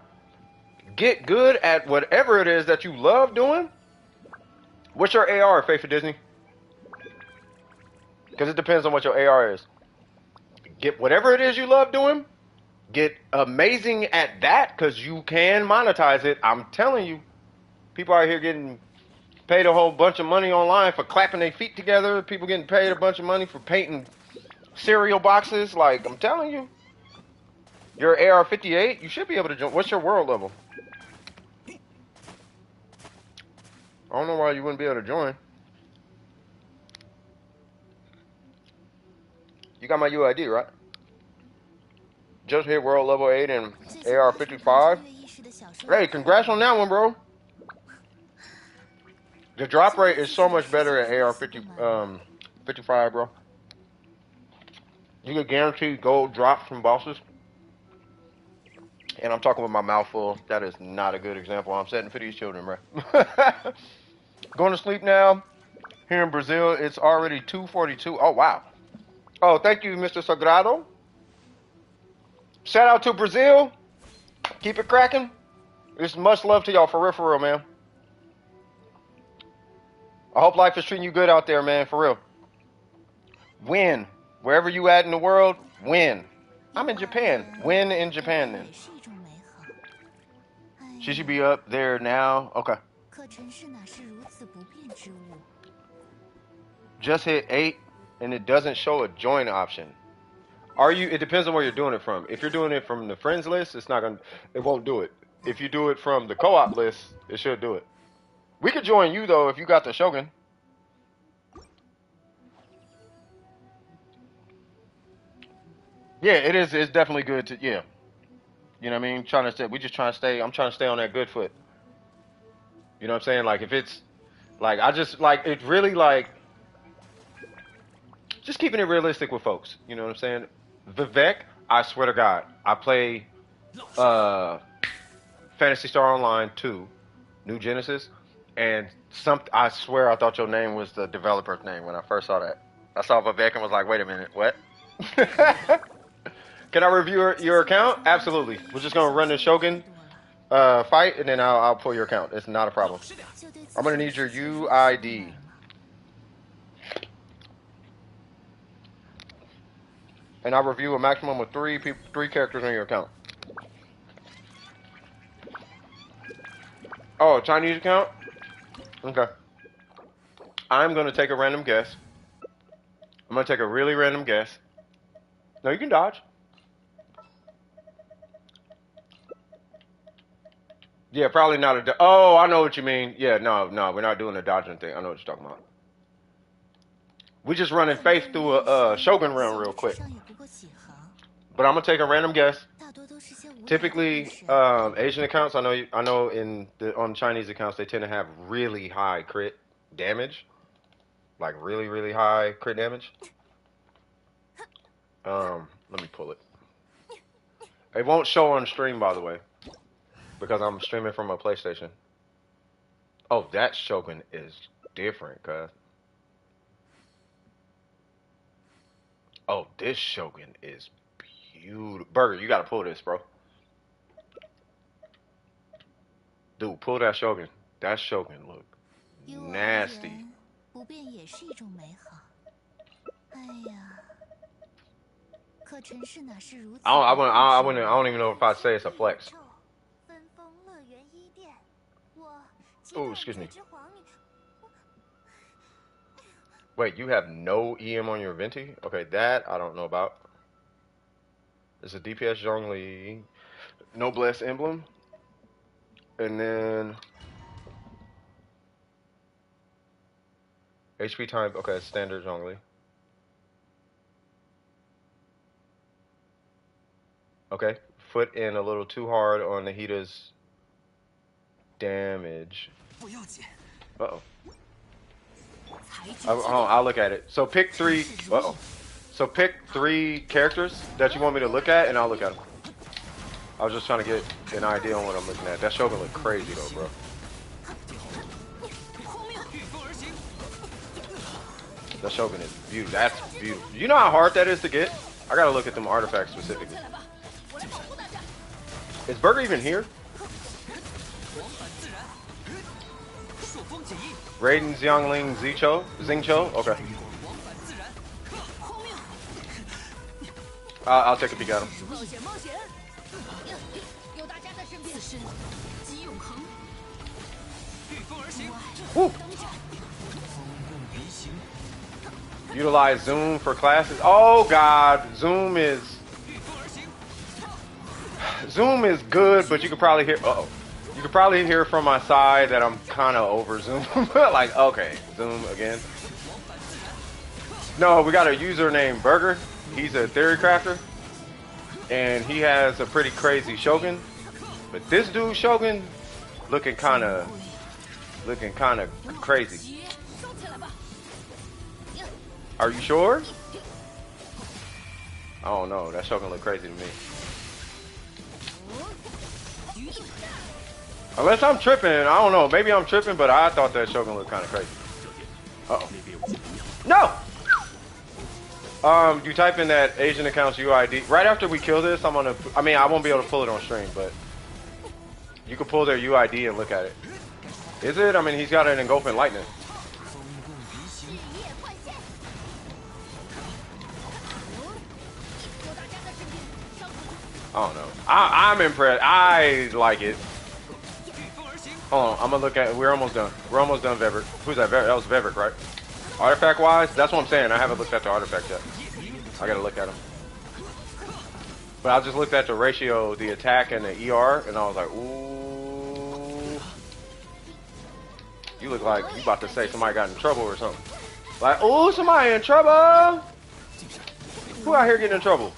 Get good at whatever it is that you love doing. What's your AR, Faith for Disney? Because it depends on what your AR is. Get whatever it is you love doing. Get amazing at that because you can monetize it. I'm telling you, people out here getting paid a whole bunch of money online for clapping their feet together. People getting paid a bunch of money for painting cereal boxes. Like, I'm telling you, your AR58, you should be able to join. What's your world level? I don't know why you wouldn't be able to join. You got my UID, right? Just hit world level 8 and AR55. Hey, congrats on that one, bro. The drop rate is so much better at AR50, 55, bro. You get guaranteed gold drops from bosses. And I'm talking with my mouth full. That is not a good example I'm setting for these children, bro. Going to sleep now. Here in Brazil, it's already 2:42. Oh, wow. Oh, thank you, Mr. Sagrado. Shout out to Brazil. Keep it cracking. It's much love to y'all, for real, man. I hope life is treating you good out there, man, for real. Win. Wherever you at in the world, win. I'm in Japan. Win in Japan, then. She should be up there now. Okay. Just hit 8, and it doesn't show a join option. Are you? It depends on where you're doing it from. If you're doing it from the friends list, it won't do it. If you do it from the co-op list, it should do it. We could join you though if you got the Shogun. Yeah, it is. It's definitely good to. Yeah, you know what I mean. We just trying to stay. I'm trying to stay on that good foot. You know what I'm saying? Like if it's, like I just like it really like. Just keeping it realistic with folks. You know what I'm saying? Vivek, I swear to God, I play Phantasy Star Online 2, New Genesis, and I swear I thought your name was the developer's name when I first saw that. I saw Vivek and was like, wait a minute, what? Can I review your account? Absolutely. We're just gonna run the Shogun fight, and then I'll pull your account. It's not a problem. I'm gonna need your UID. And I'll review a maximum of three characters on your account. Oh, a Chinese account? Okay. I'm going to take a random guess. I'm going to take a really random guess. No, you can dodge. Yeah, probably not a... Oh, I know what you mean. Yeah, no, we're not doing a dodging thing. I know what you're talking about. We're just running Faith through a Shogun realm real quick. But I'm gonna take a random guess. Typically, Asian accounts, I know on Chinese accounts they tend to have really high crit damage, like really, really high crit damage. Let me pull it. It won't show on stream, by the way, because I'm streaming from a PlayStation. Oh, that Shogun is different, cuz. Oh, this Shogun is beautiful. Burger, you gotta pull this, bro. Dude, pull that Shogun. That Shogun look nasty. I don't even know if I'd say it's a flex. Oh, excuse me. Wait, you have no EM on your Venti? Okay, that I don't know about. It's a DPS Zhongli Noblesse emblem. And then HP time, okay, standard Zhongli. Okay, foot in a little too hard on Nahita's damage. Uh-oh. I'll look at it. So pick 3. Uh-oh. So pick 3 characters that you want me to look at, and I'll look at them. I was just trying to get an idea on what I'm looking at. That Shogun look crazy though, bro. That Shogun is beautiful. That's beautiful. You know how hard that is to get? I gotta look at them artifacts specifically. Is Burger even here? Raiden Xiangling Xingqiu? Okay. I'll take a peek at him. 冒险冒险！有大家在身边。自身即永恒。御风而行， Woo. 当下。 风共鼻行， Utilize zoom for classes. Oh God, zoom is 御风而行， zoom is good, but you could probably hear. Uh oh, you could probably hear from my side that I'm kind of over zoom. Like, okay, zoom again. No, we got a user named Burger. He's a theory crafter, and he has a pretty crazy Shogun. But this dude Shogun looking kind of crazy. 收起来吧。 Are you sure? I don't know. That Shogun look crazy to me. Unless I'm tripping, I don't know. Maybe I'm tripping, but I thought that Shogun looked kind of crazy. Uh-oh. No! You type in that Asian account's UID. Right after we kill this, I mean, I won't be able to pull it on stream, but you can pull their UID and look at it. Is it? I mean, he's got an engulfing lightning. 风共鼻行， 日夜换线。有大家在身边，上出去。 I don't know. I'm impressed. I like it. 御风而行， Hold on, I'm gonna look at. We're almost done. We're almost done, Veverick. Who's that? That was Veverick, right? Artifact wise, that's what I'm saying. I haven't looked at the artifact yet. I gotta look at them. But I just looked at the ratio, the attack and the ER, and I was like, ooh. You look like you about to say somebody got in trouble or something. Like, ooh, somebody in trouble. Who out here getting in trouble?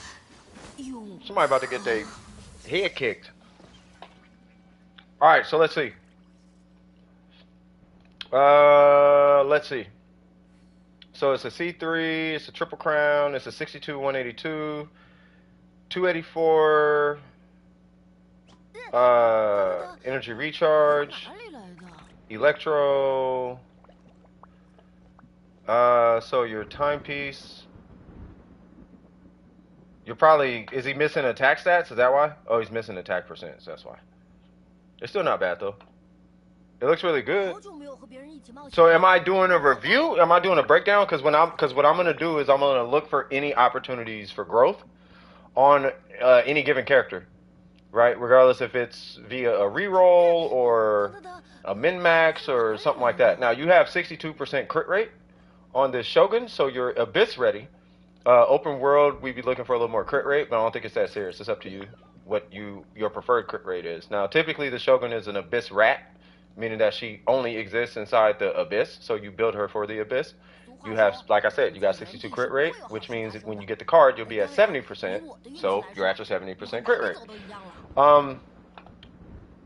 Somebody about to get their head kicked. All right, so let's see. Let's see. So it's a C3, it's a triple crown, it's a 62, 182, 284, energy recharge, 哪里来的？ electro, so your timepiece. You're probably, is he missing attack stats? Is that why? Oh, he's missing attack percents, that's why. It's still not bad though. It looks really good. 好久没有和别人一起冒险。 So am I doing a review? Am I doing a breakdown? Because what I'm gonna do is I'm gonna look for any opportunities for growth on any given character, right? Regardless if it's via a reroll or a min max or something like that. Now you have 62% crit rate on this Shogun, so you're abyss ready. Open world, we'd be looking for a little more crit rate, but I don't think it's that serious. It's up to you what your preferred crit rate is. Now typically the Shogun is an abyss rat, meaning that she only exists inside the abyss, so you build her for the abyss. You have, like I said, you got 62 crit rate, which means that when you get the card, you'll be at 70%, so you're at your 70% crit rate.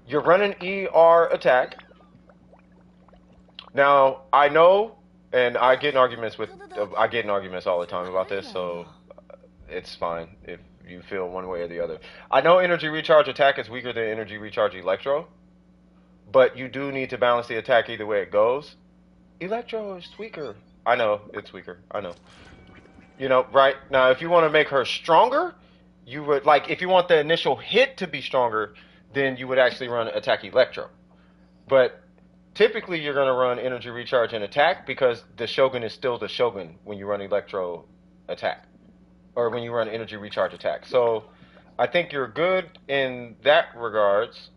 You're running ER attack. Now, I know, and I get in arguments all the time about this, so it's fine if you feel one way or the other. I know energy recharge attack is weaker than energy recharge electro, but you do need to balance the attack either way it goes. Electro is weaker. I know, it's weaker. I know. You know, right? Now, if you want to make her stronger, you would, like, if you want the initial hit to be stronger, then you would actually run attack electro. But typically, you're going to run energy recharge and attack because the Shogun is still the Shogun when you run electro attack. Or when you run energy recharge attack. So, I think you're good in that regards.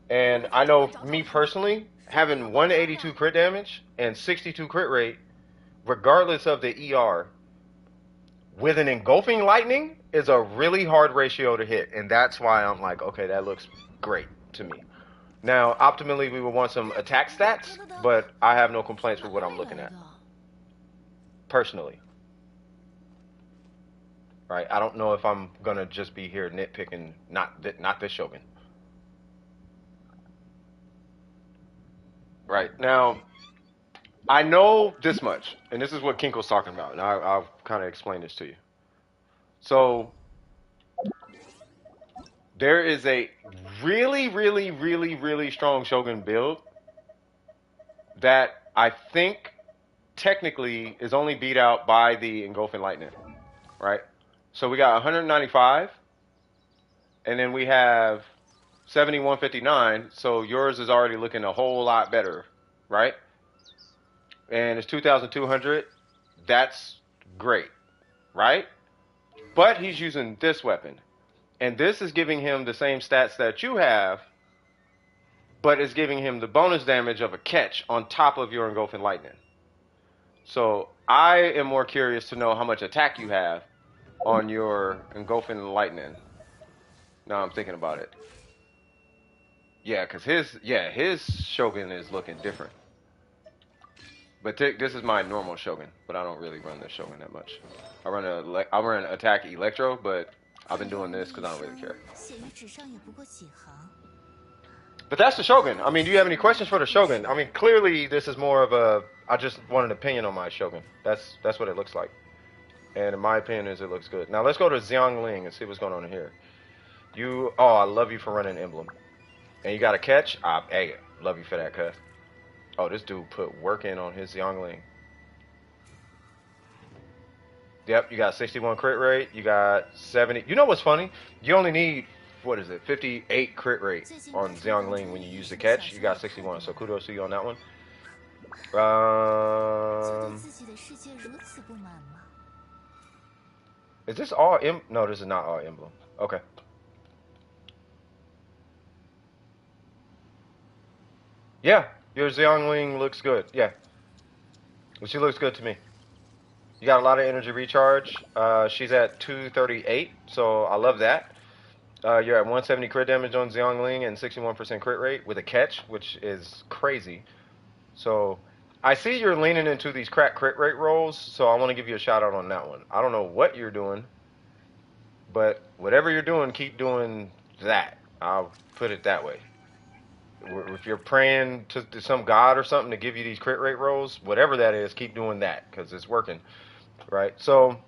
And I know me personally, having 182 crit damage and 62 crit rate, regardless of the ER, with an engulfing lightning is a really hard ratio to hit. And that's why I'm like, okay, that looks great to me. Now, optimally, we would want some attack stats, but I have no complaints with what I'm looking at. Personally. Right? I don't know if I'm going to just be here nitpicking, not this Shogun. Right. Now, I know this much, and this is what Kinko's talking about, and I'll kind of explain this to you. So, there is a really, really, really, really strong Shogun build that I think technically is only beat out by the Engulfing Lightning, right? So we got 195, and then we have 7159, so yours is already looking a whole lot better, right? And it's 2,200. That's great, right? but he's using this weapon. And this is giving him the same stats that you have, but it's giving him the bonus damage of a catch on top of your engulfing lightning. So I am more curious to know how much attack you have on your engulfing lightning. Now I'm thinking about it. Yeah, because his Shogun is looking different. But this is my normal Shogun, but I don't really run this Shogun that much. I run attack Electro, but I've been doing this because I don't really care. But that's the Shogun. I mean, do you have any questions for the Shogun? I mean, clearly this is more of a, I just want an opinion on my Shogun. That's what it looks like. And in my opinion is it looks good. Now let's go to Xiangling and see what's going on in here. I love you for running Emblem. And you got a catch? Hey, love you for that, cuz. Oh, this dude put work in on his Xiangling. Yep, you got 61 crit rate. You got 70. You know what's funny? You only need, 58 crit rate on Xiangling when you use the catch. You got 61, so kudos to you on that one. Is this all No, this is not all Emblem. Okay. Yeah, your Xiangling looks good. Yeah. She looks good to me. You got a lot of energy recharge. She's at 238, so I love that. You're at 170 crit damage on Xiangling and 61% crit rate with a catch, which is crazy. So I see you're leaning into these crack crit rate rolls, so I want to give you a shout out on that one. I don't know what you're doing, but whatever you're doing, keep doing that. I'll put it that way. If you're praying to some god or something to give you these crit rate rolls, whatever that is, keep doing that because it's working, right? So,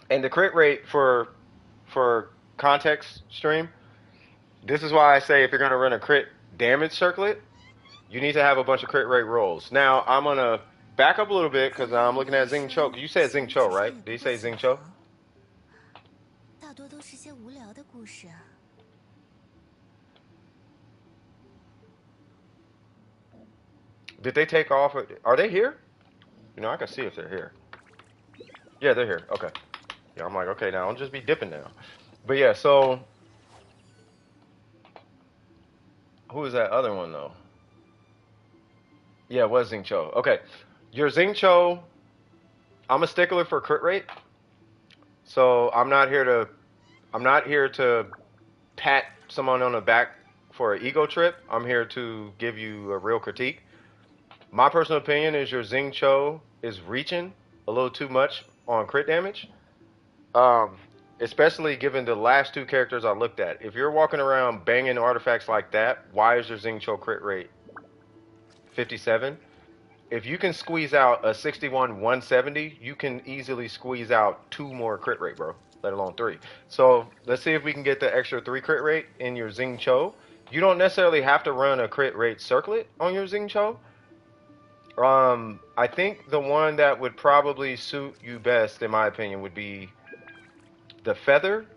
and the crit rate for context stream, this is why I say if you're going to run a crit damage circlet, you need to have a bunch of crit rate rolls. Now, I'm going to back up a little bit because I'm looking at Xing Cho. You said Xing Cho, right? Did you say Xing Cho? Did they take off? Are they here? You know, I can see if they're here. Yeah, they're here. Okay. Yeah, I'm like, okay, now I'll just be dipping now. But yeah, so who is that other one though? Yeah, it was Xing Cho. Okay. Your Xing Cho, I'm a stickler for crit rate. So I'm not here to pat someone on the back for an ego trip. I'm here to give you a real critique. My personal opinion is your Xing Cho is reaching a little too much on crit damage. Especially given the last two characters I looked at. If you're walking around banging artifacts like that, why is your Xing Cho crit rate 57? If you can squeeze out a 61 170, you can easily squeeze out 2 more crit rate, bro. Let alone 3. So let's see if we can get the extra 3 crit rate in your Xing Cho. You don't necessarily have to run a crit rate circlet on your Xing Cho. I think the one that would probably suit you best, in my opinion, would be the feather.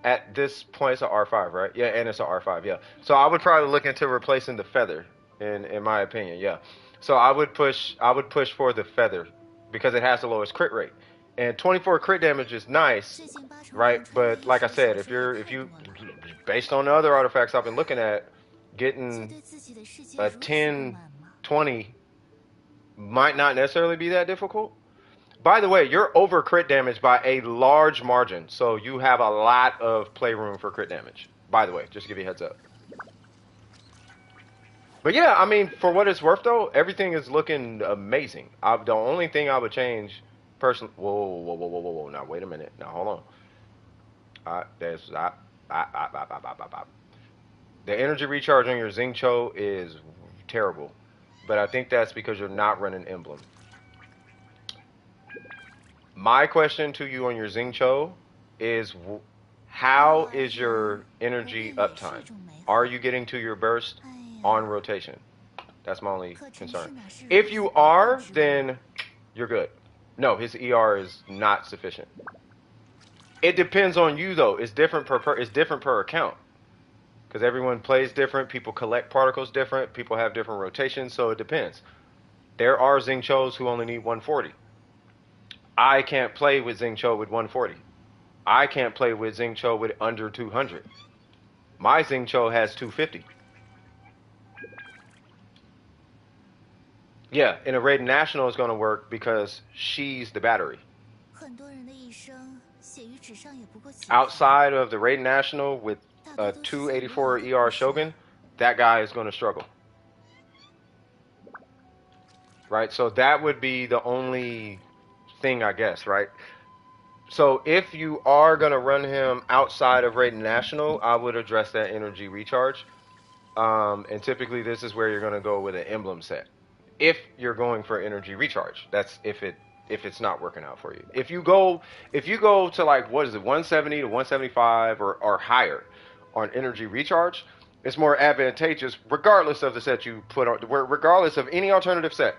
At this point, it's an R5, right? Yeah, and it's an R5, yeah. So I would probably look into replacing the feather, in my opinion, yeah. So I would push for the feather because it has the lowest crit rate. And 24 crit damage is nice, right? But like I said, if you based on the other artifacts I've been looking at, getting a 10, 20 might not necessarily be that difficult. By the way, you're over crit damage by a large margin, so you have a lot of playroom for crit damage. By the way, just to give you a heads up. But yeah, I mean, for what it's worth though, everything is looking amazing. The only thing I would change, personally. Whoa! Now wait a minute. Now hold on. The energy recharge on your Xing Cho is terrible, but I think that's because you're not running Emblem. My question to you on your Xing Cho is, how is your energy uptime? Are you getting to your burst on rotation? That's my only concern. If you are, then you're good. No, his ER is not sufficient. It depends on you though. It's different per account. Because everyone plays different, people collect particles different, people have different rotations, so it depends. There are Xing Chos who only need 140. I can't play with Xingqiu with 140. I can't play with Xingqiu with under 200. My Xingqiu has 250. Yeah, in a Raiden National is going to work because she's the battery. 很多人的一生写于纸上也不过几行。 Outside of the Raiden National with a 284 ER Shogun, that guy is going to struggle. Right? So that would be the only thing, I guess, right? So if you are going to run him outside of Raiden National, I would address that energy recharge. And typically this is where you're going to go with an emblem set. If you're going for energy recharge, that's if it's not working out for you. If you go to like, what is it, 170 to 175 or higher on energy recharge, it's more advantageous regardless of the set you put on, regardless of any alternative set.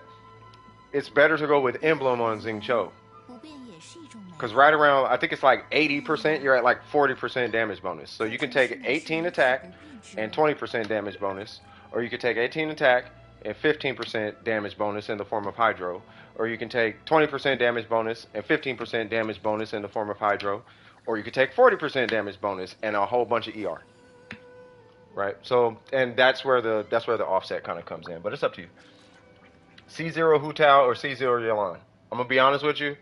It's better to go with emblem on Xingqiu. 不变也是一种美。 Because right around, I think it's like 80%, you're at like 40% damage bonus. So you can take 18 attack and 20% damage bonus, or you could take 18 attack and 15% damage bonus in the form of Hydro, or you can take 20% damage bonus and 15% damage bonus in the form of Hydro, or you could take 40% damage bonus and a whole bunch of ER. Right? So, and that's where the offset kind of comes in, but it's up to you. C0 Hu Tao or C0 Yelan. I'm gonna be honest with you,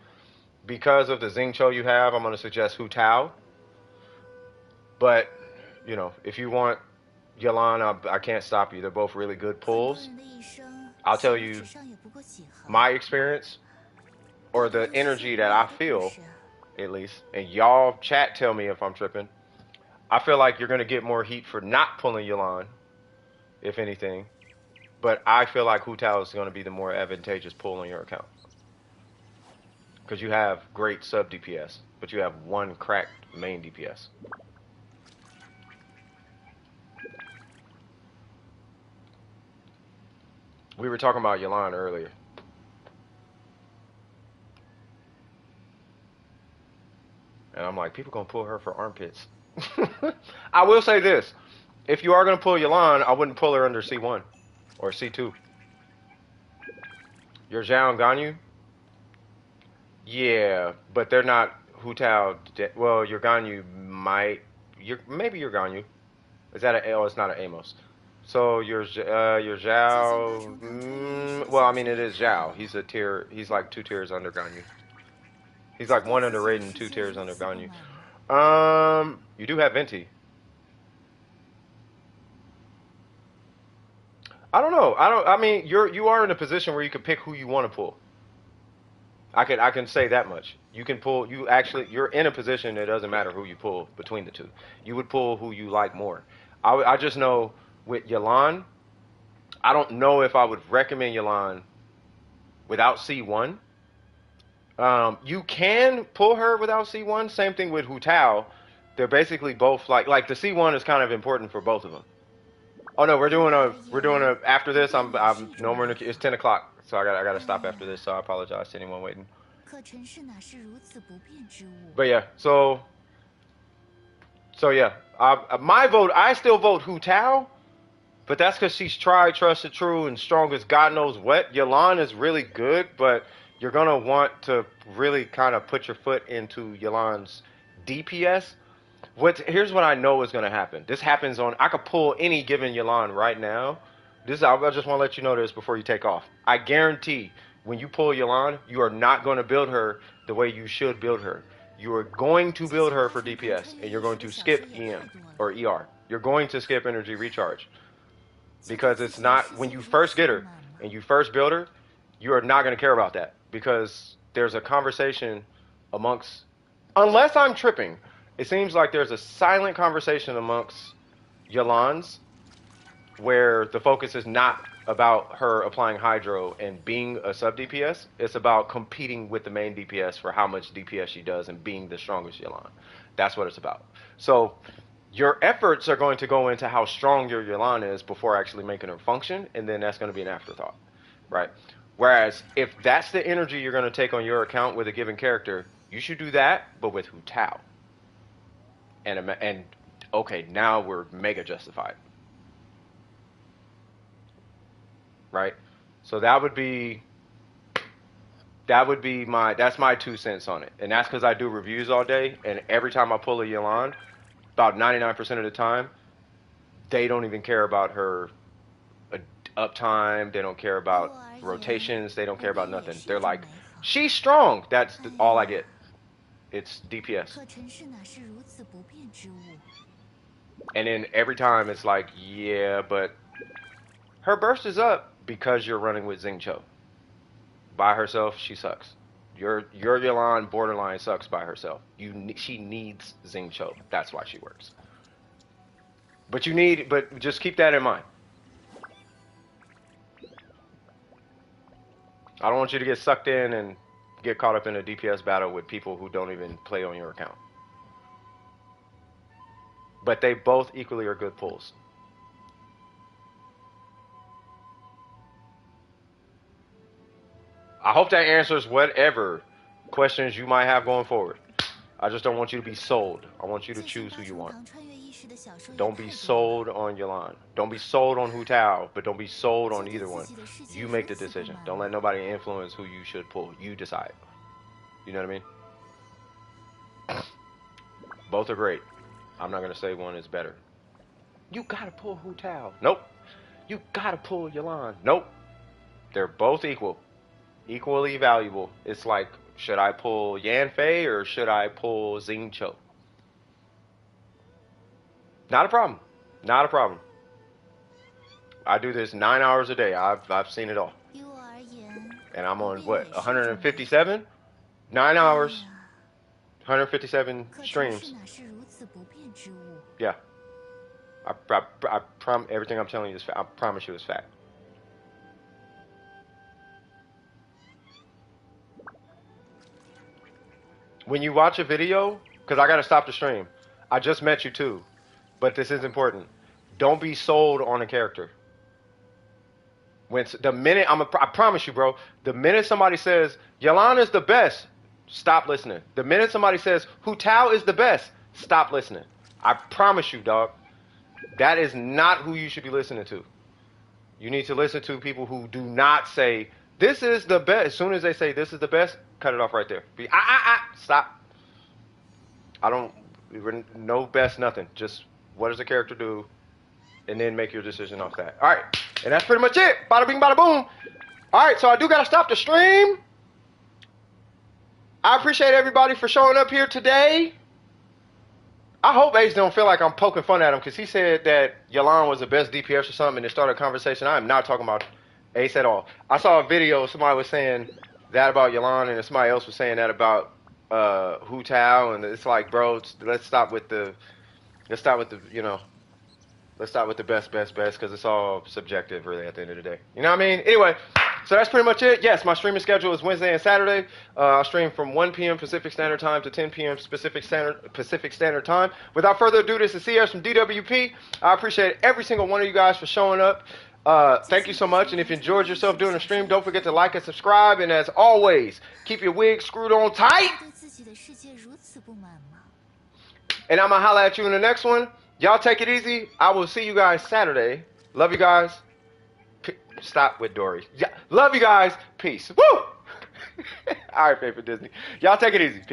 because of the Xingqiu you have, I'm gonna suggest Hu Tao. But you know, if you want Yelan, I can't stop you. They're both really good pulls. 很多人的一生 I'll tell 写于 you 纸上也不过几行。 my experience, or the energy that I feel, at least, and y'all chat tell me if I'm tripping. I feel like you're gonna get more heat for not pulling Yelan, if anything. But I feel like Hu Tao is gonna be the more advantageous pull on your account. Because you have great sub DPS, but you have one cracked main DPS. We were talking about Yelan earlier. And I'm like, people gonna pull her for armpits. I will say this. If you are gonna pull Yelan, I wouldn't pull her under C1 or C2. Your Xiao and Ganyu? Yeah, but they're not Hu Tao. Well, your Ganyu might. Maybe your Ganyu. Is that a? Oh, it's not an Amos. So your Xiao. Well, I mean it is Xiao. He's a tier. He's like 2 tiers under Ganyu. He's like 1 under Raiden, 2 tiers under Ganyu. You do have Venti. I don't know. I mean, you are in a position where you can pick who you want to pull. I can say that much. You can pull. You're in a position that doesn't matter who you pull between the two. You would pull who you like more. I just know with Yelan, I don't know if I would recommend Yelan without C1. You can pull her without C1. Same thing with Hu Tao. They're basically both like the C1 is kind of important for both of them. Oh no, we're doing a after this. I'm no more. It's 10 o'clock, so I gotta stop after this. So I apologize to anyone waiting. 可尘世哪是如此不变之物？ But yeah, so yeah, my vote. I still vote Hu Tao, but that's because she's tried, trusted, true, and strong as God knows what. Yelan is really good, but you're gonna want to really kind of put your foot into Yelan's DPS. Here's what I know is gonna happen. This happens on. I could pull any given Yelan right now. I just want to let you know this before you take off. I guarantee when you pull Yelan, you are not going to build her the way you should build her. You are going to build her for DPS, and you're going to skip EM or ER. You're going to skip energy recharge because it's not when you first get her and you first build her. You are not going to care about that because there's a conversation amongst. Unless I'm tripping. It seems like there's a silent conversation amongst Yelans where the focus is not about her applying Hydro and being a sub DPS. It's about competing with the main DPS for how much DPS she does and being the strongest Yelan. That's what it's about. So your efforts are going to go into how strong your Yelan is before actually making her function, and then that's going to be an afterthought, right? Whereas if that's the energy you're going to take on your account with a given character, you should do that, but with Hu Tao. And okay, now we're mega justified, right? So that would be That would be that's my 2 cents on it. And that's because I do reviews all day, and every time I pull a Yolande, about 99% of the time, they don't even care about her uptime. They don't care about rotations. They don't care about nothing. They're like, she's strong. That's all I get. It's DPS. 可尘世哪是如此不变之物？ And then every time it's like, yeah, but her burst is up because you're running with Xingqiu. By herself, she sucks. Your Yolande borderline sucks by herself. She needs Xingqiu. That's why she works. But just keep that in mind. I don't want you to get sucked in and get caught up in a DPS battle with people who don't even play on your account. But they both equally are good pulls. I hope that answers whatever questions you might have going forward. I just don't want you to be sold. I want you to choose who you want. Don't be sold on Yolande. Don't be sold on Hu Tao, but don't be sold on either one. You make the decision. Don't let nobody influence who you should pull. You decide. You know what I mean? Both are great. I'm not going to say one is better. You got to pull Hu Tao. Nope. You got to pull Yolande. Nope. They're both equal. Equally valuable. It's like, should I pull Yan Fei or should I pull Xingqiu? Not a problem. Not a problem. I do this 9 hours a day. I've seen it all. And I'm on what, 157? 9 hours, 157 streams. Yeah. Everything I'm telling you is fact. I promise you is fact. When you watch a video, because I got to stop the stream. I just met you too. But this is important. Don't be sold on a character. The minute I promise you, bro. The minute somebody says Yolande is the best, stop listening. The minute somebody says Hu Tao is the best, stop listening. I promise you, dog. That is not who you should be listening to. You need to listen to people who do not say this is the best. As soon as they say this is the best, cut it off right there. Stop. I don't. No best, nothing. Just what does the character do, and then make your decision off that. All right, and that's pretty much it. Bada bing, bada boom. All right, so I do gotta stop the stream. I appreciate everybody for showing up here today. I hope Ace don't feel like I'm poking fun at him because he said that Yolande was the best DPS or something and it started a conversation. I am not talking about Ace at all. I saw a video, somebody was saying that about Yolande and somebody else was saying that about Hu Tao, and it's like, bro, let's stop with the best because it's all subjective really at the end of the day. You know what I mean? Anyway, so that's pretty much it. Yes, my streaming schedule is Wednesday and Saturday. I stream from 1 p.m. Pacific Standard Time to 10 p.m. Pacific Standard Time. Without further ado, this is CS from DWP. I appreciate every single one of you guys for showing up. Thank you so much, and if you enjoyed yourself doing the stream, don't forget to like and subscribe, and as always, keep your wig screwed on tight. And I'm going to holla at you in the next one. Y'all take it easy. I will see you guys Saturday. Love you guys. Stop with Dory. Yeah. Love you guys. Peace. Woo! All right, favorite Disney. Y'all take it easy. Peace.